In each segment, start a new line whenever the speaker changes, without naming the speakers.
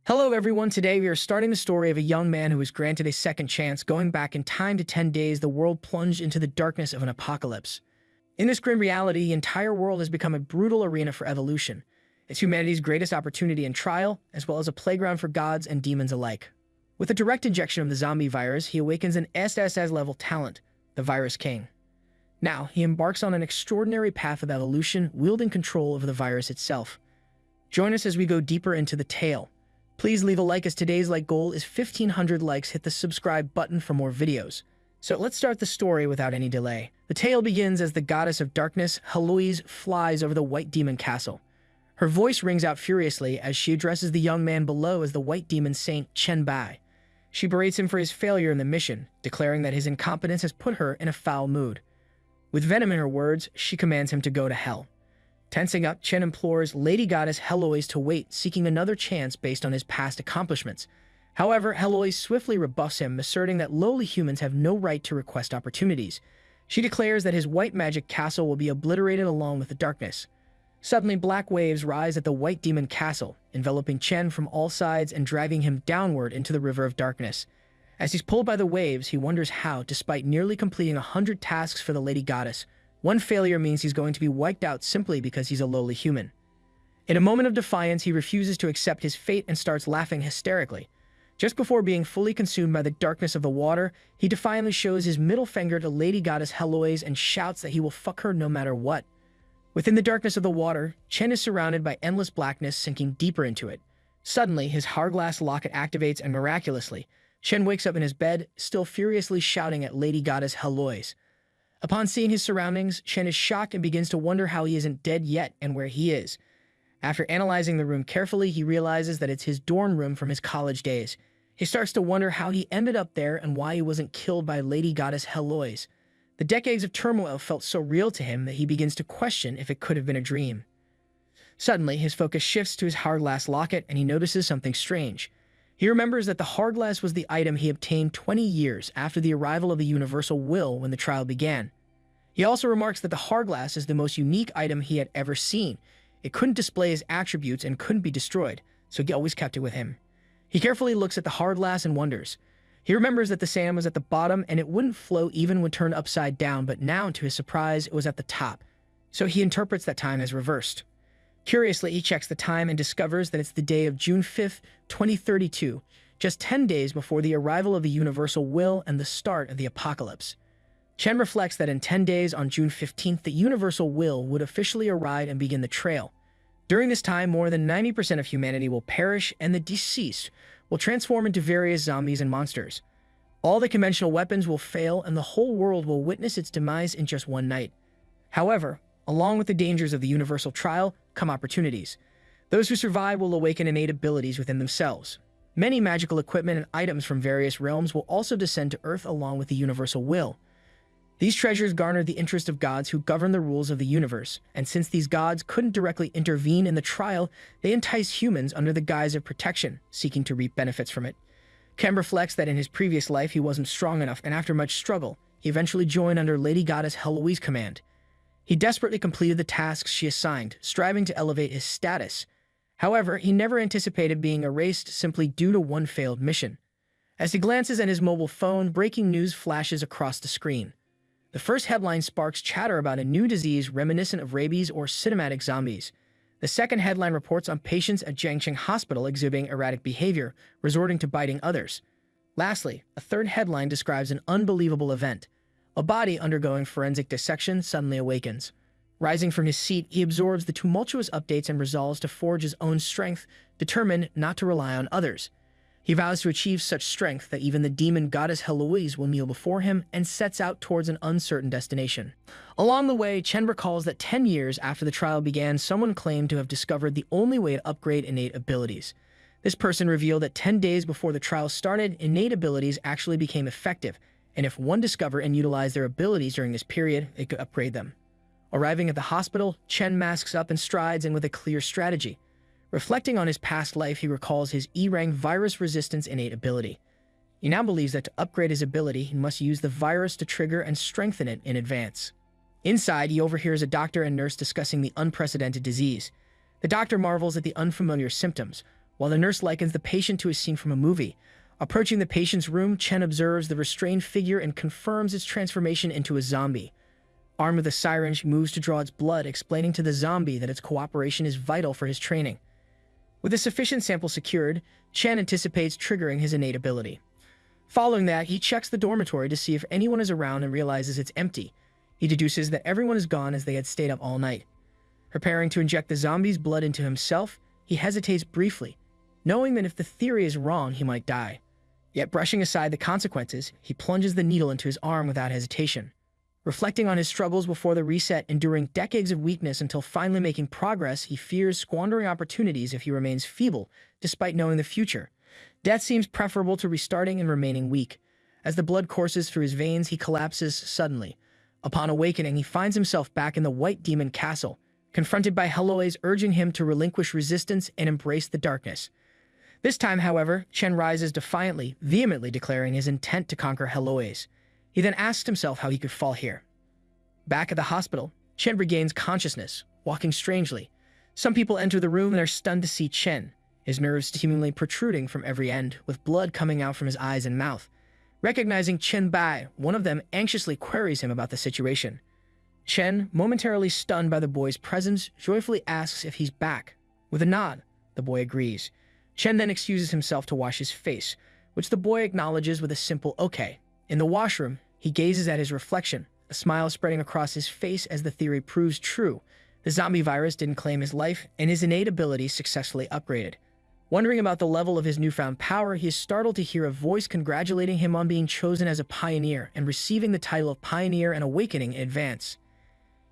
Hello everyone, today we are starting the story of a young man who was granted a second chance, going back in time to 10 days the world plunged into the darkness of an apocalypse. In this grim reality, the entire world has become a brutal arena for evolution. It's humanity's greatest opportunity and trial, as well as a playground for gods and demons alike. With a direct injection of the zombie virus, he awakens an SSS-level talent, the Virus King. Now, he embarks on an extraordinary path of evolution, wielding control over the virus itself. Join us as we go deeper into the tale. Please leave a like as today's like goal is 1,500 likes. Hit the subscribe button for more videos. So let's start the story without any delay. The tale begins as the goddess of darkness, Heloise, flies over the White Demon Castle. Her voice rings out furiously as she addresses the young man below as the White Demon Saint Chen Bai. She berates him for his failure in the mission, declaring that his incompetence has put her in a foul mood. With venom in her words, she commands him to go to hell. Tensing up, Chen implores Lady Goddess Heloise to wait, seeking another chance based on his past accomplishments. However, Heloise swiftly rebuffs him, asserting that lowly humans have no right to request opportunities. She declares that his white magic castle will be obliterated along with the darkness. Suddenly, black waves rise at the White Demon Castle, enveloping Chen from all sides and driving him downward into the river of darkness. As he's pulled by the waves, he wonders how, despite nearly completing 100 tasks for the Lady Goddess, one failure means he's going to be wiped out simply because he's a lowly human. In a moment of defiance, he refuses to accept his fate and starts laughing hysterically. Just before being fully consumed by the darkness of the water, he defiantly shows his middle finger to Lady Goddess Heloise and shouts that he will fuck her no matter what. Within the darkness of the water, Chen is surrounded by endless blackness, sinking deeper into it. Suddenly, his hourglass locket activates and miraculously, Chen wakes up in his bed, still furiously shouting at Lady Goddess Heloise. Upon seeing his surroundings, Chen is shocked and begins to wonder how he isn't dead yet and where he is. After analyzing the room carefully, he realizes that it's his dorm room from his college days. He starts to wonder how he ended up there and why he wasn't killed by Lady Goddess Heloise. The decades of turmoil felt so real to him that he begins to question if it could have been a dream. Suddenly, his focus shifts to his hourglass locket and he notices something strange. He remembers that the hourglass was the item he obtained 20 years after the arrival of the universal will when the trial began. He also remarks that the hourglass is the most unique item he had ever seen. It couldn't display his attributes and couldn't be destroyed, so he always kept it with him. He carefully looks at the hourglass and wonders. He remembers that the sand was at the bottom and it wouldn't flow even when turned upside down, but now, to his surprise, it was at the top. So he interprets that time as reversed. Curiously, he checks the time and discovers that it's the day of June 5th, 2032, just 10 days before the arrival of the universal will and the start of the apocalypse. Chen reflects that in 10 days on June 15th, the universal will would officially arrive and begin the trail. During this time, more than 90% of humanity will perish and the deceased will transform into various zombies and monsters. All the conventional weapons will fail and the whole world will witness its demise in just one night. However, along with the dangers of the universal trial come opportunities. Those who survive will awaken innate abilities within themselves. Many magical equipment and items from various realms will also descend to Earth along with the universal will. These treasures garnered the interest of gods who govern the rules of the universe, and since these gods couldn't directly intervene in the trial, they entice humans under the guise of protection, seeking to reap benefits from it. Ken reflects that in his previous life he wasn't strong enough, and after much struggle, he eventually joined under Lady Goddess Heloise's command. He desperately completed the tasks she assigned, striving to elevate his status. However, he never anticipated being erased simply due to one failed mission. As he glances at his mobile phone, breaking news flashes across the screen. The first headline sparks chatter about a new disease reminiscent of rabies or cinematic zombies. The second headline reports on patients at Jiangxing Hospital exhibiting erratic behavior, resorting to biting others. Lastly, a third headline describes an unbelievable event. A body undergoing forensic dissection suddenly awakens. Rising from his seat, he absorbs the tumultuous updates and resolves to forge his own strength, determined not to rely on others. He vows to achieve such strength that even the demon goddess Heloise will kneel before him and sets out towards an uncertain destination. Along the way, Chen recalls that 10 years after the trial began, someone claimed to have discovered the only way to upgrade innate abilities. This person revealed that 10 days before the trial started, innate abilities actually became effective, and if one discovered and utilized their abilities during this period, it could upgrade them. Arriving at the hospital, Chen masks up and strides in with a clear strategy. Reflecting on his past life, he recalls his E-ranked virus resistance innate ability. He now believes that to upgrade his ability, he must use the virus to trigger and strengthen it in advance. Inside, he overhears a doctor and nurse discussing the unprecedented disease. The doctor marvels at the unfamiliar symptoms, while the nurse likens the patient to a scene from a movie. Approaching the patient's room, Chen observes the restrained figure and confirms its transformation into a zombie. Armed with a siren, she moves to draw its blood, explaining to the zombie that its cooperation is vital for his training. With a sufficient sample secured, Chen anticipates triggering his innate ability. Following that, he checks the dormitory to see if anyone is around and realizes it's empty. He deduces that everyone is gone as they had stayed up all night. Preparing to inject the zombie's blood into himself, he hesitates briefly, knowing that if the theory is wrong, he might die. Yet brushing aside the consequences, he plunges the needle into his arm without hesitation. Reflecting on his struggles before the reset, enduring decades of weakness until finally making progress, he fears squandering opportunities if he remains feeble, despite knowing the future. Death seems preferable to restarting and remaining weak. As the blood courses through his veins, he collapses suddenly. Upon awakening, he finds himself back in the White Demon Castle, confronted by Heloise urging him to relinquish resistance and embrace the darkness. This time, however, Chen rises defiantly, vehemently declaring his intent to conquer Heloise. He then asks himself how he could fall here. Back at the hospital, Chen regains consciousness, walking strangely. Some people enter the room and are stunned to see Chen, his nerves seemingly protruding from every end, with blood coming out from his eyes and mouth. Recognizing Chen Bai, one of them anxiously queries him about the situation. Chen, momentarily stunned by the boy's presence, joyfully asks if he's back. With a nod, the boy agrees. Chen then excuses himself to wash his face, which the boy acknowledges with a simple okay. In the washroom, he gazes at his reflection, a smile spreading across his face as the theory proves true. The zombie virus didn't claim his life, and his innate abilities successfully upgraded. Wondering about the level of his newfound power, he is startled to hear a voice congratulating him on being chosen as a pioneer and receiving the title of Pioneer and Awakening in advance.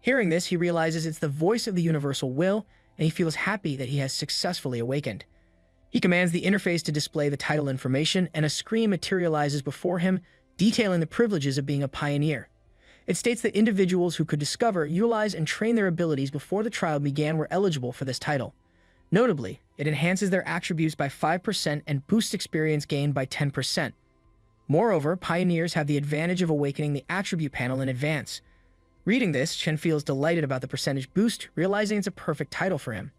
Hearing this, he realizes it's the voice of the universal will, and he feels happy that he has successfully awakened. He commands the interface to display the title information, and a screen materializes before him, detailing the privileges of being a pioneer. It states that individuals who could discover, utilize, and train their abilities before the trial began were eligible for this title. Notably, it enhances their attributes by 5% and boosts experience gained by 10%. Moreover, pioneers have the advantage of awakening the attribute panel in advance. Reading this, Chen feels delighted about the percentage boost, realizing it's a perfect title for him.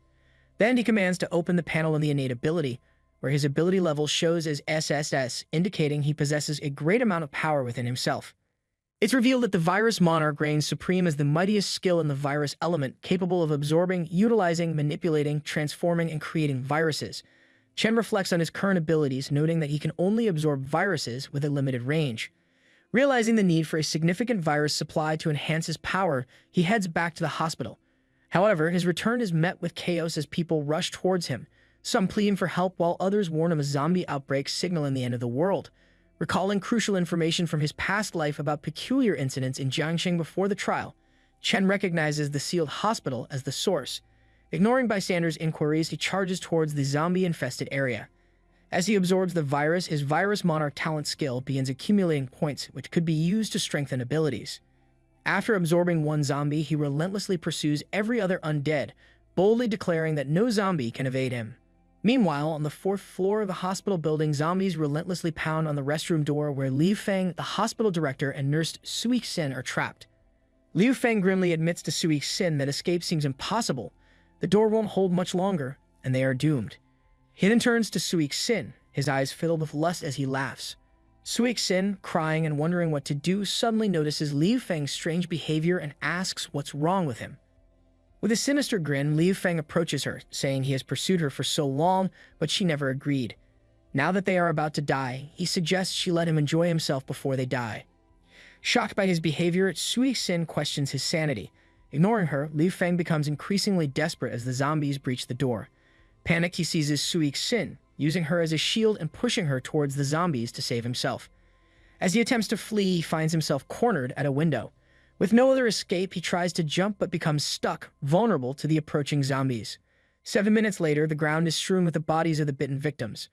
Then he commands to open the panel in the innate ability, where his ability level shows as SSS, indicating he possesses a great amount of power within himself. It's revealed that the virus Monarch reigns supreme as the mightiest skill in the virus element, capable of absorbing, utilizing, manipulating, transforming, and creating viruses. Chen reflects on his current abilities, noting that he can only absorb viruses with a limited range. Realizing the need for a significant virus supply to enhance his power, he heads back to the hospital. However, his return is met with chaos as people rush towards him, some pleading for help while others warn of a zombie outbreak signaling the end of the world. Recalling crucial information from his past life about peculiar incidents in Jiangxing before the trial, Chen recognizes the sealed hospital as the source. Ignoring bystanders' inquiries, he charges towards the zombie-infested area. As he absorbs the virus, his Virus Monarch talent skill begins accumulating points which could be used to strengthen abilities. After absorbing one zombie, he relentlessly pursues every other undead, boldly declaring that no zombie can evade him. Meanwhile, on the 4th floor of the hospital building, zombies relentlessly pound on the restroom door where Liu Feng, the hospital director, and nurse Sui Xin are trapped. Liu Feng grimly admits to Sui Xin that escape seems impossible. The door won't hold much longer, and they are doomed. He then turns to Sui Xin, his eyes filled with lust as he laughs. Sui Xin, crying and wondering what to do, suddenly notices Liu Feng's strange behavior and asks what's wrong with him. With a sinister grin, Liu Feng approaches her, saying he has pursued her for so long, but she never agreed. Now that they are about to die, he suggests she let him enjoy himself before they die. Shocked by his behavior, Sui Xin questions his sanity. Ignoring her, Liu Feng becomes increasingly desperate as the zombies breach the door. Panicked, he seizes Sui Xin, using her as a shield and pushing her towards the zombies to save himself. As he attempts to flee, he finds himself cornered at a window. With no other escape, he tries to jump but becomes stuck, vulnerable to the approaching zombies. 7 minutes later, the ground is strewn with the bodies of the bitten victims.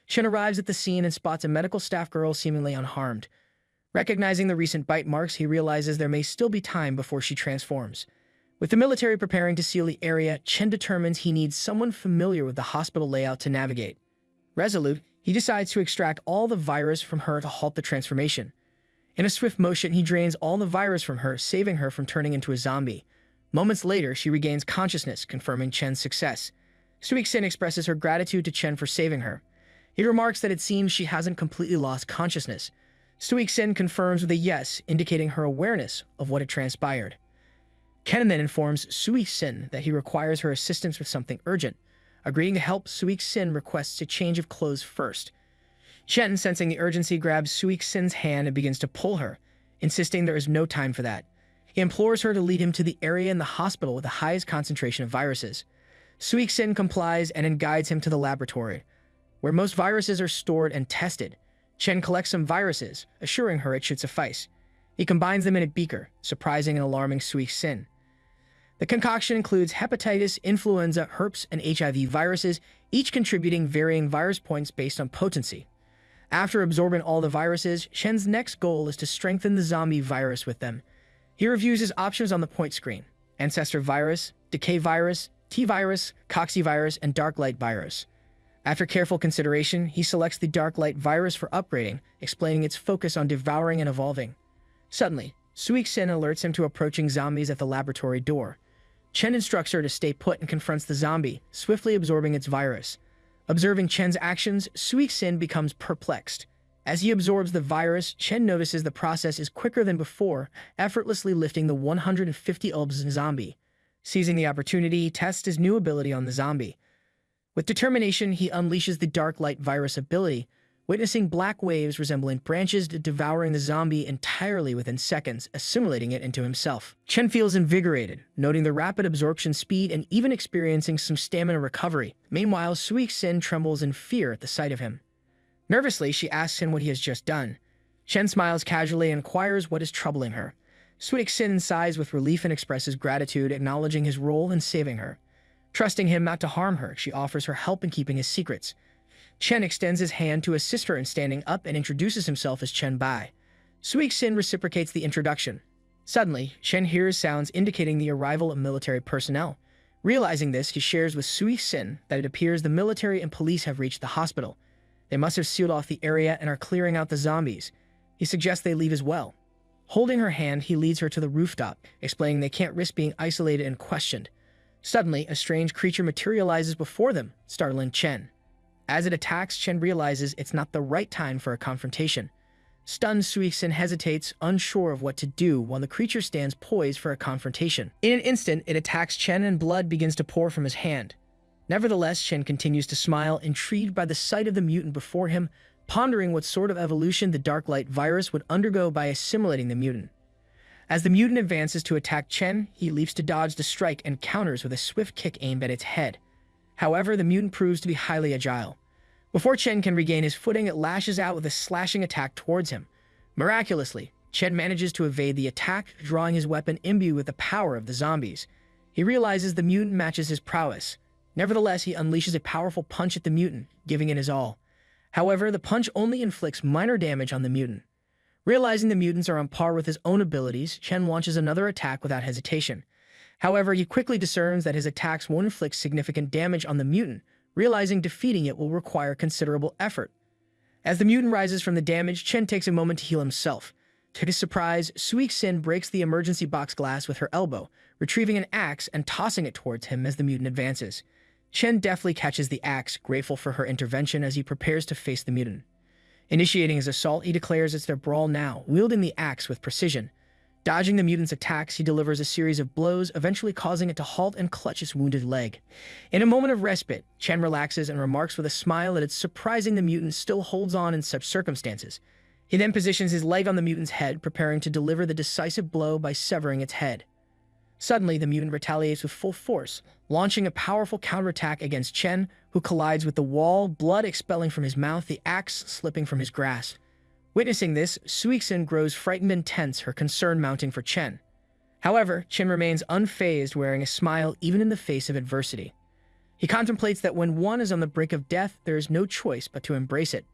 Chen arrives at the scene and spots a medical staff girl seemingly unharmed. Recognizing the recent bite marks, he realizes there may still be time before she transforms. With the military preparing to seal the area, Chen determines he needs someone familiar with the hospital layout to navigate. Resolute, he decides to extract all the virus from her to halt the transformation. In a swift motion, he drains all the virus from her, saving her from turning into a zombie. Moments later, she regains consciousness, confirming Chen's success. Suik-sin expresses her gratitude to Chen for saving her. He remarks that it seems she hasn't completely lost consciousness. Suik-sin confirms with a yes, indicating her awareness of what had transpired. Chen then informs Suik-sin that he requires her assistance with something urgent. Agreeing to help, Suik-sin requests a change of clothes first. Chen, sensing the urgency, grabs Suik-sin's hand and begins to pull her, insisting there is no time for that. He implores her to lead him to the area in the hospital with the highest concentration of viruses. Suik-sin complies and then guides him to the laboratory, where most viruses are stored and tested. Chen collects some viruses, assuring her it should suffice. He combines them in a beaker, surprising and alarming Suik-sin. The concoction includes hepatitis, influenza, herpes, and HIV viruses, each contributing varying virus points based on potency. After absorbing all the viruses, Chen's next goal is to strengthen the zombie virus with them. He reviews his options on the point screen: Ancestor virus, Decay virus, T-virus, Cocci-virus, and Dark Light virus. After careful consideration, he selects the Dark Light virus for upgrading, explaining its focus on devouring and evolving. Suddenly, Suik-sin alerts him to approaching zombies at the laboratory door. Chen instructs her to stay put and confronts the zombie, swiftly absorbing its virus. Observing Chen's actions, Suik-sin becomes perplexed. As he absorbs the virus, Chen notices the process is quicker than before, effortlessly lifting the 150 ulbs zombie. Seizing the opportunity, he tests his new ability on the zombie. With determination, he unleashes the Dark Light virus ability, witnessing black waves resembling branches devouring the zombie entirely within seconds, assimilating it into himself. Chen feels invigorated, noting the rapid absorption speed and even experiencing some stamina recovery. Meanwhile, Suik-sin trembles in fear at the sight of him. Nervously, she asks him what he has just done. Chen smiles casually and inquires what is troubling her. Suik-sin sighs with relief and expresses gratitude, acknowledging his role in saving her. Trusting him not to harm her, she offers her help in keeping his secrets. Chen extends his hand to assist her in standing up and introduces himself as Chen Bai. Suik-sin reciprocates the introduction. Suddenly, Chen hears sounds indicating the arrival of military personnel. Realizing this, he shares with Suik-sin that it appears the military and police have reached the hospital. They must have sealed off the area and are clearing out the zombies. He suggests they leave as well. Holding her hand, he leads her to the rooftop, explaining they can't risk being isolated and questioned. Suddenly, a strange creature materializes before them, startling Chen. As it attacks, Chen realizes it's not the right time for a confrontation. Stunned, Suik-sin hesitates, unsure of what to do, while the creature stands poised for a confrontation. In an instant, it attacks Chen and blood begins to pour from his hand. Nevertheless, Chen continues to smile, intrigued by the sight of the mutant before him, pondering what sort of evolution the Dark Light virus would undergo by assimilating the mutant. As the mutant advances to attack Chen, he leaps to dodge the strike and counters with a swift kick aimed at its head. However, the mutant proves to be highly agile. Before Chen can regain his footing, it lashes out with a slashing attack towards him. Miraculously, Chen manages to evade the attack, drawing his weapon imbued with the power of the zombies. He realizes the mutant matches his prowess. Nevertheless, he unleashes a powerful punch at the mutant, giving it his all. However, the punch only inflicts minor damage on the mutant. Realizing the mutants are on par with his own abilities, Chen launches another attack without hesitation. However, he quickly discerns that his attacks won't inflict significant damage on the mutant, realizing defeating it will require considerable effort. As the mutant rises from the damage, Chen takes a moment to heal himself. To his surprise, Suik-sin breaks the emergency box glass with her elbow, retrieving an axe and tossing it towards him as the mutant advances. Chen deftly catches the axe, grateful for her intervention as he prepares to face the mutant. Initiating his assault, he declares it's their brawl now, wielding the axe with precision. Dodging the mutant's attacks, he delivers a series of blows, eventually causing it to halt and clutch its wounded leg. In a moment of respite, Chen relaxes and remarks with a smile that it's surprising the mutant still holds on in such circumstances. He then positions his leg on the mutant's head, preparing to deliver the decisive blow by severing its head. Suddenly, the mutant retaliates with full force, launching a powerful counterattack against Chen, who collides with the wall, blood expelling from his mouth, the axe slipping from his grasp. Witnessing this, Suik-sin grows frightened and tense, her concern mounting for Chen. However, Chen remains unfazed, wearing a smile even in the face of adversity. He contemplates that when one is on the brink of death, there is no choice but to embrace it.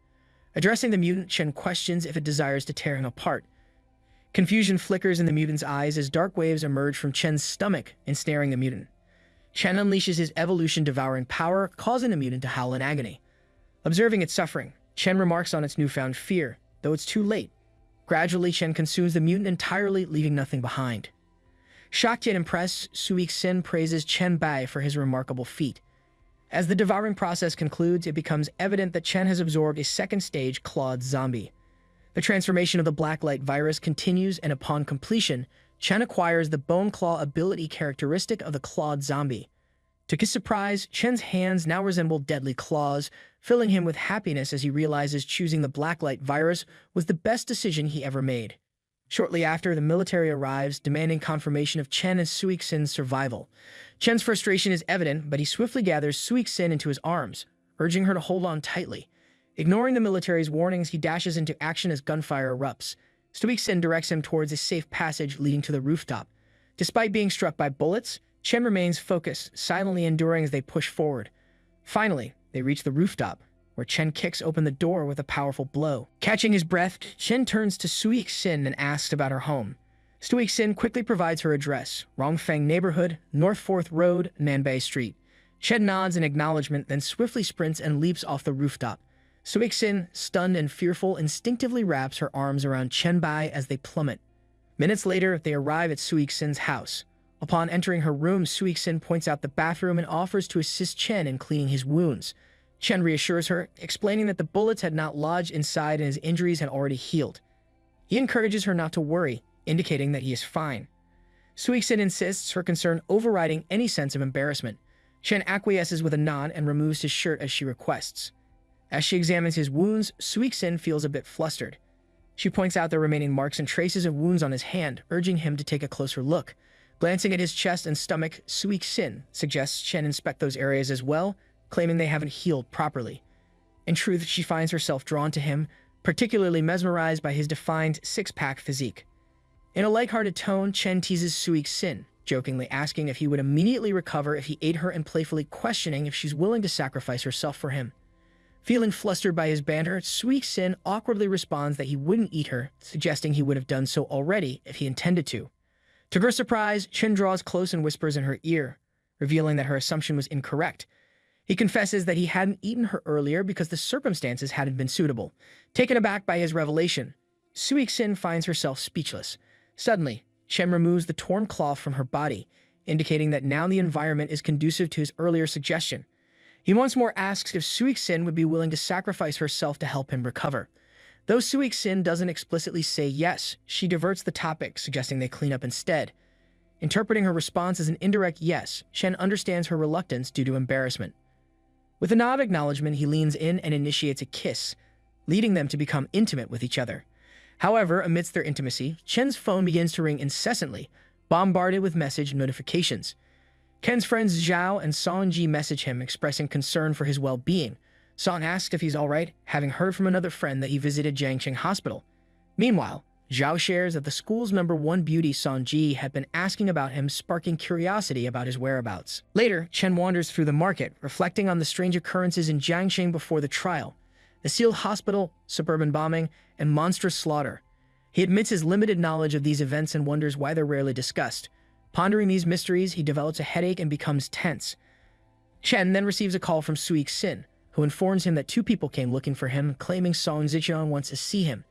Addressing the mutant, Chen questions if it desires to tear him apart. Confusion flickers in the mutant's eyes as dark waves emerge from Chen's stomach, ensnaring the mutant. Chen unleashes his evolution-devouring power, causing the mutant to howl in agony. Observing its suffering, Chen remarks on its newfound fear, though it's too late. Gradually, Chen consumes the mutant entirely, leaving nothing behind. Shocked yet impressed, Suik-sin praises Chen Bai for his remarkable feat. As the devouring process concludes, it becomes evident that Chen has absorbed a second-stage clawed zombie. The transformation of the blacklight virus continues, and upon completion, Chen acquires the bone claw ability characteristic of the clawed zombie. To his surprise, Chen's hands now resemble deadly claws, filling him with happiness as he realizes choosing the blacklight virus was the best decision he ever made. Shortly after, the military arrives, demanding confirmation of Chen and Suixin's survival. Chen's frustration is evident, but he swiftly gathers Suixin into his arms, urging her to hold on tightly. Ignoring the military's warnings, he dashes into action as gunfire erupts. Suixin directs him towards a safe passage leading to the rooftop. Despite being struck by bullets, Chen remains focused, silently enduring as they push forward. Finally, they reach the rooftop, where Chen kicks open the door with a powerful blow. Catching his breath, Chen turns to Suixin and asks about her home. Suixin quickly provides her address: Rongfeng Neighborhood, North 4th Road, Nanbei Street. Chen nods in acknowledgement, then swiftly sprints and leaps off the rooftop. Suixin, stunned and fearful, instinctively wraps her arms around Chen Bai as they plummet. Minutes later, they arrive at Suixin's house. Upon entering her room, Suixin points out the bathroom and offers to assist Chen in cleaning his wounds. Chen reassures her, explaining that the bullets had not lodged inside and his injuries had already healed. He encourages her not to worry, indicating that he is fine. Suixin insists, her concern overriding any sense of embarrassment. Chen acquiesces with a nod and removes his shirt as she requests. As she examines his wounds, Suixin feels a bit flustered. She points out the remaining marks and traces of wounds on his hand, urging him to take a closer look. Glancing at his chest and stomach, Suixin suggests Chen inspect those areas as well, claiming they haven't healed properly. In truth, she finds herself drawn to him, particularly mesmerized by his defined six-pack physique. In a lighthearted tone, Chen teases Suixin, jokingly asking if he would immediately recover if he ate her and playfully questioning if she's willing to sacrifice herself for him. Feeling flustered by his banter, Suixin awkwardly responds that he wouldn't eat her, suggesting he would have done so already if he intended to. To her surprise, Chen draws close and whispers in her ear, revealing that her assumption was incorrect. He confesses that he hadn't eaten her earlier because the circumstances hadn't been suitable. Taken aback by his revelation, Suixin finds herself speechless. Suddenly, Chen removes the torn cloth from her body, indicating that now the environment is conducive to his earlier suggestion. He once more asks if Suixin would be willing to sacrifice herself to help him recover. Though Suixin doesn't explicitly say yes, she diverts the topic, suggesting they clean up instead. Interpreting her response as an indirect yes, Chen understands her reluctance due to embarrassment. With a nod of acknowledgement, he leans in and initiates a kiss, leading them to become intimate with each other. However, amidst their intimacy, Chen's phone begins to ring incessantly, bombarded with message notifications. Ken's friends Zhao and Songji message him, expressing concern for his well-being. Song asks if he's alright, having heard from another friend that he visited Jiangqing Hospital. Meanwhile, Zhao shares that the school's #1 beauty Songji had been asking about him, sparking curiosity about his whereabouts. Later, Chen wanders through the market, reflecting on the strange occurrences in Jiangqing before the trial. The sealed hospital, suburban bombing, and monstrous slaughter. He admits his limited knowledge of these events and wonders why they're rarely discussed. Pondering these mysteries, he develops a headache and becomes tense. Chen then receives a call from Suixin, who informs him that 2 people came looking for him, claiming Song Ziqiang wants to see him.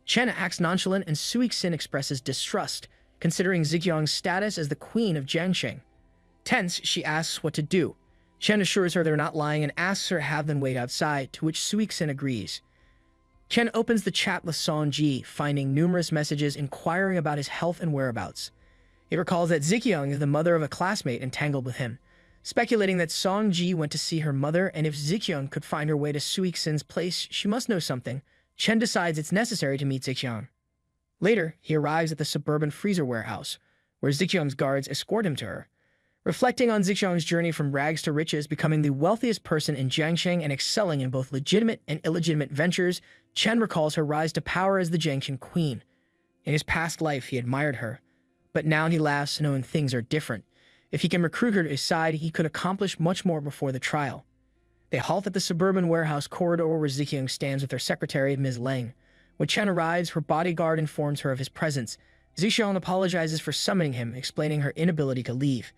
Chen acts nonchalant and Suixin expresses distrust, considering Ziqiang's status as the queen of Jiangqing. Tense, she asks what to do. Chen assures her they're not lying and asks her to have them wait outside, to which Suixin agrees. Chen opens the chat with Songji, finding numerous messages inquiring about his health and whereabouts. He recalls that Ziqiang is the mother of a classmate entangled with him, speculating that Songji went to see her mother, and if Ziqiang could find her way to Suixin's place, she must know something. Chen decides it's necessary to meet Ziqiang. Later, he arrives at the suburban freezer warehouse, where Ziqiang's guards escort him to her. Reflecting on Ziqiang's journey from rags to riches, becoming the wealthiest person in Jiangqing and excelling in both legitimate and illegitimate ventures, Chen recalls her rise to power as the Jiangqing queen. In his past life, he admired her, but now he laughs knowing things are different. If he can recruit her to his side, he could accomplish much more before the trial. They halt at the suburban warehouse corridor where Ziqiang stands with her secretary, Ms. Lang. When Chen arrives, her bodyguard informs her of his presence. Ziqiang apologizes for summoning him, explaining her inability to leave.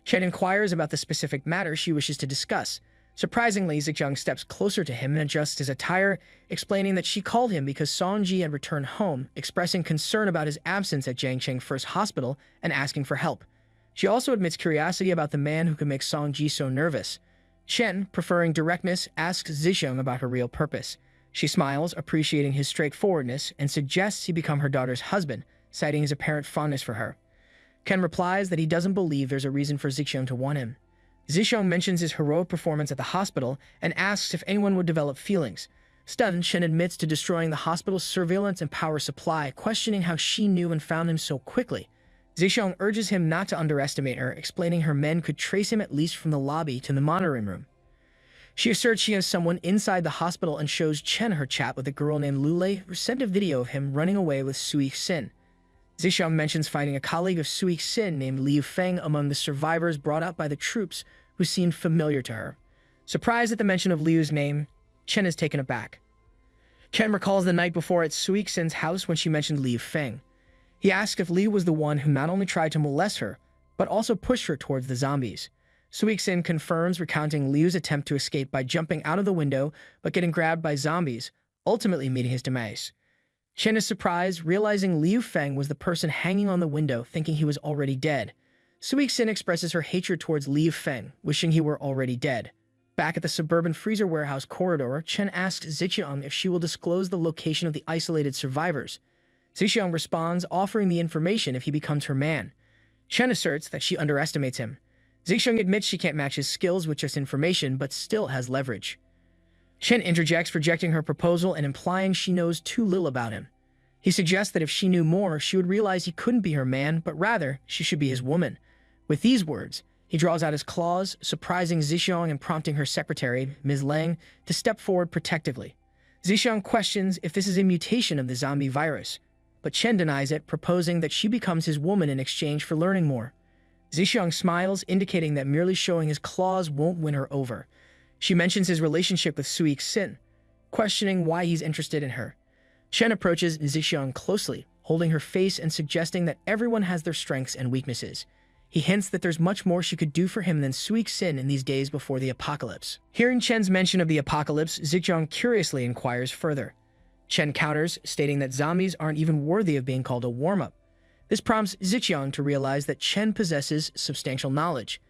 Chen inquires about the specific matter she wishes to discuss. Surprisingly, Ziqiang steps closer to him and adjusts his attire, explaining that she called him because Songji had returned home, expressing concern about his absence at Jiangqing First Hospital and asking for help. She also admits curiosity about the man who could make Songji so nervous. Chen, preferring directness, asks Zixiang about her real purpose. She smiles, appreciating his straightforwardness, and suggests he become her daughter's husband, citing his apparent fondness for her. Ken replies that he doesn't believe there's a reason for Zixiang to want him. Zixiang mentions his heroic performance at the hospital and asks if anyone would develop feelings. Stunned, Chen admits to destroying the hospital's surveillance and power supply, questioning how she knew and found him so quickly. Zixiang urges him not to underestimate her, explaining her men could trace him at least from the lobby to the monitoring room. She asserts she has someone inside the hospital and shows Chen her chat with a girl named Lulei, who sent a video of him running away with Sui Xin. Zixiang mentions finding a colleague of Sui Xin named Liu Feng among the survivors brought up by the troops, who seemed familiar to her. Surprised at the mention of Liu's name, Chen is taken aback. Chen recalls the night before at Sui Xin's house when she mentioned Liu Feng. He asks if Liu was the one who not only tried to molest her, but also pushed her towards the zombies. Sui Xin confirms, recounting Liu's attempt to escape by jumping out of the window but getting grabbed by zombies, ultimately meeting his demise. Chen is surprised, realizing Liu Feng was the person hanging on the window, thinking he was already dead. Sui Xin expresses her hatred towards Liu Feng, wishing he were already dead. Back at the suburban freezer warehouse corridor, Chen asks Zixiang if she will disclose the location of the isolated survivors. Zixiang responds, offering the information if he becomes her man. Chen asserts that she underestimates him. Zixiang admits she can't match his skills with just information, but still has leverage. Chen interjects, rejecting her proposal and implying she knows too little about him. He suggests that if she knew more, she would realize he couldn't be her man, but rather she should be his woman. With these words, he draws out his claws, surprising Zixiang and prompting her secretary, Ms. Lang, to step forward protectively. Zixiang questions if this is a mutation of the zombie virus, but Chen denies it, proposing that she becomes his woman in exchange for learning more. Zixiang smiles, indicating that merely showing his claws won't win her over. She mentions his relationship with Sui Xin, questioning why he's interested in her. Chen approaches Zixiang closely, holding her face and suggesting that everyone has their strengths and weaknesses. He hints that there's much more she could do for him than Sui Xin in these days before the apocalypse. Hearing Chen's mention of the apocalypse, Zixiang curiously inquires further. Chen counters, stating that zombies aren't even worthy of being called a warm-up. This prompts Zixiang to realize that Chen possesses substantial knowledge.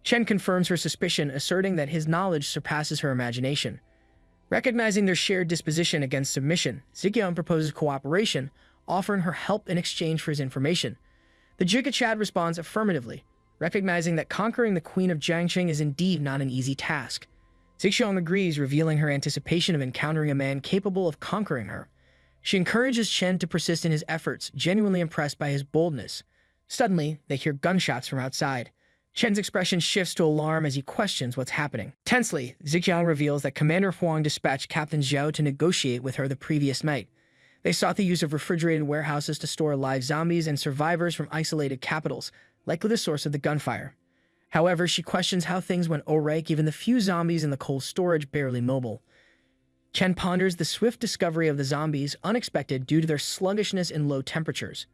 Chen confirms her suspicion, asserting that his knowledge surpasses her imagination. Recognizing their shared disposition against submission, Zixiang proposes cooperation, offering her help in exchange for his information. The Jigachad responds affirmatively, recognizing that conquering the Queen of Jiangqing is indeed not an easy task. Zixiang agrees, revealing her anticipation of encountering a man capable of conquering her. She encourages Chen to persist in his efforts, genuinely impressed by his boldness. Suddenly, they hear gunshots from outside. Chen's expression shifts to alarm as he questions what's happening. Tensely, Zixiang reveals that Commander Huang dispatched Captain Zhao to negotiate with her the previous night. They sought the use of refrigerated warehouses to store live zombies and survivors from isolated capitals, likely the source of the gunfire. However, she questions how things went awry given the few zombies in the cold storage barely mobile. Chen ponders the swift discovery of the zombies, unexpected due to their sluggishness and low temperatures.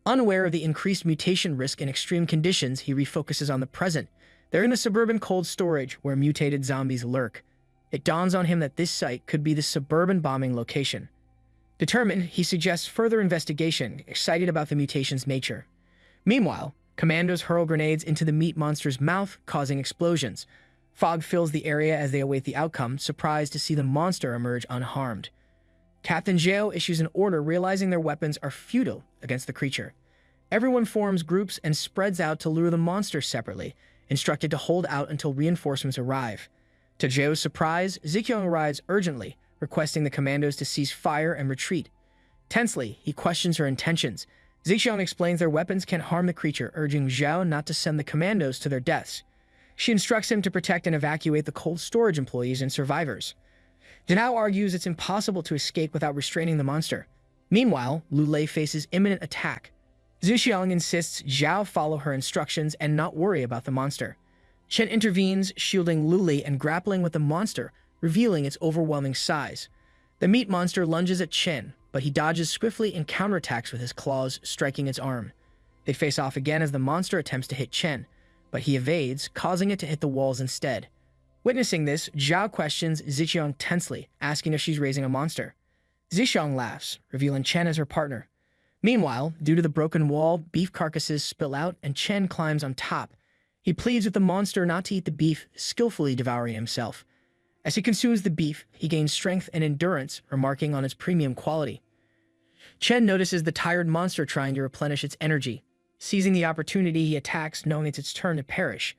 Unaware of the increased mutation risk in extreme conditions, he refocuses on the present. They're in the suburban cold storage where mutated zombies lurk. It dawns on him that this site could be the suburban bombing location. Determined, he suggests further investigation, excited about the mutation's nature. Meanwhile, commandos hurl grenades into the meat monster's mouth, causing explosions. Fog fills the area as they await the outcome, surprised to see the monster emerge unharmed. Captain Zhao issues an order, realizing their weapons are futile against the creature. Everyone forms groups and spreads out to lure the monster separately, instructed to hold out until reinforcements arrive. To Zhao's surprise, Zixiang arrives urgently, requesting the commandos to cease fire and retreat. Tensely, he questions her intentions. Zixiang explains their weapons can't harm the creature, urging Zhao not to send the commandos to their deaths. She instructs him to protect and evacuate the cold storage employees and survivors. Zhao argues it's impossible to escape without restraining the monster. Meanwhile, Lulei faces imminent attack. Zixiang insists Zhao follow her instructions and not worry about the monster. Chen intervenes, shielding Lulei and grappling with the monster, revealing its overwhelming size. The meat monster lunges at Chen, but he dodges swiftly and counterattacks with his claws, striking its arm. They face off again as the monster attempts to hit Chen, but he evades, causing it to hit the walls instead. Witnessing this, Zhao questions Zixiang tensely, asking if she's raising a monster. Zixiang laughs, revealing Chen as her partner. Meanwhile, due to the broken wall, beef carcasses spill out and Chen climbs on top. He pleads with the monster not to eat the beef, skillfully devouring himself. As he consumes the beef, he gains strength and endurance, remarking on its premium quality. Chen notices the tired monster trying to replenish its energy. Seizing the opportunity, he attacks, knowing it's its turn to perish.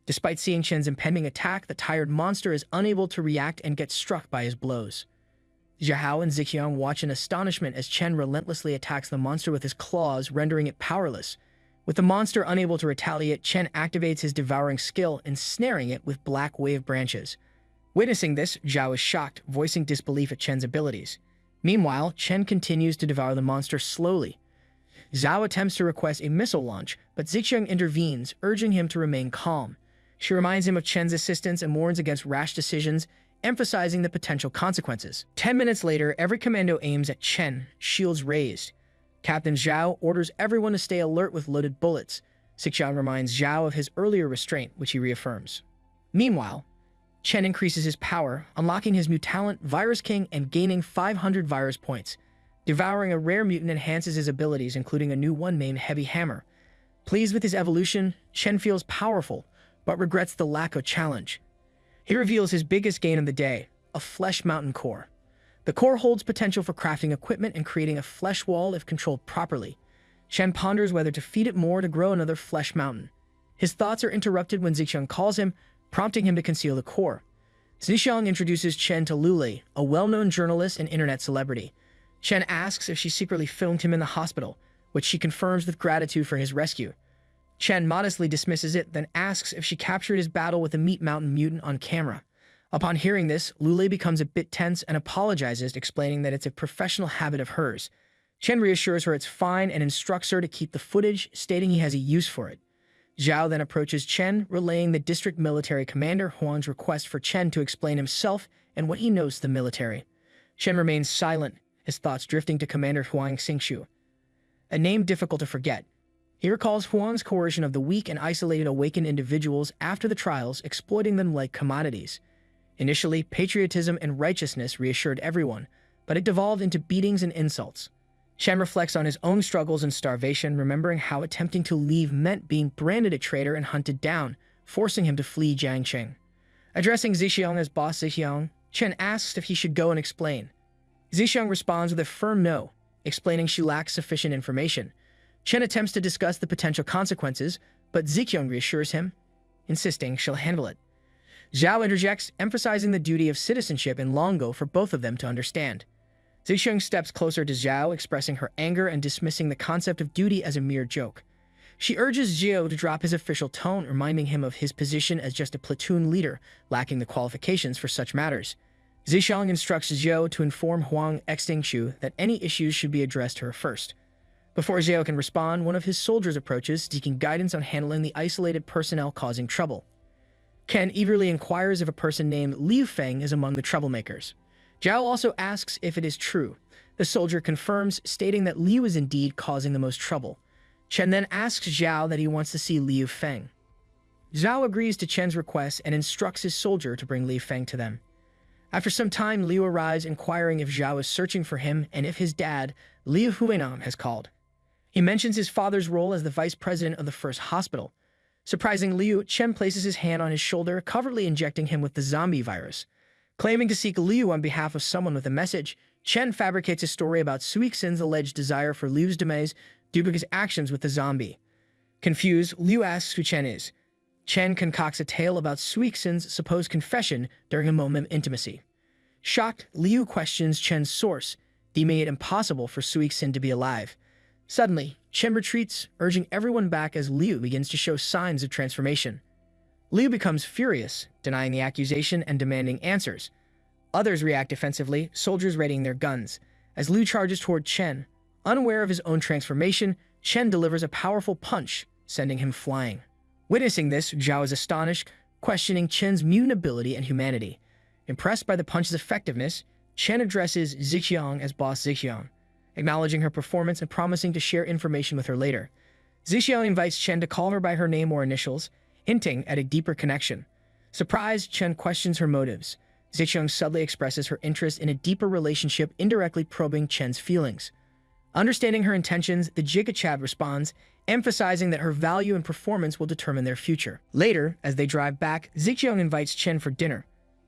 Despite seeing Chen's impending attack, the tired monster is unable to react and gets struck by his blows. Zhao and Ziqiang watch in astonishment as Chen relentlessly attacks the monster with his claws, rendering it powerless. With the monster unable to retaliate, Chen activates his devouring skill, ensnaring it with black wave branches. Witnessing this, Zhao is shocked, voicing disbelief at Chen's abilities. Meanwhile, Chen continues to devour the monster slowly. Zhao attempts to request a missile launch, but Ziqiang intervenes, urging him to remain calm. She reminds him of Chen's assistance and warns against rash decisions, emphasizing the potential consequences. 10 minutes later, every commando aims at Chen, shields raised. Captain Zhao orders everyone to stay alert with loaded bullets. Ziqiang reminds Zhao of his earlier restraint, which he reaffirms. Meanwhile, Chen increases his power, unlocking his new talent, Virus King, and gaining 500 virus points. Devouring a rare mutant enhances his abilities, including a new one named Heavy Hammer. Pleased with his evolution, Chen feels powerful, but regrets the lack of challenge. He reveals his biggest gain of the day, a Flesh Mountain core. The core holds potential for crafting equipment and creating a flesh wall if controlled properly. Chen ponders whether to feed it more to grow another Flesh Mountain. His thoughts are interrupted when Ziqiang calls him, prompting him to conceal the core. Ziqiang introduces Chen to Lulei, a well-known journalist and internet celebrity. Chen asks if she secretly filmed him in the hospital, which she confirms with gratitude for his rescue. Chen modestly dismisses it, then asks if she captured his battle with the Meat Mountain mutant on camera. Upon hearing this, Lulei becomes a bit tense and apologizes, explaining that it's a professional habit of hers. Chen reassures her it's fine and instructs her to keep the footage, stating he has a use for it. Zhao then approaches Chen, relaying the district military commander Huang's request for Chen to explain himself and what he knows to the military. Chen remains silent, his thoughts drifting to Commander Huang Xingshu, a name difficult to forget. He recalls Huang's coercion of the weak and isolated awakened individuals after the trials, exploiting them like commodities. Initially, patriotism and righteousness reassured everyone, but it devolved into beatings and insults. Chen reflects on his own struggles and starvation, remembering how attempting to leave meant being branded a traitor and hunted down, forcing him to flee Jiangqing. Addressing Ziqiang as boss Ziqiang, Chen asks if he should go and explain. Ziqiang responds with a firm no, explaining she lacks sufficient information. Chen attempts to discuss the potential consequences, but Ziqiang reassures him, insisting she'll handle it. Zhao interjects, emphasizing the duty of citizenship in Longo for both of them to understand. Ziqiang steps closer to Zhao, expressing her anger and dismissing the concept of duty as a mere joke. She urges Zhao to drop his official tone, reminding him of his position as just a platoon leader, lacking the qualifications for such matters. Ziqiang instructs Zhao to inform Huang Xingshu that any issues should be addressed to her first. Before Zhao can respond, one of his soldiers approaches, seeking guidance on handling the isolated personnel causing trouble. Ken eagerly inquires if a person named Liu Feng is among the troublemakers. Zhao also asks if it is true. The soldier confirms, stating that Liu is indeed causing the most trouble. Chen then asks Zhao that he wants to see Liu Feng. Zhao agrees to Chen's request and instructs his soldier to bring Liu Feng to them. After some time, Liu arrives, inquiring if Zhao is searching for him and if his dad, Liu Huinam, has called. He mentions his father's role as the vice president of the first hospital. Surprising Liu, Chen places his hand on his shoulder, covertly injecting him with the zombie virus. Claiming to seek Liu on behalf of someone with a message, Chen fabricates a story about Suixin's alleged desire for Liu's demise due to his actions with the zombie. Confused, Liu asks who Chen is. Chen concocts a tale about Suixin's supposed confession during a moment of intimacy. Shocked, Liu questions Chen's source, deeming it impossible for Suixin to be alive. Suddenly, Chen retreats, urging everyone back as Liu begins to show signs of transformation. Liu becomes furious, denying the accusation and demanding answers. Others react defensively, soldiers readying their guns. As Liu charges toward Chen, unaware of his own transformation, Chen delivers a powerful punch, sending him flying. Witnessing this, Zhao is astonished, questioning Chen's mutant ability and humanity. Impressed by the punch's effectiveness, Chen addresses Ziqiang as boss Ziqiang, acknowledging her performance and promising to share information with her later. Ziqiang invites Chen to call her by her name or initials, hinting at a deeper connection. Surprised, Chen questions her motives. Ziqiang subtly expresses her interest in a deeper relationship, indirectly probing Chen's feelings. Understanding her intentions, the Jigachad responds, emphasizing that her value and performance will determine their future. Later, as they drive back, Zixiang invites Chen for dinner.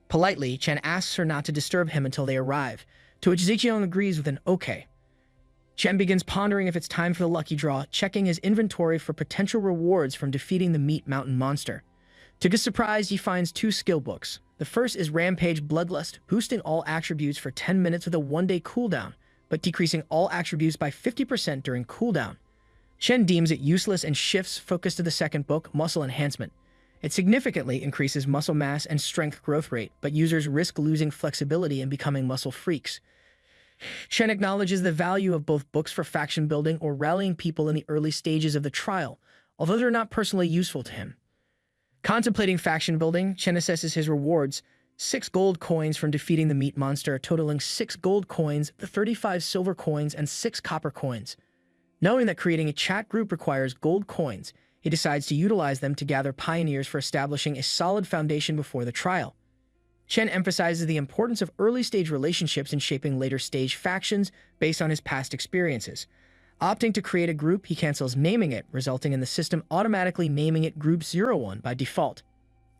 Politely, Chen asks her not to disturb him until they arrive, to which Zixiang agrees with an okay. Chen begins pondering if it's time for the lucky draw, checking his inventory for potential rewards from defeating the Meat Mountain monster. To his surprise, he finds 2 skill books. The first is Rampage Bloodlust, boosting all attributes for 10 minutes with a 1-day cooldown, but decreasing all attributes by 50% during cooldown. Chen deems it useless and shifts focus to the second book, Muscle Enhancement. It significantly increases muscle mass and strength growth rate, but users risk losing flexibility and becoming muscle freaks. Chen acknowledges the value of both books for faction building or rallying people in the early stages of the trial, although they're not personally useful to him. Contemplating faction building, Chen assesses his rewards: 6 gold coins from defeating the meat monster, totaling 6 gold coins, 35 silver coins, and 6 copper coins. Knowing that creating a chat group requires gold coins, he decides to utilize them to gather pioneers for establishing a solid foundation before the trial. Chen emphasizes the importance of early-stage relationships in shaping later-stage factions based on his past experiences. Opting to create a group, he cancels naming it, resulting in the system automatically naming it Group 01 by default.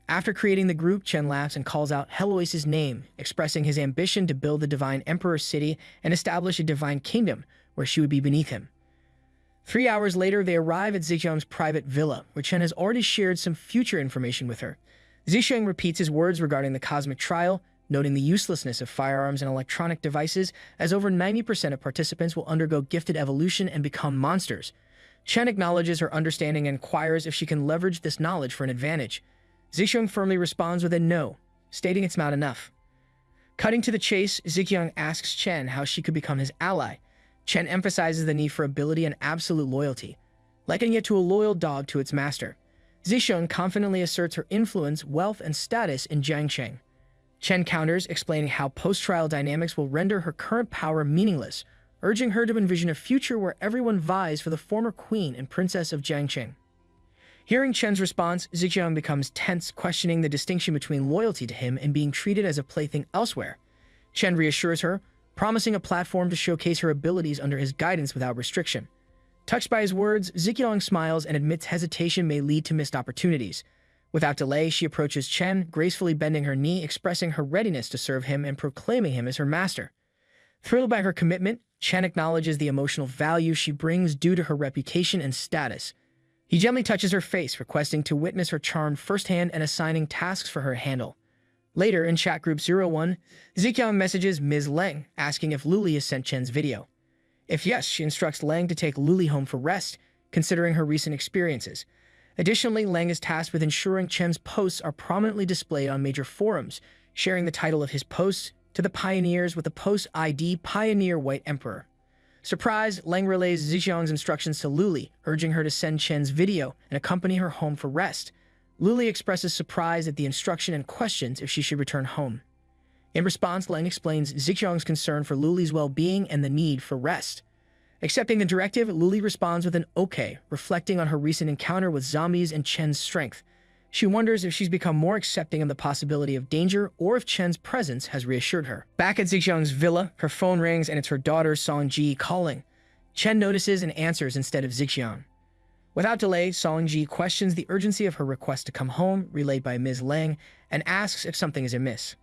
After creating the group, Chen laughs and calls out Heloise's name, expressing his ambition to build the Divine Emperor city and establish a divine kingdom where she would be beneath him. 3 hours later, they arrive at Zixiang's private villa, where Chen has already shared some future information with her. Zixiang repeats his words regarding the cosmic trial, noting the uselessness of firearms and electronic devices, as over 90% of participants will undergo gifted evolution and become monsters. Chen acknowledges her understanding and inquires if she can leverage this knowledge for an advantage. Zixiang firmly responds with a no, stating it's not enough. Cutting to the chase, Zixiang asks Chen how she could become his ally. Chen emphasizes the need for ability and absolute loyalty, likening it to a loyal dog to its master. Zixiang confidently asserts her influence, wealth, and status in Jiangcheng. Chen counters, explaining how post-trial dynamics will render her current power meaningless, urging her to envision a future where everyone vies for the former queen and princess of Jiangcheng. Hearing Chen's response, Zixiang becomes tense, questioning the distinction between loyalty to him and being treated as a plaything elsewhere. Chen reassures her, promising a platform to showcase her abilities under his guidance without restriction. Touched by his words, Zixiang smiles and admits hesitation may lead to missed opportunities. Without delay, she approaches Chen, gracefully bending her knee, expressing her readiness to serve him and proclaiming him as her master. Thrilled by her commitment, Chen acknowledges the emotional value she brings due to her reputation and status. He gently touches her face, requesting to witness her charm firsthand and assigning tasks for her to handle. Later, in chat group 01, Zixiang messages Ms. Leng, asking if Luli has sent Chen's video. If yes, she instructs Leng to take Luli home for rest, considering her recent experiences. Additionally, Leng is tasked with ensuring Chen's posts are prominently displayed on major forums, sharing the title of his posts to the pioneers with the post ID Pioneer White Emperor. Surprised, Leng relays Zixiang's instructions to Luli, urging her to send Chen's video and accompany her home for rest. Luli expresses surprise at the instruction and questions if she should return home. In response, Leng explains Zixiang's concern for Luli's well-being and the need for rest. Accepting the directive, Luli responds with an okay, reflecting on her recent encounter with zombies and Chen's strength. She wonders if she's become more accepting of the possibility of danger or if Chen's presence has reassured her. Back at Zixiang's villa, her phone rings and it's her daughter Songji calling. Chen notices and answers instead of Zixiang. Without delay, Songji questions the urgency of her request to come home, relayed by Ms. Leng, and asks if something is amiss.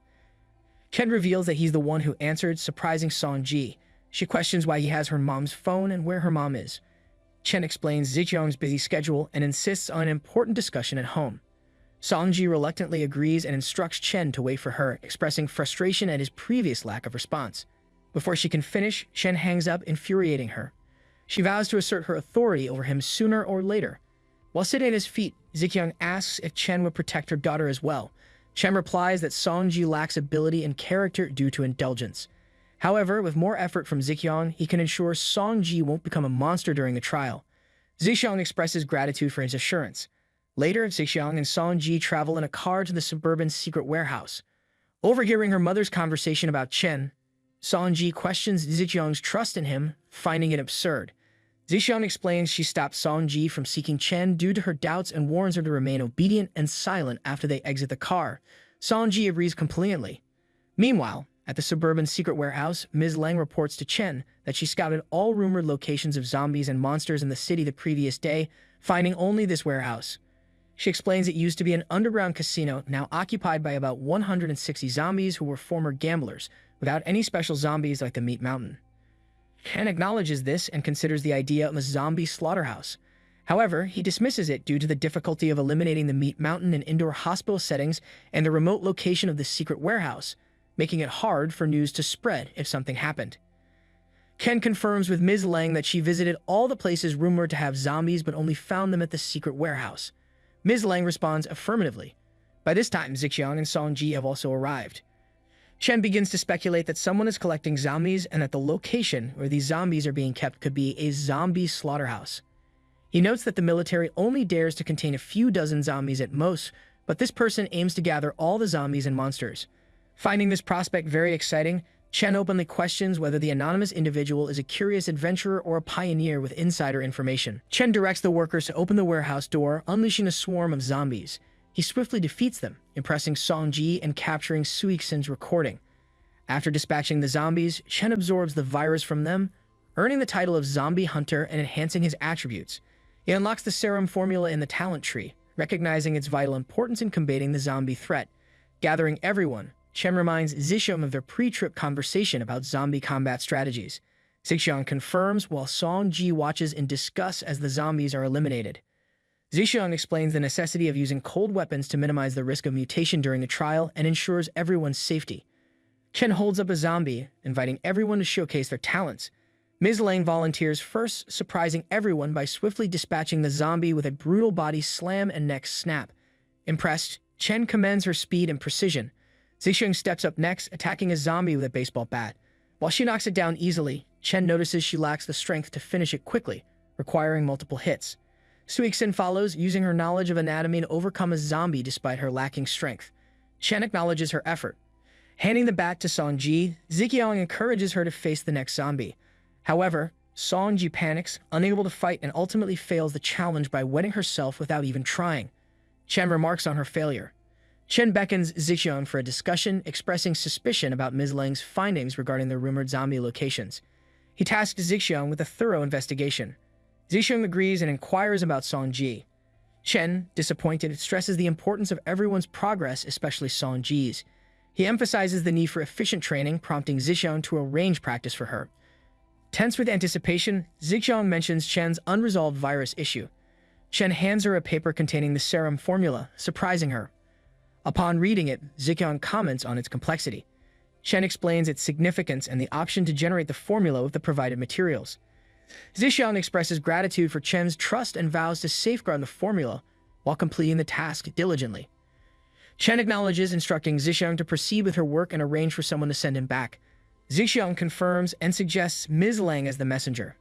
Chen reveals that he's the one who answered, surprising Songji. She questions why he has her mom's phone and where her mom is. Chen explains Zixiang's busy schedule and insists on an important discussion at home. Songji reluctantly agrees and instructs Chen to wait for her, expressing frustration at his previous lack of response. Before she can finish, Chen hangs up, infuriating her. She vows to assert her authority over him sooner or later. While sitting at his feet, Zixiang asks if Chen would protect her daughter as well. Chen replies that Songji lacks ability and character due to indulgence. However, with more effort from Zixiang, he can ensure Songji won't become a monster during the trial. Zixiang expresses gratitude for his assurance. Later, Zixiang and Songji travel in a car to the suburban secret warehouse. Overhearing her mother's conversation about Chen, Songji questions Zixiang's trust in him, finding it absurd. Zixiang explains she stopped Songji from seeking Chen due to her doubts and warns her to remain obedient and silent after they exit the car. Songji agrees completely. Meanwhile, At the suburban secret warehouse, Ms. Lang reports to Chen that she scouted all rumored locations of zombies and monsters in the city the previous day, finding only this warehouse. She explains it used to be an underground casino, now occupied by about 160 zombies who were former gamblers, without any special zombies like the Meat Mountain. Chen acknowledges this and considers the idea of a zombie slaughterhouse. However, he dismisses it due to the difficulty of eliminating the Meat Mountain in indoor hospital settings and the remote location of the secret warehouse, making it hard for news to spread if something happened. Chen confirms with Ms. Lang that she visited all the places rumored to have zombies but only found them at the secret warehouse. Ms. Lang responds affirmatively. By this time, Zixiang and Song-ji have also arrived. Chen begins to speculate that someone is collecting zombies and that the location where these zombies are being kept could be a zombie slaughterhouse. He notes that the military only dares to contain a few dozen zombies at most, but this person aims to gather all the zombies and monsters. Finding this prospect very exciting, Chen openly questions whether the anonymous individual is a curious adventurer or a pioneer with insider information. Chen directs the workers to open the warehouse door, unleashing a swarm of zombies. He swiftly defeats them, impressing Song-ji and capturing Suixin's recording. After dispatching the zombies, Chen absorbs the virus from them, earning the title of Zombie Hunter and enhancing his attributes. He unlocks the serum formula in the talent tree, recognizing its vital importance in combating the zombie threat. Gathering everyone, Chen reminds Zixiang of their pre-trip conversation about zombie combat strategies. Zixiang confirms while Song-ji watches in disgust as the zombies are eliminated. Zixiang explains the necessity of using cold weapons to minimize the risk of mutation during the trial and ensures everyone's safety. Chen holds up a zombie, inviting everyone to showcase their talents. Ms. Lang volunteers first, surprising everyone by swiftly dispatching the zombie with a brutal body slam and neck snap. Impressed, Chen commends her speed and precision. Zixiang steps up next, attacking a zombie with a baseball bat. While she knocks it down easily, Chen notices she lacks the strength to finish it quickly, requiring multiple hits. Suixin follows, using her knowledge of anatomy to overcome a zombie despite her lacking strength. Chen acknowledges her effort. Handing the bat to Song-ji, Zixiang encourages her to face the next zombie. However, Song-ji panics, unable to fight, and ultimately fails the challenge by wetting herself without even trying. Chen remarks on her failure. Chen beckons Zixiang for a discussion, expressing suspicion about Ms. Lang's findings regarding the rumored zombie locations. He tasks Zixiang with a thorough investigation. Zixiang agrees and inquires about Song-ji. Chen, disappointed, stresses the importance of everyone's progress, especially Song-ji's. He emphasizes the need for efficient training, prompting Zixiang to arrange practice for her. Tense with anticipation, Zixiang mentions Chen's unresolved virus issue. Chen hands her a paper containing the serum formula, surprising her. Upon reading it, Zixiang comments on its complexity. Chen explains its significance and the option to generate the formula with the provided materials. Zixiang expresses gratitude for Chen's trust and vows to safeguard the formula while completing the task diligently. Chen acknowledges, instructing Zixiang to proceed with her work and arrange for someone to send him back. Zixiang confirms and suggests Ms. Lang as the messenger.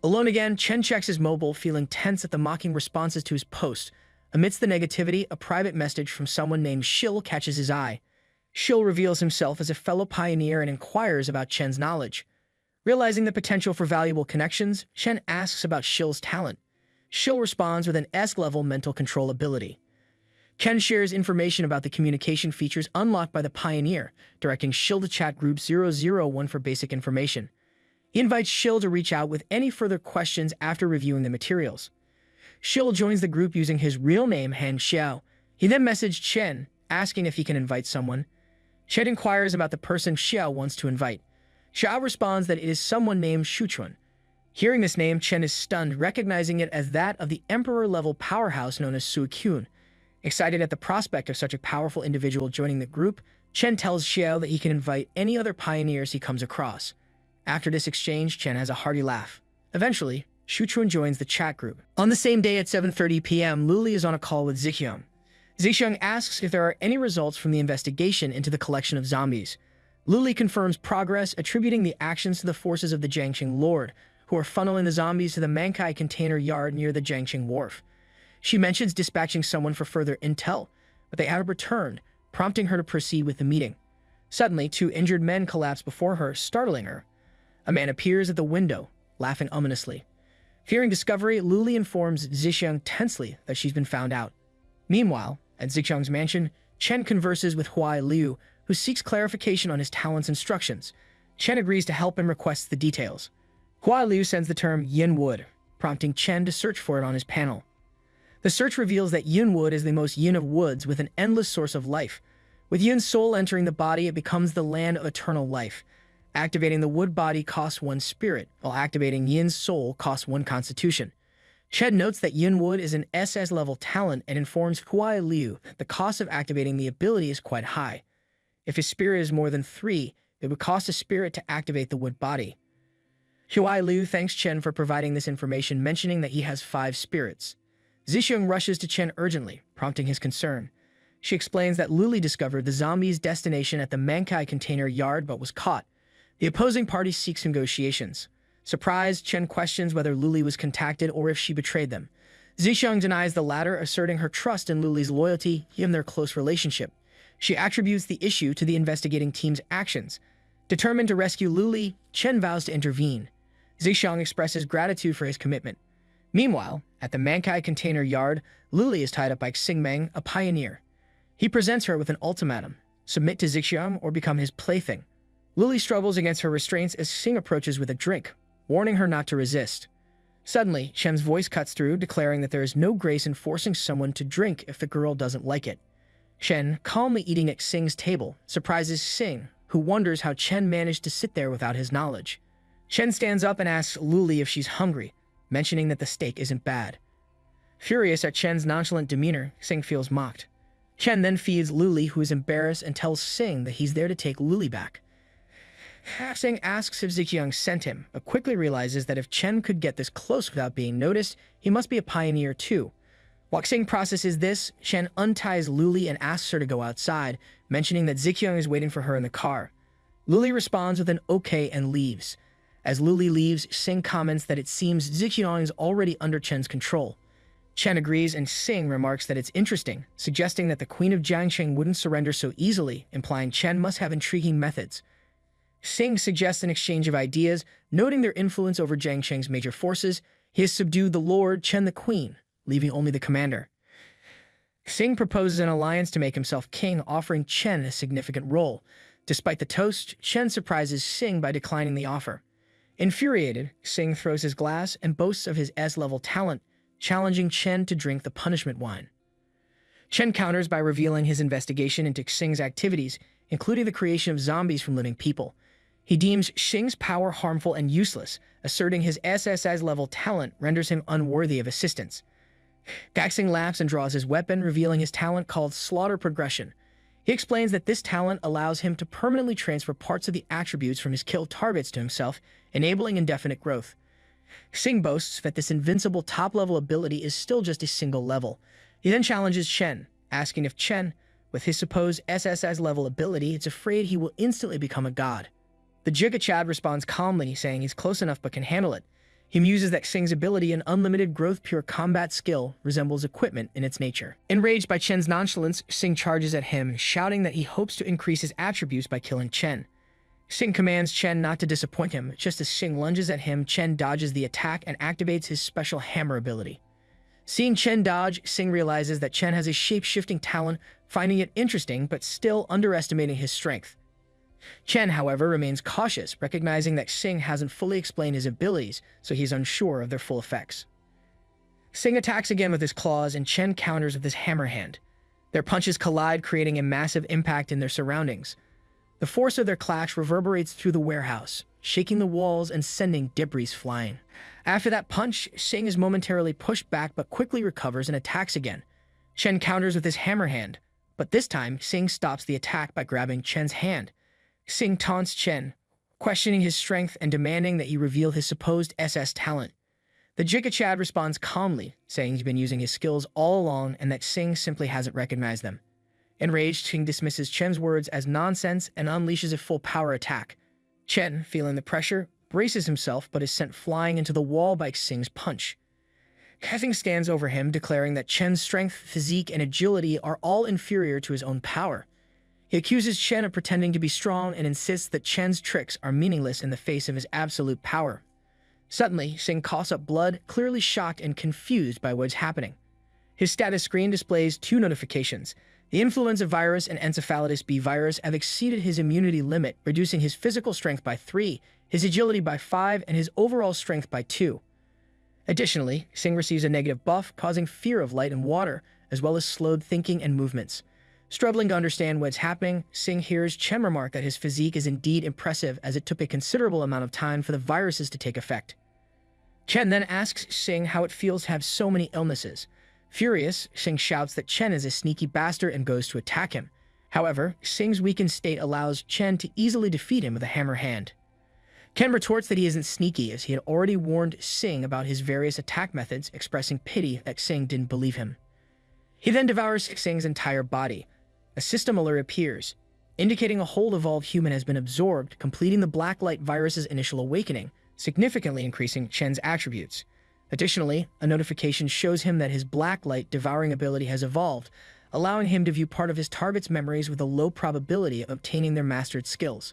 Alone again, Chen checks his mobile, feeling tense at the mocking responses to his post. Amidst the negativity, a private message from someone named Shil catches his eye. Shil reveals himself as a fellow pioneer and inquires about Chen's knowledge. Realizing the potential for valuable connections, Chen asks about Shil's talent. Shil responds with an S-level mental control ability. Chen shares information about the communication features unlocked by the pioneer, directing Shil to chat group 001 for basic information. He invites Shil to reach out with any further questions after reviewing the materials. Shil joins the group using his real name, Han Xiao. He then messaged Chen, asking if he can invite someone. Chen inquires about the person Xiao wants to invite. Xiao responds that it is someone named Shuchuan. Hearing this name, Chen is stunned, recognizing it as that of the emperor-level powerhouse known as Suixin. Excited at the prospect of such a powerful individual joining the group, Chen tells Xiao that he can invite any other pioneers he comes across. After this exchange, Chen has a hearty laugh. Eventually, Shuchuan joins the chat group. On the same day at 7:30 p.m., Luli is on a call with Zixiang. Zixiang asks if there are any results from the investigation into the collection of zombies. Luli confirms progress, attributing the actions to the forces of the Jiangqing Lord, who are funneling the zombies to the Mankai container yard near the Jiangqing Wharf. She mentions dispatching someone for further intel, but they haven't returned, prompting her to proceed with the meeting. Suddenly, two injured men collapse before her, startling her. A man appears at the window, laughing ominously. Fearing discovery, Luli informs Zixiang tensely that she's been found out. Meanwhile, at Zixiang's mansion, Chen converses with Huai Liu, who seeks clarification on his talent's instructions. Chen agrees to help and requests the details. Hua Liu sends the term yin wood, prompting Chen to search for it on his panel. The search reveals that yin wood is the most yin of woods with an endless source of life. With yin's soul entering the body, it becomes the land of eternal life. Activating the wood body costs 1 spirit, while activating yin's soul costs 1 constitution. Chen notes that yin wood is an SS-level talent and informs Hua Liu that the cost of activating the ability is quite high. If his spirit is more than 3, it would cost a spirit to activate the wood body. Hua Liu thanks Chen for providing this information, mentioning that he has 5 spirits. Zixiong rushes to Chen urgently, prompting his concern. She explains that Luli discovered the zombie's destination at the Manga container yard but was caught. The opposing party seeks negotiations. Surprised, Chen questions whether Luli was contacted or if she betrayed them. Zixiong denies the latter, asserting her trust in Luli's loyalty given their close relationship. She attributes the issue to the investigating team's actions. Determined to rescue Luli, Chen vows to intervene. Zixiong expresses gratitude for his commitment. Meanwhile, at the Mankai container yard, Luli is tied up by Xingmeng, a pioneer. He presents her with an ultimatum: submit to Zixiong or become his plaything. Luli struggles against her restraints as Xing approaches with a drink, warning her not to resist. Suddenly, Chen's voice cuts through, declaring that there is no grace in forcing someone to drink if the girl doesn't like it. Chen, calmly eating at Xing's table, surprises Xing, who wonders how Chen managed to sit there without his knowledge. Chen stands up and asks Luli if she's hungry, mentioning that the steak isn't bad. Furious at Chen's nonchalant demeanor, Xing feels mocked. Chen then feeds Luli, who is embarrassed, and tells Xing that he's there to take Luli back. Xing asks if Zixiong sent him, but quickly realizes that if Chen could get this close without being noticed, he must be a pioneer too. While Xing processes this, Chen unties Luli and asks her to go outside, mentioning that Zixiong is waiting for her in the car. Luli responds with an okay and leaves. As Luli leaves, Xing comments that it seems Zixiong is already under Chen's control. Chen agrees, and Xing remarks that it's interesting, suggesting that the Queen of Jiangsheng wouldn't surrender so easily, implying Chen must have intriguing methods. Xing suggests an exchange of ideas, noting their influence over Jiangsheng's major forces. He has subdued the Lord, Chen the Queen, leaving only the commander. Xing proposes an alliance to make himself king, offering Chen a significant role. Despite the toast, Chen surprises Xing by declining the offer. Infuriated, Xing throws his glass and boasts of his S-level talent, challenging Chen to drink the punishment wine. Chen counters by revealing his investigation into Xing's activities, including the creation of zombies from living people. He deems Xing's power harmful and useless, asserting his SSS-level talent renders him unworthy of assistance. Xing laughs and draws his weapon, revealing his talent called Slaughter Progression. He explains that this talent allows him to permanently transfer parts of the attributes from his killed targets to himself, enabling indefinite growth. Xing boasts that this invincible top-level ability is still just a single level. He then challenges Chen, asking if Chen, with his supposed SSS-level ability, is afraid he will instantly become a god. The Giga Chad responds calmly, saying he's close enough but can handle it. He muses that Xing's ability and unlimited growth pure combat skill resembles equipment in its nature. Enraged by Chen's nonchalance, Xing charges at him, shouting that he hopes to increase his attributes by killing Chen. Xing commands Chen not to disappoint him. Just as Xing lunges at him, Chen dodges the attack and activates his special hammer ability. Seeing Chen dodge, Xing realizes that Chen has a shape-shifting talent, finding it interesting but still underestimating his strength. Chen, however, remains cautious, recognizing that Xing hasn't fully explained his abilities, so he's unsure of their full effects. Xing attacks again with his claws, and Chen counters with his hammer hand. Their punches collide, creating a massive impact in their surroundings. The force of their clash reverberates through the warehouse, shaking the walls and sending debris flying. After that punch, Xing is momentarily pushed back but quickly recovers and attacks again. Chen counters with his hammer hand, but this time Xing stops the attack by grabbing Chen's hand. Xing taunts Chen, questioning his strength and demanding that he reveal his supposed SS talent. The Giga Chad responds calmly, saying he's been using his skills all along and that Xing simply hasn't recognized them. Enraged, Xing dismisses Chen's words as nonsense and unleashes a full-power attack. Chen, feeling the pressure, braces himself but is sent flying into the wall by Xing's punch. Xing stands over him, declaring that Chen's strength, physique, and agility are all inferior to his own power. He accuses Chen of pretending to be strong and insists that Chen's tricks are meaningless in the face of his absolute power. Suddenly, Xing coughs up blood, clearly shocked and confused by what's happening. His status screen displays 2 notifications, The influenza virus and encephalitis B virus have exceeded his immunity limit, reducing his physical strength by 3, his agility by 5, and his overall strength by 2. Additionally, Sing receives a negative buff, causing fear of light and water, as well as slowed thinking and movements. Struggling to understand what's happening, Sing hears Chen remark that his physique is indeed impressive, as it took a considerable amount of time for the viruses to take effect. Chen then asks Sing how it feels to have so many illnesses. Furious, Sing shouts that Chen is a sneaky bastard and goes to attack him. However, Sing's weakened state allows Chen to easily defeat him with a hammer hand. Chen retorts that he isn't sneaky, as he had already warned Sing about his various attack methods, expressing pity that Sing didn't believe him. He then devours Sing's entire body. A system alert appears, indicating a whole evolved human has been absorbed, completing the black light virus's initial awakening, significantly increasing Chen's attributes. Additionally, a notification shows him that his black light devouring ability has evolved, allowing him to view part of his target's memories with a low probability of obtaining their mastered skills.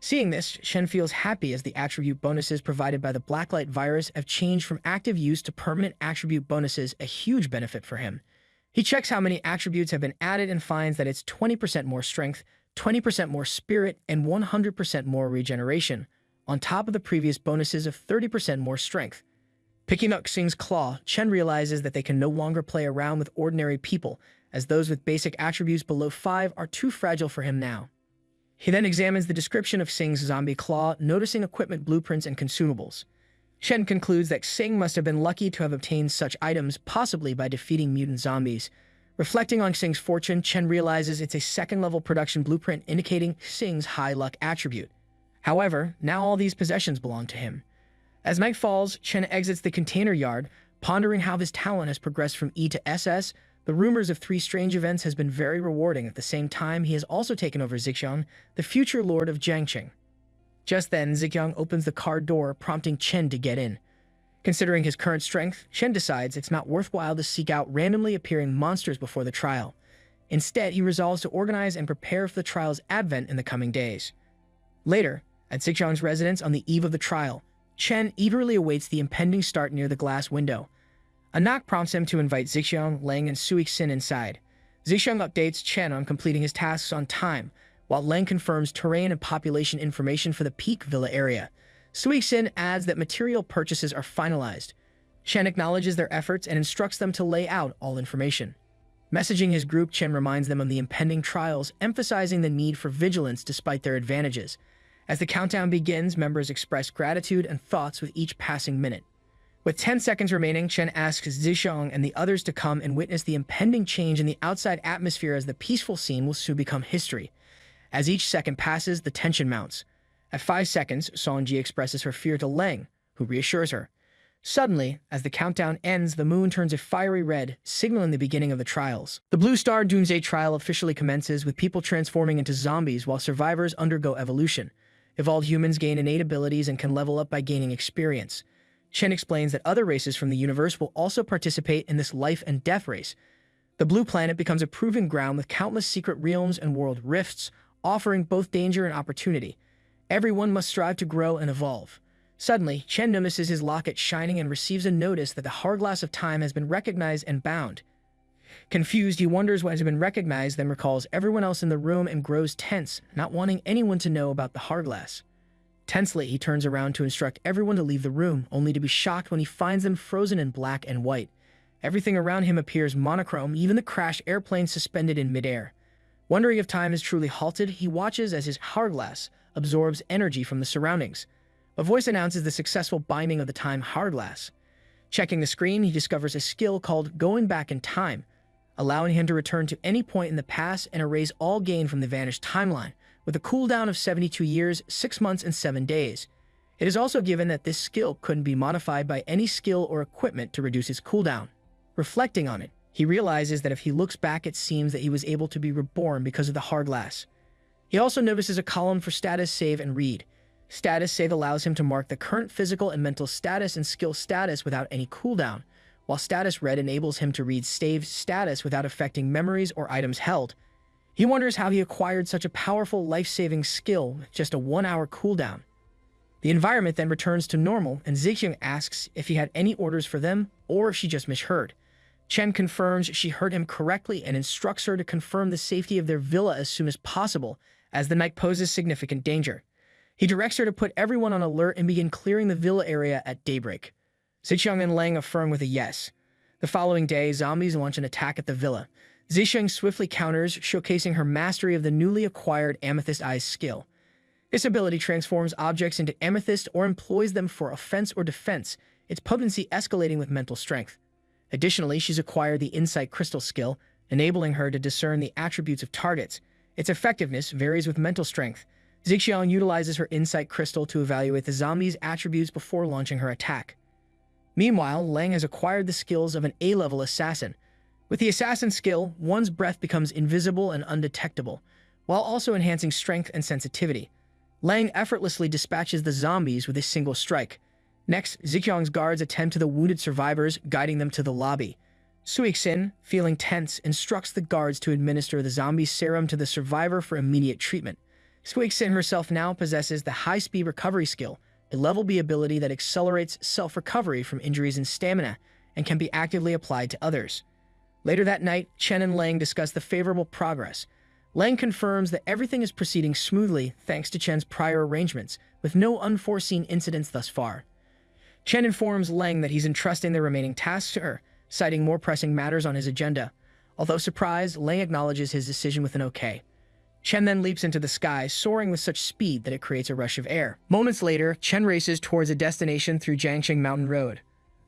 Seeing this, Chen feels happy as the attribute bonuses provided by the blacklight virus have changed from active use to permanent attribute bonuses, a huge benefit for him. He checks how many attributes have been added and finds that it's 20% more strength, 20% more spirit, and 100% more regeneration, on top of the previous bonuses of 30% more strength. Picking up Xing's claw, Chen realizes that they can no longer play around with ordinary people, as those with basic attributes below 5 are too fragile for him now. He then examines the description of Xing's zombie claw, noticing equipment blueprints and consumables. Chen concludes that Xing must have been lucky to have obtained such items, possibly by defeating mutant zombies. Reflecting on Xing's fortune, Chen realizes it's a second-level production blueprint indicating Xing's high luck attribute. However, now all these possessions belong to him. As night falls, Chen exits the container yard, pondering how his talent has progressed from E to SS. The rumors of 3 strange events has been very rewarding. At the same time, he has also taken over Zixiang, the future lord of Jiangqing. Just then, Zixiang opens the car door, prompting Chen to get in. Considering his current strength, Chen decides it's not worthwhile to seek out randomly appearing monsters before the trial. Instead, he resolves to organize and prepare for the trial's advent in the coming days. Later, at Zixiang's residence on the eve of the trial, Chen eagerly awaits the impending start near the glass window. A knock prompts him to invite Zixiang, Leng, and Suixin inside. Zixiang updates Chen on completing his tasks on time, while Leng confirms terrain and population information for the Peak Villa area. Suixin adds that material purchases are finalized. Chen acknowledges their efforts and instructs them to lay out all information. Messaging his group, Chen reminds them of the impending trials, emphasizing the need for vigilance despite their advantages. As the countdown begins, members express gratitude and thoughts with each passing minute. With 10 seconds remaining, Chen asks Zixiang and the others to come and witness the impending change in the outside atmosphere, as the peaceful scene will soon become history. As each second passes, the tension mounts. At 5 seconds, Songji expresses her fear to Leng, who reassures her. Suddenly, as the countdown ends, the moon turns a fiery red, signaling the beginning of the trials. The Blue Star Doomsday trial officially commences, with people transforming into zombies while survivors undergo evolution. Evolved humans gain innate abilities and can level up by gaining experience. Chen explains that other races from the universe will also participate in this life and death race. The blue planet becomes a proving ground with countless secret realms and world rifts, offering both danger and opportunity. Everyone must strive to grow and evolve. Suddenly, Chen notices his locket shining and receives a notice that the hourglass of time has been recognized and bound. Confused, he wonders what has been recognized, then recalls everyone else in the room and grows tense, not wanting anyone to know about the hourglass. Tensely, he turns around to instruct everyone to leave the room, only to be shocked when he finds them frozen in black and white. Everything around him appears monochrome, even the crashed airplane suspended in midair. Wondering if time has truly halted, he watches as his hourglass absorbs energy from the surroundings. A voice announces the successful binding of the time hourglass. Checking the screen, he discovers a skill called Going Back in Time, allowing him to return to any point in the past and erase all gain from the vanished timeline, with a cooldown of 72 years, 6 months, and 7 days. It is also given that this skill couldn't be modified by any skill or equipment to reduce its cooldown. Reflecting on it, he realizes that if he looks back, it seems that he was able to be reborn because of the hourglass. He also notices a column for status save and read. Status save allows him to mark the current physical and mental status and skill status without any cooldown, while status read enables him to read saved status without affecting memories or items held. He wonders how he acquired such a powerful life-saving skill with just a 1-hour cooldown. The environment then returns to normal, and Zixiang asks if he had any orders for them or if she just misheard. Chen confirms she heard him correctly and instructs her to confirm the safety of their villa as soon as possible, as the night poses significant danger. He directs her to put everyone on alert and begin clearing the villa area at daybreak. Zixiang and Lang affirm with a yes. The following day, zombies launch an attack at the villa. Zixiang swiftly counters, showcasing her mastery of the newly acquired Amethyst Eyes skill. This ability transforms objects into amethyst or employs them for offense or defense, its potency escalating with mental strength. Additionally, she's acquired the Insight Crystal skill, enabling her to discern the attributes of targets. Its effectiveness varies with mental strength. Zixiang utilizes her Insight Crystal to evaluate the zombie's attributes before launching her attack. Meanwhile, Lang has acquired the skills of an A-level assassin. With the assassin skill, one's breath becomes invisible and undetectable, while also enhancing strength and sensitivity. Lang effortlessly dispatches the zombies with a single strike. Next, Zixiang's guards attend to the wounded survivors, guiding them to the lobby. Suixin, feeling tense, instructs the guards to administer the zombie serum to the survivor for immediate treatment. Suixin herself now possesses the high-speed recovery skill, a level B ability that accelerates self-recovery from injuries and stamina, and can be actively applied to others. Later that night, Chen and Lang discuss the favorable progress. Lang confirms that everything is proceeding smoothly thanks to Chen's prior arrangements, with no unforeseen incidents thus far. Chen informs Lang that he's entrusting the remaining tasks to her, citing more pressing matters on his agenda. Although surprised, Lang acknowledges his decision with an okay. Chen then leaps into the sky, soaring with such speed that it creates a rush of air. Moments later, Chen races towards a destination through Jiangxing Mountain Road.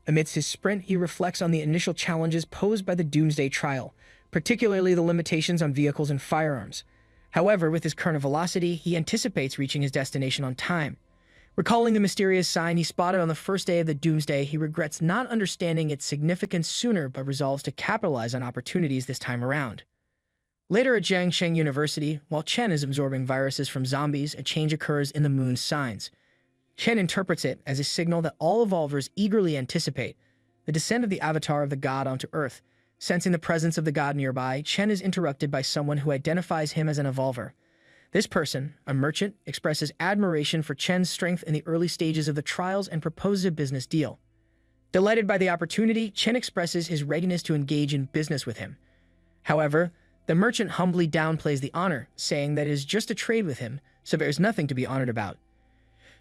Amidst his sprint, he reflects on the initial challenges posed by the Doomsday Trial, particularly the limitations on vehicles and firearms. However, with his current velocity, he anticipates reaching his destination on time. Recalling the mysterious sign he spotted on the first day of the Doomsday, he regrets not understanding its significance sooner but resolves to capitalize on opportunities this time around. Later at Jiangxing University, while Chen is absorbing viruses from zombies, a change occurs in the moon's signs. Chen interprets it as a signal that all evolvers eagerly anticipate, the descent of the avatar of the god onto Earth. Sensing the presence of the god nearby, Chen is interrupted by someone who identifies him as an evolver. This person, a merchant, expresses admiration for Chen's strength in the early stages of the trials and proposes a business deal. Delighted by the opportunity, Chen expresses his readiness to engage in business with him. However, the merchant humbly downplays the honor, saying that it is just a trade with him, so there is nothing to be honored about.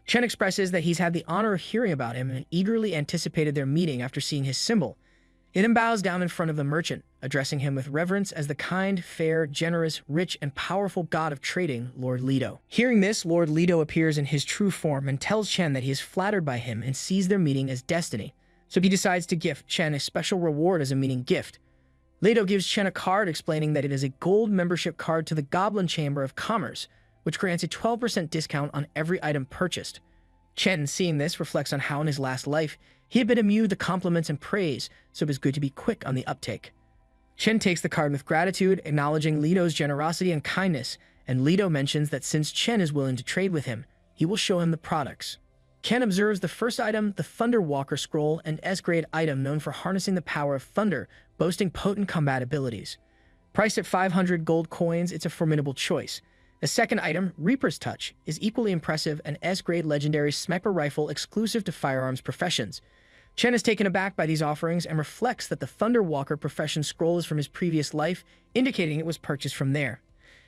Chen expresses that he's had the honor of hearing about him and eagerly anticipated their meeting after seeing his symbol. He then bows down in front of the merchant, addressing him with reverence as the kind, fair, generous, rich, and powerful god of trading, Lord Lido. Hearing this, Lord Lido appears in his true form and tells Chen that he is flattered by him and sees their meeting as destiny, so he decides to gift Chen a special reward as a meeting gift. Lido gives Chen a card explaining that it is a gold membership card to the Goblin Chamber of Commerce, which grants a 12% discount on every item purchased. Chen, seeing this, reflects on how in his last life he had been immune to compliments and praise, so it was good to be quick on the uptake. Chen takes the card with gratitude, acknowledging Lido's generosity and kindness, and Lido mentions that since Chen is willing to trade with him, he will show him the products. Chen observes the first item, the Thunder Walker Scroll, an S-grade item known for harnessing the power of thunder, boasting potent combat abilities. Priced at 500 gold coins, it's a formidable choice. The second item, Reaper's Touch, is equally impressive, an S-grade legendary sniper rifle exclusive to firearms professions. Chen is taken aback by these offerings and reflects that the Thunderwalker profession scroll is from his previous life, indicating it was purchased from there.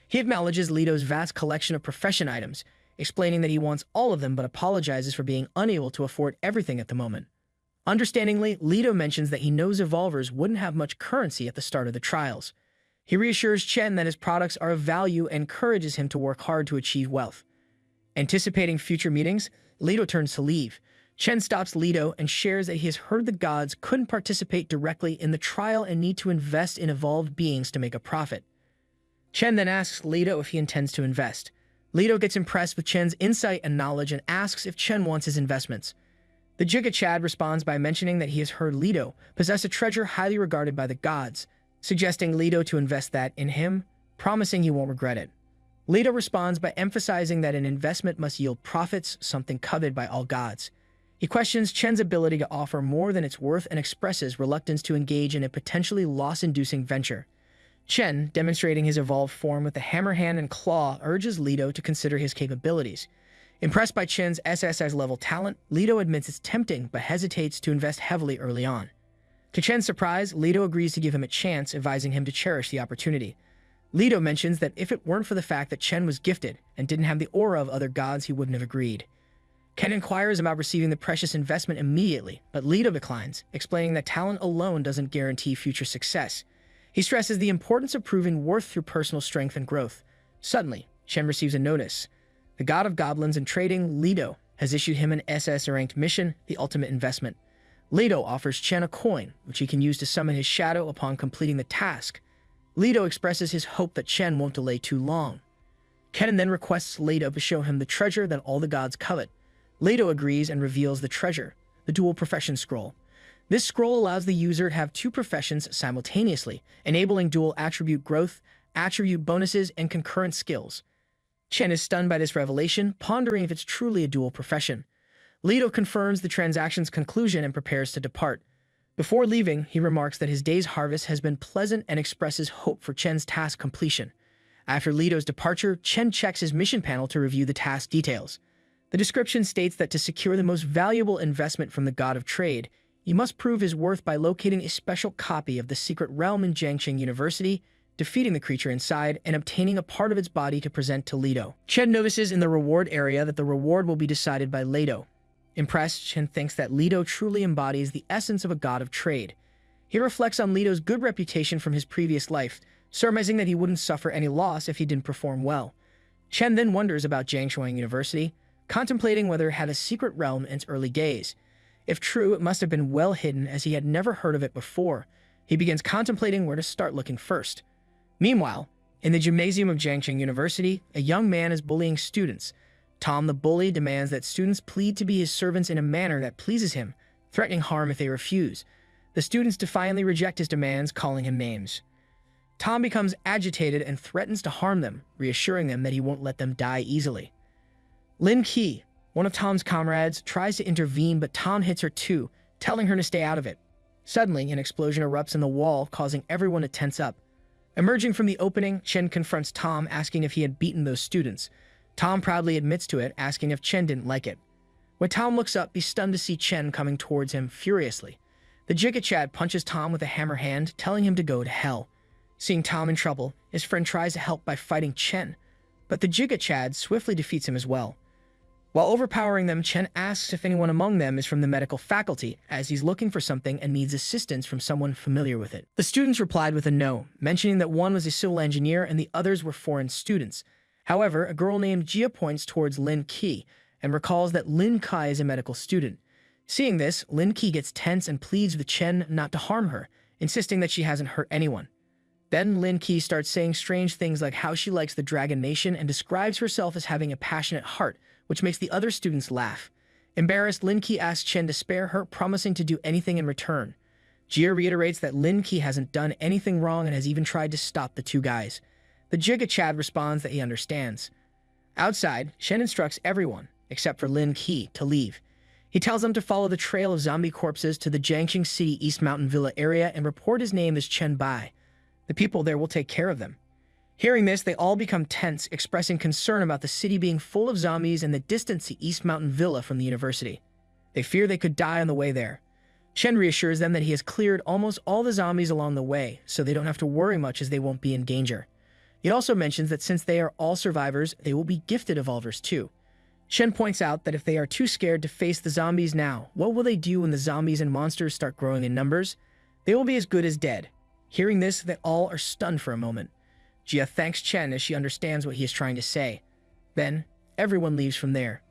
He acknowledges Lido's vast collection of profession items, explaining that he wants all of them but apologizes for being unable to afford everything at the moment. Understandingly, Lido mentions that he knows evolvers wouldn't have much currency at the start of the trials. He reassures Chen that his products are of value and encourages him to work hard to achieve wealth. Anticipating future meetings, Lido turns to leave. Chen stops Lido and shares that he has heard the gods couldn't participate directly in the trial and need to invest in evolved beings to make a profit. Chen then asks Lido if he intends to invest. Lido gets impressed with Chen's insight and knowledge and asks if Chen wants his investments. The Giga Chad responds by mentioning that he has heard Lido possess a treasure highly regarded by the gods, suggesting Lido to invest that in him, promising he won't regret it. Lido responds by emphasizing that an investment must yield profits, something coveted by all gods. He questions Chen's ability to offer more than it's worth and expresses reluctance to engage in a potentially loss-inducing venture. Chen, demonstrating his evolved form with the hammer hand and claw, urges Lido to consider his capabilities. Impressed by Chen's SSS-level talent, Lido admits it's tempting but hesitates to invest heavily early on. To Chen's surprise, Leto agrees to give him a chance, advising him to cherish the opportunity. Leto mentions that if it weren't for the fact that Chen was gifted and didn't have the aura of other gods, he wouldn't have agreed. Ken inquires about receiving the precious investment immediately, but Leto declines, explaining that talent alone doesn't guarantee future success. He stresses the importance of proving worth through personal strength and growth. Suddenly, Chen receives a notice. The god of goblins and trading, Leto, has issued him an SS-ranked mission, the ultimate investment. Leto offers Chen a coin, which he can use to summon his shadow upon completing the task. Leto expresses his hope that Chen won't delay too long. Ken then requests Leto to show him the treasure that all the gods covet. Leto agrees and reveals the treasure, the dual profession scroll. This scroll allows the user to have two professions simultaneously, enabling dual attribute growth, attribute bonuses, and concurrent skills. Chen is stunned by this revelation, pondering if it's truly a dual profession. Leto confirms the transaction's conclusion and prepares to depart. Before leaving, he remarks that his day's harvest has been pleasant and expresses hope for Chen's task completion. After Leto's departure, Chen checks his mission panel to review the task details. The description states that to secure the most valuable investment from the god of trade, he must prove his worth by locating a special copy of the secret realm in Jiangxing University, defeating the creature inside, and obtaining a part of its body to present to Leto. Chen notices in the reward area that the reward will be decided by Leto. Impressed, Chen thinks that Leto truly embodies the essence of a god of trade. He reflects on Leto's good reputation from his previous life, surmising that he wouldn't suffer any loss if he didn't perform well. Chen then wonders about Jiangxing University, contemplating whether it had a secret realm in its early days. If true, it must have been well hidden, as he had never heard of it before. He begins contemplating where to start looking first. Meanwhile, in the gymnasium of Jiangxing University, a young man is bullying students. Tom the bully demands that students plead to be his servants in a manner that pleases him, threatening harm if they refuse. The students defiantly reject his demands, calling him names. Tom becomes agitated and threatens to harm them, reassuring them that he won't let them die easily. Lin Qi, one of Tom's comrades, tries to intervene, but Tom hits her too, telling her to stay out of it. Suddenly, an explosion erupts in the wall, causing everyone to tense up. Emerging from the opening, Chen confronts Tom, asking if he had beaten those students. Tom proudly admits to it, asking if Chen didn't like it. When Tom looks up, he's stunned to see Chen coming towards him furiously. The Jigga-Chad punches Tom with a hammer hand, telling him to go to hell. Seeing Tom in trouble, his friend tries to help by fighting Chen, but the Jigga-Chad swiftly defeats him as well. While overpowering them, Chen asks if anyone among them is from the medical faculty, as he's looking for something and needs assistance from someone familiar with it. The students replied with a no, mentioning that one was a civil engineer and the others were foreign students. However, a girl named Jia points towards Lin Qi and recalls that Lin Kai is a medical student. Seeing this, Lin Qi gets tense and pleads with Chen not to harm her, insisting that she hasn't hurt anyone. Then Lin Qi starts saying strange things like how she likes the Dragon Nation and describes herself as having a passionate heart, which makes the other students laugh. Embarrassed, Lin Qi asks Chen to spare her, promising to do anything in return. Jia reiterates that Lin Qi hasn't done anything wrong and has even tried to stop the two guys. The Jigga-Chad responds that he understands. Outside, Chen instructs everyone, except for Lin Qi, to leave. He tells them to follow the trail of zombie corpses to the Jiangxing City East Mountain Villa area and report his name as Chen Bai. The people there will take care of them. Hearing this, they all become tense, expressing concern about the city being full of zombies and the distance to East Mountain Villa from the university. They fear they could die on the way there. Chen reassures them that he has cleared almost all the zombies along the way, so they don't have to worry much as they won't be in danger. He also mentions that since they are all survivors, they will be gifted evolvers too. Chen points out that if they are too scared to face the zombies now, what will they do when the zombies and monsters start growing in numbers? They will be as good as dead. Hearing this, they all are stunned for a moment. Jia thanks Chen as she understands what he is trying to say. Then, everyone leaves from there.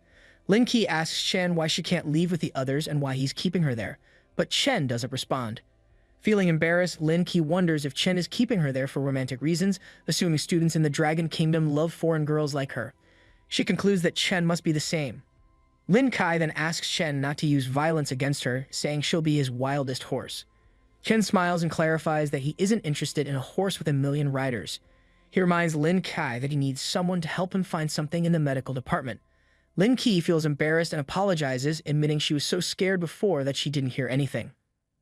Lin Qi asks Chen why she can't leave with the others and why he's keeping her there, but Chen doesn't respond. Feeling embarrassed, Lin Qi wonders if Chen is keeping her there for romantic reasons, assuming students in the Dragon Kingdom love foreign girls like her. She concludes that Chen must be the same. Lin Kai then asks Chen not to use violence against her, saying she'll be his wildest horse. Chen smiles and clarifies that he isn't interested in a horse with 1,000,000 riders. He reminds Lin Kai that he needs someone to help him find something in the medical department. Lin Qi feels embarrassed and apologizes, admitting she was so scared before that she didn't hear anything.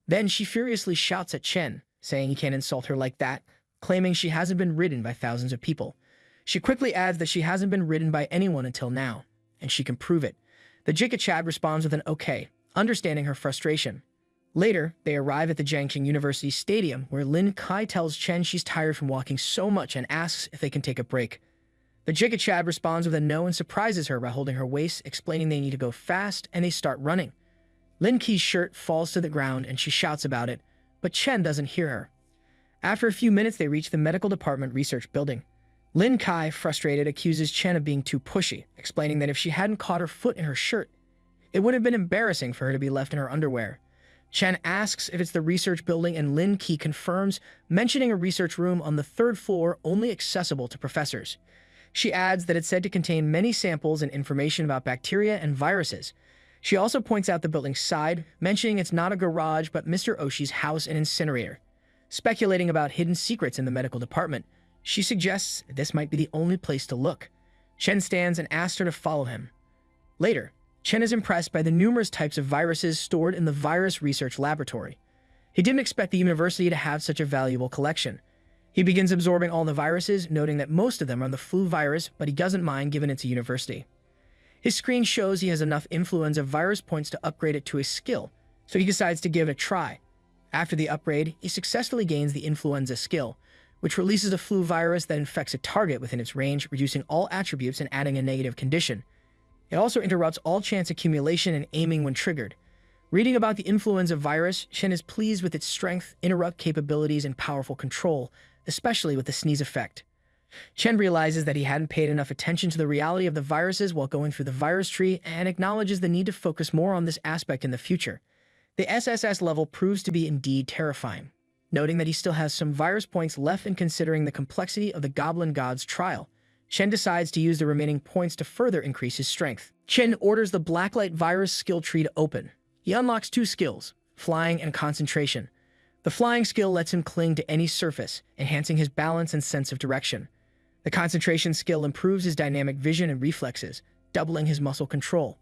Then she furiously shouts at Chen, saying he can't insult her like that, claiming she hasn't been ridden by thousands of people. She quickly adds that she hasn't been ridden by anyone until now, and she can prove it. The Jigga-Chad responds with an okay, understanding her frustration. Later, they arrive at the Jiangqing University Stadium, where Lin Kai tells Chen she's tired from walking so much and asks if they can take a break. The Jigga Chad responds with a no and surprises her by holding her waist, explaining they need to go fast, and they start running. Lin Kei's shirt falls to the ground and she shouts about it, but Chen doesn't hear her. After a few minutes, they reach the medical department research building. Lin Kai, frustrated, accuses Chen of being too pushy, explaining that if she hadn't caught her foot in her shirt, it would have been embarrassing for her to be left in her underwear. Chen asks if it's the research building and Lin Kai confirms, mentioning a research room on the third floor only accessible to professors. She adds that it's said to contain many samples and information about bacteria and viruses. She also points out the building's side, mentioning it's not a garage but Mr. Oshi's house and incinerator. Speculating about hidden secrets in the medical department, she suggests this might be the only place to look. Chen stands and asks her to follow him. Later, Chen is impressed by the numerous types of viruses stored in the virus research laboratory. He didn't expect the university to have such a valuable collection. He begins absorbing all the viruses, noting that most of them are the flu virus, but he doesn't mind given it's a university. His screen shows he has enough influenza virus points to upgrade it to a skill, so he decides to give it a try. After the upgrade, he successfully gains the influenza skill, which releases a flu virus that infects a target within its range, reducing all attributes and adding a negative condition. It also interrupts all chance accumulation and aiming when triggered. Reading about the influenza virus, Chen is pleased with its strength, interrupt capabilities, and powerful control, especially with the sneeze effect. Chen realizes that he hadn't paid enough attention to the reality of the viruses while going through the virus tree and acknowledges the need to focus more on this aspect in the future. The SSS level proves to be indeed terrifying, noting that he still has some virus points left and considering the complexity of the Goblin God's trial. Chen decides to use the remaining points to further increase his strength. Chen orders the Blacklight virus skill tree to open. He unlocks two skills, flying and concentration. The flying skill lets him cling to any surface, enhancing his balance and sense of direction. The concentration skill improves his dynamic vision and reflexes, doubling his muscle control.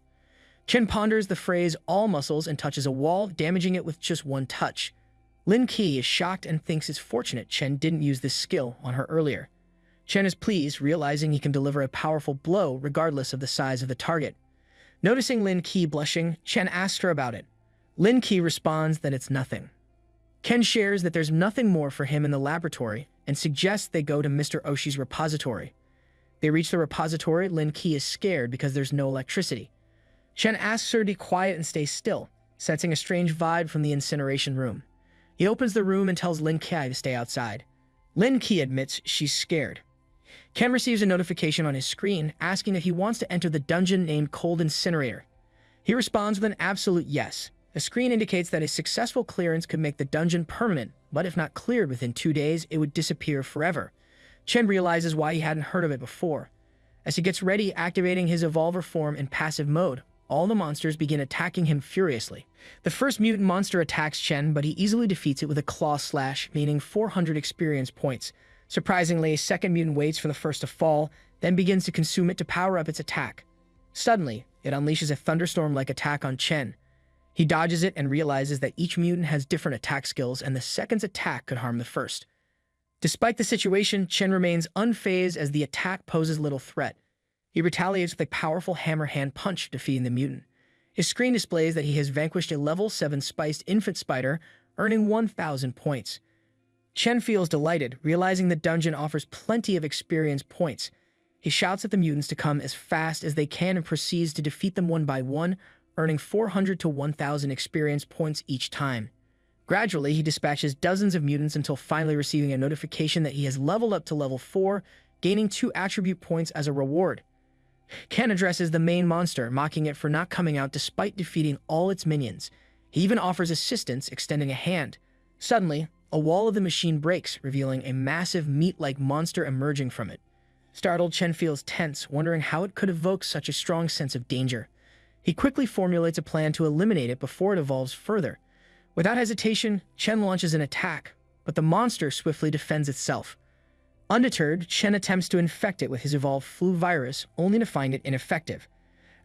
Chen ponders the phrase all muscles and touches a wall, damaging it with just one touch. Lin Kai is shocked and thinks it's fortunate Chen didn't use this skill on her earlier. Chen is pleased, realizing he can deliver a powerful blow regardless of the size of the target. Noticing Lin Kai blushing, Chen asks her about it. Lin Kai responds that it's nothing. Ken shares that there's nothing more for him in the laboratory and suggests they go to Mr. Oshi's repository. They reach the repository. Lin Kai is scared because there's no electricity. Chen asks her to be quiet and stay still, sensing a strange vibe from the incineration room. He opens the room and tells Lin Kai to stay outside. Lin Kai admits she's scared. Ken receives a notification on his screen asking if he wants to enter the dungeon named Cold Incinerator. He responds with an absolute yes. The screen indicates that a successful clearance could make the dungeon permanent, but if not cleared within 2 days, it would disappear forever. Chen realizes why he hadn't heard of it before. As he gets ready, activating his evolver form in passive mode, all the monsters begin attacking him furiously. The first mutant monster attacks Chen, but he easily defeats it with a claw slash, meaning 400 experience points. Surprisingly, a second mutant waits for the first to fall, then begins to consume it to power up its attack. Suddenly, it unleashes a thunderstorm-like attack on Chen. He dodges it and realizes that each mutant has different attack skills and the second's attack could harm the first. Despite the situation, Chen remains unfazed as the attack poses little threat. He retaliates with a powerful hammer hand punch, defeating the mutant. His screen displays that he has vanquished a level 7 spiced infant spider, earning 1,000 points. Chen feels delighted, realizing the dungeon offers plenty of experience points. He shouts at the mutants to come as fast as they can and proceeds to defeat them one by one, earning 400 to 1,000 experience points each time. Gradually, he dispatches dozens of mutants until finally receiving a notification that he has leveled up to level 4, gaining 2 attribute points as a reward. Ken addresses the main monster, mocking it for not coming out despite defeating all its minions. He even offers assistance, extending a hand. Suddenly, a wall of the machine breaks, revealing a massive meat-like monster emerging from it. Startled, Chen feels tense, wondering how it could evoke such a strong sense of danger. He quickly formulates a plan to eliminate it before it evolves further. Without hesitation, Chen launches an attack, but the monster swiftly defends itself. Undeterred, Chen attempts to infect it with his evolved flu virus, only to find it ineffective.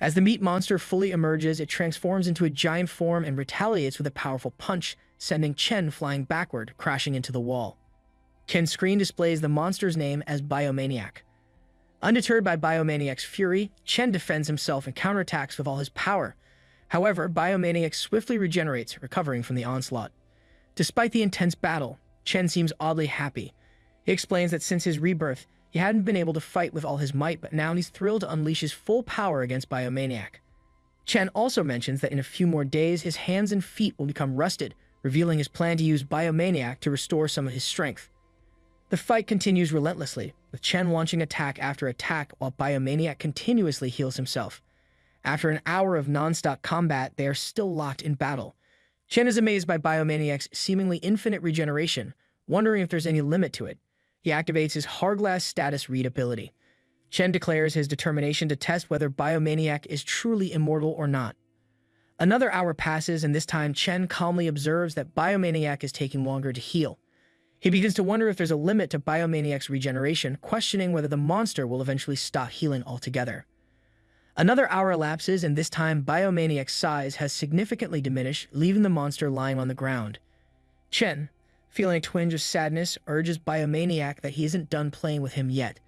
As the meat monster fully emerges, it transforms into a giant form and retaliates with a powerful punch, sending Chen flying backward, crashing into the wall. Ken's screen displays the monster's name as Biomaniac. Undeterred by Biomaniac's fury, Chen defends himself and counterattacks with all his power. However, Biomaniac swiftly regenerates, recovering from the onslaught. Despite the intense battle, Chen seems oddly happy. He explains that since his rebirth, he hadn't been able to fight with all his might, but now he's thrilled to unleash his full power against Biomaniac. Chen also mentions that in a few more days, his hands and feet will become rusted, revealing his plan to use Biomaniac to restore some of his strength. The fight continues relentlessly, with Chen launching attack after attack while Biomaniac continuously heals himself. After an hour of non-stop combat, they are still locked in battle. Chen is amazed by Biomaniac's seemingly infinite regeneration, wondering if there's any limit to it. He activates his Hourglass status read ability. Chen declares his determination to test whether Biomaniac is truly immortal or not. Another hour passes, and this time Chen calmly observes that Biomaniac is taking longer to heal. He begins to wonder if there's a limit to Biomaniac's regeneration, questioning whether the monster will eventually stop healing altogether. Another hour elapses, and this time Biomaniac's size has significantly diminished, leaving the monster lying on the ground. Chen, feeling a twinge of sadness, urges Biomaniac that he isn't done playing with him yet.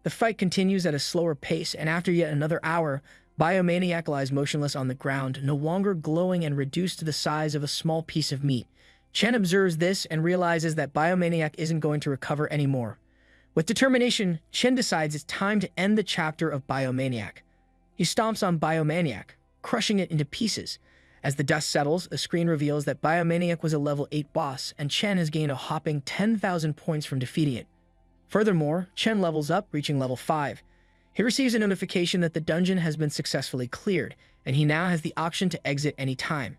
The fight continues at a slower pace, and after yet another hour, Biomaniac lies motionless on the ground, no longer glowing and reduced to the size of a small piece of meat. Chen observes this and realizes that Biomaniac isn't going to recover anymore. With determination, Chen decides it's time to end the chapter of Biomaniac. He stomps on Biomaniac, crushing it into pieces. As the dust settles, a screen reveals that Biomaniac was a level 8 boss, and Chen has gained a hopping 10,000 points from defeating it. Furthermore, Chen levels up, reaching level 5. He receives a notification that the dungeon has been successfully cleared, and he now has the option to exit any time.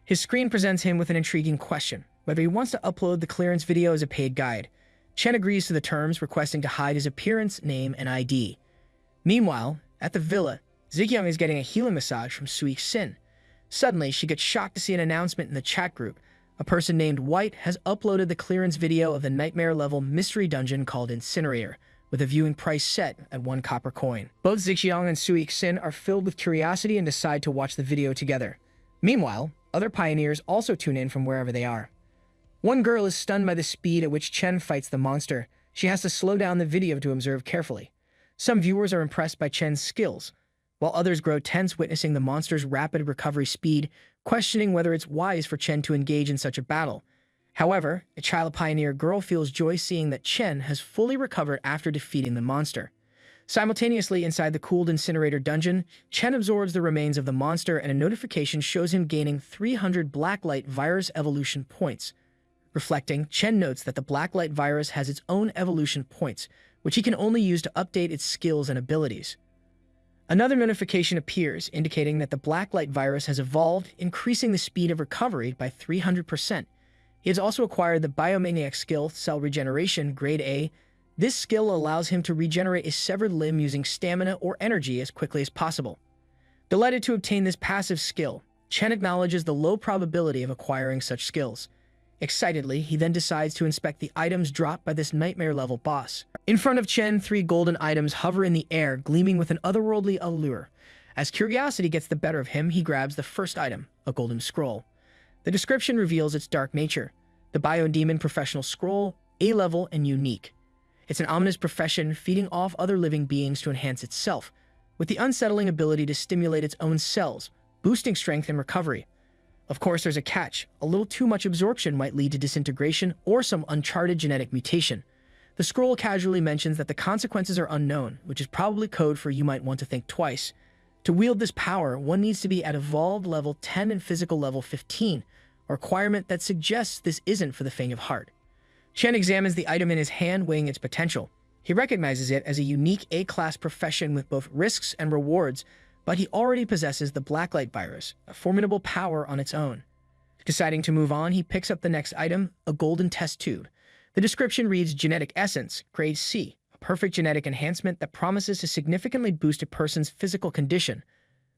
His screen presents him with an intriguing question, whether he wants to upload the clearance video as a paid guide. Chen agrees to the terms, requesting to hide his appearance, name, and ID. Meanwhile, at the villa, Zikyung is getting a healing massage from Sui Xin. Suddenly, she gets shocked to see an announcement in the chat group. A person named White has uploaded the clearance video of the nightmare-level mystery dungeon called Incinerator, with a viewing price set at 1 copper coin. Both Zikyung and Sui Xin are filled with curiosity and decide to watch the video together. Meanwhile, other pioneers also tune in from wherever they are. One girl is stunned by the speed at which Chen fights the monster. She has to slow down the video to observe carefully. Some viewers are impressed by Chen's skills, while others grow tense witnessing the monster's rapid recovery speed, questioning whether it's wise for Chen to engage in such a battle. However, a child pioneer girl feels joy seeing that Chen has fully recovered after defeating the monster. Simultaneously, inside the cooled incinerator dungeon, Chen absorbs the remains of the monster, and a notification shows him gaining 300 Blacklight Virus evolution points. Reflecting, Chen notes that the Blacklight Virus has its own evolution points, which he can only use to update its skills and abilities. Another notification appears, indicating that the Blacklight Virus has evolved, increasing the speed of recovery by 300%. He has also acquired the Biomaniac skill, Cell Regeneration, Grade A. This skill allows him to regenerate a severed limb using stamina or energy as quickly as possible. Delighted to obtain this passive skill, Chen acknowledges the low probability of acquiring such skills. Excitedly, he then decides to inspect the items dropped by this nightmare-level boss. In front of Chen, 3 golden items hover in the air, gleaming with an otherworldly allure. As curiosity gets the better of him, he grabs the first item, a golden scroll. The description reveals its dark nature. The Biodemon Professional Scroll, A-level and unique. It's an ominous profession feeding off other living beings to enhance itself, with the unsettling ability to stimulate its own cells, boosting strength and recovery. Of course, there's a catch. A little too much absorption might lead to disintegration or some uncharted genetic mutation. The scroll casually mentions that the consequences are unknown, which is probably code for you might want to think twice. To wield this power, one needs to be at evolved level 10 and physical level 15, a requirement that suggests this isn't for the faint of heart. Chen examines the item in his hand, weighing its potential. He recognizes it as a unique A-class profession with both risks and rewards, but he already possesses the Blacklight Virus, a formidable power on its own. Deciding to move on, he picks up the next item, a golden test tube. The description reads Genetic Essence, Grade C, a perfect genetic enhancement that promises to significantly boost a person's physical condition,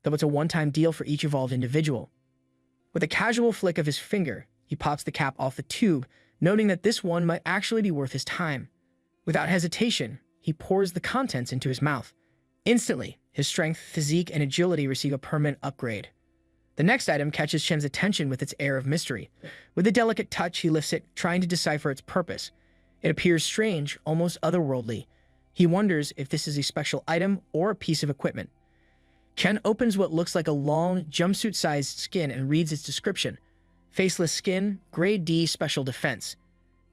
though it's a one-time deal for each evolved individual. With a casual flick of his finger, he pops the cap off the tube, noting that this one might actually be worth his time. Without hesitation, he pours the contents into his mouth. Instantly, his strength, physique, and agility receive a permanent upgrade. The next item catches Chen's attention with its air of mystery. With a delicate touch, he lifts it, trying to decipher its purpose. It appears strange, almost otherworldly. He wonders if this is a special item or a piece of equipment. Chen opens what looks like a long, jumpsuit-sized skin and reads its description. Faceless skin, grade D special defense.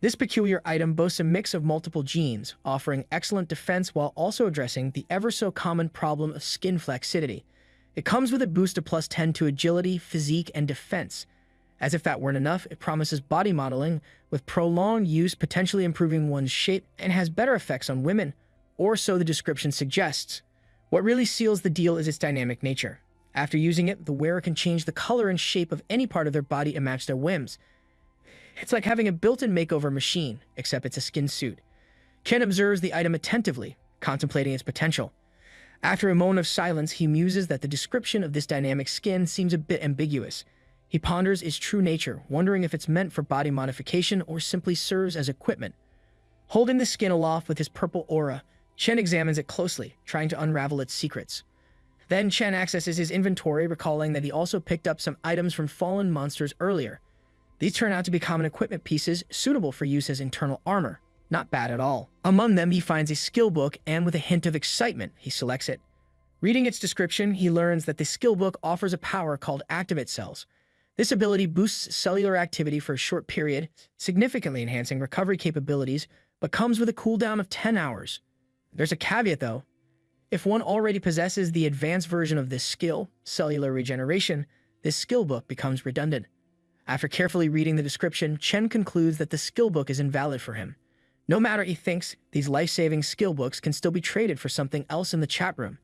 This peculiar item boasts a mix of multiple genes, offering excellent defense while also addressing the ever-so-common problem of skin flexidity. It comes with a boost of +10 to agility, physique, and defense. As if that weren't enough, it promises body modeling, with prolonged use potentially improving one's shape and has better effects on women, or so the description suggests. What really seals the deal is its dynamic nature. After using it, the wearer can change the color and shape of any part of their body to match their whims. It's like having a built-in makeover machine, except it's a skin suit. Chen observes the item attentively, contemplating its potential. After a moment of silence, he muses that the description of this dynamic skin seems a bit ambiguous. He ponders its true nature, wondering if it's meant for body modification or simply serves as equipment. Holding the skin aloft with his purple aura, Chen examines it closely, trying to unravel its secrets. Then Chen accesses his inventory, recalling that he also picked up some items from fallen monsters earlier. These turn out to be common equipment pieces, suitable for use as internal armor. Not bad at all. Among them, he finds a skill book, and with a hint of excitement, he selects it. Reading its description, he learns that the skill book offers a power called Activate Cells. This ability boosts cellular activity for a short period, significantly enhancing recovery capabilities, but comes with a cooldown of 10 hours. There's a caveat, though. If one already possesses the advanced version of this skill, cellular regeneration, this skill book becomes redundant. After carefully reading the description, Chen concludes that the skill book is invalid for him. No matter, he thinks, these life-saving skill books can still be traded for something else in the chat room.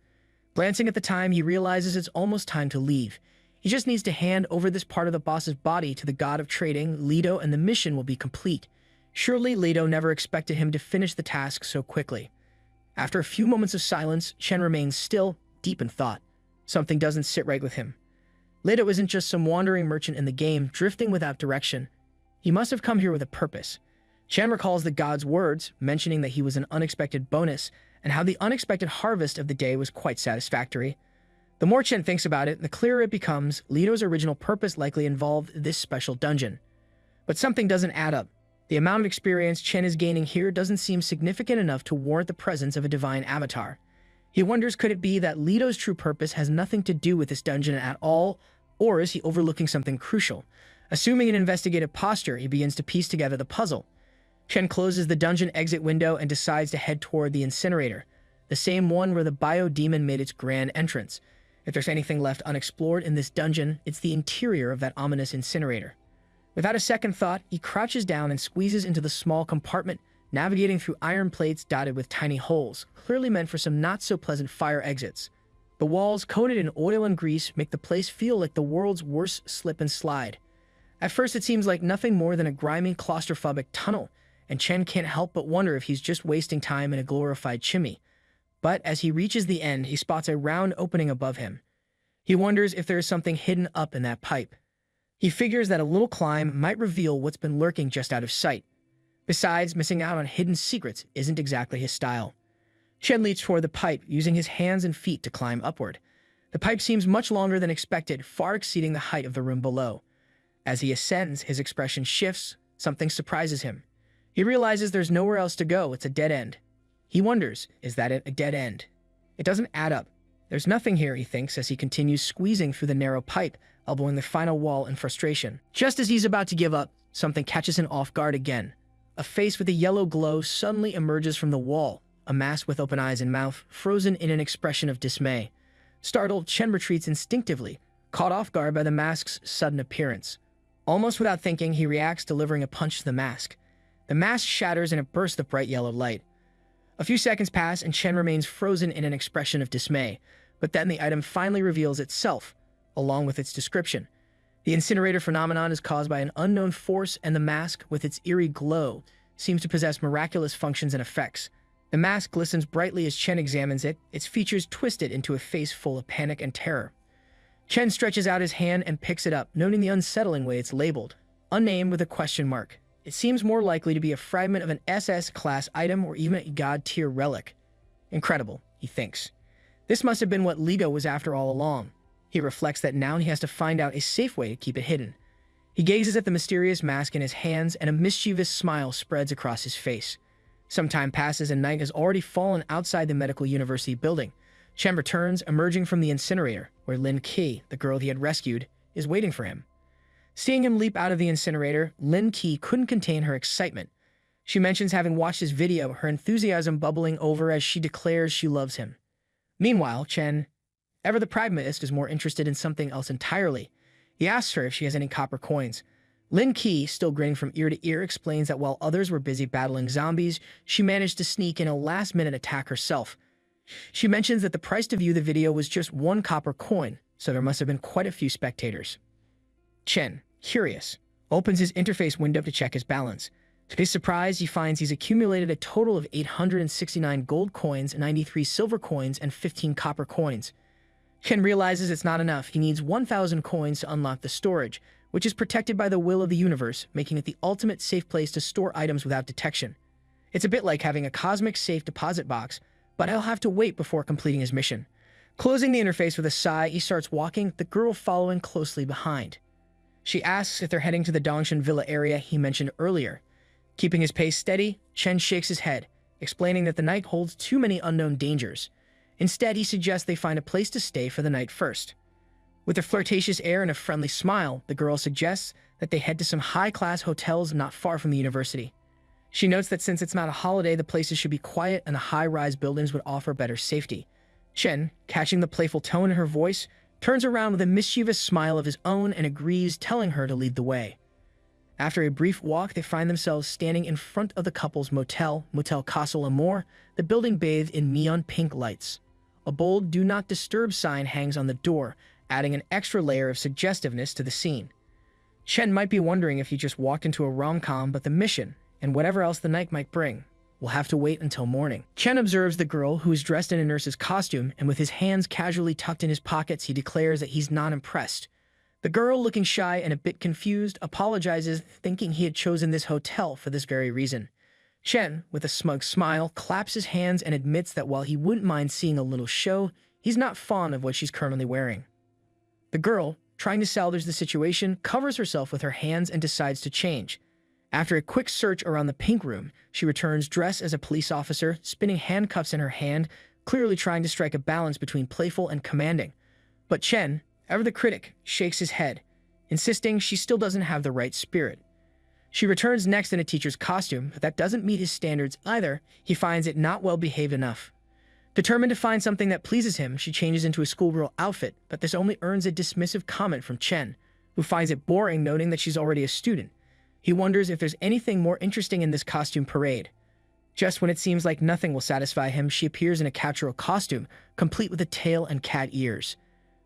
Glancing at the time, he realizes it's almost time to leave. He just needs to hand over this part of the boss's body to the god of trading, Leto, and the mission will be complete. Surely Leto never expected him to finish the task so quickly. After a few moments of silence, Chen remains still, deep in thought. Something doesn't sit right with him. Leto isn't just some wandering merchant in the game, drifting without direction. He must have come here with a purpose. Chen recalls the god's words, mentioning that he was an unexpected bonus, and how the unexpected harvest of the day was quite satisfactory. The more Chen thinks about it, the clearer it becomes Leto's original purpose likely involved this special dungeon. But something doesn't add up. The amount of experience Chen is gaining here doesn't seem significant enough to warrant the presence of a divine avatar. He wonders, could it be that Leto's true purpose has nothing to do with this dungeon at all, or is he overlooking something crucial? Assuming an investigative posture, he begins to piece together the puzzle. Chen closes the dungeon exit window and decides to head toward the incinerator, the same one where the biodemon made its grand entrance. If there's anything left unexplored in this dungeon, it's the interior of that ominous incinerator. Without a second thought, he crouches down and squeezes into the small compartment, navigating through iron plates dotted with tiny holes, clearly meant for some not-so-pleasant fire exits. The walls, coated in oil and grease, make the place feel like the world's worst slip and slide. At first, it seems like nothing more than a grimy, claustrophobic tunnel, and Chen can't help but wonder if he's just wasting time in a glorified chimney. But as he reaches the end, he spots a round opening above him. He wonders if there is something hidden up in that pipe. He figures that a little climb might reveal what's been lurking just out of sight. Besides, missing out on hidden secrets isn't exactly his style. Chen leaps toward the pipe, using his hands and feet to climb upward. The pipe seems much longer than expected, far exceeding the height of the room below. As he ascends, his expression shifts. Something surprises him. He realizes there's nowhere else to go. It's a dead end. He wonders, is that it, a dead end? It doesn't add up. There's nothing here, he thinks, as he continues squeezing through the narrow pipe, elbowing the final wall in frustration. Just as he's about to give up, something catches him off guard again. A face with a yellow glow suddenly emerges from the wall, a mask with open eyes and mouth, frozen in an expression of dismay. Startled, Chen retreats instinctively, caught off guard by the mask's sudden appearance. Almost without thinking, he reacts, delivering a punch to the mask. The mask shatters in a burst of bright yellow light. A few seconds pass, and Chen remains frozen in an expression of dismay, but then the item finally reveals itself, along with its description. The incinerator phenomenon is caused by an unknown force, and the mask, with its eerie glow, seems to possess miraculous functions and effects. The mask glistens brightly as Chen examines it, its features twisted into a face full of panic and terror. Chen stretches out his hand and picks it up, noting the unsettling way it's labeled. Unnamed with a question mark. It seems more likely to be a fragment of an SS-class item or even a god-tier relic. Incredible, he thinks. This must have been what Leto was after all along. He reflects that now he has to find out a safe way to keep it hidden. He gazes at the mysterious mask in his hands, and a mischievous smile spreads across his face. Some time passes and night has already fallen outside the medical university building. Chen returns, emerging from the incinerator, where Lin Qi, the girl he had rescued, is waiting for him. Seeing him leap out of the incinerator, Lin Qi couldn't contain her excitement. She mentions having watched his video, her enthusiasm bubbling over as she declares she loves him. Meanwhile, Chen, ever the pragmatist, is more interested in something else entirely. He asks her if she has any copper coins. Lin Qi, still grinning from ear to ear, explains that while others were busy battling zombies, she managed to sneak in a last-minute attack herself. She mentions that the price to view the video was just 1 copper coin, so there must have been quite a few spectators. Chen, curious, opens his interface window to check his balance. To his surprise, he finds he's accumulated a total of 869 gold coins, 93 silver coins, and 15 copper coins. Chen realizes it's not enough. He needs 1,000 coins to unlock the storage, which is protected by the will of the universe, making it the ultimate safe place to store items without detection. It's a bit like having a cosmic safe deposit box, but he'll have to wait before completing his mission. Closing the interface with a sigh, he starts walking, the girl following closely behind. She asks if they're heading to the Dongshan Villa area he mentioned earlier. Keeping his pace steady, Chen shakes his head, explaining that the night holds too many unknown dangers. Instead, he suggests they find a place to stay for the night first. With a flirtatious air and a friendly smile, the girl suggests that they head to some high-class hotels not far from the university. She notes that since it's not a holiday, the places should be quiet and the high-rise buildings would offer better safety. Chen, catching the playful tone in her voice, turns around with a mischievous smile of his own and agrees, telling her to lead the way. After a brief walk, they find themselves standing in front of the couple's motel, Motel Casa L'Amour, the building bathed in neon pink lights. A bold "Do Not Disturb" sign hangs on the door, adding an extra layer of suggestiveness to the scene. Chen might be wondering if he just walked into a rom-com, but the mission, and whatever else the night might bring, will have to wait until morning. Chen observes the girl, who is dressed in a nurse's costume, and with his hands casually tucked in his pockets, he declares that he's not impressed. The girl, looking shy and a bit confused, apologizes, thinking he had chosen this hotel for this very reason. Chen, with a smug smile, claps his hands and admits that while he wouldn't mind seeing a little show, he's not fond of what she's currently wearing. The girl, trying to salvage the situation, covers herself with her hands and decides to change. After a quick search around the pink room, she returns dressed as a police officer, spinning handcuffs in her hand, clearly trying to strike a balance between playful and commanding. But Chen, ever the critic, shakes his head, insisting she still doesn't have the right spirit. She returns next in a teacher's costume, but that doesn't meet his standards either. He finds it not well behaved enough. Determined to find something that pleases him, she changes into a schoolgirl outfit, but this only earns a dismissive comment from Chen, who finds it boring, noting that she's already a student. He wonders if there's anything more interesting in this costume parade. Just when it seems like nothing will satisfy him, she appears in a captural costume, complete with a tail and cat ears.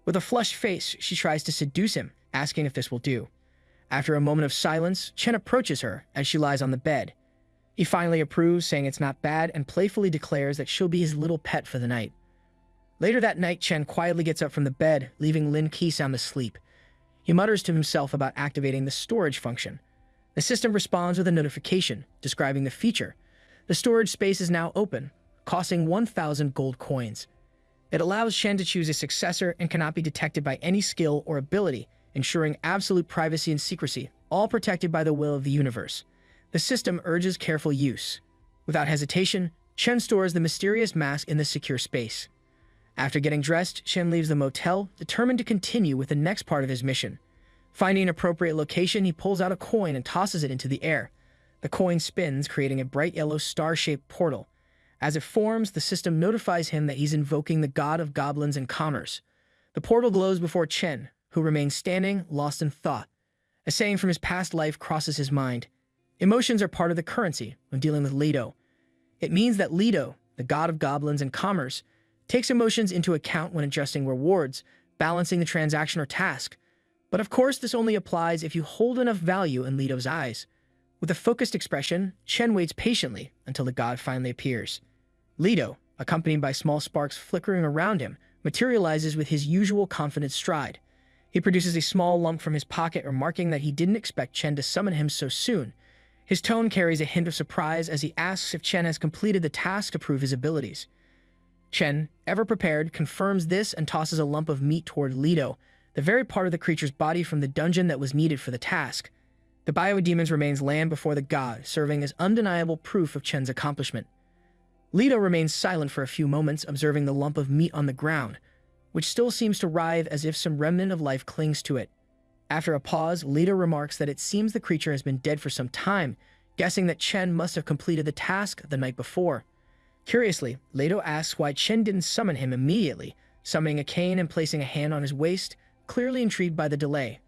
With a flushed face, she tries to seduce him, asking if this will do. After a moment of silence, Chen approaches her as she lies on the bed. He finally approves, saying it's not bad, and playfully declares that she'll be his little pet for the night. Later that night, Chen quietly gets up from the bed, leaving Lin Qi sound asleep. He mutters to himself about activating the storage function. The system responds with a notification, describing the feature. The storage space is now open, costing 1,000 gold coins. It allows Chen to choose a successor and cannot be detected by any skill or ability, ensuring absolute privacy and secrecy, all protected by the will of the universe. The system urges careful use. Without hesitation, Chen stores the mysterious mask in the secure space. After getting dressed, Chen leaves the motel, determined to continue with the next part of his mission. Finding an appropriate location, he pulls out a coin and tosses it into the air. The coin spins, creating a bright yellow star-shaped portal. As it forms, the system notifies him that he's invoking the god of goblins and commerce. The portal glows before Chen, who remains standing, lost in thought. A saying from his past life crosses his mind. Emotions are part of the currency when dealing with Lido. It means that Lido, the god of goblins and commerce, takes emotions into account when adjusting rewards, balancing the transaction or task. But of course, this only applies if you hold enough value in Lido's eyes. With a focused expression, Chen waits patiently until the god finally appears. Lido, accompanied by small sparks flickering around him, materializes with his usual confident stride. He produces a small lump from his pocket, remarking that he didn't expect Chen to summon him so soon. His tone carries a hint of surprise as he asks if Chen has completed the task to prove his abilities. Chen, ever prepared, confirms this and tosses a lump of meat toward Lido, the very part of the creature's body from the dungeon that was needed for the task. The biodemons remains land before the god, serving as undeniable proof of Chen's accomplishment. Leto remains silent for a few moments, observing the lump of meat on the ground, which still seems to writhe as if some remnant of life clings to it. After a pause, Leto remarks that it seems the creature has been dead for some time, guessing that Chen must have completed the task the night before. Curiously, Leto asks why Chen didn't summon him immediately, summoning a cane and placing a hand on his waist, clearly intrigued by the delay.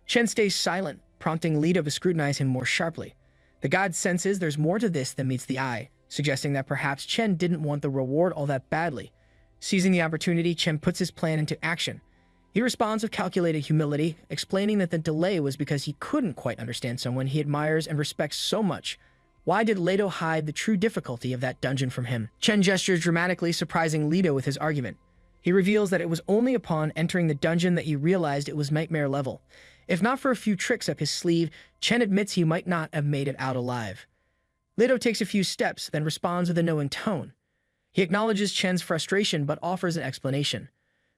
Chen stays silent, prompting Leto to scrutinize him more sharply. The god senses there's more to this than meets the eye, suggesting that perhaps Chen didn't want the reward all that badly. Seizing the opportunity, Chen puts his plan into action. He responds with calculated humility, explaining that the delay was because he couldn't quite understand someone he admires and respects so much. Why did Leto hide the true difficulty of that dungeon from him? Chen gestures dramatically, surprising Leto with his argument. He reveals that it was only upon entering the dungeon that he realized it was nightmare level. If not for a few tricks up his sleeve, Chen admits he might not have made it out alive. Leto takes a few steps, then responds with a knowing tone. He acknowledges Chen's frustration but offers an explanation.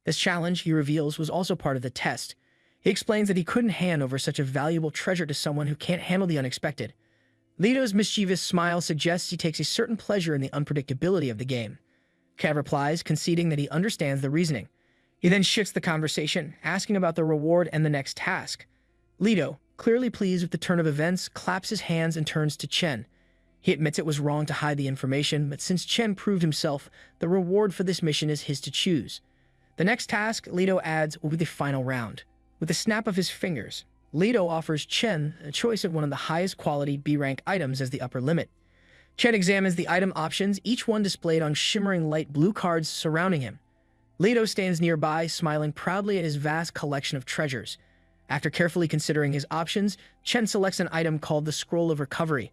This challenge, he reveals, was also part of the test. He explains that he couldn't hand over such a valuable treasure to someone who can't handle the unexpected. Leto's mischievous smile suggests he takes a certain pleasure in the unpredictability of the game. Chen replies, conceding that he understands the reasoning. He then shifts the conversation, asking about the reward and the next task. Leto, clearly pleased with the turn of events, claps his hands and turns to Chen. He admits it was wrong to hide the information, but since Chen proved himself, the reward for this mission is his to choose. The next task, Leto adds, will be the final round. With a snap of his fingers, Leto offers Chen a choice of one of the highest quality B-rank items as the upper limit. Chen examines the item options, each one displayed on shimmering light blue cards surrounding him. Leto stands nearby, smiling proudly at his vast collection of treasures. After carefully considering his options, Chen selects an item called the Scroll of Recovery.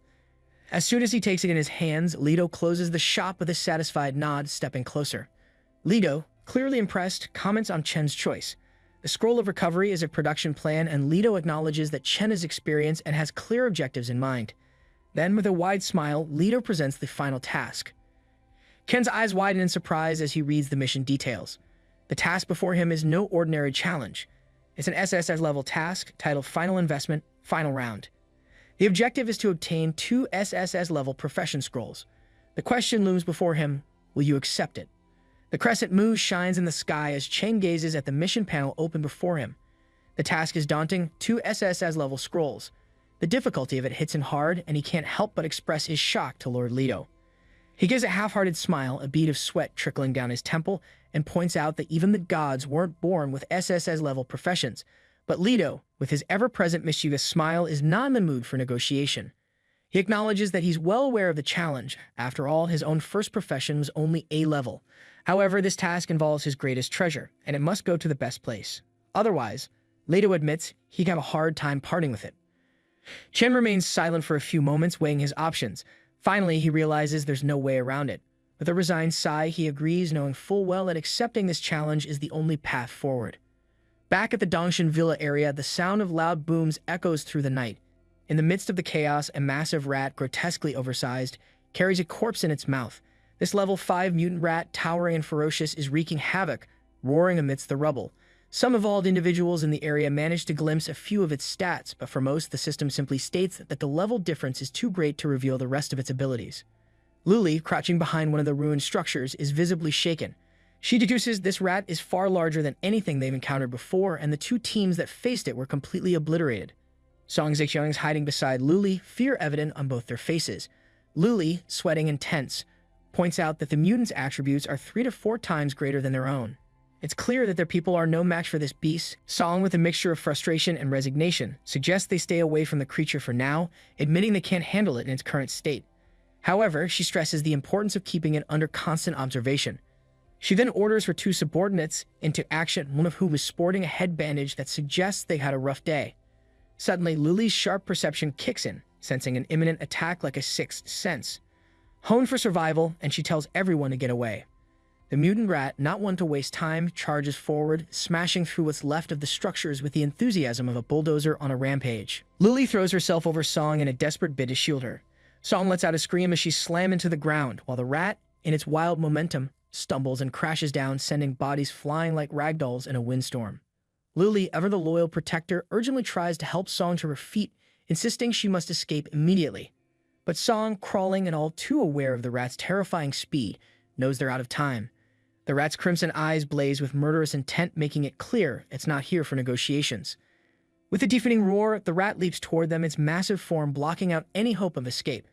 As soon as he takes it in his hands, Leto closes the shop with a satisfied nod, stepping closer. Leto, clearly impressed, comments on Chen's choice. The Scroll of Recovery is a production plan, and Leto acknowledges that Chen is experienced and has clear objectives in mind. Then, with a wide smile, Leto presents the final task. Chen's eyes widen in surprise as he reads the mission details. The task before him is no ordinary challenge. It's an SSS-level task titled Final Investment, Final Round. The objective is to obtain 2 SSS-level profession scrolls. The question looms before him, will you accept it? The crescent moon shines in the sky as Chen gazes at the mission panel open before him. The task is daunting, 2 SSS-level scrolls. The difficulty of it hits him hard, and he can't help but express his shock to Lord Leto. He gives a half-hearted smile, a bead of sweat trickling down his temple, and points out that even the gods weren't born with SSS-level professions. But Leto, with his ever-present mischievous smile, is not in the mood for negotiation. He acknowledges that he's well aware of the challenge. After all, his own first profession was only A-level. However, this task involves his greatest treasure, and it must go to the best place. Otherwise, Leto admits he'd have a hard time parting with it. Chen remains silent for a few moments, weighing his options. Finally, he realizes there's no way around it. With a resigned sigh, he agrees, knowing full well that accepting this challenge is the only path forward. Back at the Dongshan Villa area, the sound of loud booms echoes through the night. In the midst of the chaos, a massive rat, grotesquely oversized, carries a corpse in its mouth. This level 5 mutant rat, towering and ferocious, is wreaking havoc, roaring amidst the rubble. Some evolved individuals in the area manage to glimpse a few of its stats, but for most, the system simply states that the level difference is too great to reveal the rest of its abilities. Luli, crouching behind one of the ruined structures, is visibly shaken. She deduces this rat is far larger than anything they've encountered before, and the 2 teams that faced it were completely obliterated. Song Zixiang is hiding beside Luli, fear evident on both their faces. Luli, sweating and tense, points out that the mutants' attributes are 3 to 4 times greater than their own. It's clear that their people are no match for this beast. Song, with a mixture of frustration and resignation, suggests they stay away from the creature for now, admitting they can't handle it in its current state. However, she stresses the importance of keeping it under constant observation. She then orders her 2 subordinates into action, one of whom is sporting a head bandage that suggests they had a rough day. Suddenly, Luli's sharp perception kicks in, sensing an imminent attack like a sixth sense. Honed for survival, and she tells everyone to get away. The mutant rat, not one to waste time, charges forward, smashing through what's left of the structures with the enthusiasm of a bulldozer on a rampage. Luli throws herself over Song in a desperate bid to shield her. Song lets out a scream as she slams into the ground, while the rat, in its wild momentum, stumbles and crashes down, sending bodies flying like ragdolls in a windstorm. Luli, ever the loyal protector, urgently tries to help Song to her feet, insisting she must escape immediately. But Song, crawling and all too aware of the rat's terrifying speed, knows they're out of time. The rat's crimson eyes blaze with murderous intent, making it clear it's not here for negotiations. With a deafening roar, the rat leaps toward them, its massive form blocking out any hope of escape.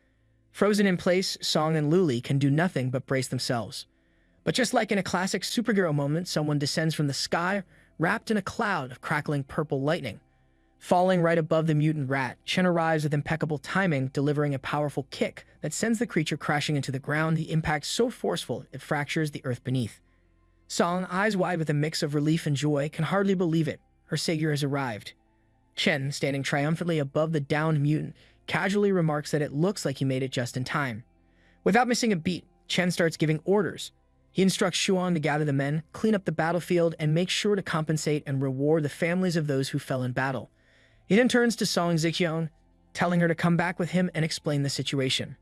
Frozen in place, Song and Luli can do nothing but brace themselves. But just like in a classic superhero moment, someone descends from the sky, wrapped in a cloud of crackling purple lightning. Falling right above the mutant rat, Chen arrives with impeccable timing, delivering a powerful kick that sends the creature crashing into the ground, the impact so forceful it fractures the earth beneath. Song, eyes wide with a mix of relief and joy, can hardly believe it. Her savior has arrived. Chen, standing triumphantly above the downed mutant, casually remarks that it looks like he made it just in time. Without missing a beat, Chen starts giving orders. He instructs Xuan to gather the men, clean up the battlefield, and make sure to compensate and reward the families of those who fell in battle. He then turns to Song Zixian, telling her to come back with him and explain the situation.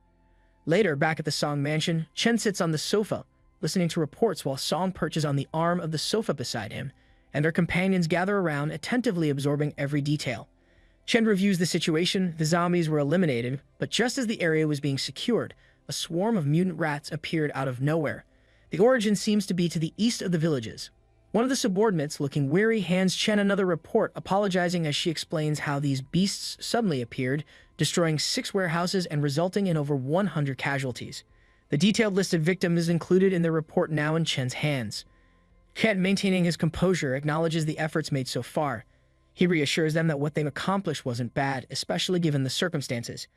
Later, back at the Song mansion, Chen sits on the sofa, listening to reports while Song perches on the arm of the sofa beside him, and their companions gather around, attentively absorbing every detail. Chen reviews the situation. The zombies were eliminated, but just as the area was being secured, a swarm of mutant rats appeared out of nowhere. The origin seems to be to the east of the villages. One of the subordinates, looking weary, hands Chen another report, apologizing as she explains how these beasts suddenly appeared, destroying 6 warehouses and resulting in over 100 casualties. The detailed list of victims is included in the report now in Chen's hands. Chen, maintaining his composure, acknowledges the efforts made so far. He reassures them that what they've accomplished wasn't bad, especially given the circumstances.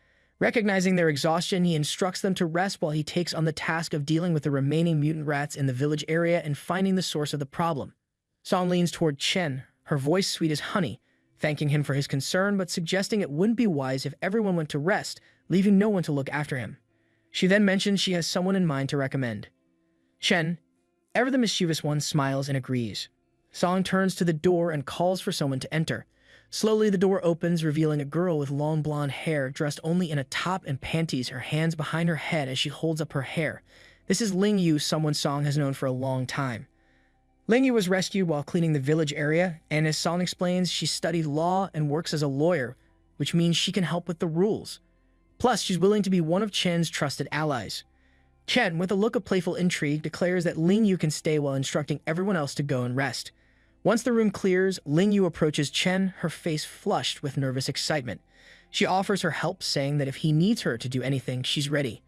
Recognizing their exhaustion, he instructs them to rest while he takes on the task of dealing with the remaining mutant rats in the village area and finding the source of the problem. Song leans toward Chen, her voice sweet as honey, thanking him for his concern but suggesting it wouldn't be wise if everyone went to rest, leaving no one to look after him. She then mentions she has someone in mind to recommend. Chen, ever the mischievous one, smiles and agrees. Song turns to the door and calls for someone to enter. Slowly, the door opens, revealing a girl with long blonde hair, dressed only in a top and panties, her hands behind her head as she holds up her hair. This is Ling Yu, someone Song has known for a long time. Ling Yu was rescued while cleaning the village area, and as Song explains, she studied law and works as a lawyer, which means she can help with the rules. Plus, she's willing to be one of Chen's trusted allies. Chen, with a look of playful intrigue, declares that Ling Yu can stay while instructing everyone else to go and rest. Once the room clears, Ling Yu approaches Chen, her face flushed with nervous excitement. She offers her help, saying that if he needs her to do anything, she's ready.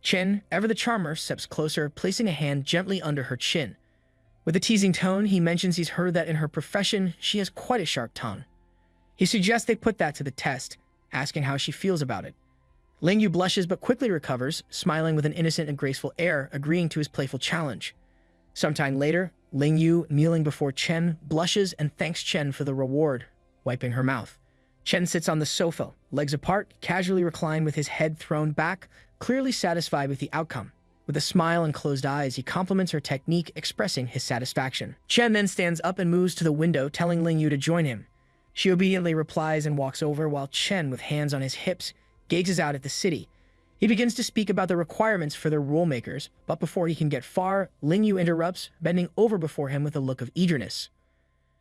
Chen, ever the charmer, steps closer, placing a hand gently under her chin. With a teasing tone, he mentions he's heard that in her profession, she has quite a sharp tongue. He suggests they put that to the test, asking how she feels about it. Ling Yu blushes but quickly recovers, smiling with an innocent and graceful air, agreeing to his playful challenge. Sometime later, Ling Yu, kneeling before Chen, blushes and thanks Chen for the reward, wiping her mouth. Chen sits on the sofa, legs apart, casually reclined with his head thrown back, clearly satisfied with the outcome. With a smile and closed eyes, he compliments her technique, expressing his satisfaction. Chen then stands up and moves to the window, telling Ling Yu to join him. She obediently replies and walks over, while Chen, with hands on his hips, gazes out at the city. He begins to speak about the requirements for their rulemakers, but before he can get far, Ling Yu interrupts, bending over before him with a look of eagerness.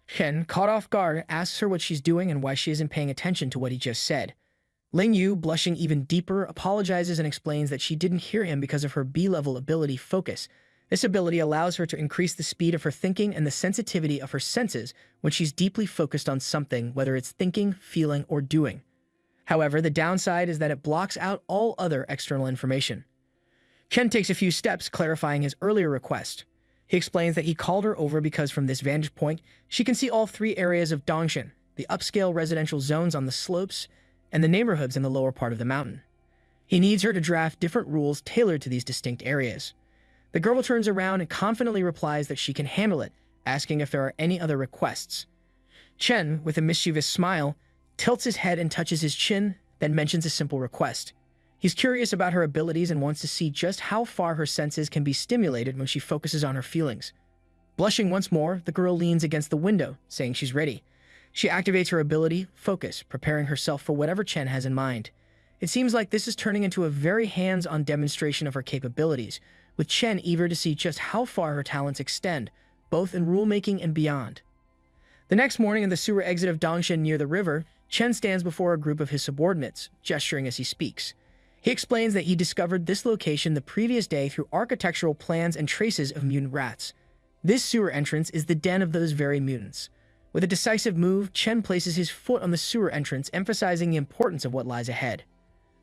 Chen, caught off guard, asks her what she's doing and why she isn't paying attention to what he just said. Ling Yu, blushing even deeper, apologizes and explains that she didn't hear him because of her B-level ability Focus. This ability allows her to increase the speed of her thinking and the sensitivity of her senses when she's deeply focused on something, whether it's thinking, feeling, or doing. However, the downside is that it blocks out all other external information. Chen takes a few steps, clarifying his earlier request. He explains that he called her over because from this vantage point, she can see all 3 areas of Dongshan, the upscale residential zones on the slopes, and the neighborhoods in the lower part of the mountain. He needs her to draft different rules tailored to these distinct areas. The girl turns around and confidently replies that she can handle it, asking if there are any other requests. Chen, with a mischievous smile, tilts his head and touches his chin, then mentions a simple request. He's curious about her abilities and wants to see just how far her senses can be stimulated when she focuses on her feelings. Blushing once more, the girl leans against the window, saying she's ready. She activates her ability, Focus, preparing herself for whatever Chen has in mind. It seems like this is turning into a very hands-on demonstration of her capabilities, with Chen eager to see just how far her talents extend, both in rulemaking and beyond. The next morning, in the sewer exit of Dongshan near the river, Chen stands before a group of his subordinates, gesturing as he speaks. He explains that he discovered this location the previous day through architectural plans and traces of mutant rats. This sewer entrance is the den of those very mutants. With a decisive move, Chen places his foot on the sewer entrance, emphasizing the importance of what lies ahead.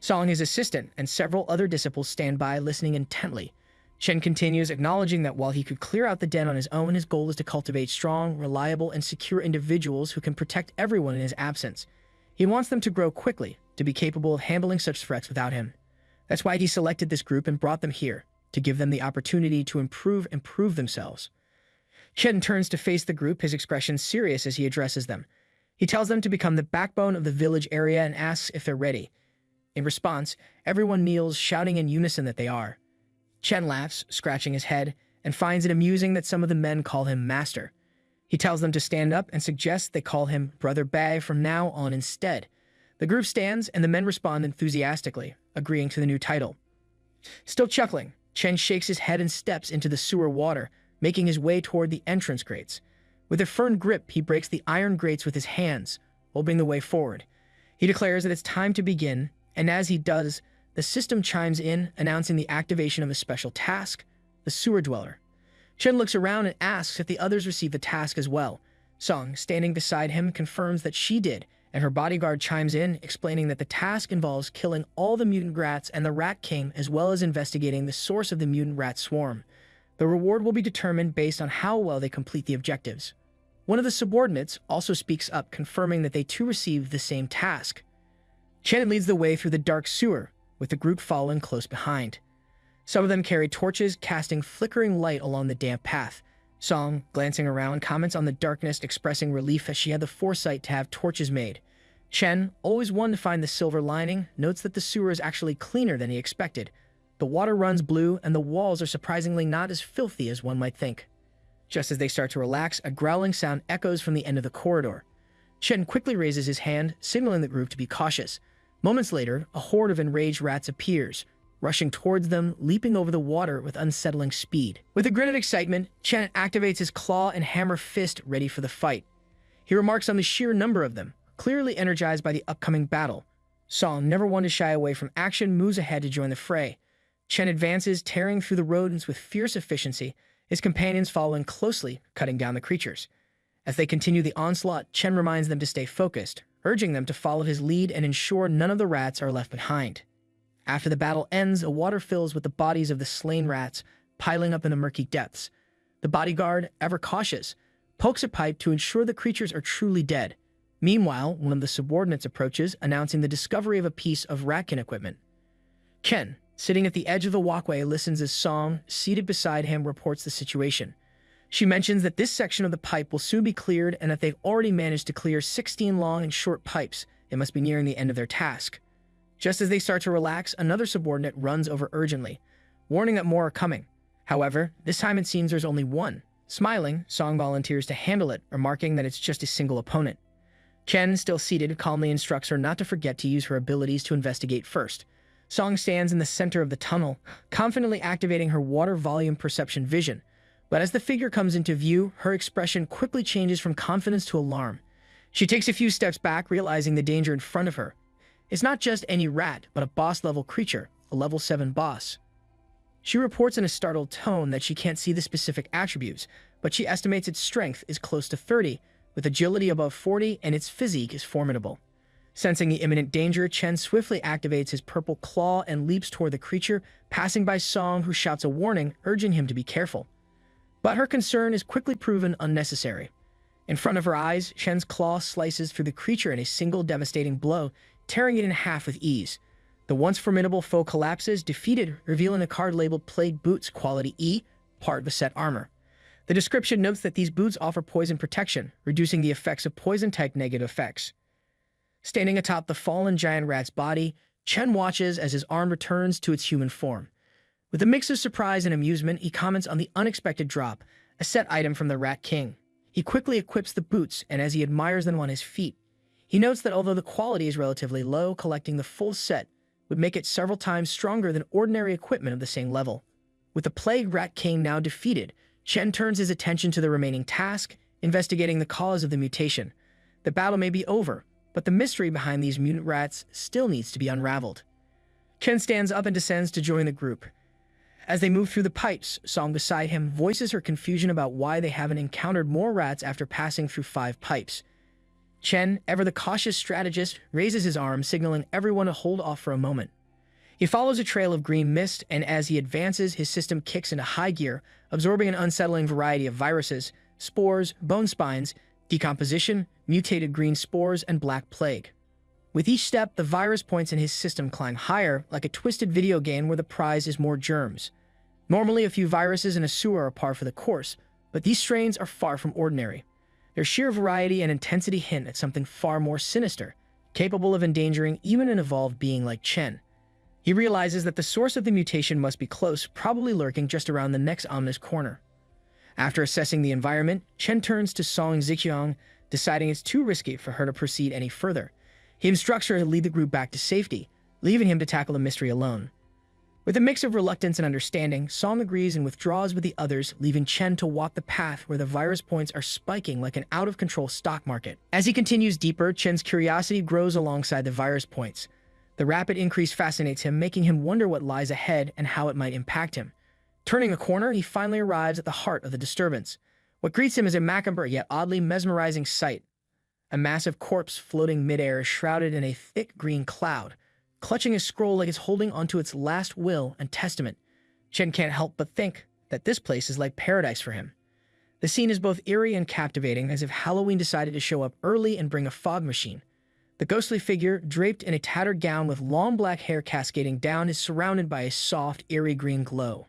Song, his assistant, and several other disciples stand by, listening intently. Chen continues, acknowledging that while he could clear out the den on his own, his goal is to cultivate strong, reliable, and secure individuals who can protect everyone in his absence. He wants them to grow quickly, to be capable of handling such threats without him. That's why he selected this group and brought them here, to give them the opportunity to improve and prove themselves. Chen turns to face the group, his expression serious as he addresses them. He tells them to become the backbone of the village area and asks if they're ready. In response, everyone kneels, shouting in unison that they are. Chen laughs, scratching his head, and finds it amusing that some of the men call him Master. He tells them to stand up and suggests they call him Brother Bai from now on instead. The group stands, and the men respond enthusiastically, agreeing to the new title. Still chuckling, Chen shakes his head and steps into the sewer water, making his way toward the entrance grates. With a firm grip, he breaks the iron grates with his hands, opening the way forward. He declares that it's time to begin, and as he does, the system chimes in, announcing the activation of a special task, the sewer dweller. Chen looks around and asks if the others receive the task as well. Song, standing beside him, confirms that she did, and her bodyguard chimes in, explaining that the task involves killing all the mutant rats and the Rat King, as well as investigating the source of the mutant rat swarm. The reward will be determined based on how well they complete the objectives. One of the subordinates also speaks up, confirming that they too received the same task. Chen leads the way through the dark sewer, with the group following close behind. Some of them carry torches, casting flickering light along the damp path. Song, glancing around, comments on the darkness, expressing relief as she had the foresight to have torches made. Chen, always one to find the silver lining, notes that the sewer is actually cleaner than he expected. The water runs blue, and the walls are surprisingly not as filthy as one might think. Just as they start to relax, a growling sound echoes from the end of the corridor. Chen quickly raises his hand, signaling the group to be cautious. Moments later, a horde of enraged rats appears, rushing towards them, leaping over the water with unsettling speed. With a grin of excitement, Chen activates his claw and hammer fist, ready for the fight. He remarks on the sheer number of them, clearly energized by the upcoming battle. Song, never one to shy away from action, moves ahead to join the fray. Chen advances, tearing through the rodents with fierce efficiency, his companions following closely, cutting down the creatures. As they continue the onslaught, Chen reminds them to stay focused, urging them to follow his lead and ensure none of the rats are left behind. After the battle ends, the water fills with the bodies of the slain rats, piling up in the murky depths. The bodyguard, ever cautious, pokes a pipe to ensure the creatures are truly dead. Meanwhile, one of the subordinates approaches, announcing the discovery of a piece of Ratkin equipment. Chen, sitting at the edge of the walkway, listens as Song, seated beside him, reports the situation. She mentions that this section of the pipe will soon be cleared and that they've already managed to clear 16 long and short pipes. It must be nearing the end of their task. Just as they start to relax, another subordinate runs over urgently, warning that more are coming. However, this time it seems there's only one. Smiling, Song volunteers to handle it, remarking that it's just a single opponent. Chen, still seated, calmly instructs her not to forget to use her abilities to investigate first. Song stands in the center of the tunnel, confidently activating her water volume perception vision. But as the figure comes into view, her expression quickly changes from confidence to alarm. She takes a few steps back, realizing the danger in front of her. It's not just any rat, but a boss-level creature, a level 7 boss. She reports in a startled tone that she can't see the specific attributes, but she estimates its strength is close to 30, with agility above 40, and its physique is formidable. Sensing the imminent danger, Chen swiftly activates his purple claw and leaps toward the creature, passing by Song, who shouts a warning, urging him to be careful. But her concern is quickly proven unnecessary. In front of her eyes, Chen's claw slices through the creature in a single devastating blow, tearing it in half with ease. The once formidable foe collapses, defeated, revealing a card labeled Plague Boots Quality E, part of a set armor. The description notes that these boots offer poison protection, reducing the effects of poison-type negative effects. Standing atop the fallen giant rat's body, Chen watches as his arm returns to its human form. With a mix of surprise and amusement, he comments on the unexpected drop, a set item from the Rat King. He quickly equips the boots, and as he admires them on his feet, he notes that although the quality is relatively low, collecting the full set would make it several times stronger than ordinary equipment of the same level. With the Plague Rat King now defeated, Chen turns his attention to the remaining task, investigating the cause of the mutation. The battle may be over, but the mystery behind these mutant rats still needs to be unraveled. Chen stands up and descends to join the group. As they move through the pipes, Song beside him voices her confusion about why they haven't encountered more rats after passing through 5 pipes. Chen, ever the cautious strategist, raises his arm, signaling everyone to hold off for a moment. He follows a trail of green mist, and as he advances, his system kicks into high gear, absorbing an unsettling variety of viruses, spores, bone spines, decomposition, mutated green spores, and black plague. With each step, the virus points in his system climb higher, like a twisted video game where the prize is more germs. Normally, a few viruses in a sewer are par for the course, but these strains are far from ordinary. Their sheer variety and intensity hint at something far more sinister, capable of endangering even an evolved being like Chen. He realizes that the source of the mutation must be close, probably lurking just around the next ominous corner. After assessing the environment, Chen turns to Song Ziqiang, deciding it's too risky for her to proceed any further. He instructs her to lead the group back to safety, leaving him to tackle the mystery alone. With a mix of reluctance and understanding, Song agrees and withdraws with the others, leaving Chen to walk the path where the virus points are spiking like an out-of-control stock market. As he continues deeper, Chen's curiosity grows alongside the virus points. The rapid increase fascinates him, making him wonder what lies ahead and how it might impact him. Turning a corner, he finally arrives at the heart of the disturbance. What greets him is a macabre yet oddly mesmerizing sight. A massive corpse floating midair, shrouded in a thick green cloud, clutching a scroll like it's holding onto its last will and testament. Chen can't help but think that this place is like paradise for him. The scene is both eerie and captivating, as if Halloween decided to show up early and bring a fog machine. The ghostly figure, draped in a tattered gown with long black hair cascading down, is surrounded by a soft, eerie green glow.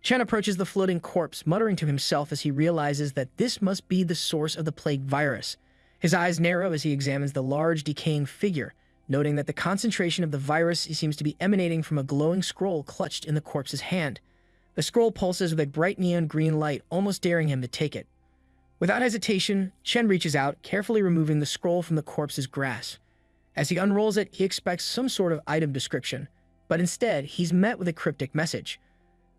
Chen approaches the floating corpse, muttering to himself as he realizes that this must be the source of the plague virus. His eyes narrow as he examines the large, decaying figure, noting that the concentration of the virus seems to be emanating from a glowing scroll clutched in the corpse's hand. The scroll pulses with a bright neon green light, almost daring him to take it. Without hesitation, Chen reaches out, carefully removing the scroll from the corpse's grasp. As he unrolls it, he expects some sort of item description, but instead, he's met with a cryptic message.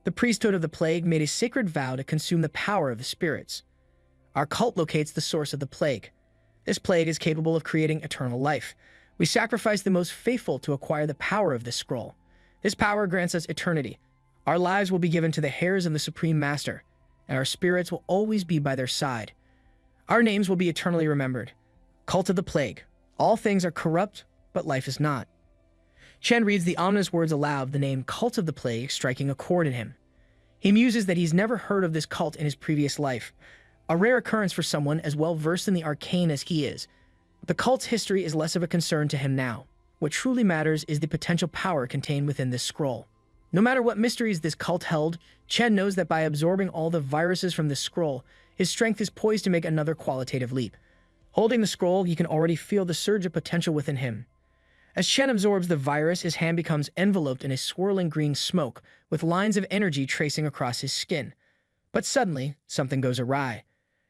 The priesthood of the plague made a sacred vow to consume the power of the spirits. Our cult locates the source of the plague. This plague is capable of creating eternal life. We sacrifice the most faithful to acquire the power of this scroll. This power grants us eternity. Our lives will be given to the heirs of the Supreme Master, and our spirits will always be by their side. Our names will be eternally remembered. Cult of the Plague. All things are corrupt, but life is not. Chen reads the ominous words aloud, the name Cult of the Plague striking a chord in him. He muses that he's never heard of this cult in his previous life, a rare occurrence for someone as well versed in the arcane as he is. The cult's history is less of a concern to him now. What truly matters is the potential power contained within this scroll. No matter what mysteries this cult held, Chen knows that by absorbing all the viruses from this scroll, his strength is poised to make another qualitative leap. Holding the scroll, he can already feel the surge of potential within him. As Chen absorbs the virus, his hand becomes enveloped in a swirling green smoke, with lines of energy tracing across his skin. But suddenly, something goes awry.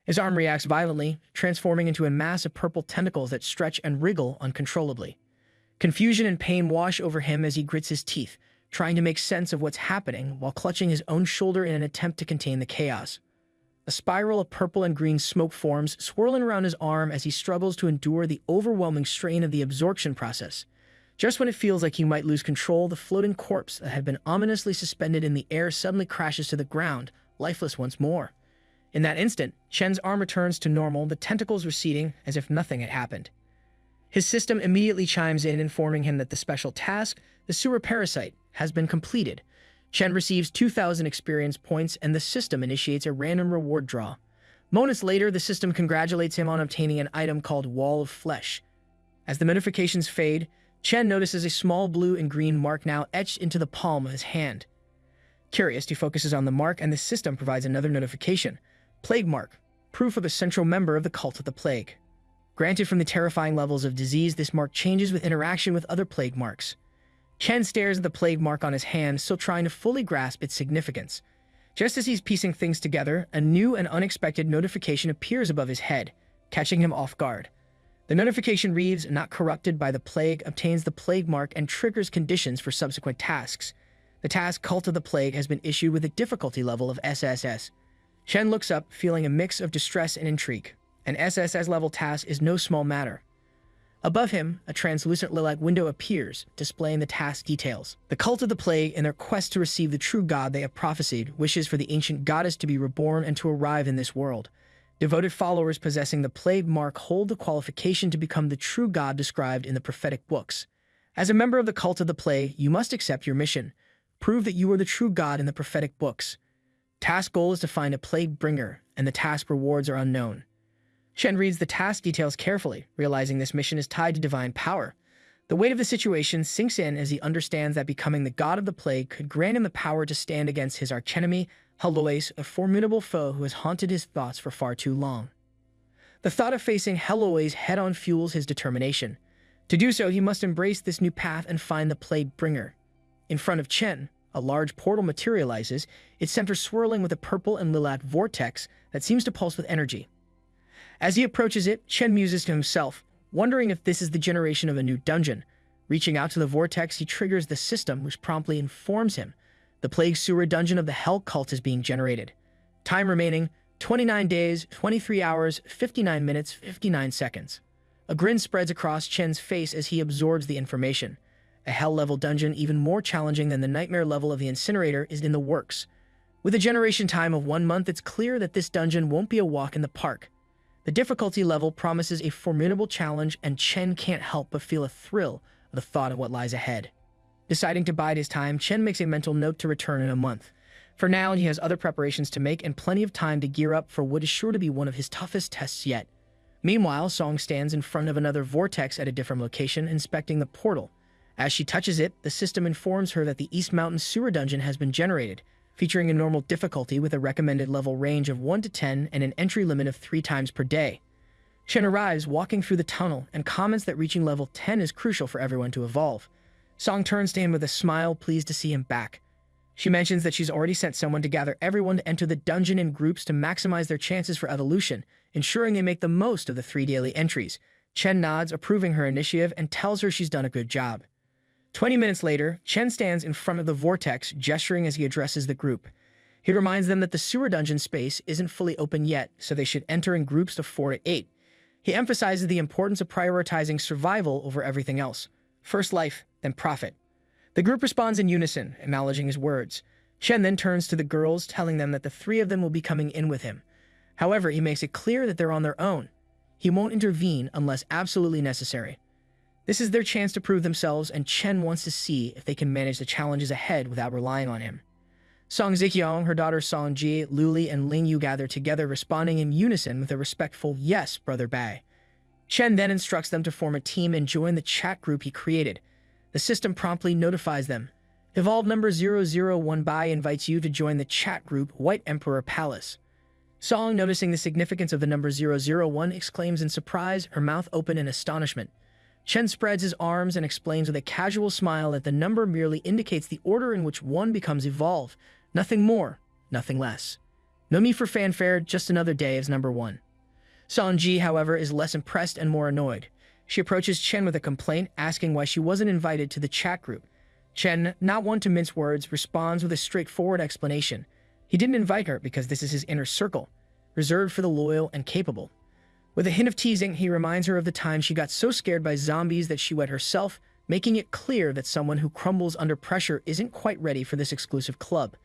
His arm reacts violently, transforming into a mass of purple tentacles that stretch and wriggle uncontrollably. Confusion and pain wash over him as he grits his teeth, trying to make sense of what's happening while clutching his own shoulder in an attempt to contain the chaos. A spiral of purple and green smoke forms, swirling around his arm as he struggles to endure the overwhelming strain of the absorption process. Just when it feels like he might lose control, the floating corpse that had been ominously suspended in the air suddenly crashes to the ground, lifeless once more. In that instant, Chen's arm returns to normal, the tentacles receding as if nothing had happened. His system immediately chimes in, informing him that the special task, the sewer parasite, has been completed. Chen receives 2,000 experience points, and the system initiates a random reward draw. Moments later, the system congratulates him on obtaining an item called Wall of Flesh. As the notifications fade, Chen notices a small blue and green mark now etched into the palm of his hand. Curious, he focuses on the mark, and the system provides another notification. Plague mark, proof of a central member of the Cult of the Plague. Granted from the terrifying levels of disease, this mark changes with interaction with other plague marks. Chen stares at the plague mark on his hand, still trying to fully grasp its significance. Just as he's piecing things together, a new and unexpected notification appears above his head, catching him off guard. The notification reads, "Not corrupted by the plague, obtains the plague mark and triggers conditions for subsequent tasks. The task Cult of the Plague has been issued with a difficulty level of SSS. Chen looks up, feeling a mix of distress and intrigue. An SSS-level task is no small matter. Above him, a translucent lilac window appears, displaying the task details. The cult of the plague, in their quest to receive the true god they have prophesied, wishes for the ancient goddess to be reborn and to arrive in this world. Devoted followers possessing the plague mark hold the qualification to become the true god described in the prophetic books. As a member of the cult of the plague, you must accept your mission. Prove that you are the true god in the prophetic books. Task goal is to find a plague bringer, and the task rewards are unknown. Chen reads the task details carefully, realizing this mission is tied to divine power. The weight of the situation sinks in as he understands that becoming the god of the plague could grant him the power to stand against his archenemy, Heloise, a formidable foe who has haunted his thoughts for far too long. The thought of facing Heloise head-on fuels his determination. To do so, he must embrace this new path and find the plague bringer. In front of Chen, a large portal materializes, its center swirling with a purple and lilac vortex that seems to pulse with energy. As he approaches it, Chen muses to himself, wondering if this is the generation of a new dungeon. Reaching out to the vortex, he triggers the system, which promptly informs him. The plague sewer dungeon of the Hell Cult is being generated. Time remaining, 29 days, 23 hours, 59 minutes, 59 seconds. A grin spreads across Chen's face as he absorbs the information. A Hell-level dungeon even more challenging than the Nightmare level of the Incinerator is in the works. With a generation time of 1 month, it's clear that this dungeon won't be a walk in the park. The difficulty level promises a formidable challenge, and Chen can't help but feel a thrill at the thought of what lies ahead. Deciding to bide his time, Chen makes a mental note to return in a month. For now, he has other preparations to make and plenty of time to gear up for what is sure to be one of his toughest tests yet. Meanwhile, Song stands in front of another vortex at a different location, inspecting the portal. As she touches it, the system informs her that the East Mountain Sewer Dungeon has been generated, featuring a normal difficulty with a recommended level range of 1 to 10 and an entry limit of 3 times per day. Chen arrives walking through the tunnel and comments that reaching level 10 is crucial for everyone to evolve. Song turns to him with a smile, pleased to see him back. She mentions that she's already sent someone to gather everyone to enter the dungeon in groups to maximize their chances for evolution, ensuring they make the most of the 3 daily entries. Chen nods, approving her initiative, and tells her she's done a good job. 20 minutes later, Chen stands in front of the vortex, gesturing as he addresses the group. He reminds them that the sewer dungeon space isn't fully open yet, so they should enter in groups of 4 to 8. He emphasizes the importance of prioritizing survival over everything else. First life, then profit. The group responds in unison, acknowledging his words. Chen then turns to the girls, telling them that the 3 of them will be coming in with him. However, he makes it clear that they're on their own. He won't intervene unless absolutely necessary. This is their chance to prove themselves, and Chen wants to see if they can manage the challenges ahead without relying on him. Song Ziqiang, her daughter Song Ji, Luli, and Ling Yu gather together, responding in unison with a respectful "Yes, Brother Bai." Chen then instructs them to form a team and join the chat group he created. The system promptly notifies them. Evolved number 001 Bai invites you to join the chat group White Emperor Palace. Song, noticing the significance of the number 001, exclaims in surprise, her mouth open in astonishment. Chen spreads his arms and explains with a casual smile that the number merely indicates the order in which one becomes evolved. Nothing more, nothing less. No need for fanfare, just another day as number 1. Song Ji, however, is less impressed and more annoyed. She approaches Chen with a complaint, asking why she wasn't invited to the chat group. Chen, not one to mince words, responds with a straightforward explanation. He didn't invite her because this is his inner circle, reserved for the loyal and capable. With a hint of teasing, he reminds her of the time she got so scared by zombies that she wet herself, making it clear that someone who crumbles under pressure isn't quite ready for this exclusive club.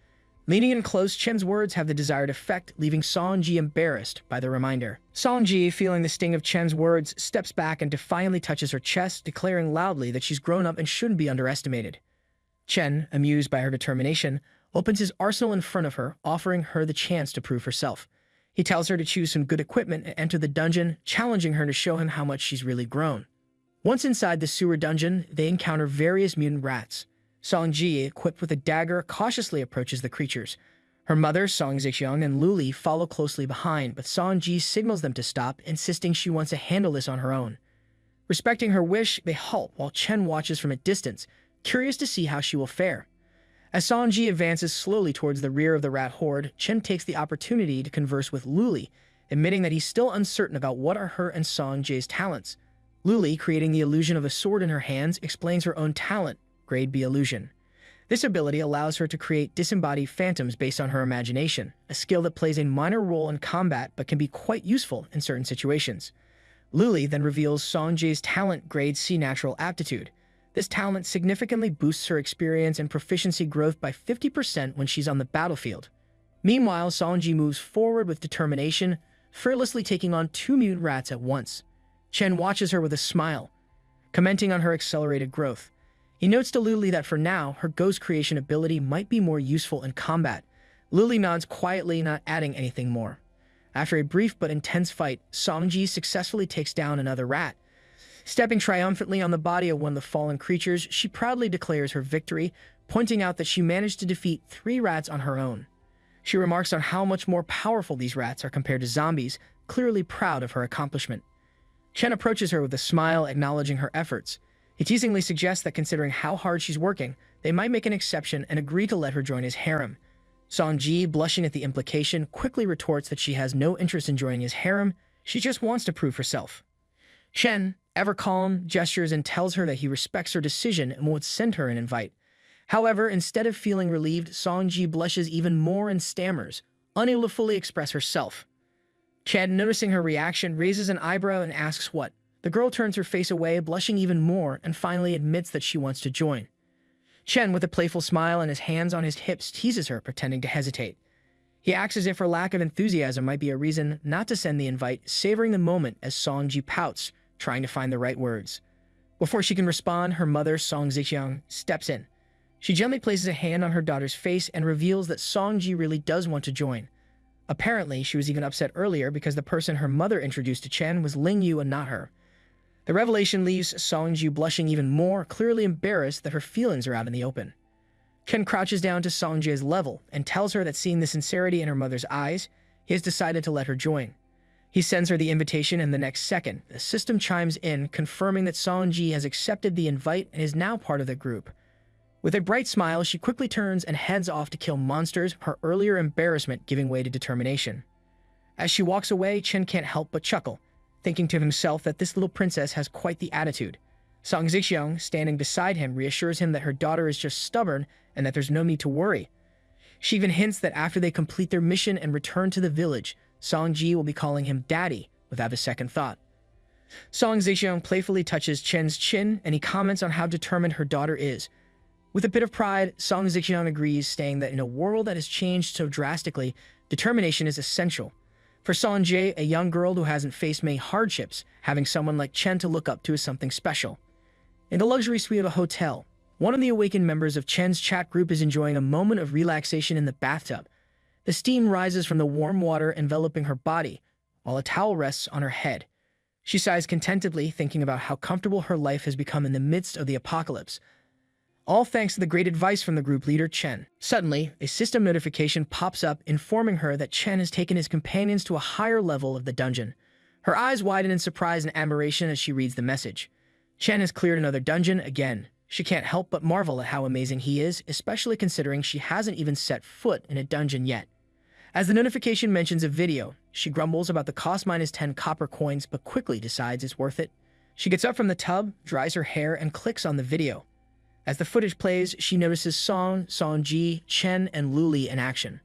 Leaning in close, Chen's words have the desired effect, leaving Song Ji embarrassed by the reminder. Song Ji, feeling the sting of Chen's words, steps back and defiantly touches her chest, declaring loudly that she's grown up and shouldn't be underestimated. Chen, amused by her determination, opens his arsenal in front of her, offering her the chance to prove herself. He tells her to choose some good equipment and enter the dungeon, challenging her to show him how much she's really grown. Once inside the sewer dungeon, they encounter various mutant rats. Song Ji, equipped with a dagger, cautiously approaches the creatures. Her mother, Song Ziqiang, and Luli follow closely behind, but Song Ji signals them to stop, insisting she wants to handle this on her own. Respecting her wish, they halt while Chen watches from a distance, curious to see how she will fare. As Song Ji advances slowly towards the rear of the rat horde, Chen takes the opportunity to converse with Luli, admitting that he's still uncertain about what are her and Song Ji's talents. Luli, creating the illusion of a sword in her hands, explains her own talent, Grade B illusion. This ability allows her to create disembodied phantoms based on her imagination, a skill that plays a minor role in combat but can be quite useful in certain situations. Luli then reveals Songjae's talent grade C natural aptitude. This talent significantly boosts her experience and proficiency growth by 50% when she's on the battlefield. Meanwhile, Songji moves forward with determination, fearlessly taking on 2 mutant rats at once. Chen watches her with a smile, commenting on her accelerated growth. He notes to Luli that for now, her ghost creation ability might be more useful in combat. Luli nods quietly, not adding anything more. After a brief but intense fight, Songji successfully takes down another rat. Stepping triumphantly on the body of one of the fallen creatures, she proudly declares her victory, pointing out that she managed to defeat 3 rats on her own. She remarks on how much more powerful these rats are compared to zombies, clearly proud of her accomplishment. Chen approaches her with a smile, acknowledging her efforts. He teasingly suggests that considering how hard she's working, they might make an exception and agree to let her join his harem. Songji, blushing at the implication, quickly retorts that she has no interest in joining his harem, she just wants to prove herself. Chen, ever calm, gestures and tells her that he respects her decision and would send her an invite. However, instead of feeling relieved, Songji blushes even more and stammers, unable to fully express herself. Chen, noticing her reaction, raises an eyebrow and asks what. The girl turns her face away, blushing even more, and finally admits that she wants to join. Chen, with a playful smile and his hands on his hips, teases her, pretending to hesitate. He acts as if her lack of enthusiasm might be a reason not to send the invite, savoring the moment as Songji pouts, trying to find the right words. Before she can respond, her mother, Song Zixiang, steps in. She gently places a hand on her daughter's face and reveals that Songji really does want to join. Apparently, she was even upset earlier because the person her mother introduced to Chen was Ling Yu and not her. The revelation leaves Songji blushing even more, clearly embarrassed that her feelings are out in the open. Chen crouches down to Songjae's level and tells her that seeing the sincerity in her mother's eyes, he has decided to let her join. He sends her the invitation and the next second, the system chimes in, confirming that Songji has accepted the invite and is now part of the group. With a bright smile, she quickly turns and heads off to kill monsters, her earlier embarrassment giving way to determination. As she walks away, Chen can't help but chuckle, thinking to himself that this little princess has quite the attitude. Song Zixiang, standing beside him, reassures him that her daughter is just stubborn and that there's no need to worry. She even hints that after they complete their mission and return to the village, Songji will be calling him Daddy without a second thought. Song Zixiang playfully touches Chen's chin and he comments on how determined her daughter is. With a bit of pride, Song Zixiang agrees, saying that in a world that has changed so drastically, determination is essential. For Songjae, a young girl who hasn't faced many hardships, having someone like Chen to look up to is something special. In the luxury suite of a hotel, one of the awakened members of Chen's chat group is enjoying a moment of relaxation in the bathtub. The steam rises from the warm water enveloping her body, while a towel rests on her head. She sighs contentedly, thinking about how comfortable her life has become in the midst of the apocalypse. All thanks to the great advice from the group leader, Chen. Suddenly, a system notification pops up informing her that Chen has taken his companions to a higher level of the dungeon. Her eyes widen in surprise and admiration as she reads the message. Chen has cleared another dungeon again. She can't help but marvel at how amazing he is, especially considering she hasn't even set foot in a dungeon yet. As the notification mentions a video, she grumbles about the cost -10 copper coins but quickly decides it's worth it. She gets up from the tub, dries her hair, and clicks on the video. As the footage plays, she notices Song, Songji, Chen, and Luli in action.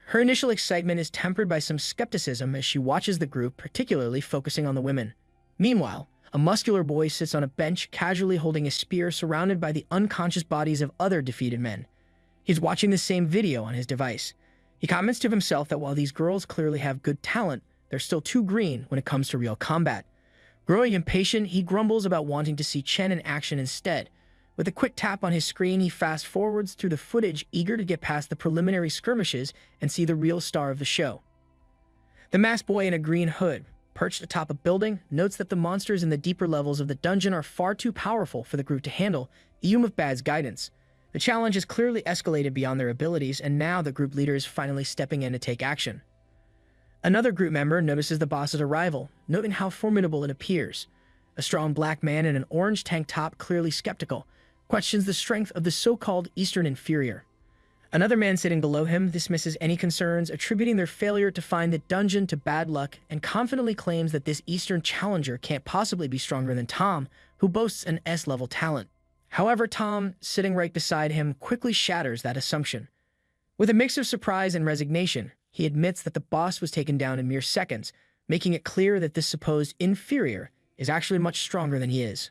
Her initial excitement is tempered by some skepticism as she watches the group, particularly focusing on the women. Meanwhile, a muscular boy sits on a bench, casually holding a spear surrounded by the unconscious bodies of other defeated men. He's watching the same video on his device. He comments to himself that while these girls clearly have good talent, they're still too green when it comes to real combat. Growing impatient, he grumbles about wanting to see Chen in action instead. With a quick tap on his screen, he fast-forwards through the footage, eager to get past the preliminary skirmishes and see the real star of the show. The masked boy in a green hood, perched atop a building, notes that the monsters in the deeper levels of the dungeon are far too powerful for the group to handle, even with Bad's guidance. The challenge has clearly escalated beyond their abilities, and now the group leader is finally stepping in to take action. Another group member notices the boss's arrival, noting how formidable it appears. A strong black man in an orange tank top, clearly skeptical, questions the strength of the so-called Eastern inferior. Another man sitting below him dismisses any concerns, attributing their failure to find the dungeon to bad luck, and confidently claims that this Eastern challenger can't possibly be stronger than Tom, who boasts an S-level talent. However, Tom, sitting right beside him, quickly shatters that assumption. With a mix of surprise and resignation, he admits that the boss was taken down in mere seconds, making it clear that this supposed inferior is actually much stronger than he is.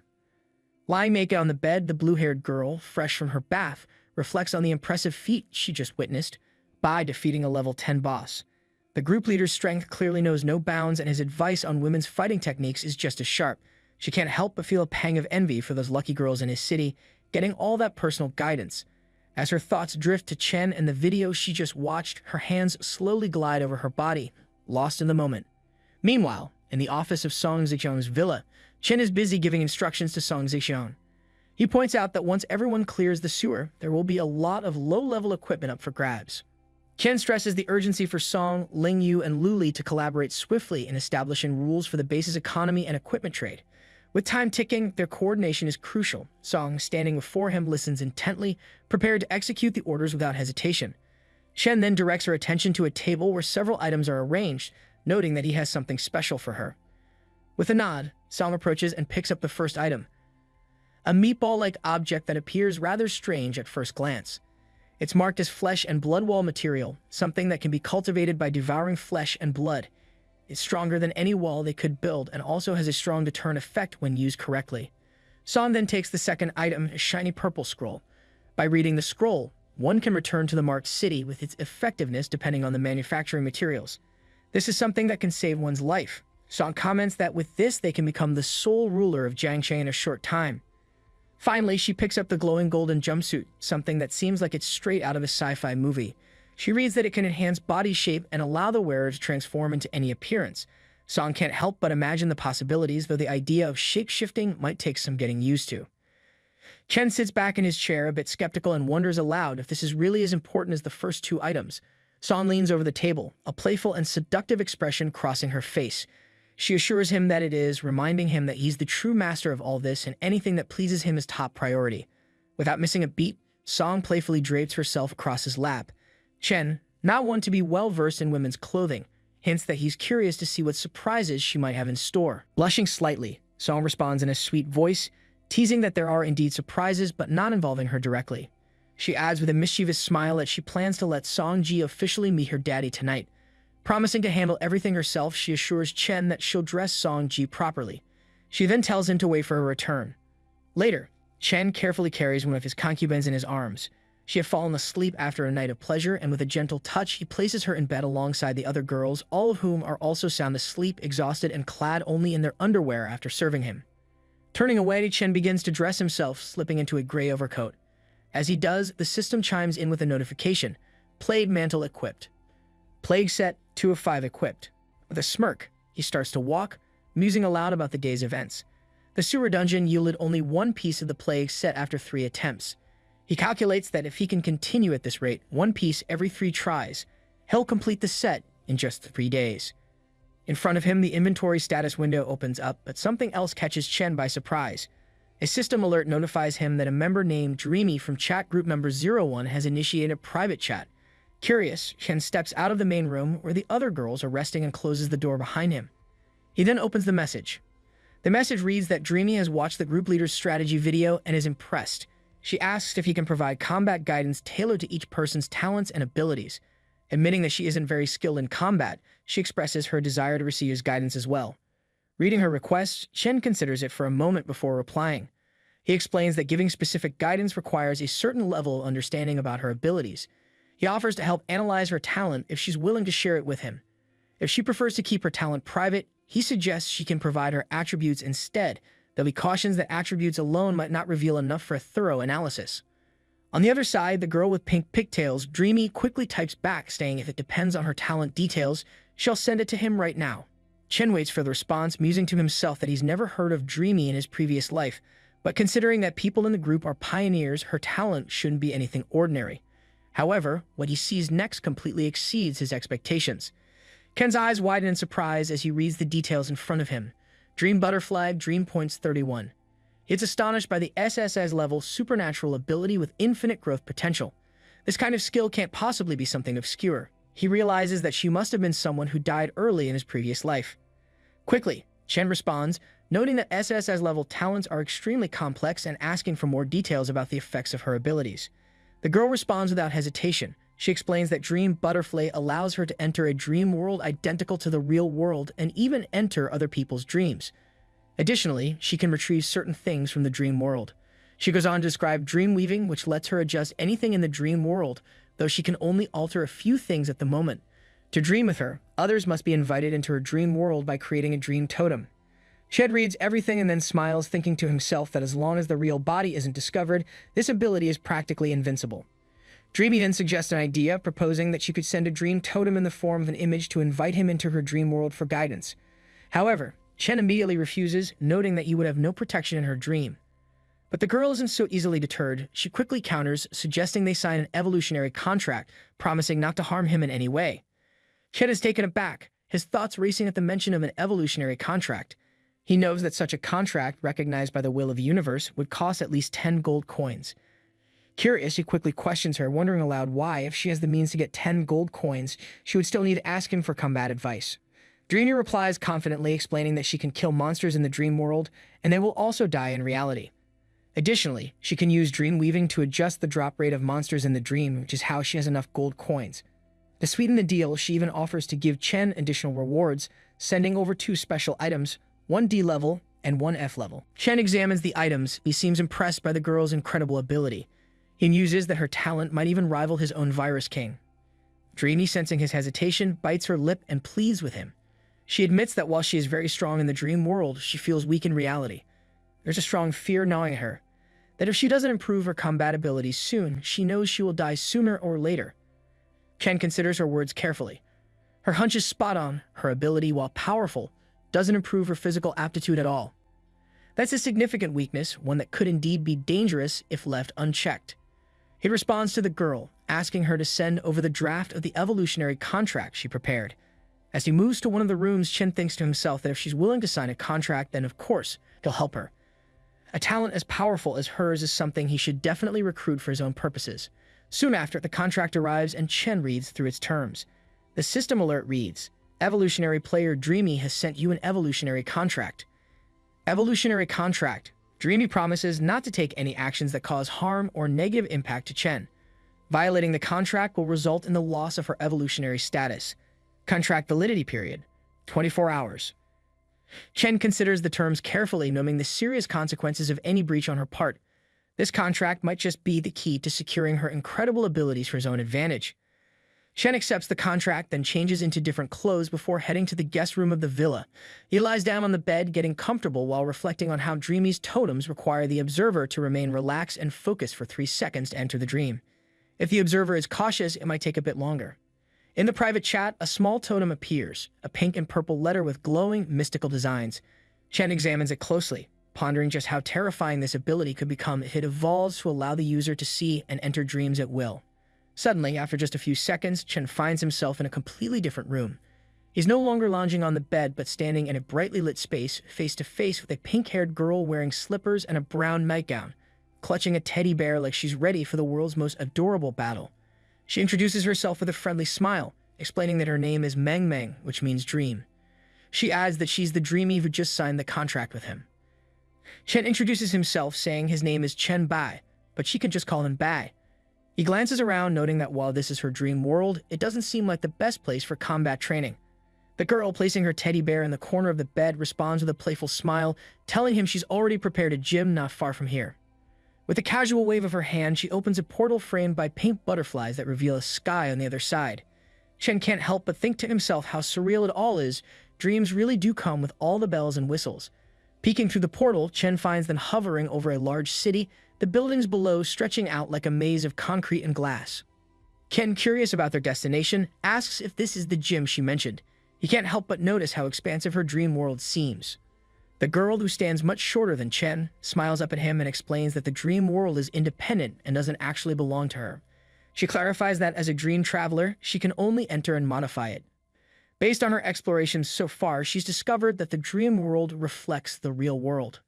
Lying naked on the bed, the blue-haired girl, fresh from her bath, reflects on the impressive feat she just witnessed by defeating a level 10 boss. The group leader's strength clearly knows no bounds, and his advice on women's fighting techniques is just as sharp. She can't help but feel a pang of envy for those lucky girls in his city, getting all that personal guidance. As her thoughts drift to Chen and the video she just watched, her hands slowly glide over her body, lost in the moment. Meanwhile, in the office of Song Zixiang's villa, Chen is busy giving instructions to Song Zixiang. He points out that once everyone clears the sewer, there will be a lot of low-level equipment up for grabs. Chen stresses the urgency for Song, Lingyu, and Luli to collaborate swiftly in establishing rules for the base's economy and equipment trade. With time ticking, their coordination is crucial. Song, standing before him, listens intently, prepared to execute the orders without hesitation. Chen then directs her attention to a table where several items are arranged, noting that he has something special for her. With a nod, Song approaches and picks up the first item, a meatball-like object that appears rather strange at first glance. It's marked as flesh and blood wall material, something that can be cultivated by devouring flesh and blood. It's stronger than any wall they could build and also has a strong deterrent effect when used correctly. Song then takes the second item, a shiny purple scroll. By reading the scroll, one can return to the marked city with its effectiveness depending on the manufacturing materials. This is something that can save one's life. Song comments that with this they can become the sole ruler of Jiangxia in a short time. Finally, she picks up the glowing golden jumpsuit, something that seems like it's straight out of a sci-fi movie. She reads that it can enhance body shape and allow the wearer to transform into any appearance. Song can't help but imagine the possibilities, though the idea of shape-shifting might take some getting used to. Chen sits back in his chair, a bit skeptical, and wonders aloud if this is really as important as the first two items. Song leans over the table, a playful and seductive expression crossing her face. She assures him that it is, reminding him that he's the true master of all this and anything that pleases him is top priority. Without missing a beat, Song playfully drapes herself across his lap. Chen, not one to be well-versed in women's clothing, hints that he's curious to see what surprises she might have in store. Blushing slightly, Song responds in a sweet voice, teasing that there are indeed surprises but not involving her directly. She adds with a mischievous smile that she plans to let Song Ji officially meet her daddy tonight. Promising to handle everything herself, she assures Chen that she'll dress Song Ji properly. She then tells him to wait for her return. Later, Chen carefully carries one of his concubines in his arms. She had fallen asleep after a night of pleasure, and with a gentle touch, he places her in bed alongside the other girls, all of whom are also sound asleep, exhausted, and clad only in their underwear after serving him. Turning away, Chen begins to dress himself, slipping into a gray overcoat. As he does, the system chimes in with a notification. Plague mantle equipped. Plague set 2 of 5 equipped. With a smirk, he starts to walk, musing aloud about the day's events. The sewer dungeon yielded only one piece of the plague set after 3 attempts. He calculates that if he can continue at this rate, 1 piece every 3 tries, he'll complete the set in just 3 days. In front of him, the inventory status window opens up, but something else catches Chen by surprise. A system alert notifies him that a member named Dreamy from chat group member 01 has initiated a private chat. Curious, Chen steps out of the main room where the other girls are resting and closes the door behind him. He then opens the message. The message reads that Dreamy has watched the group leader's strategy video and is impressed. She asks if he can provide combat guidance tailored to each person's talents and abilities. Admitting that she isn't very skilled in combat, she expresses her desire to receive his guidance as well. Reading her request, Chen considers it for a moment before replying. He explains that giving specific guidance requires a certain level of understanding about her abilities. He offers to help analyze her talent if she's willing to share it with him. If she prefers to keep her talent private, he suggests she can provide her attributes instead, though he cautions that attributes alone might not reveal enough for a thorough analysis. On the other side, the girl with pink pigtails, Dreamy, quickly types back, saying if it depends on her talent details, she'll send it to him right now. Chen waits for the response, musing to himself that he's never heard of Dreamy in his previous life, but considering that people in the group are pioneers, her talent shouldn't be anything ordinary. However, what he sees next completely exceeds his expectations. Ken's eyes widen in surprise as he reads the details in front of him. Dream Butterfly, Dream Points 31. It's astonished by the SSS-level supernatural ability with infinite growth potential. This kind of skill can't possibly be something obscure. He realizes that she must have been someone who died early in his previous life. Quickly, Chen responds, noting that SSS-level talents are extremely complex and asking for more details about the effects of her abilities. The girl responds without hesitation. She explains that Dream Butterfly allows her to enter a dream world identical to the real world and even enter other people's dreams. Additionally, she can retrieve certain things from the dream world. She goes on to describe dream weaving, which lets her adjust anything in the dream world, though she can only alter a few things at the moment. To dream with her, others must be invited into her dream world by creating a dream totem. Chen reads everything and then smiles, thinking to himself that as long as the real body isn't discovered, this ability is practically invincible. Dreamy then suggests an idea, proposing that she could send a dream totem in the form of an image to invite him into her dream world for guidance. However, Chen immediately refuses, noting that he would have no protection in her dream. But the girl isn't so easily deterred. She quickly counters, suggesting they sign an evolutionary contract, promising not to harm him in any way. Chen is taken aback, his thoughts racing at the mention of an evolutionary contract. He knows that such a contract, recognized by the will of the universe, would cost at least 10 gold coins. Curious, he quickly questions her, wondering aloud why, if she has the means to get 10 gold coins, she would still need to ask him for combat advice. Dreamy replies confidently, explaining that she can kill monsters in the dream world, and they will also die in reality. Additionally, she can use dream weaving to adjust the drop rate of monsters in the dream, which is how she has enough gold coins. To sweeten the deal, she even offers to give Chen additional rewards, sending over 2 special items, one D level and one F level. Chen examines the items. He seems impressed by the girl's incredible ability. He muses that her talent might even rival his own Virus King. Dreamy, sensing his hesitation, bites her lip and pleads with him. She admits that while she is very strong in the dream world, she feels weak in reality. There's a strong fear gnawing at her, that if she doesn't improve her combat abilities soon, she knows she will die sooner or later. Chen considers her words carefully. Her hunch is spot on. Her ability, while powerful, doesn't improve her physical aptitude at all. That's a significant weakness, one that could indeed be dangerous if left unchecked. He responds to the girl, asking her to send over the draft of the evolutionary contract she prepared. As he moves to one of the rooms, Chen thinks to himself that if she's willing to sign a contract, then of course, he'll help her. A talent as powerful as hers is something he should definitely recruit for his own purposes. Soon after, the contract arrives and Chen reads through its terms. The system alert reads, "Evolutionary player Dreamy has sent you an evolutionary contract." Evolutionary contract. Dreamy promises not to take any actions that cause harm or negative impact to Chen. Violating the contract will result in the loss of her evolutionary status. Contract validity period, 24 hours. Chen considers the terms carefully, knowing the serious consequences of any breach on her part. This contract might just be the key to securing her incredible abilities for his own advantage. Chen accepts the contract, then changes into different clothes before heading to the guest room of the villa. He lies down on the bed, getting comfortable while reflecting on how Dreamy's totems require the observer to remain relaxed and focused for 3 seconds to enter the dream. If the observer is cautious, it might take a bit longer. In the private chat, a small totem appears, a pink and purple letter with glowing, mystical designs. Chen examines it closely, pondering just how terrifying this ability could become if it evolves to allow the user to see and enter dreams at will. Suddenly, after just a few seconds, Chen finds himself in a completely different room. He's no longer lounging on the bed, but standing in a brightly lit space, face to face with a pink-haired girl wearing slippers and a brown nightgown, clutching a teddy bear like she's ready for the world's most adorable battle. She introduces herself with a friendly smile, explaining that her name is Meng, which means dream. She adds that she's the Dreamy who just signed the contract with him. Chen introduces himself, saying his name is Chen Bai, but she can just call him Bai. He glances around, noting that while this is her dream world, it doesn't seem like the best place for combat training. The girl, placing her teddy bear in the corner of the bed, responds with a playful smile, telling him she's already prepared a gym not far from here. With a casual wave of her hand, she opens a portal framed by pink butterflies that reveal a sky on the other side. Chen can't help but think to himself how surreal it all is. Dreams really do come with all the bells and whistles. Peeking through the portal, Chen finds them hovering over a large city, the buildings below stretching out like a maze of concrete and glass. Ken, curious about their destination, asks if this is the gym she mentioned. He can't help but notice how expansive her dream world seems. The girl, who stands much shorter than Chen, smiles up at him and explains that the dream world is independent and doesn't actually belong to her. She clarifies that as a dream traveler, she can only enter and modify it. Based on her explorations so far, she's discovered that the dream world reflects the real world.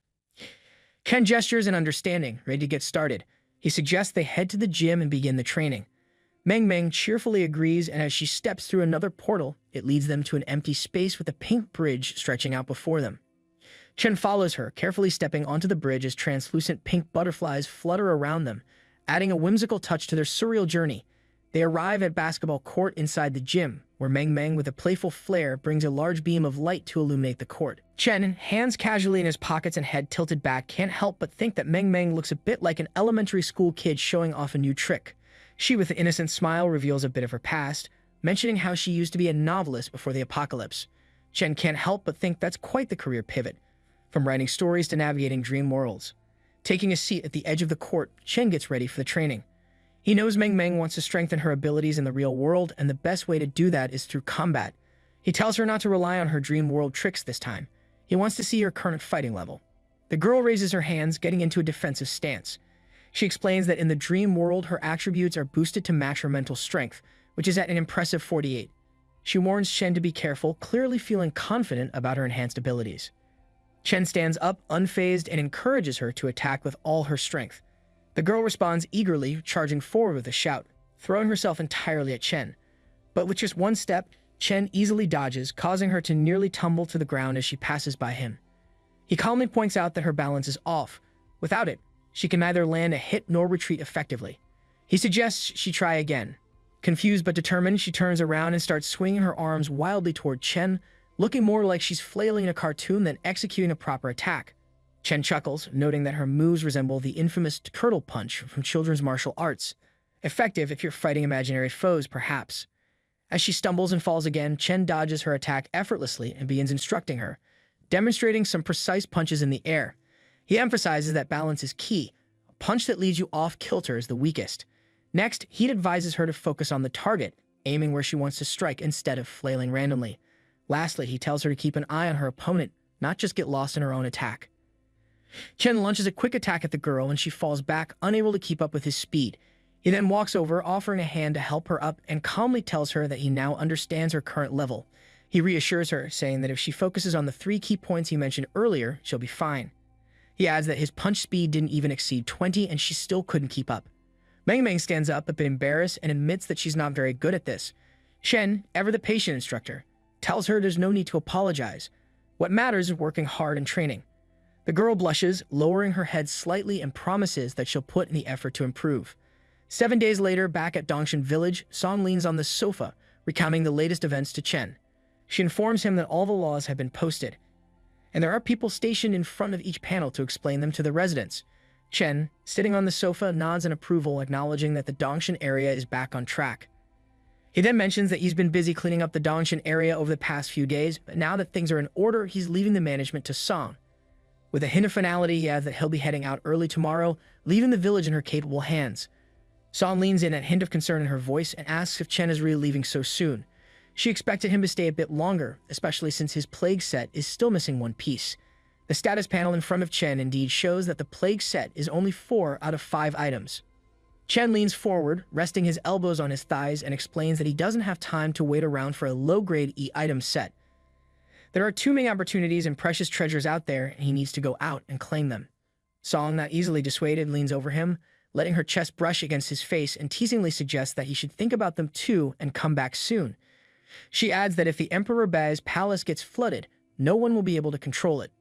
Ken gestures in understanding, ready to get started. He suggests they head to the gym and begin the training. Meng cheerfully agrees, and as she steps through another portal, it leads them to an empty space with a pink bridge stretching out before them. Chen follows her, carefully stepping onto the bridge as translucent pink butterflies flutter around them, adding a whimsical touch to their surreal journey. They arrive at basketball court inside the gym, where Meng Meng with a playful flair brings a large beam of light to illuminate the court. Chen, hands casually in his pockets and head tilted back, can't help but think that Meng Meng looks a bit like an elementary school kid showing off a new trick. She, with an innocent smile, reveals a bit of her past, mentioning how she used to be a novelist before the apocalypse. Chen can't help but think that's quite the career pivot, from writing stories to navigating dream worlds. Taking a seat at the edge of the court, Chen gets ready for the training. He knows Meng Meng wants to strengthen her abilities in the real world, and the best way to do that is through combat. He tells her not to rely on her dream world tricks this time. He wants to see her current fighting level. The girl raises her hands, getting into a defensive stance. She explains that in the dream world, her attributes are boosted to match her mental strength, which is at an impressive 48. She warns Chen to be careful, clearly feeling confident about her enhanced abilities. Chen stands up, unfazed, and encourages her to attack with all her strength. The girl responds eagerly, charging forward with a shout, throwing herself entirely at Chen. But with just one step, Chen easily dodges, causing her to nearly tumble to the ground as she passes by him. He calmly points out that her balance is off. Without it, she can neither land a hit nor retreat effectively. He suggests she try again. Confused but determined, she turns around and starts swinging her arms wildly toward Chen, looking more like she's flailing in a cartoon than executing a proper attack. Chen chuckles, noting that her moves resemble the infamous turtle punch from children's martial arts. Effective if you're fighting imaginary foes, perhaps. As she stumbles and falls again, Chen dodges her attack effortlessly and begins instructing her, demonstrating some precise punches in the air. He emphasizes that balance is key. A punch that leads you off kilter is the weakest. Next, he advises her to focus on the target, aiming where she wants to strike instead of flailing randomly. Lastly, he tells her to keep an eye on her opponent, not just get lost in her own attack. Chen launches a quick attack at the girl and she falls back, unable to keep up with his speed. He then walks over, offering a hand to help her up, and calmly tells her that he now understands her current level. He reassures her, saying that if she focuses on the 3 key points he mentioned earlier, she'll be fine. He adds that his punch speed didn't even exceed 20 and she still couldn't keep up. Meng Meng stands up a bit embarrassed and admits that she's not very good at this. Chen, ever the patient instructor, tells her there's no need to apologize. What matters is working hard and training. The girl blushes, lowering her head slightly, and promises that she'll put in the effort to improve. 7 days later, back at Dongshan Village, Song leans on the sofa, recounting the latest events to Chen. She informs him that all the laws have been posted, and there are people stationed in front of each panel to explain them to the residents. Chen, sitting on the sofa, nods in approval, acknowledging that the Dongshan area is back on track. He then mentions that he's been busy cleaning up the Dongshan area over the past few days, but now that things are in order, he's leaving the management to Song. With a hint of finality, he adds that he'll be heading out early tomorrow, leaving the village in her capable hands. Song leans in, a hint of concern in her voice, and asks if Chen is really leaving so soon. She expected him to stay a bit longer, especially since his plague set is still missing one piece. The status panel in front of Chen indeed shows that the plague set is only 4 out of 5 items. Chen leans forward, resting his elbows on his thighs, and explains that he doesn't have time to wait around for a low-grade E-item set. There are too many opportunities and precious treasures out there, and he needs to go out and claim them. Song, not easily dissuaded, leans over him, letting her chest brush against his face, and teasingly suggests that he should think about them too and come back soon. She adds that if the Emperor Bai's palace gets flooded, no one will be able to control it.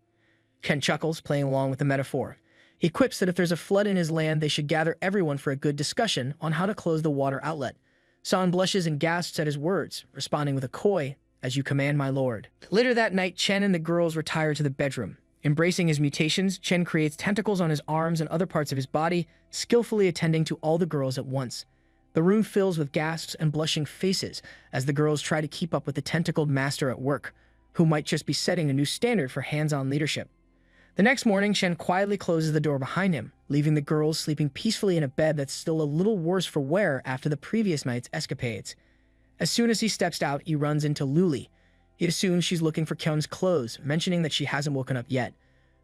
Chen chuckles, playing along with the metaphor. He quips that if there's a flood in his land, they should gather everyone for a good discussion on how to close the water outlet. Song blushes and gasps at his words, responding with a coy, "As you command, my lord." Later that night, Chen and the girls retire to the bedroom. Embracing his mutations, Chen creates tentacles on his arms and other parts of his body, skillfully attending to all the girls at once. The room fills with gasps and blushing faces as the girls try to keep up with the tentacled master at work, who might just be setting a new standard for hands-on leadership. The next morning, Chen quietly closes the door behind him, leaving the girls sleeping peacefully in a bed that's still a little worse for wear after the previous night's escapades. As soon as he steps out, he runs into Luli. He assumes she's looking for Kyun's clothes, mentioning that she hasn't woken up yet.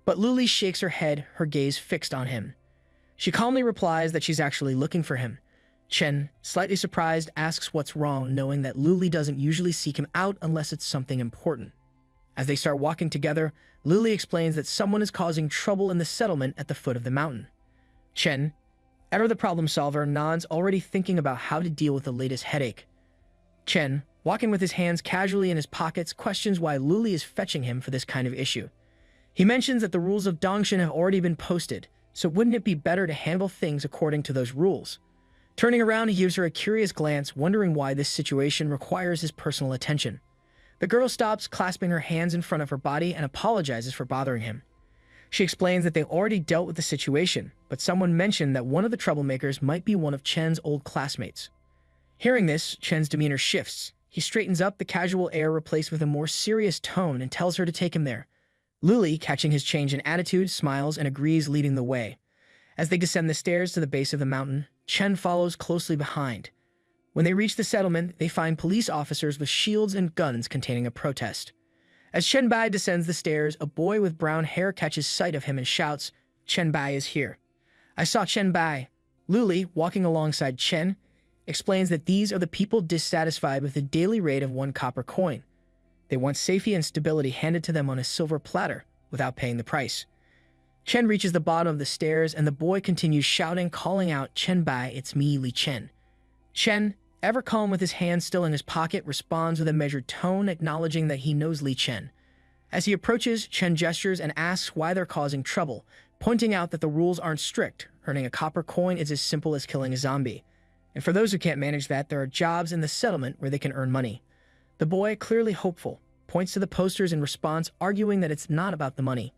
But Luli shakes her head, her gaze fixed on him. She calmly replies that she's actually looking for him. Chen, slightly surprised, asks what's wrong, knowing that Luli doesn't usually seek him out unless it's something important. As they start walking together, Luli explains that someone is causing trouble in the settlement at the foot of the mountain. Chen, ever the problem solver, nods, already thinking about how to deal with the latest headache. Chen, walking with his hands casually in his pockets, questions why Luli is fetching him for this kind of issue. He mentions that the rules of Dongshan have already been posted, so wouldn't it be better to handle things according to those rules? Turning around, he gives her a curious glance, wondering why this situation requires his personal attention. The girl stops, clasping her hands in front of her body, and apologizes for bothering him. She explains that they already dealt with the situation, but someone mentioned that one of the troublemakers might be one of Chen's old classmates. Hearing this, Chen's demeanor shifts. He straightens up, the casual air replaced with a more serious tone, and tells her to take him there. Luli, catching his change in attitude, smiles and agrees, leading the way. As they descend the stairs to the base of the mountain, Chen follows closely behind. When they reach the settlement, they find police officers with shields and guns containing a protest. As Chen Bai descends the stairs, a boy with brown hair catches sight of him and shouts, "Chen Bai is here." "I saw Chen Bai." Luli, walking alongside Chen, explains that these are the people dissatisfied with the daily rate of 1 copper coin. They want safety and stability handed to them on a silver platter, without paying the price. Chen reaches the bottom of the stairs, and the boy continues shouting, calling out, "Chen Bai, it's me, Li Chen." Chen, ever calm with his hand still in his pocket, responds with a measured tone, acknowledging that he knows Li Chen. As he approaches, Chen gestures and asks why they're causing trouble, pointing out that the rules aren't strict. Earning a copper coin is as simple as killing a zombie. And for those who can't manage that, there are jobs in the settlement where they can earn money. The boy, clearly hopeful, points to the posters in response, arguing that it's not about the money.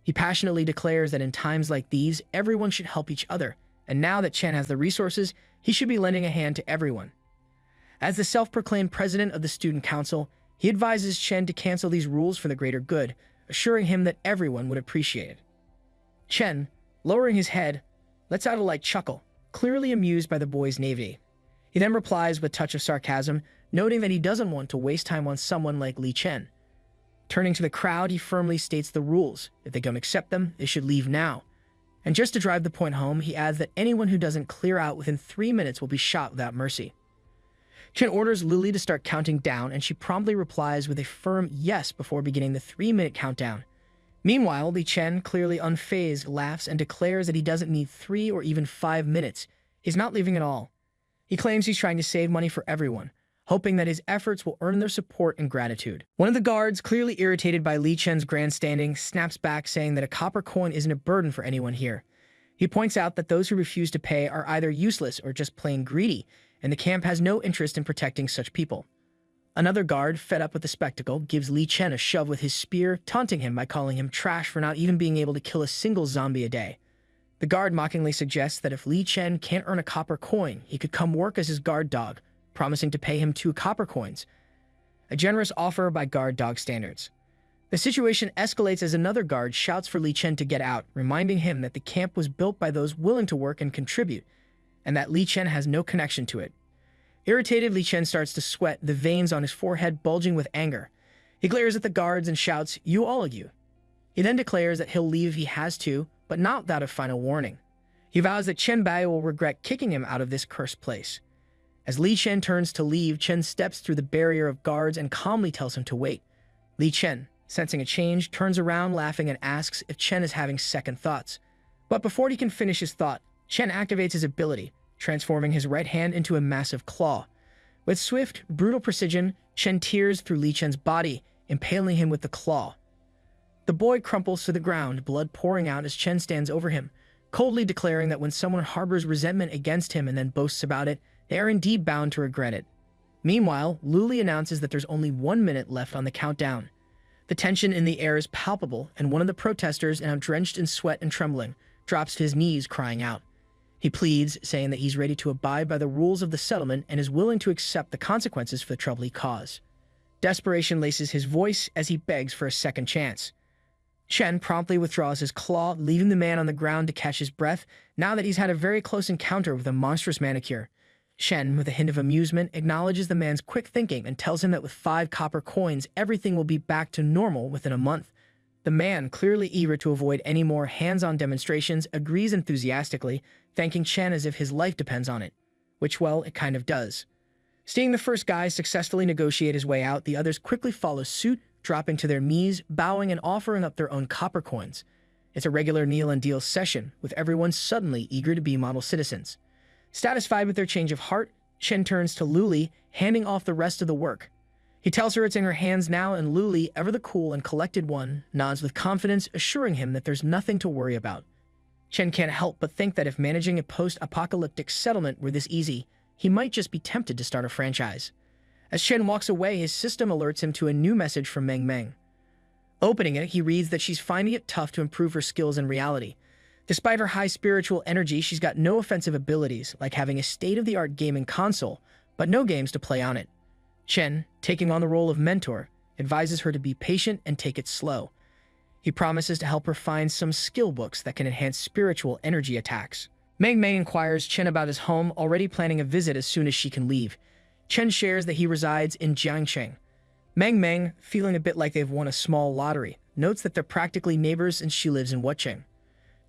He passionately declares that in times like these, everyone should help each other, and now that Chen has the resources, he should be lending a hand to everyone. As the self-proclaimed president of the student council, he advises Chen to cancel these rules for the greater good, assuring him that everyone would appreciate it. Chen, lowering his head, lets out a light chuckle, clearly amused by the boy's naivety. He then replies with a touch of sarcasm, noting that he doesn't want to waste time on someone like Li Chen. Turning to the crowd, he firmly states the rules. If they don't accept them, they should leave now. And just to drive the point home, he adds that anyone who doesn't clear out within 3 minutes will be shot without mercy. Chen orders Luli to start counting down, and she promptly replies with a firm yes before beginning the 3-minute countdown. Meanwhile, Li Chen, clearly unfazed, laughs and declares that he doesn't need 3 or even 5 minutes. He's not leaving at all. He claims he's trying to save money for everyone, hoping that his efforts will earn their support and gratitude. One of the guards, clearly irritated by Li Chen's grandstanding, snaps back, saying that a copper coin isn't a burden for anyone here. He points out that those who refuse to pay are either useless or just plain greedy, and the camp has no interest in protecting such people. Another guard, fed up with the spectacle, gives Li Chen a shove with his spear, taunting him by calling him trash for not even being able to kill a single zombie a day. The guard mockingly suggests that if Li Chen can't earn a copper coin, he could come work as his guard dog, promising to pay him 2 copper coins. A generous offer by guard dog standards. The situation escalates as another guard shouts for Li Chen to get out, reminding him that the camp was built by those willing to work and contribute, and that Li Chen has no connection to it. Irritated, Li Chen starts to sweat, the veins on his forehead bulging with anger. He glares at the guards and shouts, "You all of you." He then declares that he'll leave if he has to, but not without a final warning. He vows that Chen Bai will regret kicking him out of this cursed place. As Li Chen turns to leave, Chen steps through the barrier of guards and calmly tells him to wait. Li Chen, sensing a change, turns around laughing and asks if Chen is having second thoughts. But before he can finish his thought, Chen activates his ability, transforming his right hand into a massive claw. With swift, brutal precision, Chen tears through Li Chen's body, impaling him with the claw. The boy crumples to the ground, blood pouring out as Chen stands over him, coldly declaring that when someone harbors resentment against him and then boasts about it, they are indeed bound to regret it. Meanwhile, Luli announces that there's only 1 minute left on the countdown. The tension in the air is palpable, and one of the protesters, now drenched in sweat and trembling, drops to his knees, crying out. He pleads, saying that he's ready to abide by the rules of the settlement and is willing to accept the consequences for the trouble he caused. Desperation laces his voice as he begs for a second chance. Chen promptly withdraws his claw, leaving the man on the ground to catch his breath, now that he's had a very close encounter with a monstrous manicure. Chen, with a hint of amusement, acknowledges the man's quick thinking and tells him that with 5 copper coins, everything will be back to normal within a month. The man, clearly eager to avoid any more hands-on demonstrations, agrees enthusiastically, thanking Chen as if his life depends on it. Which, well, it kind of does. Seeing the first guy successfully negotiate his way out, the others quickly follow suit, dropping to their knees, bowing and offering up their own copper coins. It's a regular kneel and deal session, with everyone suddenly eager to be model citizens. Satisfied with their change of heart, Chen turns to Luli, handing off the rest of the work. He tells her it's in her hands now, and Luli, ever the cool and collected one, nods with confidence, assuring him that there's nothing to worry about. Chen can't help but think that if managing a post-apocalyptic settlement were this easy, he might just be tempted to start a franchise. As Chen walks away, his system alerts him to a new message from Meng Meng. Opening it, he reads that she's finding it tough to improve her skills in reality. Despite her high spiritual energy, she's got no offensive abilities, like having a state-of-the-art gaming console, but no games to play on it. Chen, taking on the role of mentor, advises her to be patient and take it slow. He promises to help her find some skill books that can enhance spiritual energy attacks. Meng Meng inquires Chen about his home, already planning a visit as soon as she can leave. Chen shares that he resides in Jiangcheng. Meng Meng, feeling a bit like they've won a small lottery, notes that they're practically neighbors and she lives in Wucheng.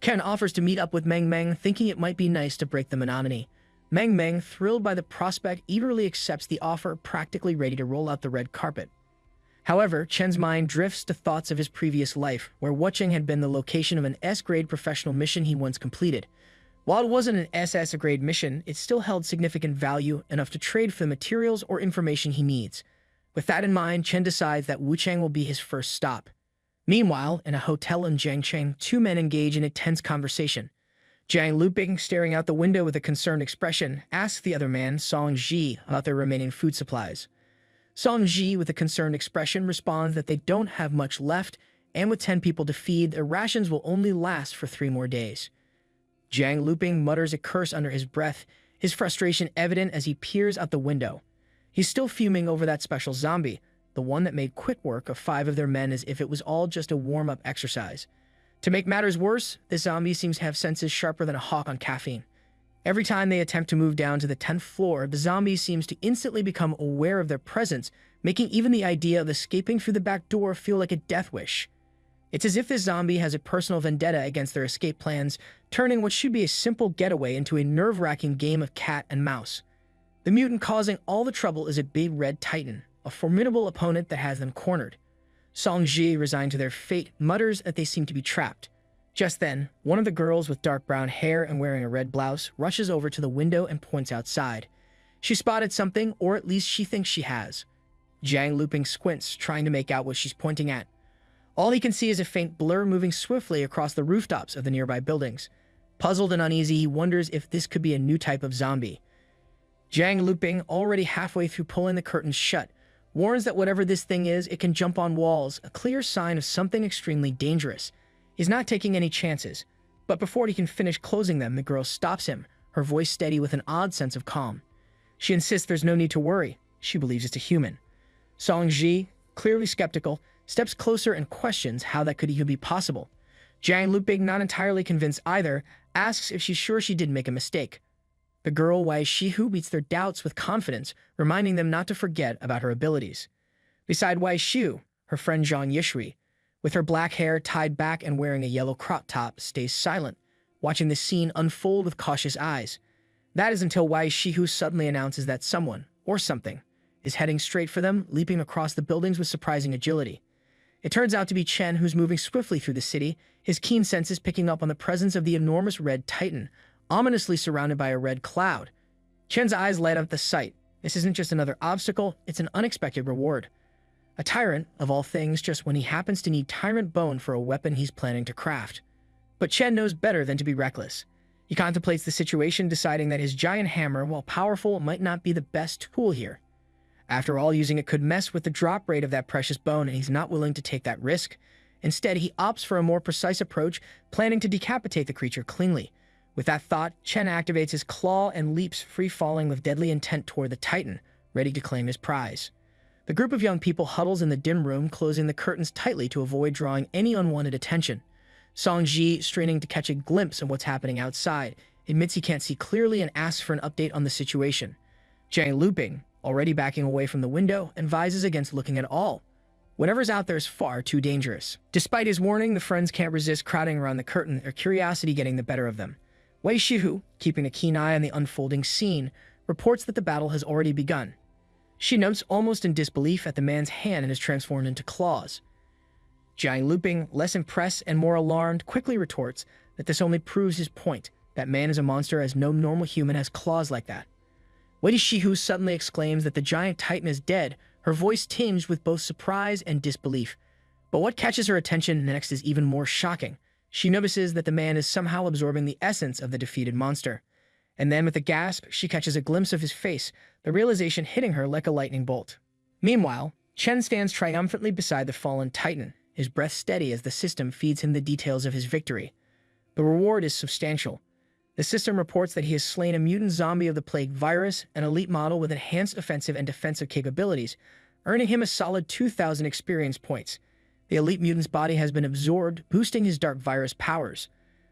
Ken offers to meet up with Meng Meng, thinking it might be nice to break the monotony. Meng Meng, thrilled by the prospect, eagerly accepts the offer, practically ready to roll out the red carpet. However, Chen's mind drifts to thoughts of his previous life, where Wucheng had been the location of an S-grade professional mission he once completed. While it wasn't an SS-grade mission, it still held significant value, enough to trade for the materials or information he needs. With that in mind, Chen decides that Wucheng will be his first stop. Meanwhile, in a hotel in Jiangcheng, two men engage in a tense conversation. Jiang Luping, staring out the window with a concerned expression, asks the other man, Song Ji, about their remaining food supplies. Song Ji, with a concerned expression, responds that they don't have much left, and with 10 people to feed, their rations will only last for 3 more days. Jiang Luping mutters a curse under his breath, his frustration evident as he peers out the window. He's still fuming over that special zombie, the one that made quick work of 5 of their men as if it was all just a warm-up exercise. To make matters worse, this zombie seems to have senses sharper than a hawk on caffeine. Every time they attempt to move down to the 10th floor, the zombie seems to instantly become aware of their presence, making even the idea of escaping through the back door feel like a death wish. It's as if this zombie has a personal vendetta against their escape plans, turning what should be a simple getaway into a nerve-wracking game of cat and mouse. The mutant causing all the trouble is a big red titan, a formidable opponent that has them cornered. Song Ji, resigned to their fate, mutters that they seem to be trapped. Just then, one of the girls with dark brown hair and wearing a red blouse rushes over to the window and points outside. She spotted something, or at least she thinks she has. Jiang Luping squints, trying to make out what she's pointing at. All he can see is a faint blur moving swiftly across the rooftops of the nearby buildings. Puzzled and uneasy, he wonders if this could be a new type of zombie. Jiang Luping, already halfway through pulling the curtains shut, warns that whatever this thing is, it can jump on walls, a clear sign of something extremely dangerous. He's not taking any chances, but before he can finish closing them, the girl stops him, her voice steady with an odd sense of calm. She insists there's no need to worry. She believes it's a human. Song Ji, clearly skeptical, steps closer and questions how that could even be possible. Jiang Luping, not entirely convinced either, asks if she's sure she didn't make a mistake. The girl, Wei Shihu, meets their doubts with confidence, reminding them not to forget about her abilities. Beside Wei Shihu, her friend Zhang Yishui, with her black hair tied back and wearing a yellow crop top, stays silent, watching the scene unfold with cautious eyes. That is until Wei Shihu suddenly announces that someone, or something, is heading straight for them, leaping across the buildings with surprising agility. It turns out to be Chen, who's moving swiftly through the city, his keen senses picking up on the presence of the enormous red titan, ominously surrounded by a red cloud. Chen's eyes light up at the sight. This isn't just another obstacle, it's an unexpected reward. A tyrant, of all things, just when he happens to need tyrant bone for a weapon he's planning to craft. But Chen knows better than to be reckless. He contemplates the situation, deciding that his giant hammer, while powerful, might not be the best tool here. After all, using it could mess with the drop rate of that precious bone, and he's not willing to take that risk. Instead, he opts for a more precise approach, planning to decapitate the creature cleanly. With that thought, Chen activates his claw and leaps, free-falling with deadly intent toward the titan, ready to claim his prize. The group of young people huddles in the dim room, closing the curtains tightly to avoid drawing any unwanted attention. Song Ji, straining to catch a glimpse of what's happening outside, admits he can't see clearly and asks for an update on the situation. Jiang Luping, already backing away from the window, advises against looking at all. Whatever's out there is far too dangerous. Despite his warning, the friends can't resist crowding around the curtain, their curiosity getting the better of them. Wei Shihu, keeping a keen eye on the unfolding scene, reports that the battle has already begun. She notes almost in disbelief at the man's hand and is transformed into claws. Jiang Luping, less impressed and more alarmed, quickly retorts that this only proves his point, that man is a monster as no normal human has claws like that. Wei Shihu suddenly exclaims that the giant titan is dead, her voice tinged with both surprise and disbelief. But what catches her attention next is even more shocking. She notices that the man is somehow absorbing the essence of the defeated monster. And then, with a gasp, she catches a glimpse of his face, the realization hitting her like a lightning bolt. Meanwhile, Chen stands triumphantly beside the fallen titan, his breath steady as the system feeds him the details of his victory. The reward is substantial. The system reports that he has slain a mutant zombie of the plague virus, an elite model with enhanced offensive and defensive capabilities, earning him a solid 2,000 experience points. The elite mutant's body has been absorbed, boosting his dark virus powers.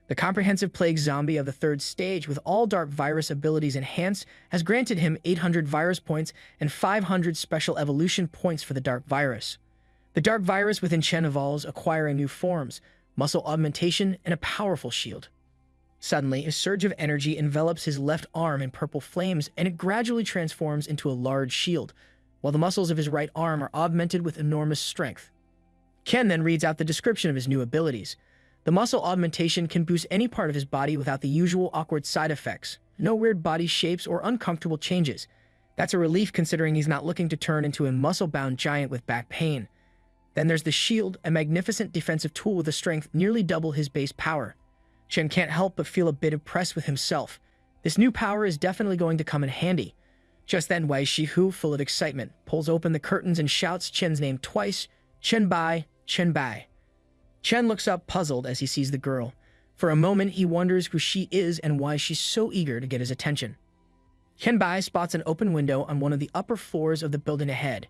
The comprehensive plague zombie of the third stage, with all dark virus abilities enhanced, has granted him 800 virus points and 500 special evolution points for the dark virus. The dark virus within Chen evolves, acquiring new forms, muscle augmentation, and a powerful shield. Suddenly, a surge of energy envelops his left arm in purple flames, and it gradually transforms into a large shield, while the muscles of his right arm are augmented with enormous strength. Chen then reads out the description of his new abilities. The muscle augmentation can boost any part of his body without the usual awkward side effects. No weird body shapes or uncomfortable changes. That's a relief considering he's not looking to turn into a muscle-bound giant with back pain. Then there's the shield, a magnificent defensive tool with a strength nearly double his base power. Chen can't help but feel a bit impressed with himself. This new power is definitely going to come in handy. Just then, Wei Shihu, full of excitement, pulls open the curtains and shouts Chen's name twice, Chen Bai, Chen Bai. Chen looks up puzzled as he sees the girl. For a moment, he wonders who she is and why she's so eager to get his attention. Chen Bai spots an open window on one of the upper floors of the building ahead.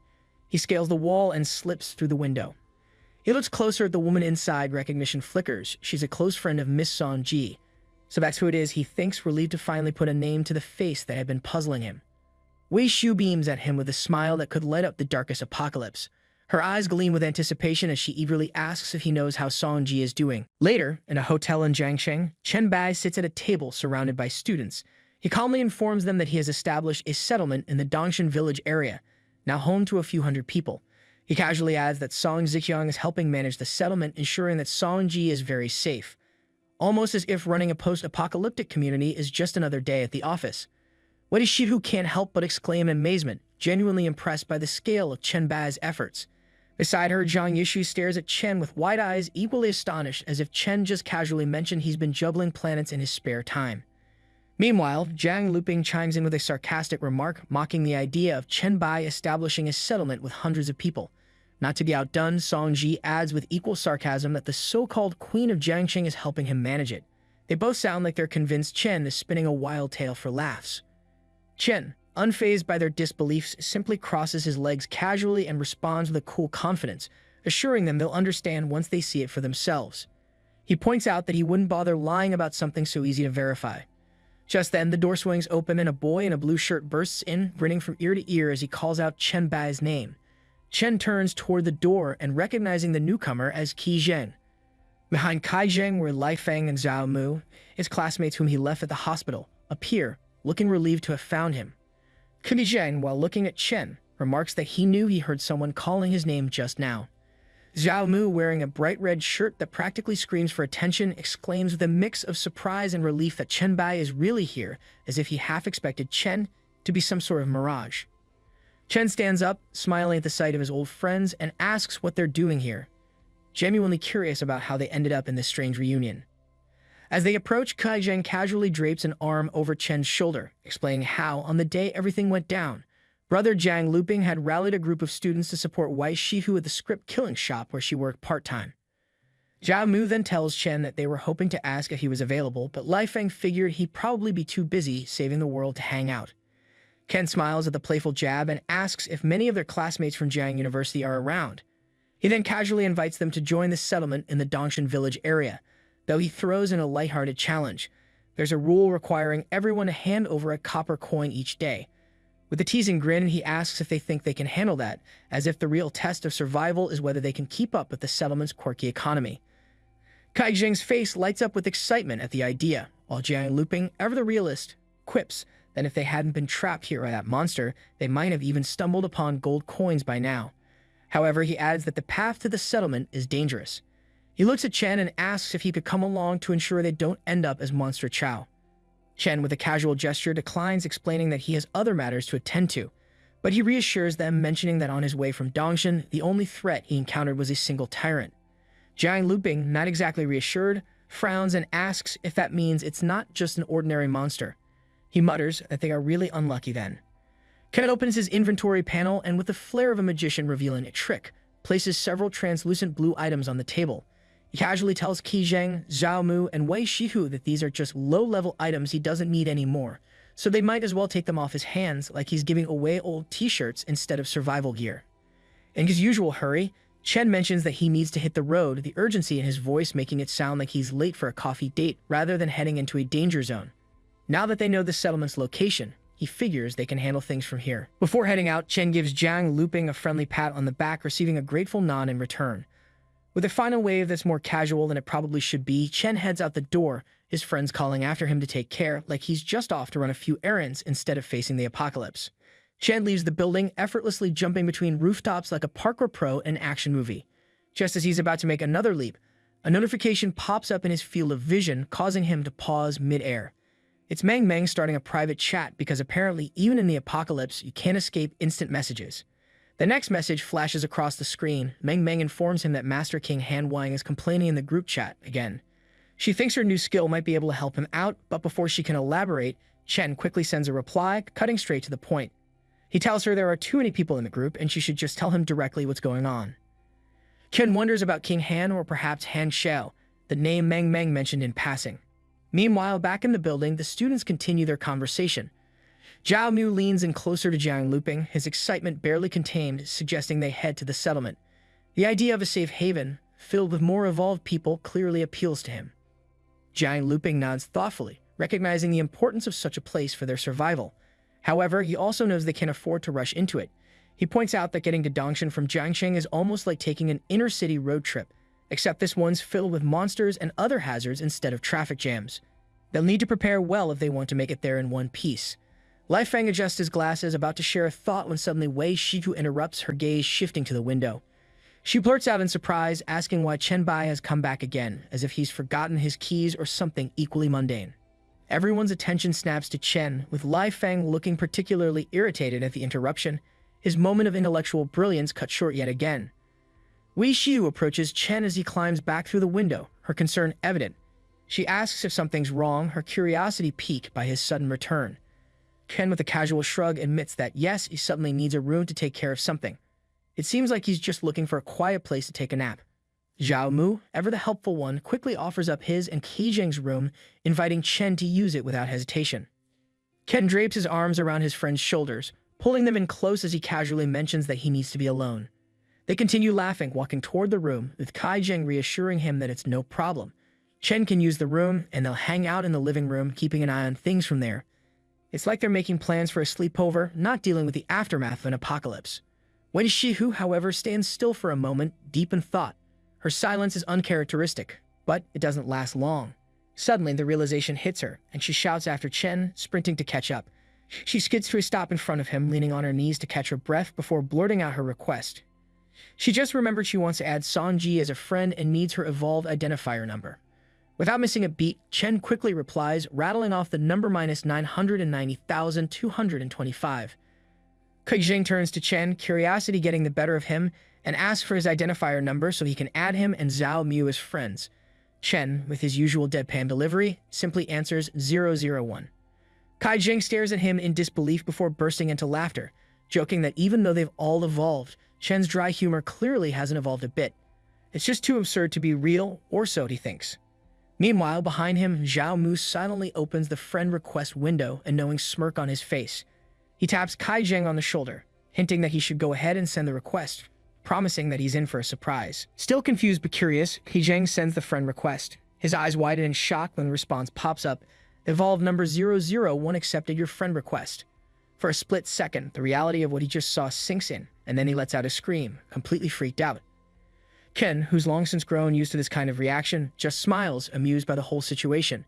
He scales the wall and slips through the window. He looks closer at the woman inside. Recognition flickers. She's a close friend of Miss Song Ji. So that's who it is, he thinks, relieved to finally put a name to the face that had been puzzling him. Wei Shu beams at him with a smile that could light up the darkest apocalypse. Her eyes gleam with anticipation as she eagerly asks if he knows how Song Ji is doing. Later, in a hotel in Jiangsheng, Chen Bai sits at a table surrounded by students. He calmly informs them that he has established a settlement in the Dongshan village area, now home to a few hundred people. He casually adds that Song Ziqiang is helping manage the settlement, ensuring that Song Ji is very safe. Almost as if running a post-apocalyptic community is just another day at the office. Wei Shihu can't help but exclaim in amazement, genuinely impressed by the scale of Chen Bai's efforts. Beside her, Zhang Yishu stares at Chen with wide eyes, equally astonished, as if Chen just casually mentioned he's been juggling planets in his spare time. Meanwhile, Zhang Luping chimes in with a sarcastic remark, mocking the idea of Chen Bai establishing a settlement with hundreds of people. Not to be outdone, Song Ji adds with equal sarcasm that the so-called Queen of Jiangsheng is helping him manage it. They both sound like they're convinced Chen is spinning a wild tale for laughs. Chen, unfazed by their disbeliefs, simply crosses his legs casually and responds with a cool confidence, assuring them they'll understand once they see it for themselves. He points out that he wouldn't bother lying about something so easy to verify. Just then, the door swings open and a boy in a blue shirt bursts in, grinning from ear to ear as he calls out Chen Bai's name. Chen turns toward the door and recognizing the newcomer as Qi Zheng. Behind Kai Zheng were Lai Feng and Zhao Mu, his classmates whom he left at the hospital, appear, looking relieved to have found him. Qi Zheng, while looking at Chen, remarks that he knew he heard someone calling his name just now. Zhao Mu, wearing a bright red shirt that practically screams for attention, exclaims with a mix of surprise and relief that Chen Bai is really here, as if he half expected Chen to be some sort of mirage. Chen stands up, smiling at the sight of his old friends, and asks what they're doing here, genuinely curious about how they ended up in this strange reunion. As they approach, Kai Zheng casually drapes an arm over Chen's shoulder, explaining how, on the day everything went down, Brother Zhang Luping had rallied a group of students to support Wei Shihu at the script killing shop where she worked part-time. Zhao Mu then tells Chen that they were hoping to ask if he was available, but Lai Feng figured he'd probably be too busy saving the world to hang out. Ken smiles at the playful jab and asks if many of their classmates from Jiang University are around. He then casually invites them to join the settlement in the Dongshan village area, though he throws in a lighthearted challenge. There's a rule requiring everyone to hand over a copper coin each day. With a teasing grin, he asks if they think they can handle that, as if the real test of survival is whether they can keep up with the settlement's quirky economy. Kai Zheng's face lights up with excitement at the idea, while Jiang Luping, ever the realist, quips that if they hadn't been trapped here by that monster, they might have even stumbled upon gold coins by now. However, he adds that the path to the settlement is dangerous. He looks at Chen and asks if he could come along to ensure they don't end up as Monster Chow. Chen, with a casual gesture, declines, explaining that he has other matters to attend to, but he reassures them, mentioning that on his way from Dongshan, the only threat he encountered was a single tyrant. Jiang Luping, not exactly reassured, frowns and asks if that means it's not just an ordinary monster. He mutters that they are really unlucky then. Ken opens his inventory panel and, with the flair of a magician revealing a trick, places several translucent blue items on the table. He casually tells Qi Zhao Mu, and Wei Shihu that these are just low-level items he doesn't need anymore, so they might as well take them off his hands like he's giving away old t-shirts instead of survival gear. In his usual hurry, Chen mentions that he needs to hit the road, the urgency in his voice making it sound like he's late for a coffee date rather than heading into a danger zone. Now that they know the settlement's location, he figures they can handle things from here. Before heading out, Chen gives Jiang Luping a friendly pat on the back, receiving a grateful nod in return. With a final wave that's more casual than it probably should be, Chen heads out the door, his friends calling after him to take care, like he's just off to run a few errands instead of facing the apocalypse. Chen leaves the building, effortlessly jumping between rooftops like a parkour pro in an action movie. Just as he's about to make another leap, a notification pops up in his field of vision, causing him to pause mid-air. It's Meng starting a private chat because apparently even in the apocalypse, you can't escape instant messages. The next message flashes across the screen. Meng informs him that Master King Hanwang is complaining in the group chat again. She thinks her new skill might be able to help him out, but before she can elaborate, Chen quickly sends a reply, cutting straight to the point. He tells her there are too many people in the group and she should just tell him directly what's going on. Chen wonders about King Han or perhaps Han Xiao, the name Meng mentioned in passing. Meanwhile, back in the building, the students continue their conversation. Zhao Mu leans in closer to Jiang Luping, his excitement barely contained, suggesting they head to the settlement. The idea of a safe haven, filled with more evolved people, clearly appeals to him. Jiang Luping nods thoughtfully, recognizing the importance of such a place for their survival. However, he also knows they can't afford to rush into it. He points out that getting to Dongshan from Jiangsheng is almost like taking an inner-city road trip, except this one's filled with monsters and other hazards instead of traffic jams. They'll need to prepare well if they want to make it there in one piece. Lifeng adjusts his glasses, about to share a thought when suddenly Wei Shihu interrupts, her gaze shifting to the window. She blurts out in surprise, asking why Chen Bai has come back again, as if he's forgotten his keys or something equally mundane. Everyone's attention snaps to Chen, with Lifeng looking particularly irritated at the interruption, his moment of intellectual brilliance cut short yet again. Wei Shihu approaches Chen as he climbs back through the window, her concern evident. She asks if something's wrong, her curiosity piqued by his sudden return. Chen, with a casual shrug, admits that yes, he suddenly needs a room to take care of something. It seems like he's just looking for a quiet place to take a nap. Zhao Mu, ever the helpful one, quickly offers up his and Qi room, inviting Chen to use it without hesitation. Ken drapes his arms around his friend's shoulders, pulling them in close as he casually mentions that he needs to be alone. They continue laughing, walking toward the room, with Qi reassuring him that it's no problem. Chen can use the room, and they'll hang out in the living room, keeping an eye on things from there. It's like they're making plans for a sleepover, not dealing with the aftermath of an apocalypse. Wen Shihu, however, stands still for a moment, deep in thought. Her silence is uncharacteristic, but it doesn't last long. Suddenly, the realization hits her, and she shouts after Chen, sprinting to catch up. She skids to a stop in front of him, leaning on her knees to catch her breath before blurting out her request. She just remembered she wants to add Sanji as a friend and needs her evolved identifier number. Without missing a beat, Chen quickly replies, rattling off the number -990,225. Qi turns to Chen, curiosity getting the better of him, and asks for his identifier number so he can add him and Zhao Mu as friends. Chen, with his usual deadpan delivery, simply answers 001. Qi stares at him in disbelief before bursting into laughter, joking that even though they've all evolved, Chen's dry humor clearly hasn't evolved a bit. It's just too absurd to be real, or so he thinks. Meanwhile, behind him, Zhao Mu silently opens the friend request window, a knowing smirk on his face. He taps Qi on the shoulder, hinting that he should go ahead and send the request, promising that he's in for a surprise. Still confused but curious, Qi sends the friend request. His eyes widen in shock when the response pops up. Evolved number 001 accepted your friend request. For a split second, the reality of what he just saw sinks in, and then he lets out a scream, completely freaked out. Ken, who's long since grown used to this kind of reaction, just smiles, amused by the whole situation.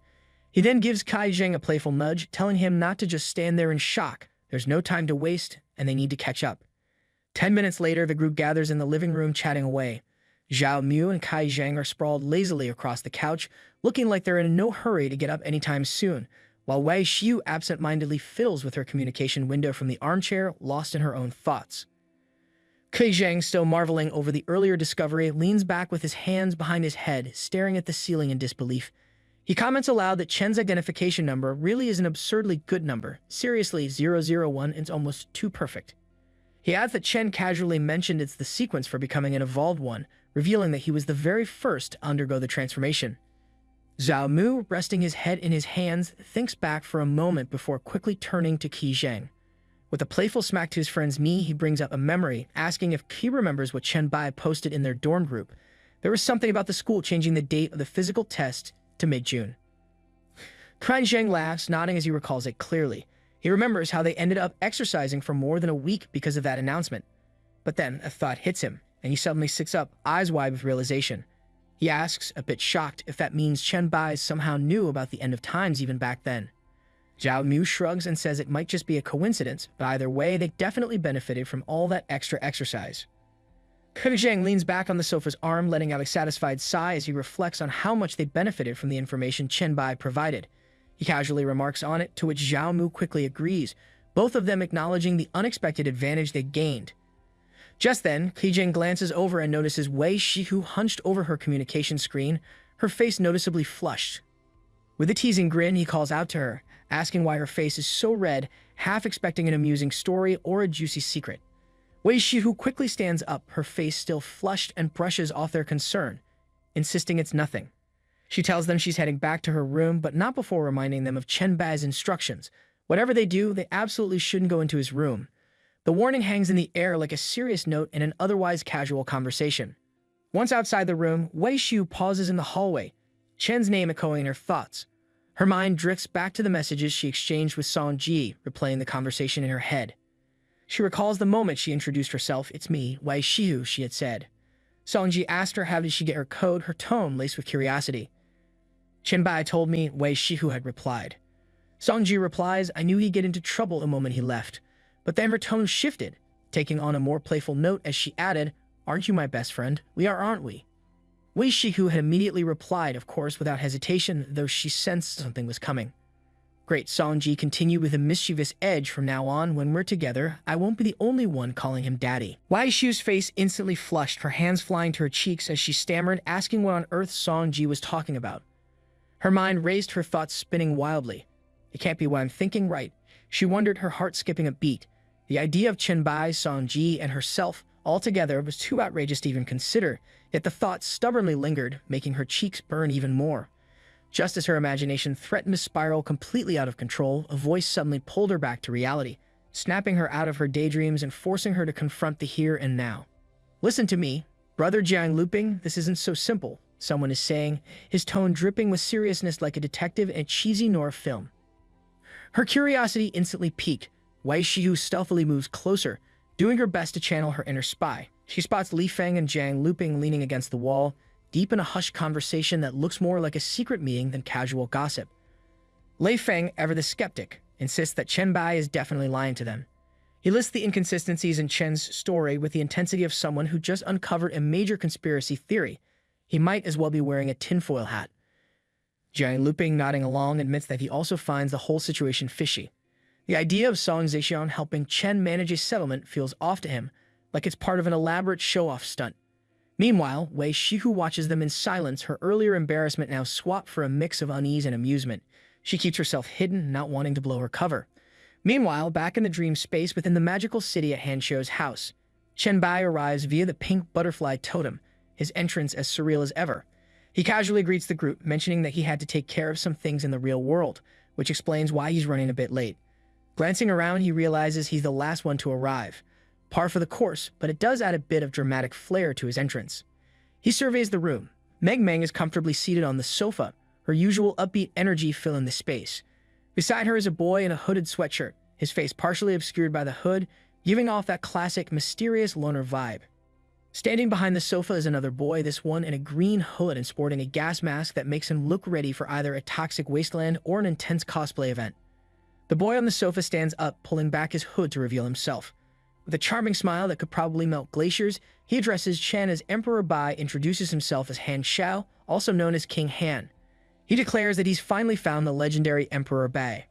He then gives Qi a playful nudge, telling him not to just stand there in shock. There's no time to waste, and they need to catch up. 10 minutes later, the group gathers in the living room chatting away. Zhao Mu and Qi are sprawled lazily across the couch, looking like they're in no hurry to get up anytime soon, while Wei Shihu absent-mindedly fiddles with her communication window from the armchair, lost in her own thoughts. Kui Zhang, still marveling over the earlier discovery, leans back with his hands behind his head, staring at the ceiling in disbelief. He comments aloud that Chen's identification number really is an absurdly good number. Seriously, 001 is almost too perfect. He adds that Chen casually mentioned it's the sequence for becoming an evolved one, revealing that he was the very first to undergo the transformation. Zhao Mu, resting his head in his hands, thinks back for a moment before quickly turning to Kui Zhang. With a playful smack to his friend's knee, he brings up a memory, asking if he remembers what Chen Bai posted in their dorm group. There was something about the school changing the date of the physical test to mid-June. Kui Zhang laughs, nodding as he recalls it clearly. He remembers how they ended up exercising for more than a week because of that announcement. But then a thought hits him, and he suddenly sits up, eyes wide with realization. He asks, a bit shocked, if that means Chen Bai somehow knew about the end of times even back then. Zhao Mu shrugs and says it might just be a coincidence, but either way, they definitely benefited from all that extra exercise. Kui Zhang leans back on the sofa's arm, letting out a satisfied sigh as he reflects on how much they benefited from the information Chen Bai provided. He casually remarks on it, to which Zhao Mu quickly agrees, both of them acknowledging the unexpected advantage they gained. Just then, Kui Zhang glances over and notices Wei Shihu hunched over her communication screen, her face noticeably flushed. With a teasing grin, he calls out to her, asking why her face is so red, half expecting an amusing story or a juicy secret. Wei Shihu quickly stands up, her face still flushed, and brushes off their concern, insisting it's nothing. She tells them she's heading back to her room, but not before reminding them of Chen Bai's instructions. Whatever they do, they absolutely shouldn't go into his room. The warning hangs in the air like a serious note in an otherwise casual conversation. Once outside the room, Wei Shihu pauses in the hallway, Chen's name echoing in her thoughts. Her mind drifts back to the messages she exchanged with Song Ji, replaying the conversation in her head. She recalls the moment she introduced herself. "It's me, Wei Shihu," she had said. Song Ji asked her how did she get her code, her tone laced with curiosity. "Chen Bai told me," Wei Shihu had replied. Song Ji replies, "I knew he'd get into trouble the moment he left." But then her tone shifted, taking on a more playful note as she added, "Aren't you my best friend? We are, aren't we?" Wei Shihu had immediately replied, of course without hesitation, though she sensed something was coming. "Great," Song Ji continued with a mischievous edge, "from now on, when we're together, I won't be the only one calling him daddy." Wei Shihu's face instantly flushed, her hands flying to her cheeks as she stammered, asking what on earth Song Ji was talking about. Her mind raced, her thoughts spinning wildly. It can't be what I'm thinking, right? She wondered, her heart skipping a beat. The idea of Chen Bai, Song Ji, and herself all together was too outrageous to even consider, yet the thought stubbornly lingered, making her cheeks burn even more. Just as her imagination threatened to spiral completely out of control, a voice suddenly pulled her back to reality, snapping her out of her daydreams and forcing her to confront the here and now. "Listen to me, Brother Jiang Luping, this isn't so simple," someone is saying, his tone dripping with seriousness like a detective in a cheesy noir film. Her curiosity instantly piqued. Wei Shihu stealthily moves closer, doing her best to channel her inner spy. She spots Li Feng and Jiang Luping leaning against the wall, deep in a hushed conversation that looks more like a secret meeting than casual gossip. Li Feng, ever the skeptic, insists that Chen Bai is definitely lying to them. He lists the inconsistencies in Chen's story with the intensity of someone who just uncovered a major conspiracy theory. He might as well be wearing a tinfoil hat. Jiang Luping, nodding along, admits that he also finds the whole situation fishy. The idea of Song Zhexian helping Chen manage a settlement feels off to him, like it's part of an elaborate show-off stunt. Meanwhile, Wei Shihu watches them in silence, her earlier embarrassment now swapped for a mix of unease and amusement. She keeps herself hidden, not wanting to blow her cover. Meanwhile, back in the dream space within the magical city at Hanshou's house, Chen Bai arrives via the pink butterfly totem, his entrance as surreal as ever. He casually greets the group, mentioning that he had to take care of some things in the real world, which explains why he's running a bit late. Glancing around, he realizes he's the last one to arrive. Par for the course, but it does add a bit of dramatic flair to his entrance. He surveys the room. Meg Meng is comfortably seated on the sofa, her usual upbeat energy filling the space. Beside her is a boy in a hooded sweatshirt, his face partially obscured by the hood, giving off that classic, mysterious loner vibe. Standing behind the sofa is another boy, this one in a green hood and sporting a gas mask that makes him look ready for either a toxic wasteland or an intense cosplay event. The boy on the sofa stands up, pulling back his hood to reveal himself. With a charming smile that could probably melt glaciers, he addresses Chen as Emperor Bai, introduces himself as Han Shao, also known as King Han. He declares that he's finally found the legendary Emperor Bai.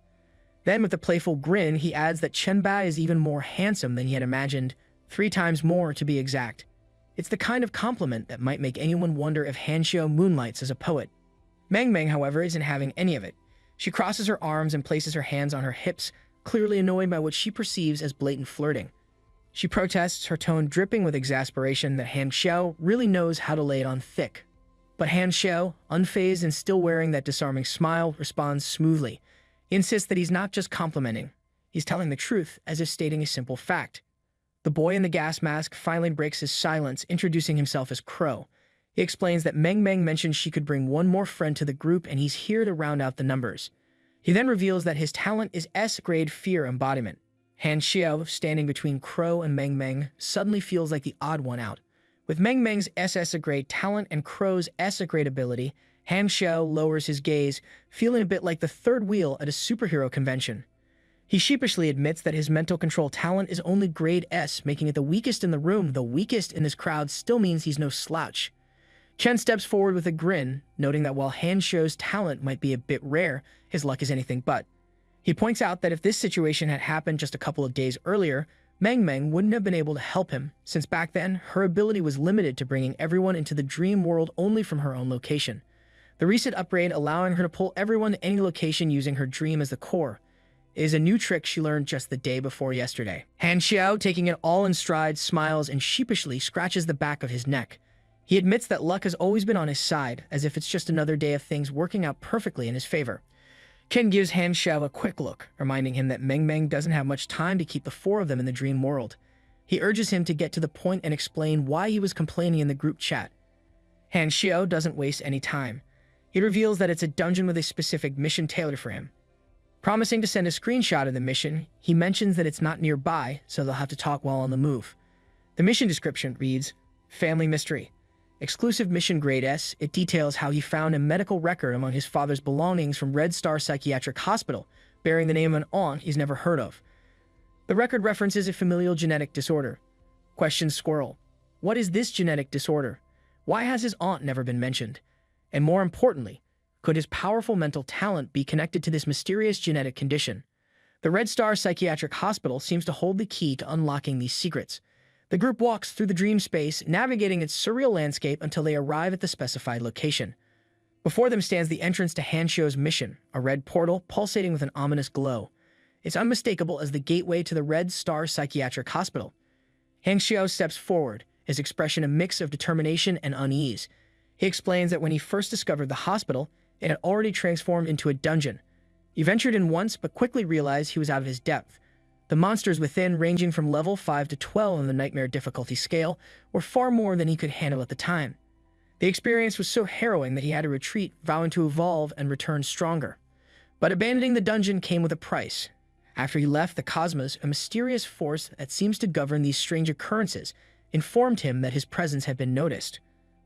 Then, with a playful grin, he adds that Chen Bai is even more handsome than he had imagined, 3 times more to be exact. It's the kind of compliment that might make anyone wonder if Hanxiu moonlights as a poet. Meng Meng, however, isn't having any of it. She crosses her arms and places her hands on her hips, clearly annoyed by what she perceives as blatant flirting. She protests, her tone dripping with exasperation, that Hanxiu really knows how to lay it on thick. But Hanxiu, unfazed and still wearing that disarming smile, responds smoothly. He insists that he's not just complimenting. He's telling the truth, as if stating a simple fact. The boy in the gas mask finally breaks his silence, introducing himself as Crow. He explains that Meng Meng mentioned she could bring one more friend to the group and he's here to round out the numbers. He then reveals that his talent is S-grade fear embodiment. Hanxiu, standing between Crow and Meng Meng, suddenly feels like the odd one out. With Meng Meng's SS-grade talent and Crow's S-grade ability, Hanxiu lowers his gaze, feeling a bit like the third wheel at a superhero convention. He sheepishly admits that his mental control talent is only grade S, making it the weakest in the room. The weakest in this crowd still means he's no slouch. Chen steps forward with a grin, noting that while Hanxiu's talent might be a bit rare, his luck is anything but. He points out that if this situation had happened just a couple of days earlier, Meng Meng wouldn't have been able to help him, since back then, her ability was limited to bringing everyone into the dream world only from her own location. The recent upgrade allowing her to pull everyone to any location using her dream as the core is a new trick she learned just the day before yesterday. Hanxiu, taking it all in stride, smiles and sheepishly scratches the back of his neck. He admits that luck has always been on his side, as if it's just another day of things working out perfectly in his favor. Chen gives Hanxiu a quick look, reminding him that Meng Meng doesn't have much time to keep the 4 of them in the dream world. He urges him to get to the point and explain why he was complaining in the group chat. Hanxiu doesn't waste any time. He reveals that it's a dungeon with a specific mission tailored for him. Promising to send a screenshot of the mission, he mentions that it's not nearby, so they'll have to talk while on the move. The mission description reads, Family Mystery. Exclusive mission grade S, it details how he found a medical record among his father's belongings from Red Star Psychiatric Hospital, bearing the name of an aunt he's never heard of. The record references a familial genetic disorder. Questions Squirrel. What is this genetic disorder? Why has his aunt never been mentioned? And more importantly, could his powerful mental talent be connected to this mysterious genetic condition? The Red Star Psychiatric Hospital seems to hold the key to unlocking these secrets. The group walks through the dream space, navigating its surreal landscape until they arrive at the specified location. Before them stands the entrance to Hanxiu's mission, a red portal pulsating with an ominous glow. It's unmistakable as the gateway to the Red Star Psychiatric Hospital. Hanxiu steps forward, his expression a mix of determination and unease. He explains that when he first discovered the hospital, it had already transformed into a dungeon. He ventured in once, but quickly realized he was out of his depth. The monsters within, ranging from level 5 to 12 on the nightmare difficulty scale, were far more than he could handle at the time. The experience was so harrowing that he had to retreat, vowing to evolve and return stronger. But abandoning the dungeon came with a price. After he left the cosmos, a mysterious force that seems to govern these strange occurrences informed him that his presence had been noticed.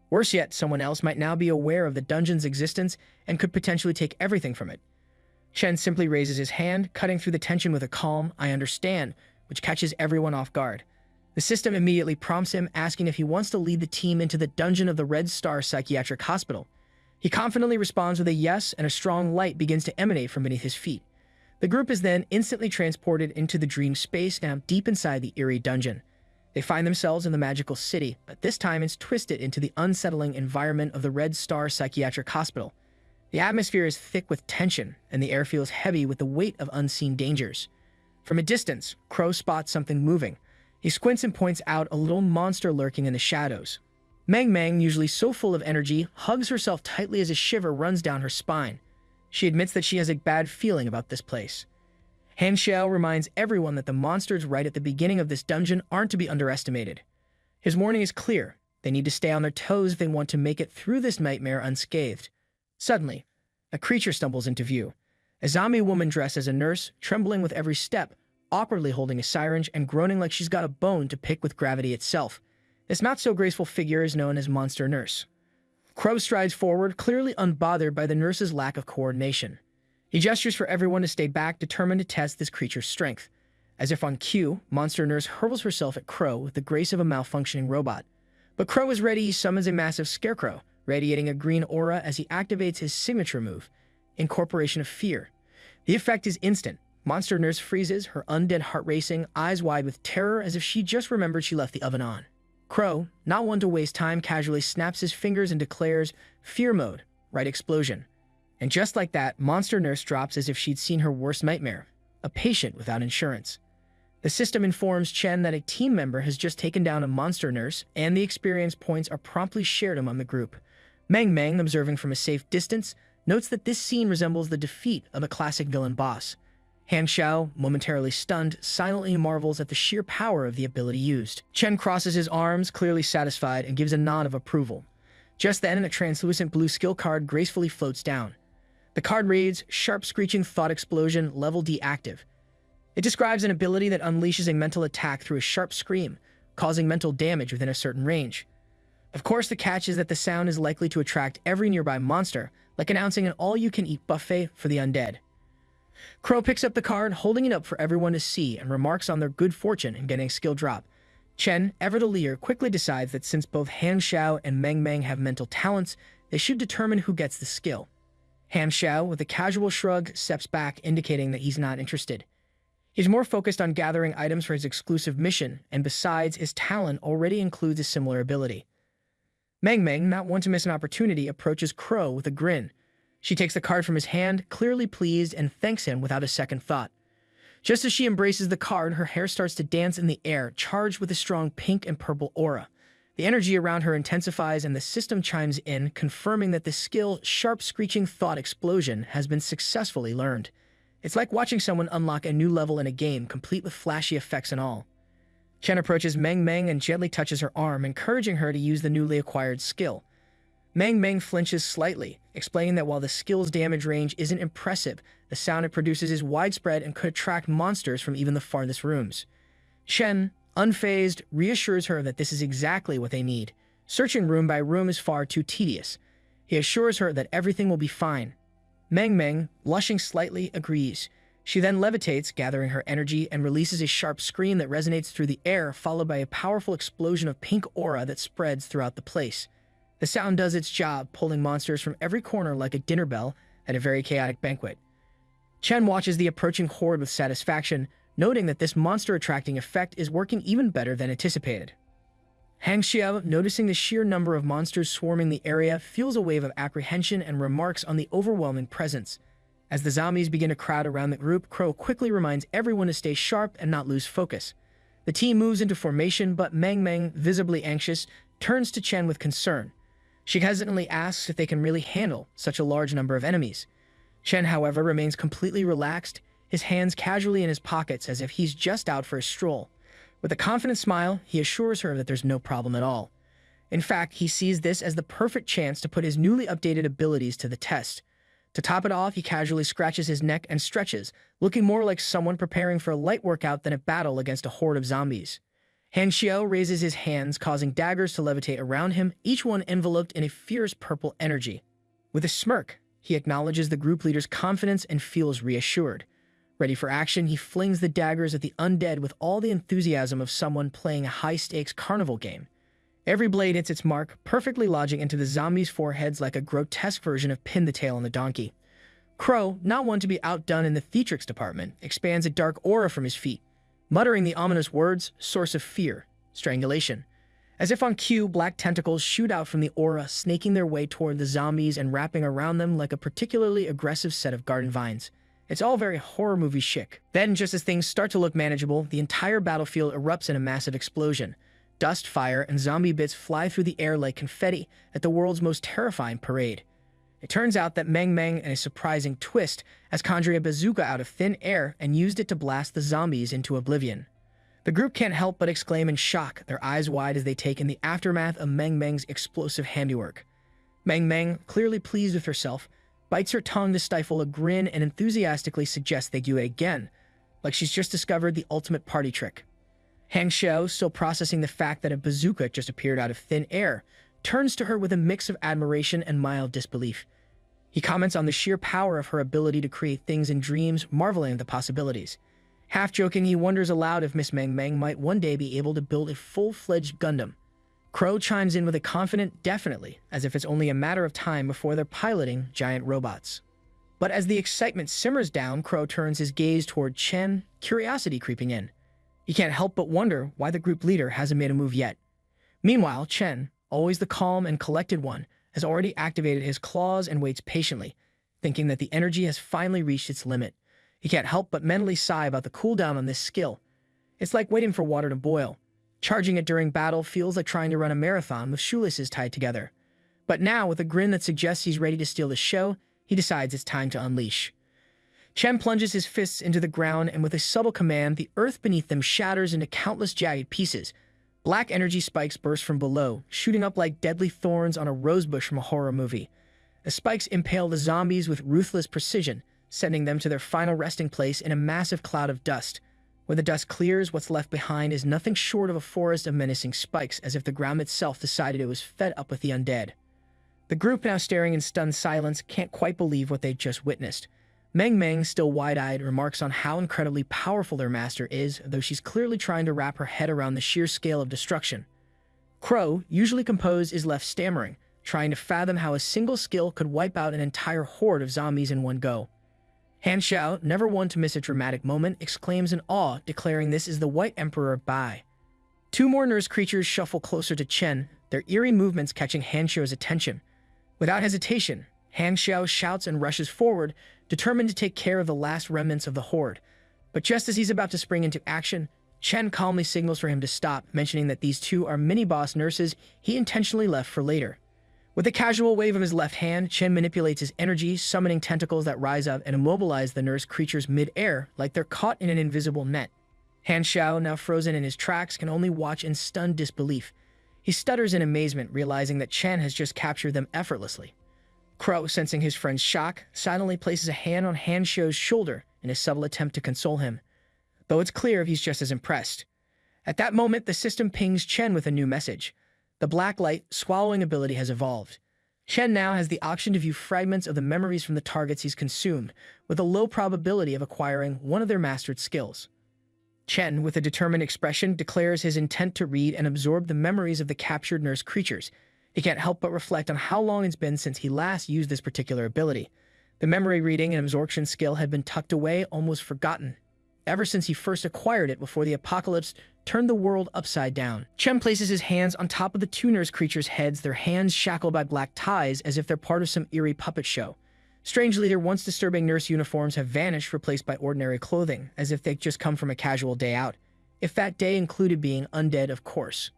Worse yet, someone else might now be aware of the dungeon's existence and could potentially take everything from it. Chen simply raises his hand, cutting through the tension with a calm, I understand, which catches everyone off guard. The system immediately prompts him, asking if he wants to lead the team into the dungeon of the Red Star Psychiatric Hospital. He confidently responds with a yes, and a strong light begins to emanate from beneath his feet. The group is then instantly transported into the dream space, now deep inside the eerie dungeon. They find themselves in the magical city, but this time it's twisted into the unsettling environment of the Red Star Psychiatric Hospital. The atmosphere is thick with tension, and the air feels heavy with the weight of unseen dangers. From a distance, Crow spots something moving. He squints and points out a little monster lurking in the shadows. Meng Meng, usually so full of energy, hugs herself tightly as a shiver runs down her spine. She admits that she has a bad feeling about this place. Hanxiu reminds everyone that the monsters right at the beginning of this dungeon aren't to be underestimated. His warning is clear. They need to stay on their toes if they want to make it through this nightmare unscathed. Suddenly, a creature stumbles into view. A zombie woman dressed as a nurse, trembling with every step, awkwardly holding a syringe and groaning like she's got a bone to pick with gravity itself. This not-so-graceful figure is known as Monster Nurse. Crow strides forward, clearly unbothered by the nurse's lack of coordination. He gestures for everyone to stay back, determined to test this creature's strength. As if on cue, Monster Nurse hurls herself at Crow with the grace of a malfunctioning robot. But Crow is ready. He summons a massive scarecrow, radiating a green aura as he activates his signature move, Incorporation of Fear. The effect is instant. Monster Nurse freezes, her undead heart racing, eyes wide with terror as if she just remembered she left the oven on. Crow, not one to waste time, casually snaps his fingers and declares, "Fear mode, right explosion." And just like that, Monster Nurse drops as if she'd seen her worst nightmare, a patient without insurance. The system informs Chen that a team member has just taken down a Monster Nurse, and the experience points are promptly shared among the group. Mang, observing from a safe distance, notes that this scene resembles the defeat of a classic villain boss. Han Xiao, momentarily stunned, silently marvels at the sheer power of the ability used. Chen crosses his arms, clearly satisfied, and gives a nod of approval. Just then, a translucent blue skill card gracefully floats down. The card reads, "Sharp Screeching Thought Explosion, Level D Active." It describes an ability that unleashes a mental attack through a sharp scream, causing mental damage within a certain range. Of course, the catch is that the sound is likely to attract every nearby monster, like announcing an all-you-can-eat buffet for the undead. Crow picks up the card, holding it up for everyone to see, and remarks on their good fortune in getting a skill drop. Chen, ever the leader, quickly decides that since both Han Xiao and Mang have mental talents, they should determine who gets the skill. Han Xiao, with a casual shrug, steps back, indicating that he's not interested. He's more focused on gathering items for his exclusive mission, and besides, his talent already includes a similar ability. Mang, not one to miss an opportunity, approaches Crow with a grin. She takes the card from his hand, clearly pleased, and thanks him without a second thought. Just as she embraces the card, her hair starts to dance in the air, charged with a strong pink and purple aura. The energy around her intensifies, and the system chimes in, confirming that the skill Sharp Screeching Thought Explosion has been successfully learned. It's like watching someone unlock a new level in a game, complete with flashy effects and all. Chen approaches Mang and gently touches her arm, encouraging her to use the newly acquired skill. Mang flinches slightly, explaining that while the skill's damage range isn't impressive, the sound it produces is widespread and could attract monsters from even the farthest rooms. Chen, unfazed, reassures her that this is exactly what they need. Searching room by room is far too tedious. He assures her that everything will be fine. Mang, blushing slightly, agrees. She then levitates, gathering her energy, and releases a sharp scream that resonates through the air, followed by a powerful explosion of pink aura that spreads throughout the place. The sound does its job, pulling monsters from every corner like a dinner bell at a very chaotic banquet. Chen watches the approaching horde with satisfaction, noting that this monster-attracting effect is working even better than anticipated. Han Xiao, noticing the sheer number of monsters swarming the area, feels a wave of apprehension and remarks on the overwhelming presence. As the zombies begin to crowd around the group, Crow quickly reminds everyone to stay sharp and not lose focus. The team moves into formation, but Mang, visibly anxious, turns to Chen with concern. She hesitantly asks if they can really handle such a large number of enemies. Chen, however, remains completely relaxed, his hands casually in his pockets as if he's just out for a stroll. With a confident smile, he assures her that there's no problem at all. In fact, he sees this as the perfect chance to put his newly updated abilities to the test. To top it off, he casually scratches his neck and stretches, looking more like someone preparing for a light workout than a battle against a horde of zombies. Han Xiao raises his hands, causing daggers to levitate around him, each one enveloped in a fierce purple energy. With a smirk, he acknowledges the group leader's confidence and feels reassured. Ready for action, he flings the daggers at the undead with all the enthusiasm of someone playing a high-stakes carnival game. Every blade hits its mark, perfectly lodging into the zombies' foreheads like a grotesque version of Pin the Tail on the Donkey. Crow, not one to be outdone in the theatrics department, expands a dark aura from his feet, muttering the ominous words, "Source of Fear, Strangulation." As if on cue, black tentacles shoot out from the aura, snaking their way toward the zombies and wrapping around them like a particularly aggressive set of garden vines. It's all very horror movie chic. Then, just as things start to look manageable, the entire battlefield erupts in a massive explosion. Dust, fire, and zombie bits fly through the air like confetti at the world's most terrifying parade. It turns out that Mang, in a surprising twist, has conjured a bazooka out of thin air and used it to blast the zombies into oblivion. The group can't help but exclaim in shock, their eyes wide as they take in the aftermath of Mang's explosive handiwork. Mang, clearly pleased with herself, bites her tongue to stifle a grin and enthusiastically suggests they do it again, like she's just discovered the ultimate party trick. Han Xiao, still processing the fact that a bazooka just appeared out of thin air, turns to her with a mix of admiration and mild disbelief. He comments on the sheer power of her ability to create things in dreams, marveling at the possibilities. Half-joking, he wonders aloud if Miss Mang might one day be able to build a full-fledged Gundam. Crow chimes in with a confident "definitely," as if it's only a matter of time before they're piloting giant robots. But as the excitement simmers down, Crow turns his gaze toward Chen, curiosity creeping in. He can't help but wonder why the group leader hasn't made a move yet. Meanwhile, Chen, always the calm and collected one, has already activated his claws and waits patiently, thinking that the energy has finally reached its limit. He can't help but mentally sigh about the cooldown on this skill. It's like waiting for water to boil. Charging it during battle feels like trying to run a marathon with shoelaces tied together. But now, with a grin that suggests he's ready to steal the show, he decides it's time to unleash. Chen plunges his fists into the ground, and with a subtle command, the earth beneath them shatters into countless jagged pieces. Black energy spikes burst from below, shooting up like deadly thorns on a rosebush from a horror movie. The spikes impale the zombies with ruthless precision, sending them to their final resting place in a massive cloud of dust. When the dust clears, what's left behind is nothing short of a forest of menacing spikes, as if the ground itself decided it was fed up with the undead. The group, now staring in stunned silence, can't quite believe what they'd just witnessed. Meng, still wide-eyed, remarks on how incredibly powerful their master is, though she's clearly trying to wrap her head around the sheer scale of destruction. Crow, usually composed, is left stammering, trying to fathom how a single skill could wipe out an entire horde of zombies in one go. Han Xiao, never one to miss a dramatic moment, exclaims in awe, declaring this is the White Emperor Bai. Two more nurse creatures shuffle closer to Chen, their eerie movements catching Han Xiao's attention. Without hesitation, Han Xiao shouts and rushes forward, determined to take care of the last remnants of the horde. But just as he's about to spring into action, Chen calmly signals for him to stop, mentioning that these two are mini-boss nurses he intentionally left for later. With a casual wave of his left hand, Chen manipulates his energy, summoning tentacles that rise up and immobilize the nurse creatures mid-air like they're caught in an invisible net. Han Xiao, now frozen in his tracks, can only watch in stunned disbelief. He stutters in amazement, realizing that Chen has just captured them effortlessly. Crow, sensing his friend's shock, silently places a hand on Han Xiao's shoulder in a subtle attempt to console him, though it's clear he's just as impressed. At that moment, the system pings Chen with a new message. The black light swallowing ability has evolved. Chen now has the option to view fragments of the memories from the targets he's consumed, with a low probability of acquiring one of their mastered skills. Chen, with a determined expression, declares his intent to read and absorb the memories of the captured nurse creatures. He can't help but reflect on how long it's been since he last used this particular ability. The memory reading and absorption skill had been tucked away, almost forgotten, ever since he first acquired it before the apocalypse turned the world upside down. Chen places his hands on top of the two nurse creatures' heads, their hands shackled by black ties as if they're part of some eerie puppet show. Strangely, their once disturbing nurse uniforms have vanished, replaced by ordinary clothing, as if they'd just come from a casual day out. If that day included being undead, of course.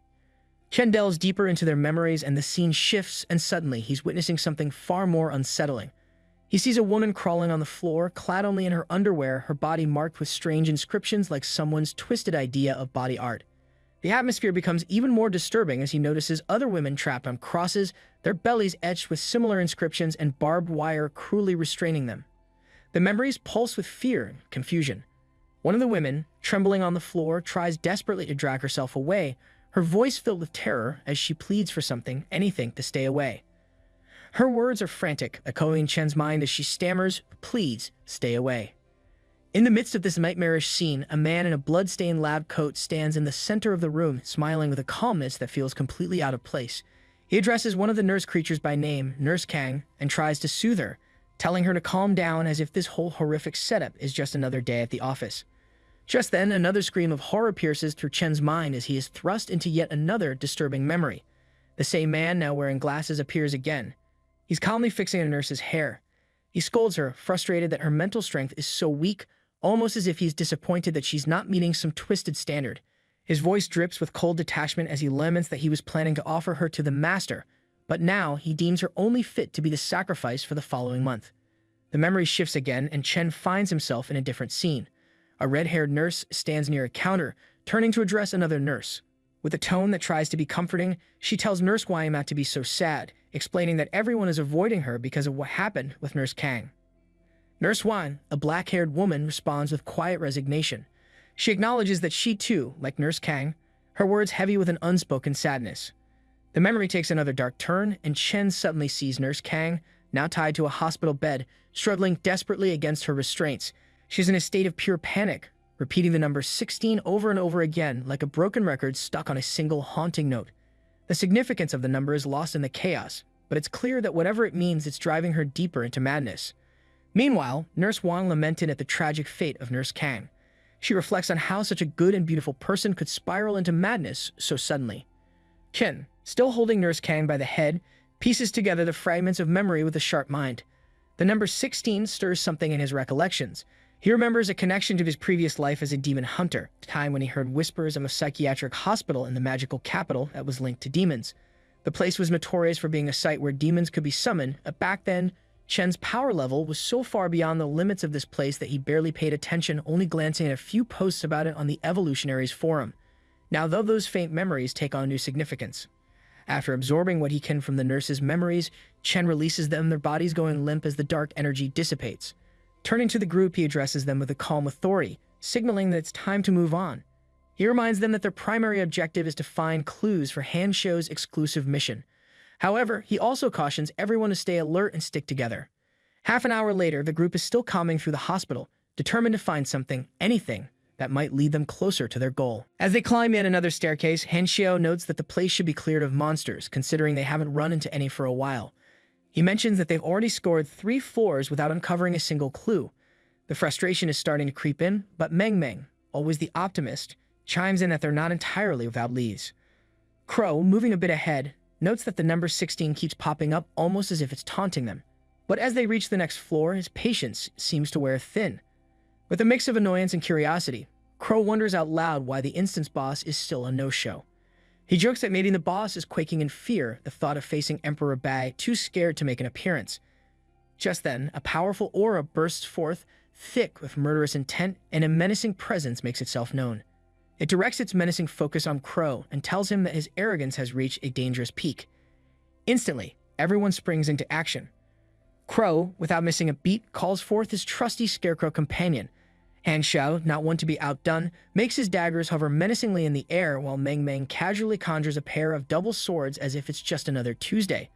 Chen delves deeper into their memories, and the scene shifts, and suddenly he's witnessing something far more unsettling. He sees a woman crawling on the floor, clad only in her underwear, her body marked with strange inscriptions like someone's twisted idea of body art. The atmosphere becomes even more disturbing as he notices other women trapped on crosses, their bellies etched with similar inscriptions and barbed wire cruelly restraining them. The memories pulse with fear and confusion. One of the women, trembling on the floor, tries desperately to drag herself away, her voice filled with terror as she pleads for something, anything, to stay away. Her words are frantic, echoing Chen's mind as she stammers, "Please, stay away." In the midst of this nightmarish scene, a man in a blood-stained lab coat stands in the center of the room, smiling with a calmness that feels completely out of place. He addresses one of the nurse creatures by name, Nurse Kang, and tries to soothe her, telling her to calm down as if this whole horrific setup is just another day at the office. Just then, another scream of horror pierces through Chen's mind as he is thrust into yet another disturbing memory. The same man, now wearing glasses, appears again. He's calmly fixing a nurse's hair. He scolds her, frustrated that her mental strength is so weak, almost as if he's disappointed that she's not meeting some twisted standard. His voice drips with cold detachment as he laments that he was planning to offer her to the master, but now he deems her only fit to be the sacrifice for the following month. The memory shifts again, and Chen finds himself in a different scene. A red-haired nurse stands near a counter, turning to address another nurse. With a tone that tries to be comforting, she tells Nurse Wang not to be so sad, explaining that everyone is avoiding her because of what happened with Nurse Kang. Nurse Wang, a black-haired woman, responds with quiet resignation. She acknowledges that she too, like Nurse Kang, her words heavy with an unspoken sadness. The memory takes another dark turn, and Chen suddenly sees Nurse Kang, now tied to a hospital bed, struggling desperately against her restraints. She's in a state of pure panic, repeating the number 16 over and over again like a broken record stuck on a single haunting note. The significance of the number is lost in the chaos, but it's clear that whatever it means, it's driving her deeper into madness. Meanwhile, Nurse Wang lamented at the tragic fate of Nurse Kang. She reflects on how such a good and beautiful person could spiral into madness so suddenly. Chen, still holding Nurse Kang by the head, pieces together the fragments of memory with a sharp mind. The number 16 stirs something in his recollections. He remembers a connection to his previous life as a demon hunter, a time when he heard whispers of a psychiatric hospital in the magical capital that was linked to demons. The place was notorious for being a site where demons could be summoned, but back then, Chen's power level was so far beyond the limits of this place that he barely paid attention, only glancing at a few posts about it on the Evolutionaries forum. Now, though those faint memories take on new significance. After absorbing what he can from the nurse's memories, Chen releases them, their bodies going limp as the dark energy dissipates. Turning to the group, he addresses them with a calm authority, signaling that it's time to move on. He reminds them that their primary objective is to find clues for Hanshou's exclusive mission. However, he also cautions everyone to stay alert and stick together. Half an hour later, the group is still combing through the hospital, determined to find something, anything, that might lead them closer to their goal. As they climb yet another staircase, Hanshou notes that the place should be cleared of monsters, considering they haven't run into any for a while. He mentions that they've already scored 3 floors without uncovering a single clue. The frustration is starting to creep in, but Meng Meng, always the optimist, chimes in that they're not entirely without leads. Crow, moving a bit ahead, notes that the number 16 keeps popping up almost as if it's taunting them. But as they reach the next floor, his patience seems to wear thin. With a mix of annoyance and curiosity, Crow wonders out loud why the instance boss is still a no-show. He jokes that maybe the boss is quaking in fear, the thought of facing Emperor Bai, too scared to make an appearance. Just then, a powerful aura bursts forth, thick with murderous intent, and a menacing presence makes itself known. It directs its menacing focus on Crow and tells him that his arrogance has reached a dangerous peak. Instantly, everyone springs into action. Crow, without missing a beat, calls forth his trusty scarecrow companion. Hanshou, not one to be outdone, makes his daggers hover menacingly in the air while Meng Meng casually conjures a pair of double swords as if it's just another Tuesday.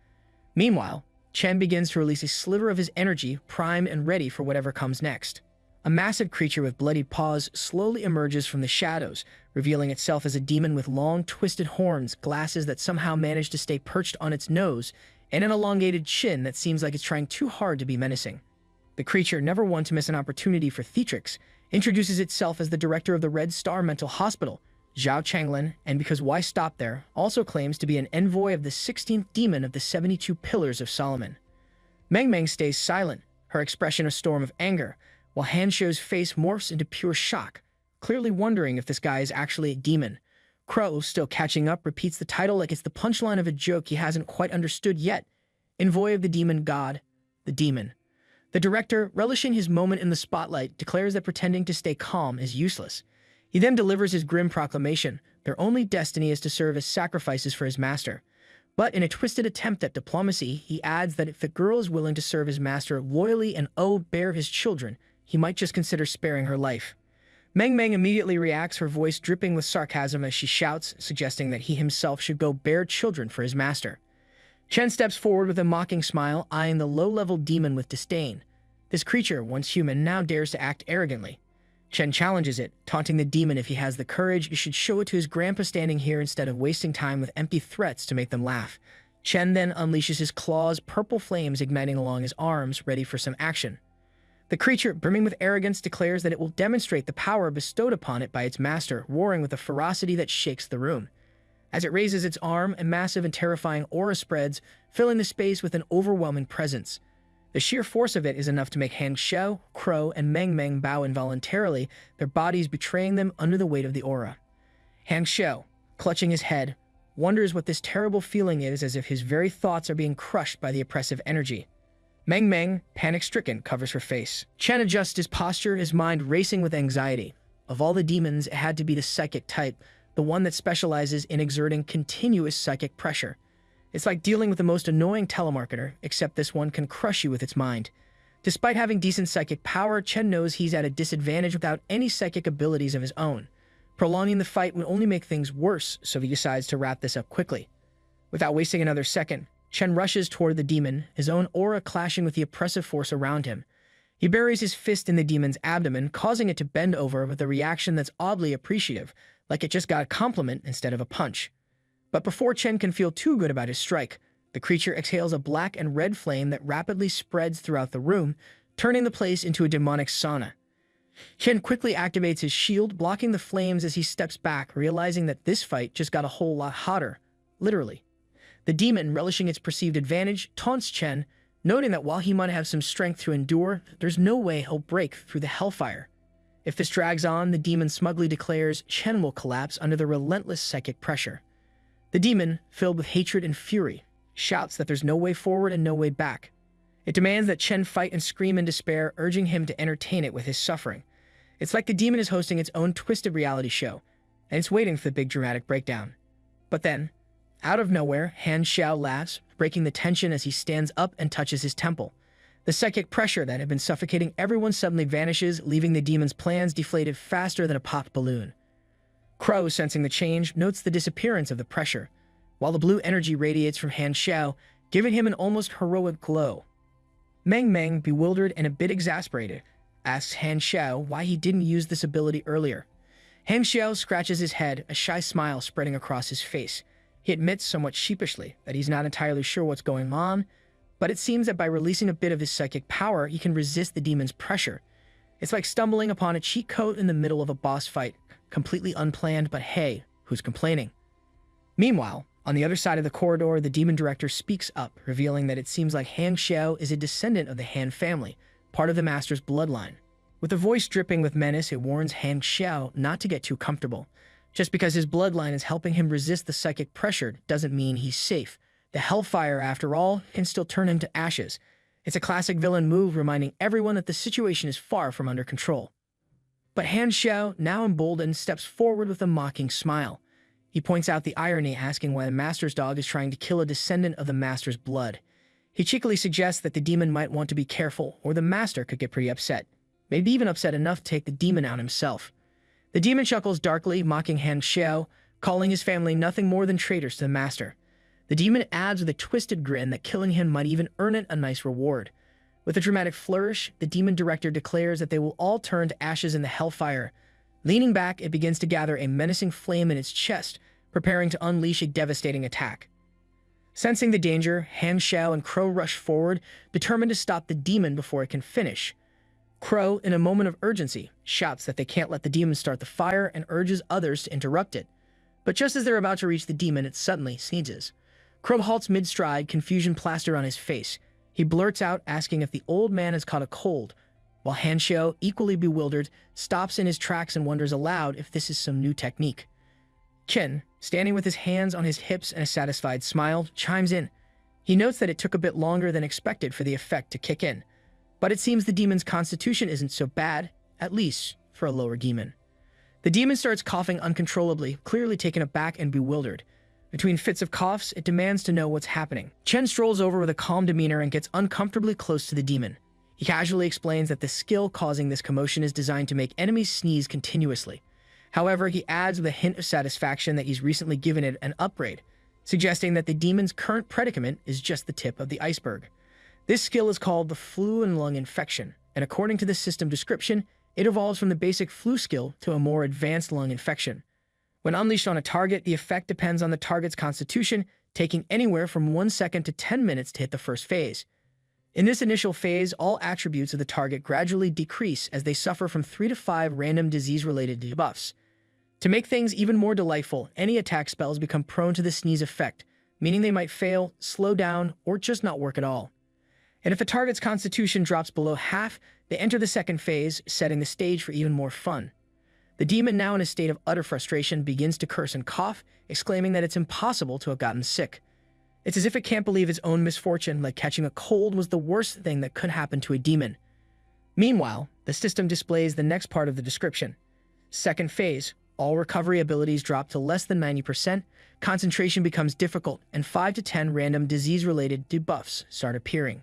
Meanwhile, Chen begins to release a sliver of his energy, primed and ready for whatever comes next. A massive creature with bloodied paws slowly emerges from the shadows, revealing itself as a demon with long, twisted horns, glasses that somehow manage to stay perched on its nose, and an elongated chin that seems like it's trying too hard to be menacing. The creature, never one to miss an opportunity for theatrics, introduces itself as the director of the Red Star Mental Hospital, Zhao Changlin, and because why stop there, also claims to be an envoy of the 16th demon of the 72 Pillars of Solomon. Meng Meng stays silent, her expression a storm of anger, while Hanshou's face morphs into pure shock, clearly wondering if this guy is actually a demon. Crow, still catching up, repeats the title like it's the punchline of a joke he hasn't quite understood yet. Envoy of the demon god, the demon. The director, relishing his moment in the spotlight, declares that pretending to stay calm is useless. He then delivers his grim proclamation: their only destiny is to serve as sacrifices for his master. But in a twisted attempt at diplomacy, he adds that if the girl is willing to serve his master loyally and bear his children, he might just consider sparing her life. Meng Meng immediately reacts, her voice dripping with sarcasm as she shouts, suggesting that he himself should go bear children for his master. Chen steps forward with a mocking smile, eyeing the low-level demon with disdain. This creature, once human, now dares to act arrogantly. Chen challenges it, taunting the demon if he has the courage, he should show it to his grandpa standing here instead of wasting time with empty threats to make them laugh. Chen then unleashes his claws, purple flames igniting along his arms, ready for some action. The creature, brimming with arrogance, declares that it will demonstrate the power bestowed upon it by its master, roaring with a ferocity that shakes the room. As it raises its arm, a massive and terrifying aura spreads, filling the space with an overwhelming presence. The sheer force of it is enough to make Hanshou, Crow, and Meng Meng bow involuntarily, their bodies betraying them under the weight of the aura. Hanshou, clutching his head, wonders what this terrible feeling is, as if his very thoughts are being crushed by the oppressive energy. Meng Meng, panic-stricken, covers her face. Chen adjusts his posture, his mind racing with anxiety. Of all the demons, it had to be the psychic type, the one that specializes in exerting continuous psychic pressure. It's like dealing with the most annoying telemarketer, except this one can crush you with its mind. Despite having decent psychic power, Chen knows he's at a disadvantage without any psychic abilities of his own. Prolonging the fight would only make things worse, so he decides to wrap this up quickly. Without wasting another second, Chen rushes toward the demon, his own aura clashing with the oppressive force around him. He buries his fist in the demon's abdomen, causing it to bend over with a reaction that's oddly appreciative, like it just got a compliment instead of a punch. But before Chen can feel too good about his strike, the creature exhales a black and red flame that rapidly spreads throughout the room, turning the place into a demonic sauna. Chen quickly activates his shield, blocking the flames as he steps back, realizing that this fight just got a whole lot hotter, literally. The demon, relishing its perceived advantage, taunts Chen, noting that while he might have some strength to endure, there's no way he'll break through the hellfire. If this drags on, the demon smugly declares Chen will collapse under the relentless psychic pressure. The demon, filled with hatred and fury, shouts that there's no way forward and no way back. It demands that Chen fight and scream in despair, urging him to entertain it with his suffering. It's like the demon is hosting its own twisted reality show, and it's waiting for the big dramatic breakdown. But then, out of nowhere, Han Xiao laughs, breaking the tension as he stands up and touches his temple. The psychic pressure that had been suffocating everyone suddenly vanishes, leaving the demon's plans deflated faster than a popped balloon. Crow, sensing the change, notes the disappearance of the pressure, while the blue energy radiates from Han Xiao, giving him an almost heroic glow. Meng, bewildered and a bit exasperated, asks Han Xiao why he didn't use this ability earlier. Han Xiao scratches his head, a shy smile spreading across his face. He admits somewhat sheepishly that he's not entirely sure what's going on, but it seems that by releasing a bit of his psychic power, he can resist the demon's pressure. It's like stumbling upon a cheat code in the middle of a boss fight, completely unplanned, but hey, who's complaining? Meanwhile, on the other side of the corridor, the demon director speaks up, revealing that it seems like Han Xiao is a descendant of the Han family, part of the master's bloodline. With a voice dripping with menace, it warns Han Xiao not to get too comfortable. Just because his bloodline is helping him resist the psychic pressure doesn't mean he's safe. The hellfire, after all, can still turn him to ashes. It's a classic villain move, reminding everyone that the situation is far from under control. But Han Xiao, now emboldened, steps forward with a mocking smile. He points out the irony, asking why the master's dog is trying to kill a descendant of the master's blood. He cheekily suggests that the demon might want to be careful, or the master could get pretty upset. Maybe even upset enough to take the demon out himself. The demon chuckles darkly, mocking Han Xiao, calling his family nothing more than traitors to the master. The demon adds with a twisted grin that killing him might even earn it a nice reward. With a dramatic flourish, the demon director declares that they will all turn to ashes in the hellfire. Leaning back, it begins to gather a menacing flame in its chest, preparing to unleash a devastating attack. Sensing the danger, Han Xiao and Crow rush forward, determined to stop the demon before it can finish. Crow, in a moment of urgency, shouts that they can't let the demon start the fire and urges others to interrupt it. But just as they're about to reach the demon, it suddenly sneezes. Crow halts mid-stride, confusion plastered on his face. He blurts out, asking if the old man has caught a cold, while Han Xiao, equally bewildered, stops in his tracks and wonders aloud if this is some new technique. Chen, standing with his hands on his hips and a satisfied smile, chimes in. He notes that it took a bit longer than expected for the effect to kick in, but it seems the demon's constitution isn't so bad, at least for a lower demon. The demon starts coughing uncontrollably, clearly taken aback and bewildered. Between fits of coughs, it demands to know what's happening. Chen strolls over with a calm demeanor and gets uncomfortably close to the demon. He casually explains that the skill causing this commotion is designed to make enemies sneeze continuously. However, he adds with a hint of satisfaction that he's recently given it an upgrade, suggesting that the demon's current predicament is just the tip of the iceberg. This skill is called the flu and lung infection, and according to the system description, it evolves from the basic flu skill to a more advanced lung infection. When unleashed on a target, the effect depends on the target's constitution, taking anywhere from 1 second to 10 minutes to hit the first phase. In this initial phase, all attributes of the target gradually decrease as they suffer from 3 to 5 random disease-related debuffs. To make things even more delightful, any attack spells become prone to the sneeze effect, meaning they might fail, slow down, or just not work at all. And if a target's constitution drops below half, they enter the second phase, setting the stage for even more fun. The demon, now in a state of utter frustration, begins to curse and cough, exclaiming that it's impossible to have gotten sick. It's as if it can't believe its own misfortune, like catching a cold was the worst thing that could happen to a demon. Meanwhile, the system displays the next part of the description. Second phase, all recovery abilities drop to less than 90%, concentration becomes difficult, and 5 to 10 random disease-related debuffs start appearing.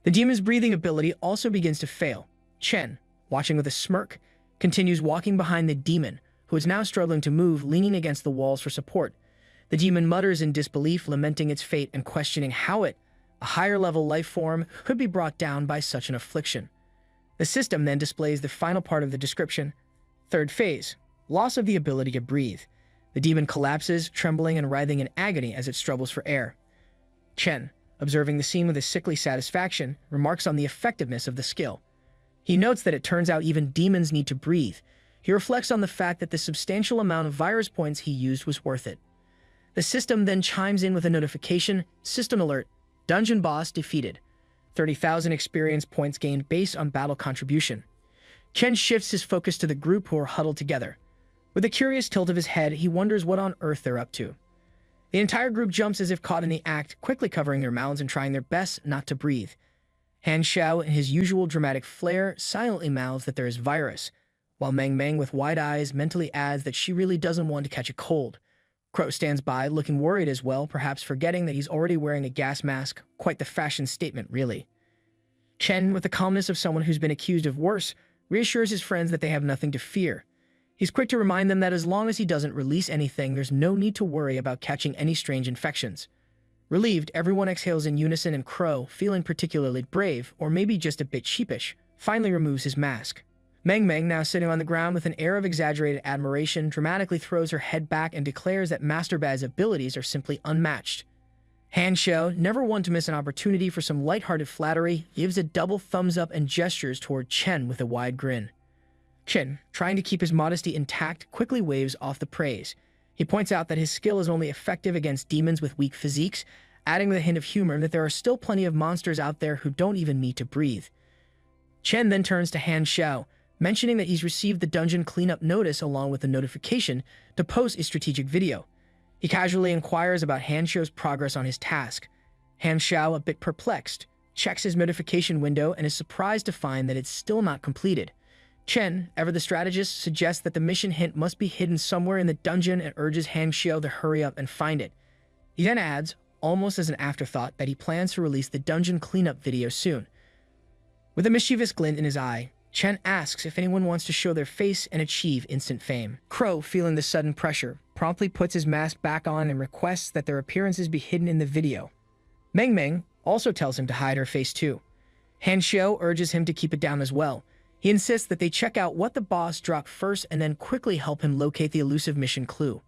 The demon's breathing ability also begins to fail. Chen, watching with a smirk, continues walking behind the demon, who is now struggling to move, leaning against the walls for support. The demon mutters in disbelief, lamenting its fate and questioning how it, a higher-level life form, could be brought down by such an affliction. The system then displays the final part of the description. Third phase, loss of the ability to breathe. The demon collapses, trembling and writhing in agony as it struggles for air. Chen, observing the scene with a sickly satisfaction, remarks on the effectiveness of the skill. He notes that it turns out even demons need to breathe. He reflects on the fact that the substantial amount of virus points he used was worth it. The system then chimes in with a notification, "System alert, dungeon boss defeated. 30,000 experience points gained based on battle contribution." Chen shifts his focus to the group who are huddled together. With a curious tilt of his head, he wonders what on earth they're up to. The entire group jumps as if caught in the act, quickly covering their mouths and trying their best not to breathe. Han Xiao, in his usual dramatic flair, silently mouths that there is virus, while Meng Meng, with wide eyes, mentally adds that she really doesn't want to catch a cold. Crow stands by, looking worried as well, perhaps forgetting that he's already wearing a gas mask. Quite the fashion statement, really. Chen, with the calmness of someone who's been accused of worse, reassures his friends that they have nothing to fear. He's quick to remind them that as long as he doesn't release anything, there's no need to worry about catching any strange infections. Relieved, everyone exhales in unison, and Crow, feeling particularly brave, or maybe just a bit sheepish, finally removes his mask. Meng Meng, now sitting on the ground with an air of exaggerated admiration, dramatically throws her head back and declares that Master Bai's abilities are simply unmatched. Han Xiao, never one to miss an opportunity for some lighthearted flattery, gives a double thumbs up and gestures toward Chen with a wide grin. Chen, trying to keep his modesty intact, quickly waves off the praise. He points out that his skill is only effective against demons with weak physiques, adding with a hint of humor that there are still plenty of monsters out there who don't even need to breathe. Chen then turns to Han Xiao, mentioning that he's received the dungeon cleanup notice along with a notification to post a strategic video. He casually inquires about Han Xiao's progress on his task. Han Xiao, a bit perplexed, checks his notification window and is surprised to find that it's still not completed. Chen, ever the strategist, suggests that the mission hint must be hidden somewhere in the dungeon and urges Han Xiao to hurry up and find it. He then adds, almost as an afterthought, that he plans to release the dungeon cleanup video soon. With a mischievous glint in his eye, Chen asks if anyone wants to show their face and achieve instant fame. Crow, feeling the sudden pressure, promptly puts his mask back on and requests that their appearances be hidden in the video. Meng Meng also tells him to hide her face too. Han Xiao urges him to keep it down as well. He insists that they check out what the boss dropped first and then quickly help him locate the elusive mission clue.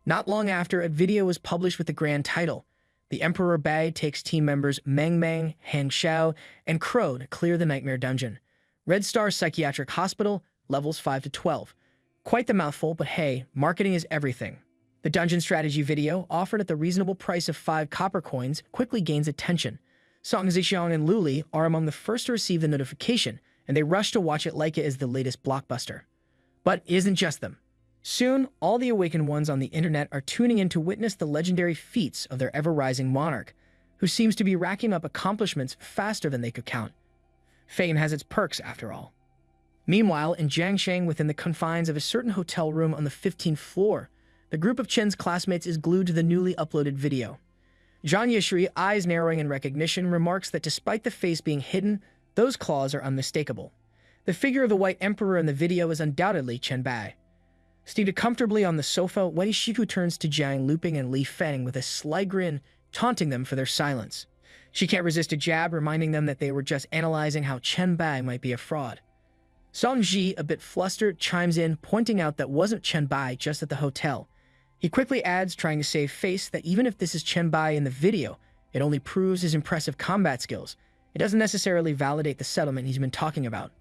Not long after, a video was published with the grand title, "The Emperor Bai takes team members Meng Meng, Han Xiao, and Crow to clear the Nightmare Dungeon. Red Star Psychiatric Hospital, levels 5 to 12. Quite the mouthful, but hey, marketing is everything. The dungeon strategy video, offered at the reasonable price of 5 copper coins, quickly gains attention. Song Zixiang and Luli are among the first to receive the notification, and they rush to watch it like it is the latest blockbuster. But it isn't just them. Soon, all the awakened ones on the internet are tuning in to witness the legendary feats of their ever-rising Monarch, who seems to be racking up accomplishments faster than they could count. Fame has its perks, after all. Meanwhile, in Jiangsheng, within the confines of a certain hotel room on the 15th floor, the group of Chen's classmates is glued to the newly uploaded video. Zhang Yishui, eyes narrowing in recognition, remarks that despite the face being hidden, those claws are unmistakable. The figure of the White Emperor in the video is undoubtedly Chen Bai. Seated comfortably on the sofa, Wei Shifu turns to Jiang Luping and Li Feng with a sly grin, taunting them for their silence. She can't resist a jab, reminding them that they were just analyzing how Chen Bai might be a fraud. Song Ji, a bit flustered, chimes in, pointing out that wasn't Chen Bai just at the hotel. He quickly adds, trying to save face, that even if this is Chen Bai in the video, it only proves his impressive combat skills. It doesn't necessarily validate the settlement he's been talking about.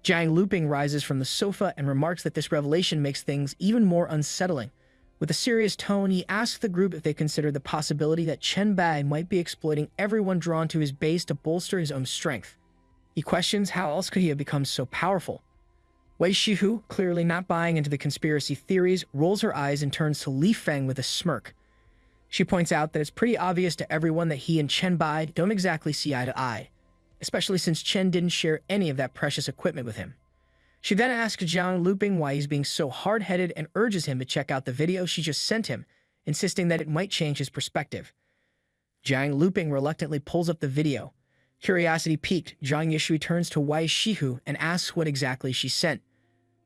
Jiang Luping rises from the sofa and remarks that this revelation makes things even more unsettling. With a serious tone, he asks the group if they consider the possibility that Chen Bai might be exploiting everyone drawn to his base to bolster his own strength. He questions how else could he have become so powerful. Wei Shihu, clearly not buying into the conspiracy theories, rolls her eyes and turns to Li Feng with a smirk. She points out that it's pretty obvious to everyone that he and Chen Bai don't exactly see eye to eye, especially since Chen didn't share any of that precious equipment with him. She then asks Jiang Luping why he's being so hard-headed and urges him to check out the video she just sent him, insisting that it might change his perspective. Jiang Luping reluctantly pulls up the video. Curiosity piqued, Zhang Yishui turns to Wei Shihu and asks what exactly she sent.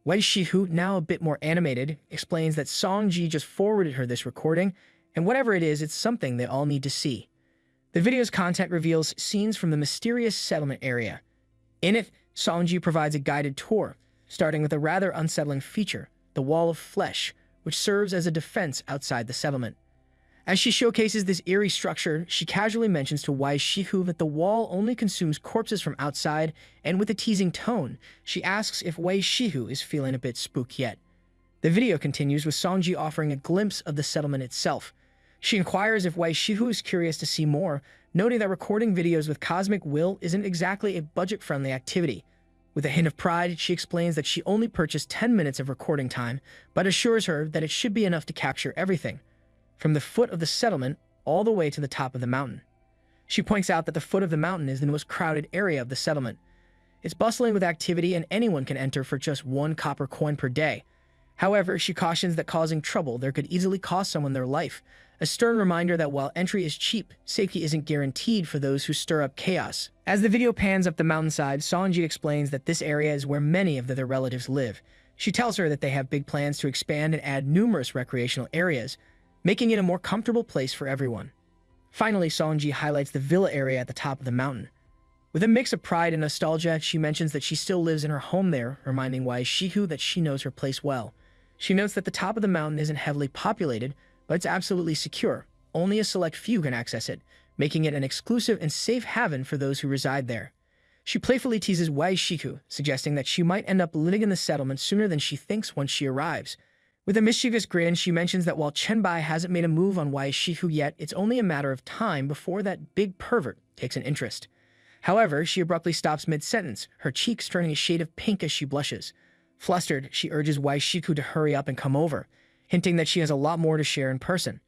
Wei Shihu, now a bit more animated, explains that Song Ji just forwarded her this recording, and whatever it is, it's something they all need to see. The video's content reveals scenes from the mysterious settlement area. In it, Song Ji provides a guided tour, starting with a rather unsettling feature, the Wall of Flesh, which serves as a defense outside the settlement. As she showcases this eerie structure, she casually mentions to Wei Shihu that the wall only consumes corpses from outside, and with a teasing tone, she asks if Wei Shihu is feeling a bit spooked yet. The video continues with Songji offering a glimpse of the settlement itself. She inquires if Wei Shihu is curious to see more, noting that recording videos with cosmic will isn't exactly a budget-friendly activity. With a hint of pride, she explains that she only purchased 10 minutes of recording time, but assures her that it should be enough to capture everything, from the foot of the settlement all the way to the top of the mountain. She points out that the foot of the mountain is the most crowded area of the settlement. It's bustling with activity and anyone can enter for just 1 copper coin per day. However, she cautions that causing trouble there could easily cost someone their life, a stern reminder that while entry is cheap, safety isn't guaranteed for those who stir up chaos. As the video pans up the mountainside, Songji explains that this area is where many of their relatives live. She tells her that they have big plans to expand and add numerous recreational areas, making it a more comfortable place for everyone. Finally, Songji highlights the villa area at the top of the mountain. With a mix of pride and nostalgia, she mentions that she still lives in her home there, reminding Wei Shihu that she knows her place well. She notes that the top of the mountain isn't heavily populated, but it's absolutely secure. Only a select few can access it, making it an exclusive and safe haven for those who reside there. She playfully teases Wei Shihu, suggesting that she might end up living in the settlement sooner than she thinks once she arrives. With a mischievous grin, she mentions that while Chen Bai hasn't made a move on Wei Shihu yet, it's only a matter of time before that big pervert takes an interest. However, she abruptly stops mid-sentence, her cheeks turning a shade of pink as she blushes. Flustered, she urges Wei Shihu to hurry up and come over, hinting that she has a lot more to share in person.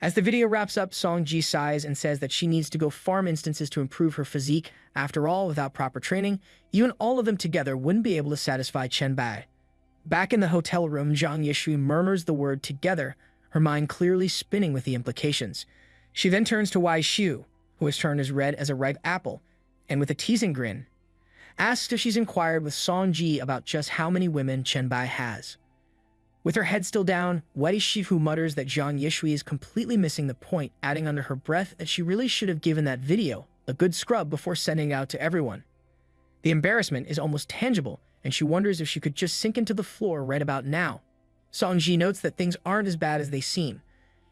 As the video wraps up, Songji sighs and says that she needs to go farm instances to improve her physique. After all, without proper training, even all of them together wouldn't be able to satisfy Chen Bai. Back in the hotel room, Zhang Yishui murmurs the word together, her mind clearly spinning with the implications. She then turns to Wei Shihu, who has turned as red as a ripe apple, and with a teasing grin, asks if she's inquired with Songji about just how many women Chen Bai has. With her head still down, Wei Shihu mutters that Zhang Yishui is completely missing the point, adding under her breath that she really should have given that video a good scrub before sending it out to everyone. The embarrassment is almost tangible, and she wonders if she could just sink into the floor right about now. Songji notes that things aren't as bad as they seem.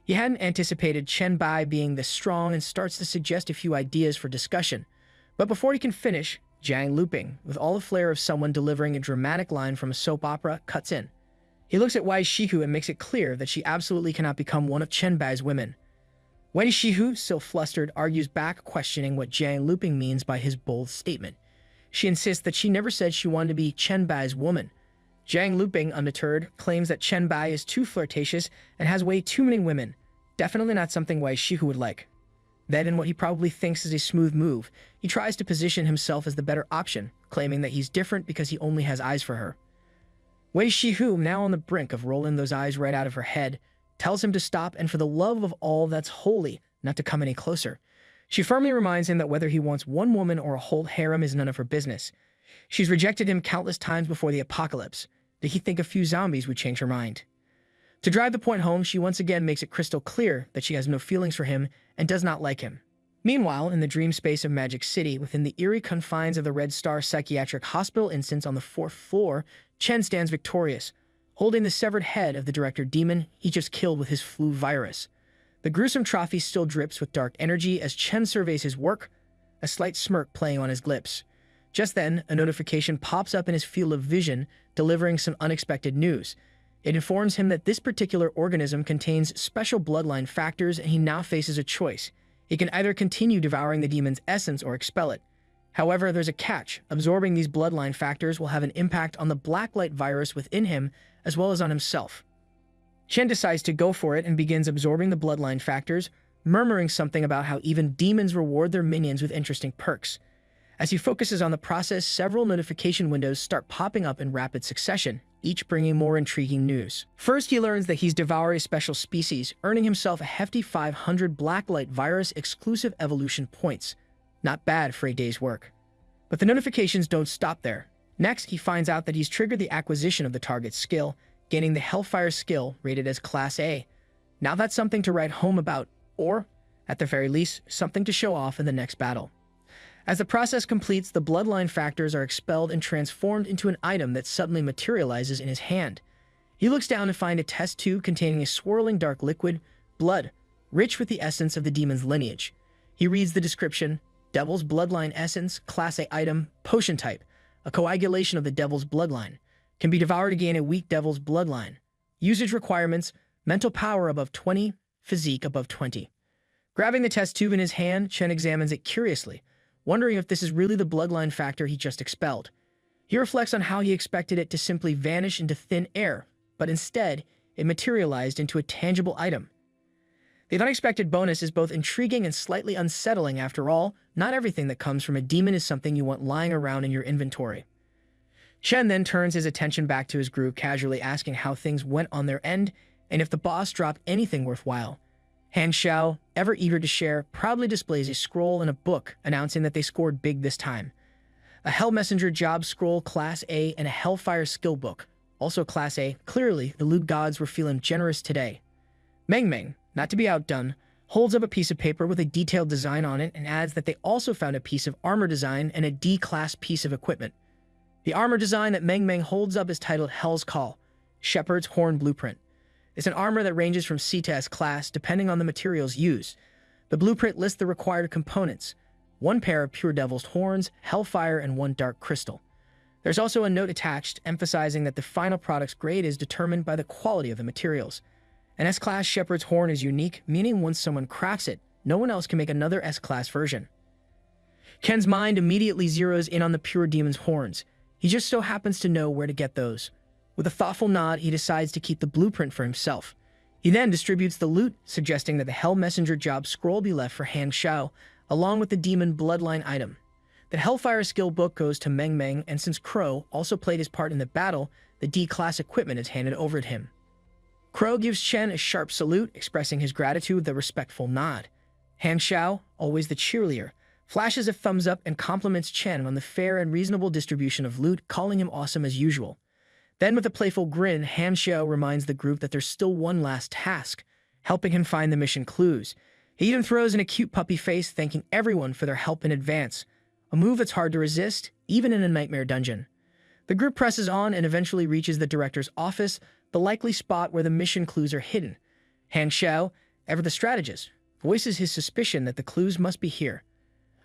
He hadn't anticipated Chen Bai being this strong and starts to suggest a few ideas for discussion. But before he can finish, Jiang Luping, with all the flair of someone delivering a dramatic line from a soap opera, cuts in. He looks at Wei Shihu and makes it clear that she absolutely cannot become one of Chen Bai's women. Wei Shihu, still flustered, argues back, questioning what Jiang Luping means by his bold statement. She insists that she never said she wanted to be Chen Bai's woman. Jiang Luping, undeterred, claims that Chen Bai is too flirtatious and has way too many women. Definitely not something Wei Shihu would like. Then, in what he probably thinks is a smooth move, he tries to position himself as the better option, claiming that he's different because he only has eyes for her. Wei Shihu, now on the brink of rolling those eyes right out of her head, tells him to stop and for the love of all that's holy, not to come any closer. She firmly reminds him that whether he wants one woman or a whole harem is none of her business. She's rejected him countless times before the apocalypse. Did he think a few zombies would change her mind? To drive the point home, she once again makes it crystal clear that she has no feelings for him and does not like him. Meanwhile, in the dream space of Magic City, within the eerie confines of the Red Star Psychiatric Hospital instance on the 4th floor, Chen stands victorious, holding the severed head of the director demon he just killed with his flu virus. The gruesome trophy still drips with dark energy as Chen surveys his work, a slight smirk playing on his lips. Just then, a notification pops up in his field of vision, delivering some unexpected news. It informs him that this particular organism contains special bloodline factors and he now faces a choice. He can either continue devouring the demon's essence or expel it. However, there's a catch. Absorbing these bloodline factors will have an impact on the blacklight virus within him as well as on himself. Chen decides to go for it and begins absorbing the bloodline factors, murmuring something about how even demons reward their minions with interesting perks. As he focuses on the process, several notification windows start popping up in rapid succession, each bringing more intriguing news. First, he learns that he's devoured a special species, earning himself a hefty 500 blacklight virus exclusive evolution points. Not bad for a day's work. But the notifications don't stop there. Next, he finds out that he's triggered the acquisition of the target's skill, gaining the Hellfire skill rated as Class A. Now that's something to write home about, or, at the very least, something to show off in the next battle. As the process completes, the bloodline factors are expelled and transformed into an item that suddenly materializes in his hand. He looks down to find a test tube containing a swirling dark liquid, blood, rich with the essence of the demon's lineage. He reads the description: Devil's Bloodline Essence, Class A item, Potion Type, a coagulation of the Devil's Bloodline. Can be devoured to gain a weak Devil's Bloodline. Usage requirements: mental power above 20, physique above 20. Grabbing the test tube in his hand, Chen examines it curiously, wondering if this is really the bloodline factor he just expelled. He reflects on how he expected it to simply vanish into thin air, but instead, it materialized into a tangible item. The unexpected bonus is both intriguing and slightly unsettling. After all, not everything that comes from a demon is something you want lying around in your inventory. Chen then turns his attention back to his group, casually asking how things went on their end and if the boss dropped anything worthwhile. Han Xiao, ever eager to share, proudly displays a scroll and a book announcing that they scored big this time. A Hell Messenger Job Scroll Class A and a Hellfire Skill Book, also Class A. Clearly, the loot gods were feeling generous today. Meng Meng, not to be outdone, holds up a piece of paper with a detailed design on it and adds that they also found a piece of armor design and a D-class piece of equipment. The armor design that Meng Meng holds up is titled Hell's Call, Shepherd's Horn Blueprint. It's an armor that ranges from C to S class depending on the materials used. The blueprint lists the required components: 1 pair of pure devil's horns, hellfire, and 1 dark crystal. There's also a note attached emphasizing that the final product's grade is determined by the quality of the materials. An S-class shepherd's horn is unique, meaning once someone crafts it, no one else can make another S-class version. Ken's mind immediately zeroes in on the pure demon's horns. He just so happens to know where to get those. With a thoughtful nod, he decides to keep the blueprint for himself. He then distributes the loot, suggesting that the Hell Messenger Job Scroll be left for Han Xiao, along with the Demon Bloodline item. The Hellfire Skill Book goes to Meng Meng, and since Crow also played his part in the battle, the D-class equipment is handed over to him. Crow gives Chen a sharp salute, expressing his gratitude with a respectful nod. Han Xiao, always the cheerleader, flashes a thumbs up and compliments Chen on the fair and reasonable distribution of loot, calling him awesome as usual. Then, with a playful grin, Han Xiao reminds the group that there's still one last task, helping him find the mission clues. He even throws in a cute puppy face, thanking everyone for their help in advance, a move that's hard to resist, even in a nightmare dungeon. The group presses on and eventually reaches the director's office, the likely spot where the mission clues are hidden. Han Xiao, ever the strategist, voices his suspicion that the clues must be here.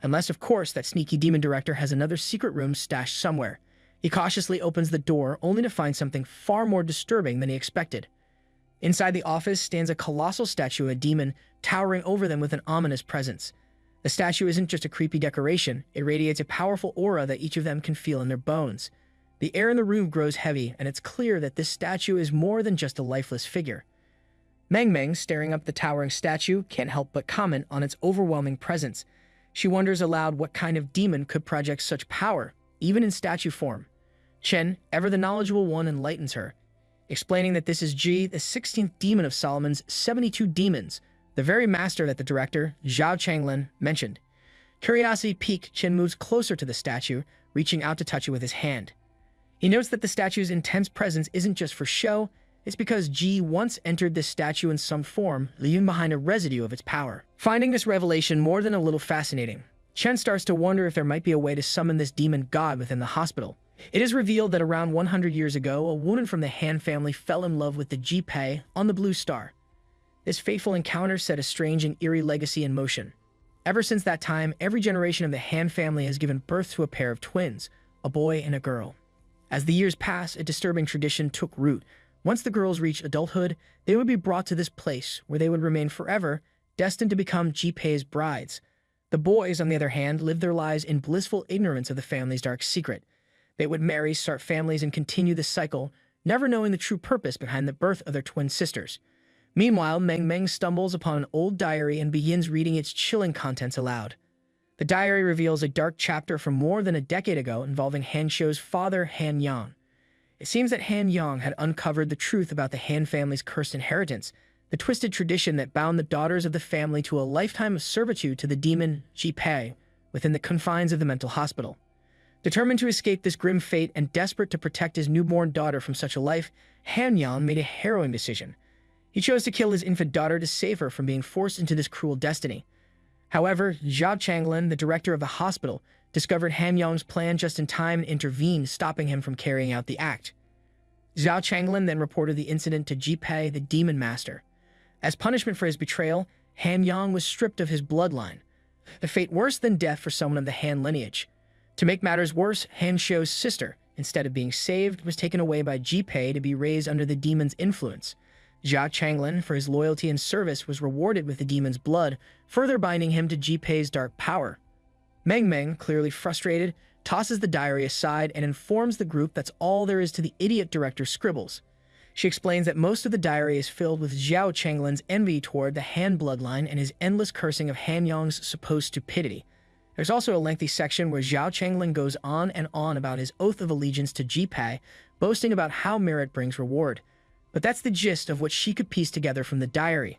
Unless, of course, that sneaky demon director has another secret room stashed somewhere. He cautiously opens the door, only to find something far more disturbing than he expected. Inside the office stands a colossal statue of a demon, towering over them with an ominous presence. The statue isn't just a creepy decoration, it radiates a powerful aura that each of them can feel in their bones. The air in the room grows heavy, and it's clear that this statue is more than just a lifeless figure. Meng Meng, staring up the towering statue, can't help but comment on its overwhelming presence. She wonders aloud what kind of demon could project such power, even in statue form. Chen, ever the knowledgeable one, enlightens her, explaining that this is Ji, the 16th demon of Solomon's 72 demons, the very master that the director, Zhao Changlin, mentioned. Curiosity piqued, Chen moves closer to the statue, reaching out to touch it with his hand. He notes that the statue's intense presence isn't just for show, it's because Ji once entered this statue in some form, leaving behind a residue of its power. Finding this revelation more than a little fascinating, Chen starts to wonder if there might be a way to summon this demon god within the hospital. It is revealed that around 100 years ago, a woman from the Han family fell in love with the Ji Pei on the Blue Star. This fateful encounter set a strange and eerie legacy in motion. Ever since that time, every generation of the Han family has given birth to a pair of twins, a boy and a girl. As the years pass, a disturbing tradition took root. Once the girls reached adulthood, they would be brought to this place, where they would remain forever, destined to become Ji Pei's brides. The boys, on the other hand, lived their lives in blissful ignorance of the family's dark secret. They would marry, start families, and continue the cycle, never knowing the true purpose behind the birth of their twin sisters. Meanwhile, Meng Meng stumbles upon an old diary and begins reading its chilling contents aloud. The diary reveals a dark chapter from more than a decade ago involving Han Xiao's father, Han Yang. It seems that Han Yang had uncovered the truth about the Han family's cursed inheritance, the twisted tradition that bound the daughters of the family to a lifetime of servitude to the demon Ji Pei within the confines of the mental hospital. Determined to escape this grim fate and desperate to protect his newborn daughter from such a life, Han Yang made a harrowing decision. He chose to kill his infant daughter to save her from being forced into this cruel destiny. However, Zhao Changlin, the director of the hospital, discovered Han Yang's plan just in time and intervened, stopping him from carrying out the act. Zhao Changlin then reported the incident to Ji Pei, the demon master. As punishment for his betrayal, Han Yang was stripped of his bloodline, a fate worse than death for someone of the Han lineage. To make matters worse, Han Xiao's sister, instead of being saved, was taken away by Ji Pei to be raised under the demon's influence. Zhao Changlin, for his loyalty and service, was rewarded with the demon's blood, further binding him to Ji Pei's dark power. Meng Meng, clearly frustrated, tosses the diary aside and informs the group that's all there is to the idiot director's scribbles. She explains that most of the diary is filled with Zhao Changlin's envy toward the Han bloodline and his endless cursing of Han Yang's supposed stupidity. There's also a lengthy section where Zhao Changlin goes on and on about his oath of allegiance to Ji Pei, boasting about how merit brings reward. But that's the gist of what she could piece together from the diary.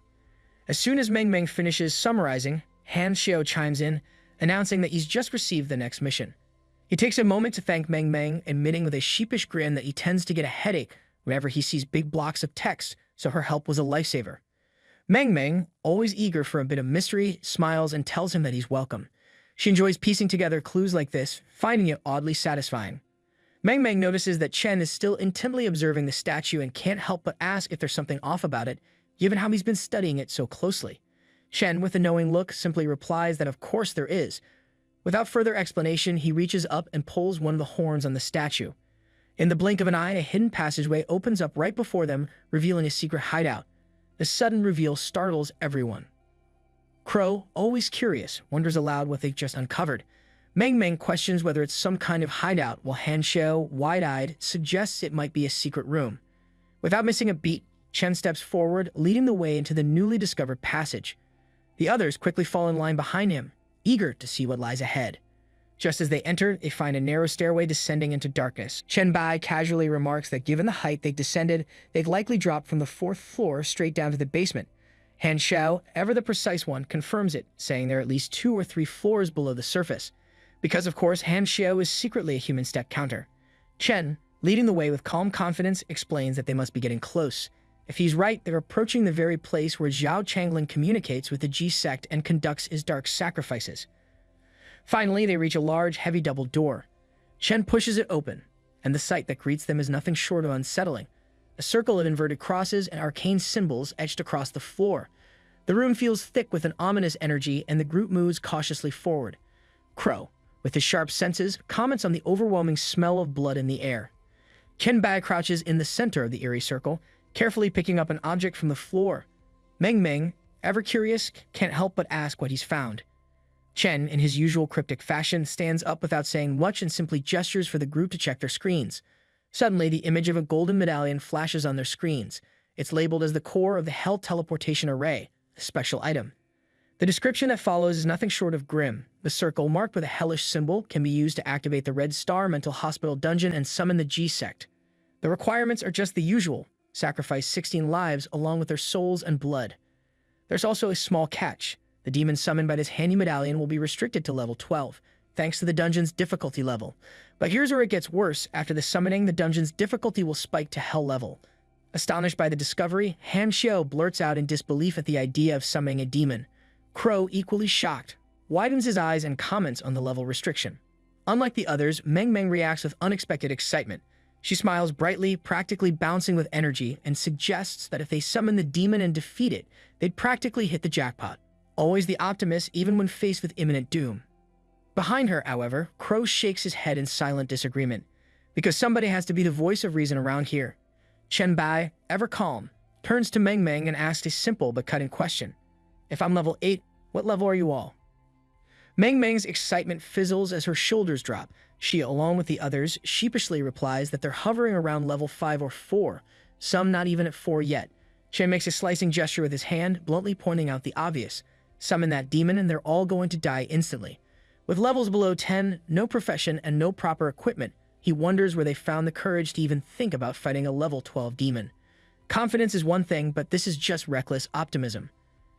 As soon as Meng Meng finishes summarizing, Han Xiao chimes in, announcing that he's just received the next mission. He takes a moment to thank Meng Meng, admitting with a sheepish grin that he tends to get a headache whenever he sees big blocks of text, so her help was a lifesaver. Meng Meng, always eager for a bit of mystery, smiles and tells him that he's welcome. She enjoys piecing together clues like this, finding it oddly satisfying. Meng Meng notices that Chen is still intently observing the statue and can't help but ask if there's something off about it, given how he's been studying it so closely. Chen, with a knowing look, simply replies that of course there is. Without further explanation, he reaches up and pulls one of the horns on the statue. In the blink of an eye, a hidden passageway opens up right before them, revealing a secret hideout. The sudden reveal startles everyone. Crow, always curious, wonders aloud what they've just uncovered. Meng Meng questions whether it's some kind of hideout, while Han Xiao, wide-eyed, suggests it might be a secret room. Without missing a beat, Chen steps forward, leading the way into the newly discovered passage. The others quickly fall in line behind him, eager to see what lies ahead. Just as they enter, they find a narrow stairway descending into darkness. Chen Bai casually remarks that given the height they descended, they'd likely drop from the 4th floor straight down to the basement. Han Xiao, ever the precise one, confirms it, saying they're at least 2 or 3 floors below the surface. Because, of course, Han Xiao is secretly a human step counter. Chen, leading the way with calm confidence, explains that they must be getting close. If he's right, they're approaching the very place where Zhao Changlin communicates with the Ji sect and conducts his dark sacrifices. Finally, they reach a large, heavy double door. Chen pushes it open, and the sight that greets them is nothing short of unsettling. A circle of inverted crosses and arcane symbols etched across the floor. The room feels thick with an ominous energy, and the group moves cautiously forward. Crow, with his sharp senses, comments on the overwhelming smell of blood in the air. Chen Bai crouches in the center of the eerie circle, carefully picking up an object from the floor. Meng Meng, ever curious, can't help but ask what he's found. Chen, in his usual cryptic fashion, stands up without saying much and simply gestures for the group to check their screens. Suddenly, the image of a golden medallion flashes on their screens. It's labeled as the core of the Hell Teleportation Array, a special item. The description that follows is nothing short of grim. The circle, marked with a hellish symbol, can be used to activate the Red Star Mental Hospital Dungeon and summon the Ji sect. The requirements are just the usual: sacrifice 16 lives along with their souls and blood. There's also a small catch. The demon summoned by this handy medallion will be restricted to level 12, thanks to the dungeon's difficulty level. But here's where it gets worse. After the summoning, the dungeon's difficulty will spike to hell level. Astonished by the discovery, Han Xiao blurts out in disbelief at the idea of summoning a demon. Crow, equally shocked, widens his eyes and comments on the level restriction. Unlike the others, Meng Meng reacts with unexpected excitement. She smiles brightly, practically bouncing with energy, and suggests that if they summon the demon and defeat it, they'd practically hit the jackpot. Always the optimist, even when faced with imminent doom. Behind her, however, Crow shakes his head in silent disagreement, because somebody has to be the voice of reason around here. Chen Bai, ever calm, turns to Meng Meng and asks a simple but cutting question. If I'm level 8, what level are you all? Meng Meng's excitement fizzles as her shoulders drop. She, along with the others, sheepishly replies that they're hovering around level 5 or 4, some not even at 4 yet. Chen makes a slicing gesture with his hand, bluntly pointing out the obvious. Summon that demon and they're all going to die instantly. With levels below 10, no profession, and no proper equipment, he wonders where they found the courage to even think about fighting a level 12 demon. Confidence is one thing, but this is just reckless optimism.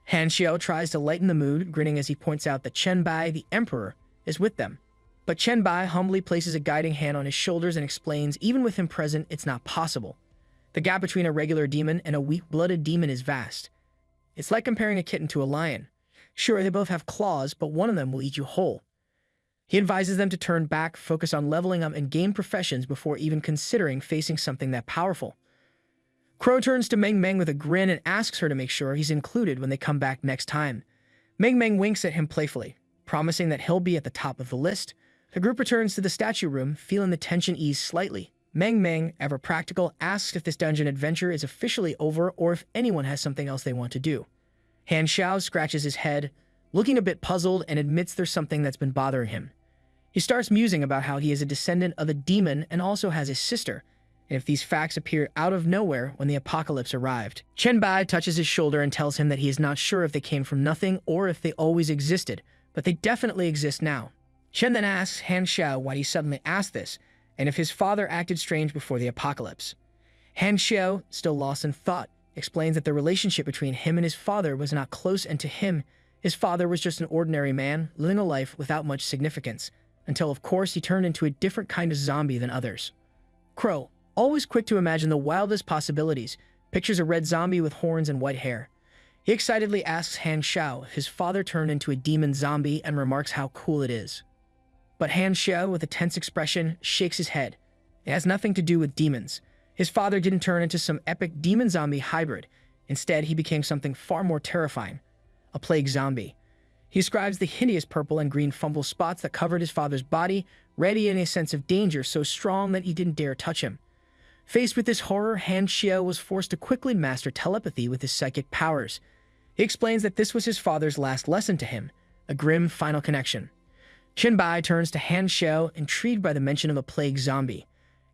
Han Xiao tries to lighten the mood, grinning as he points out that Chen Bai, the Emperor, is with them. But Chen Bai humbly places a guiding hand on his shoulders and explains even with him present, it's not possible. The gap between a regular demon and a weak-blooded demon is vast. It's like comparing a kitten to a lion. Sure, they both have claws, but one of them will eat you whole. He advises them to turn back, focus on leveling up, and gain professions before even considering facing something that powerful. Crow turns to Meng Meng with a grin and asks her to make sure he's included when they come back next time. Meng Meng winks at him playfully, promising that he'll be at the top of the list. The group returns to the statue room, feeling the tension ease slightly. Meng Meng, ever practical, asks if this dungeon adventure is officially over or if anyone has something else they want to do. Han Xiao scratches his head, looking a bit puzzled, and admits there's something that's been bothering him. He starts musing about how he is a descendant of a demon and also has a sister, and if these facts appeared out of nowhere when the apocalypse arrived. Chen Bai touches his shoulder and tells him that he is not sure if they came from nothing or if they always existed, but they definitely exist now. Chen then asks Han Xiao why he suddenly asked this, and if his father acted strange before the apocalypse. Han Xiao, still lost in thought, explains that the relationship between him and his father was not close, and to him, his father was just an ordinary man living a life without much significance, until of course he turned into a different kind of zombie than others. Crow, always quick to imagine the wildest possibilities, pictures a red zombie with horns and white hair. He excitedly asks Han Xiao if his father turned into a demon zombie and remarks how cool it is. But Han Xiao, with a tense expression, shakes his head. It has nothing to do with demons. His father didn't turn into some epic demon-zombie hybrid. Instead, he became something far more terrifying, a plague zombie. He describes the hideous purple and green fungal spots that covered his father's body, ready in a sense of danger so strong that he didn't dare touch him. Faced with this horror, Han Xiao was forced to quickly master telepathy with his psychic powers. He explains that this was his father's last lesson to him, a grim final connection. Chen Bai turns to Han Xiao, intrigued by the mention of a plague zombie.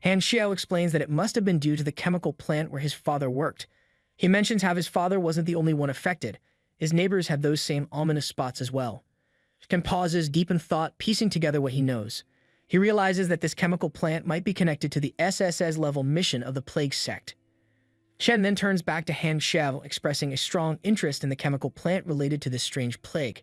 Han Xiao explains that it must have been due to the chemical plant where his father worked. He mentions how his father wasn't the only one affected. His neighbors had those same ominous spots as well. Chen pauses, deep in thought, piecing together what he knows. He realizes that this chemical plant might be connected to the SSS-level mission of the plague sect. Chen then turns back to Han Xiao, expressing a strong interest in the chemical plant related to this strange plague.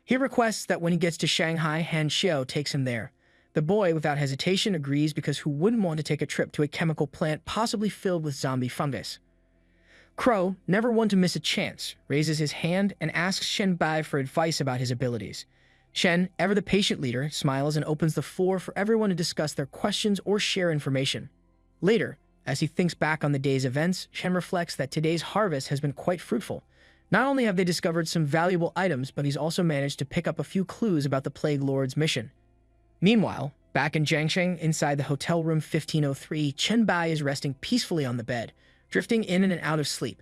He requests that when he gets to Shanghai, Han Xiao takes him there. The boy, without hesitation, agrees because who wouldn't want to take a trip to a chemical plant possibly filled with zombie fungus? Crow, never one to miss a chance, raises his hand and asks Chen Bai for advice about his abilities. Chen, ever the patient leader, smiles and opens the floor for everyone to discuss their questions or share information. Later, as he thinks back on the day's events, Chen reflects that today's harvest has been quite fruitful. Not only have they discovered some valuable items, but he's also managed to pick up a few clues about the Plague Lord's mission. Meanwhile, back in Jiangsheng, inside the hotel room 1503, Chen Bai is resting peacefully on the bed, drifting in and out of sleep.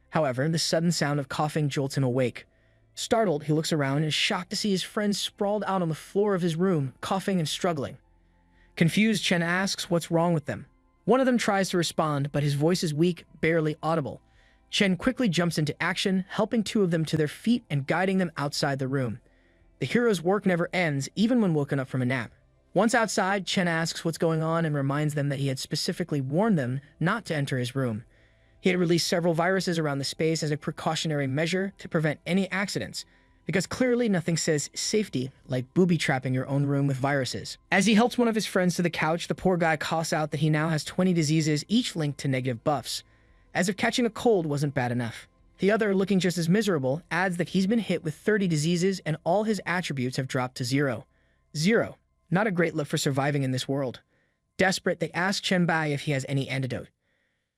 However, the sudden sound of coughing jolts him awake. Startled, he looks around and is shocked to see his friend sprawled out on the floor of his room, coughing and struggling. Confused, Chen asks what's wrong with them. One of them tries to respond, but his voice is weak, barely audible. Chen quickly jumps into action, helping two of them to their feet and guiding them outside the room. The hero's work never ends, even when woken up from a nap. Once outside, Chen asks what's going on and reminds them that he had specifically warned them not to enter his room. He had released several viruses around the space as a precautionary measure to prevent any accidents, because clearly nothing says safety like booby-trapping your own room with viruses. As he helps one of his friends to the couch, the poor guy coughs out that he now has 20 diseases, each linked to negative buffs. As if catching a cold wasn't bad enough. The other, looking just as miserable, adds that he's been hit with 30 diseases and all his attributes have dropped to 0. 0. Not a great look for surviving in this world. Desperate, they ask Chen Bai if he has any antidote.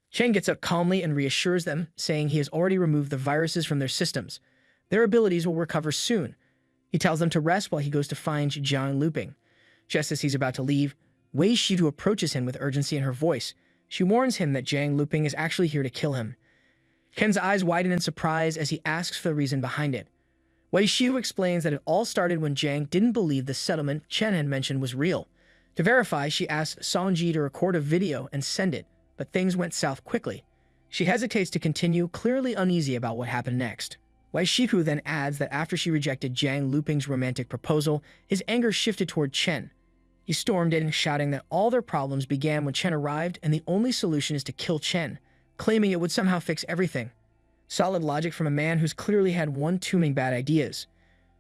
Chen gets up calmly and reassures them, saying he has already removed the viruses from their systems. Their abilities will recover soon. He tells them to rest while he goes to find Jiang Luping. Just as he's about to leave, Wei Shihu approaches him with urgency in her voice. She warns him that Jiang Luping is actually here to kill him. Ken's eyes widen in surprise as he asks for the reason behind it. Wei Shihu explains that it all started when Jiang didn't believe the settlement Chen had mentioned was real. To verify, she asked Songji to record a video and send it, but things went south quickly. She hesitates to continue, clearly uneasy about what happened next. Wei Shihu then adds that after she rejected Jiang Luping's romantic proposal, his anger shifted toward Chen. He stormed in, shouting that all their problems began when Chen arrived and the only solution is to kill Chen, claiming it would somehow fix everything. Solid logic from a man who's clearly had one too many bad ideas.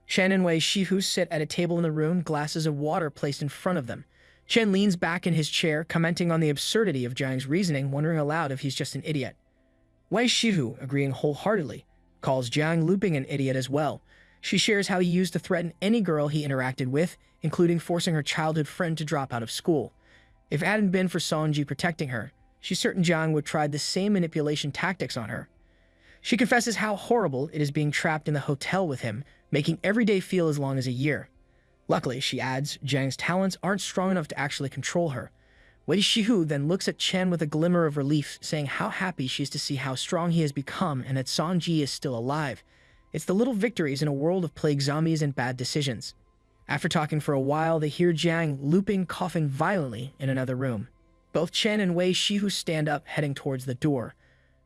Chen and Wei Shihu sit at a table in the room, glasses of water placed in front of them. Chen leans back in his chair, commenting on the absurdity of Jiang's reasoning, wondering aloud if he's just an idiot. Wei Shihu, agreeing wholeheartedly, calls Jiang Luping an idiot as well. She shares how he used to threaten any girl he interacted with, including forcing her childhood friend to drop out of school. If it hadn't been for Songji protecting her, She's certain Jiang would try the same manipulation tactics on her. She confesses how horrible it is being trapped in the hotel with him, making every day feel as long as a year. Luckily, she adds, Jiang's talents aren't strong enough to actually control her. Wei Shihu then looks at Chen with a glimmer of relief, saying how happy she is to see how strong he has become and that Song Ji is still alive. It's the little victories in a world of plague zombies and bad decisions. After talking for a while, they hear Jiang looping, coughing violently in another room. Both Chen and Wei Shihu stand up, heading towards the door.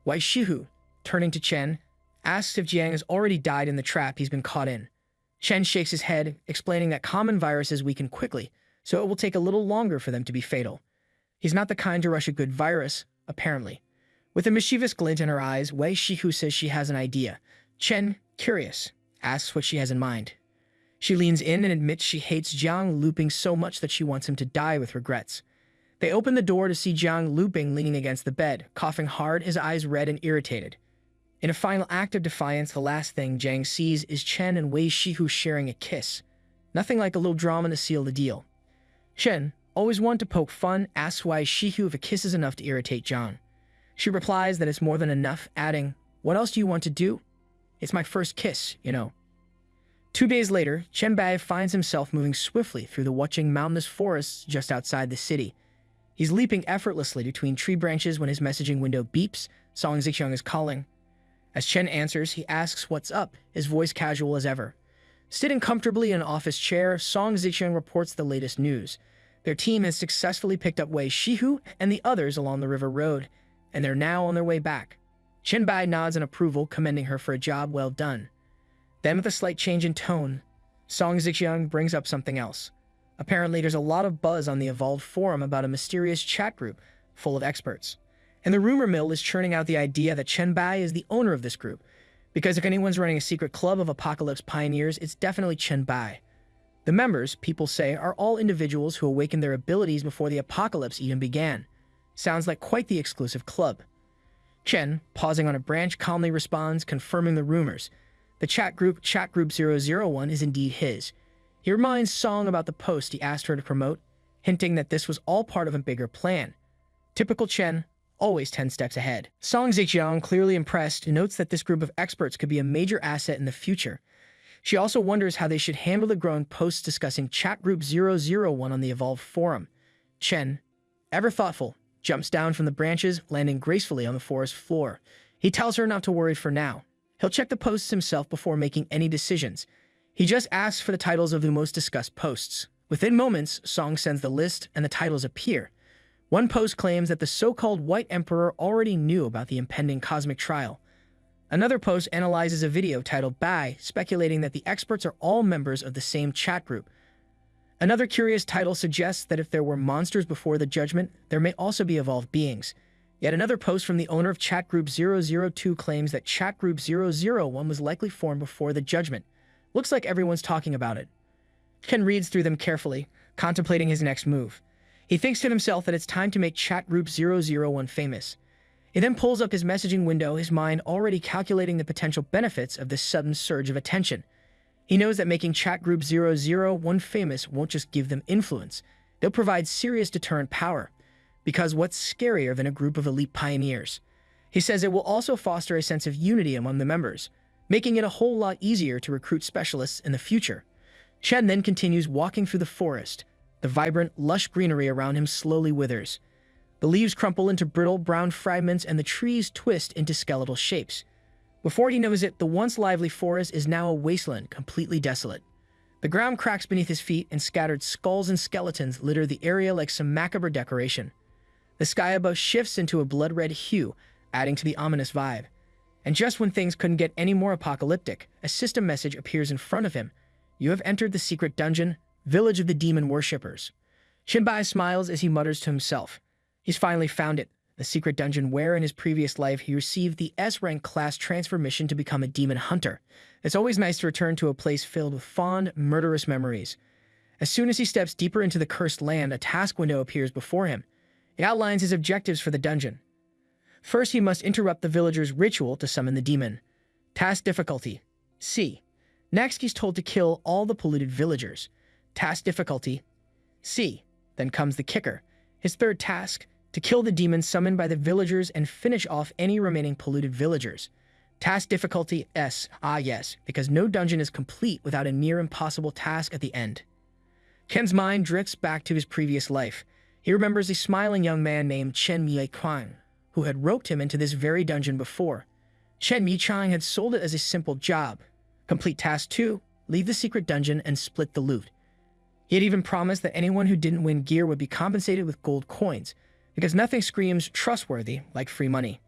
Wei Shihu, turning to Chen, asks if Jiang has already died in the trap he's been caught in. Chen shakes his head, explaining that common viruses weaken quickly, so it will take a little longer for them to be fatal. He's not the kind to rush a good virus, apparently. With a mischievous glint in her eyes, Wei Shihu says she has an idea. Chen, curious, asks what she has in mind. She leans in and admits she hates Jiang looping so much that she wants him to die with regrets. They open the door to see Jiang looping leaning against the bed, coughing hard, his eyes red and irritated. In a final act of defiance, the last thing Jiang sees is Chen and Wei Shihu sharing a kiss. Nothing like a little drama to seal the deal. Chen, always one to poke fun, asks Wei Shihu if a kiss is enough to irritate Jiang. She replies that it's more than enough, adding, "What else do you want to do? It's my first kiss, you know." 2 days later, Chen Bai finds himself moving swiftly through the watching mountainous forests just outside the city. He's leaping effortlessly between tree branches when his messaging window beeps. Song Zixiang is calling. As Chen answers, he asks what's up, his voice casual as ever. Sitting comfortably in an office chair, Song Zixiang reports the latest news. Their team has successfully picked up Wei Shihu and the others along the river road, and they're now on their way back. Chen Bai nods in approval, commending her for a job well done. Then, with a slight change in tone, Song Zixiang brings up something else. Apparently, there's a lot of buzz on the Evolved forum about a mysterious chat group full of experts. And the rumor mill is churning out the idea that Chen Bai is the owner of this group, because if anyone's running a secret club of apocalypse pioneers, it's definitely Chen Bai. The members, people say, are all individuals who awakened their abilities before the apocalypse even began. Sounds like quite the exclusive club. Chen, pausing on a branch, calmly responds, confirming the rumors. The chat group 001 is indeed his. He reminds Song about the post he asked her to promote, hinting that this was all part of a bigger plan. Typical Chen, always 10 steps ahead. Song Zixiang, clearly impressed, notes that this group of experts could be a major asset in the future. She also wonders how they should handle the growing posts discussing chat group 001 on the Evolved forum. Chen, ever thoughtful, jumps down from the branches, landing gracefully on the forest floor. He tells her not to worry for now. He'll check the posts himself before making any decisions. He just asks for the titles of the most discussed posts. Within moments, Song sends the list and the titles appear. One post claims that the so-called White Emperor already knew about the impending cosmic trial. Another post analyzes a video titled Bai, speculating that the experts are all members of the same chat group. Another curious title suggests that if there were monsters before the judgment, there may also be evolved beings. Yet another post from the owner of chat group 002 claims that chat group 001 was likely formed before the judgment. Looks like everyone's talking about it. Chen reads through them carefully, contemplating his next move. He thinks to himself that it's time to make chat group 001 famous. He then pulls up his messaging window, his mind already calculating the potential benefits of this sudden surge of attention. He knows that making chat group 001 famous won't just give them influence. They'll provide serious deterrent power. Because what's scarier than a group of elite pioneers? He says it will also foster a sense of unity among the members, making it a whole lot easier to recruit specialists in the future. Chen then continues walking through the forest. The vibrant, lush greenery around him slowly withers. The leaves crumple into brittle brown fragments and the trees twist into skeletal shapes. Before he knows it, the once lively forest is now a wasteland, completely desolate. The ground cracks beneath his feet and scattered skulls and skeletons litter the area like some macabre decoration. The sky above shifts into a blood-red hue, adding to the ominous vibe. And just when things couldn't get any more apocalyptic, a system message appears in front of him. You have entered the secret dungeon, village of the demon worshippers. Chen Bai smiles as he mutters to himself. He's finally found it, the secret dungeon where in his previous life he received the S-rank class transformation to become a demon hunter. It's always nice to return to a place filled with fond, murderous memories. As soon as he steps deeper into the cursed land, a task window appears before him. It outlines his objectives for the dungeon. First, he must interrupt the villagers' ritual to summon the demon. Task difficulty: C. Next, he's told to kill all the polluted villagers. Task difficulty: C. Then comes the kicker. His third task: to kill the demon summoned by the villagers and finish off any remaining polluted villagers. Task difficulty S. Ah yes, because no dungeon is complete without a near impossible task at the end. Chen's mind drifts back to his previous life. He remembers a smiling young man named Chen Bai, who had roped him into this very dungeon before. Chen Bai had sold it as a simple job. Complete task 2, leave the secret dungeon and split the loot. He had even promised that anyone who didn't win gear would be compensated with gold coins, because nothing screams trustworthy like free money.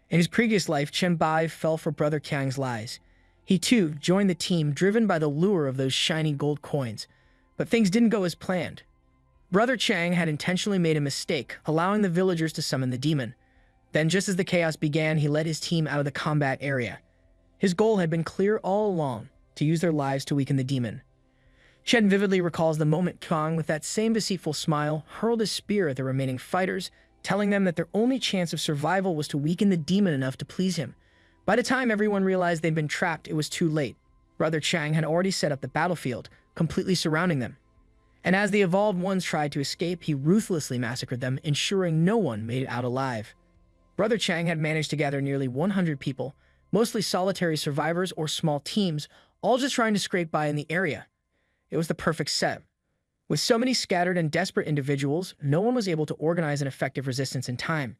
In his previous life, Chen Bai fell for Brother Kang's lies. He too joined the team driven by the lure of those shiny gold coins, but things didn't go as planned. Brother Chang had intentionally made a mistake, allowing the villagers to summon the demon. Then, just as the chaos began, he led his team out of the combat area. His goal had been clear all along, to use their lives to weaken the demon. Chen vividly recalls the moment Kang, with that same deceitful smile, hurled his spear at the remaining fighters, telling them that their only chance of survival was to weaken the demon enough to please him. By the time everyone realized they'd been trapped, it was too late. Brother Chang had already set up the battlefield, completely surrounding them. And as the evolved ones tried to escape, he ruthlessly massacred them, ensuring no one made it out alive. Brother Chang had managed to gather nearly 100 people, mostly solitary survivors or small teams, all just trying to scrape by in the area. It was the perfect set. With so many scattered and desperate individuals, no one was able to organize an effective resistance in time.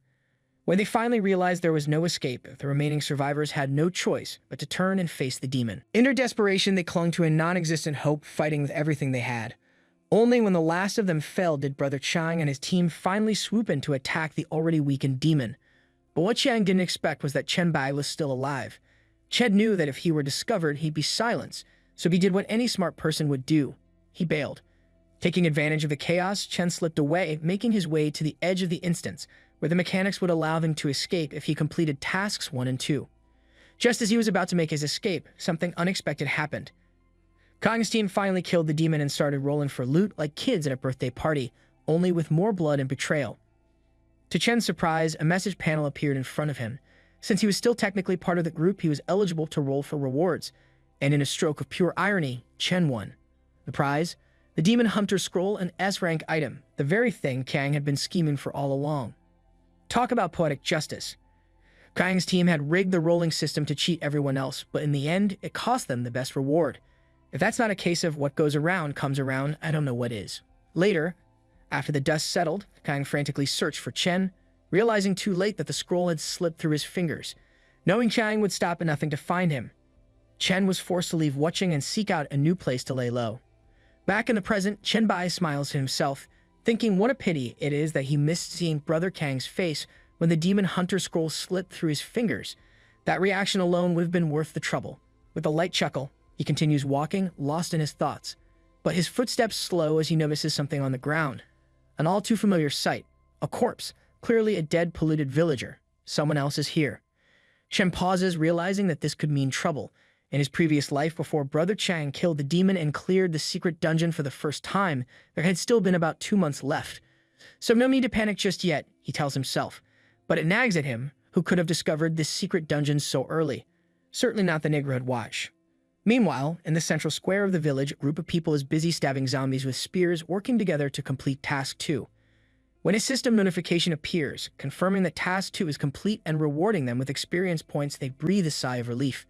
When they finally realized there was no escape, the remaining survivors had no choice but to turn and face the demon. In their desperation, they clung to a non-existent hope, fighting with everything they had. Only when the last of them fell did Brother Chang and his team finally swoop in to attack the already weakened demon. But what Chang didn't expect was that Chen Bai was still alive. Chen knew that if he were discovered, he'd be silenced, so he did what any smart person would do. He bailed. Taking advantage of the chaos, Chen slipped away, making his way to the edge of the instance, where the mechanics would allow him to escape if he completed tasks 1 and 2. Just as he was about to make his escape, something unexpected happened. Kang's team finally killed the demon and started rolling for loot like kids at a birthday party, only with more blood and betrayal. To Chen's surprise, a message panel appeared in front of him. Since he was still technically part of the group, he was eligible to roll for rewards, and in a stroke of pure irony, Chen won. The prize? The Demon Hunter Scroll, an S-rank item, the very thing Kang had been scheming for all along. Talk about poetic justice. Kang's team had rigged the rolling system to cheat everyone else, but in the end, it cost them the best reward. If that's not a case of what goes around comes around, I don't know what is. Later, after the dust settled, Kang frantically searched for Chen, realizing too late that the scroll had slipped through his fingers. Knowing Chang would stop at nothing to find him, Chen was forced to leave watching and seek out a new place to lay low. Back in the present, Chen Bai smiles to himself, thinking what a pity it is that he missed seeing Brother Kang's face when the Demon Hunter Scroll slipped through his fingers. That reaction alone would have been worth the trouble. With a light chuckle, he continues walking, lost in his thoughts. But his footsteps slow as he notices something on the ground. An all-too-familiar sight. A corpse, clearly a dead, polluted villager. Someone else is here. Chen pauses, realizing that this could mean trouble. In his previous life, before Brother Chang killed the demon and cleared the secret dungeon for the first time, there had still been about 2 months left. So no need to panic just yet, he tells himself. But it nags at him, who could have discovered this secret dungeon so early. Certainly not the neighborhood watch. Meanwhile, in the central square of the village, a group of people is busy stabbing zombies with spears, working together to complete Task 2. When a system notification appears, confirming that Task 2 is complete and rewarding them with experience points, they breathe a sigh of relief.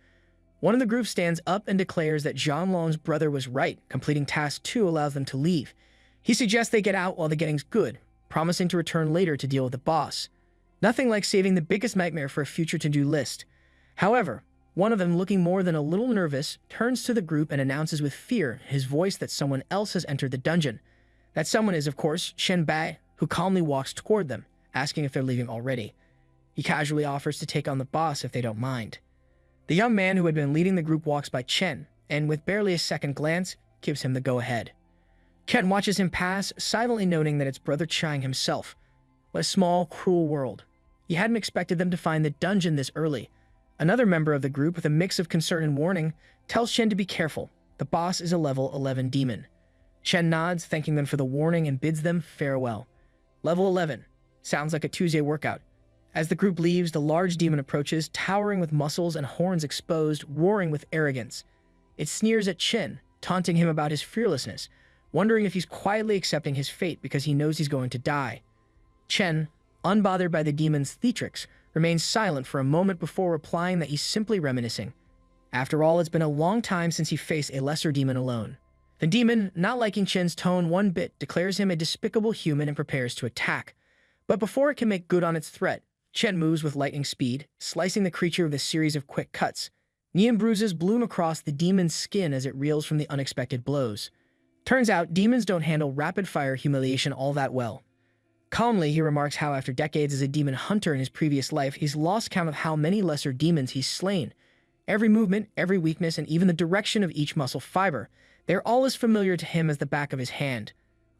One of the group stands up and declares that Zhanglong's brother was right. Completing Task 2 allows them to leave. He suggests they get out while the getting's good, promising to return later to deal with the boss. Nothing like saving the biggest nightmare for a future to-do list. However, one of them, looking more than a little nervous, turns to the group and announces with fear, his voice, that someone else has entered the dungeon. That someone is, of course, Chen Bai, who calmly walks toward them, asking if they're leaving already. He casually offers to take on the boss if they don't mind. The young man who had been leading the group walks by Chen, and with barely a second glance, gives him the go-ahead. Chen watches him pass, silently noting that it's Brother Chang himself. What a small, cruel world. He hadn't expected them to find the dungeon this early. Another member of the group, with a mix of concern and warning, tells Chen to be careful. The boss is a level 11 demon. Chen nods, thanking them for the warning, and bids them farewell. Level 11. Sounds like a Tuesday workout. As the group leaves, the large demon approaches, towering with muscles and horns exposed, roaring with arrogance. It sneers at Chen, taunting him about his fearlessness, wondering if he's quietly accepting his fate because he knows he's going to die. Chen, unbothered by the demon's theatrics, remains silent for a moment before replying that he's simply reminiscing. After all, it's been a long time since he faced a lesser demon alone. The demon, not liking Chen's tone one bit, declares him a despicable human and prepares to attack. But before it can make good on its threat, Chen moves with lightning speed, slicing the creature with a series of quick cuts. Neon bruises bloom across the demon's skin as it reels from the unexpected blows. Turns out, demons don't handle rapid-fire humiliation all that well. Calmly, he remarks how after decades as a demon hunter in his previous life, he's lost count of how many lesser demons he's slain. Every movement, every weakness, and even the direction of each muscle fiber, they're all as familiar to him as the back of his hand.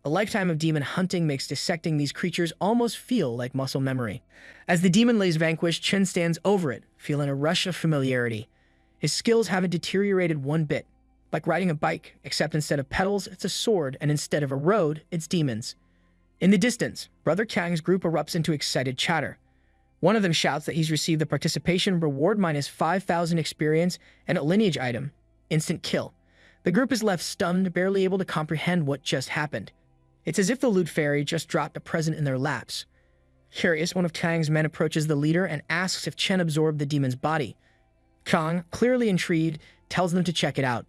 A lifetime of demon hunting makes dissecting these creatures almost feel like muscle memory. As the demon lays vanquished, Chen stands over it, feeling a rush of familiarity. His skills haven't deteriorated one bit. Like riding a bike, except instead of pedals, it's a sword, and instead of a road, it's demons. In the distance, Brother Kang's group erupts into excited chatter. One of them shouts that he's received the participation reward minus 5,000 experience and a lineage item. Instant kill. The group is left stunned, barely able to comprehend what just happened. It's as if the loot fairy just dropped a present in their laps. Curious, one of Kang's men approaches the leader and asks if Chen absorbed the demon's body. Kang, clearly intrigued, tells them to check it out.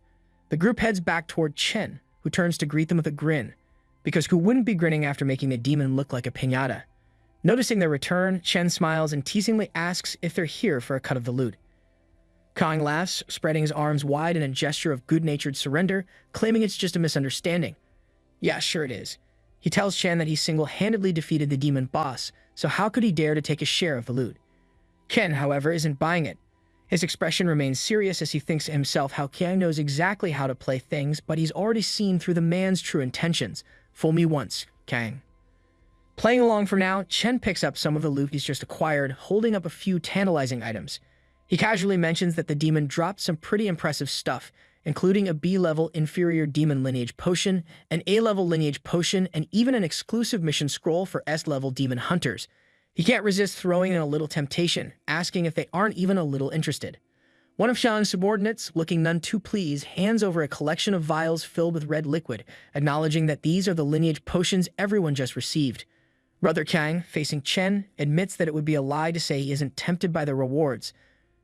The group heads back toward Chen, who turns to greet them with a grin. Because who wouldn't be grinning after making the demon look like a piñata? Noticing their return, Chen smiles and teasingly asks if they're here for a cut of the loot. Kang laughs, spreading his arms wide in a gesture of good-natured surrender, claiming it's just a misunderstanding. Yeah, sure it is. He tells Chen that he single-handedly defeated the demon boss, so how could he dare to take a share of the loot? Ken, however, isn't buying it. His expression remains serious as he thinks to himself how Kang knows exactly how to play things, but he's already seen through the man's true intentions. Fool me once, Kang. Playing along for now, Chen picks up some of the loot he's just acquired, holding up a few tantalizing items. He casually mentions that the demon dropped some pretty impressive stuff, including a B-level inferior demon lineage potion, an A-level lineage potion, and even an exclusive mission scroll for S-level demon hunters. He can't resist throwing in a little temptation, asking if they aren't even a little interested. One of Shan's subordinates, looking none too pleased, hands over a collection of vials filled with red liquid, acknowledging that these are the lineage potions everyone just received. Brother Kang, facing Chen, admits that it would be a lie to say he isn't tempted by the rewards,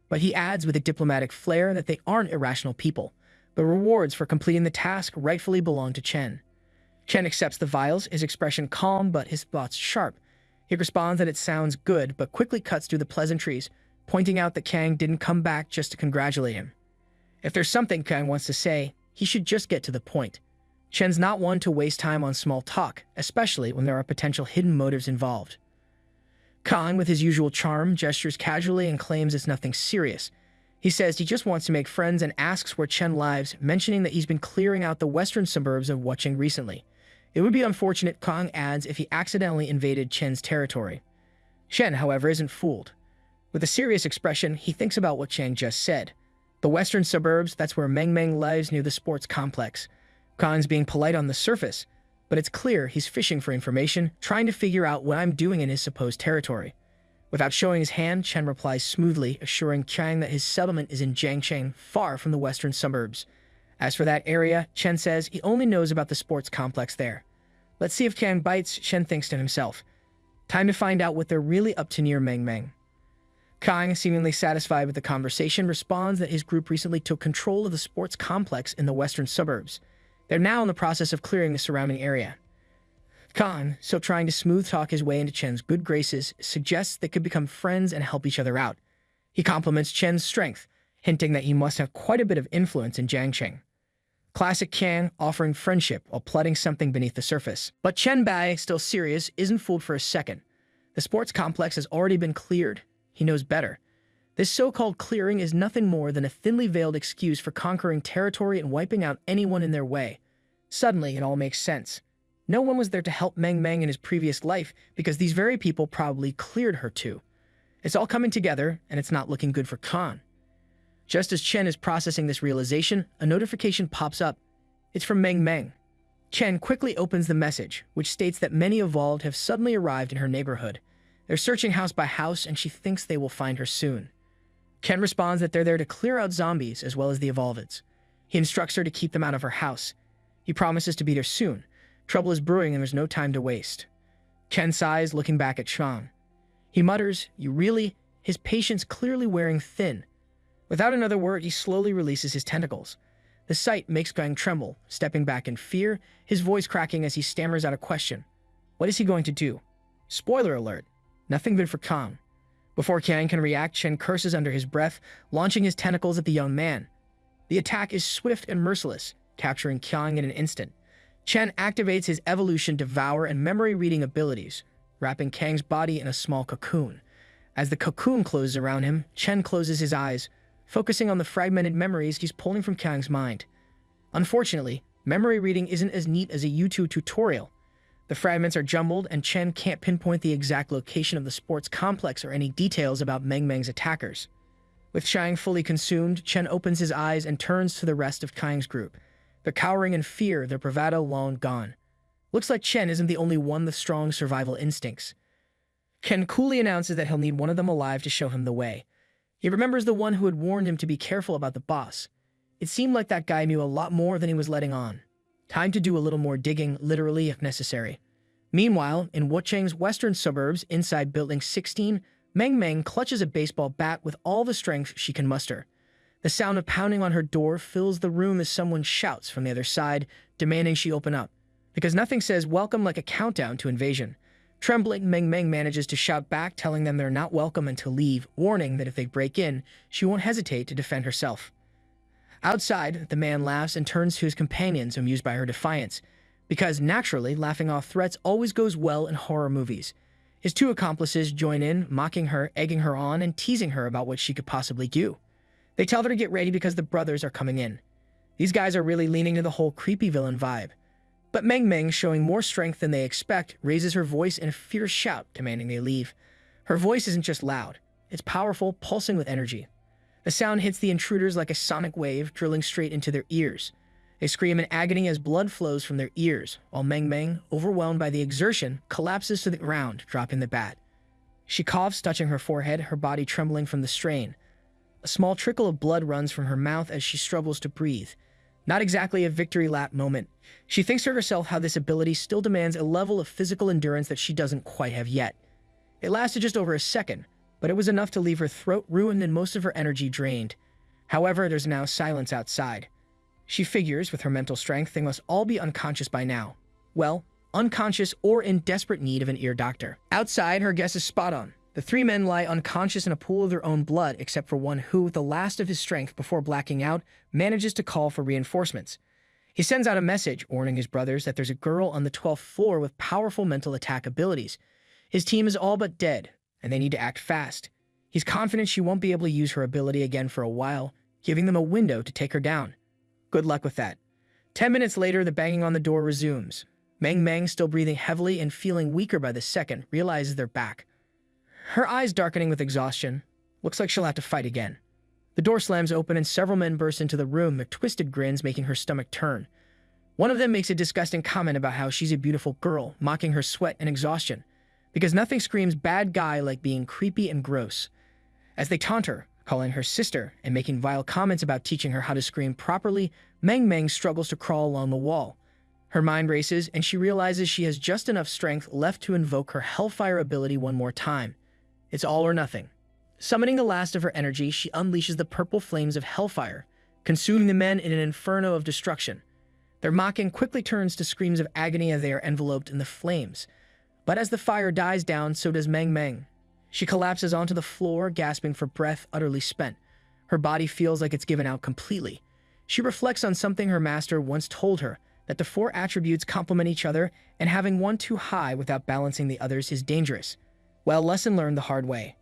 but he adds with a diplomatic flair that they aren't irrational people. The rewards for completing the task rightfully belong to Chen. Chen accepts the vials, his expression calm but his thoughts sharp. He responds that it sounds good, but quickly cuts through the pleasantries, pointing out that Kang didn't come back just to congratulate him. If there's something Kang wants to say, he should just get to the point. Chen's not one to waste time on small talk, especially when there are potential hidden motives involved. Kang, with his usual charm, gestures casually and claims it's nothing serious. He says he just wants to make friends and asks where Chen lives, mentioning that he's been clearing out the western suburbs of Wucheng recently. It would be unfortunate, Kang adds, if he accidentally invaded Chen's territory. Chen, however, isn't fooled. With a serious expression, he thinks about what Chang just said. The western suburbs, that's where Meng Meng lives near the sports complex. Kang's being polite on the surface, but it's clear he's fishing for information, trying to figure out what I'm doing in his supposed territory. Without showing his hand, Chen replies smoothly, assuring Chang that his settlement is in Jiangcheng, far from the western suburbs. As for that area, Chen says he only knows about the sports complex there. Let's see if Chang bites, Chen thinks to himself. Time to find out what they're really up to near Meng Meng. Kang, seemingly satisfied with the conversation, responds that his group recently took control of the sports complex in the western suburbs. They're now in the process of clearing the surrounding area. Kang, still trying to smooth talk his way into Chen's good graces, suggests they could become friends and help each other out. He compliments Chen's strength, hinting that he must have quite a bit of influence in Jiangcheng. Classic Kang, offering friendship while plotting something beneath the surface. But Chen Bai, still serious, isn't fooled for a second. The sports complex has already been cleared. He knows better. This so-called clearing is nothing more than a thinly veiled excuse for conquering territory and wiping out anyone in their way. Suddenly, it all makes sense. No one was there to help Meng Meng in his previous life because these very people probably cleared her too. It's all coming together, and it's not looking good for Khan. Just as Chen is processing this realization, a notification pops up. It's from Meng Meng. Chen quickly opens the message, which states that many evolved have suddenly arrived in her neighborhood. They're searching house by house, and she thinks they will find her soon. Ken responds that they're there to clear out zombies as well as the evolvids. He instructs her to keep them out of her house. He promises to be there soon. Trouble is brewing and there's no time to waste. Ken sighs, looking back at Chang. He mutters, "You really?" his patience clearly wearing thin. Without another word, he slowly releases his tentacles. The sight makes Gang tremble, stepping back in fear, his voice cracking as he stammers out a question. What is he going to do? Spoiler alert, nothing good for Kang. Before Kang can react, Chen curses under his breath, launching his tentacles at the young man. The attack is swift and merciless, capturing Kang in an instant. Chen activates his evolution devour and memory reading abilities, wrapping Kang's body in a small cocoon. As the cocoon closes around him, Chen closes his eyes, focusing on the fragmented memories he's pulling from Kang's mind. Unfortunately, memory reading isn't as neat as a YouTube tutorial. The fragments are jumbled, and Chen can't pinpoint the exact location of the sports complex or any details about Meng Meng's attackers. With Shang fully consumed, Chen opens his eyes and turns to the rest of Kang's group. They're cowering in fear, their bravado long gone. Looks like Chen isn't the only one with strong survival instincts. Chen coolly announces that he'll need one of them alive to show him the way. He remembers the one who had warned him to be careful about the boss. It seemed like that guy knew a lot more than he was letting on. Time to do a little more digging, literally if necessary. Meanwhile, in Wucheng's western suburbs, inside Building 16, Meng Meng clutches a baseball bat with all the strength she can muster. The sound of pounding on her door fills the room as someone shouts from the other side, demanding she open up. Because nothing says welcome like a countdown to invasion. Trembling, Meng Meng manages to shout back, telling them they're not welcome and to leave, warning that if they break in, she won't hesitate to defend herself. Outside, the man laughs and turns to his companions, amused by her defiance. Because, naturally, laughing off threats always goes well in horror movies. His two accomplices join in, mocking her, egging her on, and teasing her about what she could possibly do. They tell her to get ready because the brothers are coming in. These guys are really leaning to the whole creepy villain vibe. But Meng Meng, showing more strength than they expect, raises her voice in a fierce shout, demanding they leave. Her voice isn't just loud. It's powerful, pulsing with energy. The sound hits the intruders like a sonic wave, drilling straight into their ears. They scream in agony as blood flows from their ears, while Meng Meng, overwhelmed by the exertion, collapses to the ground, dropping the bat. She coughs, touching her forehead, her body trembling from the strain. A small trickle of blood runs from her mouth as she struggles to breathe. Not exactly a victory lap moment. She thinks to herself how this ability still demands a level of physical endurance that she doesn't quite have yet. It lasted just over a second, but it was enough to leave her throat ruined and most of her energy drained. However, there's now silence outside. She figures, with her mental strength, they must all be unconscious by now. Well, unconscious or in desperate need of an ear doctor. Outside, her guess is spot on. The three men lie unconscious in a pool of their own blood, except for one who, with the last of his strength before blacking out, manages to call for reinforcements. He sends out a message, warning his brothers that there's a girl on the 12th floor with powerful mental attack abilities. His team is all but dead, and they need to act fast. He's confident she won't be able to use her ability again for a while, giving them a window to take her down. Good luck with that. 10 minutes later, the banging on the door resumes. Meng Meng, still breathing heavily and feeling weaker by the second, realizes they're back. Her eyes darkening with exhaustion. Looks like she'll have to fight again. The door slams open and several men burst into the room, their twisted grins making her stomach turn. One of them makes a disgusting comment about how she's a beautiful girl, mocking her sweat and exhaustion, because nothing screams bad guy like being creepy and gross. As they taunt her, calling her sister and making vile comments about teaching her how to scream properly, Meng Meng struggles to crawl along the wall. Her mind races, and she realizes she has just enough strength left to invoke her Hellfire ability one more time. It's all or nothing. Summoning the last of her energy, she unleashes the purple flames of Hellfire, consuming the men in an inferno of destruction. Their mocking quickly turns to screams of agony as they are enveloped in the flames. But as the fire dies down, so does Meng Meng. She collapses onto the floor, gasping for breath, utterly spent. Her body feels like it's given out completely. She reflects on something her master once told her, that the four attributes complement each other, and having one too high without balancing the others is dangerous. Well, lesson learned the hard way.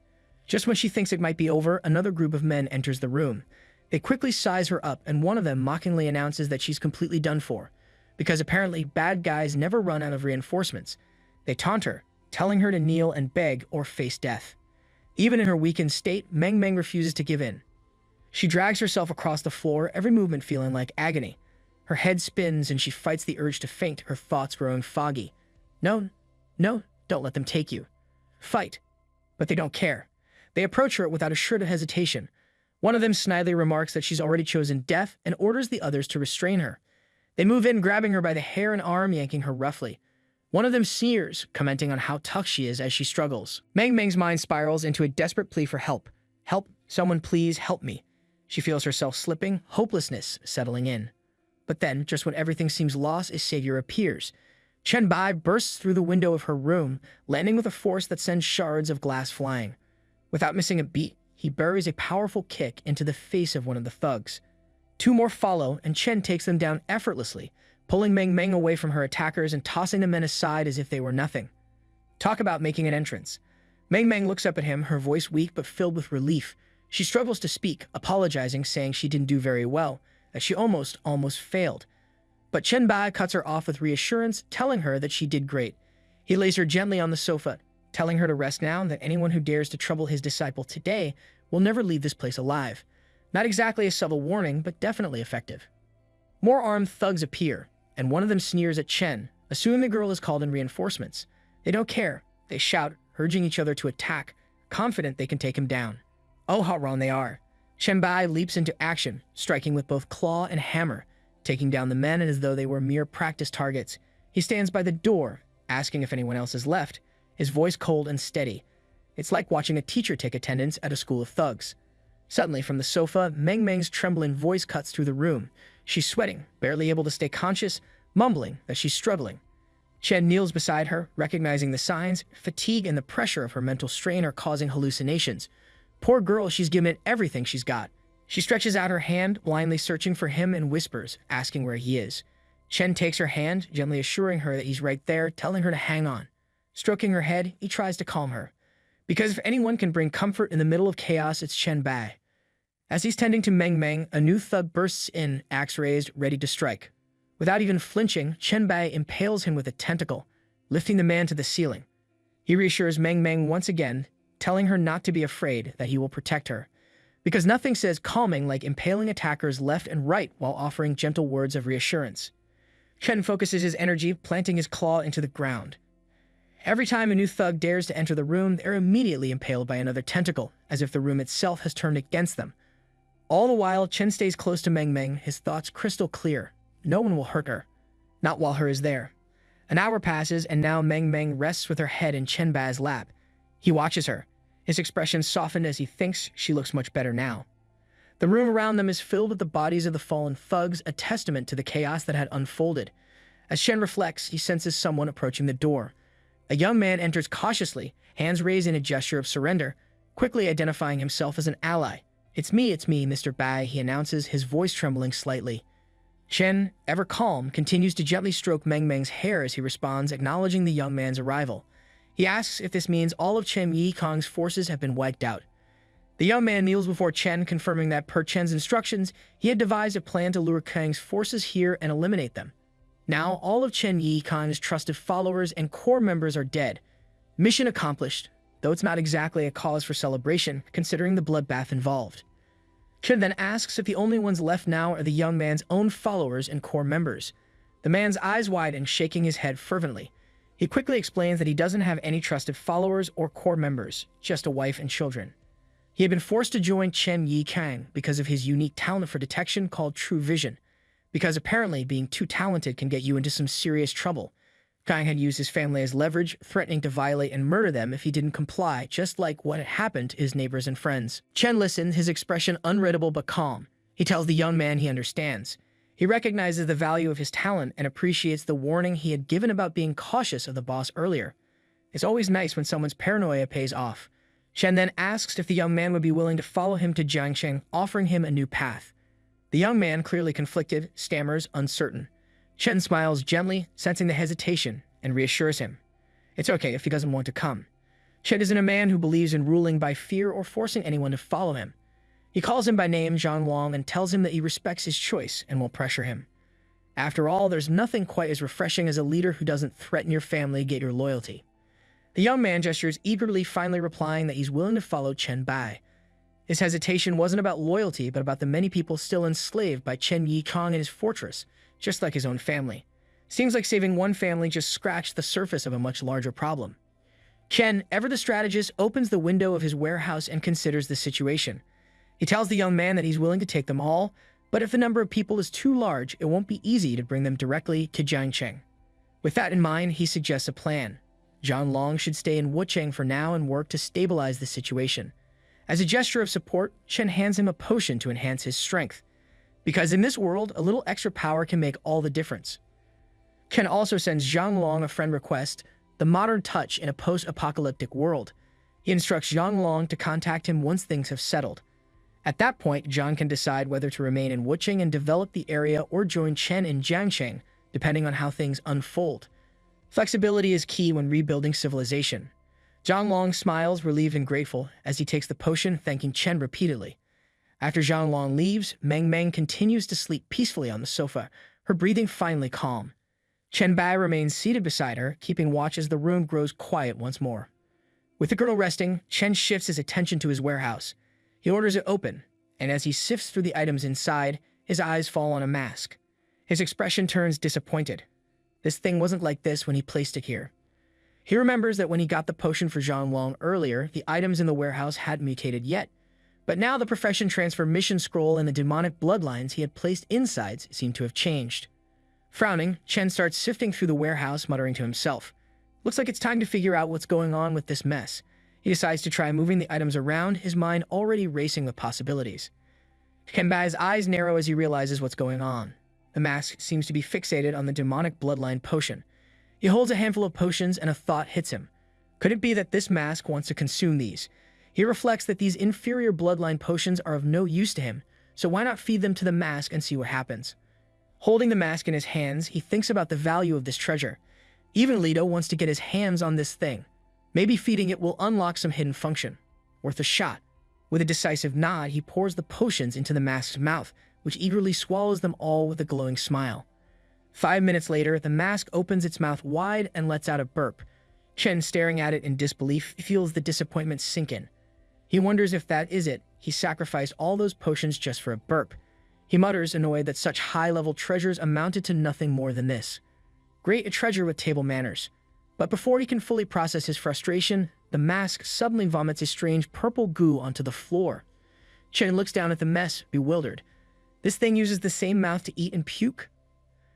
Just when she thinks it might be over, another group of men enters the room. They quickly size her up, and one of them mockingly announces that she's completely done for, because apparently bad guys never run out of reinforcements. They taunt her, telling her to kneel and beg or face death. Even in her weakened state, Meng Meng refuses to give in. She drags herself across the floor, every movement feeling like agony. Her head spins and she fights the urge to faint, her thoughts growing foggy. No, don't let them take you. Fight. But they don't care. They approach her without a shred of hesitation. One of them snidely remarks that she's already chosen death and orders the others to restrain her. They move in, grabbing her by the hair and arm, yanking her roughly. One of them sneers, commenting on how tough she is as she struggles. Meng Meng's mind spirals into a desperate plea for help. Help, someone please help me. She feels herself slipping, hopelessness settling in. But then, just when everything seems lost, a savior appears. Chen Bai bursts through the window of her room, landing with a force that sends shards of glass flying. Without missing a beat, he buries a powerful kick into the face of one of the thugs. Two more follow, and Chen takes them down effortlessly, pulling Meng Meng away from her attackers and tossing the men aside as if they were nothing. Talk about making an entrance. Meng Meng looks up at him, her voice weak but filled with relief. She struggles to speak, apologizing, saying she didn't do very well, that she almost failed. But Chen Bai cuts her off with reassurance, telling her that she did great. He lays her gently on the sofa, telling her to rest now and that anyone who dares to trouble his disciple today will never leave this place alive. Not exactly a subtle warning, but definitely effective. More armed thugs appear, and one of them sneers at Chen, assuming the girl has called in reinforcements. They don't care. They shout, urging each other to attack, confident they can take him down. Oh, how wrong they are. Chen Bai leaps into action, striking with both claw and hammer, taking down the men as though they were mere practice targets. He stands by the door, asking if anyone else has left, his voice cold and steady. It's like watching a teacher take attendance at a school of thugs. Suddenly, from the sofa, Meng Meng's trembling voice cuts through the room. She's sweating, barely able to stay conscious, mumbling that she's struggling. Chen kneels beside her, recognizing the signs. Fatigue and the pressure of her mental strain are causing hallucinations. Poor girl, she's given it everything she's got. She stretches out her hand, blindly searching for him, and whispers, asking where he is. Chen takes her hand, gently assuring her that he's right there, telling her to hang on. Stroking her head, he tries to calm her. Because if anyone can bring comfort in the middle of chaos, it's Chen Bai. As he's tending to Meng Meng, a new thug bursts in, axe raised, ready to strike. Without even flinching, Chen Bai impales him with a tentacle, lifting the man to the ceiling. He reassures Meng Meng once again, telling her not to be afraid, that he will protect her. Because nothing says calming like impaling attackers left and right while offering gentle words of reassurance. Chen focuses his energy, planting his claw into the ground. Every time a new thug dares to enter the room, they're immediately impaled by another tentacle, as if the room itself has turned against them. All the while, Chen stays close to Meng Meng, his thoughts crystal clear. No one will hurt her. Not while her is there. An hour passes, and now Meng Meng rests with her head in Chen Bai's lap. He watches her, his expression softened as he thinks she looks much better now. The room around them is filled with the bodies of the fallen thugs, a testament to the chaos that had unfolded. As Chen reflects, he senses someone approaching the door. A young man enters cautiously, hands raised in a gesture of surrender, quickly identifying himself as an ally. It's me, Mr. Bai," he announces, his voice trembling slightly. Chen, ever calm, continues to gently stroke Meng Meng's hair as he responds, acknowledging the young man's arrival. He asks if this means all of Chen Yikong's forces have been wiped out. The young man kneels before Chen, confirming that per Chen's instructions, he had devised a plan to lure Kang's forces here and eliminate them. Now, all of Chen Yikong's trusted followers and core members are dead. Mission accomplished, though it's not exactly a cause for celebration, considering the bloodbath involved. Chen then asks if the only ones left now are the young man's own followers and core members. The man's eyes widen, shaking his head fervently. He quickly explains that he doesn't have any trusted followers or core members, just a wife and children. He had been forced to join Chen Yikong because of his unique talent for detection called True Vision, because apparently being too talented can get you into some serious trouble. Kang had used his family as leverage, threatening to violate and murder them if he didn't comply, just like what had happened to his neighbors and friends. Chen listens, his expression unreadable but calm. He tells the young man he understands. He recognizes the value of his talent and appreciates the warning he had given about being cautious of the boss earlier. It's always nice when someone's paranoia pays off. Chen then asks if the young man would be willing to follow him to Jiangsheng, offering him a new path. The young man, clearly conflicted, stammers, uncertain. Chen smiles gently, sensing the hesitation, and reassures him. It's okay if he doesn't want to come. Chen isn't a man who believes in ruling by fear or forcing anyone to follow him. He calls him by name, Zhang Wang, and tells him that he respects his choice and won't pressure him. After all, there's nothing quite as refreshing as a leader who doesn't threaten your family to get your loyalty. The young man gestures eagerly, finally replying that he's willing to follow Chen Bai. His hesitation wasn't about loyalty, but about the many people still enslaved by Chen Yikong and his fortress, just like his own family. Seems like saving one family just scratched the surface of a much larger problem. Chen, ever the strategist, opens the window of his warehouse and considers the situation. He tells the young man that he's willing to take them all, but if the number of people is too large, it won't be easy to bring them directly to Jiangsheng. With that in mind, he suggests a plan. Zhang Long should stay in Wucheng for now and work to stabilize the situation. As a gesture of support, Chen hands him a potion to enhance his strength. Because in this world, a little extra power can make all the difference. Chen also sends Zhang Long a friend request, the modern touch in a post-apocalyptic world. He instructs Zhang Long to contact him once things have settled. At that point, Zhang can decide whether to remain in Wucheng and develop the area or join Chen in Jiangsheng, depending on how things unfold. Flexibility is key when rebuilding civilization. Zhang Long smiles, relieved and grateful, as he takes the potion, thanking Chen repeatedly. After Zhang Long leaves, Meng Meng continues to sleep peacefully on the sofa, her breathing finally calm. Chen Bai remains seated beside her, keeping watch as the room grows quiet once more. With the girl resting, Chen shifts his attention to his warehouse. He orders it open, and as he sifts through the items inside, his eyes fall on a mask. His expression turns disappointed. This thing wasn't like this when he placed it here. He remembers that when he got the potion for Zhang Long earlier, the items in the warehouse hadn't mutated yet. But now the profession transfer mission scroll and the demonic bloodlines he had placed inside seemed to have changed. Frowning, Chen starts sifting through the warehouse, muttering to himself. Looks like it's time to figure out what's going on with this mess. He decides to try moving the items around, his mind already racing with possibilities. Chen Bai's eyes narrow as he realizes what's going on. The mask seems to be fixated on the demonic bloodline potion. He holds a handful of potions and a thought hits him. Could it be that this mask wants to consume these? He reflects that these inferior bloodline potions are of no use to him, so why not feed them to the mask and see what happens? Holding the mask in his hands, he thinks about the value of this treasure. Even Lido wants to get his hands on this thing. Maybe feeding it will unlock some hidden function. Worth a shot. With a decisive nod, he pours the potions into the mask's mouth, which eagerly swallows them all with a glowing smile. 5 minutes later, the mask opens its mouth wide and lets out a burp. Chen, staring at it in disbelief, feels the disappointment sink in. He wonders if that is it. He sacrificed all those potions just for a burp. He mutters, annoyed that such high-level treasures amounted to nothing more than this. Great a treasure with table manners. But before he can fully process his frustration, the mask suddenly vomits a strange purple goo onto the floor. Chen looks down at the mess, bewildered. This thing uses the same mouth to eat and puke?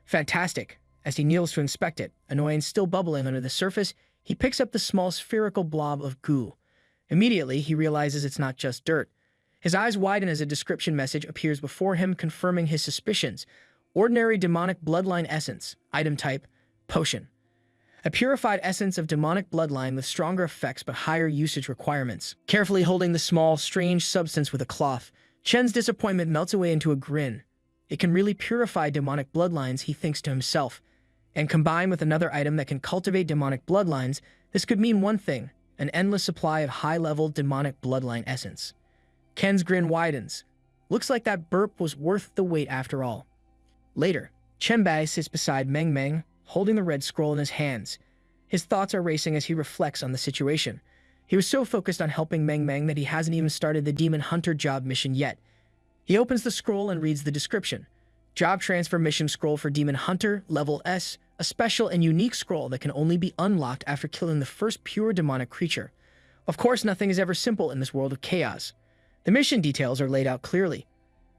Fantastic. As he kneels to inspect it, annoyance still bubbling under the surface, he picks up the small spherical blob of goo. Immediately, he realizes it's not just dirt. His eyes widen as a description message appears before him, confirming his suspicions. Ordinary demonic bloodline essence. Item type, potion. A purified essence of demonic bloodline with stronger effects but higher usage requirements. Carefully holding the small, strange substance with a cloth, Chen's disappointment melts away into a grin. It can really purify demonic bloodlines, he thinks to himself. And combined with another item that can cultivate demonic bloodlines, this could mean one thing, an endless supply of high-level demonic bloodline essence. Ken's grin widens. Looks like that burp was worth the wait after all. Later, Chen Bai sits beside Meng Meng, holding the red scroll in his hands. His thoughts are racing as he reflects on the situation. He was so focused on helping Meng Meng that he hasn't even started the Demon Hunter job mission yet. He opens the scroll and reads the description. Job transfer mission scroll for Demon Hunter, level S, a special and unique scroll that can only be unlocked after killing the first pure demonic creature. Of course, nothing is ever simple in this world of chaos. The mission details are laid out clearly.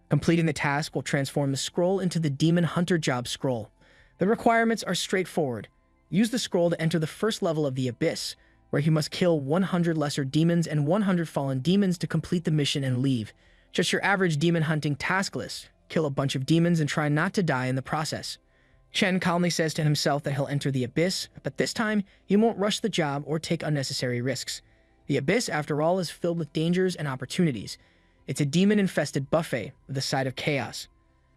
Completing the task will transform the scroll into the Demon Hunter job scroll. The requirements are straightforward. Use the scroll to enter the first level of the Abyss, where he must kill 100 lesser demons and 100 fallen demons to complete the mission and leave. Just your average demon hunting task list. Kill a bunch of demons and try not to die in the process. Chen calmly says to himself that he'll enter the Abyss, but this time, he won't rush the job or take unnecessary risks. The Abyss, after all, is filled with dangers and opportunities. It's a demon-infested buffet with a side of chaos.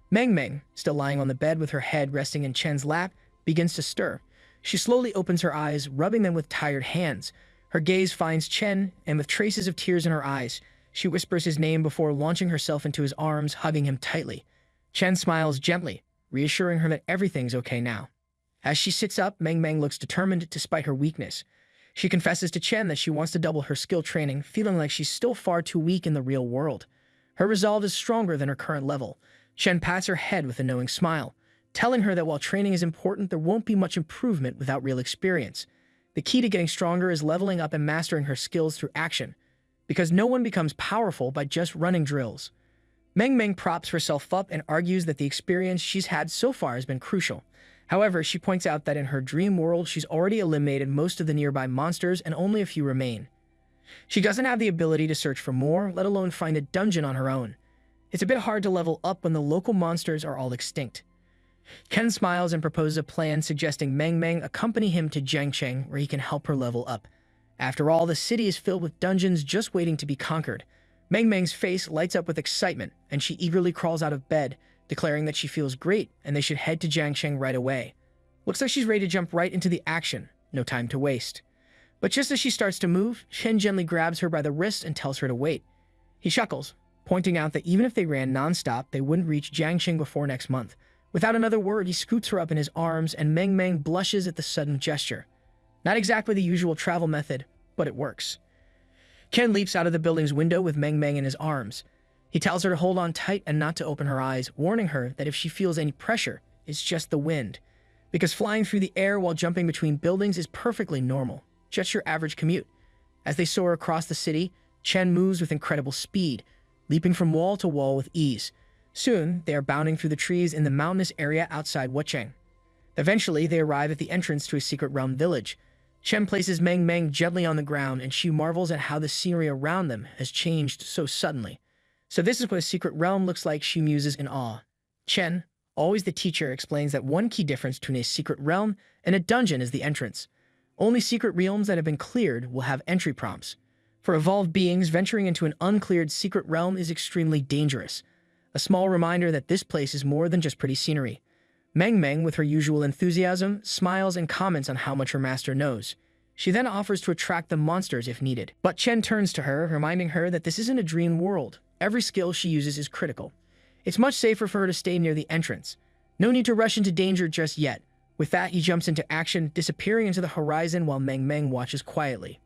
Meng Meng, still lying on the bed with her head resting in Chen's lap, begins to stir. She slowly opens her eyes, rubbing them with tired hands. Her gaze finds Chen, and with traces of tears in her eyes, she whispers his name before launching herself into his arms, hugging him tightly. Chen smiles gently, reassuring her that everything's okay now. As she sits up, Meng Meng looks determined despite her weakness. She confesses to Chen that she wants to double her skill training, feeling like she's still far too weak in the real world. Her resolve is stronger than her current level. Chen pats her head with a knowing smile, telling her that while training is important, there won't be much improvement without real experience. The key to getting stronger is leveling up and mastering her skills through action, because no one becomes powerful by just running drills. Meng Meng props herself up and argues that the experience she's had so far has been crucial. However, she points out that in her dream world, she's already eliminated most of the nearby monsters and only a few remain. She doesn't have the ability to search for more, let alone find a dungeon on her own. It's a bit hard to level up when the local monsters are all extinct. Ken smiles and proposes a plan, suggesting Meng Meng accompany him to Jiangcheng where he can help her level up. After all, the city is filled with dungeons just waiting to be conquered. Meng Meng's face lights up with excitement, and she eagerly crawls out of bed, declaring that she feels great and they should head to Jiangcheng right away. Looks like she's ready to jump right into the action, no time to waste. But just as she starts to move, Chen gently grabs her by the wrist and tells her to wait. He chuckles, pointing out that even if they ran non-stop, they wouldn't reach Jiangcheng before next month. Without another word, he scoots her up in his arms, and Meng Meng blushes at the sudden gesture. Not exactly the usual travel method, but it works. Ken leaps out of the building's window with Meng Meng in his arms. He tells her to hold on tight and not to open her eyes, warning her that if she feels any pressure, it's just the wind. Because flying through the air while jumping between buildings is perfectly normal, just your average commute. As they soar across the city, Chen moves with incredible speed, leaping from wall to wall with ease. Soon, they are bounding through the trees in the mountainous area outside Wucheng. Eventually, they arrive at the entrance to a secret realm village. Chen places Meng Meng gently on the ground, and she marvels at how the scenery around them has changed so suddenly. So this is what a secret realm looks like, she muses in awe. Chen, always the teacher, explains that one key difference between a secret realm and a dungeon is the entrance. Only secret realms that have been cleared will have entry prompts. For evolved beings, venturing into an uncleared secret realm is extremely dangerous. A small reminder that this place is more than just pretty scenery. Meng Meng, with her usual enthusiasm, smiles and comments on how much her master knows. She then offers to attract the monsters if needed. But Chen turns to her, reminding her that this isn't a dream world. Every skill she uses is critical. It's much safer for her to stay near the entrance. No need to rush into danger just yet. With that, he jumps into action, disappearing into the horizon while Meng Meng watches quietly.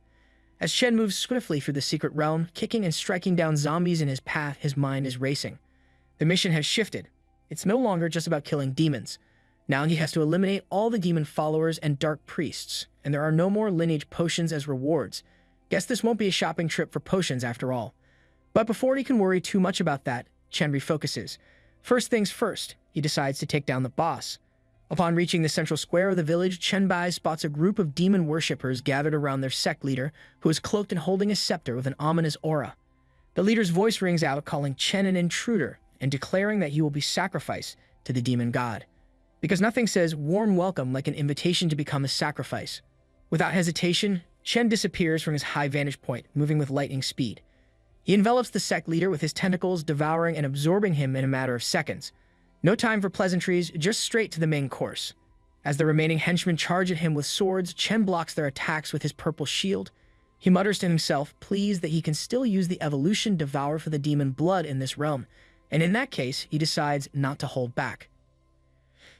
As Chen moves swiftly through the secret realm, kicking and striking down zombies in his path, his mind is racing. The mission has shifted. It's no longer just about killing demons. Now he has to eliminate all the demon followers and dark priests, and there are no more lineage potions as rewards. Guess this won't be a shopping trip for potions after all. But before he can worry too much about that, Chen refocuses. First things first, he decides to take down the boss. Upon reaching the central square of the village, Chen Bai spots a group of demon worshippers gathered around their sect leader, who is cloaked and holding a scepter with an ominous aura. The leader's voice rings out, calling Chen an intruder and declaring that he will be sacrificed to the demon god. Because nothing says warm welcome like an invitation to become a sacrifice. Without hesitation, Chen disappears from his high vantage point, moving with lightning speed. He envelops the sect leader with his tentacles, devouring and absorbing him in a matter of seconds. No time for pleasantries, just straight to the main course. As the remaining henchmen charge at him with swords, Chen blocks their attacks with his purple shield. He mutters to himself, pleased that he can still use the evolution Devour for the demon blood in this realm, and in that case, he decides not to hold back.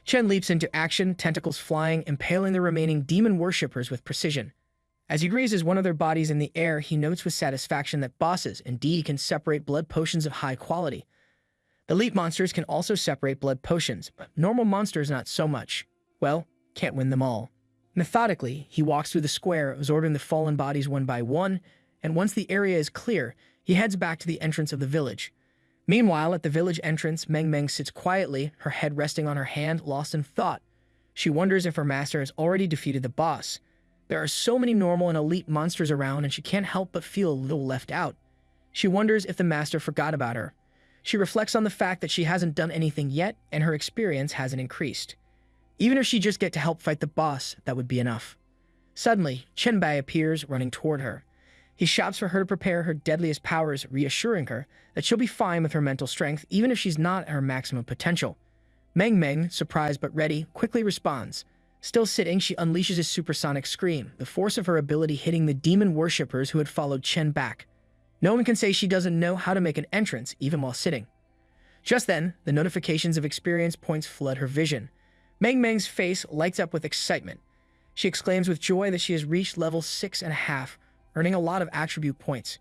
Chen leaps into action, tentacles flying, impaling the remaining demon worshippers with precision. As he grazes one of their bodies in the air, he notes with satisfaction that bosses indeed can separate blood potions of high quality. The elite monsters can also separate blood potions, but normal monsters not so much. Well, can't win them all. Methodically, he walks through the square, absorbing the fallen bodies one by one, and once the area is clear, he heads back to the entrance of the village. Meanwhile, at the village entrance, Meng Meng sits quietly, her head resting on her hand, lost in thought. She wonders if her master has already defeated the boss. There are so many normal and elite monsters around, and she can't help but feel a little left out. She wonders if the master forgot about her. She reflects on the fact that she hasn't done anything yet, and her experience hasn't increased. Even if she just get to help fight the boss, that would be enough. Suddenly, Chen Bai appears, running toward her. He shouts for her to prepare her deadliest powers, reassuring her that she'll be fine with her mental strength, even if she's not at her maximum potential. Meng Meng, surprised but ready, quickly responds. Still sitting, she unleashes a supersonic scream, the force of her ability hitting the demon worshippers who had followed Chen back. No one can say she doesn't know how to make an entrance, even while sitting. Just then, the notifications of experience points flood her vision. Meng Meng's face lights up with excitement. She exclaims with joy that she has reached level 6.5, earning a lot of attribute points.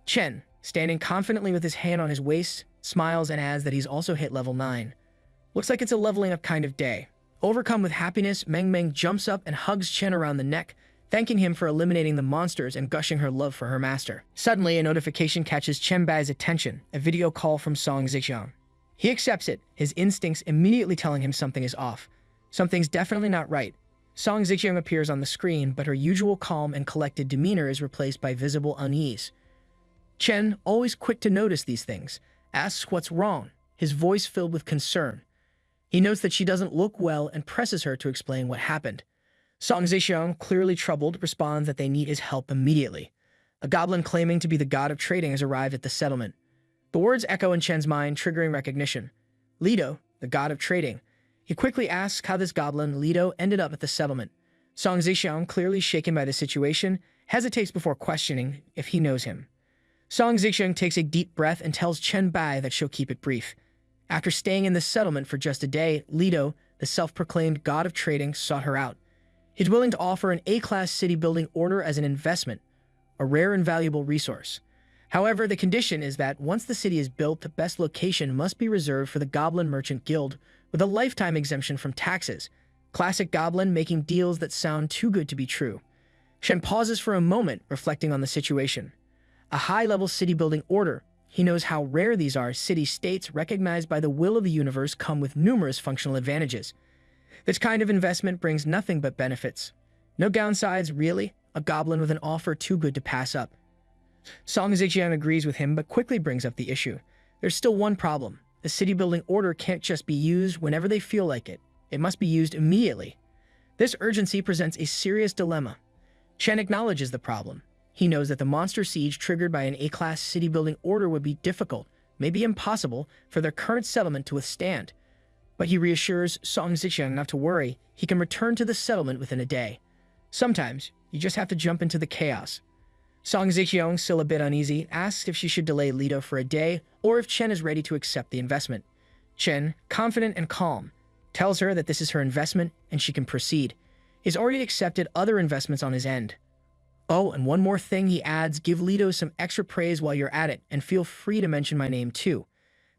Chen, standing confidently with his hand on his waist, smiles and adds that he's also hit level 9. Looks like it's a leveling up kind of day. Overcome with happiness, Meng Meng jumps up and hugs Chen around the neck, thanking him for eliminating the monsters and gushing her love for her master. Suddenly, a notification catches Chen Bai's attention, a video call from Song Zhejiang. He accepts it, his instincts immediately telling him something is off. Something's definitely not right. Song Zixiang appears on the screen, but her usual calm and collected demeanor is replaced by visible unease. Chen, always quick to notice these things, asks what's wrong, his voice filled with concern. He notes that she doesn't look well and presses her to explain what happened. Song Zixiang, clearly troubled, responds that they need his help immediately. A goblin claiming to be the god of trading has arrived at the settlement. The words echo in Chen's mind, triggering recognition. Lido, the god of trading. He quickly asks how this goblin, Lido, ended up at the settlement. Song Zixiang, clearly shaken by the situation, hesitates before questioning if he knows him. Song Zixiang takes a deep breath and tells Chen Bai that she'll keep it brief. After staying in the settlement for just a day, Lido, the self-proclaimed god of trading, sought her out. He's willing to offer an A-class city-building order as an investment, a rare and valuable resource. However, the condition is that once the city is built, the best location must be reserved for the Goblin Merchant Guild, with a lifetime exemption from taxes. Classic Goblin making deals that sound too good to be true. Shen pauses for a moment, reflecting on the situation. A high-level city-building order. He knows how rare these are. City-states recognized by the will of the universe come with numerous functional advantages. This kind of investment brings nothing but benefits. No downsides, really. A goblin with an offer too good to pass up. Song Zixiang agrees with him, but quickly brings up the issue. There's still one problem. The city-building order can't just be used whenever they feel like it. It must be used immediately. This urgency presents a serious dilemma. Chen acknowledges the problem. He knows that the monster siege triggered by an A-class city-building order would be difficult, maybe impossible, for their current settlement to withstand. But he reassures Song Zixiang not to worry. He can return to the settlement within a day. Sometimes, you just have to jump into the chaos. Song Zixiang, still a bit uneasy, asks if she should delay Lido for a day or if Chen is ready to accept the investment. Chen, confident and calm, tells her that this is her investment and she can proceed. He's already accepted other investments on his end. Oh, and one more thing, he adds, give Lido some extra praise while you're at it, and feel free to mention my name too.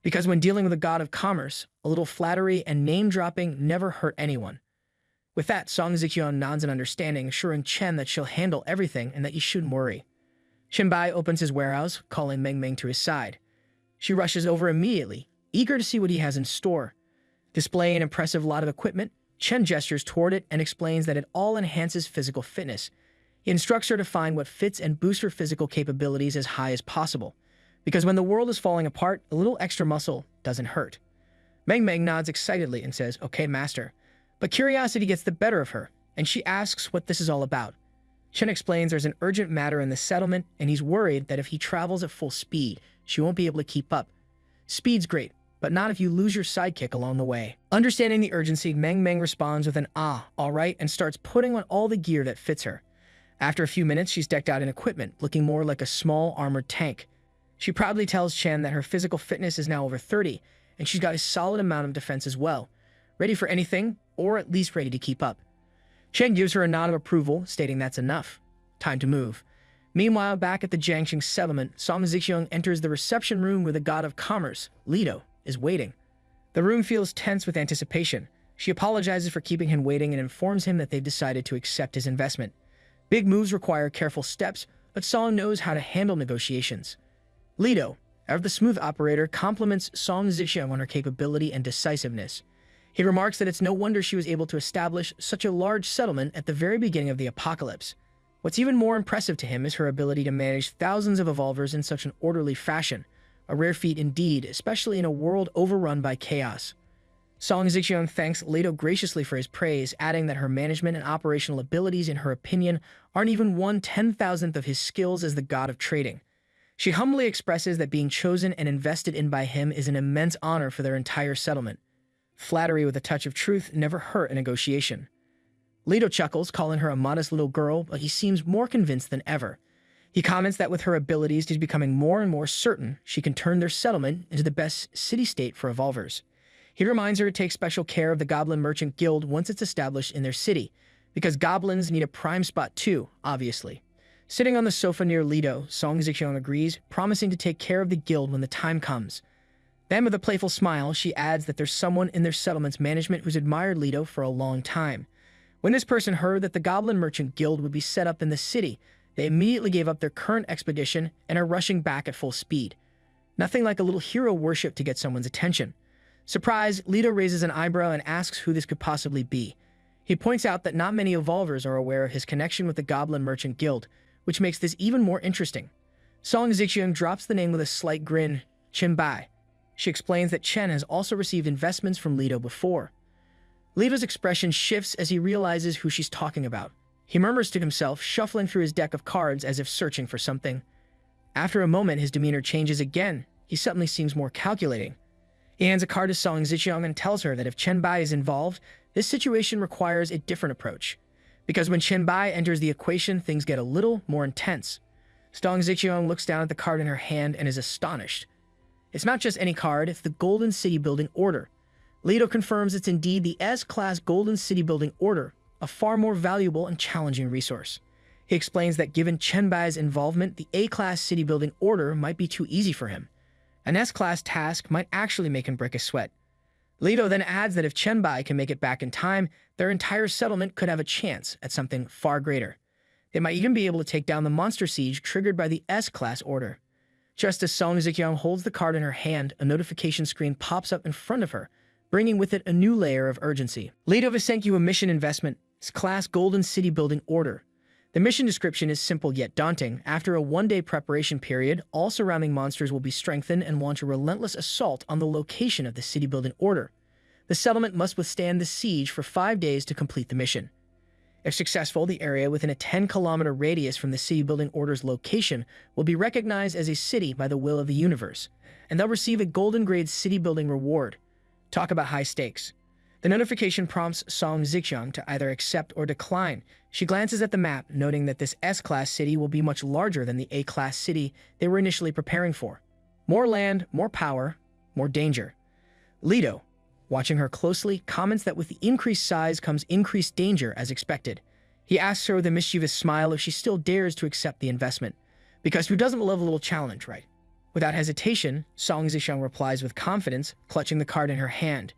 Because when dealing with a god of commerce, a little flattery and name-dropping never hurt anyone. With that, Song Zixiang nods in understanding, assuring Chen that she'll handle everything and that you shouldn't worry. Chen Bai opens his warehouse, calling Meng Meng to his side. She rushes over immediately, eager to see what he has in store. Displaying an impressive lot of equipment, Chen gestures toward it and explains that it all enhances physical fitness. He instructs her to find what fits and boosts her physical capabilities as high as possible, because when the world is falling apart, a little extra muscle doesn't hurt. Meng Meng nods excitedly and says, "Okay, master." But curiosity gets the better of her, and she asks what this is all about. Chen explains there's an urgent matter in the settlement, and he's worried that if he travels at full speed, she won't be able to keep up. Speed's great, but not if you lose your sidekick along the way. Understanding the urgency, Meng Meng responds with an all right, and starts putting on all the gear that fits her. After a few minutes, she's decked out in equipment, looking more like a small armored tank. She proudly tells Chen that her physical fitness is now over 30, and she's got a solid amount of defense as well. Ready for anything, or at least ready to keep up. Chen gives her a nod of approval, stating that's enough. Time to move. Meanwhile, back at the Jiangxing settlement, Song Zixiang enters the reception room where the god of commerce, Lido, is waiting. The room feels tense with anticipation. She apologizes for keeping him waiting and informs him that they've decided to accept his investment. Big moves require careful steps, but Song knows how to handle negotiations. Lido, ever the smooth operator, compliments Song Zixiang on her capability and decisiveness. He remarks that it's no wonder she was able to establish such a large settlement at the very beginning of the apocalypse. What's even more impressive to him is her ability to manage thousands of evolvers in such an orderly fashion, a rare feat indeed, especially in a world overrun by chaos. Song Zixiang thanks Lido graciously for his praise, adding that her management and operational abilities, in her opinion, aren't even 1/10,000th of his skills as the god of trading. She humbly expresses that being chosen and invested in by him is an immense honor for their entire settlement. Flattery with a touch of truth never hurt a negotiation. Lido chuckles, calling her a modest little girl, but he seems more convinced than ever. He comments that with her abilities, she's becoming more and more certain she can turn their settlement into the best city-state for evolvers. He reminds her to take special care of the Goblin Merchant Guild once it's established in their city, because goblins need a prime spot too, obviously. Sitting on the sofa near Lido, Song Zixiang agrees, promising to take care of the guild when the time comes. Then, with a playful smile, she adds that there's someone in their settlement's management who's admired Lido for a long time. When this person heard that the Goblin Merchant Guild would be set up in the city, they immediately gave up their current expedition and are rushing back at full speed. Nothing like a little hero worship to get someone's attention. Surprised, Leto raises an eyebrow and asks who this could possibly be. He points out that not many evolvers are aware of his connection with the Goblin Merchant Guild, which makes this even more interesting. Song Zixiang drops the name with a slight grin, Chen Bai. She explains that Chen has also received investments from Leto before. Leto's expression shifts as he realizes who she's talking about. He murmurs to himself, shuffling through his deck of cards as if searching for something. After a moment, his demeanor changes again. He suddenly seems more calculating. He hands a card to Song Zixiang and tells her that if Chen Bai is involved, this situation requires a different approach. Because when Chen Bai enters the equation, things get a little more intense. Song Zixiang looks down at the card in her hand and is astonished. It's not just any card, it's the Golden City Building Order. Leto confirms it's indeed the S-Class Golden City Building Order, a far more valuable and challenging resource. He explains that given Chen Bai's involvement, the A-Class City Building Order might be too easy for him. An S-Class task might actually make him break a sweat. Leto then adds that if Chen Bai can make it back in time, their entire settlement could have a chance at something far greater. They might even be able to take down the monster siege triggered by the S-Class order. Just as Song Zixiang holds the card in her hand, a notification screen pops up in front of her, bringing with it a new layer of urgency. Leto has sent you a mission investment, Class Golden City Building Order. The mission description is simple yet daunting. After a one-day preparation period, all surrounding monsters will be strengthened and launch a relentless assault on the location of the city building order. The settlement must withstand the siege for 5 days to complete the mission. If successful, the area within a 10-kilometer radius from the city building order's location will be recognized as a city by the will of the universe, and they'll receive a golden grade city building reward. Talk about high stakes. The notification prompts Song Zixiang to either accept or decline. She glances at the map, noting that this S-Class city will be much larger than the A-Class city they were initially preparing for. More land, more power, more danger. Leto, watching her closely, comments that with the increased size comes increased danger as expected. He asks her with a mischievous smile if she still dares to accept the investment. Because who doesn't love a little challenge, right? Without hesitation, Song Zixiang replies with confidence, clutching the card in her hand.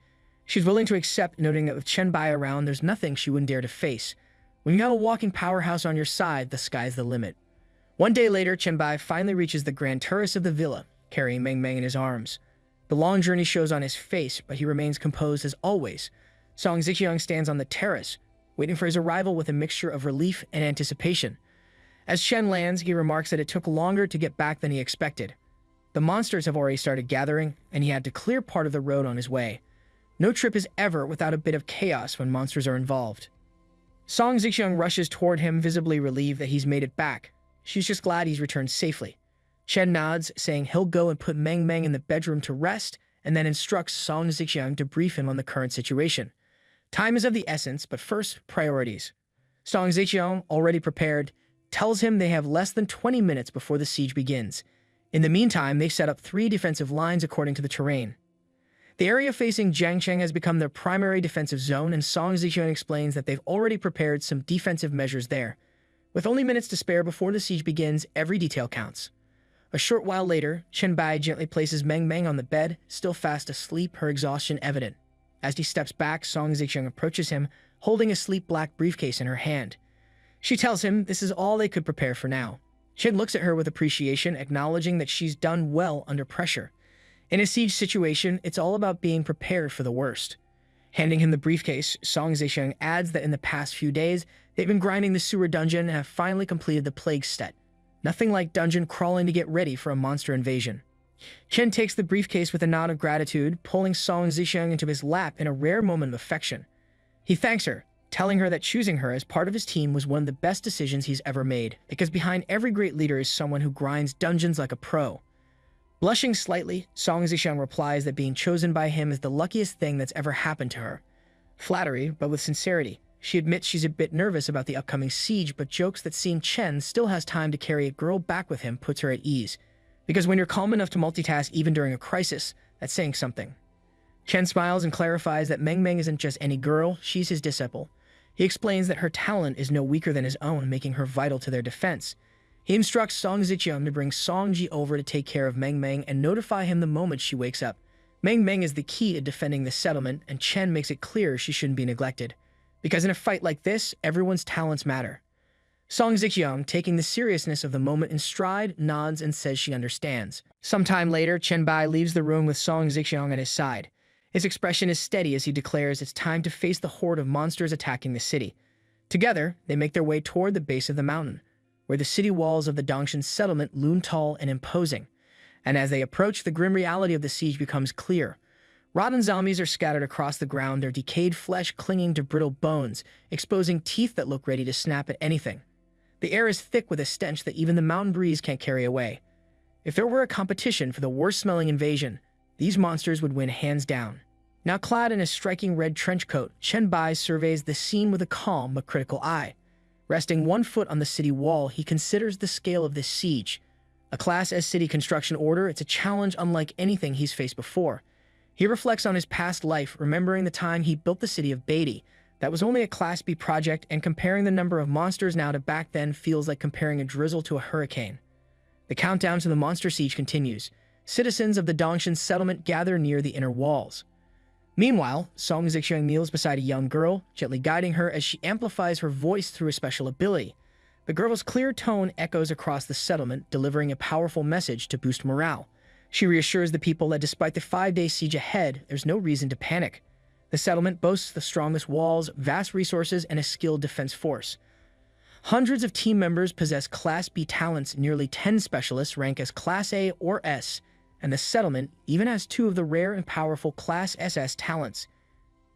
She's willing to accept, noting that with Chen Bai around, there's nothing she wouldn't dare to face. When you have a walking powerhouse on your side, the sky's the limit. One day later, Chen Bai finally reaches the grand terrace of the villa, carrying Meng Meng in his arms. The long journey shows on his face, but he remains composed as always. Song Zixiang stands on the terrace, waiting for his arrival with a mixture of relief and anticipation. As Chen lands, he remarks that it took longer to get back than he expected. The monsters have already started gathering, and he had to clear part of the road on his way. No trip is ever without a bit of chaos when monsters are involved. Song Zixiang rushes toward him, visibly relieved that he's made it back. She's just glad he's returned safely. Chen nods, saying he'll go and put Meng Meng in the bedroom to rest, and then instructs Song Zixiang to brief him on the current situation. Time is of the essence, but first, priorities. Song Zixiang, already prepared, tells him they have less than 20 minutes before the siege begins. In the meantime, they set up 3 defensive lines according to the terrain. The area facing Jiangcheng has become their primary defensive zone, and Song Zixiang explains that they've already prepared some defensive measures there. With only minutes to spare before the siege begins, every detail counts. A short while later, Chen Bai gently places Meng Meng on the bed, still fast asleep, her exhaustion evident. As he steps back, Song Zixiang approaches him, holding a sleek black briefcase in her hand. She tells him this is all they could prepare for now. Chen looks at her with appreciation, acknowledging that she's done well under pressure. In a siege situation, it's all about being prepared for the worst. Handing him the briefcase, Song Zixiang adds that in the past few days, they've been grinding the sewer dungeon and have finally completed the plague set. Nothing like dungeon crawling to get ready for a monster invasion. Chen takes the briefcase with a nod of gratitude, pulling Song Zixiang into his lap in a rare moment of affection. He thanks her, telling her that choosing her as part of his team was one of the best decisions he's ever made, because behind every great leader is someone who grinds dungeons like a pro. Blushing slightly, Song Zixiang replies that being chosen by him is the luckiest thing that's ever happened to her. Flattery, but with sincerity. She admits she's a bit nervous about the upcoming siege, but jokes that seeing Chen still has time to carry a girl back with him puts her at ease. Because when you're calm enough to multitask even during a crisis, that's saying something. Chen smiles and clarifies that Meng Meng isn't just any girl, she's his disciple. He explains that her talent is no weaker than his own, making her vital to their defense. He instructs Song Zixiang to bring Song Ji over to take care of Meng Meng and notify him the moment she wakes up. Meng Meng is the key to defending the settlement, and Chen makes it clear she shouldn't be neglected. Because in a fight like this, everyone's talents matter. Song Zixiang, taking the seriousness of the moment in stride, nods and says she understands. Sometime later, Chen Bai leaves the room with Song Zixiang at his side. His expression is steady as he declares it's time to face the horde of monsters attacking the city. Together, they make their way toward the base of the mountain, where the city walls of the Dongshan settlement loom tall and imposing. And as they approach, the grim reality of the siege becomes clear. Rotten zombies are scattered across the ground, their decayed flesh clinging to brittle bones, exposing teeth that look ready to snap at anything. The air is thick with a stench that even the mountain breeze can't carry away. If there were a competition for the worst-smelling invasion, these monsters would win hands down. Now clad in a striking red trench coat, Chen Bai surveys the scene with a calm but critical eye. Resting one foot on the city wall, he considers the scale of this siege. A Class S city construction order, it's a challenge unlike anything he's faced before. He reflects on his past life, remembering the time he built the city of Beatty. That was only a Class B project, and comparing the number of monsters now to back then feels like comparing a drizzle to a hurricane. The countdown to the monster siege continues. Citizens of the Dongshan settlement gather near the inner walls. Meanwhile, Song Zixiang kneels beside a young girl, gently guiding her as she amplifies her voice through a special ability. The girl's clear tone echoes across the settlement, delivering a powerful message to boost morale. She reassures the people that despite the 5-day siege ahead, there's no reason to panic. The settlement boasts the strongest walls, vast resources, and a skilled defense force. Hundreds of team members possess Class B talents, nearly 10 specialists rank as Class A or S, and the settlement even has 2 of the rare and powerful Class SS talents.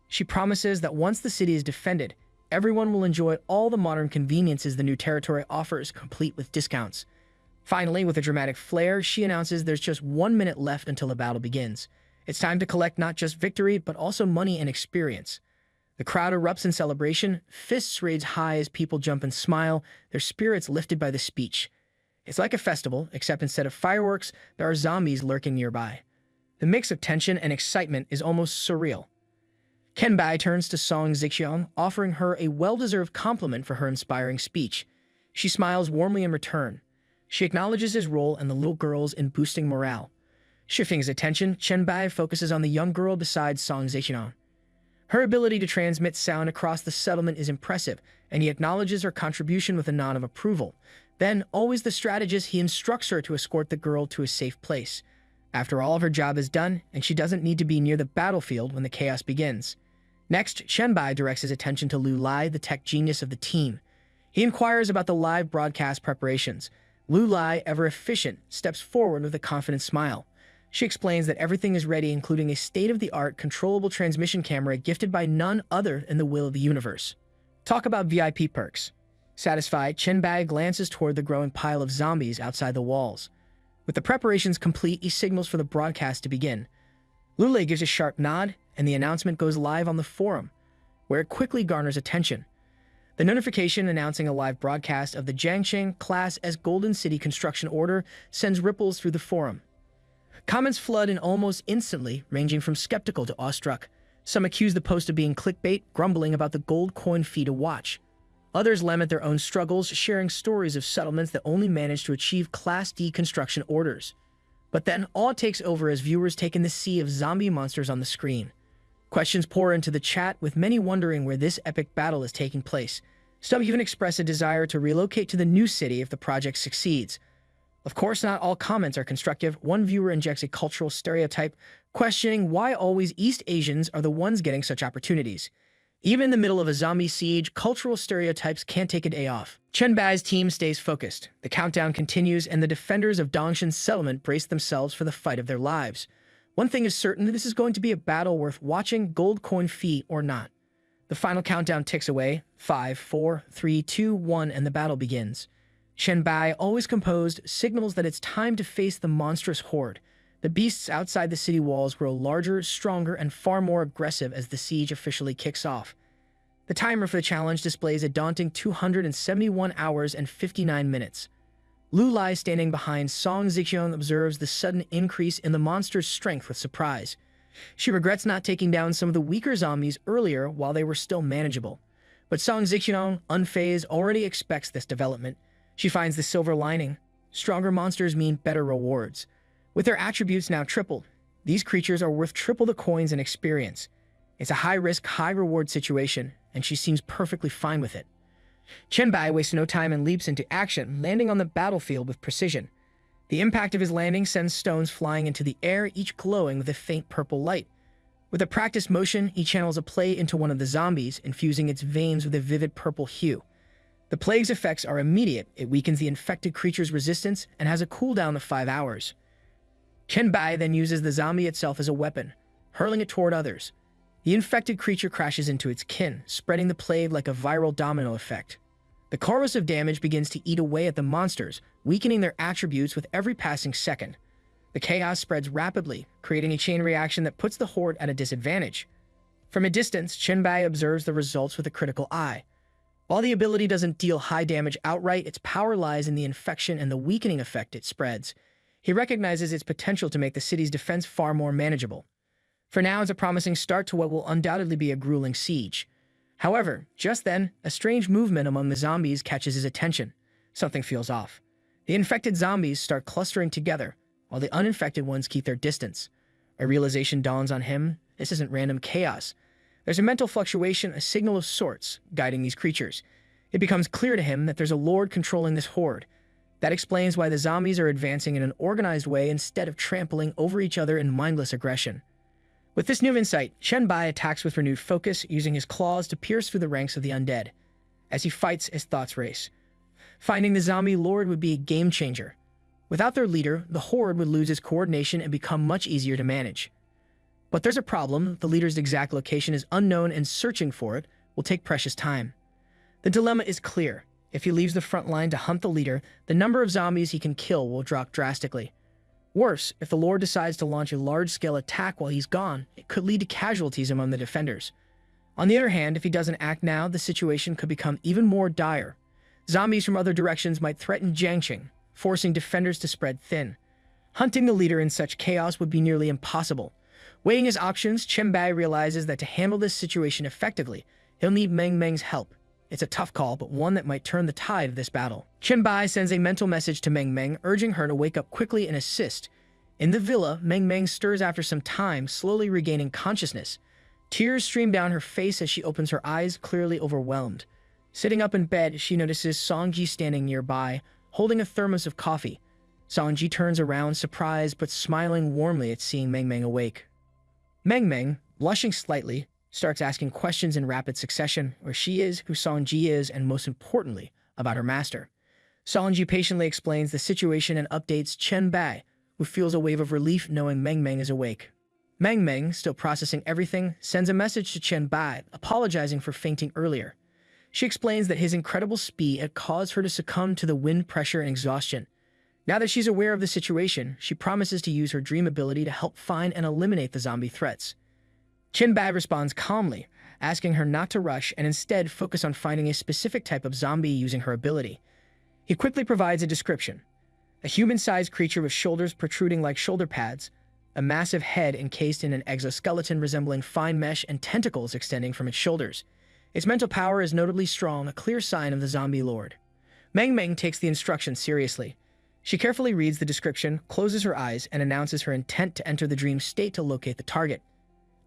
She promises that once the city is defended, everyone will enjoy all the modern conveniences the new territory offers, complete with discounts. Finally, with a dramatic flair, she announces there's just 1 minute left until the battle begins. It's time to collect not just victory, but also money and experience. The crowd erupts in celebration, fists raised high as people jump and smile, their spirits lifted by the speech. It's like a festival, except instead of fireworks, there are zombies lurking nearby. The mix of tension and excitement is almost surreal. Chen Bai turns to Song Zixiang, offering her a well-deserved compliment for her inspiring speech. She smiles warmly in return. She acknowledges his role and the little girls in boosting morale. Shifting his attention, Chen Bai focuses on the young girl beside Song Zixiang. Her ability to transmit sound across the settlement is impressive, and he acknowledges her contribution with a nod of approval. Then, always the strategist, he instructs her to escort the girl to a safe place. After all of her job is done, and she doesn't need to be near the battlefield when the chaos begins. Next, Chen Bai directs his attention to Lu Lai, the tech genius of the team. He inquires about the live broadcast preparations. Lu Lai, ever efficient, steps forward with a confident smile. She explains that everything is ready, including a state-of-the-art controllable transmission camera gifted by none other than the will of the universe. Talk about VIP perks. Satisfied, Chen Bai glances toward the growing pile of zombies outside the walls. With the preparations complete, he signals for the broadcast to begin. Lu Lai gives a sharp nod, and the announcement goes live on the forum, where it quickly garners attention. The notification announcing a live broadcast of the Jiangsheng Class S Golden City construction order sends ripples through the forum. Comments flood in almost instantly, ranging from skeptical to awestruck. Some accuse the post of being clickbait, grumbling about the gold coin fee to watch. Others lament their own struggles, sharing stories of settlements that only managed to achieve Class D construction orders. But then all takes over as viewers take in the sea of zombie monsters on the screen. Questions pour into the chat, with many wondering where this epic battle is taking place. Some even express a desire to relocate to the new city if the project succeeds. Of course, not all comments are constructive. One viewer injects a cultural stereotype, questioning why always East Asians are the ones getting such opportunities. Even in the middle of a zombie siege, cultural stereotypes can't take a day off. Chen Bai's team stays focused. The countdown continues, and the defenders of Dongshan settlement brace themselves for the fight of their lives. One thing is certain, this is going to be a battle worth watching, gold coin fee or not. The final countdown ticks away. 5, 4, 3, 2, 1, and the battle begins. Chen Bai, always composed, signals that it's time to face the monstrous horde. The beasts outside the city walls grow larger, stronger, and far more aggressive as the siege officially kicks off. The timer for the challenge displays a daunting 271 hours and 59 minutes. Lu Lai, standing behind Song Zixiang, observes the sudden increase in the monster's strength with surprise. She regrets not taking down some of the weaker zombies earlier while they were still manageable. But Song Zixiang, unfazed, already expects this development. She finds the silver lining. Stronger monsters mean better rewards. With their attributes now tripled, these creatures are worth triple the coins and experience. It's a high-risk, high-reward situation, and she seems perfectly fine with it. Chen Bai wastes no time and leaps into action, landing on the battlefield with precision. The impact of his landing sends stones flying into the air, each glowing with a faint purple light. With a practiced motion, he channels a play into one of the zombies, infusing its veins with a vivid purple hue. The plague's effects are immediate. It weakens the infected creature's resistance and has a cooldown of 5 hours. Chen Bai then uses the zombie itself as a weapon, hurling it toward others. The infected creature crashes into its kin, spreading the plague like a viral domino effect. The corrosive damage begins to eat away at the monsters, weakening their attributes with every passing second. The chaos spreads rapidly, creating a chain reaction that puts the horde at a disadvantage. From a distance, Chen Bai observes the results with a critical eye. While the ability doesn't deal high damage outright, its power lies in the infection and the weakening effect it spreads. He recognizes its potential to make the city's defense far more manageable. For now, it's a promising start to what will undoubtedly be a grueling siege. However, just then, a strange movement among the zombies catches his attention. Something feels off. The infected zombies start clustering together, while the uninfected ones keep their distance. A realization dawns on him. This isn't random chaos. There's a mental fluctuation, a signal of sorts, guiding these creatures. It becomes clear to him that there's a lord controlling this horde. That explains why the zombies are advancing in an organized way instead of trampling over each other in mindless aggression. With this new insight, Chen Bai attacks with renewed focus, using his claws to pierce through the ranks of the undead. As he fights, his thoughts race. Finding the zombie lord would be a game changer. Without their leader, the horde would lose its coordination and become much easier to manage. But there's a problem. The leader's exact location is unknown, and searching for it will take precious time. The dilemma is clear. If he leaves the front line to hunt the leader, the number of zombies he can kill will drop drastically. Worse, if the Lord decides to launch a large-scale attack while he's gone, it could lead to casualties among the defenders. On the other hand, if he doesn't act now, the situation could become even more dire. Zombies from other directions might threaten Jiangqing, forcing defenders to spread thin. Hunting the leader in such chaos would be nearly impossible. Weighing his options, Chen Bai realizes that to handle this situation effectively, he'll need Meng Meng's help. It's a tough call, but one that might turn the tide of this battle. Chen Bai sends a mental message to Meng Meng, urging her to wake up quickly and assist. In the villa, Meng Meng stirs after some time, slowly regaining consciousness. Tears stream down her face as she opens her eyes, clearly overwhelmed. Sitting up in bed, she notices Songji standing nearby, holding a thermos of coffee. Songji turns around, surprised but smiling warmly at seeing Meng Meng awake. Meng Meng, blushing slightly, starts asking questions in rapid succession, where she is, who Songji is, and most importantly, about her master. Songji patiently explains the situation and updates Chen Bai, who feels a wave of relief knowing Meng Meng is awake. Meng Meng, still processing everything, sends a message to Chen Bai, apologizing for fainting earlier. She explains that his incredible speed had caused her to succumb to the wind pressure and exhaustion. Now that she's aware of the situation, she promises to use her dream ability to help find and eliminate the zombie threats. Chen Bai responds calmly, asking her not to rush and instead focus on finding a specific type of zombie using her ability. He quickly provides a description. A human-sized creature with shoulders protruding like shoulder pads, a massive head encased in an exoskeleton resembling fine mesh and tentacles extending from its shoulders. Its mental power is notably strong, a clear sign of the zombie lord. Meng Meng takes the instructions seriously. She carefully reads the description, closes her eyes, and announces her intent to enter the dream state to locate the target.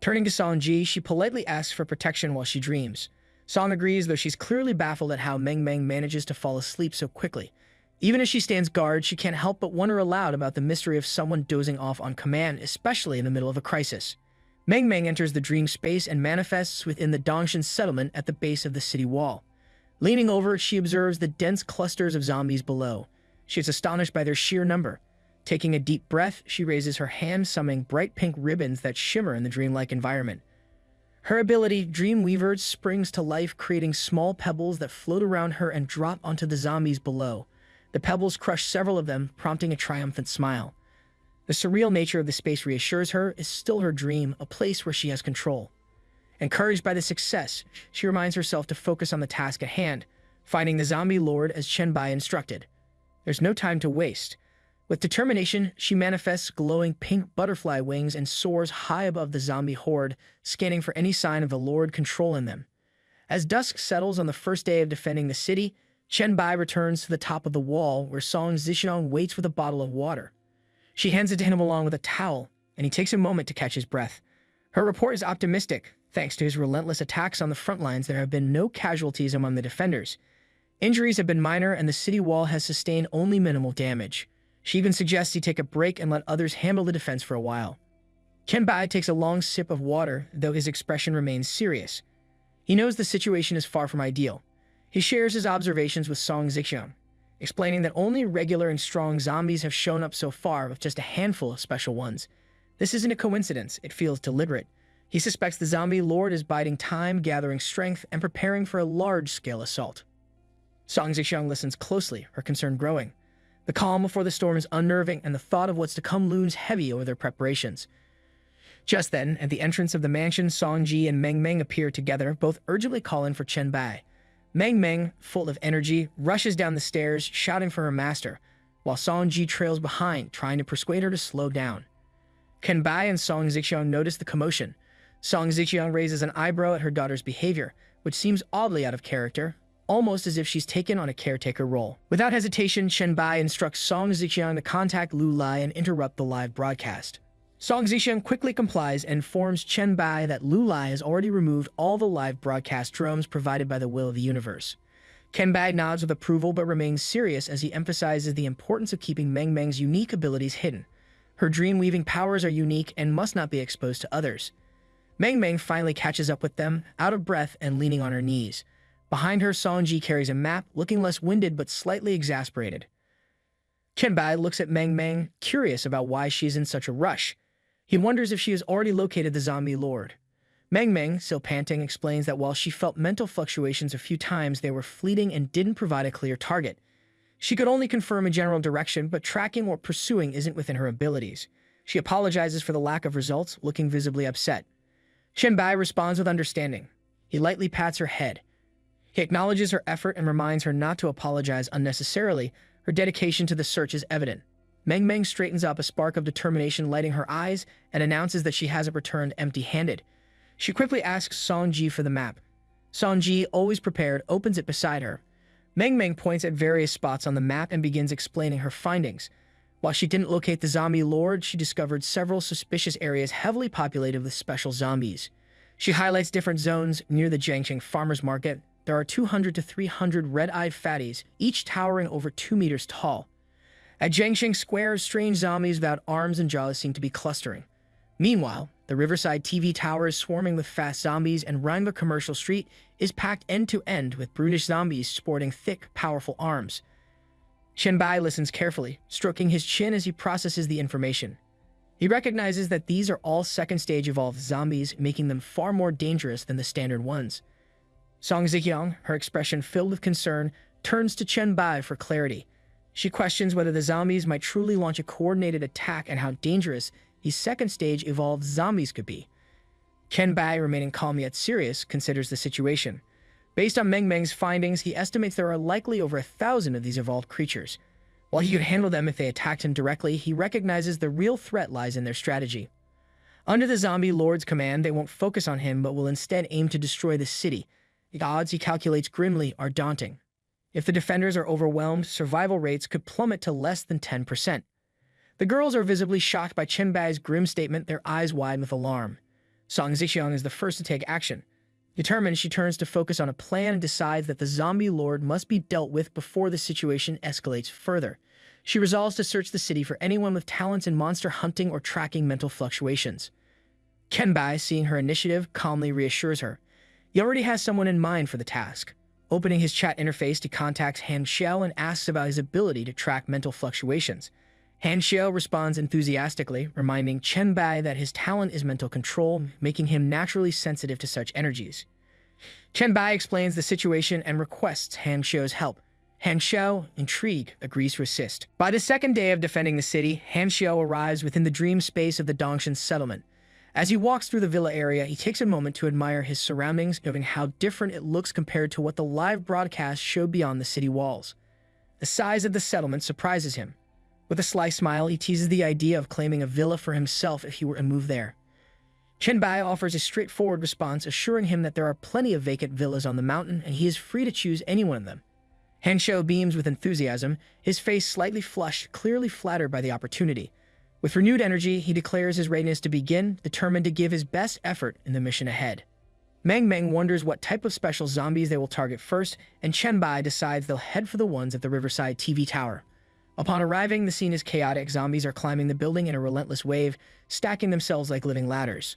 Turning to Songji, she politely asks for protection while she dreams. Song agrees, though she's clearly baffled at how Meng Meng manages to fall asleep so quickly. Even as she stands guard, she can't help but wonder aloud about the mystery of someone dozing off on command, especially in the middle of a crisis. Meng Meng enters the dream space and manifests within the Dongshan settlement at the base of the city wall. Leaning over, she observes the dense clusters of zombies below. She is astonished by their sheer number. Taking a deep breath, she raises her hand, summoning bright pink ribbons that shimmer in the dreamlike environment. Her ability, Dream Weaver, springs to life, creating small pebbles that float around her and drop onto the zombies below. The pebbles crush several of them, prompting a triumphant smile. The surreal nature of the space reassures her is still her dream, a place where she has control. Encouraged by the success, she reminds herself to focus on the task at hand, finding the zombie lord as Chen Bai instructed. There's no time to waste. With determination, she manifests glowing pink butterfly wings and soars high above the zombie horde, scanning for any sign of the Lord controlling them. As dusk settles on the first day of defending the city, Chen Bai returns to the top of the wall where Song Zixiong waits with a bottle of water. She hands it to him along with a towel, and he takes a moment to catch his breath. Her report is optimistic. Thanks to his relentless attacks on the front lines, there have been no casualties among the defenders. Injuries have been minor, and the city wall has sustained only minimal damage. She even suggests he take a break and let others handle the defense for a while. Chen Bai takes a long sip of water, though his expression remains serious. He knows the situation is far from ideal. He shares his observations with Song Zixiang, explaining that only regular and strong zombies have shown up so far, with just a handful of special ones. This isn't a coincidence, it feels deliberate. He suspects the zombie lord is biding time, gathering strength, and preparing for a large-scale assault. Song Zixiang listens closely, her concern growing. The calm before the storm is unnerving, and the thought of what's to come looms heavy over their preparations. Just then, at the entrance of the mansion, Song Ji and Meng Meng appear together, both urgently calling for Chen Bai. Meng Meng, full of energy, rushes down the stairs, shouting for her master, while Song Ji trails behind, trying to persuade her to slow down. Chen Bai and Song Zixiang notice the commotion. Song Zixiang raises an eyebrow at her daughter's behavior, which seems oddly out of character, almost as if she's taken on a caretaker role. Without hesitation, Chen Bai instructs Song Zixiang to contact Lu Lai and interrupt the live broadcast. Song Zixiang quickly complies and informs Chen Bai that Lu Lai has already removed all the live broadcast drones provided by the will of the universe. Chen Bai nods with approval but remains serious as he emphasizes the importance of keeping Meng Meng's unique abilities hidden. Her dream-weaving powers are unique and must not be exposed to others. Meng Meng finally catches up with them, out of breath and leaning on her knees. Behind her, Song Ji carries a map, looking less winded but slightly exasperated. Chen Bai looks at Meng Meng, curious about why she's in such a rush. He wonders if she has already located the zombie lord. Meng Meng, still panting, explains that while she felt mental fluctuations a few times, they were fleeting and didn't provide a clear target. She could only confirm a general direction, but tracking or pursuing isn't within her abilities. She apologizes for the lack of results, looking visibly upset. Chen Bai responds with understanding. He lightly pats her head. He acknowledges her effort and reminds her not to apologize unnecessarily. Her dedication to the search is evident. Meng Meng straightens up, a spark of determination lighting her eyes, and announces that she hasn't returned empty-handed. She quickly asks Song Ji for the map. Song Ji, always prepared, opens it beside her. Meng Meng points at various spots on the map and begins explaining her findings. While she didn't locate the zombie lord, she discovered several suspicious areas heavily populated with special zombies. She highlights different zones near the Jiangxing farmers market. There are 200 to 300 red-eyed fatties, each towering over 2 meters tall. At Jiangxing Square, strange zombies without arms and jaws seem to be clustering. Meanwhile, the Riverside TV tower is swarming with fast zombies, and Rheinba Commercial Street is packed end-to-end with brutish zombies sporting thick, powerful arms. Chen Bai listens carefully, stroking his chin as he processes the information. He recognizes that these are all second-stage evolved zombies, making them far more dangerous than the standard ones. Song Zixiang, her expression filled with concern, turns to Chen Bai for clarity. She questions whether the zombies might truly launch a coordinated attack and how dangerous these second-stage evolved zombies could be. Chen Bai, remaining calm yet serious, considers the situation. Based on Meng Meng's findings, he estimates there are likely over 1,000 of these evolved creatures. While he could handle them if they attacked him directly, he recognizes the real threat lies in their strategy. Under the zombie lord's command, they won't focus on him but will instead aim to destroy the city. The odds, he calculates grimly, are daunting. If the defenders are overwhelmed, survival rates could plummet to less than 10%. The girls are visibly shocked by Chen Bai's grim statement, their eyes wide with alarm. Song Zixiang is the first to take action. Determined, she turns to focus on a plan and decides that the zombie lord must be dealt with before the situation escalates further. She resolves to search the city for anyone with talents in monster hunting or tracking mental fluctuations. Chen Bai, seeing her initiative, calmly reassures her. He already has someone in mind for the task. Opening his chat interface, he contacts Han Xiao and asks about his ability to track mental fluctuations. Han Xiao responds enthusiastically, reminding Chen Bai that his talent is mental control, making him naturally sensitive to such energies. Chen Bai explains the situation and requests Han Xiao's help. Han Xiao, intrigued, agrees to assist. By the second day of defending the city, Han Xiao arrives within the dream space of the Dongshan settlement. As he walks through the villa area, he takes a moment to admire his surroundings, noting how different it looks compared to what the live broadcast showed beyond the city walls. The size of the settlement surprises him. With a sly smile, he teases the idea of claiming a villa for himself if he were to move there. Chen Bai offers a straightforward response, assuring him that there are plenty of vacant villas on the mountain and he is free to choose any one of them. Han Xiao beams with enthusiasm, his face slightly flushed, clearly flattered by the opportunity. With renewed energy, he declares his readiness to begin, determined to give his best effort in the mission ahead. Meng Meng wonders what type of special zombies they will target first, and Chen Bai decides they'll head for the ones at the Riverside TV tower. Upon arriving, the scene is chaotic. Zombies are climbing the building in a relentless wave, stacking themselves like living ladders.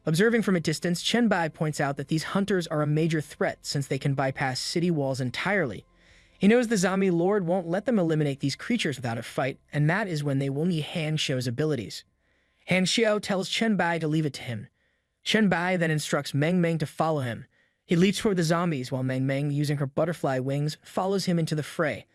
Observing from a distance, Chen Bai points out that these hunters are a major threat since they can bypass city walls entirely. He knows the zombie lord won't let them eliminate these creatures without a fight, and that is when they will need Han Xiu's abilities. Han Xiu tells Chen Bai to leave it to him. Chen Bai then instructs Meng Meng to follow him. He leaps toward the zombies while Meng Meng, using her butterfly wings, follows him into the fray.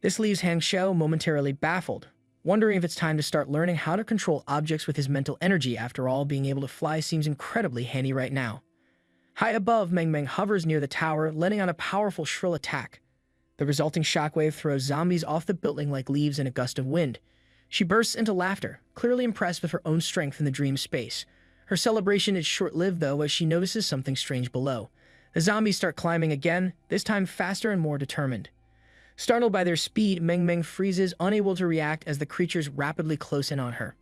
This leaves Han Xiu momentarily baffled, wondering if it's time to start learning how to control objects with his mental energy. After all, being able to fly seems incredibly handy right now. High above, Meng Meng hovers near the tower, letting out a powerful shrill attack. The resulting shockwave throws zombies off the building like leaves in a gust of wind. She bursts into laughter, clearly impressed with her own strength in the dream space. Her celebration is short-lived, though, as she notices something strange below. The zombies start climbing again, this time faster and more determined. Startled by their speed, Meng Meng freezes, unable to react as the creatures rapidly close in on her.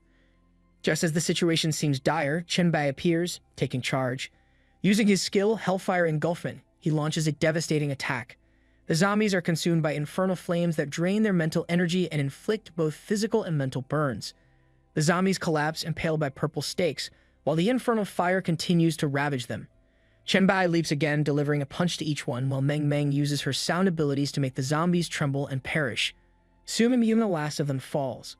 Just as the situation seems dire, Chen Bai appears, taking charge. Using his skill, Hellfire Engulfment, he launches a devastating attack. The zombies are consumed by infernal flames that drain their mental energy and inflict both physical and mental burns. The zombies collapse, impaled by purple stakes, while the infernal fire continues to ravage them. Chen Bai leaps again, delivering a punch to each one, while Meng Meng uses her sound abilities to make the zombies tremble and perish. Soon even the last of them falls.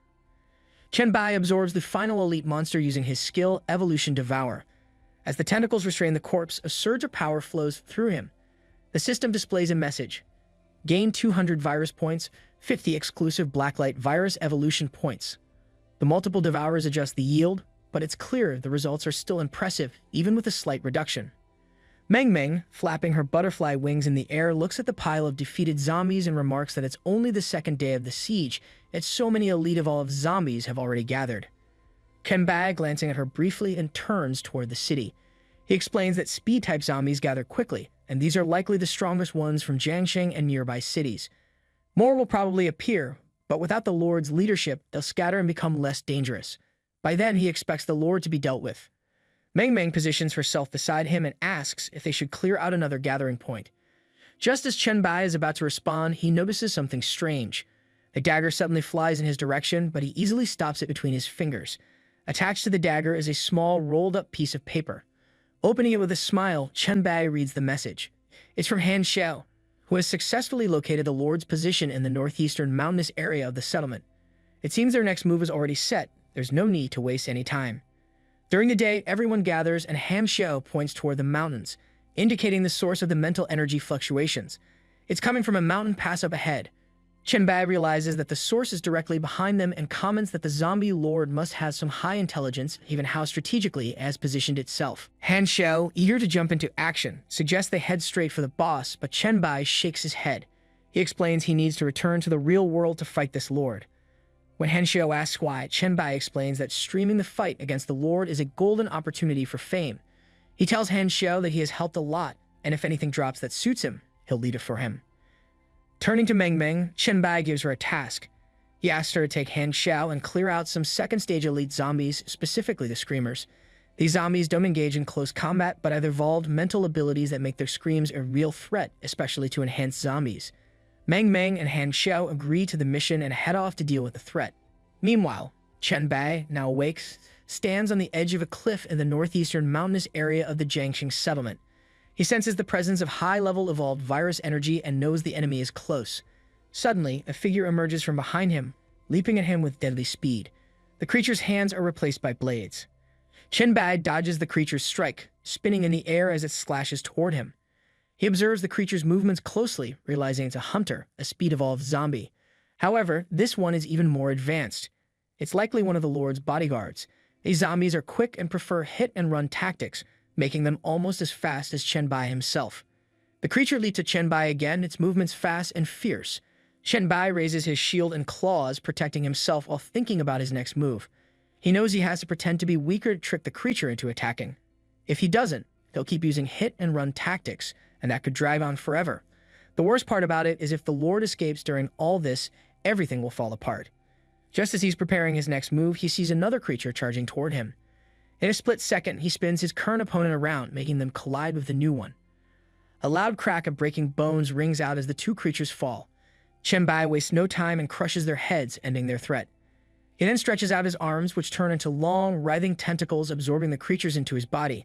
Chen Bai absorbs the final elite monster using his skill, Evolution Devour. As the tentacles restrain the corpse, a surge of power flows through him. The system displays a message. Gain 200 virus points, 50 exclusive Blacklight virus evolution points. The multiple devourers adjust the yield, but it's clear the results are still impressive, even with a slight reduction. Meng Meng, flapping her butterfly wings in the air, looks at the pile of defeated zombies and remarks that it's only the second day of the siege, yet so many elite evolved zombies have already gathered. Chen Bai, glancing at her briefly, and turns toward the city. He explains that speed-type zombies gather quickly, and these are likely the strongest ones from Jiangxing and nearby cities. More will probably appear, but without the Lord's leadership, they'll scatter and become less dangerous. By then, he expects the Lord to be dealt with. Meng Meng positions herself beside him and asks if they should clear out another gathering point. Just as Chen Bai is about to respond, he notices something strange. The dagger suddenly flies in his direction, but he easily stops it between his fingers. Attached to the dagger is a small, rolled-up piece of paper. Opening it with a smile, Chen Bai reads the message. It's from Han Xiu, who has successfully located the Lord's position in the northeastern mountainous area of the settlement. It seems their next move is already set. There's no need to waste any time. During the day, everyone gathers, and Han Xiu points toward the mountains, indicating the source of the mental energy fluctuations. It's coming from a mountain pass up ahead. Chen Bai realizes that the source is directly behind them and comments that the zombie lord must have some high intelligence, given how strategically it has positioned itself. Han Xiu, eager to jump into action, suggests they head straight for the boss, but Chen Bai shakes his head. He explains he needs to return to the real world to fight this lord. When Han Xiu asks why, Chen Bai explains that streaming the fight against the Lord is a golden opportunity for fame. He tells Han Xiu that he has helped a lot, and if anything drops that suits him, he'll lead it for him. Turning to Meng Meng, Chen Bai gives her a task. He asks her to take Han Xiu and clear out some second-stage elite zombies, specifically the Screamers. These zombies don't engage in close combat, but have evolved mental abilities that make their screams a real threat, especially to enhanced zombies. Meng Meng and Han Xiu agree to the mission and head off to deal with the threat. Meanwhile, Chen Bai, now awake, stands on the edge of a cliff in the northeastern mountainous area of the Jiangxing settlement. He senses the presence of high-level evolved virus energy and knows the enemy is close. Suddenly, a figure emerges from behind him, leaping at him with deadly speed. The creature's hands are replaced by blades. Chen Bai dodges the creature's strike, spinning in the air as it slashes toward him. He observes the creature's movements closely, realizing it's a hunter, a speed-evolved zombie. However, this one is even more advanced. It's likely one of the Lord's bodyguards. These zombies are quick and prefer hit-and-run tactics, making them almost as fast as Chen Bai himself. The creature leaps at Chen Bai again, its movements fast and fierce. Chen Bai raises his shield and claws, protecting himself while thinking about his next move. He knows he has to pretend to be weaker to trick the creature into attacking. If he doesn't, he'll keep using hit-and-run tactics, and that could drag on forever. The worst part about it is if the Lord escapes during all this, everything will fall apart. Just as he's preparing his next move, he sees another creature charging toward him. In a split second, he spins his current opponent around, making them collide with the new one. A loud crack of breaking bones rings out as the two creatures fall. Chen Bai wastes no time and crushes their heads, ending their threat. He then stretches out his arms, which turn into long, writhing tentacles, absorbing the creatures into his body.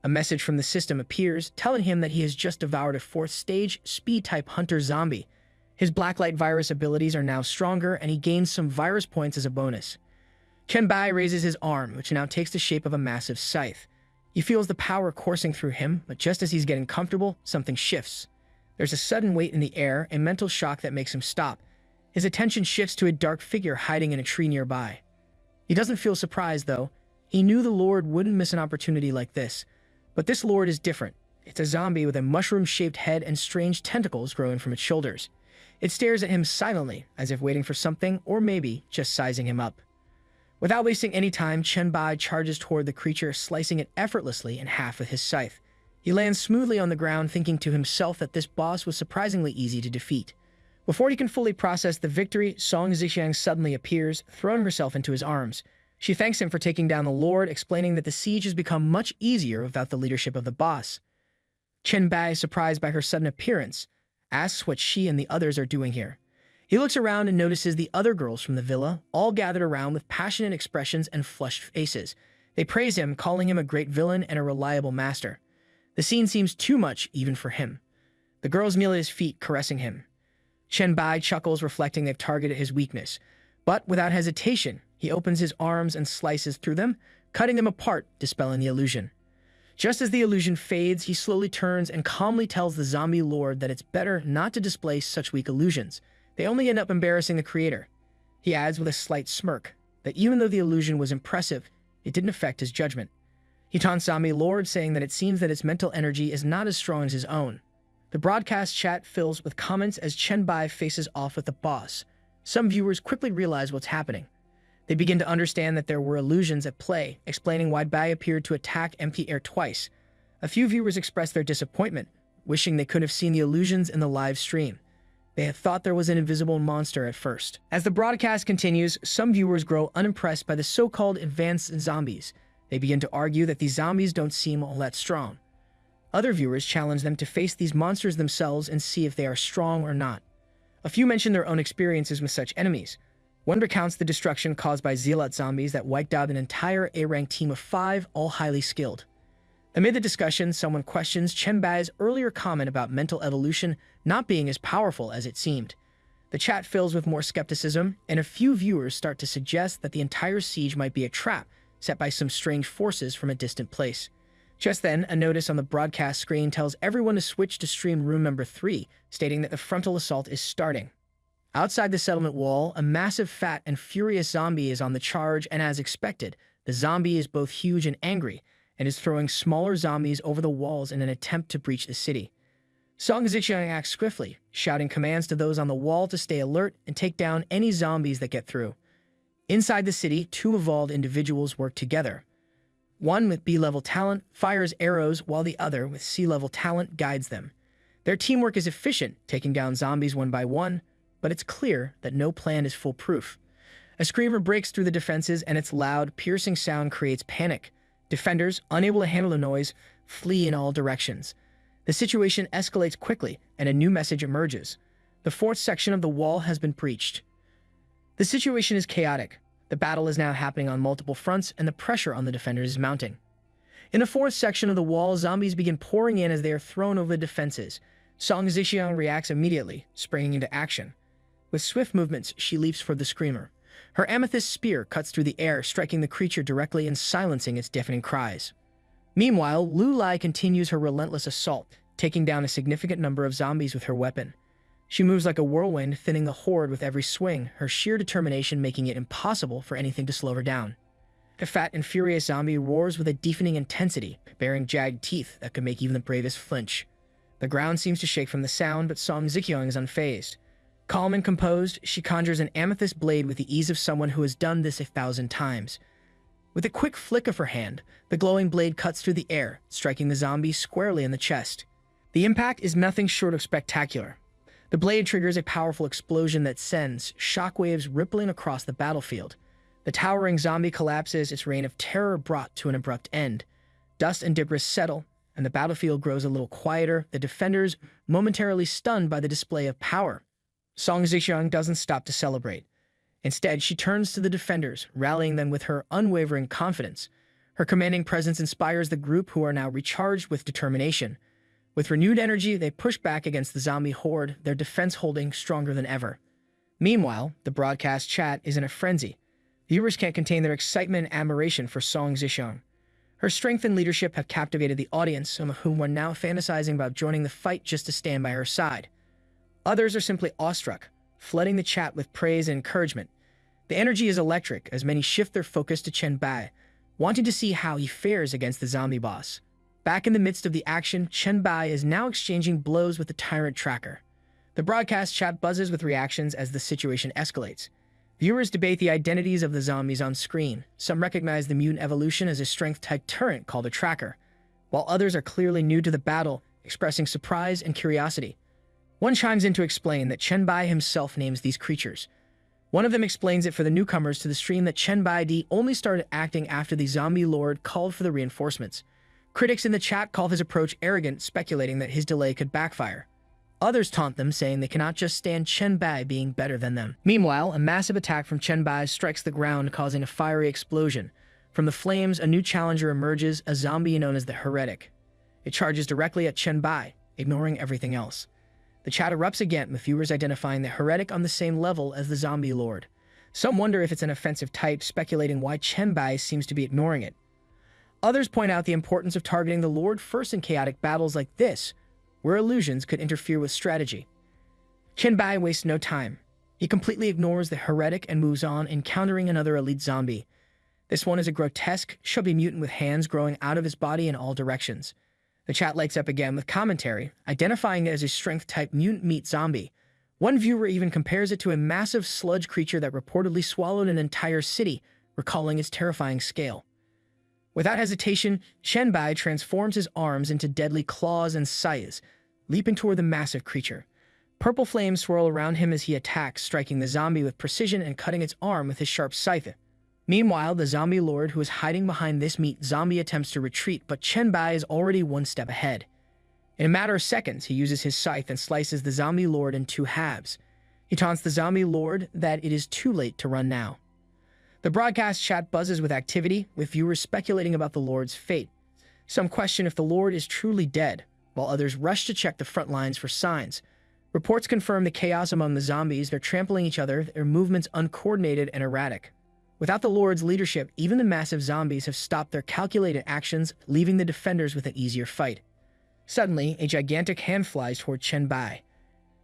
A message from the system appears, telling him that he has just devoured a 4th-stage, speed-type hunter zombie. His blacklight virus abilities are now stronger, and he gains some virus points as a bonus. Chen Bai raises his arm, which now takes the shape of a massive scythe. He feels the power coursing through him, but just as he's getting comfortable, something shifts. There's a sudden weight in the air, a mental shock that makes him stop. His attention shifts to a dark figure hiding in a tree nearby. He doesn't feel surprised, though. He knew the Lord wouldn't miss an opportunity like this. But this Lord is different. It's a zombie with a mushroom-shaped head and strange tentacles growing from its shoulders. It stares at him silently, as if waiting for something, or maybe just sizing him up. Without wasting any time, Chen Bai charges toward the creature, slicing it effortlessly in half with his scythe. He lands smoothly on the ground, thinking to himself that this boss was surprisingly easy to defeat. Before he can fully process the victory, Song Zixiang suddenly appears, throwing herself into his arms. She thanks him for taking down the Lord, explaining that the siege has become much easier without the leadership of the boss. Chen Bai, surprised by her sudden appearance, asks what she and the others are doing here. He looks around and notices the other girls from the villa, all gathered around with passionate expressions and flushed faces. They praise him, calling him a great villain and a reliable master. The scene seems too much even for him. The girls kneel at his feet, caressing him. Chen Bai chuckles, reflecting they've targeted his weakness. But without hesitation, he opens his arms and slices through them, cutting them apart, dispelling the illusion. Just as the illusion fades, he slowly turns and calmly tells the zombie lord that it's better not to display such weak illusions. They only end up embarrassing the creator. He adds with a slight smirk that even though the illusion was impressive, it didn't affect his judgment. He taunts zombie lord, saying that it seems that its mental energy is not as strong as his own. The broadcast chat fills with comments as Chen Bai faces off with the boss. Some viewers quickly realize what's happening. They begin to understand that there were illusions at play, explaining why Bai appeared to attack empty air twice. A few viewers expressed their disappointment, wishing they could have seen the illusions in the live stream. They had thought there was an invisible monster at first. As the broadcast continues, some viewers grow unimpressed by the so-called advanced zombies. They begin to argue that these zombies don't seem all that strong. Other viewers challenge them to face these monsters themselves and see if they are strong or not. A few mention their own experiences with such enemies. One recounts the destruction caused by zealot zombies that wiped out an entire A-rank team of 5, all highly skilled. Amid the discussion, someone questions Chen Bai's earlier comment about mental evolution not being as powerful as it seemed. The chat fills with more skepticism, and a few viewers start to suggest that the entire siege might be a trap set by some strange forces from a distant place. Just then, a notice on the broadcast screen tells everyone to switch to stream room number 3, stating that the frontal assault is starting. Outside the settlement wall, a massive, fat, and furious zombie is on the charge, and as expected, the zombie is both huge and angry, and is throwing smaller zombies over the walls in an attempt to breach the city. Song Zixiang acts swiftly, shouting commands to those on the wall to stay alert and take down any zombies that get through. Inside the city, 2 evolved individuals work together. One with B-level talent fires arrows, while the other with C-level talent guides them. Their teamwork is efficient, taking down zombies one by one, but it's clear that no plan is foolproof. A screamer breaks through the defenses, and its loud, piercing sound creates panic. Defenders, unable to handle the noise, flee in all directions. The situation escalates quickly, and a new message emerges. The 4th section of the wall has been breached. The situation is chaotic. The battle is now happening on multiple fronts, and the pressure on the defenders is mounting. In the 4th section of the wall, zombies begin pouring in as they are thrown over the defenses. Song Zixiang reacts immediately, springing into action. With swift movements, she leaps for the screamer. Her amethyst spear cuts through the air, striking the creature directly and silencing its deafening cries. Meanwhile, Lu Lai continues her relentless assault, taking down a significant number of zombies with her weapon. She moves like a whirlwind, thinning the horde with every swing, her sheer determination making it impossible for anything to slow her down. The fat and furious zombie roars with a deafening intensity, bearing jagged teeth that could make even the bravest flinch. The ground seems to shake from the sound, but Song Zixiang is unfazed. Calm and composed, she conjures an amethyst blade with the ease of someone who has done this 1,000 times. With a quick flick of her hand, the glowing blade cuts through the air, striking the zombie squarely in the chest. The impact is nothing short of spectacular. The blade triggers a powerful explosion that sends shockwaves rippling across the battlefield. The towering zombie collapses, its reign of terror brought to an abrupt end. Dust and debris settle, and the battlefield grows a little quieter, the defenders momentarily stunned by the display of power. Song Zixiang doesn't stop to celebrate. Instead, she turns to the defenders, rallying them with her unwavering confidence. Her commanding presence inspires the group, who are now recharged with determination. With renewed energy, they push back against the zombie horde, their defense holding stronger than ever. Meanwhile, the broadcast chat is in a frenzy. Viewers can't contain their excitement and admiration for Song Zixiang. Her strength and leadership have captivated the audience, some of whom are now fantasizing about joining the fight just to stand by her side. Others are simply awestruck, flooding the chat with praise and encouragement. The energy is electric as many shift their focus to Chen Bai, wanting to see how he fares against the zombie boss. Back in the midst of the action, Chen Bai is now exchanging blows with the tyrant tracker. The broadcast chat buzzes with reactions as the situation escalates. Viewers debate the identities of the zombies on screen. Some recognize the mutant evolution as a strength-type turret called a tracker, while others are clearly new to the battle, expressing surprise and curiosity. One chimes in to explain that Chen Bai himself names these creatures. One of them explains it for the newcomers to the stream that Chen Bai only started acting after the zombie lord called for the reinforcements. Critics in the chat call his approach arrogant, speculating that his delay could backfire. Others taunt them, saying they cannot just stand Chen Bai being better than them. Meanwhile, a massive attack from Chen Bai strikes the ground, causing a fiery explosion. From the flames, a new challenger emerges, a zombie known as the Heretic. It charges directly at Chen Bai, ignoring everything else. The chat erupts again, with viewers identifying the Heretic on the same level as the zombie lord. Some wonder if it's an offensive type, speculating why Chen Bai seems to be ignoring it. Others point out the importance of targeting the lord first in chaotic battles like this, where illusions could interfere with strategy. Chen Bai wastes no time. He completely ignores the Heretic and moves on, encountering another elite zombie. This one is a grotesque, chubby mutant with hands growing out of his body in all directions. The chat lights up again with commentary, identifying it as a strength-type mutant meat zombie. One viewer even compares it to a massive sludge creature that reportedly swallowed an entire city, recalling its terrifying scale. Without hesitation, Chen Bai transforms his arms into deadly claws and scythes, leaping toward the massive creature. Purple flames swirl around him as he attacks, striking the zombie with precision and cutting its arm with his sharp scythe. Meanwhile, the zombie lord who is hiding behind this meat zombie attempts to retreat, but Chen Bai is already one step ahead. In a matter of seconds, he uses his scythe and slices the zombie lord in two halves. He taunts the zombie lord that it is too late to run now. The broadcast chat buzzes with activity, with viewers speculating about the lord's fate. Some question if the lord is truly dead, while others rush to check the front lines for signs. Reports confirm the chaos among the zombies. They're trampling each other, their movements uncoordinated and erratic. Without the lord's leadership, even the massive zombies have stopped their calculated actions, leaving the defenders with an easier fight. Suddenly, a gigantic hand flies toward Chen Bai.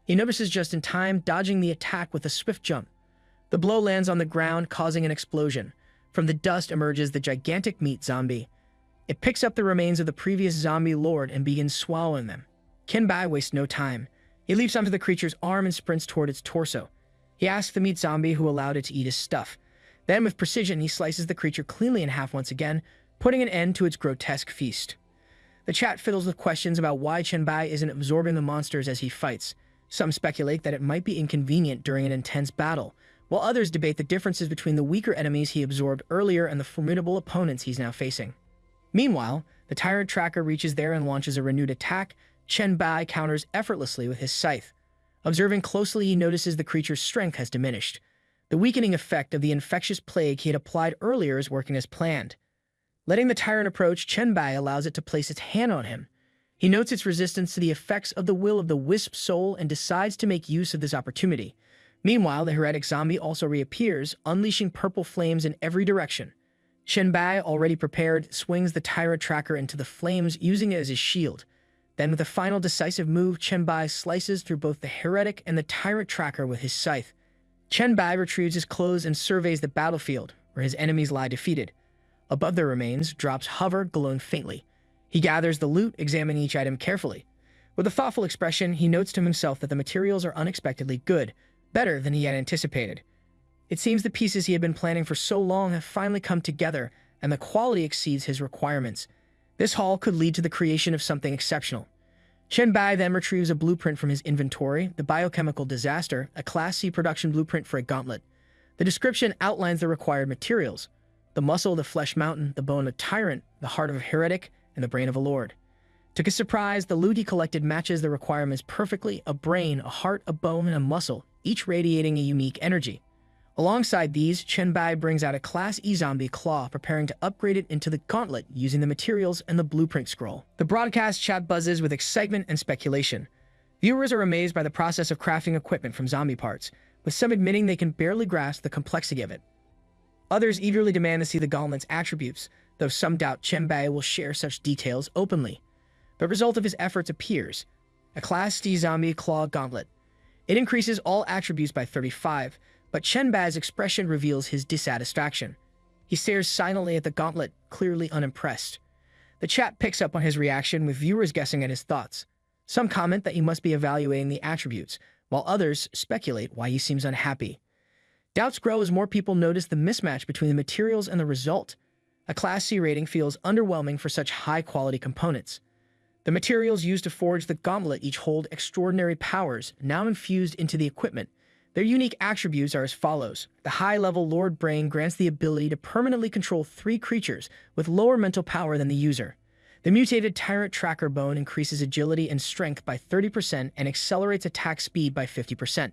He notices just in time, dodging the attack with a swift jump. The blow lands on the ground, causing an explosion. From the dust emerges the gigantic meat zombie. It picks up the remains of the previous zombie lord and begins swallowing them. Chen Bai wastes no time. He leaps onto the creature's arm and sprints toward its torso. He asks the meat zombie who allowed it to eat his stuff. Then, with precision, he slices the creature cleanly in half once again, putting an end to its grotesque feast. The chat fiddles with questions about why Chen Bai isn't absorbing the monsters as he fights. Some speculate that it might be inconvenient during an intense battle, while others debate the differences between the weaker enemies he absorbed earlier and the formidable opponents he's now facing. Meanwhile, the tyrant tracker reaches there and launches a renewed attack. Chen Bai counters effortlessly with his scythe. Observing closely, he notices the creature's strength has diminished. The weakening effect of the infectious plague he had applied earlier is working as planned. Letting the tyrant approach, Chen Bai allows it to place its hand on him. He notes its resistance to the effects of the will of the wisp soul and decides to make use of this opportunity. Meanwhile, the heretic zombie also reappears, unleashing purple flames in every direction. Chen Bai, already prepared, swings the tyrant tracker into the flames, using it as his shield. Then, with a final decisive move, Chen Bai slices through both the heretic and the tyrant tracker with his scythe. Chen Bai retrieves his clothes and surveys the battlefield, where his enemies lie defeated. Above their remains, drops hover, glowing faintly. He gathers the loot, examining each item carefully. With a thoughtful expression, he notes to himself that the materials are unexpectedly good, better than he had anticipated. It seems the pieces he had been planning for so long have finally come together, and the quality exceeds his requirements. This haul could lead to the creation of something exceptional. Chen Bai then retrieves a blueprint from his inventory, the biochemical disaster, a Class C production blueprint for a gauntlet. The description outlines the required materials: the muscle of the flesh mountain, the bone of a tyrant, the heart of a heretic, and the brain of a lord. To his surprise, the loot he collected matches the requirements perfectly: a brain, a heart, a bone, and a muscle, each radiating a unique energy. Alongside these, Chen Bai brings out a Class E zombie claw, preparing to upgrade it into the gauntlet using the materials and the blueprint scroll. The broadcast chat buzzes with excitement and speculation. Viewers are amazed by the process of crafting equipment from zombie parts, with some admitting they can barely grasp the complexity of it. Others eagerly demand to see the gauntlet's attributes, though some doubt Chen Bai will share such details openly. The result of his efforts appears: a Class D zombie claw gauntlet. It increases all attributes by 35, but Chen Bai's expression reveals his dissatisfaction. He stares silently at the gauntlet, clearly unimpressed. The chat picks up on his reaction, with viewers guessing at his thoughts. Some comment that he must be evaluating the attributes, while others speculate why he seems unhappy. Doubts grow as more people notice the mismatch between the materials and the result. A Class C rating feels underwhelming for such high-quality components. The materials used to forge the gauntlet each hold extraordinary powers, now infused into the equipment. Their unique attributes are as follows. The high-level Lord Brain grants the ability to permanently control 3 creatures with lower mental power than the user. The mutated Tyrant Tracker Bone increases agility and strength by 30% and accelerates attack speed by 50%.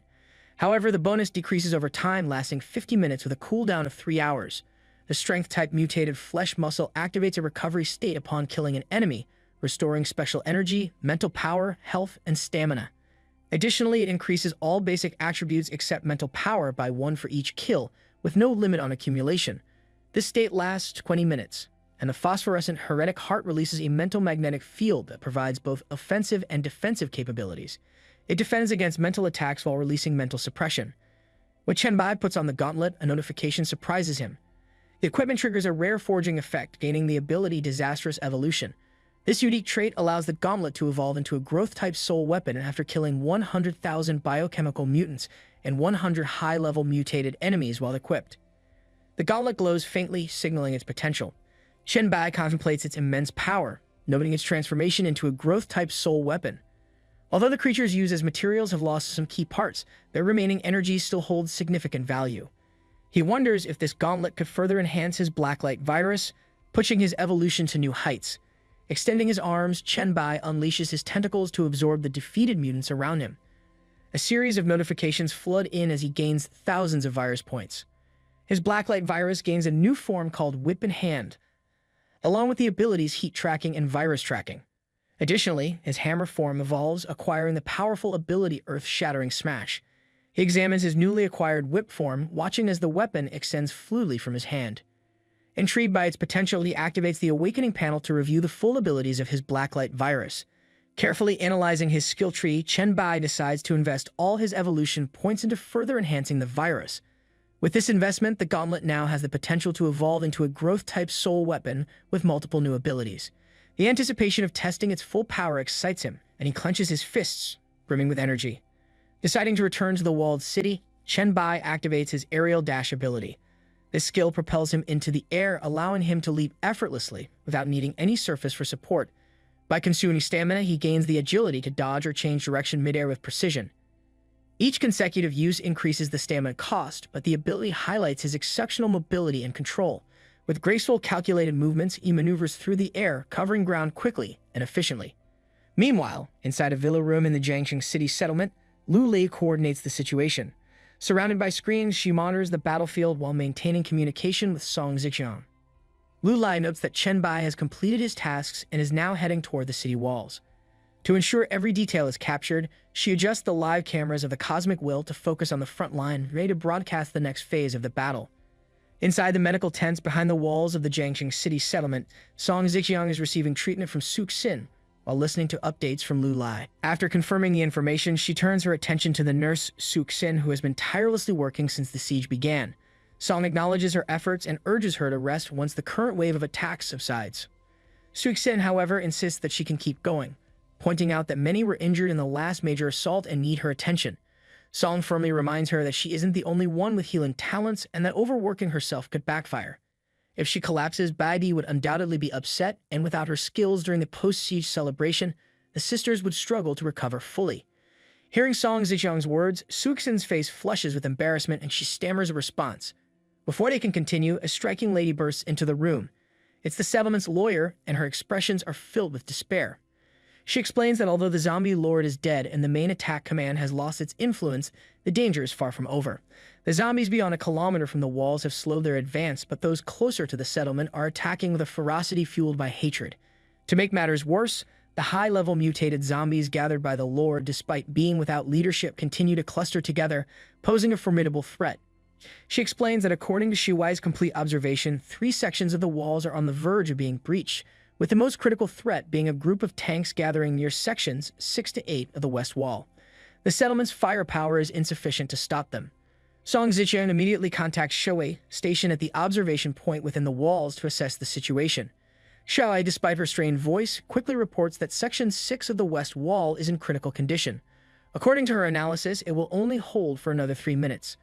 However, the bonus decreases over time, lasting 50 minutes with a cooldown of 3 hours. The Strength-type mutated Flesh Muscle activates a recovery state upon killing an enemy, restoring special energy, mental power, health, and stamina. Additionally, it increases all basic attributes except mental power by 1 for each kill, with no limit on accumulation. This state lasts 20 minutes, and the phosphorescent Heretic Heart releases a mental magnetic field that provides both offensive and defensive capabilities. It defends against mental attacks while releasing mental suppression. When Chen Bai puts on the gauntlet, a notification surprises him. The equipment triggers a rare forging effect, gaining the ability Disastrous Evolution. This unique trait allows the gauntlet to evolve into a growth-type soul weapon after killing 100,000 biochemical mutants and 100 high-level mutated enemies while equipped. The gauntlet glows faintly, signaling its potential. Chen Bai contemplates its immense power, noting its transformation into a growth-type soul weapon. Although the creatures used as materials have lost some key parts, their remaining energy still holds significant value. He wonders if this gauntlet could further enhance his blacklight virus, pushing his evolution to new heights. Extending his arms, Chen Bai unleashes his tentacles to absorb the defeated mutants around him. A series of notifications flood in as he gains thousands of virus points. His blacklight virus gains a new form called Whip in Hand, along with the abilities Heat Tracking and Virus Tracking. Additionally, his hammer form evolves, acquiring the powerful ability Earth-Shattering Smash. He examines his newly acquired whip form, watching as the weapon extends fluidly from his hand. Intrigued by its potential, he activates the Awakening panel to review the full abilities of his blacklight virus. Carefully analyzing his skill tree, Chen Bai decides to invest all his evolution points into further enhancing the virus. With this investment, the gauntlet now has the potential to evolve into a growth-type soul weapon with multiple new abilities. The anticipation of testing its full power excites him, and he clenches his fists, brimming with energy. Deciding to return to the walled city, Chen Bai activates his aerial dash ability. This skill propels him into the air, allowing him to leap effortlessly without needing any surface for support. By consuming stamina, he gains the agility to dodge or change direction midair with precision. Each consecutive use increases the stamina cost, but the ability highlights his exceptional mobility and control. With graceful, calculated movements, he maneuvers through the air, covering ground quickly and efficiently. Meanwhile, inside a villa room in the Jiangxing city settlement, Lu Lei coordinates the situation. Surrounded by screens, she monitors the battlefield while maintaining communication with Song Zixiang. Lu Lei notes that Chen Bai has completed his tasks and is now heading toward the city walls. To ensure every detail is captured, she adjusts the live cameras of the Cosmic Will to focus on the front line, ready to broadcast the next phase of the battle. Inside the medical tents behind the walls of the Jiangxing city settlement, Song Zixiang is receiving treatment from Suxin, while listening to updates from Lu Lei. After confirming the information, she turns her attention to the nurse, Suxin, who has been tirelessly working since the siege began. Song acknowledges her efforts and urges her to rest once the current wave of attacks subsides. Suxin, however, insists that she can keep going, pointing out that many were injured in the last major assault and need her attention. Song firmly reminds her that she isn't the only one with healing talents and that overworking herself could backfire. If she collapses, Baidi would undoubtedly be upset, and without her skills during the post-siege celebration, the sisters would struggle to recover fully. Hearing Song Zixiang's words, Suxin's face flushes with embarrassment and she stammers a response. Before they can continue, a striking lady bursts into the room. It's the settlement's lawyer, and her expressions are filled with despair. She explains that although the zombie lord is dead and the main attack command has lost its influence, the danger is far from over. The zombies beyond a kilometer from the walls have slowed their advance, but those closer to the settlement are attacking with a ferocity fueled by hatred. To make matters worse, the high-level mutated zombies gathered by the Lord, despite being without leadership, continue to cluster together, posing a formidable threat. She explains that according to Shuai's complete observation, 3 sections of the walls are on the verge of being breached, with the most critical threat being a group of tanks gathering near sections 6 to 8 of the west wall. The settlement's firepower is insufficient to stop them. Song Ziqiang immediately contacts Shuai, stationed at the observation point within the walls, to assess the situation. Shuai, despite her strained voice, quickly reports that Section 6 of the west wall is in critical condition. According to her analysis, it will only hold for another 3 minutes.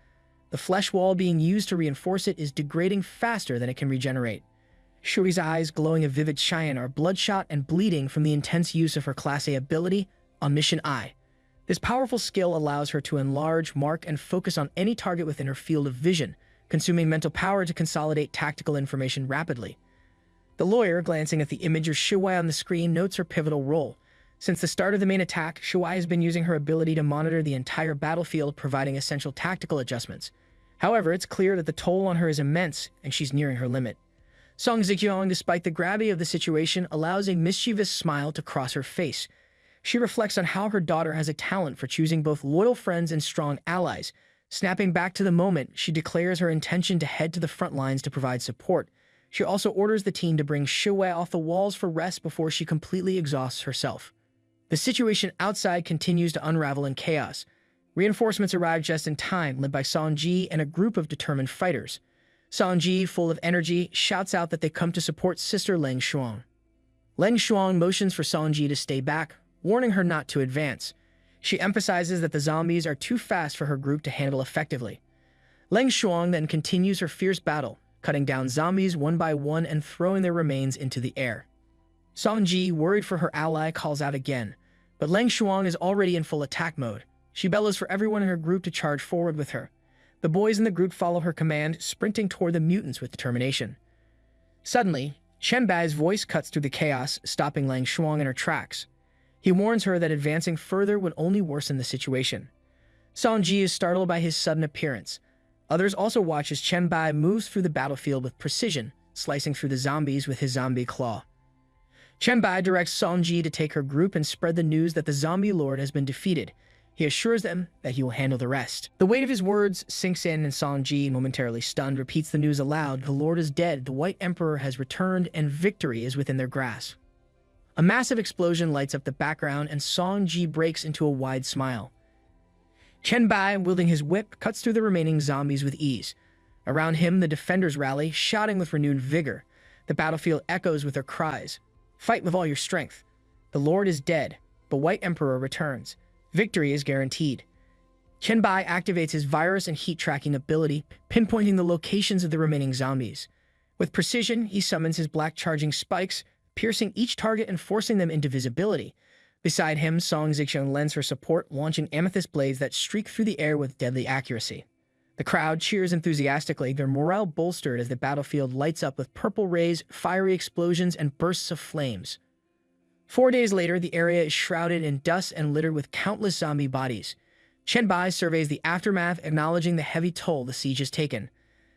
The flesh wall being used to reinforce it is degrading faster than it can regenerate. Shui's eyes, glowing a vivid cyan, are bloodshot and bleeding from the intense use of her Class A ability, Omniscient Eye. This powerful skill allows her to enlarge, mark, and focus on any target within her field of vision, consuming mental power to consolidate tactical information rapidly. The lawyer, glancing at the image of Shuai on the screen, notes her pivotal role. Since the start of the main attack, Shuai has been using her ability to monitor the entire battlefield, providing essential tactical adjustments. However, it's clear that the toll on her is immense, and she's nearing her limit. Song Ziqiang, despite the gravity of the situation, allows a mischievous smile to cross her face. She reflects on how her daughter has a talent for choosing both loyal friends and strong allies. Snapping back to the moment, she declares her intention to head to the front lines to provide support. She also orders the team to bring Shuai off the walls for rest before she completely exhausts herself. The situation outside continues to unravel in chaos. Reinforcements arrive just in time, led by Songji and a group of determined fighters. Songji, full of energy, shouts out that they come to support Sister Leng Shuang. Leng Shuang motions for Songji to stay back, warning her not to advance. She emphasizes that the zombies are too fast for her group to handle effectively. Leng Shuang then continues her fierce battle, cutting down zombies one by one and throwing their remains into the air. Songji, worried for her ally, calls out again, but Leng Shuang is already in full attack mode. She bellows for everyone in her group to charge forward with her. The boys in the group follow her command, sprinting toward the mutants with determination. Suddenly, Chen Bai's voice cuts through the chaos, stopping Leng Shuang in her tracks. He warns her that advancing further would only worsen the situation. Songji is startled by his sudden appearance. Others also watch as Chen Bai moves through the battlefield with precision, slicing through the zombies with his zombie claw. Chen Bai directs Songji to take her group and spread the news that the zombie lord has been defeated. He assures them that he will handle the rest. The weight of his words sinks in, and Songji, momentarily stunned, repeats the news aloud. The lord is dead, the White Emperor has returned, and victory is within their grasp. A massive explosion lights up the background, and Songji breaks into a wide smile. Chen Bai, wielding his whip, cuts through the remaining zombies with ease. Around him, the defenders rally, shouting with renewed vigor. The battlefield echoes with their cries. Fight with all your strength. The lord is dead. The White Emperor returns. Victory is guaranteed. Chen Bai activates his virus and heat tracking ability, pinpointing the locations of the remaining zombies. With precision, he summons his black charging spikes, piercing each target and forcing them into visibility. Beside him, Song Ziqiang lends her support, launching amethyst blades that streak through the air with deadly accuracy. The crowd cheers enthusiastically, their morale bolstered as the battlefield lights up with purple rays, fiery explosions, and bursts of flames. 4 days later, the area is shrouded in dust and littered with countless zombie bodies. Chen Bai surveys the aftermath, acknowledging the heavy toll the siege has taken.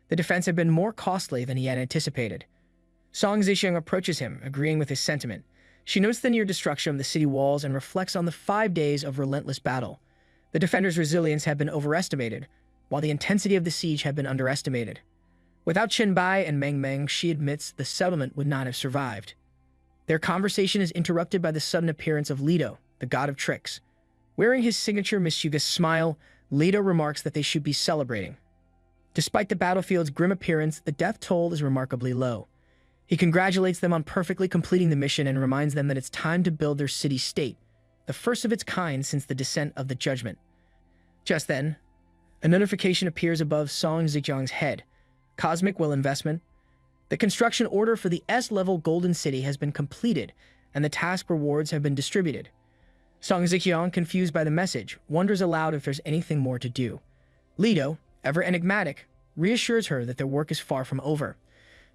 The defense had been more costly than he had anticipated. Song Ziqiang approaches him, agreeing with his sentiment. She notes the near destruction of the city walls and reflects on the 5 days of relentless battle. The defenders' resilience had been overestimated, while the intensity of the siege had been underestimated. Without Chen Bai and Meng Meng, she admits the settlement would not have survived. Their conversation is interrupted by the sudden appearance of Lido, the god of tricks. Wearing his signature mischievous smile, Lido remarks that they should be celebrating. Despite the battlefield's grim appearance, the death toll is remarkably low. He congratulates them on perfectly completing the mission and reminds them that it's time to build their city-state, the first of its kind since the descent of the Judgment. Just then, a notification appears above Song Ziqiang's head. Cosmic Will Investment. The construction order for the S-level Golden City has been completed, and the task rewards have been distributed. Song Ziqiang, confused by the message, wonders aloud if there's anything more to do. Lido, ever enigmatic, reassures her that their work is far from over.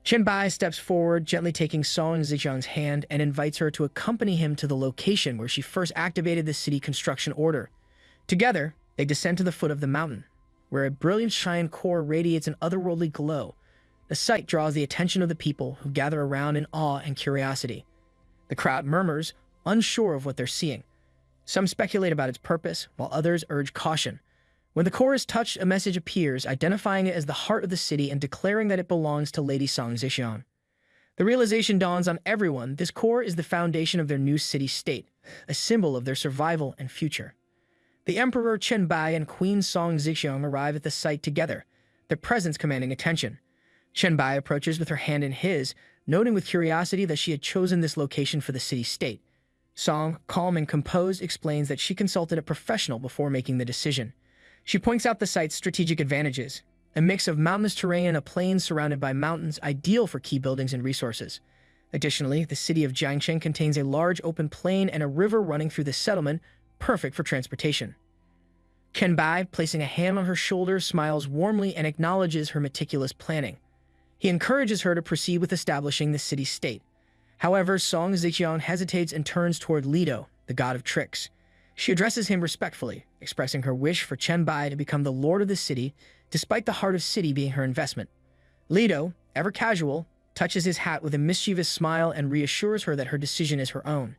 Chen Bai steps forward, gently taking Song Zixiang's hand and invites her to accompany him to the location where she first activated the city construction order. Together, they descend to the foot of the mountain, where a brilliant Cheyenne core radiates an otherworldly glow. The sight draws the attention of the people who gather around in awe and curiosity. The crowd murmurs, unsure of what they're seeing. Some speculate about its purpose, while others urge caution. When the core is touched, a message appears, identifying it as the heart of the city and declaring that it belongs to Lady Song Zixiang. The realization dawns on everyone: this core is the foundation of their new city-state, a symbol of their survival and future. The Emperor Chen Bai and Queen Song Zixiang arrive at the site together, their presence commanding attention. Chen Bai approaches with her hand in his, noting with curiosity that she had chosen this location for the city-state. Song, calm and composed, explains that she consulted a professional before making the decision. She points out the site's strategic advantages: a mix of mountainous terrain and a plain surrounded by mountains, ideal for key buildings and resources. Additionally, the city of Jiangcheng contains a large open plain and a river running through the settlement, perfect for transportation. Chen Bai, placing a hand on her shoulder, smiles warmly and acknowledges her meticulous planning. He encourages her to proceed with establishing the city-state. However, Song Zixiang hesitates and turns toward Lido, the god of tricks. She addresses him respectfully, expressing her wish for Chen Bai to become the lord of the city, despite the heart of city being her investment. Lido, ever casual, touches his hat with a mischievous smile and reassures her that her decision is her own.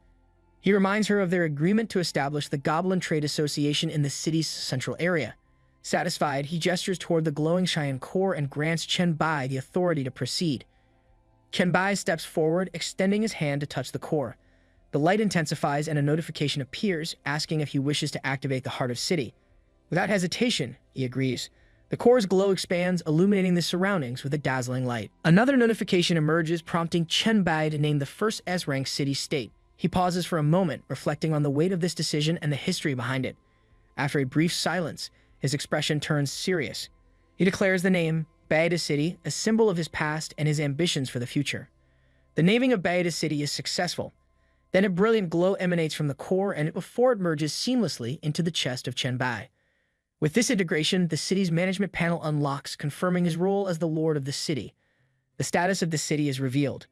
He reminds her of their agreement to establish the Goblin Trade Association in the city's central area. Satisfied, he gestures toward the glowing Cheyenne core and grants Chen Bai the authority to proceed. Chen Bai steps forward, extending his hand to touch the core. The light intensifies and a notification appears, asking if he wishes to activate the Heart of City. Without hesitation, he agrees. The core's glow expands, illuminating the surroundings with a dazzling light. Another notification emerges, prompting Chen Bai to name the first S-ranked city-state. He pauses for a moment, reflecting on the weight of this decision and the history behind it. After a brief silence, his expression turns serious. He declares the name, Baida City, a symbol of his past and his ambitions for the future. The naming of Baida City is successful. Then a brilliant glow emanates from the core, and before it merges seamlessly into the chest of Chen Bai. With this integration, the city's management panel unlocks, confirming his role as the lord of the city. The status of the city is revealed.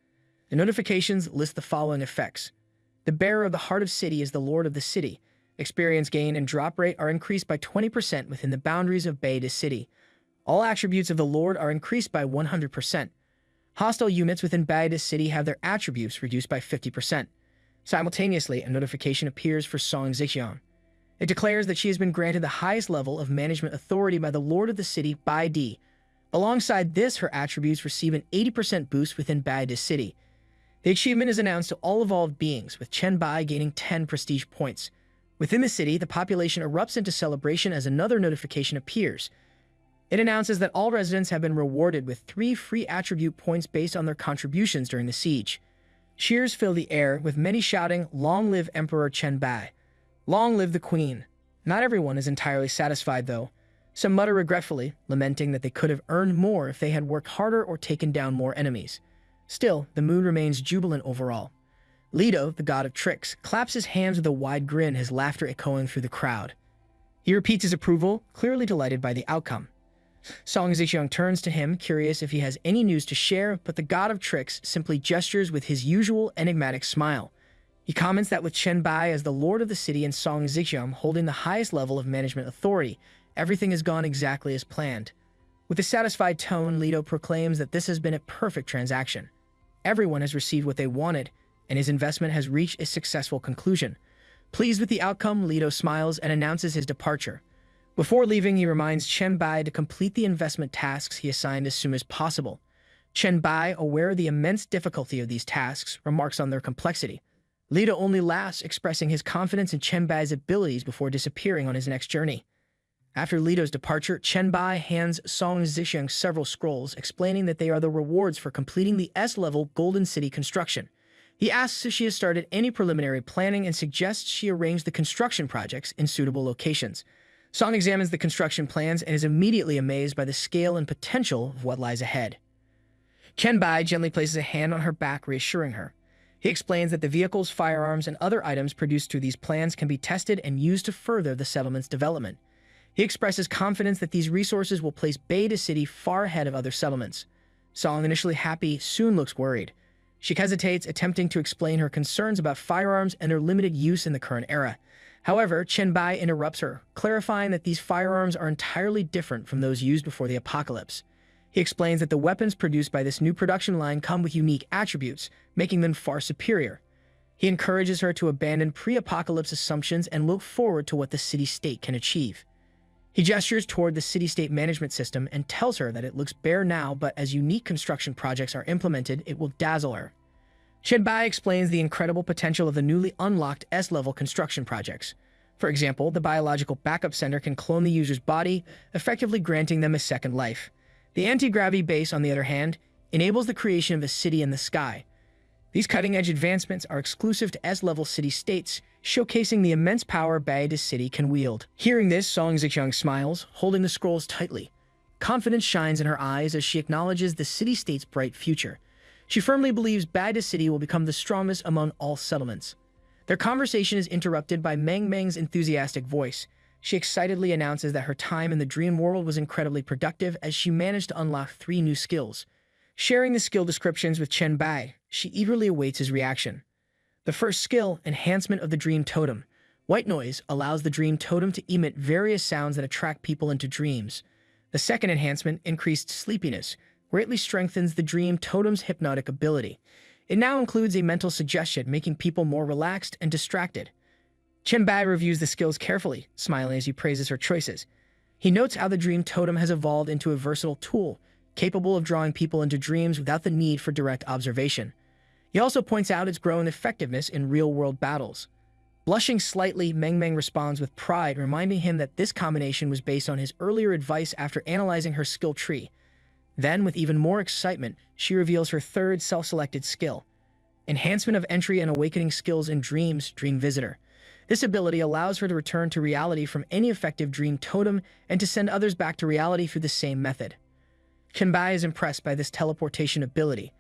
The notifications list the following effects. The bearer of the Heart of City is the lord of the city. Experience gain and drop rate are increased by 20% within the boundaries of Baida City. All attributes of the lord are increased by 100%. Hostile units within Baida City have their attributes reduced by 50%. Simultaneously, a notification appears for Song Zixiang. It declares that she has been granted the highest level of management authority by the lord of the city, Bai Di. Alongside this, her attributes receive an 80% boost within Baida City. The achievement is announced to all evolved beings, with Chen Bai gaining 10 prestige points. Within the city, the population erupts into celebration as another notification appears. It announces that all residents have been rewarded with 3 free attribute points based on their contributions during the siege. Cheers fill the air, with many shouting, "Long live Emperor Chen Bai! Long live the Queen!" Not everyone is entirely satisfied, though. Some mutter regretfully, lamenting that they could have earned more if they had worked harder or taken down more enemies. Still, the mood remains jubilant overall. Lido, the god of tricks, claps his hands with a wide grin, his laughter echoing through the crowd. He repeats his approval, clearly delighted by the outcome. Song Zixiang turns to him, curious if he has any news to share, but the god of tricks simply gestures with his usual enigmatic smile. He comments that with Chen Bai as the lord of the city and Song Zixiang holding the highest level of management authority, everything has gone exactly as planned. With a satisfied tone, Lido proclaims that this has been a perfect transaction. Everyone has received what they wanted, and his investment has reached a successful conclusion. Pleased with the outcome, Lido smiles and announces his departure. Before leaving, he reminds Chen Bai to complete the investment tasks he assigned as soon as possible. Chen Bai, aware of the immense difficulty of these tasks, remarks on their complexity. Lido only laughs, expressing his confidence in Chen Bai's abilities before disappearing on his next journey. After Lido's departure, Chen Bai hands Song Zixiang several scrolls, explaining that they are the rewards for completing the S-level Golden City construction. He asks if she has started any preliminary planning and suggests she arrange the construction projects in suitable locations. Song examines the construction plans and is immediately amazed by the scale and potential of what lies ahead. Chen Bai gently places a hand on her back, reassuring her. He explains that the vehicles, firearms, and other items produced through these plans can be tested and used to further the settlement's development. He expresses confidence that these resources will place Baida City far ahead of other settlements. Song, initially happy, soon looks worried. She hesitates, attempting to explain her concerns about firearms and their limited use in the current era. However, Chen Bai interrupts her, clarifying that these firearms are entirely different from those used before the apocalypse. He explains that the weapons produced by this new production line come with unique attributes, making them far superior. He encourages her to abandon pre-apocalypse assumptions and look forward to what the city-state can achieve. He gestures toward the city-state management system and tells her that it looks bare now, but as unique construction projects are implemented, it will dazzle her. Chen Bai explains the incredible potential of the newly unlocked S-level construction projects. For example, the biological backup center can clone the user's body, effectively granting them a second life. The anti-gravity base, on the other hand, enables the creation of a city in the sky. These cutting-edge advancements are exclusive to S-level city-states, showcasing the immense power Baidu City can wield. Hearing this, Song Zixiang smiles, holding the scrolls tightly. Confidence shines in her eyes as she acknowledges the city-state's bright future. She firmly believes Baidu City will become the strongest among all settlements. Their conversation is interrupted by Meng Meng's enthusiastic voice. She excitedly announces that her time in the dream world was incredibly productive as she managed to unlock 3 new skills. Sharing the skill descriptions with Chen Bai, she eagerly awaits his reaction. The first skill, Enhancement of the Dream Totem. White noise allows the dream totem to emit various sounds that attract people into dreams. The second enhancement, Increased Sleepiness, greatly strengthens the dream totem's hypnotic ability. It now includes a mental suggestion, making people more relaxed and distracted. Chen Bai reviews the skills carefully, smiling as he praises her choices. He notes how the dream totem has evolved into a versatile tool, capable of drawing people into dreams without the need for direct observation. He also points out its growing effectiveness in real-world battles. Blushing slightly, Meng Meng responds with pride, reminding him that this combination was based on his earlier advice after analyzing her skill tree. Then, with even more excitement, she reveals her third self-selected skill, Enhancement of Entry and Awakening Skills in Dreams, Dream Visitor. This ability allows her to return to reality from any effective dream totem and to send others back to reality through the same method. Chen Bai is impressed by this teleportation ability.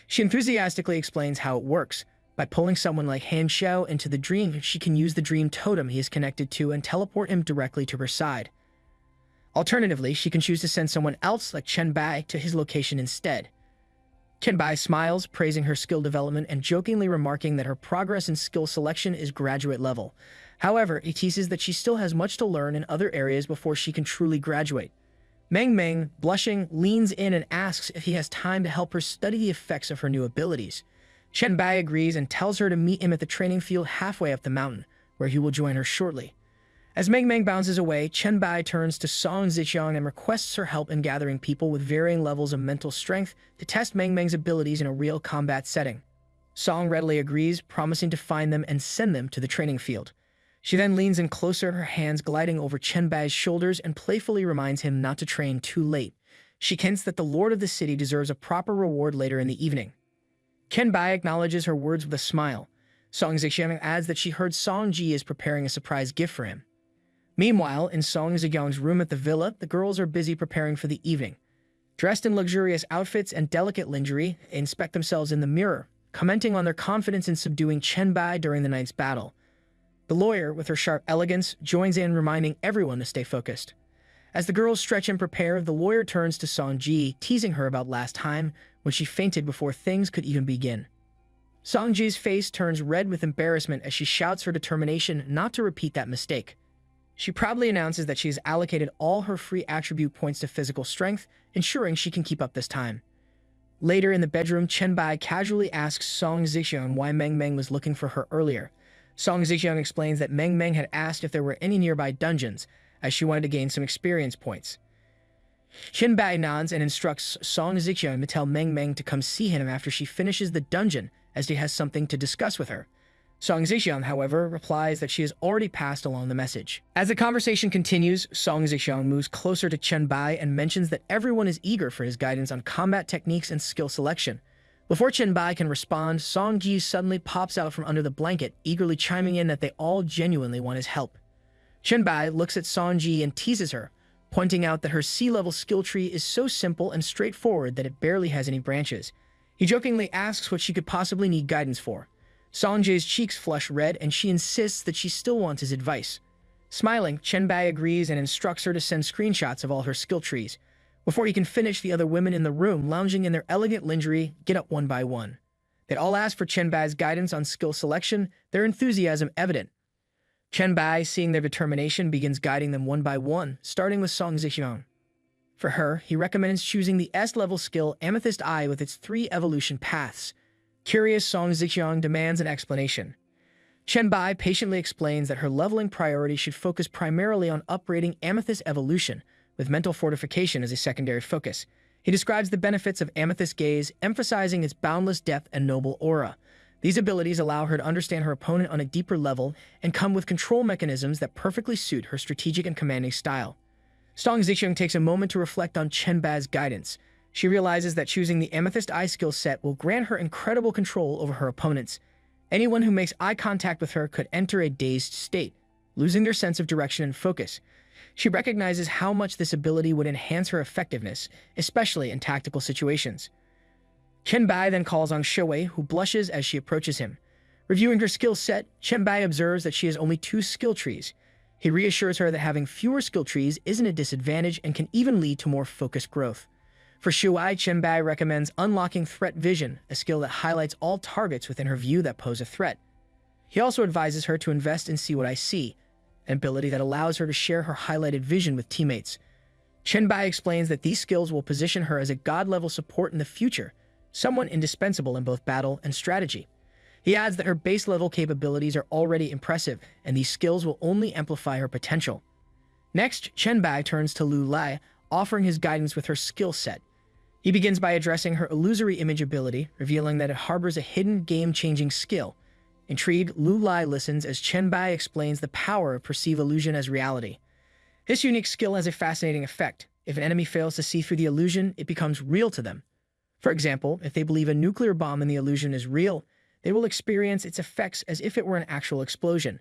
She enthusiastically explains how it works. By pulling someone like Han Xiao into the dream, she can use the dream totem he is connected to and teleport him directly to her side. Alternatively, she can choose to send someone else like Chen Bai to his location instead. Chen Bai smiles, praising her skill development and jokingly remarking that her progress in skill selection is graduate level. However, he teases that she still has much to learn in other areas before she can truly graduate. Meng Meng, blushing, leans in and asks if he has time to help her study the effects of her new abilities. Chen Bai agrees and tells her to meet him at the training field halfway up the mountain, where he will join her shortly. As Meng Meng bounces away, Chen Bai turns to Song Zixiang and requests her help in gathering people with varying levels of mental strength to test Meng Meng's abilities in a real combat setting. Song readily agrees, promising to find them and send them to the training field. She then leans in closer, her hands gliding over Chen Bai's shoulders and playfully reminds him not to train too late. She hints that the lord of the city deserves a proper reward later in the evening. Chen Bai acknowledges her words with a smile. Song Zixiang adds that she heard Song Ji is preparing a surprise gift for him. Meanwhile, in Song Zixiang's room at the villa, the girls are busy preparing for the evening. Dressed in luxurious outfits and delicate lingerie, they inspect themselves in the mirror, commenting on their confidence in subduing Chen Bai during the night's battle. The lawyer, with her sharp elegance, joins in, reminding everyone to stay focused. As the girls stretch and prepare, the lawyer turns to Song Ji, teasing her about last time, when she fainted before things could even begin. Song Ji's face turns red with embarrassment as she shouts her determination not to repeat that mistake. She proudly announces that she has allocated all her free attribute points to physical strength, ensuring she can keep up this time. Later in the bedroom, Chen Bai casually asks Song Zixiang why Meng Meng was looking for her earlier. Song Zixiang explains that Meng Meng had asked if there were any nearby dungeons, as she wanted to gain some experience points. Chen Bai nods and instructs Song Zixiang to tell Meng Meng to come see him after she finishes the dungeon, as he has something to discuss with her. Song Zixiang, however, replies that she has already passed along the message. As the conversation continues, Song Zixiang moves closer to Chen Bai and mentions that everyone is eager for his guidance on combat techniques and skill selection. Before Chen Bai can respond, Song Ji suddenly pops out from under the blanket, eagerly chiming in that they all genuinely want his help. Chen Bai looks at Song Ji and teases her, pointing out that her C-level skill tree is so simple and straightforward that it barely has any branches. He jokingly asks what she could possibly need guidance for. Song Ji's cheeks flush red, and she insists that she still wants his advice. Smiling, Chen Bai agrees and instructs her to send screenshots of all her skill trees. Before he can finish, the other women in the room, lounging in their elegant lingerie, get up one by one. They all ask for Chen Bai's guidance on skill selection, their enthusiasm evident. Chen Bai, seeing their determination, begins guiding them one by one, starting with Song Zixiang. For her, he recommends choosing the S-level skill Amethyst Eye with its 3 evolution paths. Curious, Song Zixiang demands an explanation. Chen Bai patiently explains that her leveling priority should focus primarily on upgrading Amethyst evolution, with mental fortification as a secondary focus. He describes the benefits of Amethyst Gaze, emphasizing its boundless depth and noble aura. These abilities allow her to understand her opponent on a deeper level and come with control mechanisms that perfectly suit her strategic and commanding style. Song Zixiang takes a moment to reflect on Chen Bai's guidance. She realizes that choosing the Amethyst Eye skill set will grant her incredible control over her opponents. Anyone who makes eye contact with her could enter a dazed state, losing their sense of direction and focus. She recognizes how much this ability would enhance her effectiveness, especially in tactical situations. Chen Bai then calls on Shui, who blushes as she approaches him. Reviewing her skill set, Chen Bai observes that she has only 2 skill trees. He reassures her that having fewer skill trees isn't a disadvantage and can even lead to more focused growth. For Shui, Chen Bai recommends unlocking Threat Vision, a skill that highlights all targets within her view that pose a threat. He also advises her to invest in See What I See, an ability that allows her to share her highlighted vision with teammates. Chen Bai explains that these skills will position her as a god-level support in the future, someone indispensable in both battle and strategy. He adds that her base-level capabilities are already impressive, and these skills will only amplify her potential. Next, Chen Bai turns to Lu Lai, offering his guidance with her skill set. He begins by addressing her illusory image ability, revealing that it harbors a hidden game-changing skill. Intrigued, Lu Lai listens as Chen Bai explains the power of perceive illusion as reality. This unique skill has a fascinating effect. If an enemy fails to see through the illusion, it becomes real to them. For example, if they believe a nuclear bomb in the illusion is real, they will experience its effects as if it were an actual explosion.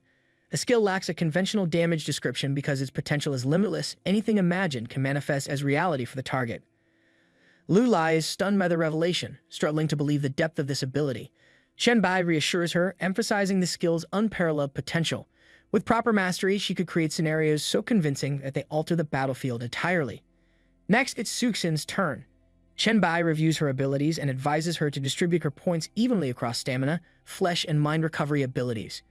The skill lacks a conventional damage description because its potential is limitless. Anything imagined can manifest as reality for the target. Lu Lai is stunned by the revelation, struggling to believe the depth of this ability. Chen Bai reassures her, emphasizing the skill's unparalleled potential. With proper mastery, she could create scenarios so convincing that they alter the battlefield entirely. Next, it's Suxin's turn. Chen Bai reviews her abilities and advises her to distribute her points evenly across stamina, flesh, and mind recovery abilities.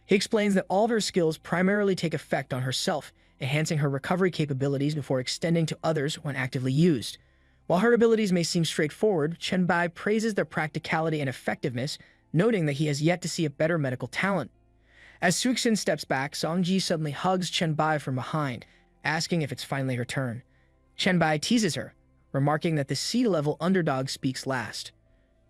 He explains that all of her skills primarily take effect on herself, enhancing her recovery capabilities before extending to others when actively used. While her abilities may seem straightforward, Chen Bai praises their practicality and effectiveness, noting that he has yet to see a better medical talent. As Suxin steps back, Songji suddenly hugs Chen Bai from behind, asking if it's finally her turn. Chen Bai teases her, remarking that the C-level underdog speaks last.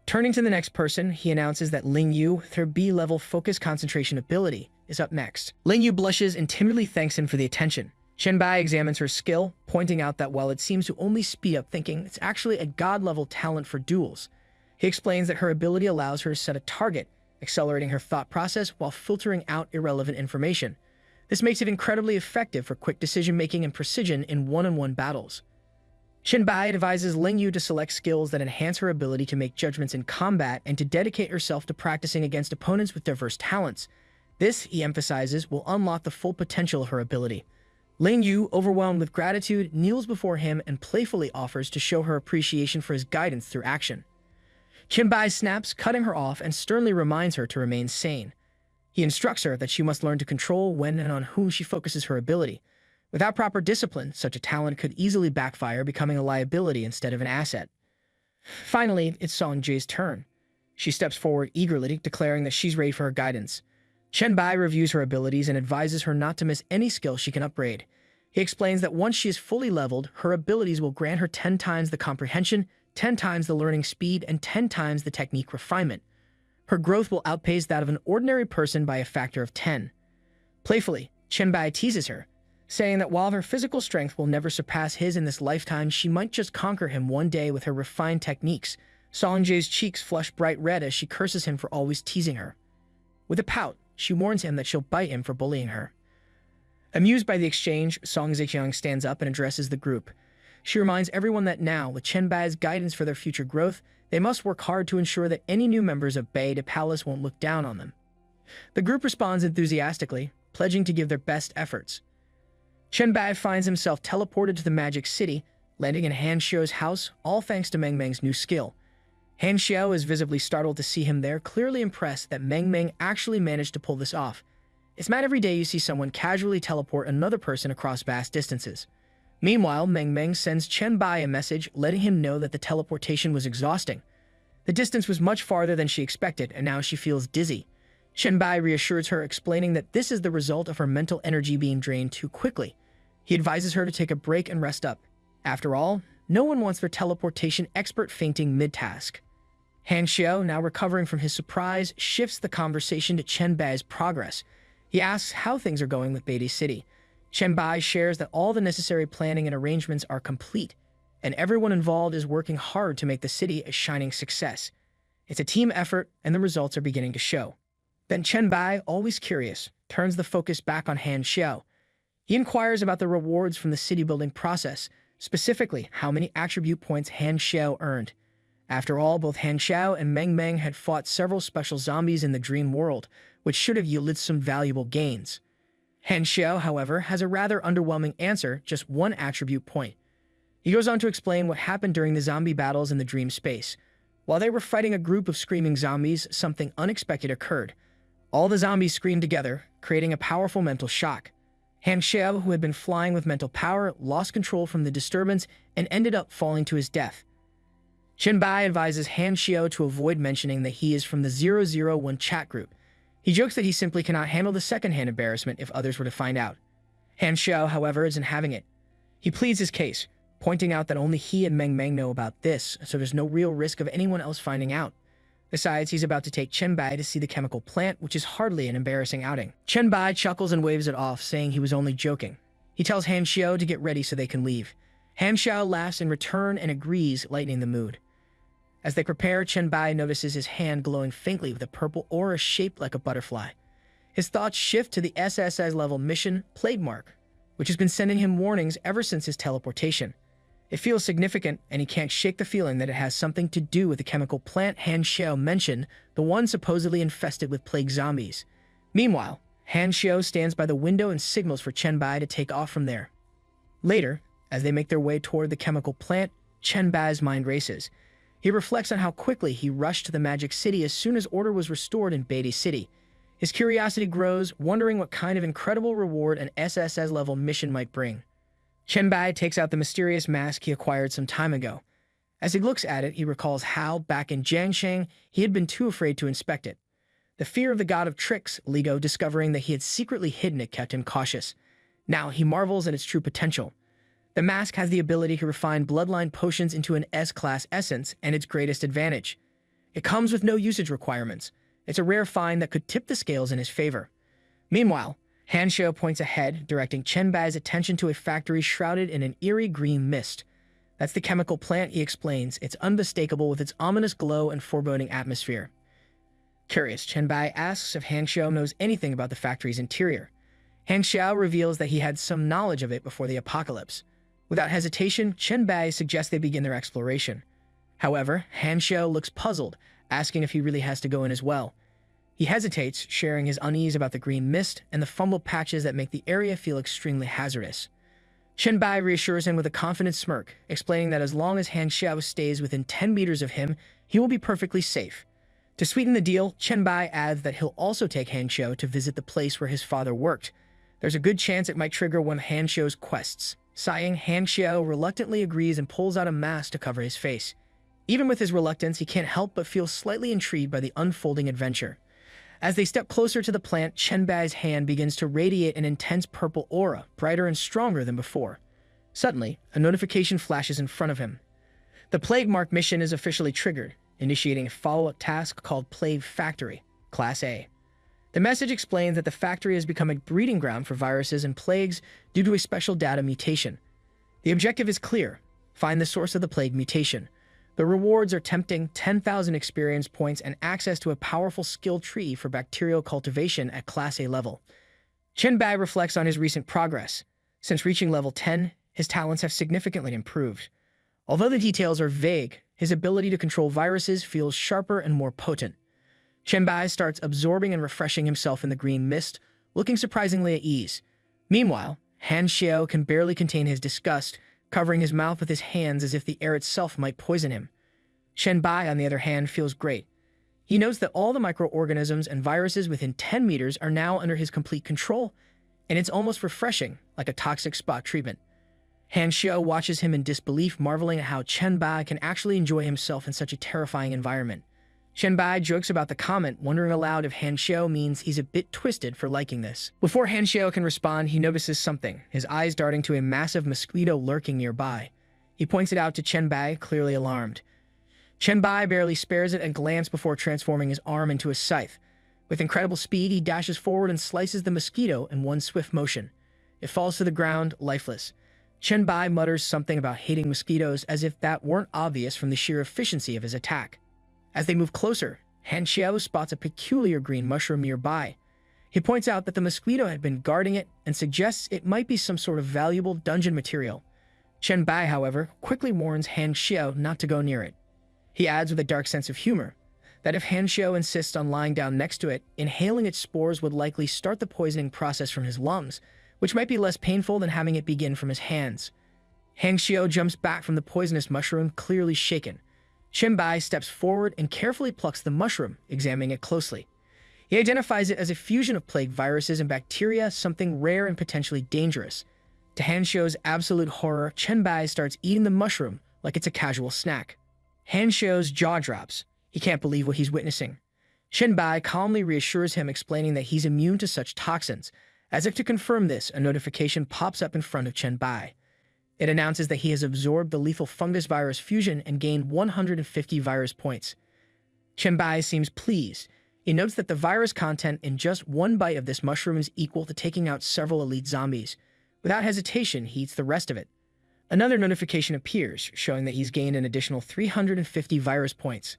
Turning to the next person, he announces that Ling Yu, with her B-level focus concentration ability, is up next. Ling Yu blushes and timidly thanks him for the attention. Chen Bai examines her skill, pointing out that while it seems to only speed up thinking, it's actually a god-level talent for duels. He explains that her ability allows her to set a target, accelerating her thought process while filtering out irrelevant information. This makes it incredibly effective for quick decision-making and precision in one-on-one battles. Chen Bai advises Ling Yu to select skills that enhance her ability to make judgments in combat and to dedicate herself to practicing against opponents with diverse talents. This, he emphasizes, will unlock the full potential of her ability. Ling Yu, overwhelmed with gratitude, kneels before him and playfully offers to show her appreciation for his guidance through action. Chen Bai snaps, cutting her off, and sternly reminds her to remain sane. He instructs her that she must learn to control when and on whom she focuses her ability. Without proper discipline, such a talent could easily backfire, becoming a liability instead of an asset. Finally, it's Song Ji's turn. She steps forward eagerly, declaring that she's ready for her guidance. Chen Bai reviews her abilities and advises her not to miss any skill she can upgrade. He explains that once she is fully leveled, her abilities will grant her 10 times the comprehension, 10 times the learning speed, and 10 times the technique refinement. Her growth will outpace that of an ordinary person by a factor of 10. Playfully, Chen Bai teases her, saying that while her physical strength will never surpass his in this lifetime, she might just conquer him one day with her refined techniques. Song Ji's cheeks flush bright red as she curses him for always teasing her. With a pout, she warns him that she'll bite him for bullying her. Amused by the exchange, Song Zixiang stands up and addresses the group. She reminds everyone that now, with Chen Bai's guidance for their future growth, they must work hard to ensure that any new members of Bei de Palace won't look down on them. The group responds enthusiastically, pledging to give their best efforts. Chen Bai finds himself teleported to the Magic City, landing in Han Xiao's house, all thanks to Meng Meng's new skill. Han Xiao is visibly startled to see him there, clearly impressed that Meng Meng actually managed to pull this off. It's not every day you see someone casually teleport another person across vast distances. Meanwhile, Meng Meng sends Chen Bai a message letting him know that the teleportation was exhausting. The distance was much farther than she expected, and now she feels dizzy. Chen Bai reassures her, explaining that this is the result of her mental energy being drained too quickly. He advises her to take a break and rest up. After all, no one wants their teleportation expert fainting mid-task. Han Xiao, now recovering from his surprise, shifts the conversation to Chen Bai's progress. He asks how things are going with Beatty City. Chen Bai shares that all the necessary planning and arrangements are complete, and everyone involved is working hard to make the city a shining success. It's a team effort, and the results are beginning to show. Then Chen Bai, always curious, turns the focus back on Han Xiao. He inquires about the rewards from the city-building process, specifically how many attribute points Han Xiao earned. After all, both Han Xiao and Meng Meng had fought several special zombies in the dream world, which should have yielded some valuable gains. Han Xiao, however, has a rather underwhelming answer, just one attribute point. He goes on to explain what happened during the zombie battles in the dream space. While they were fighting a group of screaming zombies, something unexpected occurred. All the zombies screamed together, creating a powerful mental shock. Han Xiao, who had been flying with mental power, lost control from the disturbance and ended up falling to his death. Chen Bai advises Han Xiao to avoid mentioning that he is from the 001 chat group. He jokes that he simply cannot handle the second-hand embarrassment if others were to find out. Han Xiao, however, isn't having it. He pleads his case, pointing out that only he and Meng Meng know about this, so there's no real risk of anyone else finding out. Besides, he's about to take Chen Bai to see the chemical plant, which is hardly an embarrassing outing. Chen Bai chuckles and waves it off, saying he was only joking. He tells Han Xiao to get ready so they can leave. Han Xiao laughs in return and agrees, lightening the mood. As they prepare, Chen Bai notices his hand glowing faintly with a purple aura shaped like a butterfly. His thoughts shift to the SSS-level mission, Plague Mark, which has been sending him warnings ever since his teleportation. It feels significant, and he can't shake the feeling that it has something to do with the chemical plant Han Xiao mentioned, the one supposedly infested with plague zombies. Meanwhile, Han Xiao stands by the window and signals for Chen Bai to take off from there. Later, as they make their way toward the chemical plant, Chen Bai's mind races. He reflects on how quickly he rushed to the Magic City as soon as order was restored in Beatty City. His curiosity grows, wondering what kind of incredible reward an SSS-level mission might bring. Chen Bai takes out the mysterious mask he acquired some time ago. As he looks at it, he recalls how, back in Jiangshang, he had been too afraid to inspect it. The fear of the god of tricks, Ligo, discovering that he had secretly hidden it, kept him cautious. Now he marvels at its true potential. The mask has the ability to refine bloodline potions into an S-class essence, and its greatest advantage. It comes with no usage requirements. It's a rare find that could tip the scales in his favor. Meanwhile, Han Xiao points ahead, directing Chen Bai's attention to a factory shrouded in an eerie green mist. That's the chemical plant, he explains. It's unmistakable with its ominous glow and foreboding atmosphere. Curious, Chen Bai asks if Han Xiao knows anything about the factory's interior. Han Xiao reveals that he had some knowledge of it before the apocalypse. Without hesitation, Chen Bai suggests they begin their exploration. However, Han Xiao looks puzzled, asking if he really has to go in as well. He hesitates, sharing his unease about the green mist and the fumble patches that make the area feel extremely hazardous. Chen Bai reassures him with a confident smirk, explaining that as long as Han Xiao stays within 10 meters of him, he will be perfectly safe. To sweeten the deal, Chen Bai adds that he'll also take Han Xiao to visit the place where his father worked. There's a good chance it might trigger one of Han Xiao's quests. Sighing, Han Xiao reluctantly agrees and pulls out a mask to cover his face. Even with his reluctance, he can't help but feel slightly intrigued by the unfolding adventure. As they step closer to the plant, Chen Bai's hand begins to radiate an intense purple aura, brighter and stronger than before. Suddenly, a notification flashes in front of him. The Plague Mark mission is officially triggered, initiating a follow-up task called Plague Factory, Class A. The message explains that the factory has become a breeding ground for viruses and plagues due to a special data mutation. The objective is clear: find the source of the plague mutation. The rewards are tempting: 10,000 experience points and access to a powerful skill tree for bacterial cultivation at Class A level. Chen Bai reflects on his recent progress. Since reaching level 10, his talents have significantly improved. Although the details are vague, his ability to control viruses feels sharper and more potent. Chen Bai starts absorbing and refreshing himself in the green mist, looking surprisingly at ease. Meanwhile, Han Xiao can barely contain his disgust, covering his mouth with his hands as if the air itself might poison him. Chen Bai, on the other hand, feels great. He knows that all the microorganisms and viruses within 10 meters are now under his complete control, and it's almost refreshing, like a toxic spot treatment. Han Xiao watches him in disbelief, marveling at how Chen Bai can actually enjoy himself in such a terrifying environment. Chen Bai jokes about the comment, wondering aloud if Han Xiao means he's a bit twisted for liking this. Before Han Xiao can respond, he notices something, his eyes darting to a massive mosquito lurking nearby. He points it out to Chen Bai, clearly alarmed. Chen Bai barely spares it a glance before transforming his arm into a scythe. With incredible speed, he dashes forward and slices the mosquito in one swift motion. It falls to the ground, lifeless. Chen Bai mutters something about hating mosquitoes as if that weren't obvious from the sheer efficiency of his attack. As they move closer, Han Xiao spots a peculiar green mushroom nearby. He points out that the mosquito had been guarding it and suggests it might be some sort of valuable dungeon material. Chen Bai, however, quickly warns Han Xiao not to go near it. He adds with a dark sense of humor that if Han Xiao insists on lying down next to it, inhaling its spores would likely start the poisoning process from his lungs, which might be less painful than having it begin from his hands. Han Xiao jumps back from the poisonous mushroom, clearly shaken. Chen Bai steps forward and carefully plucks the mushroom, examining it closely. He identifies it as a fusion of plague viruses and bacteria, something rare and potentially dangerous. To Han Xiao's absolute horror, Chen Bai starts eating the mushroom like it's a casual snack. Han Xiao's jaw drops. He can't believe what he's witnessing. Chen Bai calmly reassures him, explaining that he's immune to such toxins. As if to confirm this, a notification pops up in front of Chen Bai. It announces that he has absorbed the lethal fungus virus fusion and gained 150 virus points. Chen Bai seems pleased. He notes that the virus content in just one bite of this mushroom is equal to taking out several elite zombies. Without hesitation, he eats the rest of it. Another notification appears, showing that he's gained an additional 350 virus points.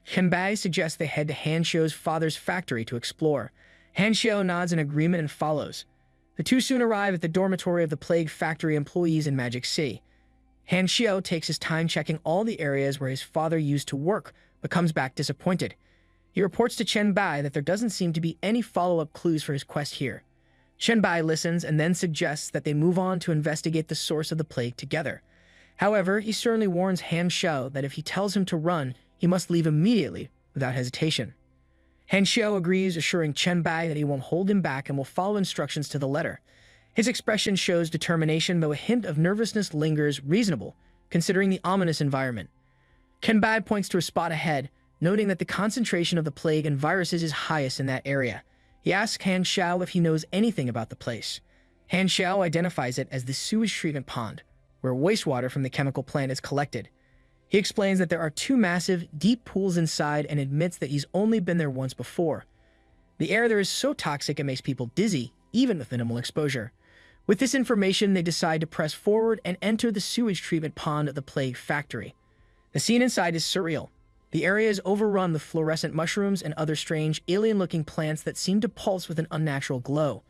Chen Bai suggests they head to Han Xiao's father's factory to explore. Han Xiao nods in agreement and follows. The two soon arrive at the dormitory of the plague factory employees in Magic City. Han Xiao takes his time checking all the areas where his father used to work, but comes back disappointed. He reports to Chen Bai that there doesn't seem to be any follow-up clues for his quest here. Chen Bai listens and then suggests that they move on to investigate the source of the plague together. However, he sternly warns Han Xiao that if he tells him to run, he must leave immediately, without hesitation. Han Xiao agrees, assuring Chen Bai that he won't hold him back and will follow instructions to the letter. His expression shows determination, though a hint of nervousness lingers, reasonable, considering the ominous environment. Chen Bai points to a spot ahead, noting that the concentration of the plague and viruses is highest in that area. He asks Han Xiao if he knows anything about the place. Han Xiao identifies it as the sewage treatment pond, where wastewater from the chemical plant is collected. He explains that there are two massive, deep pools inside and admits that he's only been there once before. The air there is so toxic it makes people dizzy, even with minimal exposure. With this information, they decide to press forward and enter the sewage treatment pond of the plague factory. The scene inside is surreal. The area is overrun with fluorescent mushrooms and other strange, alien-looking plants that seem to pulse with an unnatural glow.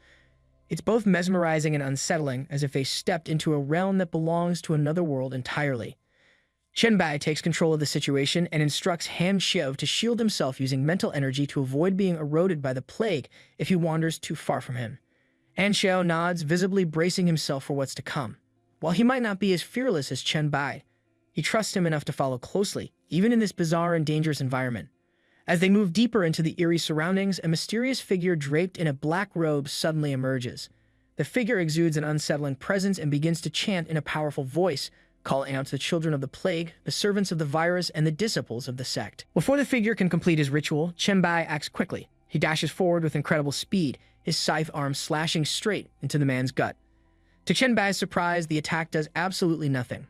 It's both mesmerizing and unsettling, as if they stepped into a realm that belongs to another world entirely. Chen Bai takes control of the situation and instructs Han Xiao to shield himself using mental energy to avoid being eroded by the plague if he wanders too far from him. Han Xiao nods, visibly bracing himself for what's to come. While he might not be as fearless as Chen Bai, he trusts him enough to follow closely, even in this bizarre and dangerous environment. As they move deeper into the eerie surroundings, a mysterious figure draped in a black robe suddenly emerges. The figure exudes an unsettling presence and begins to chant in a powerful voice, calling out to the children of the plague, the servants of the virus, and the disciples of the sect. Before the figure can complete his ritual, Chen Bai acts quickly. He dashes forward with incredible speed, his scythe arm slashing straight into the man's gut. To Chen Bai's surprise, the attack does absolutely nothing.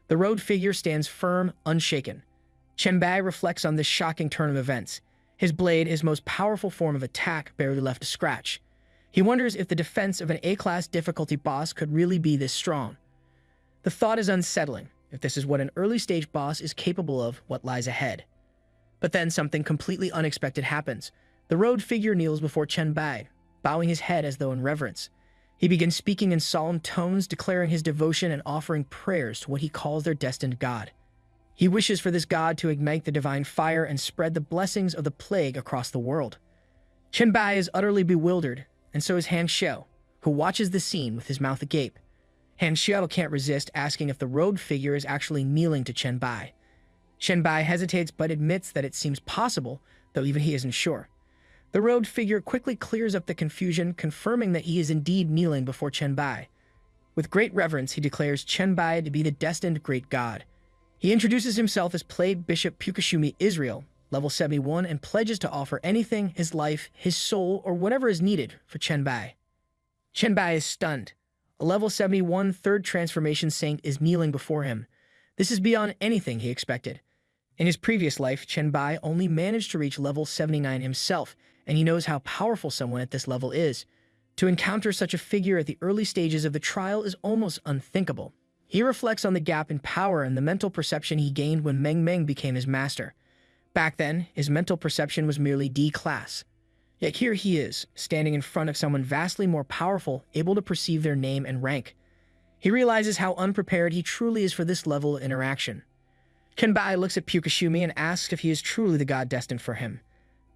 The robed figure stands firm, unshaken. Chen Bai reflects on this shocking turn of events. His blade, his most powerful form of attack, barely left a scratch. He wonders if the defense of an A-class difficulty boss could really be this strong. The thought is unsettling. If this is what an early-stage boss is capable of, what lies ahead? But then something completely unexpected happens. The robed figure kneels before Chen Bai, bowing his head as though in reverence. He begins speaking in solemn tones, declaring his devotion and offering prayers to what he calls their destined god. He wishes for this god to ignite the divine fire and spread the blessings of the plague across the world. Chen Bai is utterly bewildered, and so is Han Xiao, who watches the scene with his mouth agape. Han Xiao can't resist asking if the robed figure is actually kneeling to Chen Bai. Chen Bai hesitates but admits that it seems possible, though even he isn't sure. The robed figure quickly clears up the confusion, confirming that he is indeed kneeling before Chen Bai. With great reverence, he declares Chen Bai to be the destined great god. He introduces himself as Plague Bishop Pukashumi Israel, level 71, and pledges to offer anything, his life, his soul, or whatever is needed for Chen Bai. Chen Bai is stunned. A level 71 third transformation saint is kneeling before him. This is beyond anything he expected. In his previous life, Chen Bai only managed to reach level 79 himself, and he knows how powerful someone at this level is. To encounter such a figure at the early stages of the trial is almost unthinkable. He reflects on the gap in power and the mental perception he gained when Meng Meng became his master. Back then, his mental perception was merely D-class. Yet here he is, standing in front of someone vastly more powerful, able to perceive their name and rank. He realizes how unprepared he truly is for this level of interaction. Chen Bai looks at Pukashumi and asks if he is truly the god destined for him.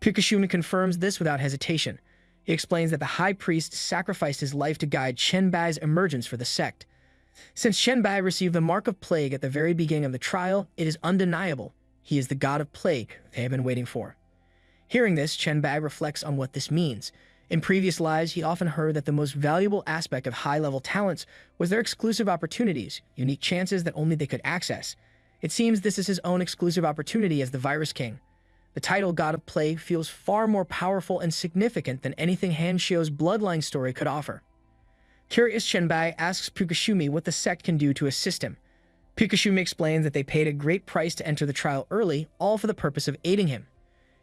Pukashumi confirms this without hesitation. He explains that the high priest sacrificed his life to guide Chen Bai's emergence for the sect. Since Chen Bai received the mark of plague at the very beginning of the trial, it is undeniable. He is the god of plague they have been waiting for. Hearing this, Chen Bai reflects on what this means. In previous lives, he often heard that the most valuable aspect of high-level talents was their exclusive opportunities, unique chances that only they could access. It seems this is his own exclusive opportunity as the Virus King. The title God of Plague feels far more powerful and significant than anything Han Xiao's bloodline story could offer. Curious, Chen Bai asks Pukashumi what the sect can do to assist him. Pukashumi explains that they paid a great price to enter the trial early, all for the purpose of aiding him.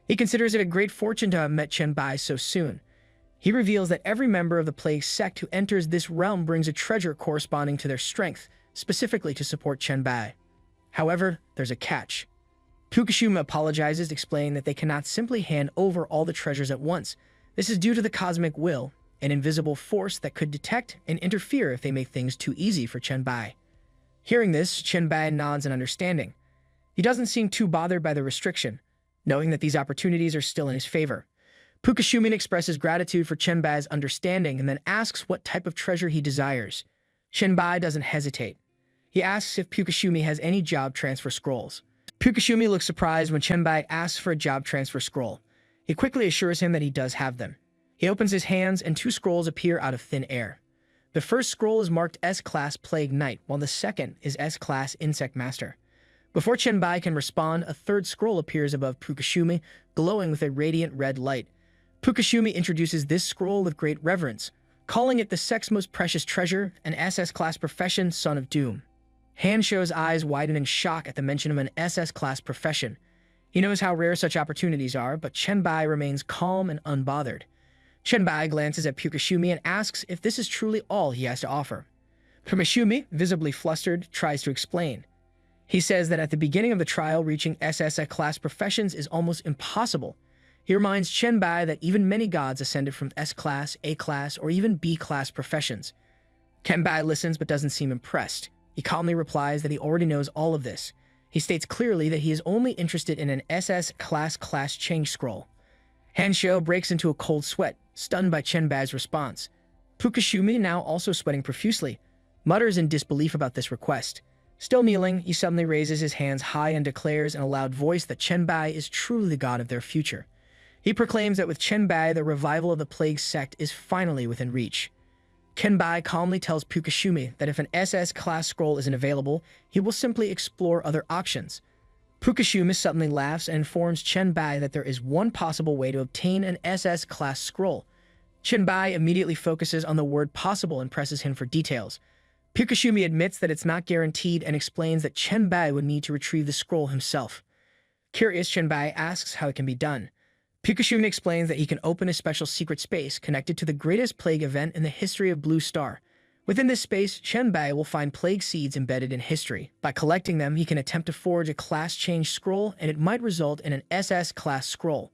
He considers it a great fortune to have met Chen Bai so soon. He reveals that every member of the Plague sect who enters this realm brings a treasure corresponding to their strength, specifically to support Chen Bai. However, there's a catch. Pukashumi apologizes, explaining that they cannot simply hand over all the treasures at once. This is due to the cosmic will, an invisible force that could detect and interfere if they make things too easy for Chen Bai. Hearing this, Chen Bai nods in understanding. He doesn't seem too bothered by the restriction, knowing that these opportunities are still in his favor. Pukashumi expresses gratitude for Chen Bai's understanding and then asks what type of treasure he desires. Chen Bai doesn't hesitate. He asks if Pukashumi has any job transfer scrolls. Pukashumi looks surprised when Chen Bai asks for a job transfer scroll. He quickly assures him that he does have them. He opens his hands and 2 scrolls appear out of thin air. The first scroll is marked S-Class Plague Knight, while the second is S-Class Insect Master. Before Chen Bai can respond, a third scroll appears above Pukashumi, glowing with a radiant red light. Pukashumi introduces this scroll with great reverence, calling it the sect's most precious treasure, an SS-class profession, Son of Doom. Han Xiao's eyes widen in shock at the mention of an SS-class profession. He knows how rare such opportunities are, but Chen Bai remains calm and unbothered. Chen Bai glances at Pukashumi and asks if this is truly all he has to offer. Pukashumi, visibly flustered, tries to explain. He says that at the beginning of the trial, reaching SS-class professions is almost impossible. He reminds Chen Bai that even many gods ascended from S-class, A-class, or even B-class professions. Chen Bai listens but doesn't seem impressed. He calmly replies that he already knows all of this. He states clearly that he is only interested in an SS-class change scroll. Han Xiao breaks into a cold sweat, stunned by Chen Bai's response. Pukashumi, now also sweating profusely, mutters in disbelief about this request. Still kneeling, he suddenly raises his hands high and declares in a loud voice that Chen Bai is truly the god of their future. He proclaims that with Chen Bai, the revival of the Plague sect is finally within reach. Chen Bai calmly tells Pukashumi that if an SS-class scroll isn't available, he will simply explore other options. Pukashumi suddenly laughs and informs Chen Bai that there is one possible way to obtain an SS-class scroll. Chen Bai immediately focuses on the word possible and presses him for details. Pukashumi admits that it's not guaranteed and explains that Chen Bai would need to retrieve the scroll himself. Curious, Chen Bai asks how it can be done. Pukashumi explains that he can open a special secret space connected to the greatest plague event in the history of Blue Star. Within this space, Chen Bai will find plague seeds embedded in history. By collecting them, he can attempt to forge a class change scroll, and it might result in an SS-class scroll.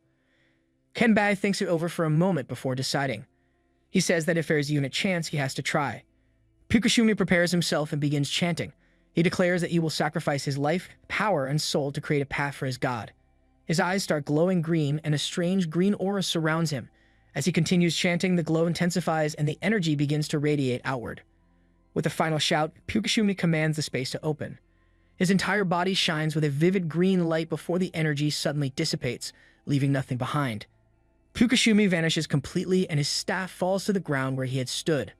Chen Bai thinks it over for a moment before deciding. He says that if there is even a chance, he has to try. Pukashumi prepares himself and begins chanting. He declares that he will sacrifice his life, power, and soul to create a path for his god. His eyes start glowing green, and a strange green aura surrounds him. As he continues chanting, the glow intensifies and the energy begins to radiate outward. With a final shout, Pukashumi commands the space to open. His entire body shines with a vivid green light before the energy suddenly dissipates, leaving nothing behind. Pukashumi vanishes completely and his staff falls to the ground where he had stood.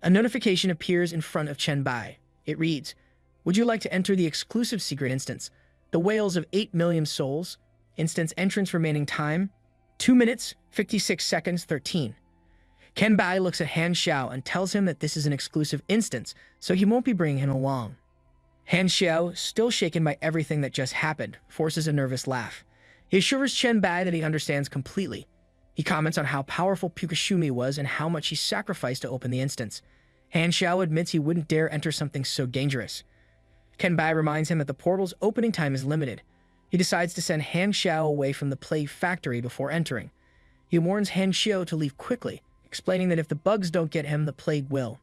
A notification appears in front of Chen Bai. It reads, "Would you like to enter the exclusive secret instance? The Whales of 8 million Souls. Instance entrance remaining time, 2 minutes, 56 seconds, 13. Chen Bai looks at Han Xiao and tells him that this is an exclusive instance, so he won't be bringing him along. Han Xiao, still shaken by everything that just happened, forces a nervous laugh. He assures Chen Bai that he understands completely. He comments on how powerful Pukashumi was and how much he sacrificed to open the instance. Han Xiao admits he wouldn't dare enter something so dangerous. Chen Bai reminds him that the portal's opening time is limited. He decides to send Han Xiao away from the plague factory before entering. He warns Han Xiao to leave quickly, explaining that if the bugs don't get him, the plague will.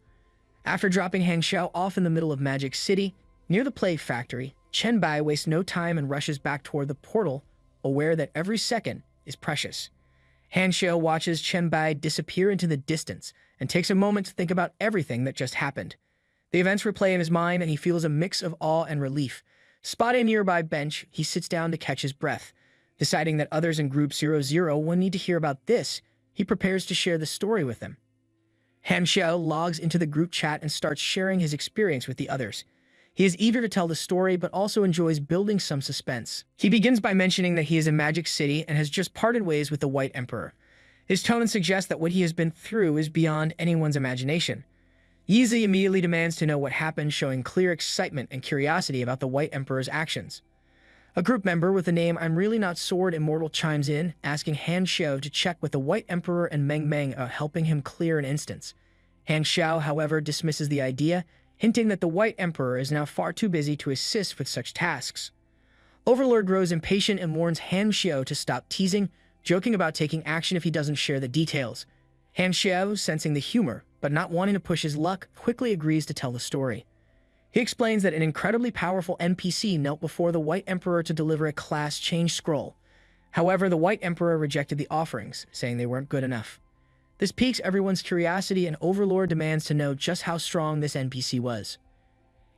After dropping Han Xiao off in the middle of Magic City, near the plague factory, Chen Bai wastes no time and rushes back toward the portal, aware that every second is precious. Han Xiao watches Chen Bai disappear into the distance and takes a moment to think about everything that just happened. The events replay in his mind and he feels a mix of awe and relief. Spotting a nearby bench, he sits down to catch his breath. Deciding that others in Group 00 will need to hear about this, he prepares to share the story with them. Han Xiao logs into the group chat and starts sharing his experience with the others. He is eager to tell the story, but also enjoys building some suspense. He begins by mentioning that he is in Magic City and has just parted ways with the White Emperor. His tone suggests that what he has been through is beyond anyone's imagination. Yizi immediately demands to know what happened, showing clear excitement and curiosity about the White Emperor's actions. A group member with the name I'm Really Not Sword Immortal chimes in, asking Han Xiao to check with the White Emperor and Meng Meng about helping him clear an instance. Han Xiao, however, dismisses the idea, hinting that the White Emperor is now far too busy to assist with such tasks. Overlord grows impatient and warns Han Xiao to stop teasing, joking about taking action if he doesn't share the details. Han Xiao, sensing the humor, but not wanting to push his luck, quickly agrees to tell the story. He explains that an incredibly powerful NPC knelt before the White Emperor to deliver a class change scroll. However, the White Emperor rejected the offerings, saying they weren't good enough. This piques everyone's curiosity, and Overlord demands to know just how strong this NPC was.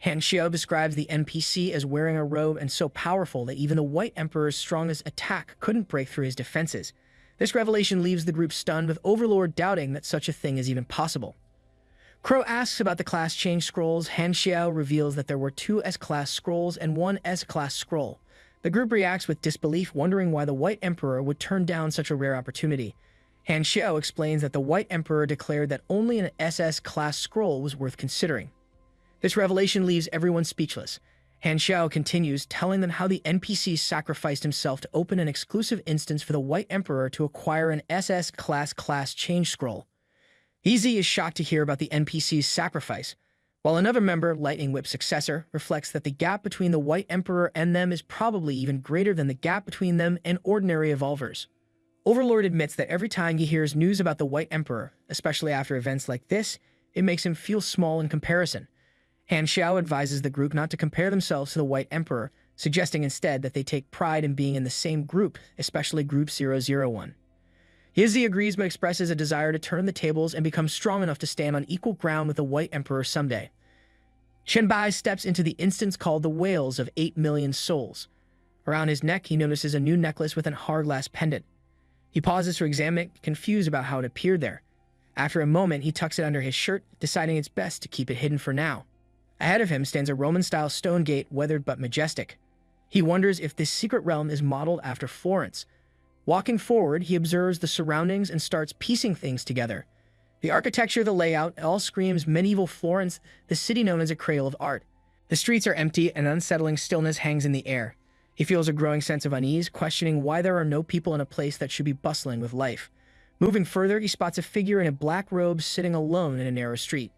Han Xiao describes the NPC as wearing a robe and so powerful that even the White Emperor's strongest attack couldn't break through his defenses. This revelation leaves the group stunned, with Overlord doubting that such a thing is even possible. Crow asks about the class change scrolls. Han Xiao reveals that there were 2 S-class scrolls and 1 S-class scroll. The group reacts with disbelief, wondering why the White Emperor would turn down such a rare opportunity. Han Xiao explains that the White Emperor declared that only an SS-class scroll was worth considering. This revelation leaves everyone speechless. Han Xiao continues, telling them how the NPC sacrificed himself to open an exclusive instance for the White Emperor to acquire an SS-class change scroll. Yizi is shocked to hear about the NPC's sacrifice, while another member, Lightning Whip's successor, reflects that the gap between the White Emperor and them is probably even greater than the gap between them and ordinary evolvers. Overlord admits that every time he hears news about the White Emperor, especially after events like this, it makes him feel small in comparison. Han Xiao advises the group not to compare themselves to the White Emperor, suggesting instead that they take pride in being in the same group, especially Group 001. Yizi agrees but expresses a desire to turn the tables and become strong enough to stand on equal ground with the White Emperor someday. Chen Bai steps into the instance called the Whales of 8 million Souls. Around his neck, he notices a new necklace with an hourglass pendant. He pauses to examine it, confused about how it appeared there. After a moment, he tucks it under his shirt, deciding it's best to keep it hidden for now. Ahead of him stands a Roman-style stone gate, weathered but majestic. He wonders if this secret realm is modeled after Florence. Walking forward, he observes the surroundings and starts piecing things together. The architecture, the layout, all screams medieval Florence, the city known as a cradle of art. The streets are empty and unsettling stillness hangs in the air. He feels a growing sense of unease, questioning why there are no people in a place that should be bustling with life. Moving further, he spots a figure in a black robe sitting alone in a narrow street.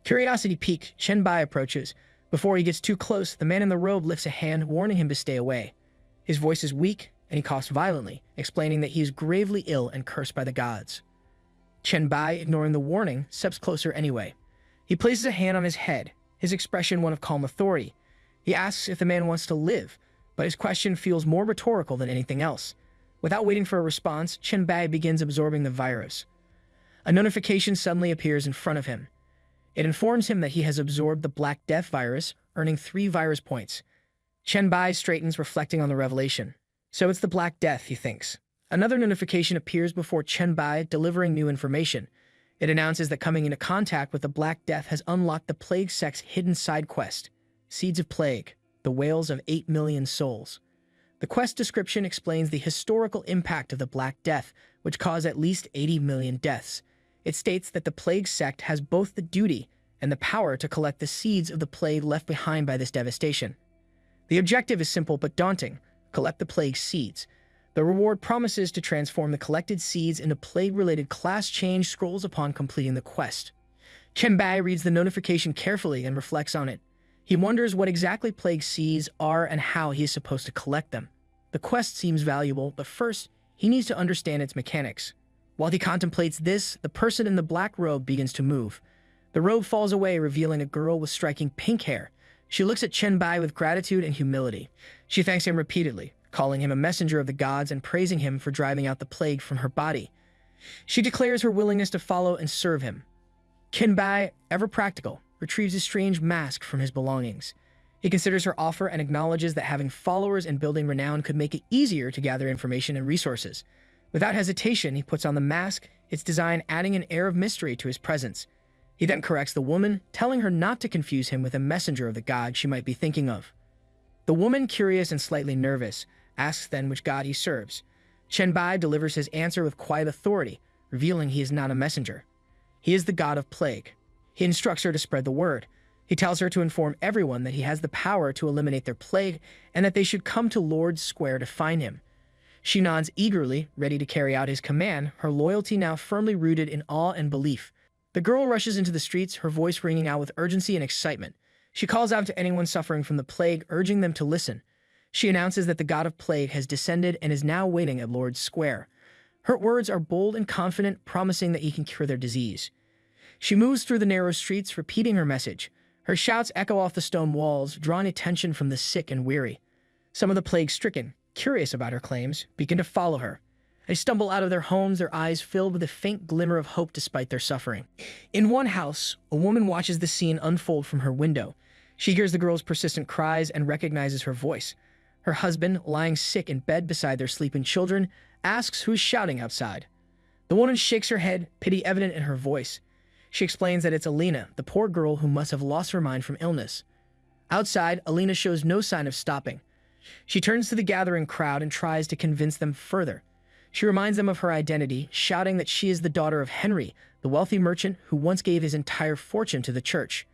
Curiosity piqued, Chen Bai approaches. Before he gets too close, the man in the robe lifts a hand, warning him to stay away. His voice is weak, and he coughs violently, explaining that he is gravely ill and cursed by the gods. Chen Bai, ignoring the warning, steps closer anyway. He places a hand on his head, his expression one of calm authority. He asks if the man wants to live, but his question feels more rhetorical than anything else. Without waiting for a response, Chen Bai begins absorbing the virus. A notification suddenly appears in front of him. It informs him that he has absorbed the Black Death virus, earning 3 virus points. Chen Bai straightens, reflecting on the revelation. So it's the Black Death, he thinks. Another notification appears before Chen Bai, delivering new information. It announces that coming into contact with the Black Death has unlocked the Plague Sect's hidden side quest, Seeds of Plague, the Wails of 8 million Souls. The quest description explains the historical impact of the Black Death, which caused at least 80 million deaths. It states that the Plague Sect has both the duty and the power to collect the seeds of the plague left behind by this devastation. The objective is simple but daunting: collect the plague seeds. The reward promises to transform the collected seeds into plague-related class change scrolls upon completing the quest. Chen Bai reads the notification carefully and reflects on it. He wonders what exactly plague seeds are and how he is supposed to collect them. The quest seems valuable, but first, he needs to understand its mechanics. While he contemplates this, the person in the black robe begins to move. The robe falls away, revealing a girl with striking pink hair. She looks at Chen Bai with gratitude and humility. She thanks him repeatedly, calling him a messenger of the gods and praising him for driving out the plague from her body. She declares her willingness to follow and serve him. Chen Bai, ever practical, retrieves a strange mask from his belongings. He considers her offer and acknowledges that having followers and building renown could make it easier to gather information and resources. Without hesitation, he puts on the mask, its design adding an air of mystery to his presence. He then corrects the woman, telling her not to confuse him with a messenger of the god she might be thinking of. The woman, curious and slightly nervous, asks then which god he serves. Chen Bai delivers his answer with quiet authority, revealing he is not a messenger. He is the god of plague. He instructs her to spread the word. He tells her to inform everyone that he has the power to eliminate their plague and that they should come to Lord's Square to find him. She nods eagerly, ready to carry out his command, her loyalty now firmly rooted in awe and belief. The girl rushes into the streets, her voice ringing out with urgency and excitement. She calls out to anyone suffering from the plague, urging them to listen. She announces that the god of plague has descended and is now waiting at Lord's Square. Her words are bold and confident, promising that he can cure their disease. She moves through the narrow streets, repeating her message. Her shouts echo off the stone walls, drawing attention from the sick and weary. Some of the plague-stricken, curious about her claims, begin to follow her. They stumble out of their homes, their eyes filled with a faint glimmer of hope despite their suffering. In one house, a woman watches the scene unfold from her window. She hears the girl's persistent cries and recognizes her voice. Her husband, lying sick in bed beside their sleeping children, asks who's shouting outside. The woman shakes her head, pity evident in her voice. She explains that it's Alina, the poor girl who must have lost her mind from illness. Outside, Alina shows no sign of stopping. She turns to the gathering crowd and tries to convince them further. She reminds them of her identity, shouting that she is the daughter of Henry, the wealthy merchant who once gave his entire fortune to the church.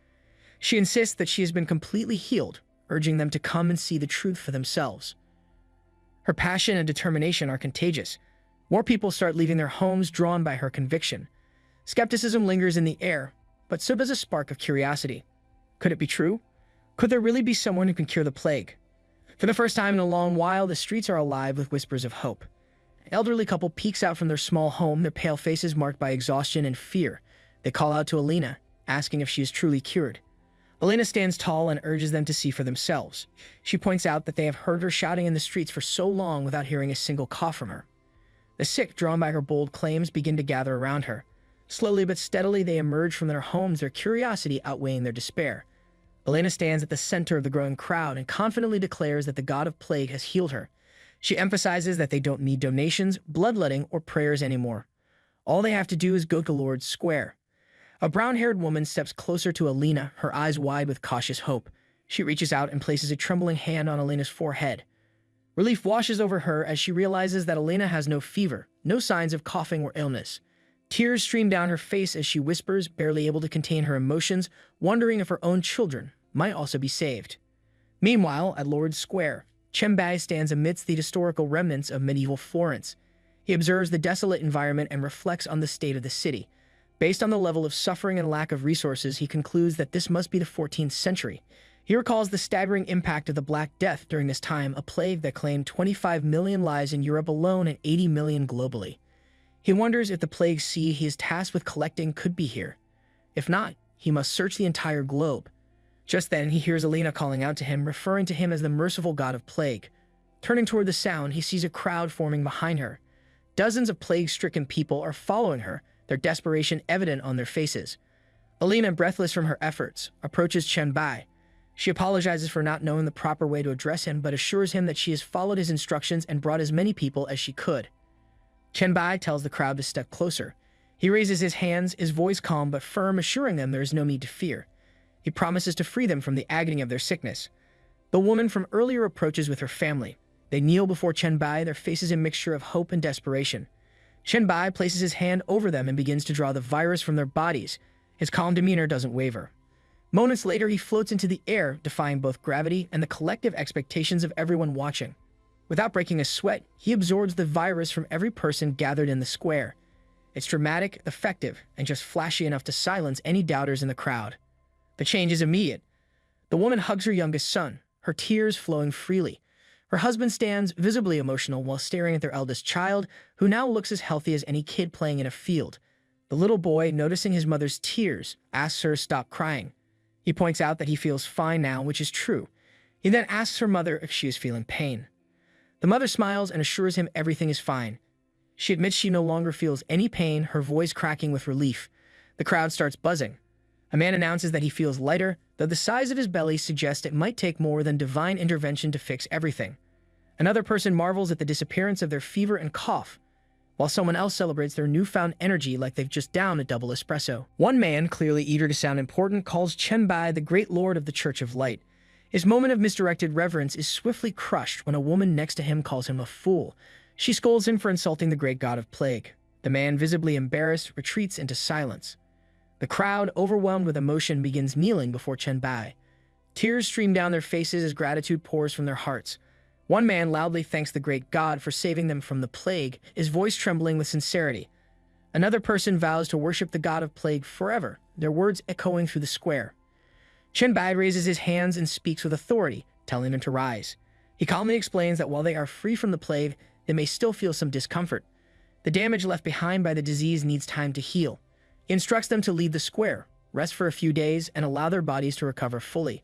She insists that she has been completely healed, urging them to come and see the truth for themselves. Her passion and determination are contagious. More people start leaving their homes, drawn by her conviction. Skepticism lingers in the air, but so does a spark of curiosity. Could it be true? Could there really be someone who can cure the plague? For the first time in a long while, the streets are alive with whispers of hope. An elderly couple peeks out from their small home, their pale faces marked by exhaustion and fear. They call out to Alina, asking if she is truly cured. Alina stands tall and urges them to see for themselves. She points out that they have heard her shouting in the streets for so long without hearing a single cough from her. The sick, drawn by her bold claims, begin to gather around her. Slowly but steadily, they emerge from their homes, their curiosity outweighing their despair. Alina stands at the center of the growing crowd and confidently declares that the god of plague has healed her. She emphasizes that they don't need donations, bloodletting, or prayers anymore. All they have to do is go to Lord's Square. A brown-haired woman steps closer to Alina, her eyes wide with cautious hope. She reaches out and places a trembling hand on Alina's forehead. Relief washes over her as she realizes that Alina has no fever, no signs of coughing or illness. Tears stream down her face as she whispers, barely able to contain her emotions, wondering if her own children might also be saved. Meanwhile, at Lord's Square, Chen Bai stands amidst the historical remnants of medieval Florence. He observes the desolate environment and reflects on the state of the city. Based on the level of suffering and lack of resources, he concludes that this must be the 14th century. He recalls the staggering impact of the Black Death during this time, a plague that claimed 25 million lives in Europe alone and 80 million globally. He wonders if the plague seed he is tasked with collecting could be here. If not, he must search the entire globe. Just then, he hears Alina calling out to him, referring to him as the merciful god of plague. Turning toward the sound, he sees a crowd forming behind her. Dozens of plague-stricken people are following her, their desperation evident on their faces. Alina, breathless from her efforts, approaches Chen Bai. She apologizes for not knowing the proper way to address him, but assures him that she has followed his instructions and brought as many people as she could. Chen Bai tells the crowd to step closer. He raises his hands, his voice calm but firm, assuring them there is no need to fear. He promises to free them from the agony of their sickness. The woman from earlier approaches with her family. They kneel before Chen Bai, their faces a mixture of hope and desperation. Chen Bai places his hand over them and begins to draw the virus from their bodies. His calm demeanor doesn't waver. Moments later, he floats into the air, defying both gravity and the collective expectations of everyone watching. Without breaking a sweat, he absorbs the virus from every person gathered in the square. It's dramatic, effective, and just flashy enough to silence any doubters in the crowd. The change is immediate. The woman hugs her youngest son, her tears flowing freely. Her husband stands, visibly emotional, while staring at their eldest child, who now looks as healthy as any kid playing in a field. The little boy, noticing his mother's tears, asks her to stop crying. He points out that he feels fine now, which is true. He then asks her mother if she is feeling pain. The mother smiles and assures him everything is fine. She admits she no longer feels any pain, her voice cracking with relief. The crowd starts buzzing. A man announces that he feels lighter, though the size of his belly suggests it might take more than divine intervention to fix everything. Another person marvels at the disappearance of their fever and cough, while someone else celebrates their newfound energy like they've just downed a double espresso. One man, clearly eager to sound important, calls Chen Bai the great lord of the Church of Light. His moment of misdirected reverence is swiftly crushed when a woman next to him calls him a fool. She scolds him for insulting the great god of plague. The man, visibly embarrassed, retreats into silence. The crowd, overwhelmed with emotion, begins kneeling before Chen Bai. Tears stream down their faces as gratitude pours from their hearts. One man loudly thanks the great god for saving them from the plague, his voice trembling with sincerity. Another person vows to worship the god of plague forever, their words echoing through the square. Chen Bai raises his hands and speaks with authority, telling them to rise. He calmly explains that while they are free from the plague, they may still feel some discomfort. The damage left behind by the disease needs time to heal. He instructs them to leave the square, rest for a few days, and allow their bodies to recover fully.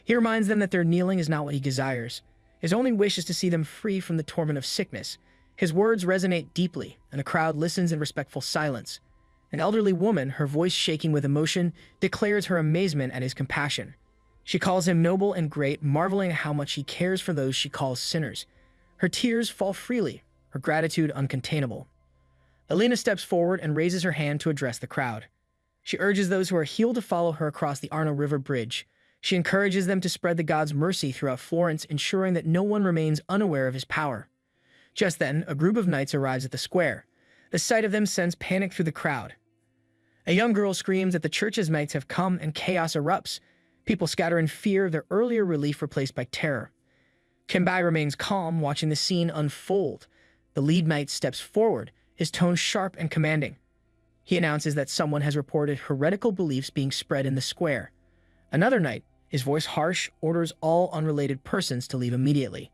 He reminds them that their kneeling is not what he desires. His only wish is to see them free from the torment of sickness. His words resonate deeply, and the crowd listens in respectful silence. An elderly woman, her voice shaking with emotion, declares her amazement at his compassion. She calls him noble and great, marveling at how much he cares for those she calls sinners. Her tears fall freely, her gratitude uncontainable. Alina steps forward and raises her hand to address the crowd. She urges those who are healed to follow her across the Arno River Bridge. She encourages them to spread the god's mercy throughout Florence, ensuring that no one remains unaware of his power. Just then, a group of knights arrives at the square. The sight of them sends panic through the crowd. A young girl screams that the church's knights have come, and chaos erupts. People scatter in fear, their earlier relief replaced by terror. Chen Bai remains calm, watching the scene unfold. The lead knight steps forward, his tone sharp and commanding. He announces that someone has reported heretical beliefs being spread in the square. Another knight, his voice harsh, orders all unrelated persons to leave immediately.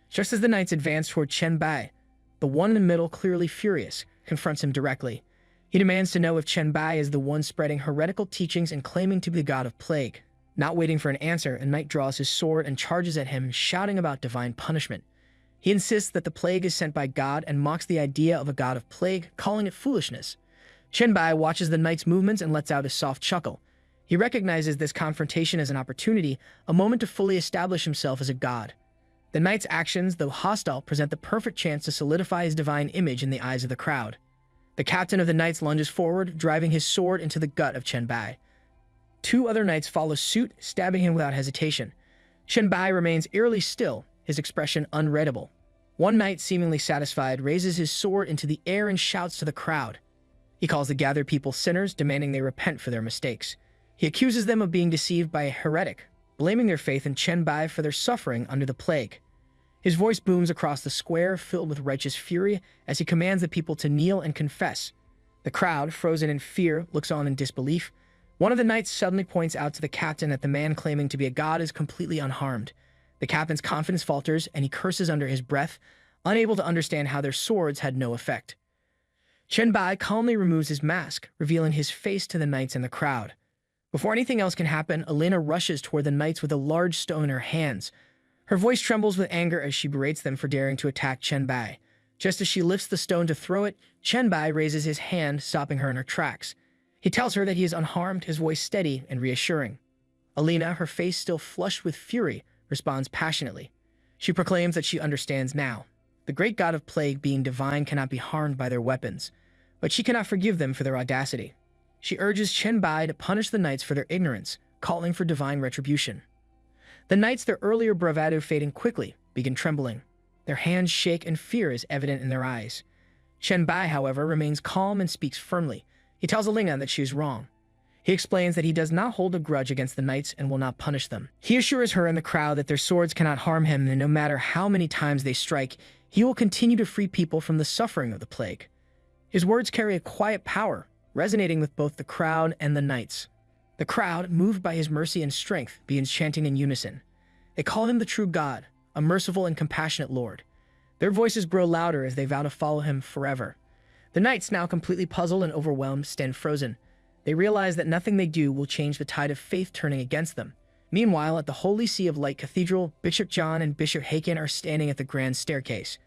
Just as the knights advance toward Chen Bai, the one in the middle, clearly furious, confronts him directly. He demands to know if Chen Bai is the one spreading heretical teachings and claiming to be the god of plague. Not waiting for an answer, a knight draws his sword and charges at him, shouting about divine punishment. He insists that the plague is sent by God and mocks the idea of a god of plague, calling it foolishness. Chen Bai watches the knight's movements and lets out a soft chuckle. He recognizes this confrontation as an opportunity, a moment to fully establish himself as a god. The knight's actions, though hostile, present the perfect chance to solidify his divine image in the eyes of the crowd. The captain of the knights lunges forward, driving his sword into the gut of Chen Bai. Two other knights follow suit, stabbing him without hesitation. Chen Bai remains eerily still, his expression unreadable. One knight, seemingly satisfied, raises his sword into the air and shouts to the crowd. He calls the gathered people sinners, demanding they repent for their mistakes. He accuses them of being deceived by a heretic, blaming their faith in Chen Bai for their suffering under the plague. His voice booms across the square, filled with righteous fury, as he commands the people to kneel and confess. The crowd, frozen in fear, looks on in disbelief. One of the knights suddenly points out to the captain that the man claiming to be a god is completely unharmed. The captain's confidence falters, and he curses under his breath, unable to understand how their swords had no effect. Chen Bai calmly removes his mask, revealing his face to the knights in the crowd. Before anything else can happen, Elena rushes toward the knights with a large stone in her hands. Her voice trembles with anger as she berates them for daring to attack Chen Bai. Just as she lifts the stone to throw it, Chen Bai raises his hand, stopping her in her tracks. He tells her that he is unharmed, his voice steady and reassuring. Alina, her face still flushed with fury, responds passionately. She proclaims that she understands now. The great god of plague, being divine, cannot be harmed by their weapons, but she cannot forgive them for their audacity. She urges Chen Bai to punish the knights for their ignorance, calling for divine retribution. The knights, their earlier bravado fading quickly, begin trembling. Their hands shake and fear is evident in their eyes. Chen Bai, however, remains calm and speaks firmly. He tells Alina that she is wrong. He explains that he does not hold a grudge against the knights and will not punish them. He assures her and the crowd that their swords cannot harm him, and no matter how many times they strike, he will continue to free people from the suffering of the plague. His words carry a quiet power, resonating with both the crowd and the knights. The crowd, moved by his mercy and strength, begins chanting in unison. They call him the true God, a merciful and compassionate Lord. Their voices grow louder as they vow to follow him forever. The knights, now completely puzzled and overwhelmed, stand frozen. They realize that nothing they do will change the tide of faith turning against them. Meanwhile, at the Holy See of Light Cathedral, Bishop John and Bishop Haken are standing at the grand staircase.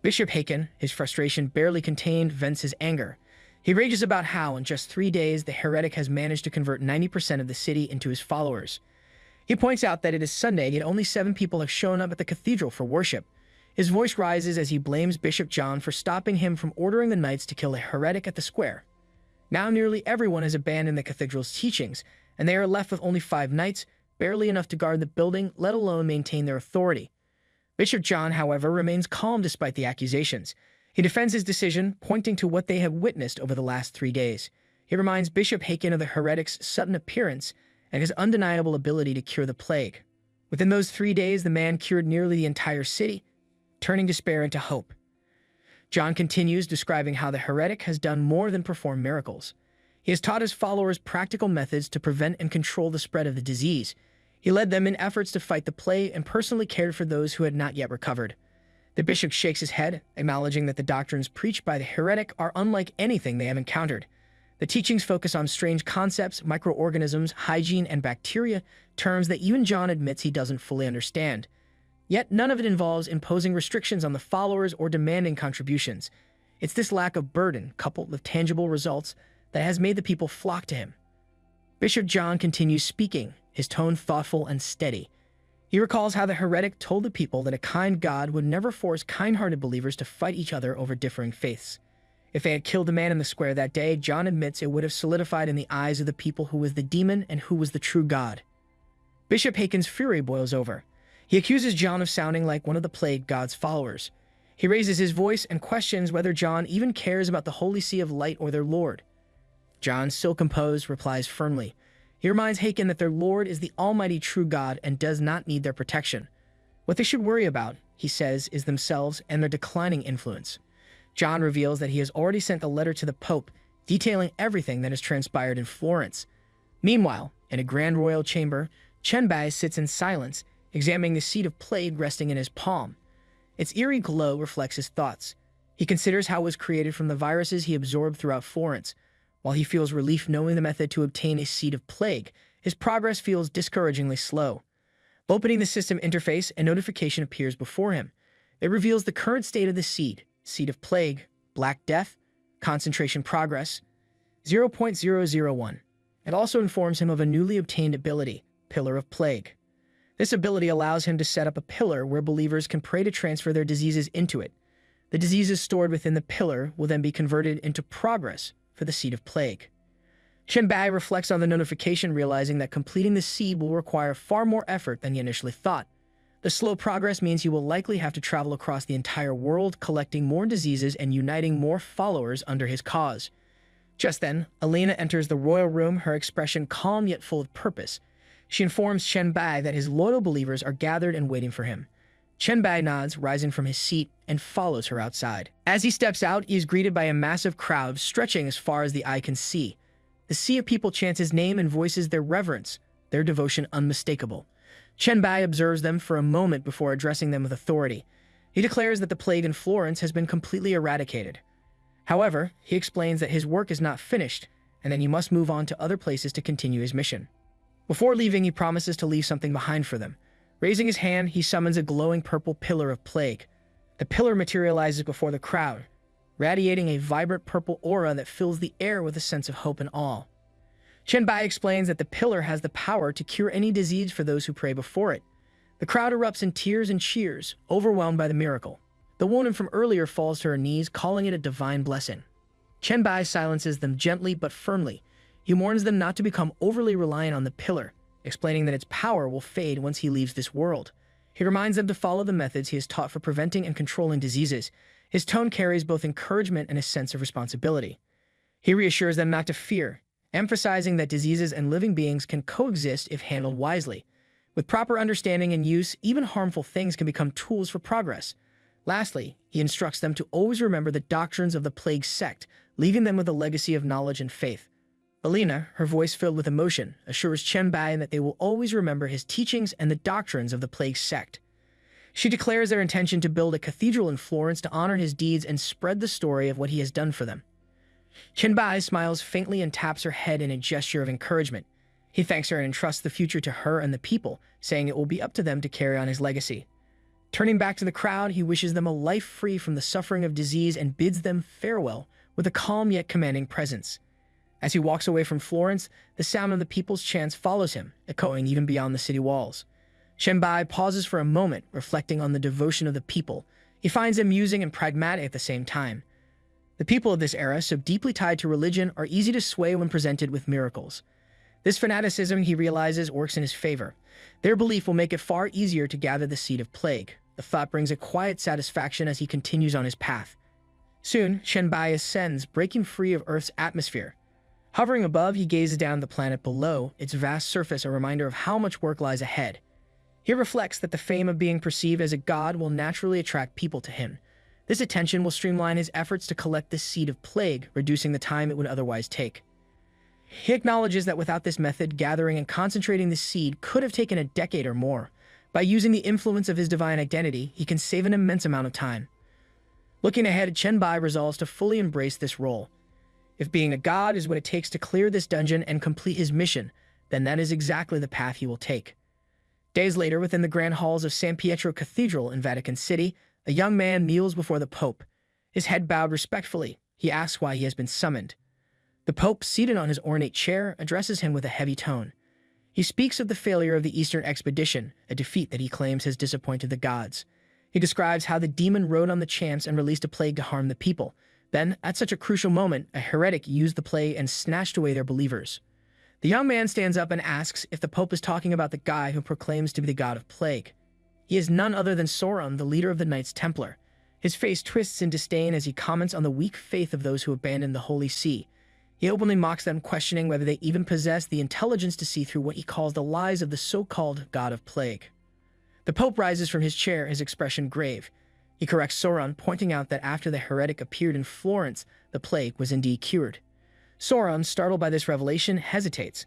Bishop Haken, his frustration barely contained, vents his anger. He rages about how, in just 3 days, the heretic has managed to convert 90% of the city into his followers. He points out that it is Sunday, yet only 7 people have shown up at the cathedral for worship. His voice rises as he blames Bishop John for stopping him from ordering the knights to kill a heretic at the square. Now nearly everyone has abandoned the cathedral's teachings, and they are left with only 5 knights, barely enough to guard the building, let alone maintain their authority. Bishop John, however, remains calm despite the accusations. He defends his decision, pointing to what they have witnessed over the last 3 days. He reminds Bishop Haken of the heretic's sudden appearance and his undeniable ability to cure the plague. Within those 3 days, the man cured nearly the entire city, turning despair into hope. John continues, describing how the heretic has done more than perform miracles. He has taught his followers practical methods to prevent and control the spread of the disease. He led them in efforts to fight the plague and personally cared for those who had not yet recovered. The bishop shakes his head, acknowledging that the doctrines preached by the heretic are unlike anything they have encountered. The teachings focus on strange concepts, microorganisms, hygiene, and bacteria, terms that even John admits he doesn't fully understand. Yet none of it involves imposing restrictions on the followers or demanding contributions. It's this lack of burden, coupled with tangible results, that has made the people flock to him. Bishop John continues speaking, his tone thoughtful and steady. He recalls how the heretic told the people that a kind God would never force kind-hearted believers to fight each other over differing faiths. If they had killed the man in the square that day, John admits it would have solidified in the eyes of the people who was the demon and who was the true God. Bishop Haken's fury boils over. He accuses John of sounding like one of the plague god's followers. He raises his voice and questions whether John even cares about the Holy See of Light or their Lord. John, still composed, replies firmly. He reminds Haken that their Lord is the almighty true God and does not need their protection. What they should worry about, he says, is themselves and their declining influence. John reveals that he has already sent a letter to the Pope detailing everything that has transpired in Florence. Meanwhile, in a grand royal chamber, Chen Bai sits in silence, examining the seed of plague resting in his palm. Its eerie glow reflects his thoughts. He considers how it was created from the viruses he absorbed throughout Florence. While he feels relief knowing the method to obtain a seed of plague, his progress feels discouragingly slow. Opening the system interface, a notification appears before him. It reveals the current state of the seed of plague, Black Death, concentration progress, 0.001. It also informs him of a newly obtained ability, Pillar of Plague. This ability allows him to set up a pillar where believers can pray to transfer their diseases into it. The diseases stored within the pillar will then be converted into progress for the seed of plague. Chen Bai reflects on the notification, realizing that completing the seed will require far more effort than he initially thought. The slow progress means he will likely have to travel across the entire world, collecting more diseases and uniting more followers under his cause. Just then, Alina enters the royal room, her expression calm yet full of purpose. She informs Chen Bai that his loyal believers are gathered and waiting for him. Chen Bai nods, rising from his seat, and follows her outside. As he steps out, he is greeted by a massive crowd stretching as far as the eye can see. The sea of people chants his name and voices their reverence, their devotion unmistakable. Chen Bai observes them for a moment before addressing them with authority. He declares that the plague in Florence has been completely eradicated. However, he explains that his work is not finished, and that he must move on to other places to continue his mission. Before leaving, he promises to leave something behind for them. Raising his hand, he summons a glowing purple pillar of plague. The pillar materializes before the crowd, radiating a vibrant purple aura that fills the air with a sense of hope and awe. Chen Bai explains that the pillar has the power to cure any disease for those who pray before it. The crowd erupts in tears and cheers, overwhelmed by the miracle. The woman from earlier falls to her knees, calling it a divine blessing. Chen Bai silences them gently but firmly. He warns them not to become overly reliant on the pillar, explaining that its power will fade once he leaves this world. He reminds them to follow the methods he has taught for preventing and controlling diseases. His tone carries both encouragement and a sense of responsibility. He reassures them not to fear, emphasizing that diseases and living beings can coexist if handled wisely. With proper understanding and use, even harmful things can become tools for progress. Lastly, he instructs them to always remember the doctrines of the plague sect, leaving them with a legacy of knowledge and faith. Alina, her voice filled with emotion, assures Chen Bai that they will always remember his teachings and the doctrines of the plague sect. She declares their intention to build a cathedral in Florence to honor his deeds and spread the story of what he has done for them. Chen Bai smiles faintly and taps her head in a gesture of encouragement. He thanks her and entrusts the future to her and the people, saying it will be up to them to carry on his legacy. Turning back to the crowd, he wishes them a life free from the suffering of disease and bids them farewell with a calm yet commanding presence. As he walks away from Florence, the sound of the people's chants follows him, echoing even beyond the city walls. Chen Bai pauses for a moment, reflecting on the devotion of the people. He finds them amusing and pragmatic at the same time. The people of this era, so deeply tied to religion, are easy to sway when presented with miracles. This fanaticism, he realizes, works in his favor. Their belief will make it far easier to gather the seed of plague. The thought brings a quiet satisfaction as he continues on his path. Soon, Chen Bai ascends, breaking free of Earth's atmosphere. Hovering above, he gazes down the planet below, its vast surface a reminder of how much work lies ahead. He reflects that the fame of being perceived as a god will naturally attract people to him. This attention will streamline his efforts to collect the seed of plague, reducing the time it would otherwise take. He acknowledges that without this method, gathering and concentrating the seed could have taken a decade or more. By using the influence of his divine identity, he can save an immense amount of time. Looking ahead, Chen Bai resolves to fully embrace this role. If being a god is what it takes to clear this dungeon and complete his mission, then that is exactly the path he will take. Days later, within the grand halls of San Pietro Cathedral in Vatican City, a young man kneels before the Pope. His head bowed respectfully, he asks why he has been summoned. The Pope, seated on his ornate chair, addresses him with a heavy tone. He speaks of the failure of the Eastern expedition, a defeat that he claims has disappointed the gods. He describes how the demon rode on the chance and released a plague to harm the people. Then, at such a crucial moment, a heretic used the plague and snatched away their believers. The young man stands up and asks if the Pope is talking about the guy who proclaims to be the god of plague. He is none other than Sauron, the leader of the Knights Templar. His face twists in disdain as he comments on the weak faith of those who abandoned the Holy See. He openly mocks them, questioning whether they even possess the intelligence to see through what he calls the lies of the so-called god of plague. The Pope rises from his chair, his expression grave. He corrects Sauron, pointing out that after the heretic appeared in Florence, the plague was indeed cured. Sauron, startled by this revelation, hesitates.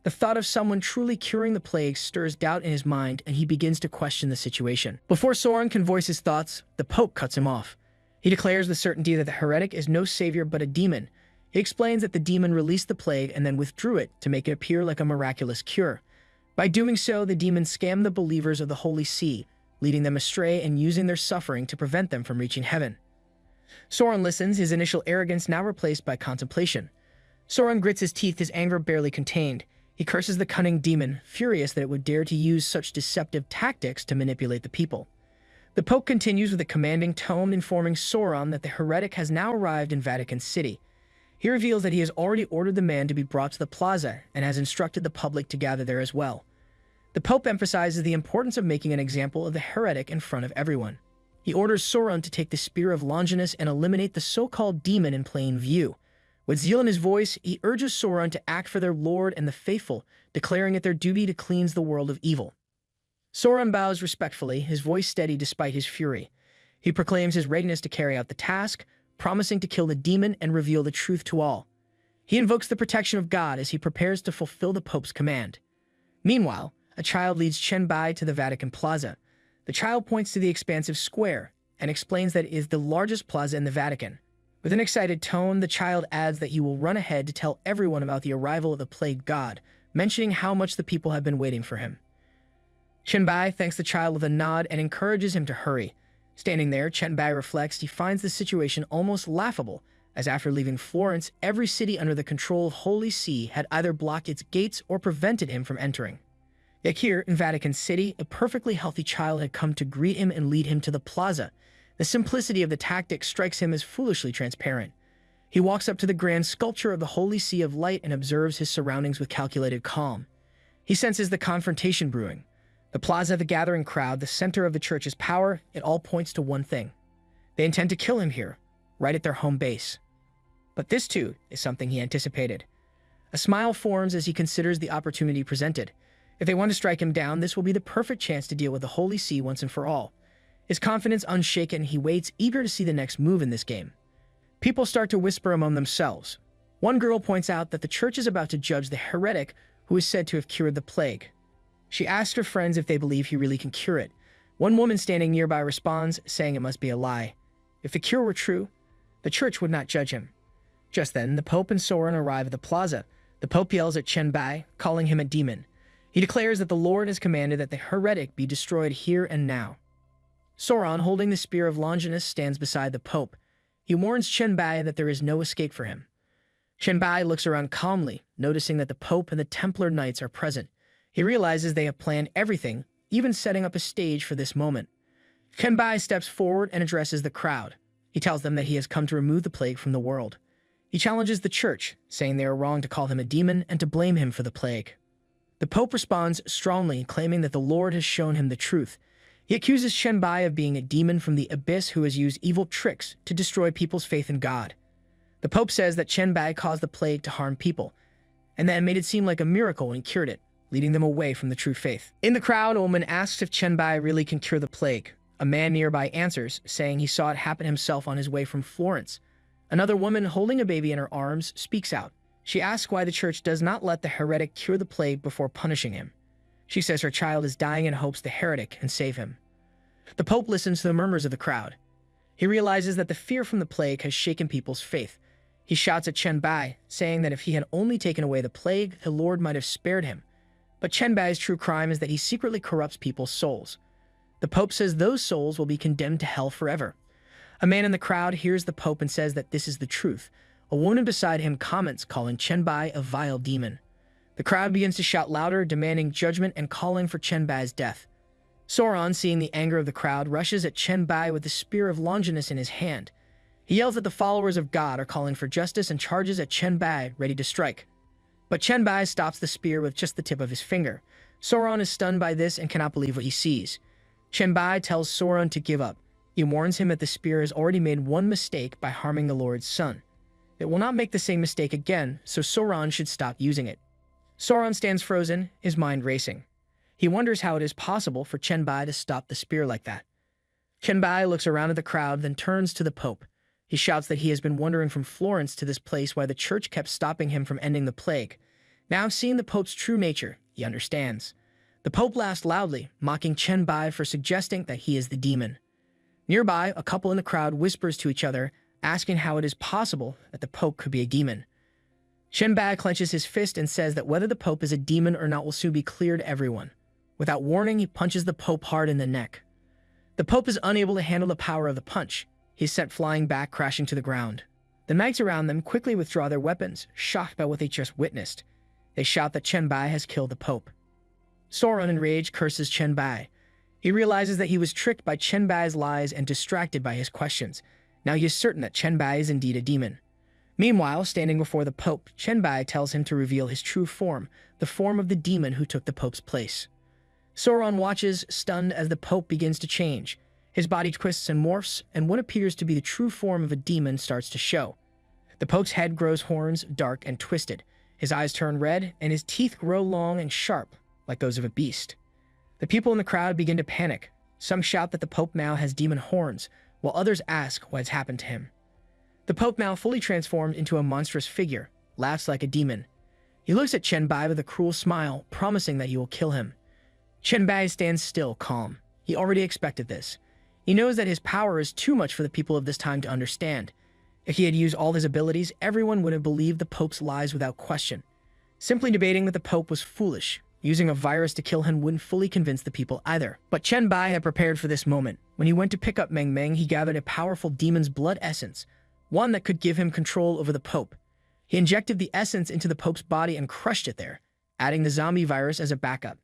The thought of someone truly curing the plague stirs doubt in his mind, and he begins to question the situation. Before Sauron can voice his thoughts, the Pope cuts him off. He declares with certainty that the heretic is no savior but a demon. He explains that the demon released the plague and then withdrew it to make it appear like a miraculous cure. By doing so, the demon scammed the believers of the Holy See, leading them astray and using their suffering to prevent them from reaching heaven. Sauron listens, his initial arrogance now replaced by contemplation. Sauron grits his teeth, his anger barely contained. He curses the cunning demon, furious that it would dare to use such deceptive tactics to manipulate the people. The Pope continues with a commanding tone, informing Sauron that the heretic has now arrived in Vatican City. He reveals that he has already ordered the man to be brought to the plaza and has instructed the public to gather there as well. The Pope emphasizes the importance of making an example of the heretic in front of everyone. He orders Sauron to take the Spear of Longinus and eliminate the so-called demon in plain view. With zeal in his voice, he urges Sauron to act for their Lord and the faithful, declaring it their duty to cleanse the world of evil. Sauron bows respectfully, his voice steady despite his fury. He proclaims his readiness to carry out the task, promising to kill the demon and reveal the truth to all. He invokes the protection of God as he prepares to fulfill the Pope's command. Meanwhile, a child leads Chen Bai to the Vatican Plaza. The child points to the expansive square and explains that it is the largest plaza in the Vatican. With an excited tone, the child adds that he will run ahead to tell everyone about the arrival of the plague god, mentioning how much the people have been waiting for him. Chen Bai thanks the child with a nod and encourages him to hurry. Standing there, Chen Bai reflects. He finds the situation almost laughable, as after leaving Florence, every city under the control of Holy See had either blocked its gates or prevented him from entering. Yet here, in Vatican City, a perfectly healthy child had come to greet him and lead him to the plaza. The simplicity of the tactic strikes him as foolishly transparent. He walks up to the grand sculpture of the Holy See of Light and observes his surroundings with calculated calm. He senses the confrontation brewing. The plaza, the gathering crowd, the center of the church's power, it all points to one thing. They intend to kill him here, right at their home base. But this, too, is something he anticipated. A smile forms as he considers the opportunity presented. If they want to strike him down, this will be the perfect chance to deal with the Holy See once and for all. His confidence unshaken, he waits, eager to see the next move in this game. People start to whisper among themselves. One girl points out that the church is about to judge the heretic who is said to have cured the plague. She asks her friends if they believe he really can cure it. One woman standing nearby responds, saying it must be a lie. If the cure were true, the church would not judge him. Just then, the Pope and Soren arrive at the plaza. The Pope yells at Chen Bai, calling him a demon. He declares that the Lord has commanded that the heretic be destroyed here and now. Soren, holding the spear of Longinus, stands beside the Pope. He warns Chen Bai that there is no escape for him. Chen Bai looks around calmly, noticing that the Pope and the Templar Knights are present. He realizes they have planned everything, even setting up a stage for this moment. Chen Bai steps forward and addresses the crowd. He tells them that he has come to remove the plague from the world. He challenges the church, saying they are wrong to call him a demon and to blame him for the plague. The Pope responds strongly, claiming that the Lord has shown him the truth. He accuses Chen Bai of being a demon from the abyss who has used evil tricks to destroy people's faith in God. The Pope says that Chen Bai caused the plague to harm people, and then made it seem like a miracle when he cured it, leading them away from the true faith. In the crowd, a woman asks if Chen Bai really can cure the plague. A man nearby answers, saying he saw it happen himself on his way from Florence. Another woman, holding a baby in her arms, speaks out. She asks why the church does not let the heretic cure the plague before punishing him. She says her child is dying and hopes the heretic can save him. The Pope listens to the murmurs of the crowd. He realizes that the fear from the plague has shaken people's faith. He shouts at Chen Bai, saying that if he had only taken away the plague, the Lord might have spared him. But Chen Bai's true crime is that he secretly corrupts people's souls. The Pope says those souls will be condemned to hell forever. A man in the crowd hears the Pope and says that this is the truth. A woman beside him comments, calling Chen Bai a vile demon. The crowd begins to shout louder, demanding judgment and calling for Chen Bai's death. Soren, seeing the anger of the crowd, rushes at Chen Bai with the spear of Longinus in his hand. He yells that the followers of God are calling for justice and charges at Chen Bai, ready to strike. But Chen Bai stops the spear with just the tip of his finger. Soren is stunned by this and cannot believe what he sees. Chen Bai tells Soren to give up. He warns him that the spear has already made one mistake by harming the Lord's son. It will not make the same mistake again, so Soren should stop using it. Soren stands frozen, his mind racing. He wonders how it is possible for Chen Bai to stop the spear like that. Chen Bai looks around at the crowd, then turns to the Pope. He shouts that he has been wandering from Florence to this place why the church kept stopping him from ending the plague. Now, seeing the Pope's true nature, he understands. The Pope laughs loudly, mocking Chen Bai for suggesting that he is the demon. Nearby, a couple in the crowd whispers to each other, asking how it is possible that the Pope could be a demon. Chen Bai clenches his fist and says that whether the Pope is a demon or not will soon be clear to everyone. Without warning, he punches the Pope hard in the neck. The Pope is unable to handle the power of the punch. He is sent flying back, crashing to the ground. The knights around them quickly withdraw their weapons, shocked by what they just witnessed. They shout that Chen Bai has killed the Pope. Soren, in rage, curses Chen Bai. He realizes that he was tricked by Chen Bai's lies and distracted by his questions. Now he is certain that Chen Bai is indeed a demon. Meanwhile, standing before the Pope, Chen Bai tells him to reveal his true form, the form of the demon who took the Pope's place. Soren watches, stunned, as the Pope begins to change. His body twists and morphs, and what appears to be the true form of a demon starts to show. The Pope's head grows horns, dark and twisted. His eyes turn red, and his teeth grow long and sharp, like those of a beast. The people in the crowd begin to panic. Some shout that the Pope now has demon horns, while others ask what has happened to him. The Pope, now fully transformed into a monstrous figure, laughs like a demon. He looks at Chen Bai with a cruel smile, promising that he will kill him. Chen Bai stands still, calm. He already expected this. He knows that his power is too much for the people of this time to understand. If he had used all his abilities, everyone would have believed the Pope's lies without question. Simply debating with the Pope was foolish. Using a virus to kill him wouldn't fully convince the people either. But Chen Bai had prepared for this moment. When he went to pick up Meng Meng, he gathered a powerful demon's blood essence, one that could give him control over the Pope. He injected the essence into the Pope's body and crushed it there, adding the zombie virus as a backup.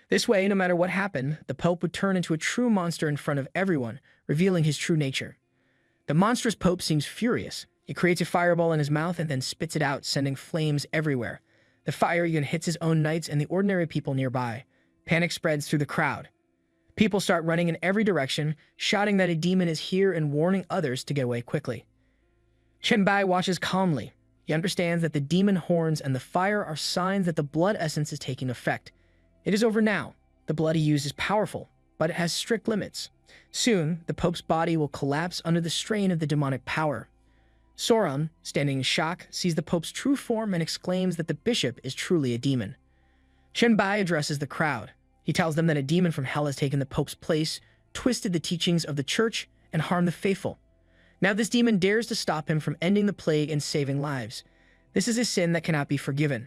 This way, no matter what happened, the Pope would turn into a true monster in front of everyone, revealing his true nature. The monstrous Pope seems furious. He creates a fireball in his mouth and then spits it out, sending flames everywhere. The fire even hits his own knights and the ordinary people nearby. Panic spreads through the crowd. People start running in every direction, shouting that a demon is here and warning others to get away quickly. Chen Bai watches calmly. He understands that the demon horns and the fire are signs that the blood essence is taking effect. It is over now. The blood he used is powerful, but it has strict limits. Soon, the Pope's body will collapse under the strain of the demonic power. Sauron, standing in shock, sees the Pope's true form and exclaims that the bishop is truly a demon. Chen Bai addresses the crowd. He tells them that a demon from hell has taken the Pope's place, twisted the teachings of the church, and harmed the faithful. Now this demon dares to stop him from ending the plague and saving lives. This is a sin that cannot be forgiven.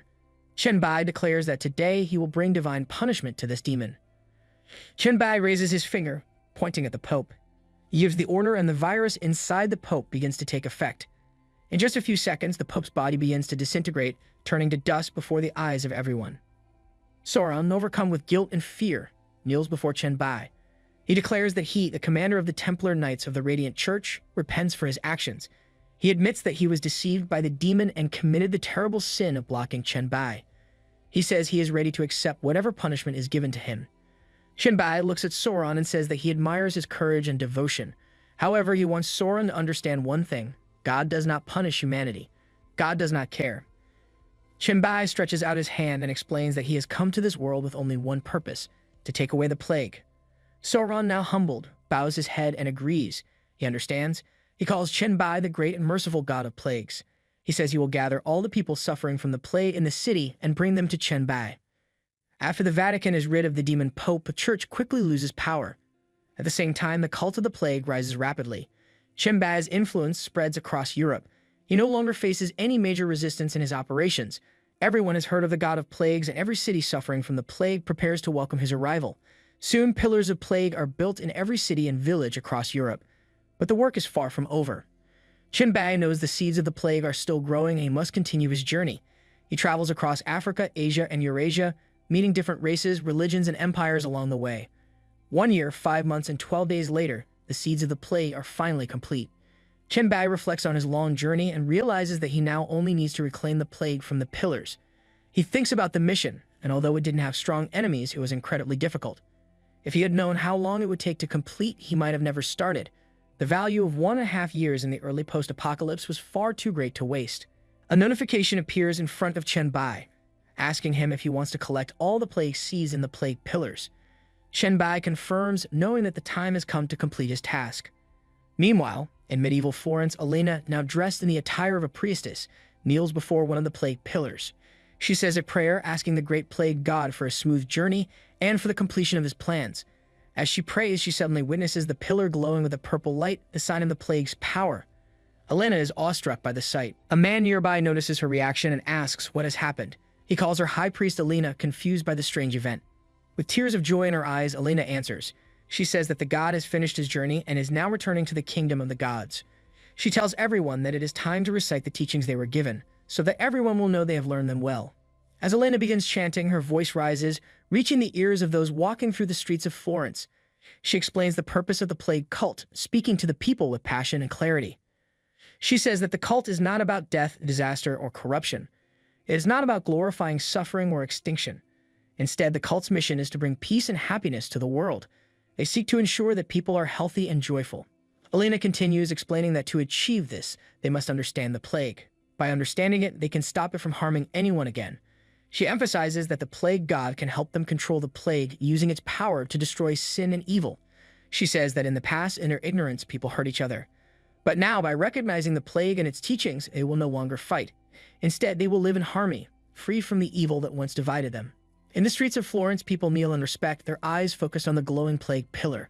Chen Bai declares that today he will bring divine punishment to this demon. Chen Bai raises his finger, pointing at the Pope. He gives the order and the virus inside the Pope begins to take effect. In just a few seconds, the Pope's body begins to disintegrate, turning to dust before the eyes of everyone. Sauron, overcome with guilt and fear, kneels before Chen Bai. He declares that he, the commander of the Templar Knights of the Radiant Church, repents for his actions. He admits that he was deceived by the demon and committed the terrible sin of blocking Chen Bai. He says he is ready to accept whatever punishment is given to him. Chen Bai looks at Sauron and says that he admires his courage and devotion. However, he wants Sauron to understand one thing. God does not punish humanity. God does not care. Chen Bai stretches out his hand and explains that he has come to this world with only one purpose, to take away the plague. Sauron, now humbled, bows his head and agrees. He understands. He calls Chen Bai the great and merciful god of plagues. He says he will gather all the people suffering from the plague in the city and bring them to Chen Bai. After the Vatican is rid of the demon Pope, the church quickly loses power. At the same time, the cult of the plague rises rapidly. Chen Bai's influence spreads across Europe. He no longer faces any major resistance in his operations. Everyone has heard of the god of plagues, and every city suffering from the plague prepares to welcome his arrival. Soon, pillars of plague are built in every city and village across Europe. But the work is far from over. Chen Bai knows the seeds of the plague are still growing and he must continue his journey. He travels across Africa, Asia, and Eurasia, meeting different races, religions, and empires along the way. 1 year, 5 months, and 12 days later, the seeds of the plague are finally complete. Chen Bai reflects on his long journey and realizes that he now only needs to reclaim the plague from the pillars. He thinks about the mission, and although it didn't have strong enemies, it was incredibly difficult. If he had known how long it would take to complete, he might have never started. The value of 1.5 years in the early post-apocalypse was far too great to waste. A notification appears in front of Chen Bai, asking him if he wants to collect all the plague seeds in the plague pillars. Chen Bai confirms, knowing that the time has come to complete his task. Meanwhile, in medieval Florence, Elena, now dressed in the attire of a priestess, kneels before one of the plague pillars. She says a prayer asking the great plague god for a smooth journey and for the completion of his plans. As she prays, she suddenly witnesses the pillar glowing with a purple light, the sign of the plague's power. Elena is awestruck by the sight. A man nearby notices her reaction and asks what has happened. He calls her High Priest Elena, confused by the strange event. With tears of joy in her eyes, Elena answers. She says that the god has finished his journey and is now returning to the kingdom of the gods. She tells everyone that it is time to recite the teachings they were given, so that everyone will know they have learned them well. As Elena begins chanting, her voice rises, reaching the ears of those walking through the streets of Florence. She explains the purpose of the plague cult, speaking to the people with passion and clarity. She says that the cult is not about death, disaster, or corruption. It is not about glorifying suffering or extinction. Instead, the cult's mission is to bring peace and happiness to the world. They seek to ensure that people are healthy and joyful. Elena continues, explaining that to achieve this, they must understand the plague. By understanding it, they can stop it from harming anyone again. She emphasizes that the plague god can help them control the plague, using its power to destroy sin and evil. She says that in the past, in their ignorance, people hurt each other. But now, by recognizing the plague and its teachings, they will no longer fight. Instead, they will live in harmony, free from the evil that once divided them. In the streets of Florence, people kneel in respect, their eyes focused on the glowing plague pillar.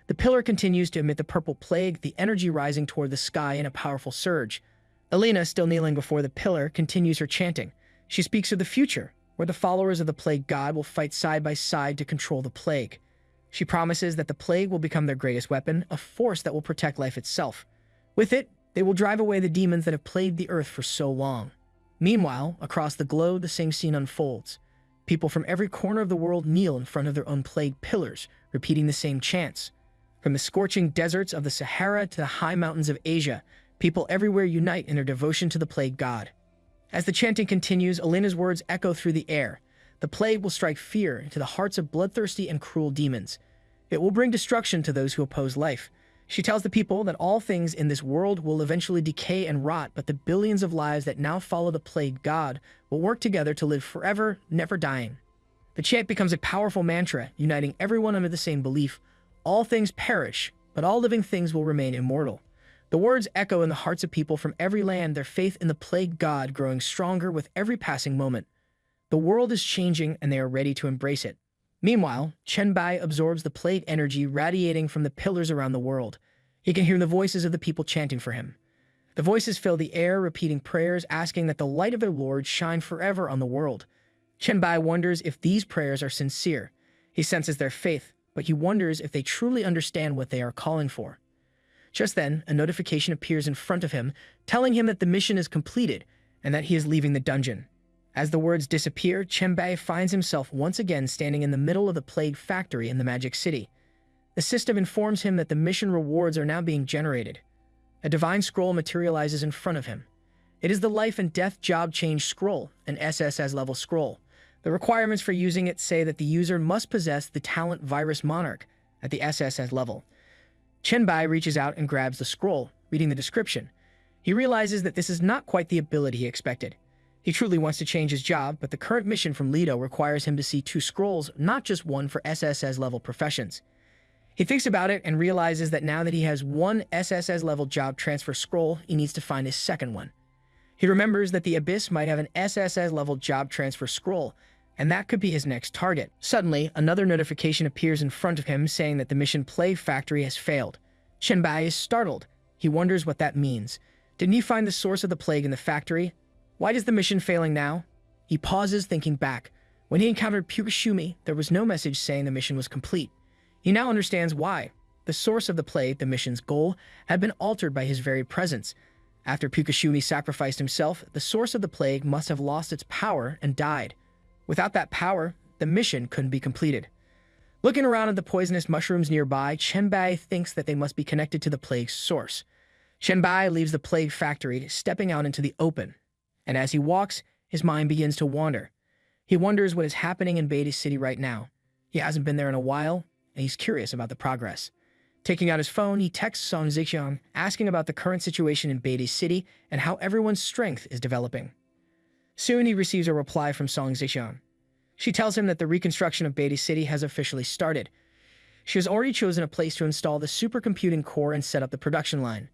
The pillar continues to emit the purple plague, the energy rising toward the sky in a powerful surge. Elena, still kneeling before the pillar, continues her chanting. She speaks of the future, where the followers of the plague god will fight side by side to control the plague. She promises that the plague will become their greatest weapon, a force that will protect life itself. With it, they will drive away the demons that have plagued the earth for so long. Meanwhile, across the globe, the same scene unfolds. People from every corner of the world kneel in front of their unplagued pillars, repeating the same chants. From the scorching deserts of the Sahara to the high mountains of Asia, people everywhere unite in their devotion to the plague god. As the chanting continues, Elena's words echo through the air. The plague will strike fear into the hearts of bloodthirsty and cruel demons. It will bring destruction to those who oppose life. She tells the people that all things in this world will eventually decay and rot, but the billions of lives that now follow the plague god will work together to live forever, never dying. The chant becomes a powerful mantra, uniting everyone under the same belief. All things perish, but all living things will remain immortal. The words echo in the hearts of people from every land, their faith in the plague god growing stronger with every passing moment. The world is changing and they are ready to embrace it. Meanwhile, Chen Bai absorbs the plague energy radiating from the pillars around the world. He can hear the voices of the people chanting for him. The voices fill the air, repeating prayers, asking that the light of their Lord shine forever on the world. Chen Bai wonders if these prayers are sincere. He senses their faith, but he wonders if they truly understand what they are calling for. Just then, a notification appears in front of him, telling him that the mission is completed and that he is leaving the dungeon. As the words disappear, Chen Bai finds himself once again standing in the middle of the plague factory in the Magic City. The system informs him that the mission rewards are now being generated. A divine scroll materializes in front of him. It is the life and death job change scroll, an SSS-level scroll. The requirements for using it say that the user must possess the talent Virus Monarch at the SSS level. Chen Bai reaches out and grabs the scroll, reading the description. He realizes that this is not quite the ability he expected. He truly wants to change his job, but the current mission from Lido requires him to see 2 scrolls, not just one for SSS-level professions. He thinks about it and realizes that now that he has one SSS-level job transfer scroll, he needs to find his second one. He remembers that the Abyss might have an SSS-level job transfer scroll, and that could be his next target. Suddenly, another notification appears in front of him saying that the mission Plague Factory has failed. Chen Bai is startled. He wonders what that means. Didn't he find the source of the plague in the factory? Why is the mission failing now? He pauses, thinking back. When he encountered Pukashumi, there was no message saying the mission was complete. He now understands why. The source of the plague, the mission's goal, had been altered by his very presence. After Pukashumi sacrificed himself, the source of the plague must have lost its power and died. Without that power, the mission couldn't be completed. Looking around at the poisonous mushrooms nearby, Chen Bai thinks that they must be connected to the plague's source. Chen Bai leaves the plague factory, stepping out into the open. And as he walks, his mind begins to wander. He wonders what is happening in Beatty City right now. He hasn't been there in a while, and he's curious about the progress. Taking out his phone, he texts Song Zixian, asking about the current situation in Beatty City and how everyone's strength is developing. Soon he receives a reply from Song Zixian. She tells him that the reconstruction of Beatty City has officially started. She has already chosen a place to install the supercomputing core and set up the production line.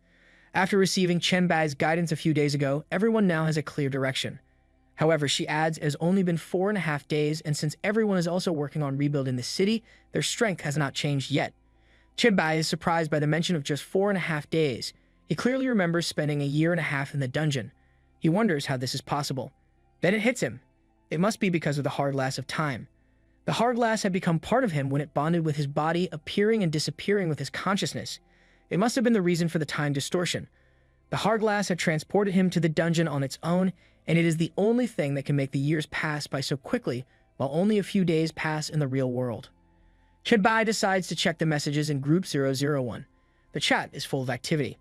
After receiving Chen Bai's guidance a few days ago, everyone now has a clear direction. However, she adds it has only been 4.5 days, and since everyone is also working on rebuilding the city, their strength has not changed yet. Chen Bai is surprised by the mention of just 4.5 days. He clearly remembers spending 1.5 years in the dungeon. He wonders how this is possible. Then it hits him. It must be because of the hard glass of time. The hard glass had become part of him when it bonded with his body, appearing and disappearing with his consciousness. It must have been the reason for the time distortion. The hard glass had transported him to the dungeon on its own, and it is the only thing that can make the years pass by so quickly, while only a few days pass in the real world. Chen Bai decides to check the messages in Group 001. The chat is full of activity.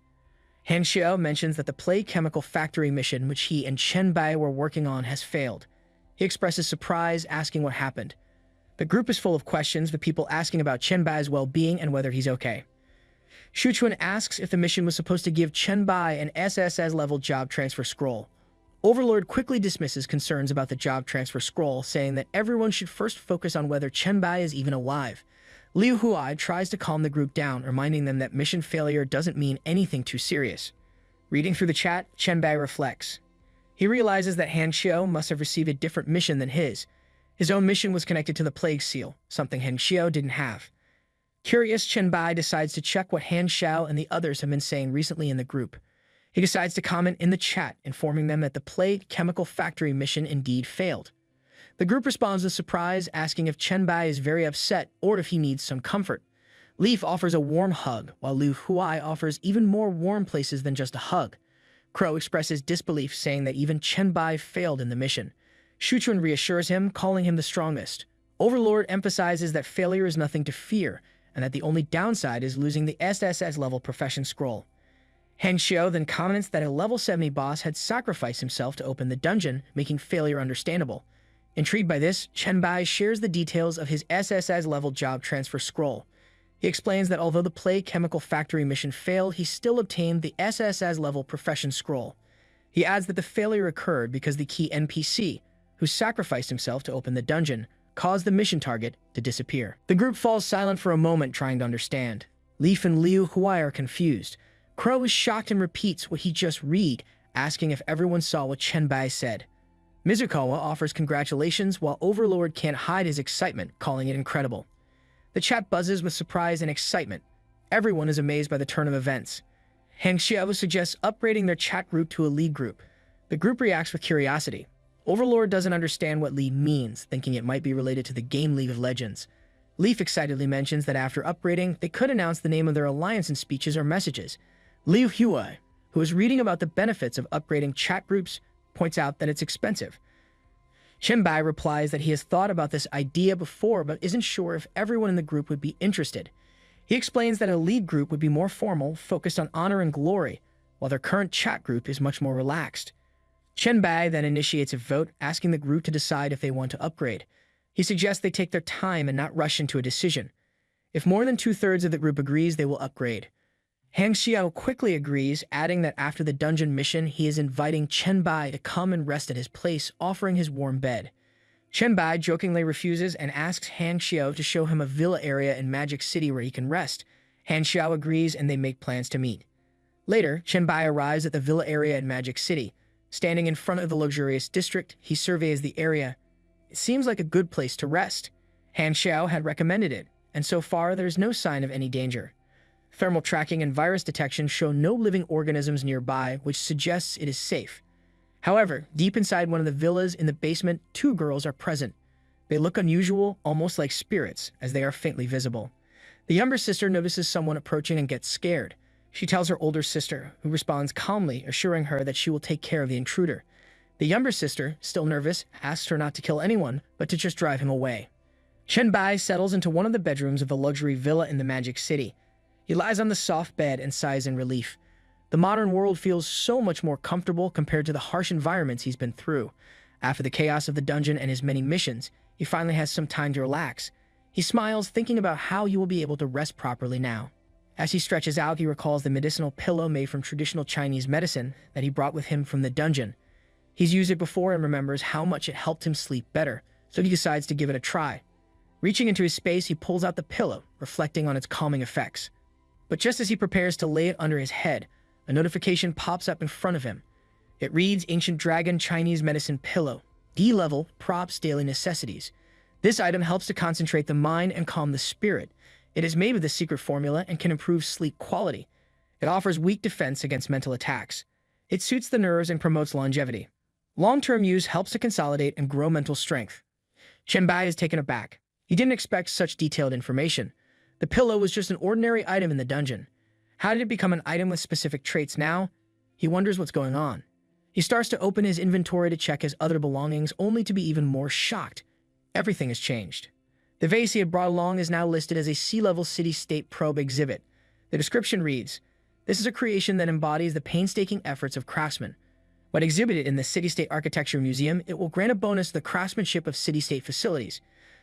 Han Xiao mentions that the Plague Chemical Factory mission which he and Chen Bai were working on has failed. He expresses surprise, asking what happened. The group is full of questions, with people asking about Chen Bai's well-being and whether he's okay. Xu Chuan asks if the mission was supposed to give Chen Bai an SSS-level job transfer scroll. Overlord quickly dismisses concerns about the job transfer scroll, saying that everyone should first focus on whether Chen Bai is even alive. Liu Huai tries to calm the group down, reminding them that mission failure doesn't mean anything too serious. Reading through the chat, Chen Bai reflects. He realizes that Han Xiao must have received a different mission than his. His own mission was connected to the Plague Seal, something Han Xiao didn't have. Curious, Chen Bai decides to check what Han Xiao and the others have been saying recently in the group. He decides to comment in the chat, informing them that the Plague Chemical Factory mission indeed failed. The group responds with surprise, asking if Chen Bai is very upset or if he needs some comfort. Leaf offers a warm hug, while Liu Huai offers even more warm places than just a hug. Crow expresses disbelief, saying that even Chen Bai failed in the mission. Shuchun reassures him, calling him the strongest. Overlord emphasizes that failure is nothing to fear, and that the only downside is losing the SSS-level profession scroll. Hang Xiao then comments that a level 70 boss had sacrificed himself to open the dungeon, making failure understandable. Intrigued by this, Chen Bai shares the details of his SSS-level job transfer scroll. He explains that although the Play Chemical Factory mission failed, he still obtained the SSS-level profession scroll. He adds that the failure occurred because the key NPC, who sacrificed himself to open the dungeon, caused the mission target to disappear. The group falls silent for a moment, trying to understand. Leaf and Liu Huai are confused. Crow is shocked and repeats what he just read, asking if everyone saw what Chen Bai said. Mizukawa offers congratulations, while Overlord can't hide his excitement, calling it incredible. The chat buzzes with surprise and excitement. Everyone is amazed by the turn of events. Hang Xiao suggests upgrading their chat group to a league group. The group reacts with curiosity. Overlord doesn't understand what league means, thinking it might be related to the game League of Legends. Leaf excitedly mentions that after upgrading, they could announce the name of their alliance in speeches or messages. Liu Huai, who is reading about the benefits of upgrading chat groups, points out that it's expensive. Chen Bai replies that he has thought about this idea before but isn't sure if everyone in the group would be interested. He explains that a league group would be more formal, focused on honor and glory, while their current chat group is much more relaxed. Chen Bai then initiates a vote, asking the group to decide if they want to upgrade. He suggests they take their time and not rush into a decision. If more than 2/3 of the group agrees, they will upgrade. Hang Xiao quickly agrees, adding that after the dungeon mission, he is inviting Chen Bai to come and rest at his place, offering his warm bed. Chen Bai jokingly refuses and asks Hang Xiao to show him a villa area in Magic City where he can rest. Hang Xiao agrees and they make plans to meet. Later, Chen Bai arrives at the villa area in Magic City. Standing in front of the luxurious district, he surveys the area. It seems like a good place to rest. Han Xiao had recommended it, and so far there is no sign of any danger. Thermal tracking and virus detection show no living organisms nearby, which suggests it is safe. However, deep inside one of the villas in the basement, 2 girls are present. They look unusual, almost like spirits, as they are faintly visible. The younger sister notices someone approaching and gets scared. She tells her older sister, who responds calmly, assuring her that she will take care of the intruder. The younger sister, still nervous, asks her not to kill anyone, but to just drive him away. Chen Bai settles into one of the bedrooms of the luxury villa in the Magic City. He lies on the soft bed and sighs in relief. The modern world feels so much more comfortable compared to the harsh environments he's been through. After the chaos of the dungeon and his many missions, he finally has some time to relax. He smiles, thinking about how he will be able to rest properly now. As he stretches out, he recalls the medicinal pillow made from traditional Chinese medicine that he brought with him from the dungeon. He's used it before and remembers how much it helped him sleep better, so he decides to give it a try. Reaching into his space, he pulls out the pillow, reflecting on its calming effects. But just as he prepares to lay it under his head, a notification pops up in front of him. It reads Ancient Dragon Chinese Medicine Pillow, D-level, props daily necessities. This item helps to concentrate the mind and calm the spirit. It is made with the secret formula and can improve sleep quality. It offers weak defense against mental attacks. It suits the nerves and promotes longevity. Long-term use helps to consolidate and grow mental strength. Chen Bai is taken aback. He didn't expect such detailed information. The pillow was just an ordinary item in the dungeon. How did it become an item with specific traits now? He wonders what's going on. He starts to open his inventory to check his other belongings, only to be even more shocked. Everything has changed. The vase he had brought along is now listed as a sea-level city-state probe exhibit. The description reads, "This is a creation that embodies the painstaking efforts of craftsmen. When exhibited in the City-State Architecture Museum, it will grant a bonus to the craftsmanship of city-state facilities."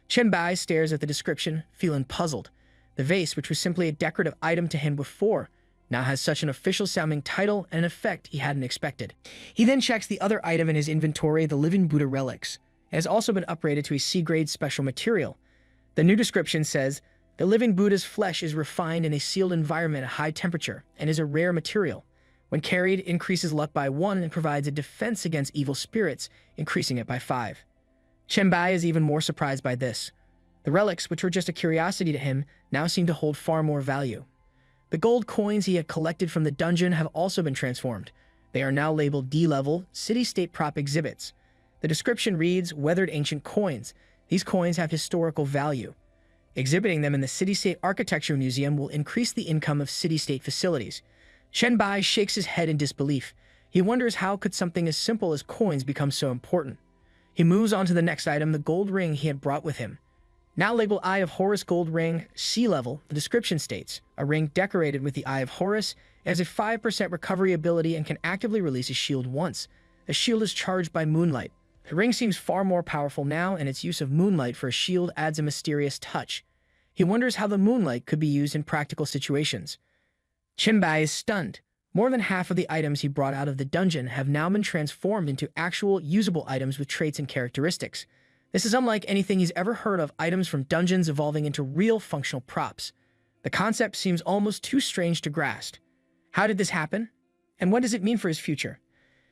Chen Bai stares at the description, feeling puzzled. The vase, which was simply a decorative item to him before, now has such an official-sounding title and an effect he hadn't expected. He then checks the other item in his inventory, the living Buddha relics. It has also been upgraded to a C-grade special material. The new description says, "The living Buddha's flesh is refined in a sealed environment at high temperature and is a rare material. When carried, it increases luck by 1 and provides a defense against evil spirits, increasing it by 5. Chen Bai is even more surprised by this. The relics, which were just a curiosity to him, now seem to hold far more value. The gold coins he had collected from the dungeon have also been transformed. They are now labeled D-level, city-state prop exhibits. The description reads, "Weathered ancient coins. These coins have historical value. Exhibiting them in the City-State Architecture Museum will increase the income of city-state facilities." Chen Bai shakes his head in disbelief. He wonders how could something as simple as coins become so important. He moves on to the next item, the gold ring he had brought with him. Now labeled Eye of Horus Gold Ring, C-level, the description states, "A ring decorated with the Eye of Horus. It has a 5% recovery ability and can actively release a shield once. The shield is charged by moonlight. The ring seems far more powerful now, and its use of moonlight for a shield adds a mysterious touch. He wonders how the moonlight could be used in practical situations. Chen Bai is stunned. More than half of the items he brought out of the dungeon have now been transformed into actual, usable items with traits and characteristics. This is unlike anything he's ever heard of, items from dungeons evolving into real functional props. The concept seems almost too strange to grasp. How did this happen? And what does it mean for his future?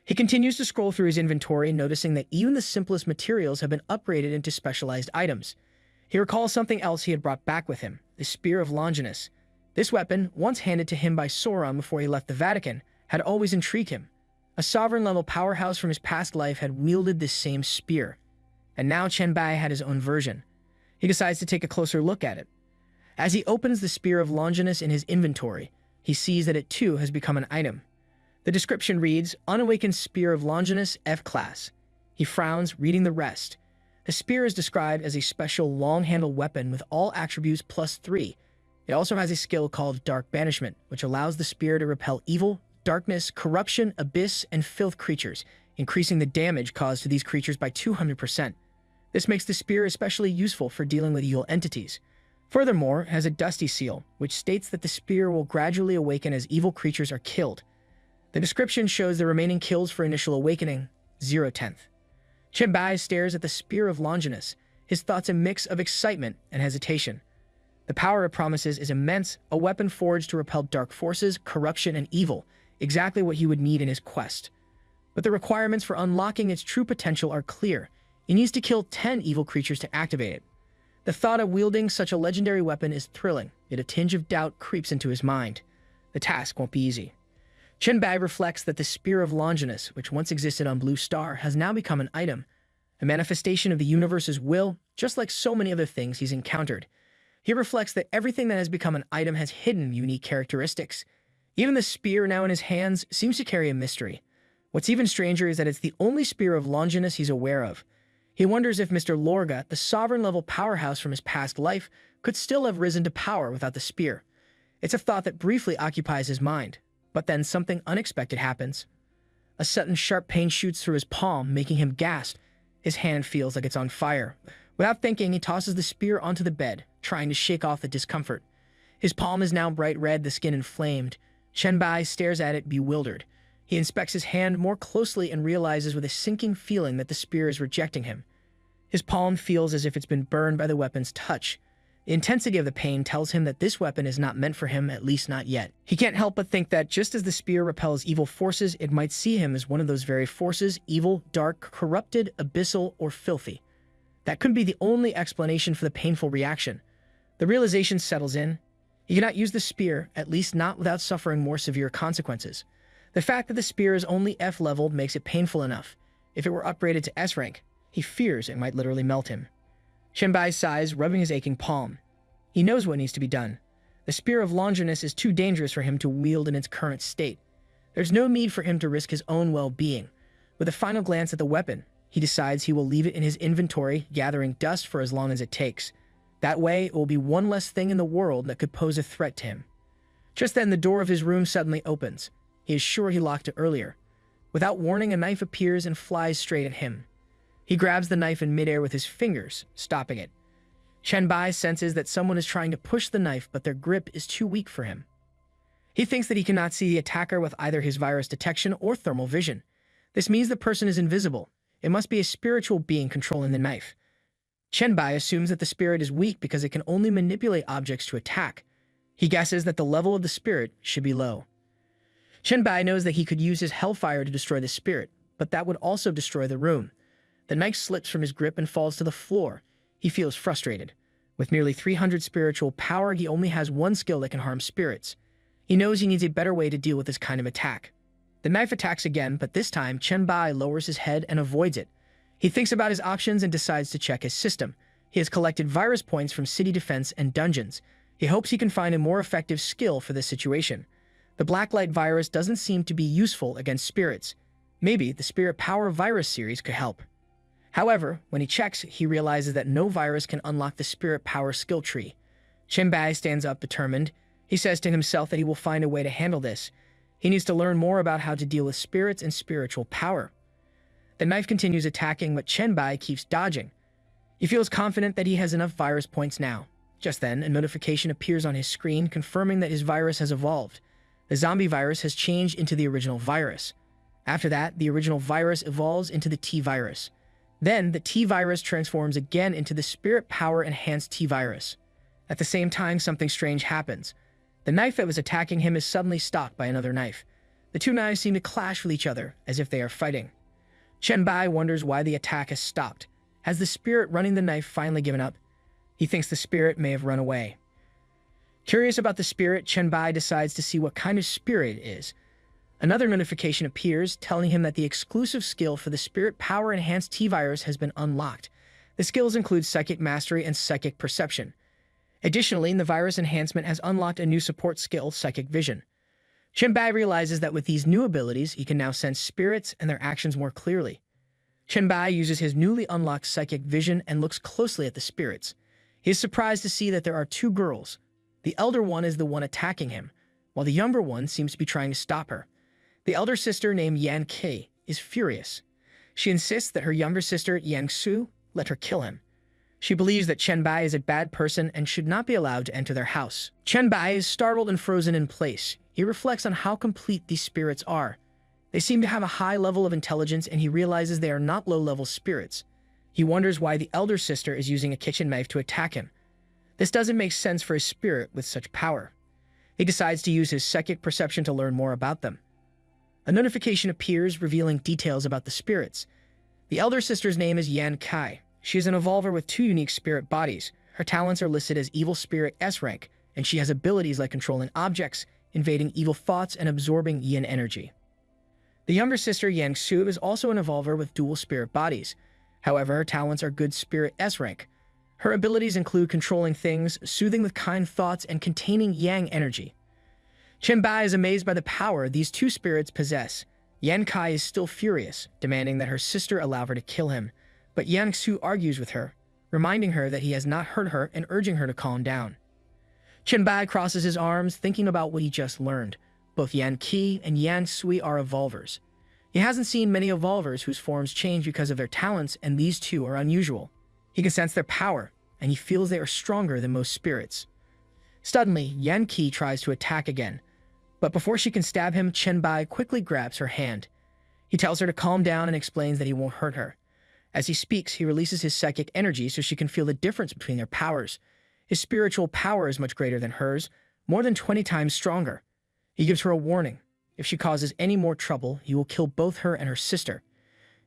He continues to scroll through his inventory, noticing that even the simplest materials have been upgraded into specialized items. He recalls something else he had brought back with him, the Spear of Longinus. This weapon, once handed to him by Sauron before he left the Vatican, had always intrigued him. A sovereign-level powerhouse from his past life had wielded this same spear. And now Chen Bai had his own version. He decides to take a closer look at it. As he opens the Spear of Longinus in his inventory, he sees that it too has become an item. The description reads, "Unawakened Spear of Longinus, F-class." He frowns, reading the rest. The spear is described as a special long-handled weapon with all attributes +3. It also has a skill called Dark Banishment, which allows the spear to repel evil, darkness, corruption, abyss, and filth creatures, increasing the damage caused to these creatures by 200%. This makes the spear especially useful for dealing with evil entities. Furthermore, it has a dusty seal, which states that the spear will gradually awaken as evil creatures are killed. The description shows the remaining kills for initial awakening, 0/10. Chen Bai stares at the Spear of Longinus, his thoughts a mix of excitement and hesitation. The power it promises is immense, a weapon forged to repel dark forces, corruption, and evil, exactly what he would need in his quest. But the requirements for unlocking its true potential are clear. He needs to kill 10 evil creatures to activate it. The thought of wielding such a legendary weapon is thrilling, yet a tinge of doubt creeps into his mind. The task won't be easy. Chen Bai reflects that the Spear of Longinus, which once existed on Blue Star, has now become an item, a manifestation of the universe's will, just like so many other things he's encountered. He reflects that everything that has become an item has hidden unique characteristics. Even the spear now in his hands seems to carry a mystery. What's even stranger is that it's the only Spear of Longinus he's aware of. He wonders if Mr. Lorga, the sovereign-level powerhouse from his past life, could still have risen to power without the spear. It's a thought that briefly occupies his mind. But then something unexpected happens. A sudden sharp pain shoots through his palm, making him gasp. His hand feels like it's on fire. Without thinking, he tosses the spear onto the bed, trying to shake off the discomfort. His palm is now bright red, the skin inflamed. Chen Bai stares at it, bewildered. He inspects his hand more closely and realizes with a sinking feeling that the spear is rejecting him. His palm feels as if it's been burned by the weapon's touch. The intensity of the pain tells him that this weapon is not meant for him, at least not yet. He can't help but think that just as the spear repels evil forces, it might see him as one of those very forces, evil, dark, corrupted, abyssal, or filthy. That could be the only explanation for the painful reaction. The realization settles in. He cannot use the spear, at least not without suffering more severe consequences. The fact that the spear is only F-leveled makes it painful enough. If it were upgraded to S-rank, he fears it might literally melt him. Chen Bai sighs, rubbing his aching palm. He knows what needs to be done. The Spear of Longinus is too dangerous for him to wield in its current state. There's no need for him to risk his own well-being. With a final glance at the weapon, he decides he will leave it in his inventory, gathering dust for as long as it takes. That way, it will be one less thing in the world that could pose a threat to him. Just then, the door of his room suddenly opens. He is sure he locked it earlier. Without warning, a knife appears and flies straight at him. He grabs the knife in midair with his fingers, stopping it. Chen Bai senses that someone is trying to push the knife, but their grip is too weak for him. He thinks that he cannot see the attacker with either his virus detection or thermal vision. This means the person is invisible. It must be a spiritual being controlling the knife. Chen Bai assumes that the spirit is weak because it can only manipulate objects to attack. He guesses that the level of the spirit should be low. Chen Bai knows that he could use his hellfire to destroy the spirit, but that would also destroy the room. The knife slips from his grip and falls to the floor. He feels frustrated. With nearly 300 spiritual power, he only has one skill that can harm spirits. He knows he needs a better way to deal with this kind of attack. The knife attacks again, but this time Chen Bai lowers his head and avoids it. He thinks about his options and decides to check his system. He has collected virus points from city defense and dungeons. He hopes he can find a more effective skill for this situation. The Blacklight virus doesn't seem to be useful against spirits. Maybe the Spirit Power virus series could help. However, when he checks, he realizes that no virus can unlock the Spirit Power skill tree. Chen Bai stands up determined. He says to himself that he will find a way to handle this. He needs to learn more about how to deal with spirits and spiritual power. The knife continues attacking, but Chen Bai keeps dodging. He feels confident that he has enough virus points now. Just then, a notification appears on his screen confirming that his virus has evolved. The zombie virus has changed into the original virus. After that, the original virus evolves into the T-virus. Then, the T-virus transforms again into the Spirit Power Enhanced T-virus. At the same time, something strange happens. The knife that was attacking him is suddenly stopped by another knife. The two knives seem to clash with each other, as if they are fighting. Chen Bai wonders why the attack has stopped. Has the spirit running the knife finally given up? He thinks the spirit may have run away. Curious about the spirit, Chen Bai decides to see what kind of spirit it is. Another notification appears, telling him that the exclusive skill for the Spirit Power Enhanced T-virus has been unlocked. The skills include Psychic Mastery and Psychic Perception. Additionally, the virus enhancement has unlocked a new support skill, Psychic Vision. Chen Bai realizes that with these new abilities, he can now sense spirits and their actions more clearly. Chen Bai uses his newly unlocked Psychic Vision and looks closely at the spirits. He is surprised to see that there are two girls. The elder one is the one attacking him, while the younger one seems to be trying to stop her. The elder sister, named Yan Ke, is furious. She insists that her younger sister, Yang Su, let her kill him. She believes that Chen Bai is a bad person and should not be allowed to enter their house. Chen Bai is startled and frozen in place. He reflects on how complete these spirits are. They seem to have a high level of intelligence, and he realizes they are not low-level spirits. He wonders why the elder sister is using a kitchen knife to attack him. This doesn't make sense for a spirit with such power. He decides to use his psychic perception to learn more about them. A notification appears revealing details about the spirits. The elder sister's name is Yan Kai. She is an evolver with 2 unique spirit bodies. Her talents are listed as Evil Spirit S rank, and she has abilities like controlling objects, invading evil thoughts, and absorbing yin energy. The younger sister, Yang Su, is also an evolver with dual spirit bodies. However, her talents are Good Spirit S rank. Her abilities include controlling things, soothing with kind thoughts, and containing yang energy. Chen Bai is amazed by the power these 2 spirits possess. Yan Kai is still furious, demanding that her sister allow her to kill him, but Yang Su argues with her, reminding her that he has not hurt her and urging her to calm down. Chen Bai crosses his arms, thinking about what he just learned. Both Yan Ki and Yan Sui are evolvers. He hasn't seen many evolvers whose forms change because of their talents, and these 2 are unusual. He can sense their power, and he feels they are stronger than most spirits. Suddenly, Yan Ki tries to attack again, but before she can stab him, Chen Bai quickly grabs her hand. He tells her to calm down and explains that he won't hurt her. As he speaks, he releases his psychic energy so she can feel the difference between their powers. His spiritual power is much greater than hers, more than 20 times stronger. He gives her a warning. If she causes any more trouble, he will kill both her and her sister.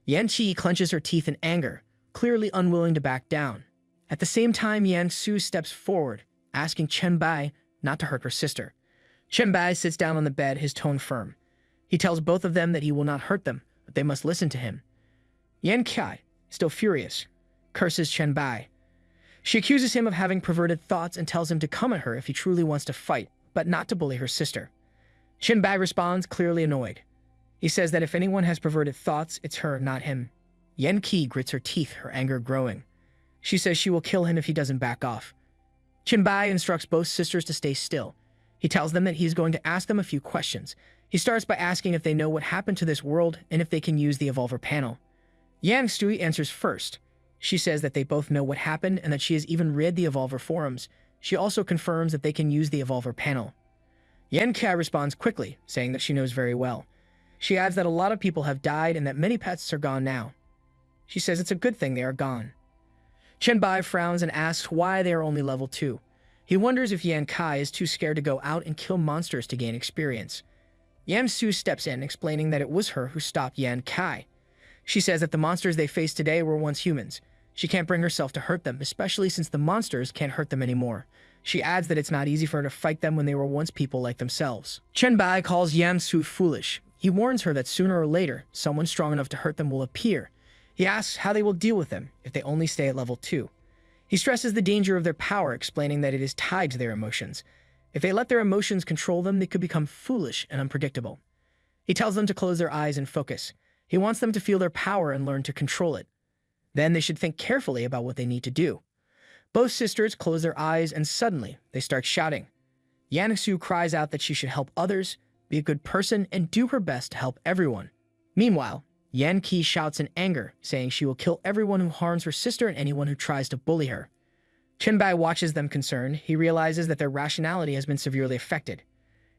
Yan Qi clenches her teeth in anger, clearly unwilling to back down. At the same time, Yang Su steps forward, asking Chen Bai not to hurt her sister. Chen Bai sits down on the bed, his tone firm. He tells both of them that he will not hurt them, but they must listen to him. Yan Kai, still furious, curses Chen Bai. She accuses him of having perverted thoughts and tells him to come at her if he truly wants to fight, but not to bully her sister. Chen Bai responds, clearly annoyed. He says that if anyone has perverted thoughts, it's her, not him. Yan Qi grits her teeth, her anger growing. She says she will kill him if he doesn't back off. Chen Bai instructs both sisters to stay still. He tells them that he's going to ask them a few questions. He starts by asking if they know what happened to this world and if they can use the Evolver panel. Yang Sui answers first. She says that they both know what happened and that she has even read the Evolver forums. She also confirms that they can use the Evolver panel. Yan Kai responds quickly, saying that she knows very well. She adds that a lot of people have died and that many pets are gone now. She says it's a good thing they are gone. Chen Bai frowns and asks why they are only level 2. He wonders if Yan Kai is too scared to go out and kill monsters to gain experience. Yan Su steps in, explaining that it was her who stopped Yan Kai. She says that the monsters they face today were once humans. She can't bring herself to hurt them, especially since the monsters can't hurt them anymore. She adds that it's not easy for her to fight them when they were once people like themselves. Chen Bai calls Yan Su foolish. He warns her that sooner or later, someone strong enough to hurt them will appear. He asks how they will deal with them if they only stay at level 2. He stresses the danger of their power, explaining that it is tied to their emotions. If they let their emotions control them, they could become foolish and unpredictable. He tells them to close their eyes and focus. He wants them to feel their power and learn to control it. Then they should think carefully about what they need to do. Both sisters close their eyes and suddenly they start shouting. Yanxu cries out that she should help others, be a good person, and do her best to help everyone. Meanwhile, Yan Qi shouts in anger, saying she will kill everyone who harms her sister and anyone who tries to bully her. Chen Bai watches them concerned. He realizes that their rationality has been severely affected.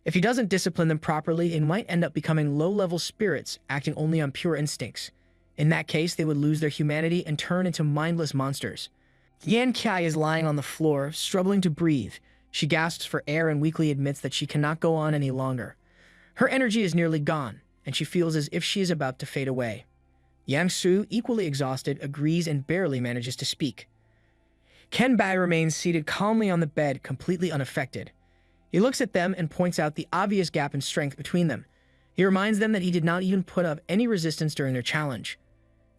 If he doesn't discipline them properly, they might end up becoming low-level spirits, acting only on pure instincts. In that case, they would lose their humanity and turn into mindless monsters. Yan Qi is lying on the floor, struggling to breathe. She gasps for air and weakly admits that she cannot go on any longer. Her energy is nearly gone, and she feels as if she is about to fade away. Yang Su, equally exhausted, agrees and barely manages to speak. Chen Bai remains seated calmly on the bed, completely unaffected. He looks at them and points out the obvious gap in strength between them. He reminds them that he did not even put up any resistance during their challenge.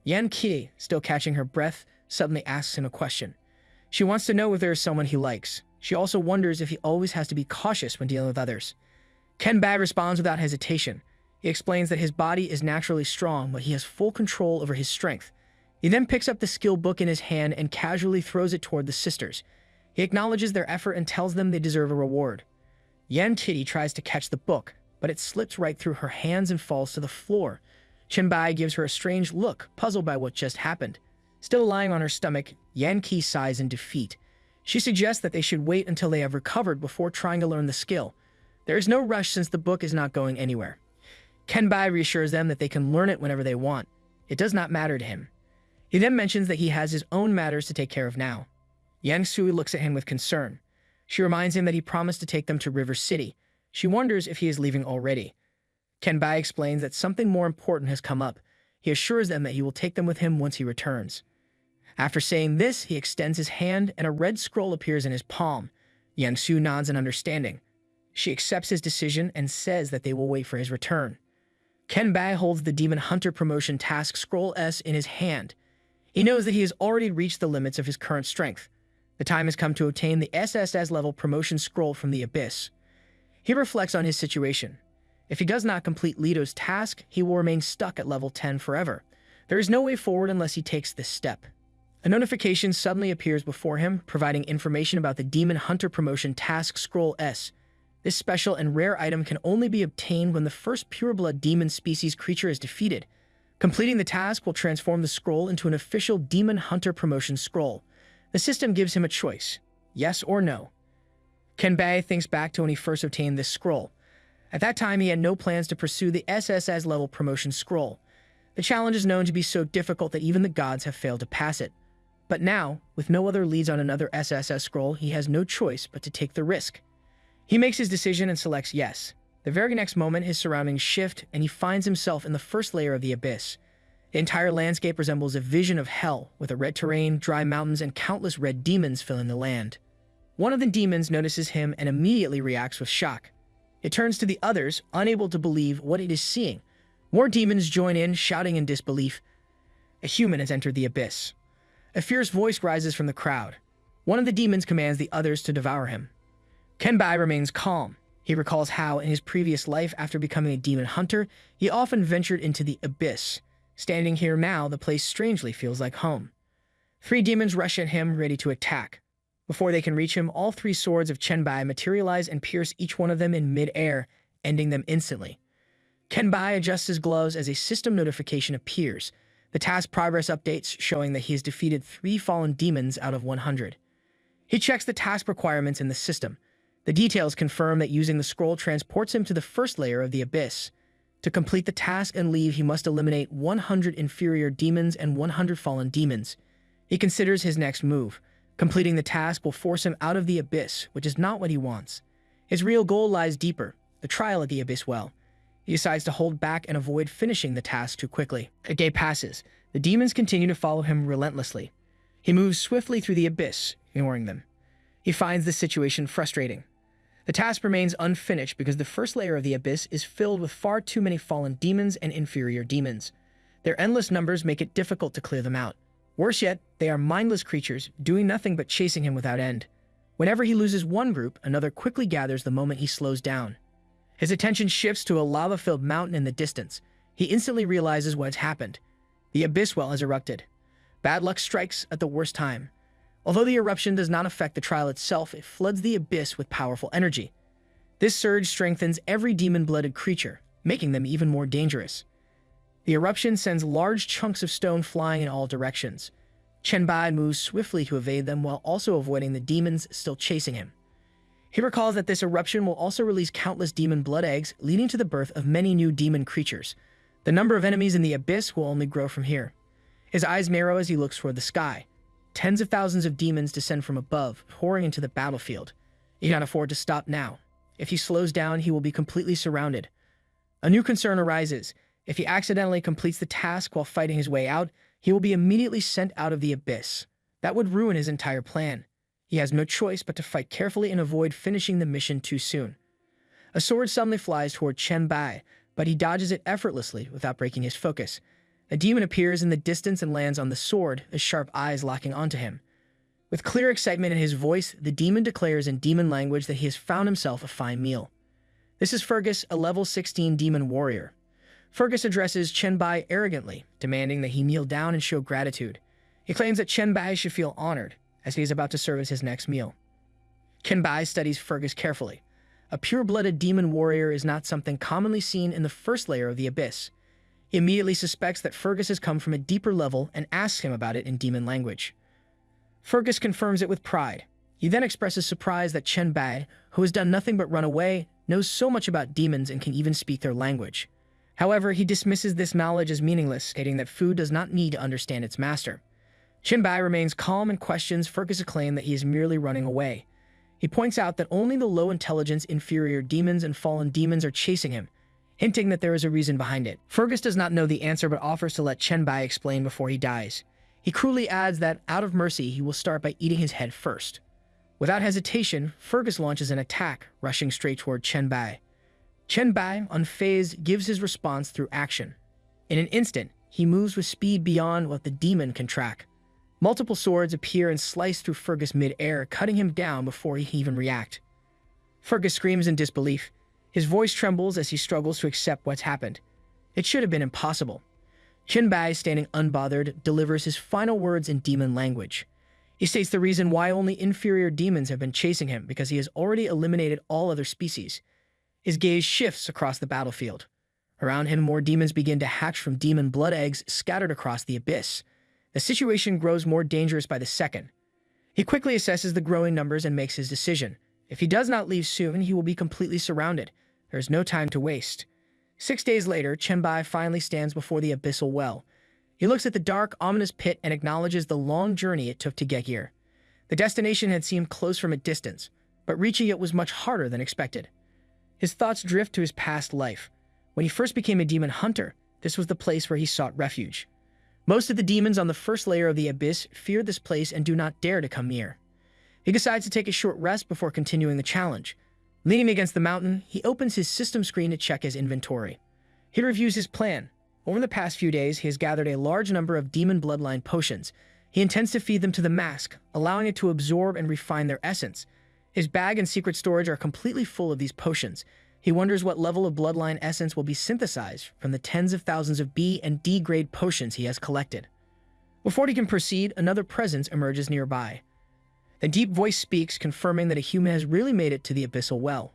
Yan Qi, still catching her breath, suddenly asks him a question. She wants to know if there is someone he likes. She also wonders if he always has to be cautious when dealing with others. Chen Bai responds without hesitation. He explains that his body is naturally strong, but he has full control over his strength. He then picks up the skill book in his hand and casually throws it toward the sisters. He acknowledges their effort and tells them they deserve a reward. Yan Qi tries to catch the book, but it slips right through her hands and falls to the floor. Chen Bai gives her a strange look, puzzled by what just happened. Still lying on her stomach, Yan Qi sighs in defeat. She suggests that they should wait until they have recovered before trying to learn the skill. There is no rush since the book is not going anywhere. Chen Bai reassures them that they can learn it whenever they want. It does not matter to him. He then mentions that he has his own matters to take care of now. Yang Sui looks at him with concern. She reminds him that he promised to take them to River City. She wonders if he is leaving already. Chen Bai explains that something more important has come up. He assures them that he will take them with him once he returns. After saying this, he extends his hand and a red scroll appears in his palm. Yang Su nods in understanding. She accepts his decision and says that they will wait for his return. Chen Bai holds the Demon Hunter promotion task Scroll S in his hand. He knows that he has already reached the limits of his current strength. The time has come to obtain the SSS-level promotion scroll from the Abyss. He reflects on his situation. If he does not complete Lito's task, he will remain stuck at level 10 forever. There is no way forward unless he takes this step. A notification suddenly appears before him, providing information about the Demon Hunter promotion task Scroll S. This special and rare item can only be obtained when the first pureblood demon species creature is defeated. Completing the task will transform the scroll into an official Demon Hunter promotion scroll. The system gives him a choice, yes or no. Chen Bai thinks back to when he first obtained this scroll. At that time, he had no plans to pursue the SSS-level promotion scroll. The challenge is known to be so difficult that even the gods have failed to pass it. But now, with no other leads on another SSS scroll, he has no choice but to take the risk. He makes his decision and selects yes. The very next moment, his surroundings shift, and he finds himself in the first layer of the Abyss. The entire landscape resembles a vision of hell, with a red terrain, dry mountains, and countless red demons filling the land. One of the demons notices him and immediately reacts with shock. It turns to the others, unable to believe what it is seeing. More demons join in, shouting in disbelief. A human has entered the Abyss. A fierce voice rises from the crowd. One of the demons commands the others to devour him. Chen Bai remains calm. He recalls how, in his previous life after becoming a demon hunter, he often ventured into the Abyss. Standing here now, the place strangely feels like home. 3 demons rush at him, ready to attack. Before they can reach him, all 3 swords of Chen Bai materialize and pierce each one of them in mid-air, ending them instantly. Chen Bai adjusts his gloves as a system notification appears. The task progress updates showing that he has defeated 3 fallen demons out of 100. He checks the task requirements in the system. The details confirm that using the scroll transports him to the first layer of the Abyss. To complete the task and leave, he must eliminate 100 inferior demons and 100 fallen demons. He considers his next move. Completing the task will force him out of the Abyss, which is not what he wants. His real goal lies deeper, the trial at the Abyss well. He decides to hold back and avoid finishing the task too quickly. A day passes. The demons continue to follow him relentlessly. He moves swiftly through the Abyss, ignoring them. He finds the situation frustrating. The task remains unfinished because the first layer of the Abyss is filled with far too many fallen demons and inferior demons. Their endless numbers make it difficult to clear them out. Worse yet, they are mindless creatures, doing nothing but chasing him without end. Whenever he loses one group, another quickly gathers the moment he slows down. His attention shifts to a lava-filled mountain in the distance. He instantly realizes what has happened. The abyss well has erupted. Bad luck strikes at the worst time. Although the eruption does not affect the trial itself, it floods the abyss with powerful energy. This surge strengthens every demon-blooded creature, making them even more dangerous. The eruption sends large chunks of stone flying in all directions. Chen Bai moves swiftly to evade them while also avoiding the demons still chasing him. He recalls that this eruption will also release countless demon blood eggs, leading to the birth of many new demon creatures. The number of enemies in the abyss will only grow from here. His eyes narrow as he looks toward the sky. Tens of thousands of demons descend from above, pouring into the battlefield. He cannot afford to stop now. If he slows down, he will be completely surrounded. A new concern arises. If he accidentally completes the task while fighting his way out, he will be immediately sent out of the abyss. That would ruin his entire plan. He has no choice but to fight carefully and avoid finishing the mission too soon. A sword suddenly flies toward Chen Bai, but he dodges it effortlessly without breaking his focus. A demon appears in the distance and lands on the sword, his sharp eyes locking onto him. With clear excitement in his voice, the demon declares in demon language that he has found himself a fine meal. This is Fergus, a level 16 demon warrior. Fergus addresses Chen Bai arrogantly, demanding that he kneel down and show gratitude. He claims that Chen Bai should feel honored, as he is about to serve as his next meal. Chen Bai studies Fergus carefully. A pure-blooded demon warrior is not something commonly seen in the first layer of the abyss. He immediately suspects that Fergus has come from a deeper level and asks him about it in demon language. Fergus confirms it with pride. He then expresses surprise that Chen Bai, who has done nothing but run away, knows so much about demons and can even speak their language. However, he dismisses this knowledge as meaningless, stating that food does not need to understand its master. Chen Bai remains calm and questions Fergus' claim that he is merely running away. He points out that only the low-intelligence, inferior demons and fallen demons are chasing him, hinting that there is a reason behind it. Fergus does not know the answer but offers to let Chen Bai explain before he dies. He cruelly adds that, out of mercy, he will start by eating his head first. Without hesitation, Fergus launches an attack, rushing straight toward Chen Bai. Chen Bai, unfazed, gives his response through action. In an instant, he moves with speed beyond what the demon can track. Multiple swords appear and slice through Fergus mid-air, cutting him down before he can even react. Fergus screams in disbelief. His voice trembles as he struggles to accept what's happened. It should have been impossible. Chen Bai, standing unbothered, delivers his final words in demon language. He states the reason why only inferior demons have been chasing him, because he has already eliminated all other species. His gaze shifts across the battlefield. Around him, more demons begin to hatch from demon blood eggs scattered across the abyss. The situation grows more dangerous by the second. He quickly assesses the growing numbers and makes his decision. If he does not leave soon, he will be completely surrounded. There is no time to waste. 6 days later, Chen Bai finally stands before the abyssal well. He looks at the dark, ominous pit and acknowledges the long journey it took to get here. The destination had seemed close from a distance, but reaching it was much harder than expected. His thoughts drift to his past life. When he first became a demon hunter, this was the place where he sought refuge. Most of the demons on the first layer of the abyss fear this place and do not dare to come near. He decides to take a short rest before continuing the challenge. Leaning against the mountain, he opens his system screen to check his inventory. He reviews his plan. Over the past few days, he has gathered a large number of demon bloodline potions. He intends to feed them to the mask, allowing it to absorb and refine their essence. His bag and secret storage are completely full of these potions. He wonders what level of bloodline essence will be synthesized from the tens of thousands of B and D grade potions he has collected. Before he can proceed, another presence emerges nearby. The deep voice speaks, confirming that a human has really made it to the abyssal well.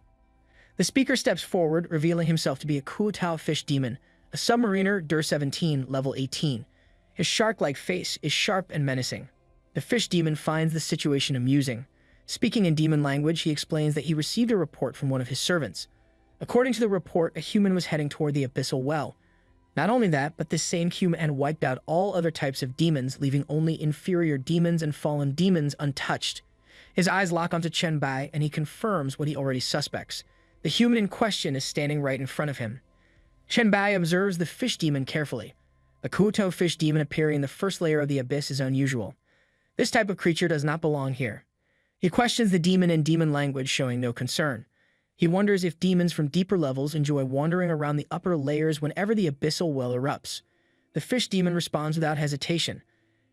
The speaker steps forward, revealing himself to be a Kuotao fish demon, a submariner, DIR 17, level 18. His shark-like face is sharp and menacing. The fish demon finds the situation amusing. Speaking in demon language, he explains that he received a report from one of his servants. According to the report, a human was heading toward the abyssal well. Not only that, but this same human had wiped out all other types of demons, leaving only inferior demons and fallen demons untouched. His eyes lock onto Chen Bai, and he confirms what he already suspects. The human in question is standing right in front of him. Chen Bai observes the fish demon carefully. The Kuoto fish demon appearing in the first layer of the abyss is unusual. This type of creature does not belong here. He questions the demon in demon language, showing no concern. He wonders if demons from deeper levels enjoy wandering around the upper layers whenever the abyssal well erupts. the fish demon responds without hesitation.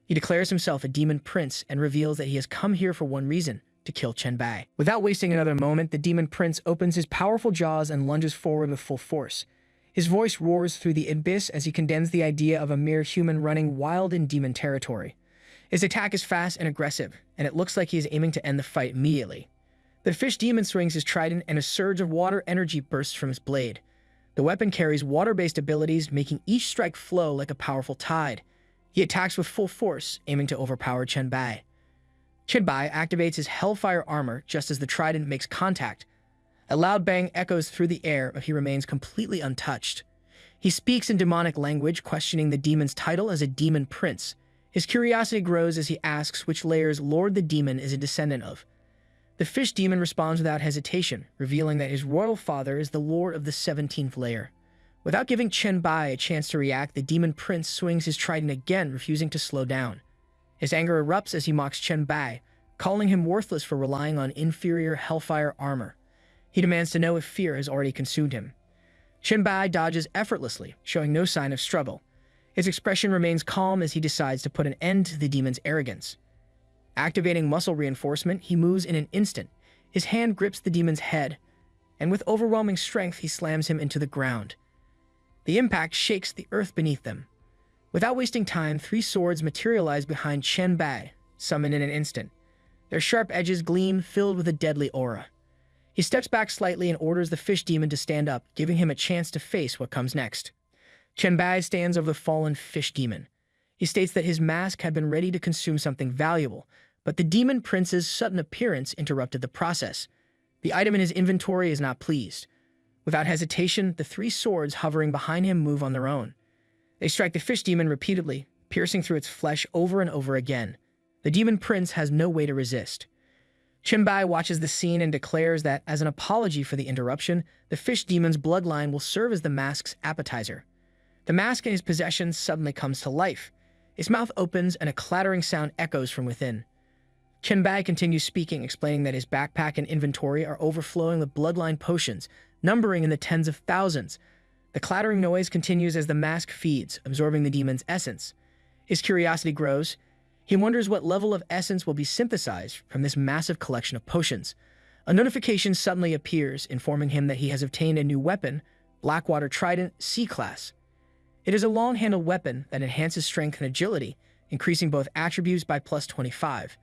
He declares himself a demon prince and reveals that he has come here for one reason: to kill Chen Bai. Without wasting another moment, the demon prince opens his powerful jaws and lunges forward with full force. His voice roars through the abyss as he condemns the idea of a mere human running wild in demon territory. His attack is fast and aggressive, and it looks like he is aiming to end the fight immediately. The fish demon swings his trident, and a surge of water energy bursts from his blade. The weapon carries water-based abilities, making each strike flow like a powerful tide. He attacks with full force, aiming to overpower Chen Bai. Chen Bai activates his Hellfire armor just as the trident makes contact. A loud bang echoes through the air, but he remains completely untouched. He speaks in demonic language, questioning the demon's title as a demon prince. His curiosity grows as he asks which layers Lord the Demon is a descendant of. The fish demon responds without hesitation, revealing that his royal father is the lord of the 17th layer. Without giving Chen Bai a chance to react, the demon prince swings his trident again, refusing to slow down. His anger erupts as he mocks Chen Bai, calling him worthless for relying on inferior Hellfire armor. He demands to know if fear has already consumed him. Chen Bai dodges effortlessly, showing no sign of struggle. His expression remains calm as he decides to put an end to the demon's arrogance. Activating muscle reinforcement, he moves in an instant. His hand grips the demon's head, and with overwhelming strength, he slams him into the ground. The impact shakes the earth beneath them. Without wasting time, 3 swords materialize behind Chen Bai, summoned in an instant. Their sharp edges gleam, filled with a deadly aura. He steps back slightly and orders the fish demon to stand up, giving him a chance to face what comes next. Chen Bai stands over the fallen fish demon. He states that his mask had been ready to consume something valuable, but the demon prince's sudden appearance interrupted the process. The item in his inventory is not pleased. Without hesitation, the 3 swords hovering behind him move on their own. They strike the fish demon repeatedly, piercing through its flesh over and over again. The demon prince has no way to resist. Chen Bai watches the scene and declares that, as an apology for the interruption, the fish demon's bloodline will serve as the mask's appetizer. The mask in his possession suddenly comes to life. His mouth opens and a clattering sound echoes from within. Chen Bai continues speaking, explaining that his backpack and inventory are overflowing with bloodline potions, numbering in the tens of thousands. The clattering noise continues as the mask feeds, absorbing the demon's essence. His curiosity grows. He wonders what level of essence will be synthesized from this massive collection of potions. A notification suddenly appears, informing him that he has obtained a new weapon, Blackwater Trident C-Class. It is a long-handled weapon that enhances strength and agility, increasing both attributes by plus 25.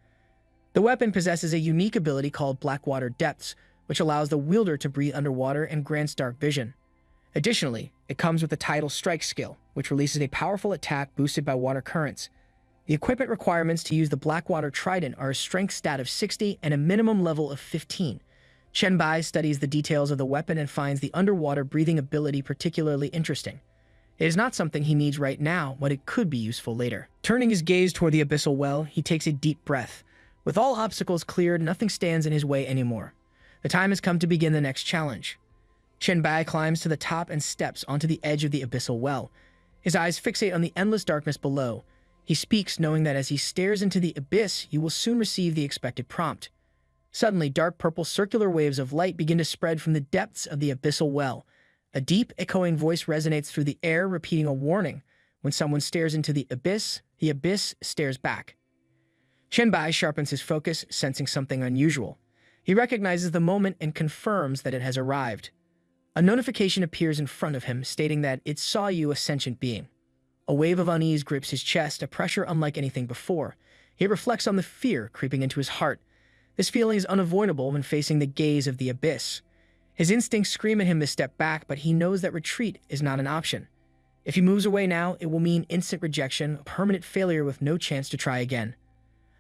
The weapon possesses a unique ability called Blackwater Depths, which allows the wielder to breathe underwater and grants dark vision. Additionally, it comes with the Tidal Strike skill, which releases a powerful attack boosted by water currents. The equipment requirements to use the Blackwater Trident are a strength stat of 60 and a minimum level of 15. Chen Bai studies the details of the weapon and finds the underwater breathing ability particularly interesting. It is not something he needs right now, but it could be useful later. Turning his gaze toward the abyssal well, he takes a deep breath. With all obstacles cleared, nothing stands in his way anymore. The time has come to begin the next challenge. Chen Bai climbs to the top and steps onto the edge of the abyssal well. His eyes fixate on the endless darkness below. He speaks, knowing that as he stares into the abyss, he will soon receive the expected prompt. Suddenly, dark purple circular waves of light begin to spread from the depths of the abyssal well. A deep, echoing voice resonates through the air, repeating a warning. When someone stares into the abyss stares back. Chen Bai sharpens his focus, sensing something unusual. He recognizes the moment and confirms that it has arrived. A notification appears in front of him, stating that it saw you, a sentient being. A wave of unease grips his chest, a pressure unlike anything before. He reflects on the fear creeping into his heart. This feeling is unavoidable when facing the gaze of the abyss. His instincts scream at him to step back, but he knows that retreat is not an option. If he moves away now, it will mean instant rejection, permanent failure with no chance to try again.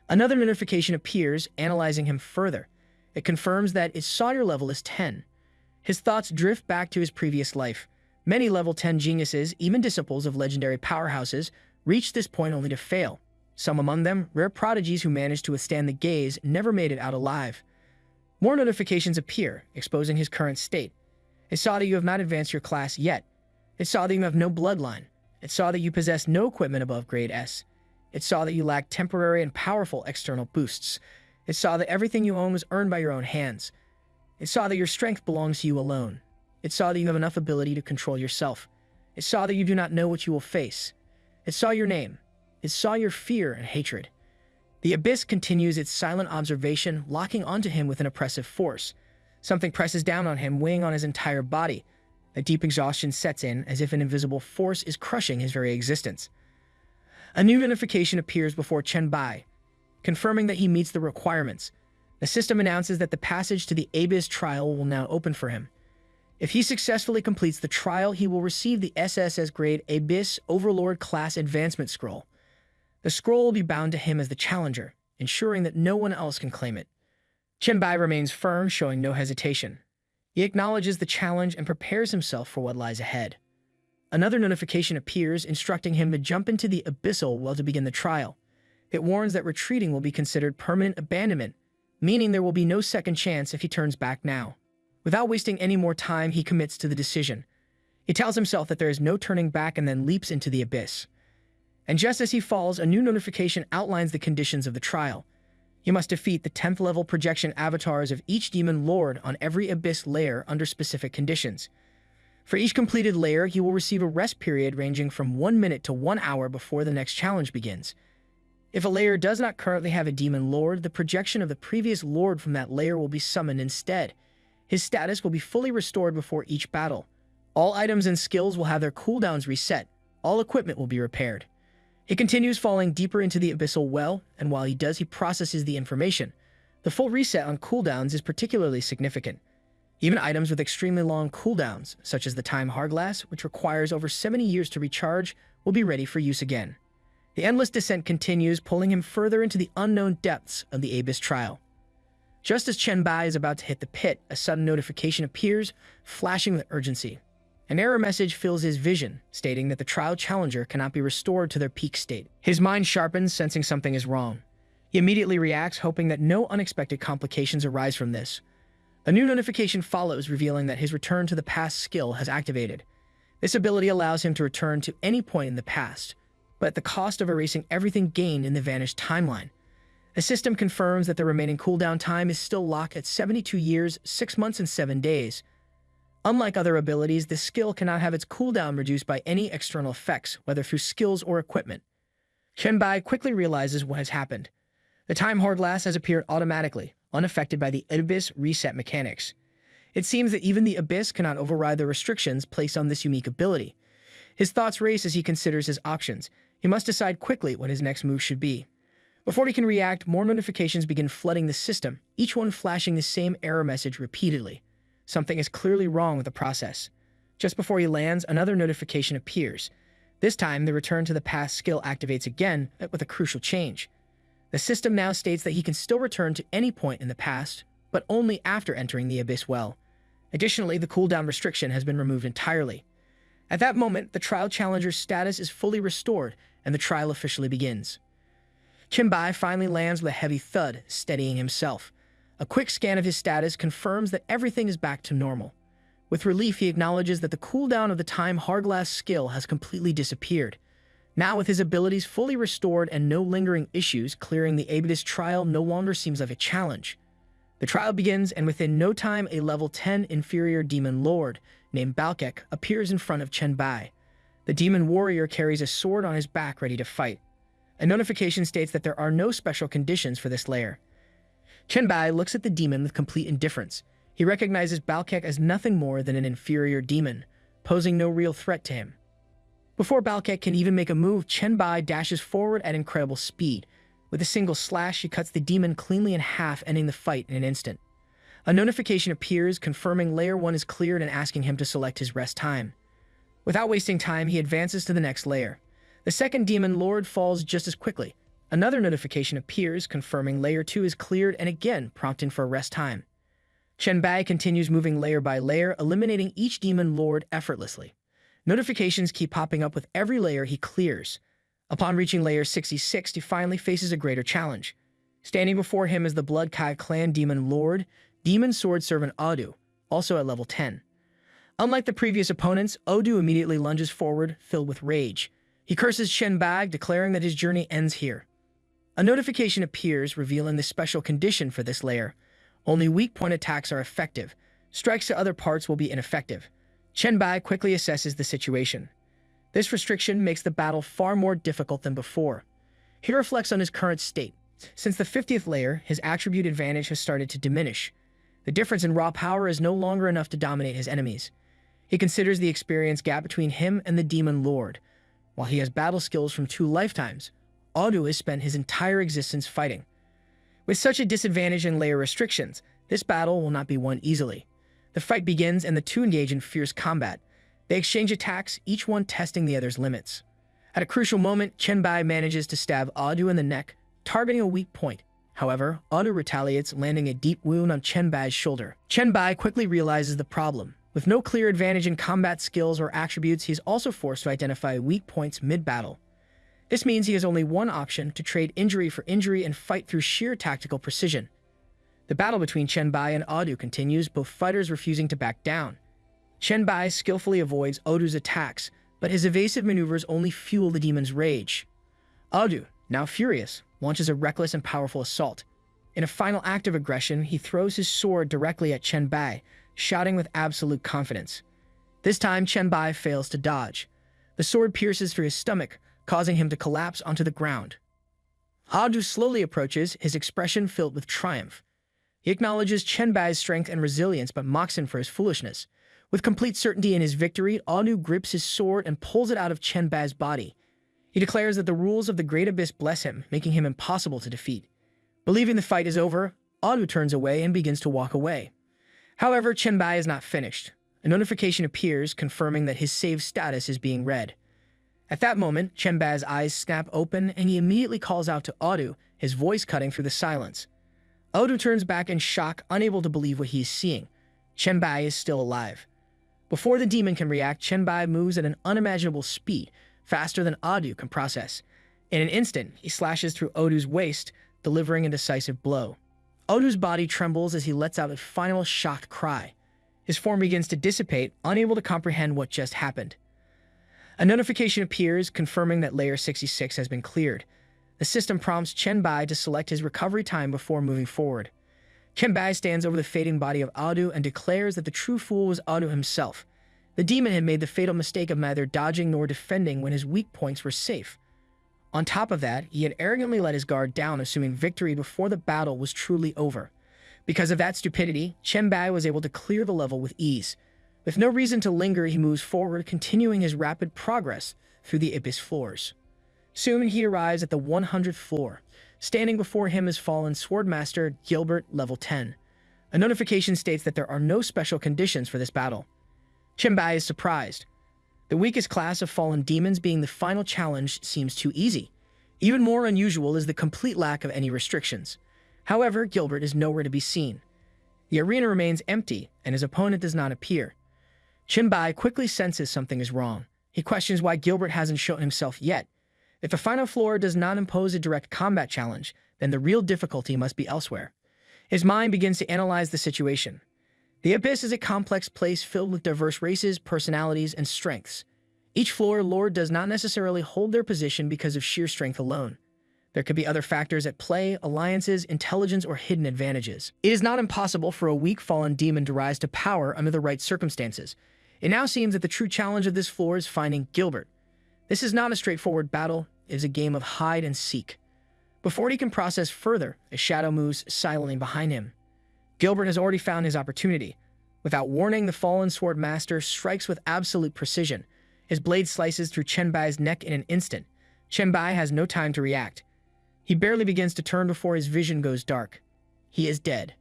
Another notification appears, analyzing him further. It confirms that its soldier level is 10. His thoughts drift back to his previous life. Many level 10 geniuses, even disciples of legendary powerhouses, reach this point only to fail. Some among them, rare prodigies who managed to withstand the gaze, never made it out alive. More notifications appear, exposing his current state. It saw that you have not advanced your class yet. It saw that you have no bloodline. It saw that you possess no equipment above grade S. It saw that you lack temporary and powerful external boosts. It saw that everything you own was earned by your own hands. It saw that your strength belongs to you alone. It saw that you have enough ability to control yourself. It saw that you do not know what you will face. It saw your name. It saw your fear and hatred. The abyss continues its silent observation, locking onto him with an oppressive force. Something presses down on him, weighing on his entire body. A deep exhaustion sets in, as if an invisible force is crushing his very existence. A new notification appears before Chen Bai, confirming that he meets the requirements. The system announces that the passage to the Abyss trial will now open for him. If he successfully completes the trial, he will receive the SSS grade Abyss Overlord class advancement scroll. The scroll will be bound to him as the challenger, ensuring that no one else can claim it. Chen Bai remains firm, showing no hesitation. He acknowledges the challenge and prepares himself for what lies ahead. Another notification appears, instructing him to jump into the abyssal well to begin the trial. It warns that retreating will be considered permanent abandonment, meaning there will be no second chance if he turns back now. Without wasting any more time, he commits to the decision. He tells himself that there is no turning back and then leaps into the abyss. And just as he falls, a new notification outlines the conditions of the trial. You must defeat the 10th level projection avatars of each demon lord on every abyss layer under specific conditions. For each completed layer, he will receive a rest period ranging from 1 minute to 1 hour before the next challenge begins. If a layer does not currently have a demon lord, the projection of the previous lord from that layer will be summoned instead. His status will be fully restored before each battle. All items and skills will have their cooldowns reset. All equipment will be repaired. He continues falling deeper into the abyssal well, and while he does, he processes the information. The full reset on cooldowns is particularly significant. Even items with extremely long cooldowns, such as the Time Hourglass, which requires over 70 years to recharge, will be ready for use again. The endless descent continues, pulling him further into the unknown depths of the Abyss trial. Just as Chen Bai is about to hit the pit, a sudden notification appears, flashing with urgency. An error message fills his vision, stating that the trial challenger cannot be restored to their peak state. His mind sharpens, sensing something is wrong. He immediately reacts, hoping that no unexpected complications arise from this. A new notification follows, revealing that his return to the past skill has activated. This ability allows him to return to any point in the past, but at the cost of erasing everything gained in the vanished timeline. The system confirms that the remaining cooldown time is still locked at 72 years, 6 months, and 7 days. Unlike other abilities, this skill cannot have its cooldown reduced by any external effects, whether through skills or equipment. Chen Bai quickly realizes what has happened. The Time Hourglass has appeared automatically, unaffected by the Abyss reset mechanics. It seems that even the Abyss cannot override the restrictions placed on this unique ability. His thoughts race as he considers his options. He must decide quickly what his next move should be. Before he can react, more notifications begin flooding the system, each one flashing the same error message repeatedly. Something is clearly wrong with the process. Just before he lands, another notification appears. This time, the return to the past skill activates again, but with a crucial change. The system now states that he can still return to any point in the past, but only after entering the Abyss well. Additionally, the cooldown restriction has been removed entirely. At that moment, the trial challenger's status is fully restored, and the trial officially begins. Chen Bai finally lands with a heavy thud, steadying himself. A quick scan of his status confirms that everything is back to normal. With relief, he acknowledges that the cooldown of the Time Hourglass skill has completely disappeared. Now, with his abilities fully restored and no lingering issues, clearing the Abyss trial no longer seems like a challenge. The trial begins, and within no time, a level 10 inferior demon lord named Balkek appears in front of Chen Bai. The demon warrior carries a sword on his back, ready to fight. A notification states that there are no special conditions for this lair. Chen Bai looks at the demon with complete indifference. He recognizes Balkek as nothing more than an inferior demon, posing no real threat to him. Before Balkek can even make a move, Chen Bai dashes forward at incredible speed. With a single slash, he cuts the demon cleanly in half, ending the fight in an instant. A notification appears, confirming Layer 1 is cleared and asking him to select his rest time. Without wasting time, he advances to the next layer. The second demon lord falls just as quickly. Another notification appears, confirming Layer 2 is cleared and again prompting for a rest time. Chen Bai continues moving layer by layer, eliminating each demon lord effortlessly. Notifications keep popping up with every layer he clears. Upon reaching layer 66, he finally faces a greater challenge. Standing before him is the Blood Kai clan demon lord, Demon Sword Servant Odu, also at level 10. Unlike the previous opponents, Odu immediately lunges forward, filled with rage. He curses Chen Bai, declaring that his journey ends here. A notification appears, revealing the special condition for this layer. Only weak point attacks are effective. Strikes to other parts will be ineffective. Chen Bai quickly assesses the situation. This restriction makes the battle far more difficult than before. He reflects on his current state. Since the 50th layer, his attribute advantage has started to diminish. The difference in raw power is no longer enough to dominate his enemies. He considers the experience gap between him and the Demon Lord. While he has battle skills from 2 lifetimes, Odu has spent his entire existence fighting. With such a disadvantage in layer restrictions, this battle will not be won easily. The fight begins and the two engage in fierce combat. They exchange attacks, each one testing the other's limits. At a crucial moment, Chen Bai manages to stab Odu in the neck, targeting a weak point. However, Odu retaliates, landing a deep wound on Chen Bai's shoulder. Chen Bai quickly realizes the problem. With no clear advantage in combat skills or attributes, he is also forced to identify weak points mid-battle. This means he has only one option: to trade injury for injury and fight through sheer tactical precision. The battle between Chen Bai and Odu continues, both fighters refusing to back down. Chen Bai skillfully avoids Odu's attacks, but his evasive maneuvers only fuel the demon's rage. Odu, now furious, launches a reckless and powerful assault. In a final act of aggression, he throws his sword directly at Chen Bai, shouting with absolute confidence. This time, Chen Bai fails to dodge. The sword pierces through his stomach, causing him to collapse onto the ground. Odu slowly approaches, his expression filled with triumph. He acknowledges Chen Bai's strength and resilience, but mocks him for his foolishness. With complete certainty in his victory, Odu grips his sword and pulls it out of Chen Bai's body. He declares that the rules of the Great Abyss bless him, making him impossible to defeat. Believing the fight is over, Odu turns away and begins to walk away. However, Chen Bai is not finished. A notification appears, confirming that his save status is being read. At that moment, Chen Bai's eyes snap open, and he immediately calls out to Odu, his voice cutting through the silence. Odu turns back in shock, unable to believe what he is seeing. Chen Bai is still alive. Before the demon can react, Chen Bai moves at an unimaginable speed, faster than Odu can process. In an instant, he slashes through Odu's waist, delivering a decisive blow. Odu's body trembles as he lets out a final shocked cry. His form begins to dissipate, unable to comprehend what just happened. A notification appears, confirming that Layer 66 has been cleared. The system prompts Chen Bai to select his recovery time before moving forward. Chen Bai stands over the fading body of Odu and declares that the true fool was Odu himself. The demon had made the fatal mistake of neither dodging nor defending when his weak points were safe. On top of that, he had arrogantly let his guard down, assuming victory before the battle was truly over. Because of that stupidity, Chen Bai was able to clear the level with ease. With no reason to linger, he moves forward, continuing his rapid progress through the abyss floors. Soon he arrives at the 100th floor. Standing before him is fallen Swordmaster Gilbert, level 10. A notification states that there are no special conditions for this battle. Chen Bai is surprised. The weakest class of fallen demons being the final challenge seems too easy. Even more unusual is the complete lack of any restrictions. However, Gilbert is nowhere to be seen. The arena remains empty, and his opponent does not appear. Chen Bai quickly senses something is wrong. He questions why Gilbert hasn't shown himself yet. If the final floor does not impose a direct combat challenge, then the real difficulty must be elsewhere. His mind begins to analyze the situation. The Abyss is a complex place filled with diverse races, personalities, and strengths. Each floor lord does not necessarily hold their position because of sheer strength alone. There could be other factors at play: alliances, intelligence, or hidden advantages. It is not impossible for a weak fallen demon to rise to power under the right circumstances. It now seems that the true challenge of this floor is finding Gilbert. This is not a straightforward battle, it is a game of hide and seek. Before he can process further, a shadow moves silently behind him. Gilbert has already found his opportunity. Without warning, the fallen sword master strikes with absolute precision. His blade slices through Chen Bai's neck in an instant. Chen Bai has no time to react. He barely begins to turn before his vision goes dark. He is dead.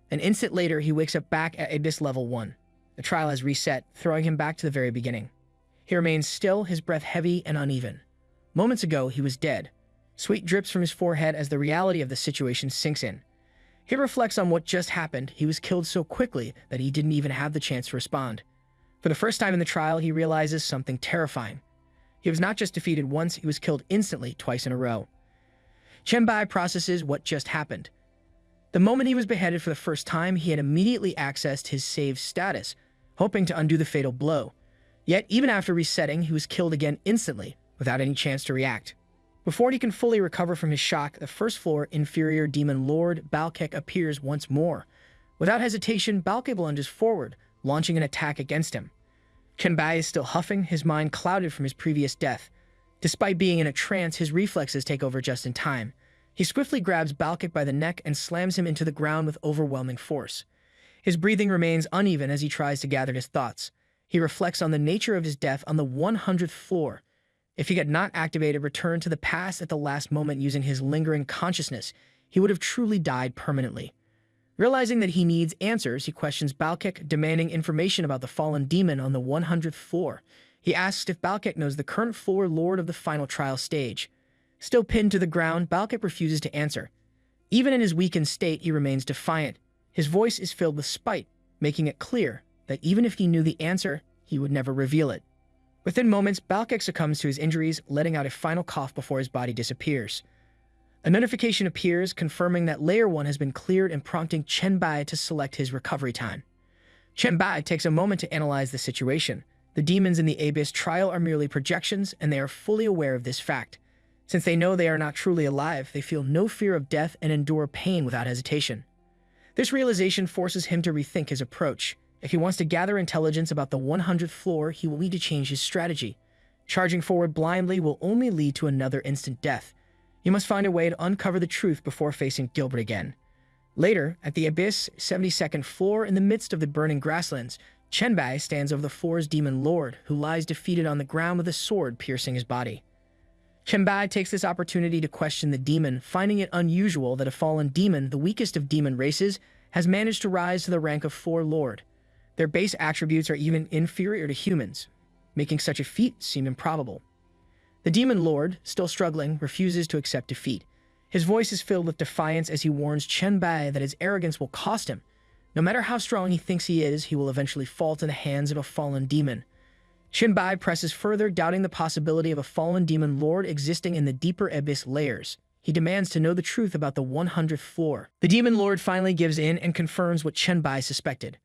An instant later, he wakes up back at Abyss Level 1. The trial has reset, throwing him back to the very beginning. He remains still, his breath heavy and uneven. Moments ago, he was dead. Sweat drips from his forehead as the reality of the situation sinks in. He reflects on what just happened. He was killed so quickly that he didn't even have the chance to respond. For the first time in the trial, he realizes something terrifying. He was not just defeated once, he was killed instantly, twice in a row. Chen Bai processes what just happened. The moment he was beheaded for the first time, he had immediately accessed his save status, hoping to undo the fatal blow. Yet, even after resetting, he was killed again instantly, without any chance to react. Before he can fully recover from his shock, the first floor inferior demon lord, Balkek, appears once more. Without hesitation, Balkek lunges forward, launching an attack against him. Chen Bai is still huffing, his mind clouded from his previous death. Despite being in a trance, his reflexes take over just in time. He swiftly grabs Balkik by the neck and slams him into the ground with overwhelming force. His breathing remains uneven as he tries to gather his thoughts. He reflects on the nature of his death on the 100th floor. If he had not activated Return to the Past at the last moment using his lingering consciousness, he would have truly died permanently. Realizing that he needs answers, he questions Balkik, demanding information about the fallen demon on the 100th floor. He asks if Balkik knows the current floor lord of the final trial stage. Still pinned to the ground, Balkik refuses to answer. Even in his weakened state, he remains defiant. His voice is filled with spite, making it clear that even if he knew the answer, he would never reveal it. Within moments, Balkik succumbs to his injuries, letting out a final cough before his body disappears. A notification appears, confirming that Layer 1 has been cleared and prompting Chen Bai to select his recovery time. Chen Bai takes a moment to analyze the situation. The demons in the Abyss trial are merely projections, and they are fully aware of this fact. Since they know they are not truly alive, they feel no fear of death and endure pain without hesitation. This realization forces him to rethink his approach. If he wants to gather intelligence about the 100th floor, he will need to change his strategy. Charging forward blindly will only lead to another instant death. He must find a way to uncover the truth before facing Gilbert again. Later, at the Abyss 72nd floor in the midst of the burning grasslands, Chen Bai stands over the floor's demon lord, who lies defeated on the ground with a sword piercing his body. Chen Bai takes this opportunity to question the demon, finding it unusual that a fallen demon, the weakest of demon races, has managed to rise to the rank of floor lord. Their base attributes are even inferior to humans, making such a feat seem improbable. The demon lord, still struggling, refuses to accept defeat. His voice is filled with defiance as he warns Chen Bai that his arrogance will cost him. No matter how strong he thinks he is, he will eventually fall to the hands of a fallen demon. Chen Bai presses further, doubting the possibility of a fallen demon lord existing in the deeper abyss layers. He demands to know the truth about the 100th floor. The demon lord finally gives in and confirms what Chen Bai suspected.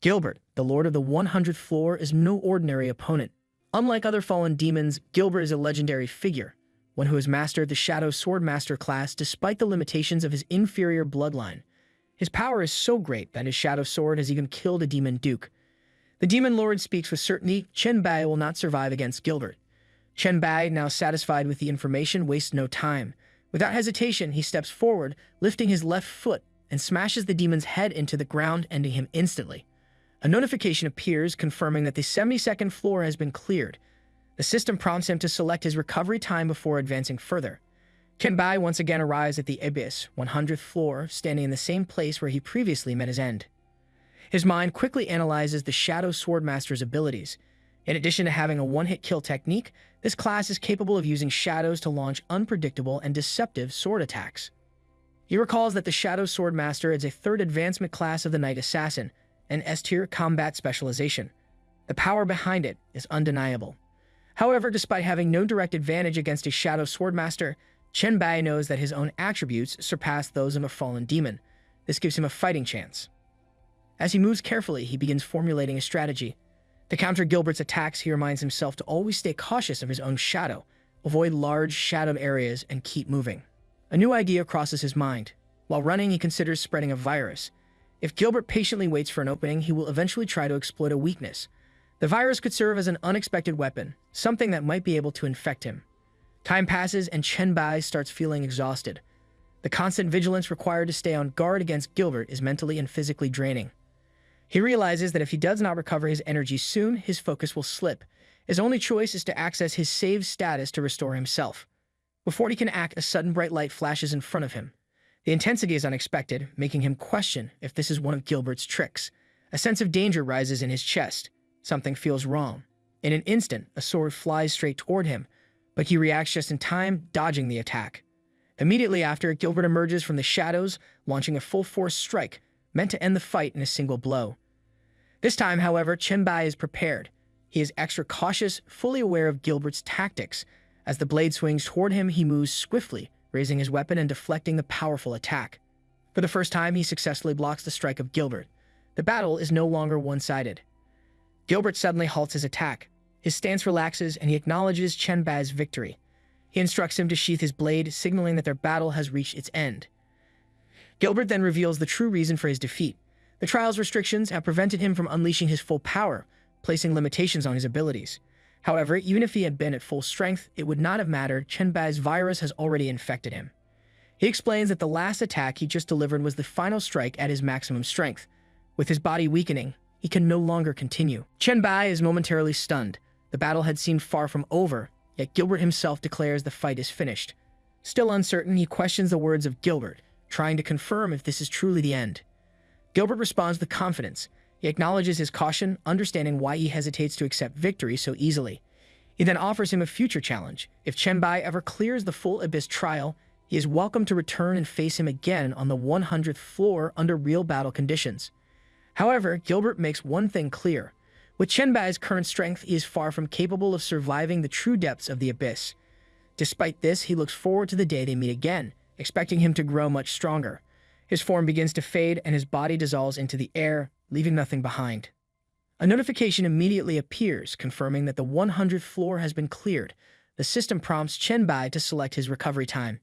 Gilbert, the lord of the 100th floor, is no ordinary opponent. Unlike other fallen demons, Gilbert is a legendary figure, one who has mastered the Shadow Swordmaster class despite the limitations of his inferior bloodline. His power is so great that his Shadow Sword has even killed a demon duke. The demon lord speaks with certainty. Chen Bai will not survive against Gilbert. Chen Bai, now satisfied with the information, wastes no time. Without hesitation, he steps forward, lifting his left foot, and smashes the demon's head into the ground, ending him instantly. A notification appears, confirming that the 72nd floor has been cleared. The system prompts him to select his recovery time before advancing further. Chen Bai once again arrives at the Abyss, 100th floor, standing in the same place where he previously met his end. His mind quickly analyzes the Shadow Swordmaster's abilities. In addition to having a one-hit kill technique, this class is capable of using shadows to launch unpredictable and deceptive sword attacks. He recalls that the Shadow Swordmaster is a third advancement class of the Knight Assassin, an S-tier combat specialization. The power behind it is undeniable. However, despite having no direct advantage against a Shadow Swordmaster, Chen Bai knows that his own attributes surpass those of a fallen demon. This gives him a fighting chance. As he moves carefully, he begins formulating a strategy. To counter Gilbert's attacks, he reminds himself to always stay cautious of his own shadow, avoid large, shadowed areas, and keep moving. A new idea crosses his mind. While running, he considers spreading a virus. If Gilbert patiently waits for an opening, he will eventually try to exploit a weakness. The virus could serve as an unexpected weapon, something that might be able to infect him. Time passes and Chen Bai starts feeling exhausted. The constant vigilance required to stay on guard against Gilbert is mentally and physically draining. He realizes that if he does not recover his energy soon, his focus will slip. His only choice is to access his saved status to restore himself. Before he can act, a sudden bright light flashes in front of him. The intensity is unexpected, making him question if this is one of Gilbert's tricks. A sense of danger rises in his chest. Something feels wrong. In an instant, a sword flies straight toward him, but he reacts just in time, dodging the attack. Immediately after, Gilbert emerges from the shadows, launching a full-force strike, meant to end the fight in a single blow. This time, however, Chen Bai is prepared. He is extra cautious, fully aware of Gilbert's tactics. As the blade swings toward him, he moves swiftly, raising his weapon and deflecting the powerful attack. For the first time, he successfully blocks the strike of Gilbert. The battle is no longer one-sided. Gilbert suddenly halts his attack. His stance relaxes, and he acknowledges Chen Bai's victory. He instructs him to sheath his blade, signaling that their battle has reached its end. Gilbert then reveals the true reason for his defeat. The trial's restrictions have prevented him from unleashing his full power, placing limitations on his abilities. However, even if he had been at full strength, it would not have mattered. Chen Bai's virus has already infected him. He explains that the last attack he just delivered was the final strike at his maximum strength. With his body weakening, he can no longer continue. Chen Bai is momentarily stunned. The battle had seemed far from over, yet Gilbert himself declares the fight is finished. Still uncertain, he questions the words of Gilbert, trying to confirm if this is truly the end. Gilbert responds with confidence. He acknowledges his caution, understanding why he hesitates to accept victory so easily. He then offers him a future challenge. If Chen Bai ever clears the full Abyss trial, he is welcome to return and face him again on the 100th floor under real battle conditions. However, Gilbert makes one thing clear. With Chen Bai's current strength, he is far from capable of surviving the true depths of the Abyss. Despite this, he looks forward to the day they meet again, expecting him to grow much stronger. His form begins to fade and his body dissolves into the air, leaving nothing behind. A notification immediately appears, confirming that the 100th floor has been cleared. The system prompts Chen Bai to select his recovery time.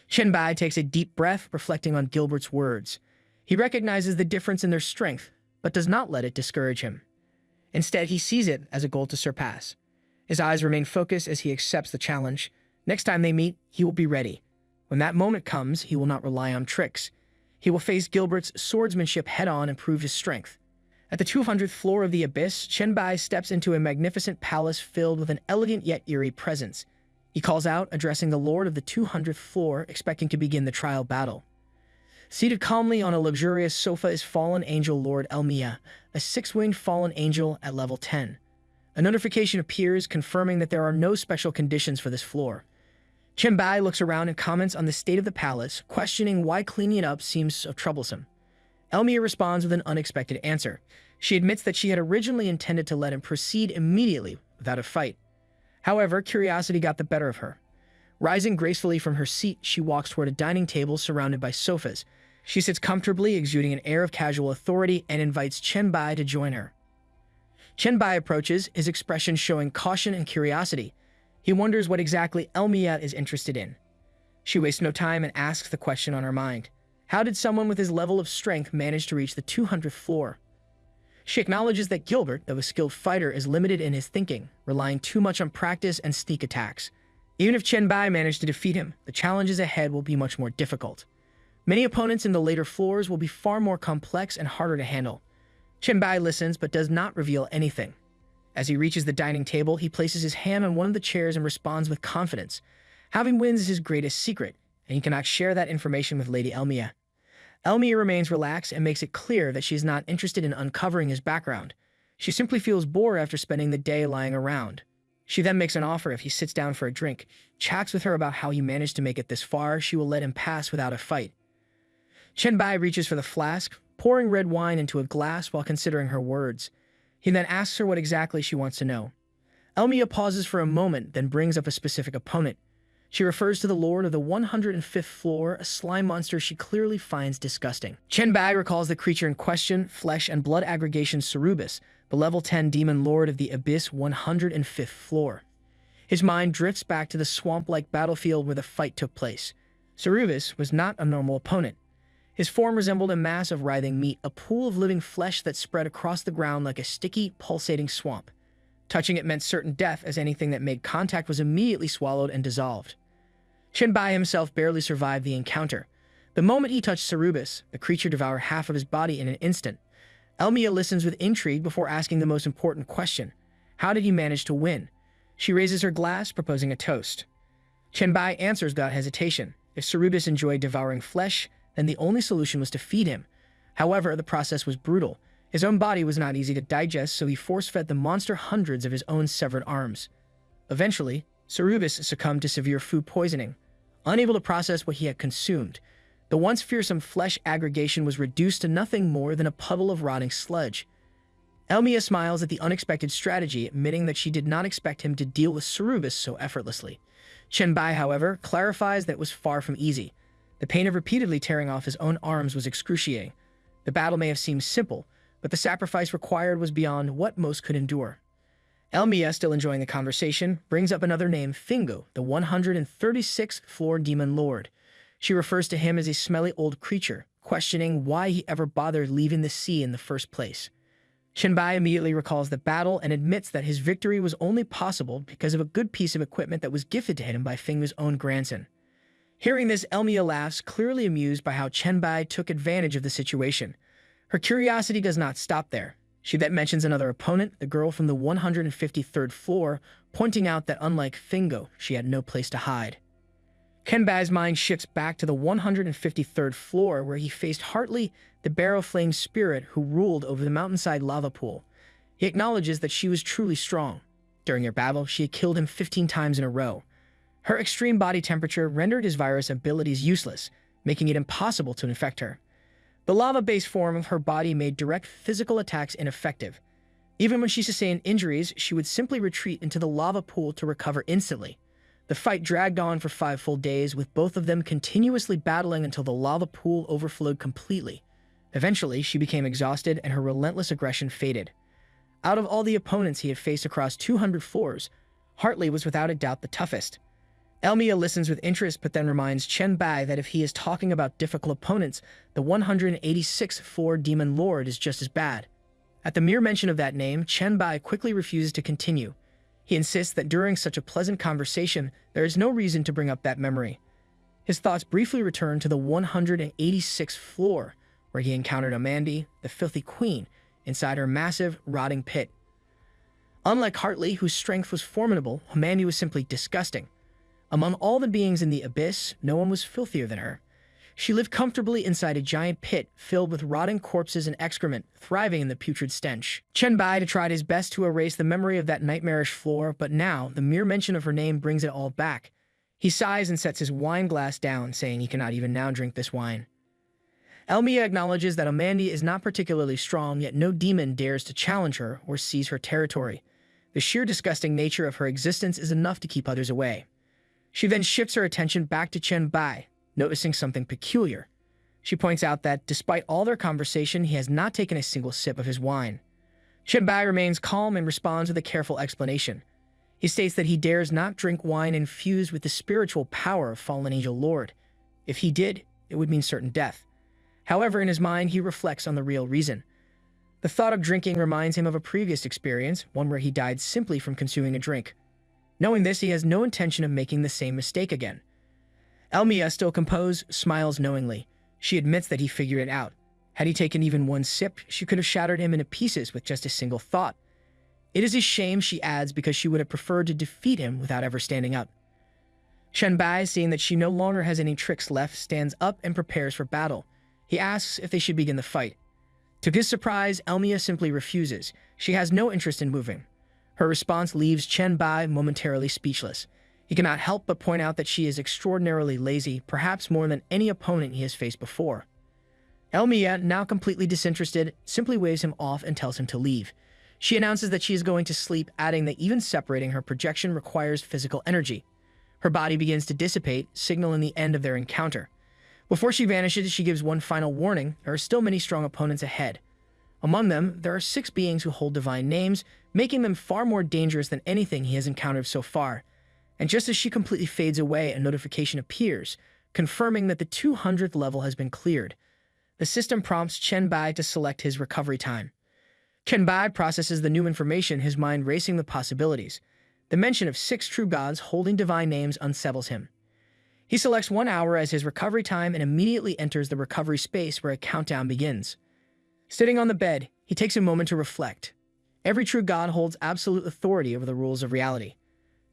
Chen Bai takes a deep breath, reflecting on Gilbert's words. He recognizes the difference in their strength, but does not let it discourage him. Instead, he sees it as a goal to surpass. His eyes remain focused as he accepts the challenge. Next time they meet, he will be ready. When that moment comes, he will not rely on tricks. He will face Gilbert's swordsmanship head-on and prove his strength. At the 200th floor of the Abyss, Chen Bai steps into a magnificent palace filled with an elegant yet eerie presence. He calls out, addressing the lord of the 200th floor, expecting to begin the trial battle. Seated calmly on a luxurious sofa is fallen angel Lord Elmia, a six-winged fallen angel at level 10. A notification appears, confirming that there are no special conditions for this floor. Chen Bai looks around and comments on the state of the palace, questioning why cleaning it up seems so troublesome. Elmia responds with an unexpected answer. She admits that she had originally intended to let him proceed immediately without a fight. However, curiosity got the better of her. Rising gracefully from her seat, she walks toward a dining table surrounded by sofas. She sits comfortably, exuding an air of casual authority, and invites Chen Bai to join her. Chen Bai approaches, his expression showing caution and curiosity. He wonders what exactly Elmia is interested in. She wastes no time and asks the question on her mind. How did someone with his level of strength manage to reach the 200th floor? She acknowledges that Gilbert, though a skilled fighter, is limited in his thinking, relying too much on practice and sneak attacks. Even if Chen Bai managed to defeat him, the challenges ahead will be much more difficult. Many opponents in the later floors will be far more complex and harder to handle. Chen Bai listens but does not reveal anything. As he reaches the dining table, he places his hand on one of the chairs and responds with confidence. Having wins is his greatest secret, and he cannot share that information with Lady Elmia. Elmia remains relaxed and makes it clear that she is not interested in uncovering his background. She simply feels bored after spending the day lying around. She then makes an offer if he sits down for a drink, chats with her about how he managed to make it this far. She will let him pass without a fight. Chen Bai reaches for the flask, pouring red wine into a glass while considering her words. He then asks her what exactly she wants to know. Elmia pauses for a moment, then brings up a specific opponent. She refers to the lord of the 105th floor, a slime monster she clearly finds disgusting. Chen Bai recalls the creature in question, flesh and blood aggregation Cerubus, the level 10 demon lord of the Abyss 105th floor. His mind drifts back to the swamp-like battlefield where the fight took place. Cerubus was not a normal opponent. His form resembled a mass of writhing meat, a pool of living flesh that spread across the ground like a sticky, pulsating swamp. Touching it meant certain death, as anything that made contact was immediately swallowed and dissolved. Chen Bai himself barely survived the encounter. The moment he touched Cerubus, the creature devoured half of his body in an instant. Elmia listens with intrigue before asking the most important question. How did he manage to win? She raises her glass, proposing a toast. Chen Bai answers without hesitation. If Cerubus enjoyed devouring flesh, then the only solution was to feed him. However, the process was brutal. His own body was not easy to digest, so he force-fed the monster hundreds of his own severed arms. Eventually, Cerubus succumbed to severe food poisoning. Unable to process what he had consumed, the once fearsome flesh aggregation was reduced to nothing more than a puddle of rotting sludge. Elmia smiles at the unexpected strategy, admitting that she did not expect him to deal with Cerubus so effortlessly. Chen Bai, however, clarifies that it was far from easy. The pain of repeatedly tearing off his own arms was excruciating. The battle may have seemed simple, but the sacrifice required was beyond what most could endure. Elmia, still enjoying the conversation, brings up another name, Fingo, the 136th floor demon lord. She refers to him as a smelly old creature, questioning why he ever bothered leaving the sea in the first place. Chen Bai immediately recalls the battle and admits that his victory was only possible because of a good piece of equipment that was gifted to him by Fing's own grandson. Hearing this, Elmia laughs, clearly amused by how Chen Bai took advantage of the situation. Her curiosity does not stop there. She then mentions another opponent, the girl from the 153rd floor, pointing out that unlike Fingo, she had no place to hide. Chen Bai's mind shifts back to the 153rd floor where he faced Hartley, the barrow flame spirit who ruled over the mountainside lava pool. He acknowledges that she was truly strong. During their battle, she had killed him 15 times in a row. Her extreme body temperature rendered his virus abilities useless, making it impossible to infect her. The lava-based form of her body made direct physical attacks ineffective. Even when she sustained injuries, she would simply retreat into the lava pool to recover instantly. The fight dragged on for 5 full days, with both of them continuously battling until the lava pool overflowed completely. Eventually, she became exhausted and her relentless aggression faded. Out of all the opponents he had faced across 200 floors, Hartley was without a doubt the toughest. Elmia listens with interest but then reminds Chen Bai that if he is talking about difficult opponents, the 186th floor Demon Lord is just as bad. At the mere mention of that name, Chen Bai quickly refuses to continue. He insists that during such a pleasant conversation, there is no reason to bring up that memory. His thoughts briefly return to the 186th floor, where he encountered Amanda, the filthy queen, inside her massive, rotting pit. Unlike Hartley, whose strength was formidable, Amanda was simply disgusting. Among all the beings in the abyss, no one was filthier than her. She lived comfortably inside a giant pit filled with rotting corpses and excrement, thriving in the putrid stench. Chen Bai tried his best to erase the memory of that nightmarish floor, but now the mere mention of her name brings it all back. He sighs and sets his wine glass down, saying he cannot even now drink this wine. Elmia acknowledges that Amanda is not particularly strong, yet no demon dares to challenge her or seize her territory. The sheer disgusting nature of her existence is enough to keep others away. She then shifts her attention back to Chen Bai, noticing something peculiar. She points out that, despite all their conversation, he has not taken a single sip of his wine. Chen Bai remains calm and responds with a careful explanation. He states that he dares not drink wine infused with the spiritual power of Fallen Angel Lord. If he did, it would mean certain death. However, in his mind, he reflects on the real reason. The thought of drinking reminds him of a previous experience, one where he died simply from consuming a drink. Knowing this, he has no intention of making the same mistake again. Elmia, still composed, smiles knowingly. She admits that he figured it out. Had he taken even one sip, she could have shattered him into pieces with just a single thought. It is a shame, she adds, because she would have preferred to defeat him without ever standing up. Chen Bai, seeing that she no longer has any tricks left, stands up and prepares for battle. He asks if they should begin the fight. To his surprise, Elmia simply refuses. She has no interest in moving. Her response leaves Chen Bai momentarily speechless. He cannot help but point out that she is extraordinarily lazy, perhaps more than any opponent he has faced before. Elmia, now completely disinterested, simply waves him off and tells him to leave. She announces that she is going to sleep, adding that even separating her projection requires physical energy. Her body begins to dissipate, signaling the end of their encounter. Before she vanishes, she gives one final warning. There are still many strong opponents ahead. Among them, there are 6 beings who hold divine names, making them far more dangerous than anything he has encountered so far. And just as she completely fades away, a notification appears, confirming that the 200th level has been cleared. The system prompts Chen Bai to select his recovery time. Chen Bai processes the new information, his mind racing with possibilities. The mention of 6 true gods holding divine names unsettles him. He selects 1 hour as his recovery time and immediately enters the recovery space where a countdown begins. Sitting on the bed, he takes a moment to reflect. Every true god holds absolute authority over the rules of reality.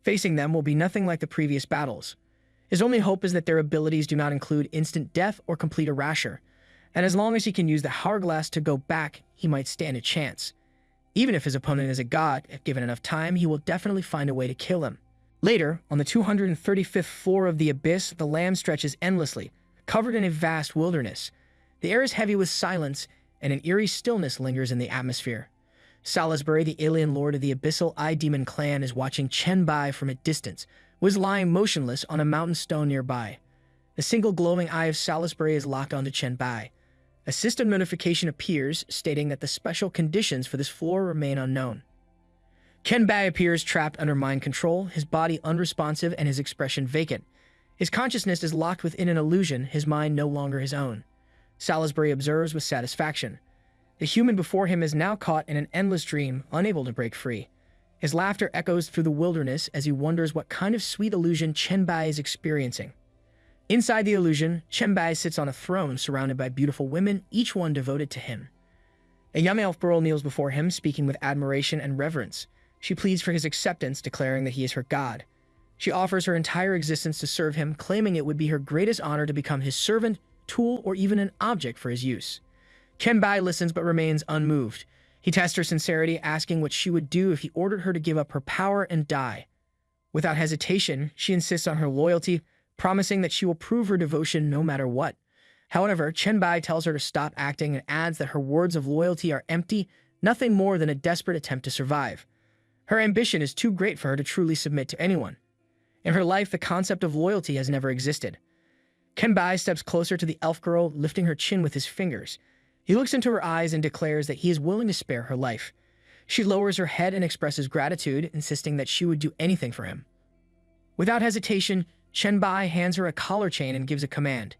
Facing them will be nothing like the previous battles. His only hope is that their abilities do not include instant death or complete erasure, and as long as he can use the hourglass to go back, he might stand a chance. Even if his opponent is a god, if given enough time, he will definitely find a way to kill him. Later, on the 235th floor of the abyss, the land stretches endlessly, covered in a vast wilderness. The air is heavy with silence, and an eerie stillness lingers in the atmosphere. Salisbury, the alien lord of the Abyssal Eye Demon clan, is watching Chen Bai from a distance, who is lying motionless on a mountain stone nearby. The single glowing eye of Salisbury is locked onto Chen Bai. A system notification appears, stating that the special conditions for this floor remain unknown. Chen Bai appears trapped under mind control, his body unresponsive and his expression vacant. His consciousness is locked within an illusion, his mind no longer his own. Salisbury observes with satisfaction. The human before him is now caught in an endless dream, unable to break free. His laughter echoes through the wilderness as he wonders what kind of sweet illusion Chen Bai is experiencing. Inside the illusion, Chen Bai sits on a throne surrounded by beautiful women, each one devoted to him. A young elf girl kneels before him, speaking with admiration and reverence. She pleads for his acceptance, declaring that he is her god. She offers her entire existence to serve him, claiming it would be her greatest honor to become his servant, tool, or even an object for his use. Chen Bai listens but remains unmoved. He tests her sincerity, asking what she would do if he ordered her to give up her power and die. Without hesitation, she insists on her loyalty, promising that she will prove her devotion no matter what. However, Chen Bai tells her to stop acting and adds that her words of loyalty are empty, nothing more than a desperate attempt to survive. Her ambition is too great for her to truly submit to anyone. In her life, the concept of loyalty has never existed. Chen Bai steps closer to the elf girl, lifting her chin with his fingers. He looks into her eyes and declares that he is willing to spare her life. She lowers her head and expresses gratitude, insisting that she would do anything for him. Without hesitation, Chen Bai hands her a collar chain and gives a command.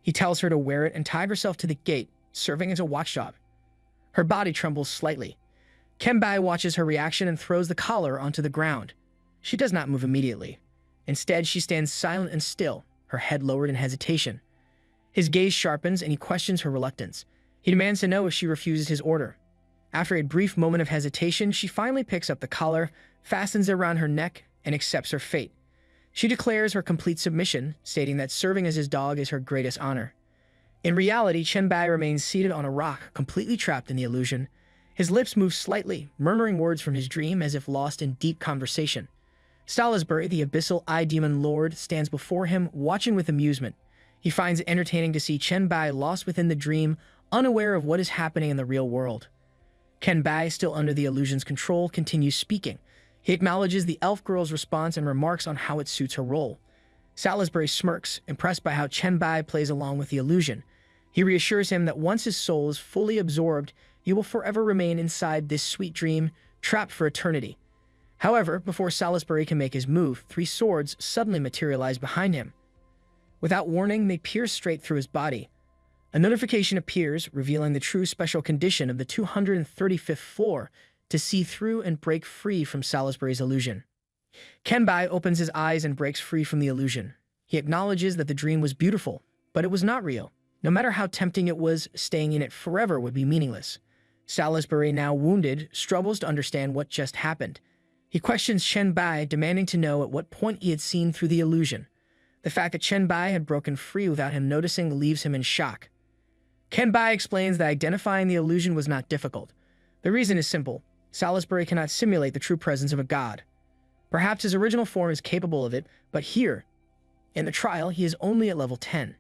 He tells her to wear it and tie herself to the gate, serving as a watchdog. Her body trembles slightly. Chen Bai watches her reaction and throws the collar onto the ground. She does not move immediately. Instead, she stands silent and still, her head lowered in hesitation. His gaze sharpens and he questions her reluctance. He demands to know if she refuses his order. After a brief moment of hesitation, she finally picks up the collar, fastens it around her neck, and accepts her fate. She declares her complete submission, stating that serving as his dog is her greatest honor. In reality, Chen Bai remains seated on a rock, completely trapped in the illusion. His lips move slightly, murmuring words from his dream as if lost in deep conversation. Salisbury, the abyssal eye demon lord, stands before him, watching with amusement. He finds it entertaining to see Chen Bai lost within the dream, unaware of what is happening in the real world. Chen Bai, still under the illusion's control, continues speaking. He acknowledges the elf girl's response and remarks on how it suits her role. Salisbury smirks, impressed by how Chen Bai plays along with the illusion. He reassures him that once his soul is fully absorbed, he will forever remain inside this sweet dream, trapped for eternity. However, before Salisbury can make his move, 3 swords suddenly materialize behind him. Without warning, they pierce straight through his body. A notification appears, revealing the true special condition of the 235th floor to see through and break free from Salisbury's illusion. Chen Bai opens his eyes and breaks free from the illusion. He acknowledges that the dream was beautiful, but it was not real. No matter how tempting it was, staying in it forever would be meaningless. Salisbury, now wounded, struggles to understand what just happened. He questions Chen Bai, demanding to know at what point he had seen through the illusion. The fact that Chen Bai had broken free without him noticing leaves him in shock. Chen Bai explains that identifying the illusion was not difficult. The reason is simple. Salisbury cannot simulate the true presence of a god. Perhaps his original form is capable of it, but here, in the trial, he is only at level 10.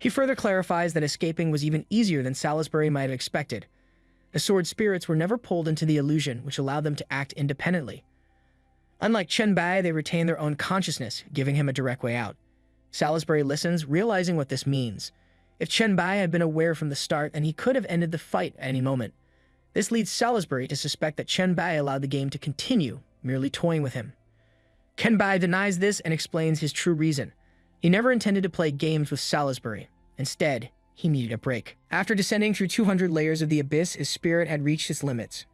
He further clarifies that escaping was even easier than Salisbury might have expected. The sword spirits were never pulled into the illusion, which allowed them to act independently. Unlike Chen Bai, they retain their own consciousness, giving him a direct way out. Salisbury listens, realizing what this means. If Chen Bai had been aware from the start, then he could have ended the fight at any moment. This leads Salisbury to suspect that Chen Bai allowed the game to continue, merely toying with him. Chen Bai denies this and explains his true reason. He never intended to play games with Salisbury. Instead, he needed a break. After descending through 200 layers of the abyss, his spirit had reached its limits.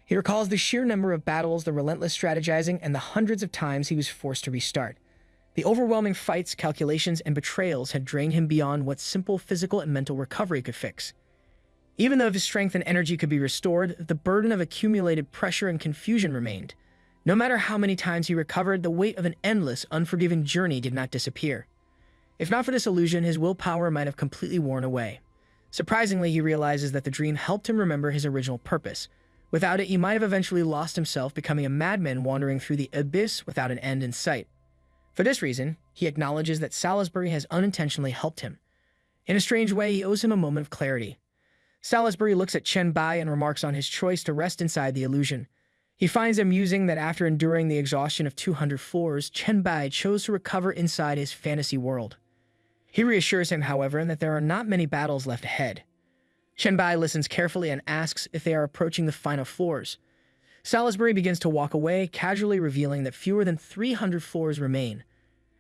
He recalls the sheer number of battles, the relentless strategizing, and the hundreds of times he was forced to restart. The overwhelming fights, calculations, and betrayals had drained him beyond what simple physical and mental recovery could fix. Even though his strength and energy could be restored, the burden of accumulated pressure and confusion remained. No matter how many times he recovered, the weight of an endless, unforgiving journey did not disappear. If not for this illusion, his willpower might have completely worn away. Surprisingly, he realizes that the dream helped him remember his original purpose. Without it, he might have eventually lost himself, becoming a madman wandering through the abyss without an end in sight. For this reason, he acknowledges that Salisbury has unintentionally helped him. In a strange way, he owes him a moment of clarity. Salisbury looks at Chen Bai and remarks on his choice to rest inside the illusion. He finds amusing that after enduring the exhaustion of 200 floors, Chen Bai chose to recover inside his fantasy world. He reassures him, however, that there are not many battles left ahead. Chen Bai listens carefully and asks if they are approaching the final floors. Salisbury begins to walk away, casually revealing that fewer than 300 floors remain.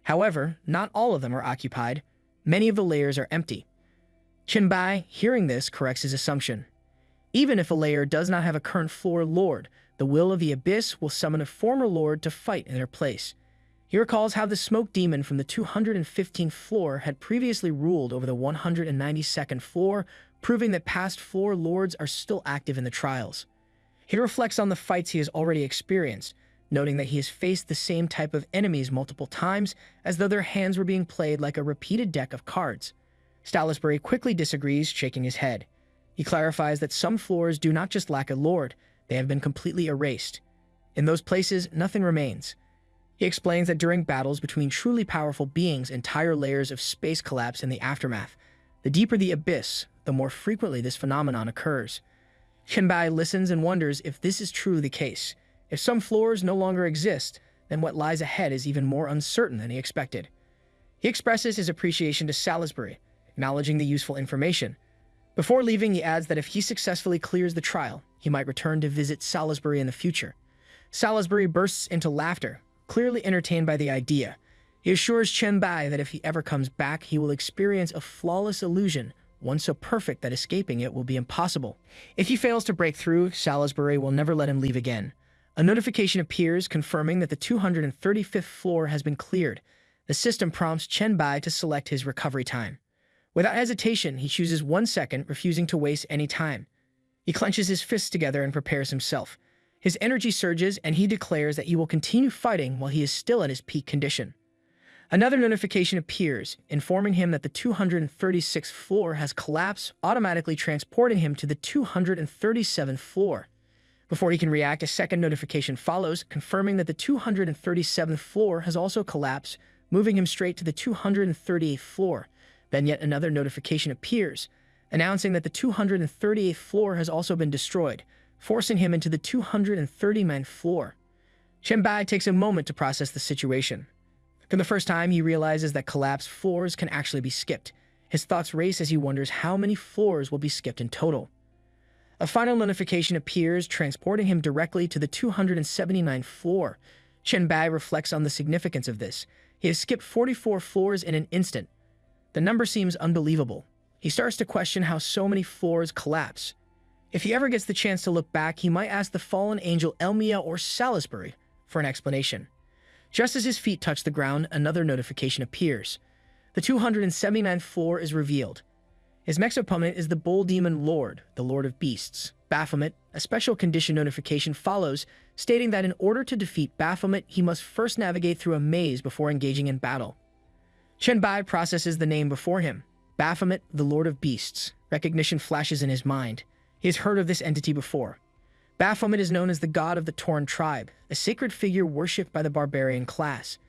However, not all of them are occupied. Many of the layers are empty. Chen Bai, hearing this, corrects his assumption. Even if a layer does not have a current floor lord, the will of the abyss will summon a former lord to fight in their place. He recalls how the smoke demon from the 215th floor had previously ruled over the 192nd floor, proving that past floor lords are still active in the trials. He reflects on the fights he has already experienced, noting that he has faced the same type of enemies multiple times, as though their hands were being played like a repeated deck of cards. Salisbury quickly disagrees, shaking his head. He clarifies that some floors do not just lack a lord, they have been completely erased. In those places, nothing remains. He explains that during battles between truly powerful beings, entire layers of space collapse in the aftermath. The deeper the abyss, the more frequently this phenomenon occurs. Chen Bai listens and wonders if this is truly the case. If some floors no longer exist, then what lies ahead is even more uncertain than he expected. He expresses his appreciation to Salisbury, acknowledging the useful information. Before leaving, he adds that if he successfully clears the trial, he might return to visit Salisbury in the future. Salisbury bursts into laughter, clearly entertained by the idea. He assures Chen Bai that if he ever comes back, he will experience a flawless illusion, one so perfect that escaping it will be impossible. If he fails to break through, Salisbury will never let him leave again. A notification appears confirming that the 235th floor has been cleared. The system prompts Chen Bai to select his recovery time. Without hesitation, he chooses 1 second, refusing to waste any time. He clenches his fists together and prepares himself. His energy surges, and he declares that he will continue fighting while he is still at his peak condition. Another notification appears, informing him that the 236th floor has collapsed, automatically transporting him to the 237th floor. Before he can react, a second notification follows, confirming that the 237th floor has also collapsed, moving him straight to the 238th floor. Then yet another notification appears, announcing that the 238th floor has also been destroyed, forcing him into the 239th floor. Chen Bai takes a moment to process the situation. For the first time, he realizes that collapsed floors can actually be skipped. His thoughts race as he wonders how many floors will be skipped in total. A final notification appears, transporting him directly to the 279th floor. Chen Bai reflects on the significance of this. He has skipped 44 floors in an instant. The number seems unbelievable. He starts to question how so many floors collapse. If he ever gets the chance to look back, he might ask the fallen angel Elmia or Salisbury for an explanation. Just as his feet touch the ground, another notification appears. The 279th floor is revealed. His next opponent is the Bull Demon Lord, the Lord of Beasts. Baphomet, a special condition notification follows, stating that in order to defeat Baphomet, he must first navigate through a maze before engaging in battle. Chen Bai processes the name before him. Baphomet, the Lord of Beasts. Recognition flashes in his mind. He has heard of this entity before. Baphomet is known as the god of the Torn tribe, a sacred figure worshipped by the barbarian class.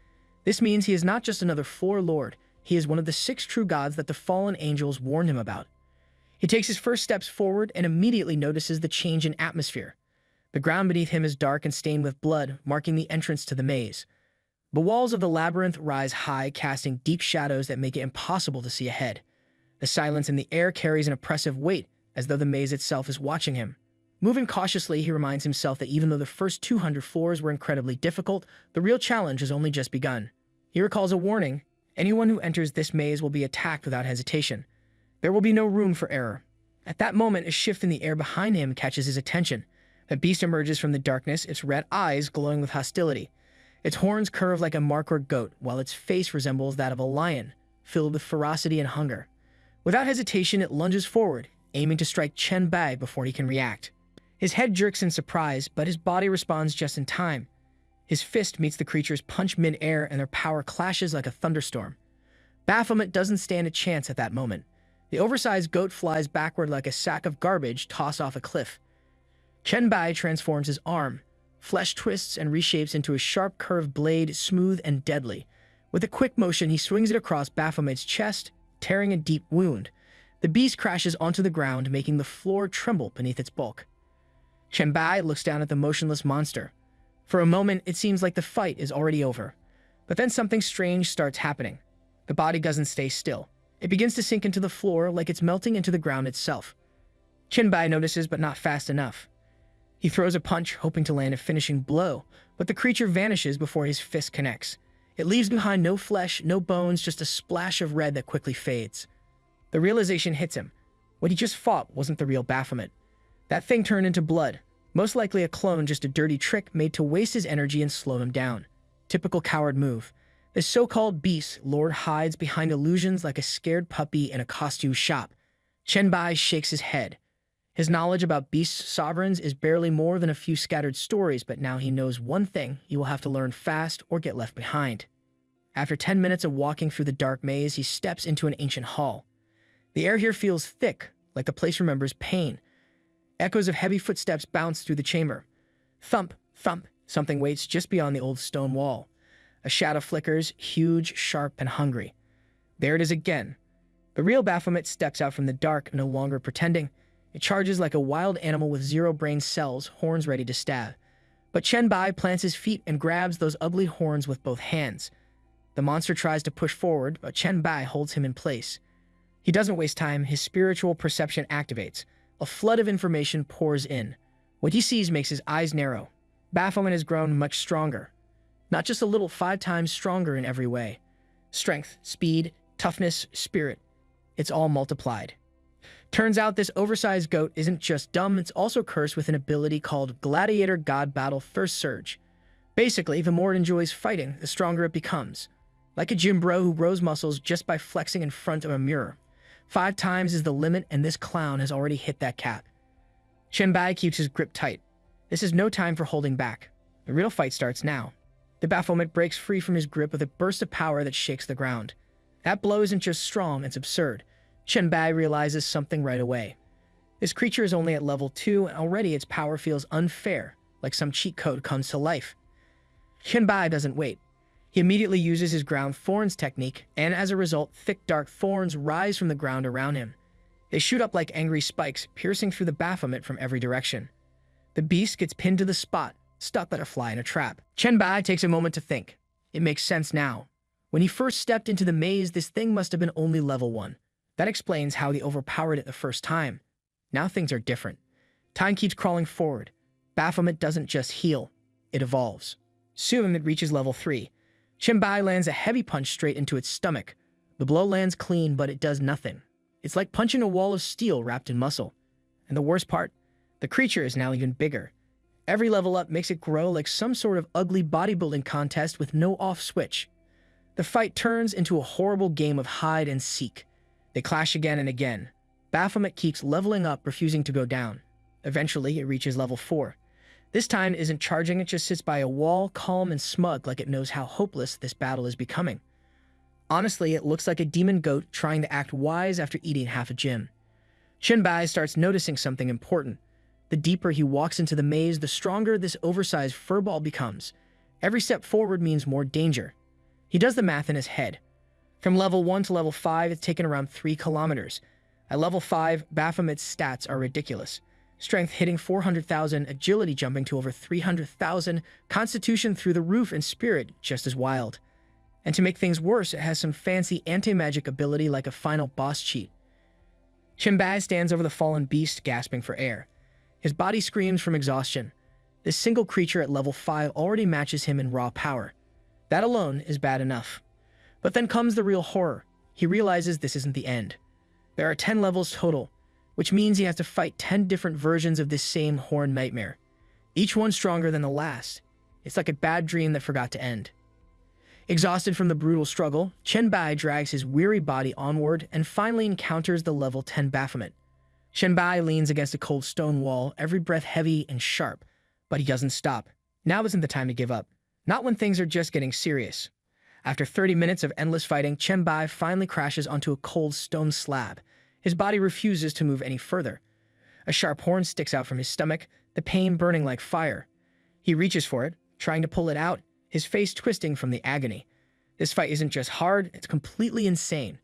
This means he is not just another floor lord, he is one of the 6 true gods that the fallen angels warned him about. He takes his first steps forward and immediately notices the change in atmosphere. The ground beneath him is dark and stained with blood, marking the entrance to the maze. The walls of the labyrinth rise high, casting deep shadows that make it impossible to see ahead. The silence in the air carries an oppressive weight, as though the maze itself is watching him. Moving cautiously, he reminds himself that even though the first 200 floors were incredibly difficult, the real challenge has only just begun. He recalls a warning: anyone who enters this maze will be attacked without hesitation. There will be no room for error. At that moment, a shift in the air behind him catches his attention. A beast emerges from the darkness, its red eyes glowing with hostility. Its horns curve like a markward goat, while its face resembles that of a lion, filled with ferocity and hunger. Without hesitation, it lunges forward, aiming to strike Chen Bai before he can react. His head jerks in surprise, but his body responds just in time. His fist meets the creature's punch mid-air, and their power clashes like a thunderstorm. Baphomet doesn't stand a chance at that moment. The oversized goat flies backward like a sack of garbage tossed off a cliff. Chen Bai transforms his arm. Flesh twists and reshapes into a sharp curved blade, smooth and deadly. With a quick motion, he swings it across Baphomet's chest, tearing a deep wound. The beast crashes onto the ground, making the floor tremble beneath its bulk. Chen Bai looks down at the motionless monster. For a moment, it seems like the fight is already over. But then something strange starts happening. The body doesn't stay still. It begins to sink into the floor like it's melting into the ground itself. Chen Bai notices, but not fast enough. He throws a punch, hoping to land a finishing blow, but the creature vanishes before his fist connects. It leaves behind no flesh, no bones, just a splash of red that quickly fades. The realization hits him. What he just fought wasn't the real Baphomet. That thing turned into blood. Most likely a clone, just a dirty trick made to waste his energy and slow him down. Typical coward move. This so-called beast lord hides behind illusions like a scared puppy in a costume shop. Chen Bai shakes his head. His knowledge about beast sovereigns is barely more than a few scattered stories, but now he knows one thing: he will have to learn fast or get left behind. After 10 minutes of walking through the dark maze, he steps into an ancient hall. The air here feels thick, like the place remembers pain. Echoes of heavy footsteps bounce through the chamber. Thump, thump, something waits just beyond the old stone wall. A shadow flickers, huge, sharp, and hungry. There it is again. The real Baphomet steps out from the dark, no longer pretending. It charges like a wild animal with zero brain cells, horns ready to stab. But Chen Bai plants his feet and grabs those ugly horns with both hands. The monster tries to push forward, but Chen Bai holds him in place. He doesn't waste time. His spiritual perception activates. A flood of information pours in. What he sees makes his eyes narrow. Baphomet has grown much stronger. Not just a little, 5 times stronger in every way. Strength, speed, toughness, spirit. It's all multiplied. Turns out this oversized goat isn't just dumb, it's also cursed with an ability called Gladiator God Battle Thirst Surge. Basically, the more it enjoys fighting, the stronger it becomes. Like a gym bro who grows muscles just by flexing in front of a mirror. 5 times is the limit, and this clown has already hit that cap. Chen Bai keeps his grip tight. This is no time for holding back. The real fight starts now. The Baphomet breaks free from his grip with a burst of power that shakes the ground. That blow isn't just strong, it's absurd. Chen Bai realizes something right away. This creature is only at level 2, and already its power feels unfair, like some cheat code comes to life. Chen Bai doesn't wait. He immediately uses his ground thorns technique, and as a result, thick dark thorns rise from the ground around him. They shoot up like angry spikes, piercing through the Baphomet from every direction. The beast gets pinned to the spot, stuck like a fly in a trap. Chen Bai takes a moment to think. It makes sense now. When he first stepped into the maze, this thing must have been only level 1. That explains how he overpowered it the first time. Now things are different. Time keeps crawling forward. Baphomet doesn't just heal, it evolves. Soon it reaches level 3. Chen Bai lands a heavy punch straight into its stomach. The blow lands clean, but it does nothing. It's like punching a wall of steel wrapped in muscle. And the worst part? The creature is now even bigger. Every level up makes it grow like some sort of ugly bodybuilding contest with no off switch. The fight turns into a horrible game of hide and seek. They clash again and again. Baphomet keeps leveling up, refusing to go down. Eventually, it reaches level 4. This time, it isn't charging, it just sits by a wall, calm and smug, like it knows how hopeless this battle is becoming. Honestly, it looks like a demon goat trying to act wise after eating half a gym. Chen Bai starts noticing something important. The deeper he walks into the maze, the stronger this oversized furball becomes. Every step forward means more danger. He does the math in his head. From level 1 to level 5, it's taken around 3 kilometers. At level 5, Baphomet's stats are ridiculous. Strength hitting 400,000, agility jumping to over 300,000, constitution through the roof, and spirit just as wild. And to make things worse, it has some fancy anti-magic ability like a final boss cheat. Chen Bai stands over the fallen beast, gasping for air. His body screams from exhaustion. This single creature at level 5 already matches him in raw power. That alone is bad enough. But then comes the real horror. He realizes this isn't the end. There are 10 levels total, which means he has to fight 10 different versions of this same horned nightmare. Each one stronger than the last. It's like a bad dream that forgot to end. Exhausted from the brutal struggle, Chen Bai drags his weary body onward and finally encounters the level 10 Baphomet. Chen Bai leans against a cold stone wall, every breath heavy and sharp, but he doesn't stop. Now isn't the time to give up. Not when things are just getting serious. After 30 minutes of endless fighting, Chen Bai finally crashes onto a cold stone slab. His body refuses to move any further. A sharp horn sticks out from his stomach, the pain burning like fire. He reaches for it, trying to pull it out, his face twisting from the agony. This fight isn't just hard, it's completely insane.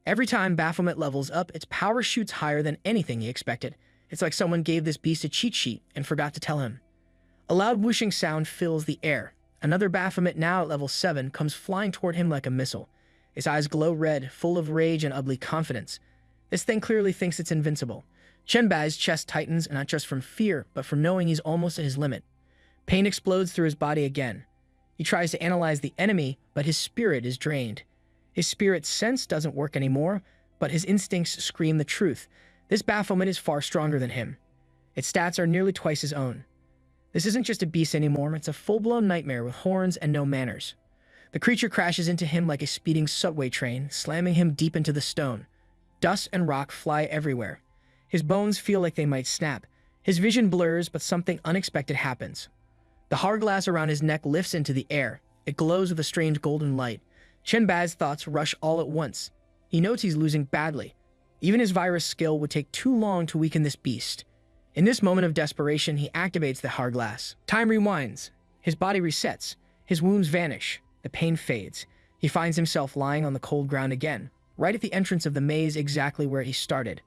Every time Baphomet levels up, its power shoots higher than anything he expected. It's like someone gave this beast a cheat sheet and forgot to tell him. A loud whooshing sound fills the air. Another Baphomet, now at level 7, comes flying toward him like a missile. His eyes glow red, full of rage and ugly confidence. This thing clearly thinks it's invincible. Chen Bai's chest tightens, not just from fear, but from knowing he's almost at his limit. Pain explodes through his body again. He tries to analyze the enemy, but his spirit is drained. His spirit's sense doesn't work anymore, but his instincts scream the truth. This Baphomet is far stronger than him. Its stats are nearly twice his own. This isn't just a beast anymore, it's a full-blown nightmare with horns and no manners. The creature crashes into him like a speeding subway train, slamming him deep into the stone. Dust and rock fly everywhere. His bones feel like they might snap. His vision blurs, but something unexpected happens. The hourglass around his neck lifts into the air. It glows with a strange golden light. Chen Bai's thoughts rush all at once. He notes he's losing badly. Even his virus skill would take too long to weaken this beast. In this moment of desperation, he activates the hourglass. Time rewinds. His body resets. His wounds vanish. The pain fades. He finds himself lying on the cold ground again, right at the entrance of the maze exactly where he started.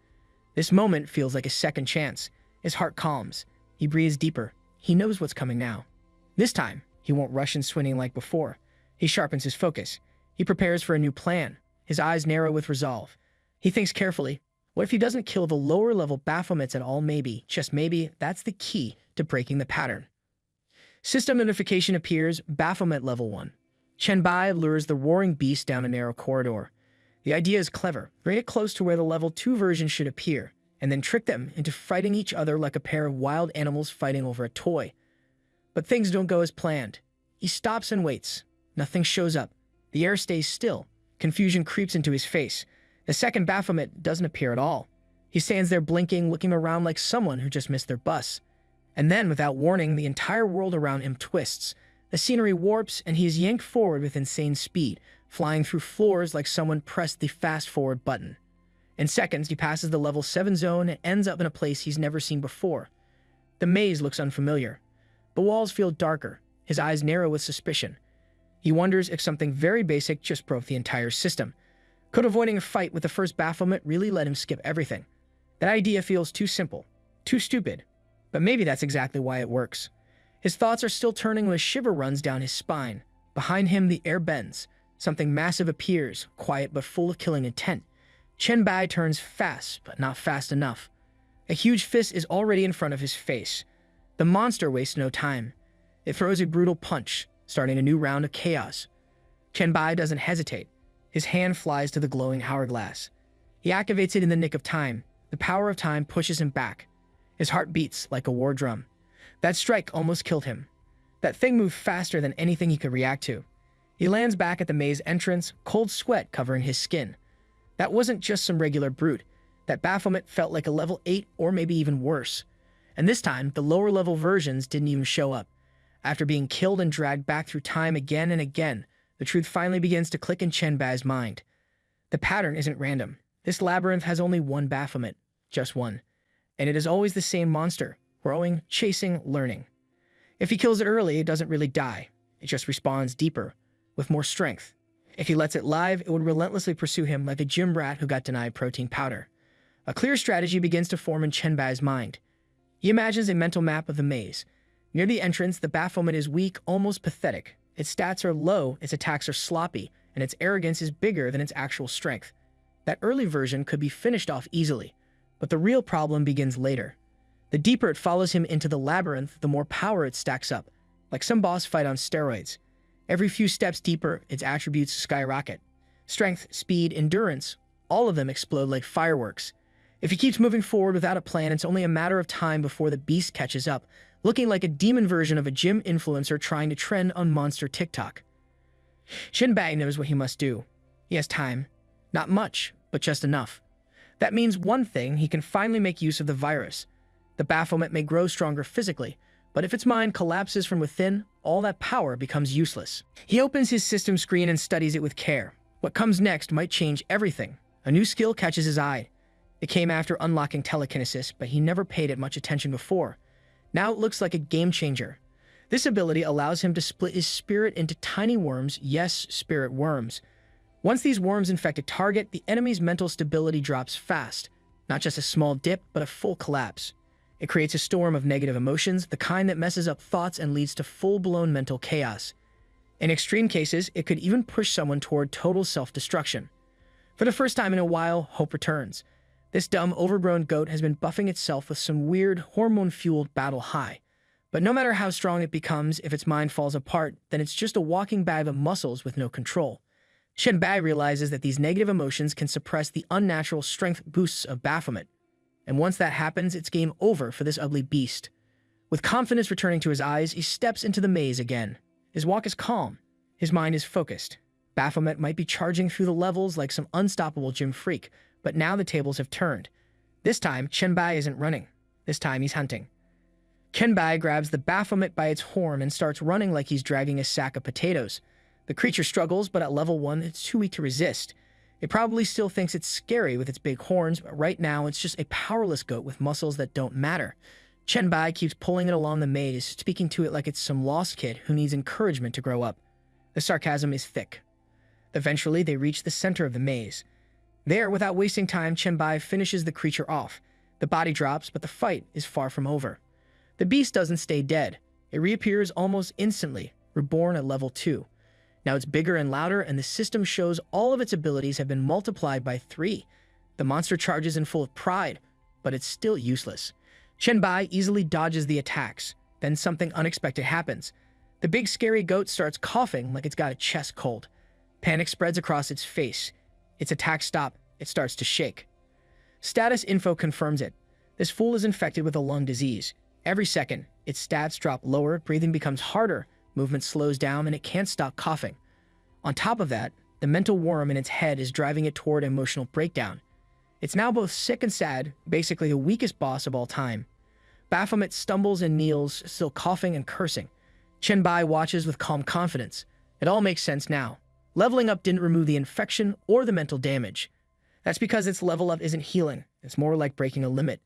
This moment feels like a second chance. His heart calms. He breathes deeper. He knows what's coming now. This time, he won't rush and swinging like before. He sharpens his focus. He prepares for a new plan. His eyes narrow with resolve. He thinks carefully. What if he doesn't kill the lower-level Baphomets at all? Maybe, just maybe, that's the key to breaking the pattern. System notification appears, Baphomet level 1. Chen Bai lures the roaring beast down a narrow corridor. The idea is clever. Bring it close to where the level 2 version should appear, and then trick them into fighting each other like a pair of wild animals fighting over a toy. But things don't go as planned. He stops and waits. Nothing shows up. The air stays still. Confusion creeps into his face. The second Baphomet doesn't appear at all. He stands there blinking, looking around like someone who just missed their bus. And then, without warning, the entire world around him twists. The scenery warps, and he is yanked forward with insane speed, flying through floors like someone pressed the fast-forward button. In seconds, he passes the level 7 zone and ends up in a place he's never seen before. The maze looks unfamiliar. The walls feel darker. His eyes narrow with suspicion. He wonders if something very basic just broke the entire system. Could avoiding a fight with the first Baphomet really let him skip everything? That idea feels too simple, too stupid. But maybe that's exactly why it works. His thoughts are still turning when a shiver runs down his spine. Behind him, the air bends. Something massive appears, quiet but full of killing intent. Chen Bai turns fast, but not fast enough. A huge fist is already in front of his face. The monster wastes no time. It throws a brutal punch, starting a new round of chaos. Chen Bai doesn't hesitate. His hand flies to the glowing hourglass. He activates it in the nick of time. The power of time pushes him back. His heart beats like a war drum. That strike almost killed him. That thing moved faster than anything he could react to. He lands back at the maze entrance, cold sweat covering his skin. That wasn't just some regular brute. That Baphomet felt like a level 8 or maybe even worse. And this time, the lower level versions didn't even show up. After being killed and dragged back through time again and again, the truth finally begins to click in Chen Bai's mind. The pattern isn't random. This labyrinth has only one Baphomet. Just one. And it is always the same monster. Growing, chasing, learning. If he kills it early, it doesn't really die. It just respawns deeper, with more strength. If he lets it live, it would relentlessly pursue him like a gym rat who got denied protein powder. A clear strategy begins to form in Chen Bai's mind. He imagines a mental map of the maze. Near the entrance, the Baphomet is weak, almost pathetic. Its stats are low, its attacks are sloppy, and its arrogance is bigger than its actual strength. That early version could be finished off easily, but the real problem begins later. The deeper it follows him into the labyrinth, the more power it stacks up, like some boss fight on steroids. Every few steps deeper, its attributes skyrocket. Strength, speed, endurance, all of them explode like fireworks. If he keeps moving forward without a plan, it's only a matter of time before the beast catches up, looking like a demon version of a gym influencer trying to trend on monster TikTok. Chen Bai knows what he must do. He has time. Not much, but just enough. That means one thing, he can finally make use of the virus. The Baphomet may grow stronger physically, but if its mind collapses from within, all that power becomes useless. He opens his system screen and studies it with care. What comes next might change everything. A new skill catches his eye. It came after unlocking telekinesis, but he never paid it much attention before. Now it looks like a game changer. This ability allows him to split his spirit into tiny worms, yes, spirit worms. Once these worms infect a target, the enemy's mental stability drops fast. Not just a small dip, but a full collapse. It creates a storm of negative emotions, the kind that messes up thoughts and leads to full-blown mental chaos. In extreme cases, it could even push someone toward total self-destruction. For the first time in a while, hope returns. This dumb, overgrown goat has been buffing itself with some weird, hormone-fueled battle high. But no matter how strong it becomes, if its mind falls apart, then it's just a walking bag of muscles with no control. Chen Bai realizes that these negative emotions can suppress the unnatural strength boosts of Baphomet. and once that happens, it's game over for this ugly beast. With confidence returning to his eyes, he steps into the maze again. His walk is calm. His mind is focused. Baphomet might be charging through the levels like some unstoppable gym freak, but now the tables have turned. This time, Chen Bai isn't running. This time, he's hunting. Chen Bai grabs the Baphomet by its horn and starts running like he's dragging a sack of potatoes. The creature struggles, but at level 1, it's too weak to resist. It probably still thinks it's scary with its big horns, but right now it's just a powerless goat with muscles that don't matter. Chen Bai keeps pulling it along the maze, speaking to it like it's some lost kid who needs encouragement to grow up. The sarcasm is thick. Eventually, they reach the center of the maze. There, without wasting time, Chen Bai finishes the creature off. The body drops, but the fight is far from over. The beast doesn't stay dead. It reappears almost instantly, reborn at level 2. Now it's bigger and louder, and the system shows all of its abilities have been multiplied by 3. The monster charges in full of pride, but it's still useless. Chen Bai easily dodges the attacks. Then something unexpected happens. The big scary goat starts coughing like it's got a chest cold. Panic spreads across its face. Its attacks stop. It starts to shake. Status info confirms it. This fool is infected with a lung disease. Every second, its stats drop lower, breathing becomes harder, movement slows down, and it can't stop coughing. On top of that, the mental worm in its head is driving it toward emotional breakdown. It's now both sick and sad, basically the weakest boss of all time. Baphomet stumbles and kneels, still coughing and cursing. Chen Bai watches with calm confidence. It all makes sense now. Leveling up didn't remove the infection or the mental damage. That's because its level up isn't healing. It's more like breaking a limit.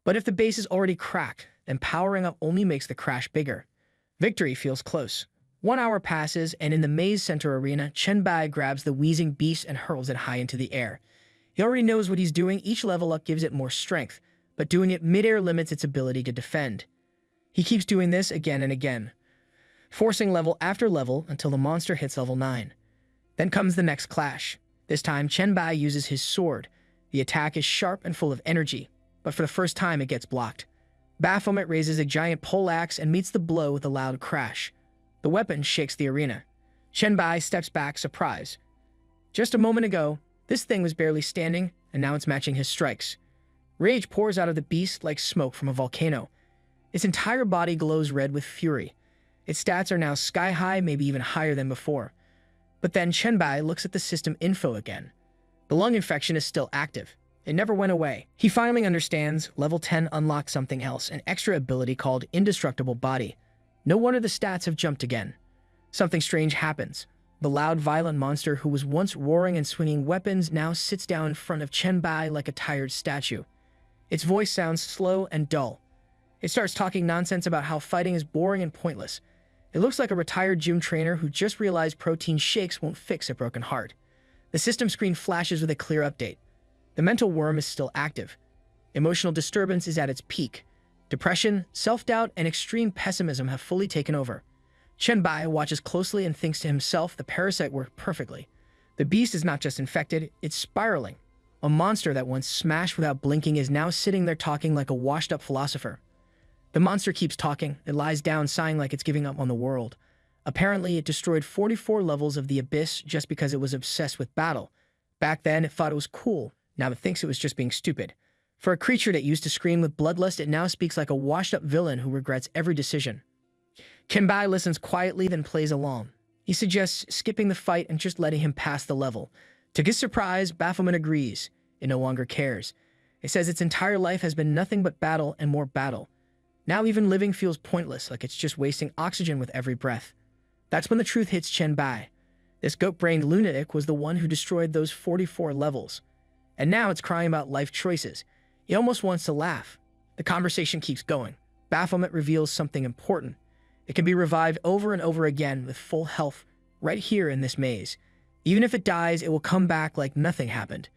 But if the base is already cracked, then powering up only makes the crash bigger. Victory feels close. 1 hour passes, and in the maze center arena, Chen Bai grabs the wheezing beast and hurls it high into the air. He already knows what he's doing. Each level up gives it more strength, but doing it midair limits its ability to defend. He keeps doing this again and again, forcing level after level until the monster hits level 9. Then comes the next clash. This time, Chen Bai uses his sword. The attack is sharp and full of energy, but for the first time it gets blocked. Baphomet raises a giant poleaxe and meets the blow with a loud crash. The weapon shakes the arena. Chen Bai steps back, surprised. Just a moment ago, this thing was barely standing, and now it's matching his strikes. Rage pours out of the beast like smoke from a volcano. Its entire body glows red with fury. Its stats are now sky high, maybe even higher than before. But then Chen Bai looks at the system info again. The lung infection is still active. It never went away. He finally understands level 10 unlocks something else, an extra ability called Indestructible Body. No wonder the stats have jumped again. Something strange happens. The loud, violent monster who was once roaring and swinging weapons now sits down in front of Chen Bai like a tired statue. Its voice sounds slow and dull. It starts talking nonsense about how fighting is boring and pointless. It looks like a retired gym trainer who just realized protein shakes won't fix a broken heart. The system screen flashes with a clear update. The mental worm is still active. Emotional disturbance is at its peak. Depression, self-doubt, and extreme pessimism have fully taken over. Chen Bai watches closely and thinks to himself the parasite worked perfectly. The beast is not just infected, it's spiraling. A monster that once smashed without blinking is now sitting there talking like a washed-up philosopher. The monster keeps talking. It lies down, sighing like it's giving up on the world. Apparently, it destroyed 44 levels of the abyss just because it was obsessed with battle. Back then, it thought it was cool. Now it thinks it was just being stupid. For a creature that used to scream with bloodlust, it now speaks like a washed-up villain who regrets every decision. Chen Bai listens quietly, then plays along. He suggests skipping the fight and just letting him pass the level. To his surprise, Baphomet agrees. It no longer cares. It says its entire life has been nothing but battle and more battle. Now even living feels pointless, like it's just wasting oxygen with every breath. That's when the truth hits Chen Bai. This goat-brained lunatic was the one who destroyed those 44 levels. And now it's crying about life choices. He almost wants to laugh. The conversation keeps going. Baphomet reveals something important. It can be revived over and over again with full health, right here in this maze. Even if it dies, it will come back like nothing happened.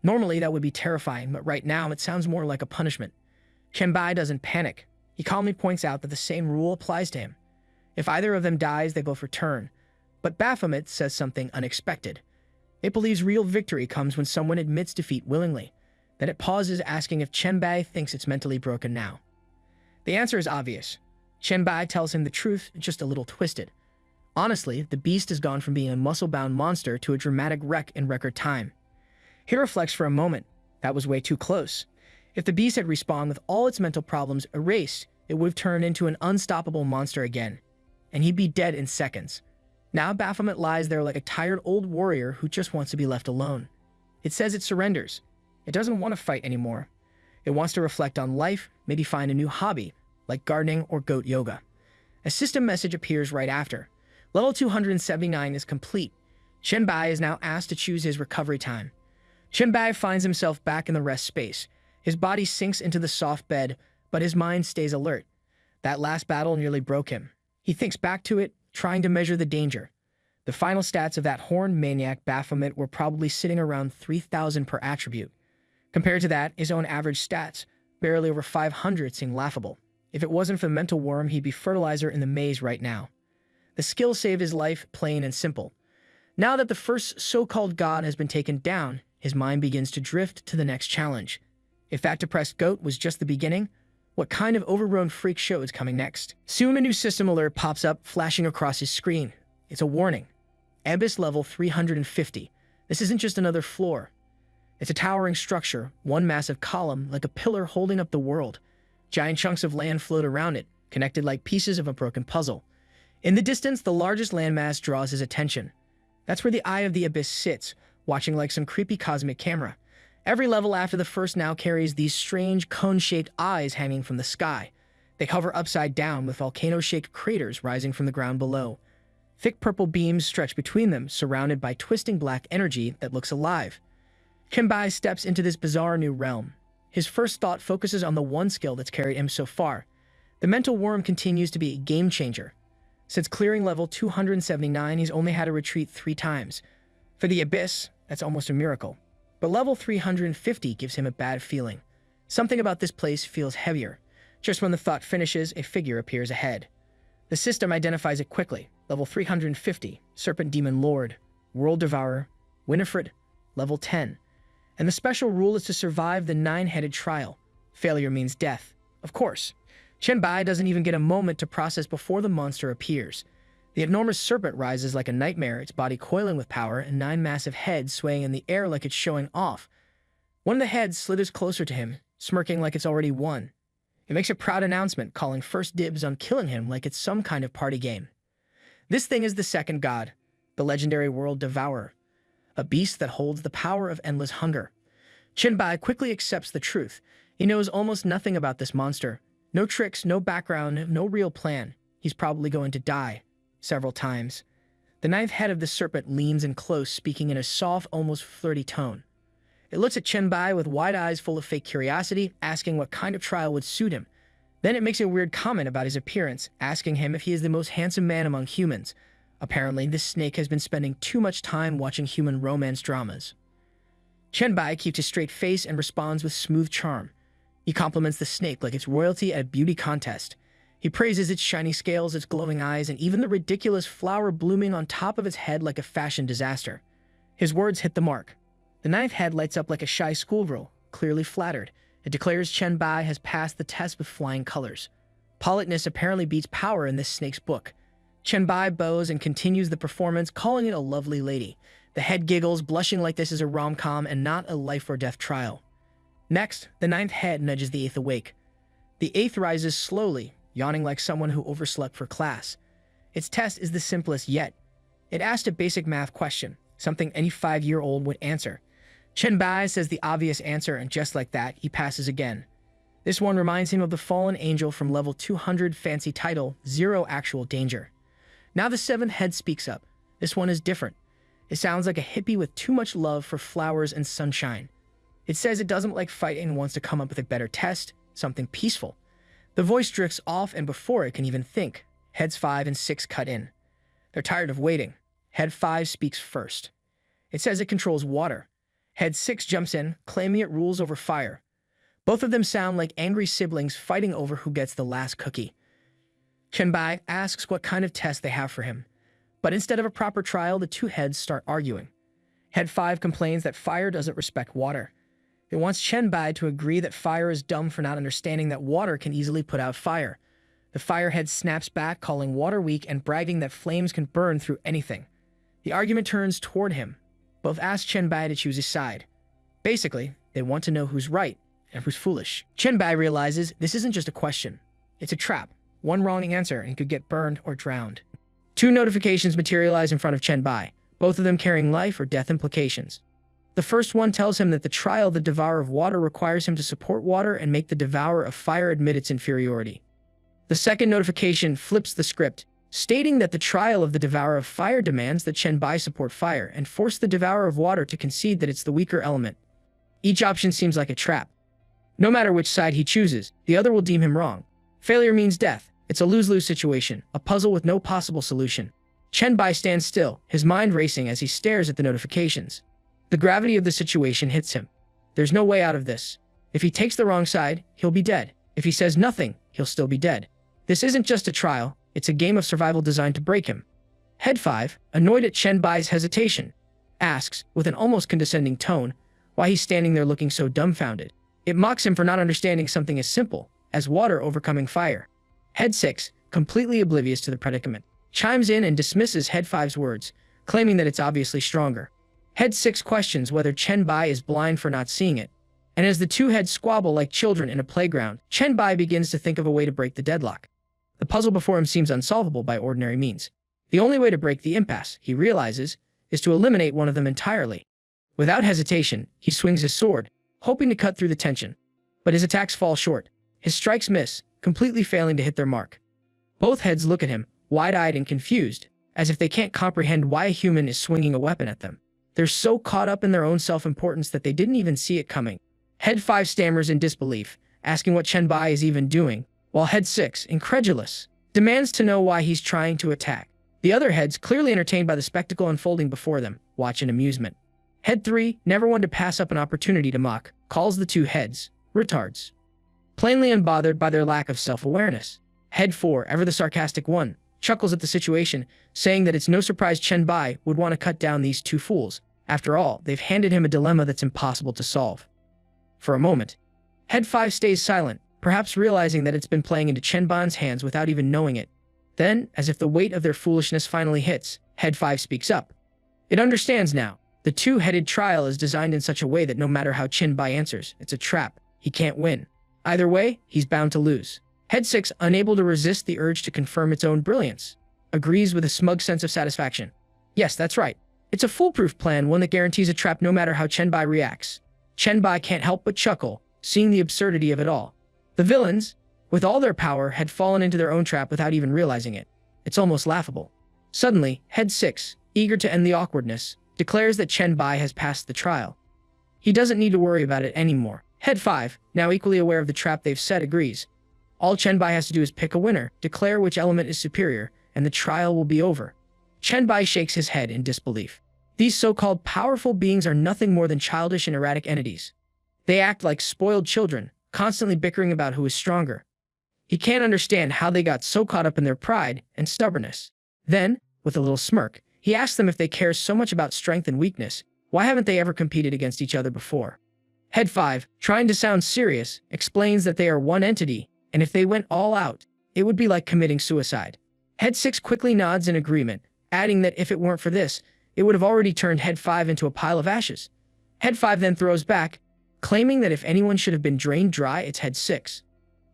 Normally, that would be terrifying, but right now, it sounds more like a punishment. Chen Bai doesn't panic. He calmly points out that the same rule applies to him. If either of them dies, they both return. But Baphomet says something unexpected. It believes real victory comes when someone admits defeat willingly. Then it pauses, asking if Chen Bai thinks it's mentally broken now. The answer is obvious. Chen Bai tells him the truth, just a little twisted. Honestly, the beast has gone from being a muscle-bound monster to a dramatic wreck in record time. He reflects for a moment. That was way too close. If the beast had respawned with all its mental problems erased, it would have turned into an unstoppable monster again, and he'd be dead in seconds. Now Baphomet lies there like a tired old warrior who just wants to be left alone. It says it surrenders. It doesn't want to fight anymore. It wants to reflect on life, maybe find a new hobby, like gardening or goat yoga. A system message appears right after. Level 279 is complete. Chen Bai is now asked to choose his recovery time. Chen Bai finds himself back in the rest space. His body sinks into the soft bed, but his mind stays alert. That last battle nearly broke him. He thinks back to it, trying to measure the danger. The final stats of that horned maniac Baphomet were probably sitting around 3,000 per attribute. Compared to that, his own average stats, barely over 500, seem laughable. If it wasn't for the mental worm, he'd be fertilizer in the maze right now. The skill saved his life, plain and simple. Now that the first so-called god has been taken down, his mind begins to drift to the next challenge. If that depressed goat was just the beginning, what kind of overgrown freak show is coming next? Soon a new system alert pops up, flashing across his screen. It's a warning. Abyss level 350. This isn't just another floor. It's a towering structure, one massive column, like a pillar holding up the world. Giant chunks of land float around it, connected like pieces of a broken puzzle. In the distance, the largest landmass draws his attention. That's where the Eye of the Abyss sits, watching like some creepy cosmic camera. Every level after the first now carries these strange cone-shaped eyes hanging from the sky. They hover upside down with volcano-shaped craters rising from the ground below. Thick purple beams stretch between them, surrounded by twisting black energy that looks alive. Chen Bai steps into this bizarre new realm. His first thought focuses on the one skill that's carried him so far. The mental worm continues to be a game-changer. Since clearing level 279, he's only had to retreat 3 times. For the Abyss, that's almost a miracle. But level 350 gives him a bad feeling. Something about this place feels heavier. Just when the thought finishes, a figure appears ahead. The system identifies it quickly. Level 350, Serpent Demon Lord, World Devourer, Winifred, level 10. And the special rule is to survive the 9-headed trial. Failure means death. Of course. Chen Bai doesn't even get a moment to process before the monster appears. The enormous serpent rises like a nightmare, its body coiling with power, and 9 massive heads swaying in the air like it's showing off. One of the heads slithers closer to him, smirking like it's already won. It makes a proud announcement, calling first dibs on killing him like it's some kind of party game. This thing is the second god, the legendary World Devourer, a beast that holds the power of endless hunger. Chen Bai quickly accepts the truth. He knows almost nothing about this monster. No tricks, no background, no real plan. He's probably going to die. Several times. The 9th head of the serpent leans in close, speaking in a soft, almost flirty tone. It looks at Chen Bai with wide eyes full of fake curiosity, asking what kind of trial would suit him. Then it makes a weird comment about his appearance, asking him if he is the most handsome man among humans. Apparently, this snake has been spending too much time watching human romance dramas. Chen Bai keeps a straight face and responds with smooth charm. He compliments the snake like it's royalty at a beauty contest. He praises its shiny scales, its glowing eyes, and even the ridiculous flower blooming on top of its head like a fashion disaster. His words hit the mark. The 9th head lights up like a shy schoolgirl, clearly flattered. It declares Chen Bai has passed the test with flying colors. Politeness apparently beats power in this snake's book. Chen Bai bows and continues the performance, calling it a lovely lady. The head giggles, blushing like this is a rom-com and not a life-or-death trial. Next, the 9th head nudges the 8th awake. The 8th rises slowly, yawning like someone who overslept for class. Its test is the simplest yet. It asked a basic math question, something any 5-year-old would answer. Chen Bai says the obvious answer, and just like that, he passes again. This one reminds him of the fallen angel from level 200, fancy title, Zero Actual Danger. Now the 7th head speaks up. This one is different. It sounds like a hippie with too much love for flowers and sunshine. It says it doesn't like fighting and wants to come up with a better test, something peaceful. The voice drifts off, and before it can even think, heads 5 and 6 cut in. They're tired of waiting. Head 5 speaks first. It says it controls water. Head 6 jumps in, claiming it rules over fire. Both of them sound like angry siblings fighting over who gets the last cookie. Chen Bai asks what kind of test they have for him. But instead of a proper trial, the 2 heads start arguing. Head 5 complains that fire doesn't respect water. It wants Chen Bai to agree that fire is dumb for not understanding that water can easily put out fire. The firehead snaps back, calling water weak and bragging that flames can burn through anything. The argument turns toward him. Both ask Chen Bai to choose his side. Basically, they want to know who's right, and who's foolish. Chen Bai realizes this isn't just a question. It's a trap. One wrong answer and he could get burned or drowned. Two notifications materialize in front of Chen Bai, both of them carrying life or death implications. The first one tells him that the trial of the Devourer of Water requires him to support water and make the Devourer of Fire admit its inferiority. The second notification flips the script, stating that the trial of the Devourer of Fire demands that Chen Bai support fire and force the Devourer of Water to concede that it's the weaker element. Each option seems like a trap. No matter which side he chooses, the other will deem him wrong. Failure means death. It's a lose-lose situation, a puzzle with no possible solution. Chen Bai stands still, his mind racing as he stares at the notifications. The gravity of the situation hits him. There's no way out of this. If he takes the wrong side, he'll be dead. If he says nothing, he'll still be dead. This isn't just a trial, it's a game of survival designed to break him. Head 5, annoyed at Chen Bai's hesitation, asks, with an almost condescending tone, why he's standing there looking so dumbfounded. It mocks him for not understanding something as simple as water overcoming fire. Head 6, completely oblivious to the predicament, chimes in and dismisses Head 5's words, claiming that it's obviously stronger. Head 6 questions whether Chen Bai is blind for not seeing it. And as the two heads squabble like children in a playground, Chen Bai begins to think of a way to break the deadlock. The puzzle before him seems unsolvable by ordinary means. The only way to break the impasse, he realizes, is to eliminate one of them entirely. Without hesitation, he swings his sword, hoping to cut through the tension. But his attacks fall short. His strikes miss, completely failing to hit their mark. Both heads look at him, wide-eyed and confused, as if they can't comprehend why a human is swinging a weapon at them. They're so caught up in their own self-importance that they didn't even see it coming. Head 5 stammers in disbelief, asking what Chen Bai is even doing, while Head 6, incredulous, demands to know why he's trying to attack. The other heads, clearly entertained by the spectacle unfolding before them, watch in amusement. Head 3, never one to pass up an opportunity to mock, calls the two heads retards, plainly unbothered by their lack of self-awareness. Head 4, ever the sarcastic one, chuckles at the situation, saying that it's no surprise Chen Bai would want to cut down these two fools. After all, they've handed him a dilemma that's impossible to solve. For a moment, Head 5 stays silent, perhaps realizing that it's been playing into Chen Bai's hands without even knowing it. Then, as if the weight of their foolishness finally hits, Head 5 speaks up. It understands now. The two-headed trial is designed in such a way that no matter how Chen Bai answers, it's a trap. He can't win. Either way, he's bound to lose. Head 6, unable to resist the urge to confirm its own brilliance, agrees with a smug sense of satisfaction. Yes, that's right. It's a foolproof plan, one that guarantees a trap no matter how Chen Bai reacts. Chen Bai can't help but chuckle, seeing the absurdity of it all. The villains, with all their power, had fallen into their own trap without even realizing it. It's almost laughable. Suddenly, Head 6, eager to end the awkwardness, declares that Chen Bai has passed the trial. He doesn't need to worry about it anymore. Head 5, now equally aware of the trap they've set, agrees. All Chen Bai has to do is pick a winner, declare which element is superior, and the trial will be over. Chen Bai shakes his head in disbelief. These so-called powerful beings are nothing more than childish and erratic entities. They act like spoiled children, constantly bickering about who is stronger. He can't understand how they got so caught up in their pride and stubbornness. Then, with a little smirk, he asks them if they care so much about strength and weakness, why haven't they ever competed against each other before? Head 5, trying to sound serious, explains that they are one entity, and if they went all out, it would be like committing suicide. Head 6 quickly nods in agreement, adding that if it weren't for this, it would have already turned Head 5 into a pile of ashes. Head 5 then throws back, claiming that if anyone should have been drained dry, it's Head 6.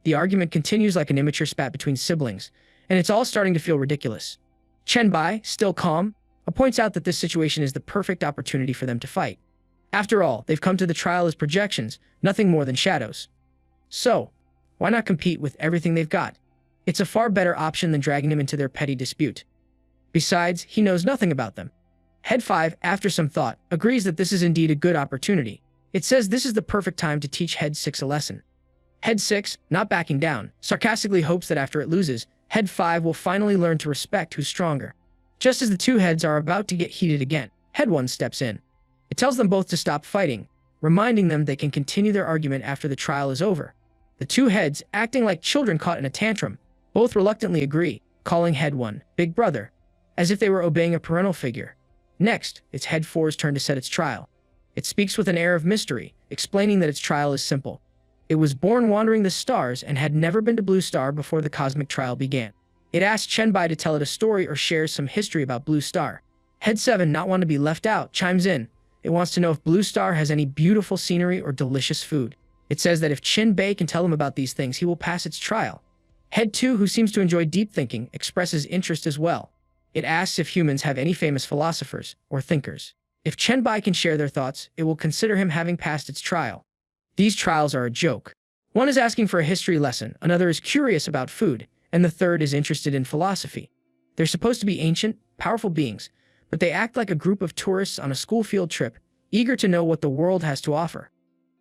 The argument continues like an immature spat between siblings, and it's all starting to feel ridiculous. Chen Bai, still calm, points out that this situation is the perfect opportunity for them to fight. After all, they've come to the trial as projections, nothing more than shadows. So, why not compete with everything they've got? It's a far better option than dragging him into their petty dispute. Besides, he knows nothing about them. Head 5, after some thought, agrees that this is indeed a good opportunity. It says this is the perfect time to teach Head 6 a lesson. Head 6, not backing down, sarcastically hopes that after it loses, Head 5 will finally learn to respect who's stronger. Just as the two heads are about to get heated again, Head 1 steps in. It tells them both to stop fighting, reminding them they can continue their argument after the trial is over. The two heads, acting like children caught in a tantrum, both reluctantly agree, calling Head 1 Big Brother, as if they were obeying a parental figure. Next, it's Head 4's turn to set its trial. It speaks with an air of mystery, explaining that its trial is simple. It was born wandering the stars and had never been to Blue Star before the cosmic trial began. It asks Chen Bai to tell it a story or shares some history about Blue Star. Head 7, not wanting to be left out, chimes in. It wants to know if Blue Star has any beautiful scenery or delicious food. It says that if Chen Bai can tell him about these things, he will pass its trial. Head 2, who seems to enjoy deep thinking, expresses interest as well. It asks if humans have any famous philosophers or thinkers. If Chen Bai can share their thoughts, it will consider him having passed its trial. These trials are a joke. One is asking for a history lesson, another is curious about food, and the third is interested in philosophy. They're supposed to be ancient, powerful beings, but they act like a group of tourists on a school field trip, eager to know what the world has to offer.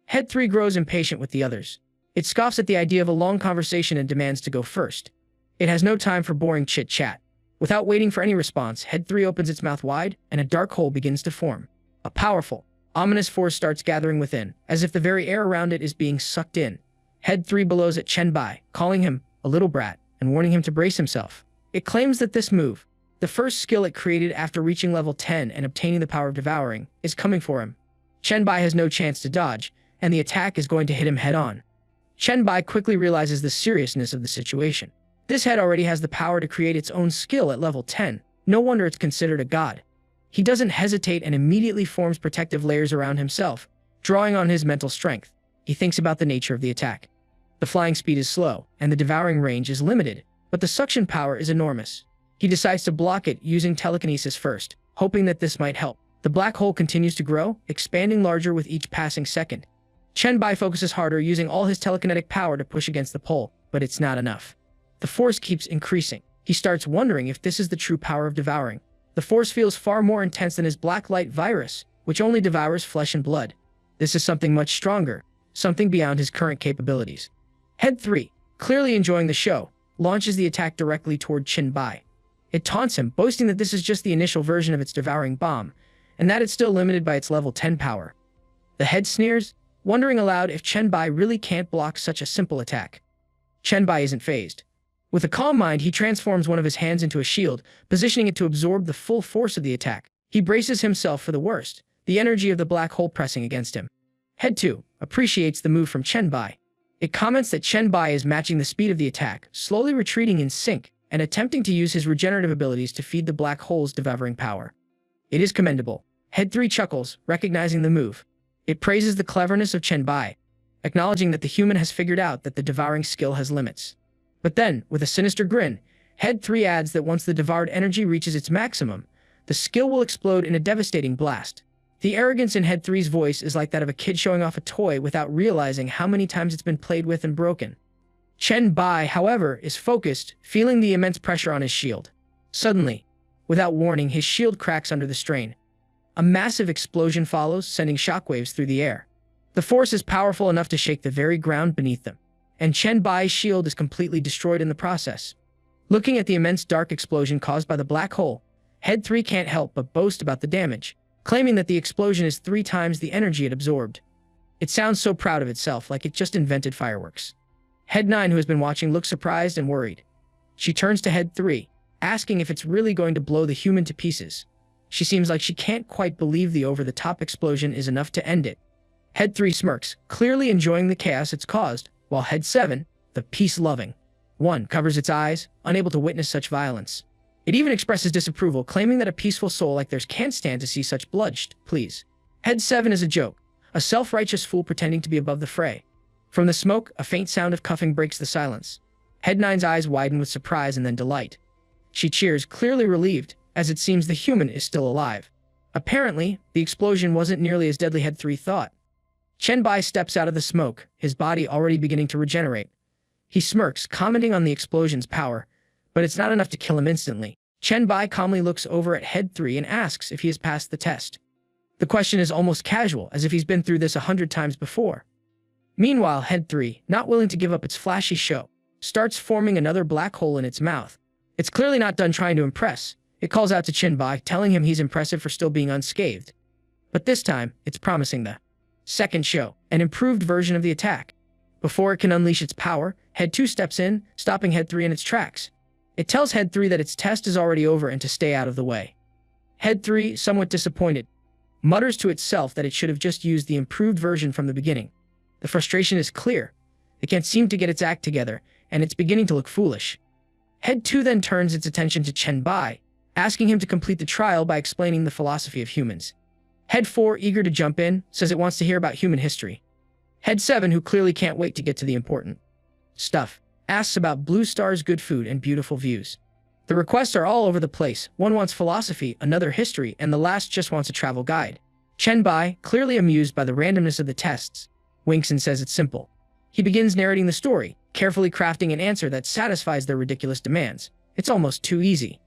Head 3 grows impatient with the others. It scoffs at the idea of a long conversation and demands to go first. It has no time for boring chit-chat. Without waiting for any response, Head 3 opens its mouth wide, and a dark hole begins to form. A powerful, ominous force starts gathering within, as if the very air around it is being sucked in. Head 3 bellows at Chen Bai, calling him a little brat and warning him to brace himself. It claims that this move, the first skill it created after reaching level 10 and obtaining the power of devouring, is coming for him. Chen Bai has no chance to dodge, and the attack is going to hit him head-on. Chen Bai quickly realizes the seriousness of the situation. This head already has the power to create its own skill at level 10. No wonder it's considered a god. He doesn't hesitate and immediately forms protective layers around himself, drawing on his mental strength. He thinks about the nature of the attack. The flying speed is slow, and the devouring range is limited, but the suction power is enormous. He decides to block it using telekinesis first, hoping that this might help. The black hole continues to grow, expanding larger with each passing second. Chen Bai focuses harder, using all his telekinetic power to push against the pole, but it's not enough. The force keeps increasing. He starts wondering if this is the true power of devouring. The force feels far more intense than his black light virus, which only devours flesh and blood. This is something much stronger, something beyond his current capabilities. Head 3, clearly enjoying the show, launches the attack directly toward Chen Bai. It taunts him, boasting that this is just the initial version of its devouring bomb, and that it's still limited by its level 10 power. The head sneers, wondering aloud if Chen Bai really can't block such a simple attack. Chen Bai isn't fazed. With a calm mind, he transforms one of his hands into a shield, positioning it to absorb the full force of the attack. He braces himself for the worst, the energy of the black hole pressing against him. Head 2 appreciates the move from Chen Bai. It comments that Chen Bai is matching the speed of the attack, slowly retreating in sync, and attempting to use his regenerative abilities to feed the black hole's devouring power. It is commendable. Head 3 chuckles, recognizing the move. It praises the cleverness of Chen Bai, acknowledging that the human has figured out that the devouring skill has limits. But then, with a sinister grin, Head 3 adds that once the devoured energy reaches its maximum, the skill will explode in a devastating blast. The arrogance in Head 3's voice is like that of a kid showing off a toy without realizing how many times it's been played with and broken. Chen Bai, however, is focused, feeling the immense pressure on his shield. Suddenly, without warning, his shield cracks under the strain. A massive explosion follows, sending shockwaves through the air. The force is powerful enough to shake the very ground beneath them, and Chen Bai's shield is completely destroyed in the process. Looking at the immense dark explosion caused by the black hole, Head 3 can't help but boast about the damage, claiming that the explosion is 3 times the energy it absorbed. It sounds so proud of itself, like it just invented fireworks. Head 9, who has been watching, looks surprised and worried. She turns to Head 3, asking if it's really going to blow the human to pieces. She seems like she can't quite believe the over-the-top explosion is enough to end it. Head 3 smirks, clearly enjoying the chaos it's caused, while Head 7, the peace-loving one, covers its eyes, unable to witness such violence. It even expresses disapproval, claiming that a peaceful soul like theirs can't stand to see such bloodshed, please. Head 7 is a joke, a self-righteous fool pretending to be above the fray. From the smoke, a faint sound of cuffing breaks the silence. Head 9's eyes widen with surprise and then delight. She cheers, clearly relieved, as it seems the human is still alive. Apparently, the explosion wasn't nearly as deadly Head 3 thought. Chen Bai steps out of the smoke, his body already beginning to regenerate. He smirks, commenting on the explosion's power, but it's not enough to kill him instantly. Chen Bai calmly looks over at Head 3 and asks if he has passed the test. The question is almost casual, as if he's been through this 100 times before. Meanwhile, Head 3, not willing to give up its flashy show, starts forming another black hole in its mouth. It's clearly not done trying to impress. It calls out to Chen Bai, telling him he's impressive for still being unscathed. But this time, it's promising the second show, an improved version of the attack. Before it can unleash its power, Head 2 steps in, stopping Head 3 in its tracks. It tells Head 3 that its test is already over and to stay out of the way. Head 3, somewhat disappointed, mutters to itself that it should have just used the improved version from the beginning. The frustration is clear. It can't seem to get its act together, and it's beginning to look foolish. Head 2 then turns its attention to Chen Bai, asking him to complete the trial by explaining the philosophy of humans. Head 4, eager to jump in, says it wants to hear about human history. Head 7, who clearly can't wait to get to the important stuff, asks about Blue Star's good food and beautiful views. The requests are all over the place. One wants philosophy, another history, and the last just wants a travel guide. Chen Bai, clearly amused by the randomness of the tests, winks and says it's simple. He begins narrating the story, carefully crafting an answer that satisfies their ridiculous demands. It's almost too easy.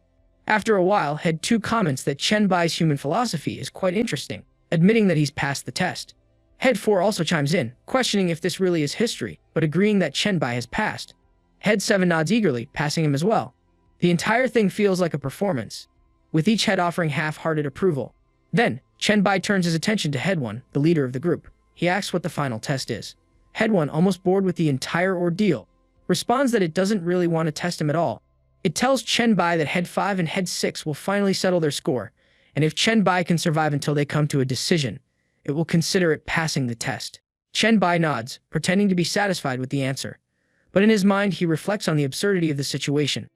After a while, Head 2 comments that Chen Bai's human philosophy is quite interesting, admitting that he's passed the test. Head 4 also chimes in, questioning if this really is history, but agreeing that Chen Bai has passed. Head 7 nods eagerly, passing him as well. The entire thing feels like a performance, with each head offering half-hearted approval. Then, Chen Bai turns his attention to Head 1, the leader of the group. He asks what the final test is. Head 1, almost bored with the entire ordeal, responds that it doesn't really want to test him at all. It tells Chen Bai that Head 5 and Head 6 will finally settle their score, and if Chen Bai can survive until they come to a decision, it will consider it passing the test. Chen Bai nods, pretending to be satisfied with the answer. But in his mind, he reflects on the absurdity of the situation.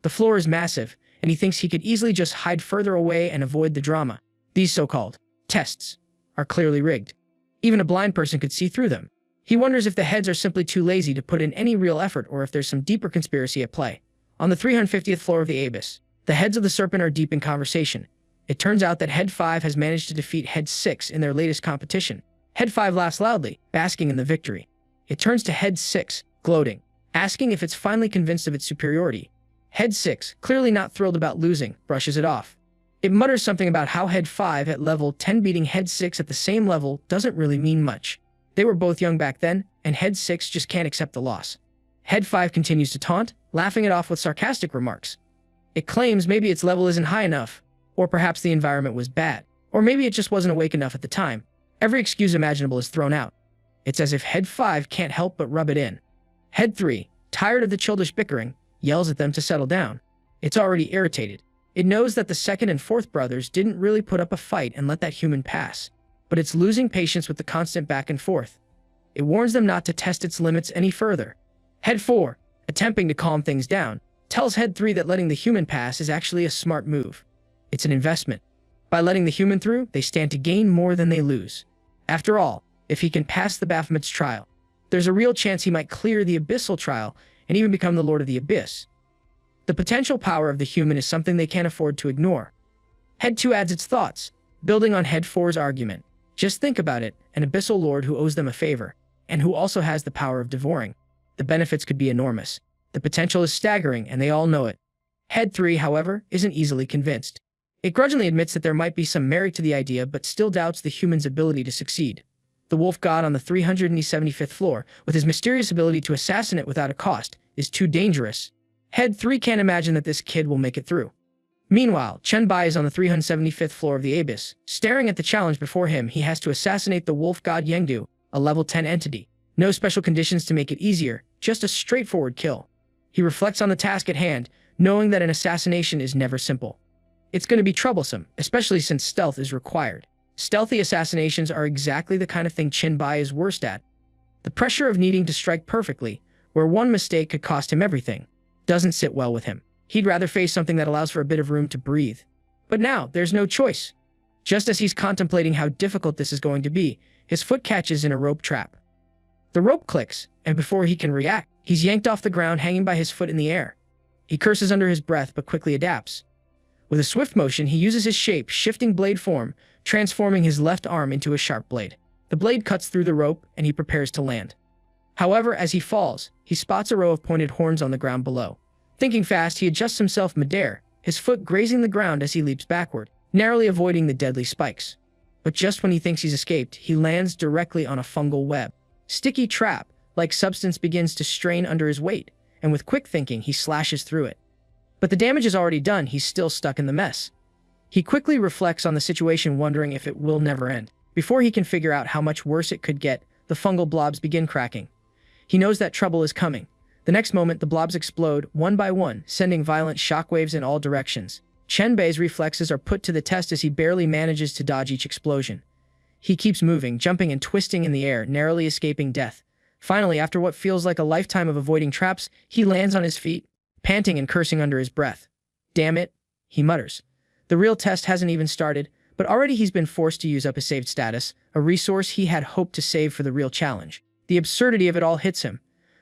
The floor is massive, and he thinks he could easily just hide further away and avoid the drama. These so-called tests are clearly rigged. Even a blind person could see through them. He wonders if the heads are simply too lazy to put in any real effort or if there's some deeper conspiracy at play. On the 350th floor of the abyss, the heads of the serpent are deep in conversation. It turns out that Head 5 has managed to defeat Head 6 in their latest competition. Head 5 laughs loudly, basking in the victory. It turns to Head 6, gloating, asking if it's finally convinced of its superiority. Head 6, clearly not thrilled about losing, brushes it off. It mutters something about how Head 5 at level 10 beating Head 6 at the same level doesn't really mean much. They were both young back then, and Head 6 just can't accept the loss. Head 5 continues to taunt, laughing it off with sarcastic remarks. It claims maybe its level isn't high enough, or perhaps the environment was bad, or maybe it just wasn't awake enough at the time. Every excuse imaginable is thrown out. It's as if Head 5 can't help but rub it in. Head 3, tired of the childish bickering, yells at them to settle down. It's already irritated. It knows that the second and fourth brothers didn't really put up a fight and let that human pass, but it's losing patience with the constant back and forth. It warns them not to test its limits any further. Head 4, attempting to calm things down, tells Head 3 that letting the human pass is actually a smart move. It's an investment. By letting the human through, they stand to gain more than they lose. After all, if he can pass the Baphomet's trial, there's a real chance he might clear the Abyssal trial and even become the Lord of the Abyss. The potential power of the human is something they can't afford to ignore. Head 2 adds its thoughts, building on Head 4's argument. Just think about it, an Abyssal Lord who owes them a favor, and who also has the power of devouring. The benefits could be enormous. The potential is staggering, and they all know it. Head 3, however, isn't easily convinced. It grudgingly admits that there might be some merit to the idea, but still doubts the human's ability to succeed. The wolf god on the 375th floor, with his mysterious ability to assassinate without a cost, is too dangerous. Head 3 can't imagine that this kid will make it through. Meanwhile, Chen Bai is on the 375th floor of the abyss. Staring at the challenge before him, he has to assassinate the wolf god Yengdu, a level 10 entity. No special conditions to make it easier, just a straightforward kill. He reflects on the task at hand, knowing that an assassination is never simple. It's going to be troublesome, especially since stealth is required. Stealthy assassinations are exactly the kind of thing Chen Bai is worst at. The pressure of needing to strike perfectly, where one mistake could cost him everything, doesn't sit well with him. He'd rather face something that allows for a bit of room to breathe. But now, there's no choice. Just as he's contemplating how difficult this is going to be, his foot catches in a rope trap. The rope clicks, and before he can react, he's yanked off the ground hanging by his foot in the air. He curses under his breath but quickly adapts. With a swift motion, he uses his shape-shifting blade form, transforming his left arm into a sharp blade. The blade cuts through the rope, and he prepares to land. However, as he falls, he spots a row of pointed horns on the ground below. Thinking fast, he adjusts himself midair, his foot grazing the ground as he leaps backward, narrowly avoiding the deadly spikes. But just when he thinks he's escaped, he lands directly on a fungal web. Sticky trap-like substance begins to strain under his weight, and with quick thinking, he slashes through it. But the damage is already done, he's still stuck in the mess. He quickly reflects on the situation, wondering if it will never end. Before he can figure out how much worse it could get, the fungal blobs begin cracking. He knows that trouble is coming. The next moment, the blobs explode, one by one, sending violent shockwaves in all directions. Chen Bai's reflexes are put to the test as he barely manages to dodge each explosion. He keeps moving, jumping and twisting in the air, narrowly escaping death. Finally, after what feels like a lifetime of avoiding traps, he lands on his feet, panting and cursing under his breath. "Damn it," he mutters. The real test hasn't even started, but already he's been forced to use up his saved status, a resource he had hoped to save for the real challenge. The absurdity of it all hits him.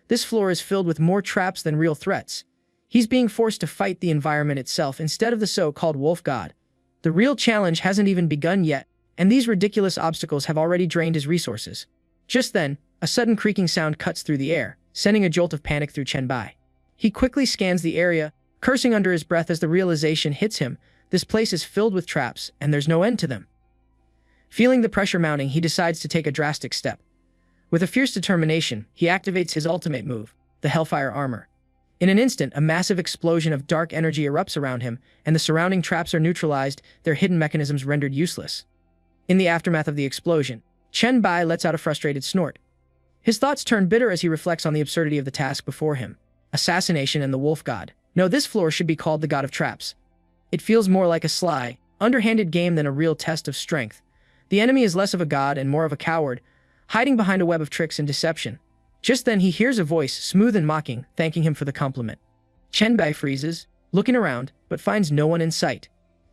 This floor is filled with more traps than real threats. He's being forced to fight the environment itself instead of the so-called wolf god. The real challenge hasn't even begun yet, and these ridiculous obstacles have already drained his resources. Just then, a sudden creaking sound cuts through the air, sending a jolt of panic through Chen Bai. He quickly scans the area, cursing under his breath as the realization hits him. This place is filled with traps, and there's no end to them. Feeling the pressure mounting, he decides to take a drastic step. With a fierce determination, he activates his ultimate move, the Hellfire Armor. In an instant, a massive explosion of dark energy erupts around him, and the surrounding traps are neutralized, their hidden mechanisms rendered useless. In the aftermath of the explosion, Chen Bai lets out a frustrated snort. His thoughts turn bitter as he reflects on the absurdity of the task before him. Assassination and the wolf god. No, this floor should be called the god of traps. It feels more like a sly, underhanded game than a real test of strength. The enemy is less of a god and more of a coward, hiding behind a web of tricks and deception. Just then he hears a voice, smooth and mocking, thanking him for the compliment. Chen Bai freezes, looking around, but finds no one in sight.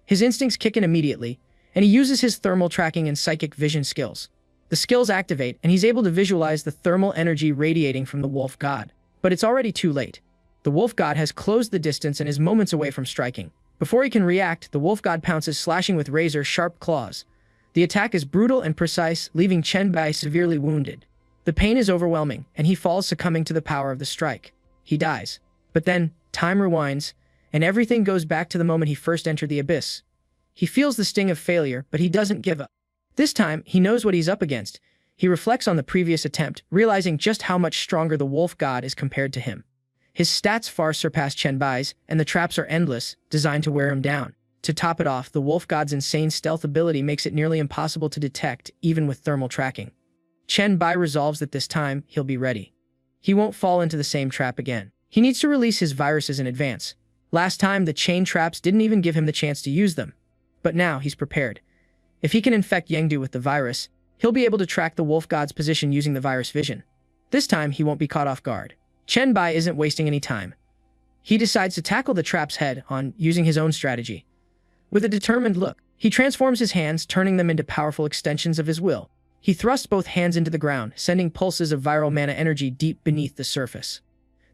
His instincts kick in immediately, and he uses his thermal tracking and psychic vision skills. The skills activate, and he's able to visualize the thermal energy radiating from the wolf god. But it's already too late. The wolf god has closed the distance and is moments away from striking. Before he can react, the wolf god pounces, slashing with razor-sharp claws. The attack is brutal and precise, leaving Chen Bai severely wounded. The pain is overwhelming, and he falls, succumbing to the power of the strike. He dies. But then, time rewinds, and everything goes back to the moment he first entered the abyss. He feels the sting of failure, but he doesn't give up. This time, he knows what he's up against. He reflects on the previous attempt, realizing just how much stronger the wolf god is compared to him. His stats far surpass Chen Bai's, and the traps are endless, designed to wear him down. To top it off, the wolf god's insane stealth ability makes it nearly impossible to detect, even with thermal tracking. Chen Bai resolves that this time, he'll be ready. He won't fall into the same trap again. He needs to release his viruses in advance. Last time, the chain traps didn't even give him the chance to use them. But now, he's prepared. If he can infect Yengdu with the virus, he'll be able to track the wolf god's position using the virus vision. This time, he won't be caught off guard. Chen Bai isn't wasting any time. He decides to tackle the traps head-on, using his own strategy. With a determined look, he transforms his hands, turning them into powerful extensions of his will. He thrusts both hands into the ground, sending pulses of viral mana energy deep beneath the surface.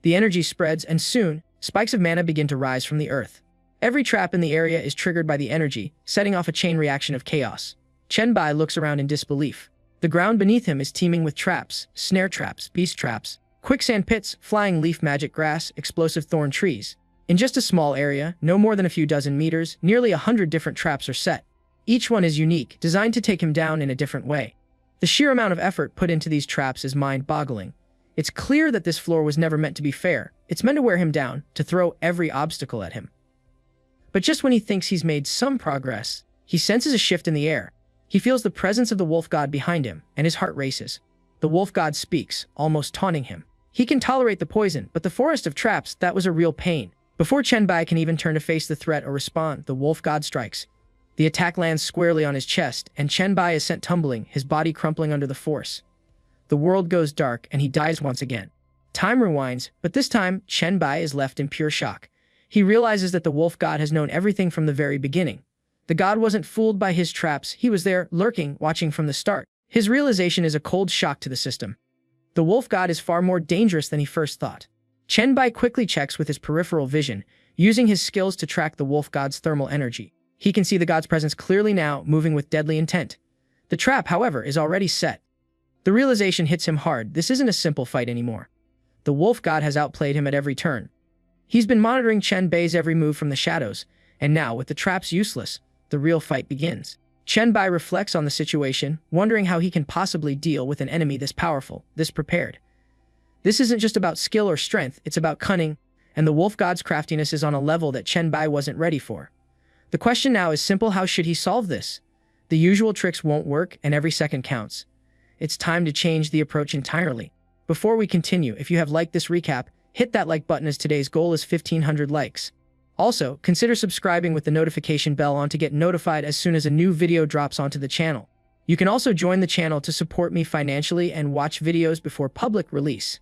The energy spreads, and soon, spikes of mana begin to rise from the earth. Every trap in the area is triggered by the energy, setting off a chain reaction of chaos. Chen Bai looks around in disbelief. The ground beneath him is teeming with traps, snare traps, beast traps, quicksand pits, flying leaf magic grass, explosive thorn trees. In just a small area, no more than a few dozen meters, nearly 100 different traps are set. Each one is unique, designed to take him down in a different way. The sheer amount of effort put into these traps is mind-boggling. It's clear that this floor was never meant to be fair. It's meant to wear him down, to throw every obstacle at him. But just when he thinks he's made some progress, he senses a shift in the air. He feels the presence of the wolf god behind him, and his heart races. The wolf god speaks, almost taunting him. He can tolerate the poison, but the forest of traps, that was a real pain. Before Chen Bai can even turn to face the threat or respond, the wolf god strikes. The attack lands squarely on his chest, and Chen Bai is sent tumbling, his body crumpling under the force. The world goes dark, and he dies once again. Time rewinds, but this time, Chen Bai is left in pure shock. He realizes that the wolf god has known everything from the very beginning. The god wasn't fooled by his traps, he was there, lurking, watching from the start. His realization is a cold shock to the system. The wolf god is far more dangerous than he first thought. Chen Bai quickly checks with his peripheral vision, using his skills to track the wolf god's thermal energy. He can see the god's presence clearly now, moving with deadly intent. The trap, however, is already set. The realization hits him hard. This isn't a simple fight anymore. The wolf god has outplayed him at every turn. He's been monitoring Chen Bai's every move from the shadows, and now, with the traps useless, the real fight begins. Chen Bai reflects on the situation, wondering how he can possibly deal with an enemy this powerful, this prepared. This isn't just about skill or strength, it's about cunning, and the wolf god's craftiness is on a level that Chen Bai wasn't ready for. The question now is simple: how should he solve this? The usual tricks won't work, and every second counts. It's time to change the approach entirely. Before we continue, if you have liked this recap, hit that like button as today's goal is 1,500 likes. Also, consider subscribing with the notification bell on to get notified as soon as a new video drops onto the channel. You can also join the channel to support me financially and watch videos before public release.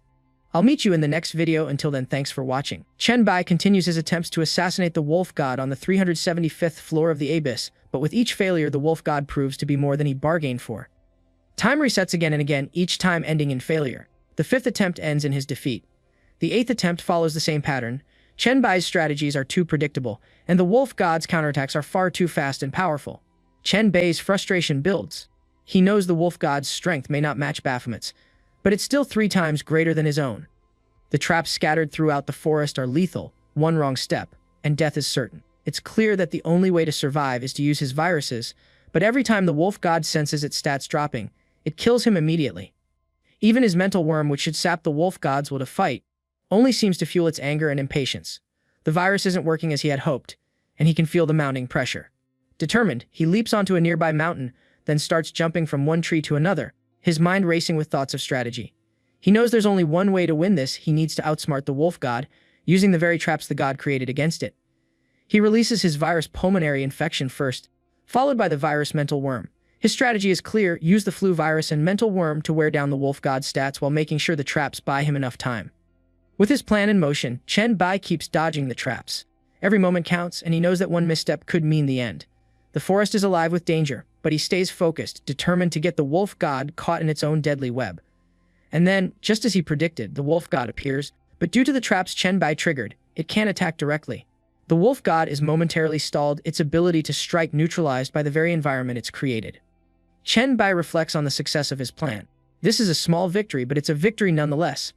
I'll meet you in the next video. Until then, thanks for watching. Chen Bai continues his attempts to assassinate the wolf god on the 375th floor of the abyss, but with each failure the wolf god proves to be more than he bargained for. Time resets again and again, each time ending in failure. The 5th attempt ends in his defeat. The 8th attempt follows the same pattern. Chen Bai's strategies are too predictable, and the wolf god's counterattacks are far too fast and powerful. Chen Bai's frustration builds. He knows the wolf god's strength may not match Baphomet's, but it's still 3 times greater than his own. The traps scattered throughout the forest are lethal. One wrong step, and death is certain. It's clear that the only way to survive is to use his viruses, but every time the wolf god senses its stats dropping, it kills him immediately. Even his mental worm, which should sap the wolf god's will to fight, only seems to fuel its anger and impatience. The virus isn't working as he had hoped, and he can feel the mounting pressure. Determined, he leaps onto a nearby mountain, then starts jumping from one tree to another, his mind racing with thoughts of strategy. He knows there's only one way to win this. He needs to outsmart the wolf god, using the very traps the god created against it. He releases his virus pulmonary infection first, followed by the virus mental worm. His strategy is clear: use the flu virus and mental worm to wear down the wolf god's stats while making sure the traps buy him enough time. With his plan in motion, Chen Bai keeps dodging the traps. Every moment counts, and he knows that one misstep could mean the end. The forest is alive with danger, but he stays focused, determined to get the wolf god caught in its own deadly web. And then, just as he predicted, the wolf god appears, but due to the traps Chen Bai triggered, it can't attack directly. The wolf god is momentarily stalled, its ability to strike neutralized by the very environment it's created. Chen Bai reflects on the success of his plan. This is a small victory, but it's a victory nonetheless.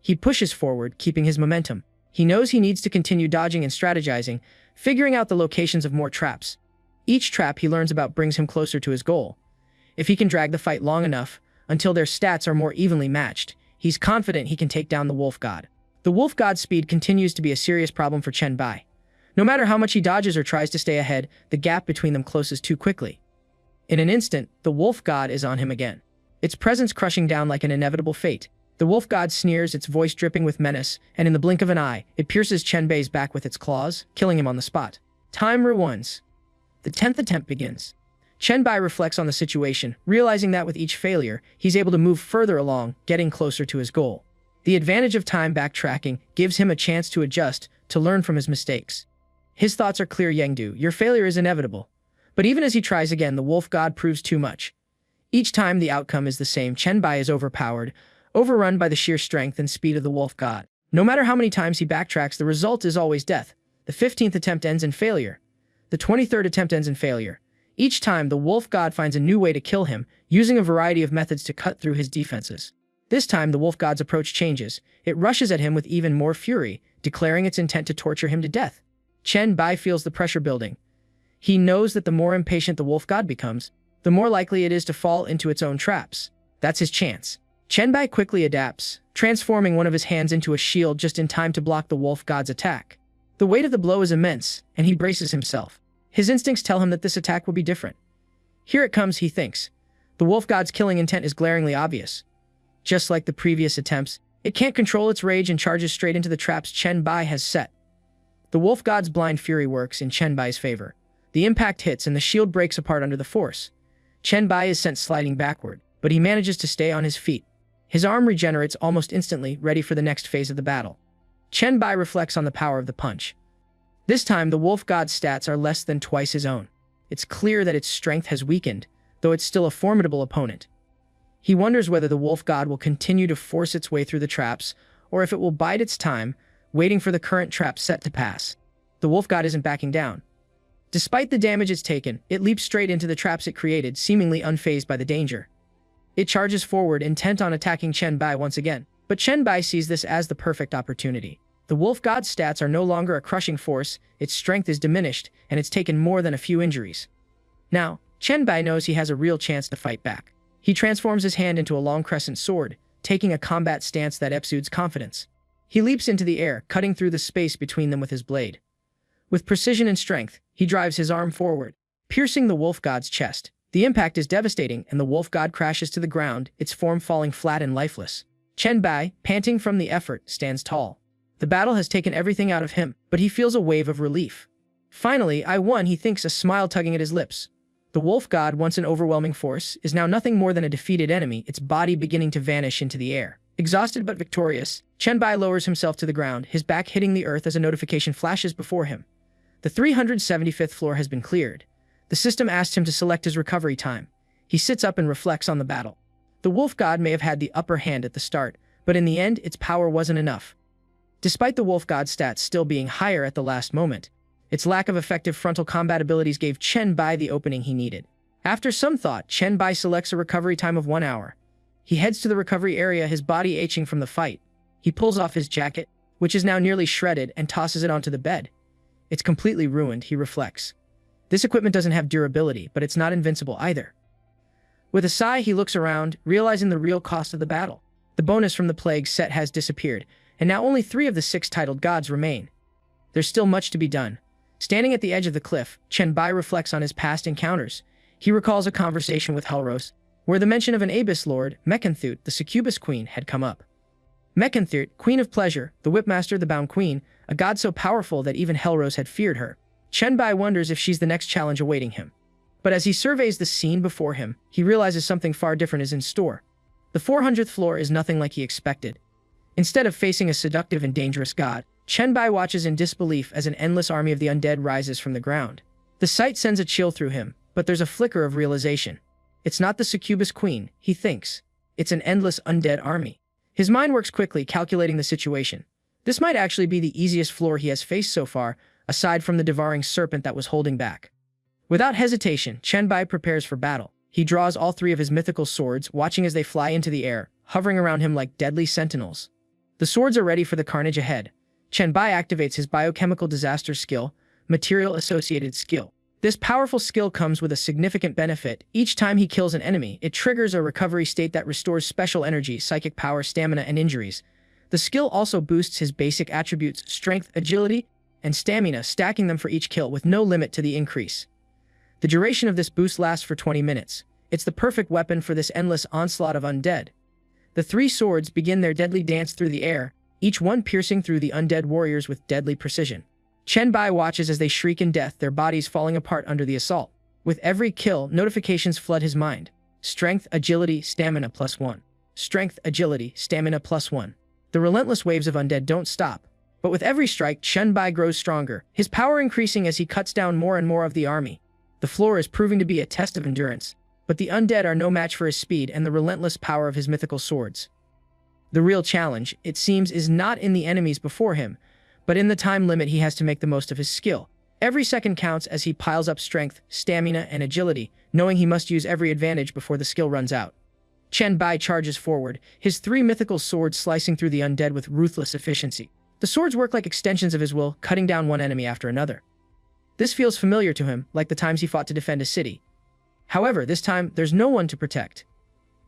He pushes forward, keeping his momentum. He knows he needs to continue dodging and strategizing, figuring out the locations of more traps. Each trap he learns about brings him closer to his goal. If he can drag the fight long enough, until their stats are more evenly matched, he's confident he can take down the wolf god. The wolf god's speed continues to be a serious problem for Chen Bai. No matter how much he dodges or tries to stay ahead, the gap between them closes too quickly. In an instant, the wolf god is on him again, its presence crushing down like an inevitable fate. The wolf god sneers, its voice dripping with menace, and in the blink of an eye, it pierces Chen Bai's back with its claws, killing him on the spot. Time rewinds. The 10th attempt begins. Chen Bai reflects on the situation, realizing that with each failure, he's able to move further along, getting closer to his goal. The advantage of time backtracking gives him a chance to adjust, to learn from his mistakes. His thoughts are clear: Yangdu, your failure is inevitable. But even as he tries again, the wolf god proves too much. Each time the outcome is the same: Chen Bai is overpowered, overrun by the sheer strength and speed of the wolf god. No matter how many times he backtracks, the result is always death. The 15th attempt ends in failure. The 23rd attempt ends in failure. Each time, the wolf god finds a new way to kill him, using a variety of methods to cut through his defenses. This time, the wolf god's approach changes. It rushes at him with even more fury, declaring its intent to torture him to death. Chen Bai feels the pressure building. He knows that the more impatient the wolf god becomes, the more likely it is to fall into its own traps. That's his chance. Chen Bai quickly adapts, transforming one of his hands into a shield just in time to block the wolf god's attack. The weight of the blow is immense, and he braces himself. His instincts tell him that this attack will be different. Here it comes, he thinks. The wolf god's killing intent is glaringly obvious. Just like the previous attempts, it can't control its rage and charges straight into the traps Chen Bai has set. The wolf god's blind fury works in Chen Bai's favor. The impact hits and the shield breaks apart under the force. Chen Bai is sent sliding backward, but he manages to stay on his feet. His arm regenerates almost instantly, ready for the next phase of the battle. Chen Bai reflects on the power of the punch. This time, the wolf god's stats are less than twice his own. It's clear that its strength has weakened, though it's still a formidable opponent. He wonders whether the wolf god will continue to force its way through the traps, or if it will bide its time, waiting for the current trap set to pass. The wolf god isn't backing down. Despite the damage it's taken, it leaps straight into the traps it created, seemingly unfazed by the danger. It charges forward, intent on attacking Chen Bai once again. But Chen Bai sees this as the perfect opportunity. The wolf god's stats are no longer a crushing force, its strength is diminished, and it's taken more than a few injuries. Now, Chen Bai knows he has a real chance to fight back. He transforms his hand into a long crescent sword, taking a combat stance that exudes confidence. He leaps into the air, cutting through the space between them with his blade. With precision and strength, he drives his arm forward, piercing the wolf god's chest. The impact is devastating, and the wolf god crashes to the ground, its form falling flat and lifeless. Chen Bai, panting from the effort, stands tall. The battle has taken everything out of him, but he feels a wave of relief. Finally, I won, he thinks, a smile tugging at his lips. The wolf god, once an overwhelming force, is now nothing more than a defeated enemy, its body beginning to vanish into the air. Exhausted but victorious, Chen Bai lowers himself to the ground, his back hitting the earth as a notification flashes before him. The 375th floor has been cleared. The system asks him to select his recovery time. He sits up and reflects on the battle. The wolf god may have had the upper hand at the start, but in the end, its power wasn't enough. Despite the wolf god's stats still being higher at the last moment, its lack of effective frontal combat abilities gave Chen Bai the opening he needed. After some thought, Chen Bai selects a recovery time of 1 hour. He heads to the recovery area, his body aching from the fight. He pulls off his jacket, which is now nearly shredded, and tosses it onto the bed. It's completely ruined, he reflects. This equipment doesn't have durability, but it's not invincible either. With a sigh, he looks around, realizing the real cost of the battle. The bonus from the plague set has disappeared, and now only 3 of the 6 titled gods remain. There's still much to be done. Standing at the edge of the cliff, Chen Bai reflects on his past encounters. He recalls a conversation with Helros, where the mention of an Abyss Lord, Mechanthut, the succubus queen, had come up. Mechanthut, queen of pleasure, the whipmaster, the bound queen, a god so powerful that even Helros had feared her. Chen Bai wonders if she's the next challenge awaiting him. But as he surveys the scene before him, he realizes something far different is in store. The 400th floor is nothing like he expected. Instead of facing a seductive and dangerous god, Chen Bai watches in disbelief as an endless army of the undead rises from the ground. The sight sends a chill through him, but there's a flicker of realization. It's not the succubus queen, he thinks. It's an endless undead army. His mind works quickly, calculating the situation. This might actually be the easiest floor he has faced so far, aside from the devouring serpent that was holding back. Without hesitation, Chen Bai prepares for battle. He draws all 3 of his mythical swords, watching as they fly into the air, hovering around him like deadly sentinels. The swords are ready for the carnage ahead. Chen Bai activates his biochemical disaster skill, material associated skill. This powerful skill comes with a significant benefit. Each time he kills an enemy, it triggers a recovery state that restores special energy, psychic power, stamina, and injuries. The skill also boosts his basic attributes, strength, agility, and stamina, stacking them for each kill with no limit to the increase. The duration of this boost lasts for 20 minutes. It's the perfect weapon for this endless onslaught of undead. The 3 swords begin their deadly dance through the air, each one piercing through the undead warriors with deadly precision. Chen Bai watches as they shriek in death, their bodies falling apart under the assault. With every kill, notifications flood his mind. Strength, agility, stamina +1. Strength, agility, stamina +1. The relentless waves of undead don't stop. But with every strike, Chen Bai grows stronger, his power increasing as he cuts down more and more of the army. The floor is proving to be a test of endurance, but the undead are no match for his speed and the relentless power of his mythical swords. The real challenge, it seems, is not in the enemies before him, but in the time limit he has to make the most of his skill. Every second counts as he piles up strength, stamina, and agility, knowing he must use every advantage before the skill runs out. Chen Bai charges forward, his 3 mythical swords slicing through the undead with ruthless efficiency. The swords work like extensions of his will, cutting down one enemy after another. This feels familiar to him, like the times he fought to defend a city. However, this time, there's no one to protect.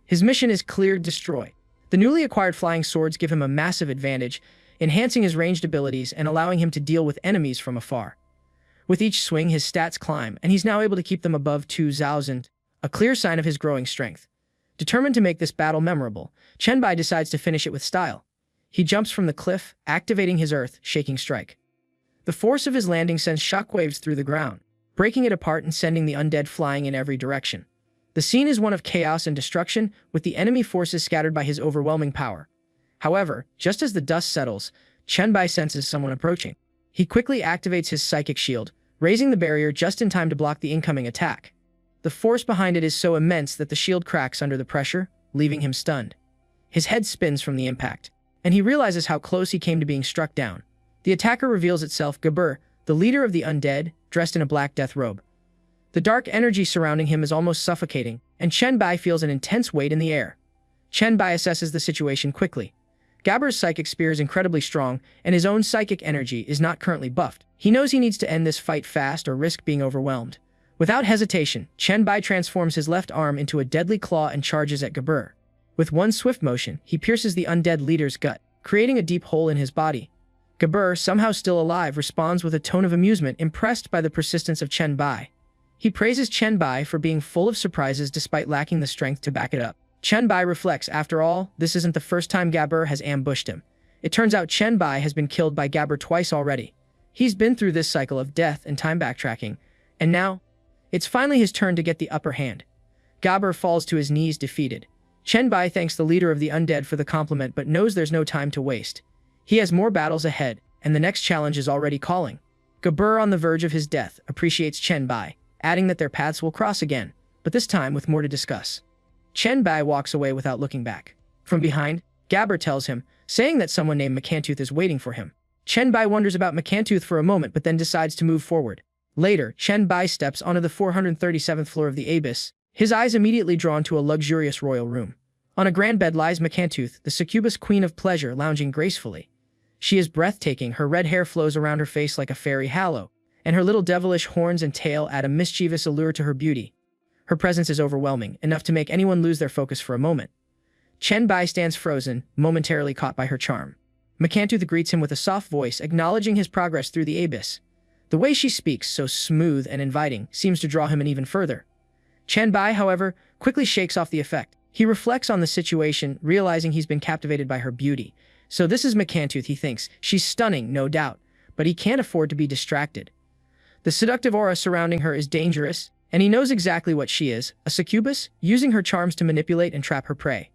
His mission is clear: destroy. The newly acquired flying swords give him a massive advantage, enhancing his ranged abilities and allowing him to deal with enemies from afar. With each swing, his stats climb, and he's now able to keep them above 2,000, a clear sign of his growing strength. Determined to make this battle memorable, Chen Bai decides to finish it with style. He jumps from the cliff, activating his earth-shaking strike. The force of his landing sends shockwaves through the ground, breaking it apart and sending the undead flying in every direction. The scene is one of chaos and destruction, with the enemy forces scattered by his overwhelming power. However, just as the dust settles, Chen Bai senses someone approaching. He quickly activates his psychic shield, raising the barrier just in time to block the incoming attack. The force behind it is so immense that the shield cracks under the pressure, leaving him stunned. His head spins from the impact, and he realizes how close he came to being struck down. The attacker reveals itself: Gabur, the leader of the undead, dressed in a black death robe. The dark energy surrounding him is almost suffocating, and Chen Bai feels an intense weight in the air. Chen Bai assesses the situation quickly. Gabur's psychic spear is incredibly strong, and his own psychic energy is not currently buffed. He knows he needs to end this fight fast or risk being overwhelmed. Without hesitation, Chen Bai transforms his left arm into a deadly claw and charges at Gabur. With one swift motion, he pierces the undead leader's gut, creating a deep hole in his body. Gabur, somehow still alive, responds with a tone of amusement, impressed by the persistence of Chen Bai. He praises Chen Bai for being full of surprises despite lacking the strength to back it up. Chen Bai reflects, after all, this isn't the first time Gabur has ambushed him. It turns out Chen Bai has been killed by Gabur twice already. He's been through this cycle of death and time backtracking, and now, it's finally his turn to get the upper hand. Gabur falls to his knees defeated. Chen Bai thanks the leader of the undead for the compliment but knows there's no time to waste. He has more battles ahead, and the next challenge is already calling. Gabur, on the verge of his death, appreciates Chen Bai, adding that their paths will cross again, but this time with more to discuss. Chen Bai walks away without looking back. From behind, Gabber tells him, saying that someone named Macantooth is waiting for him. Chen Bai wonders about Macantooth for a moment but then decides to move forward. Later, Chen Bai steps onto the 437th floor of the abyss, his eyes immediately drawn to a luxurious royal room. On a grand bed lies Macantooth, the succubus queen of pleasure, lounging gracefully. She is breathtaking, her red hair flows around her face like a fairy halo, and her little devilish horns and tail add a mischievous allure to her beauty. Her presence is overwhelming, enough to make anyone lose their focus for a moment. Chen Bai stands frozen, momentarily caught by her charm. Macantooth greets him with a soft voice, acknowledging his progress through the abyss. The way she speaks, so smooth and inviting, seems to draw him in even further. Chen Bai, however, quickly shakes off the effect. He reflects on the situation, realizing he's been captivated by her beauty. So this is Macantooth, he thinks. She's stunning, no doubt, but he can't afford to be distracted. The seductive aura surrounding her is dangerous, and he knows exactly what she is, a succubus, using her charms to manipulate and trap her prey.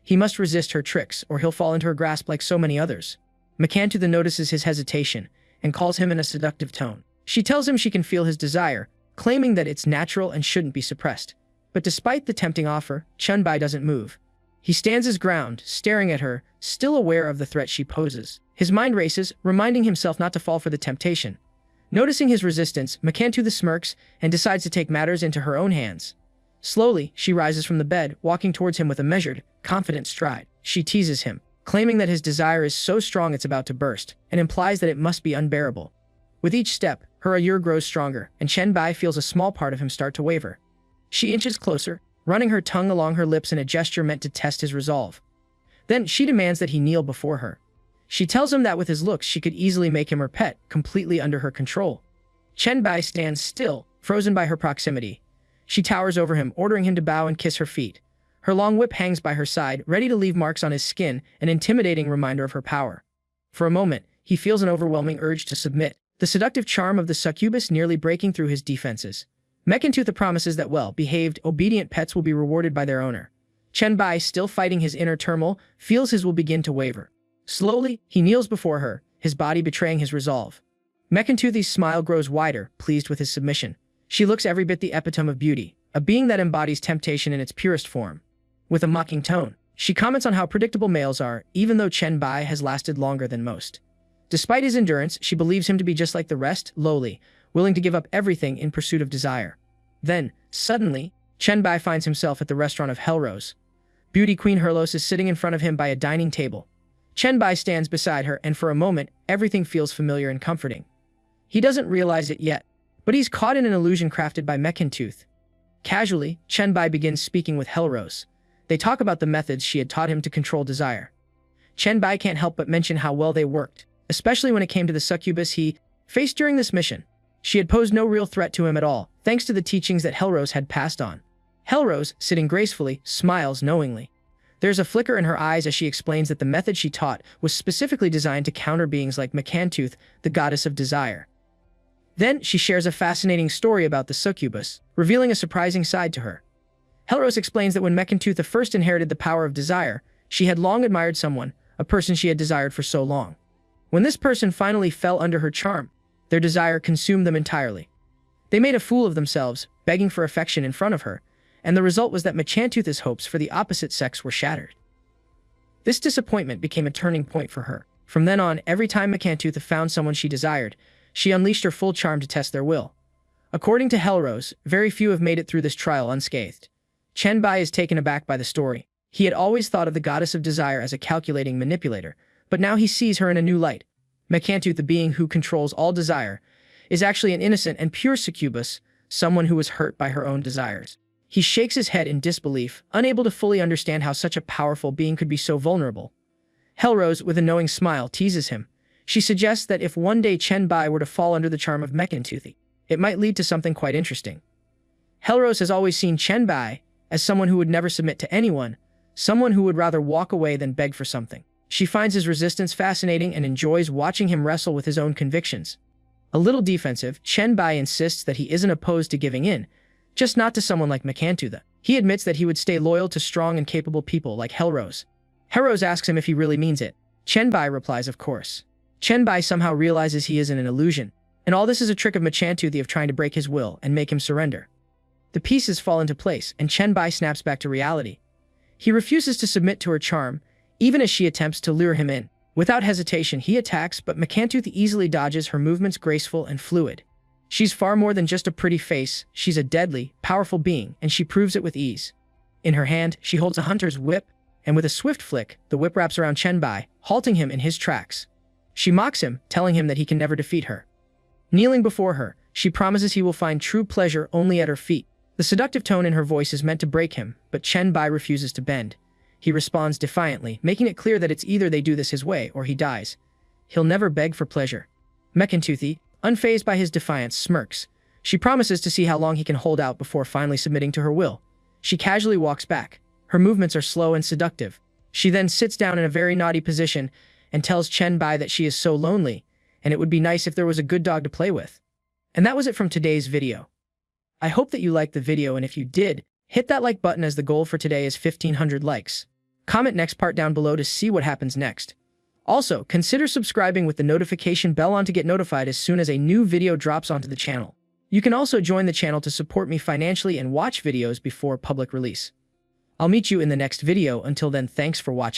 He must resist her tricks, or he'll fall into her grasp like so many others. Macantooth notices his hesitation, and calls him in a seductive tone. She tells him she can feel his desire, claiming that it's natural and shouldn't be suppressed. But despite the tempting offer, Chen Bai doesn't move. He stands his ground, staring at her, still aware of the threat she poses. His mind races, reminding himself not to fall for the temptation. Noticing his resistance, Macantooth smirks and decides to take matters into her own hands. Slowly, she rises from the bed, walking towards him with a measured, confident stride. She teases him, claiming that his desire is so strong it's about to burst, and implies that it must be unbearable. With each step, her allure grows stronger, and Chen Bai feels a small part of him start to waver. She inches closer, running her tongue along her lips in a gesture meant to test his resolve. Then she demands that he kneel before her. She tells him that with his looks she could easily make him her pet, completely under her control. Chen Bai stands still, frozen by her proximity. She towers over him, ordering him to bow and kiss her feet. Her long whip hangs by her side, ready to leave marks on his skin, an intimidating reminder of her power. For a moment, he feels an overwhelming urge to submit, the seductive charm of the succubus nearly breaking through his defenses. Macantooth promises that well-behaved, obedient pets will be rewarded by their owner. Chen Bai, still fighting his inner turmoil, feels his will begin to waver. Slowly, he kneels before her, his body betraying his resolve. Macantooth's smile grows wider, pleased with his submission. She looks every bit the epitome of beauty, a being that embodies temptation in its purest form. With a mocking tone, she comments on how predictable males are, even though Chen Bai has lasted longer than most. Despite his endurance, she believes him to be just like the rest, lowly, willing to give up everything in pursuit of desire. Then, suddenly, Chen Bai finds himself at the restaurant of Hellrose. Beauty Queen Herlos is sitting in front of him by a dining table. Chen Bai stands beside her, and for a moment, everything feels familiar and comforting. He doesn't realize it yet, but he's caught in an illusion crafted by Macantooth. Casually, Chen Bai begins speaking with Hellrose. They talk about the methods she had taught him to control desire. Chen Bai can't help but mention how well they worked, especially when it came to the succubus he faced during this mission. She had posed no real threat to him at all, thanks to the teachings that Hellrose had passed on. Hellrose, sitting gracefully, smiles knowingly. There's a flicker in her eyes as she explains that the method she taught was specifically designed to counter beings like Macantooth, the goddess of desire. Then, she shares a fascinating story about the succubus, revealing a surprising side to her. Hellrose explains that when Macantooth first inherited the power of desire, she had long admired someone, a person she had desired for so long. When this person finally fell under her charm, their desire consumed them entirely. They made a fool of themselves, begging for affection in front of her, and the result was that Macantooth's hopes for the opposite sex were shattered. This disappointment became a turning point for her. From then on, every time Macantooth found someone she desired, she unleashed her full charm to test their will. According to Hellrose, very few have made it through this trial unscathed. Chen Bai is taken aback by the story. He had always thought of the goddess of desire as a calculating manipulator, but now he sees her in a new light. Macantooth, the being who controls all desire, is actually an innocent and pure succubus, someone who was hurt by her own desires. He shakes his head in disbelief, unable to fully understand how such a powerful being could be so vulnerable. Hellrose, with a knowing smile, teases him. She suggests that if one day Chen Bai were to fall under the charm of Macantooth, it might lead to something quite interesting. Hellrose has always seen Chen Bai as someone who would never submit to anyone, someone who would rather walk away than beg for something. She finds his resistance fascinating and enjoys watching him wrestle with his own convictions. A little defensive, Chen Bai insists that he isn't opposed to giving in, just not to someone like Macantooth. He admits that he would stay loyal to strong and capable people like Hellrose. Hellrose asks him if he really means it. Chen Bai replies, of course. Chen Bai somehow realizes he is in an illusion, and all this is a trick of Macantooth of trying to break his will and make him surrender. The pieces fall into place, and Chen Bai snaps back to reality. He refuses to submit to her charm, even as she attempts to lure him in. Without hesitation, he attacks, but Mangantooth easily dodges, her movements graceful and fluid. She's far more than just a pretty face, she's a deadly, powerful being, and she proves it with ease. In her hand, she holds a hunter's whip, and with a swift flick, the whip wraps around Chen Bai, halting him in his tracks. She mocks him, telling him that he can never defeat her. Kneeling before her, she promises he will find true pleasure only at her feet. The seductive tone in her voice is meant to break him, but Chen Bai refuses to bend. He responds defiantly, making it clear that it's either they do this his way or he dies. He'll never beg for pleasure. Mangantooth, unfazed by his defiance, smirks. She promises to see how long he can hold out before finally submitting to her will. She casually walks back. Her movements are slow and seductive. She then sits down in a very naughty position and tells Chen Bai that she is so lonely, and it would be nice if there was a good dog to play with. And that was it from today's video. I hope that you liked the video, and if you did, hit that like button, as the goal for today is 1,500 likes. Comment next part down below to see what happens next. Also, consider subscribing with the notification bell on to get notified as soon as a new video drops onto the channel. You can also join the channel to support me financially and watch videos before public release. I'll meet you in the next video. Until then, thanks for watching.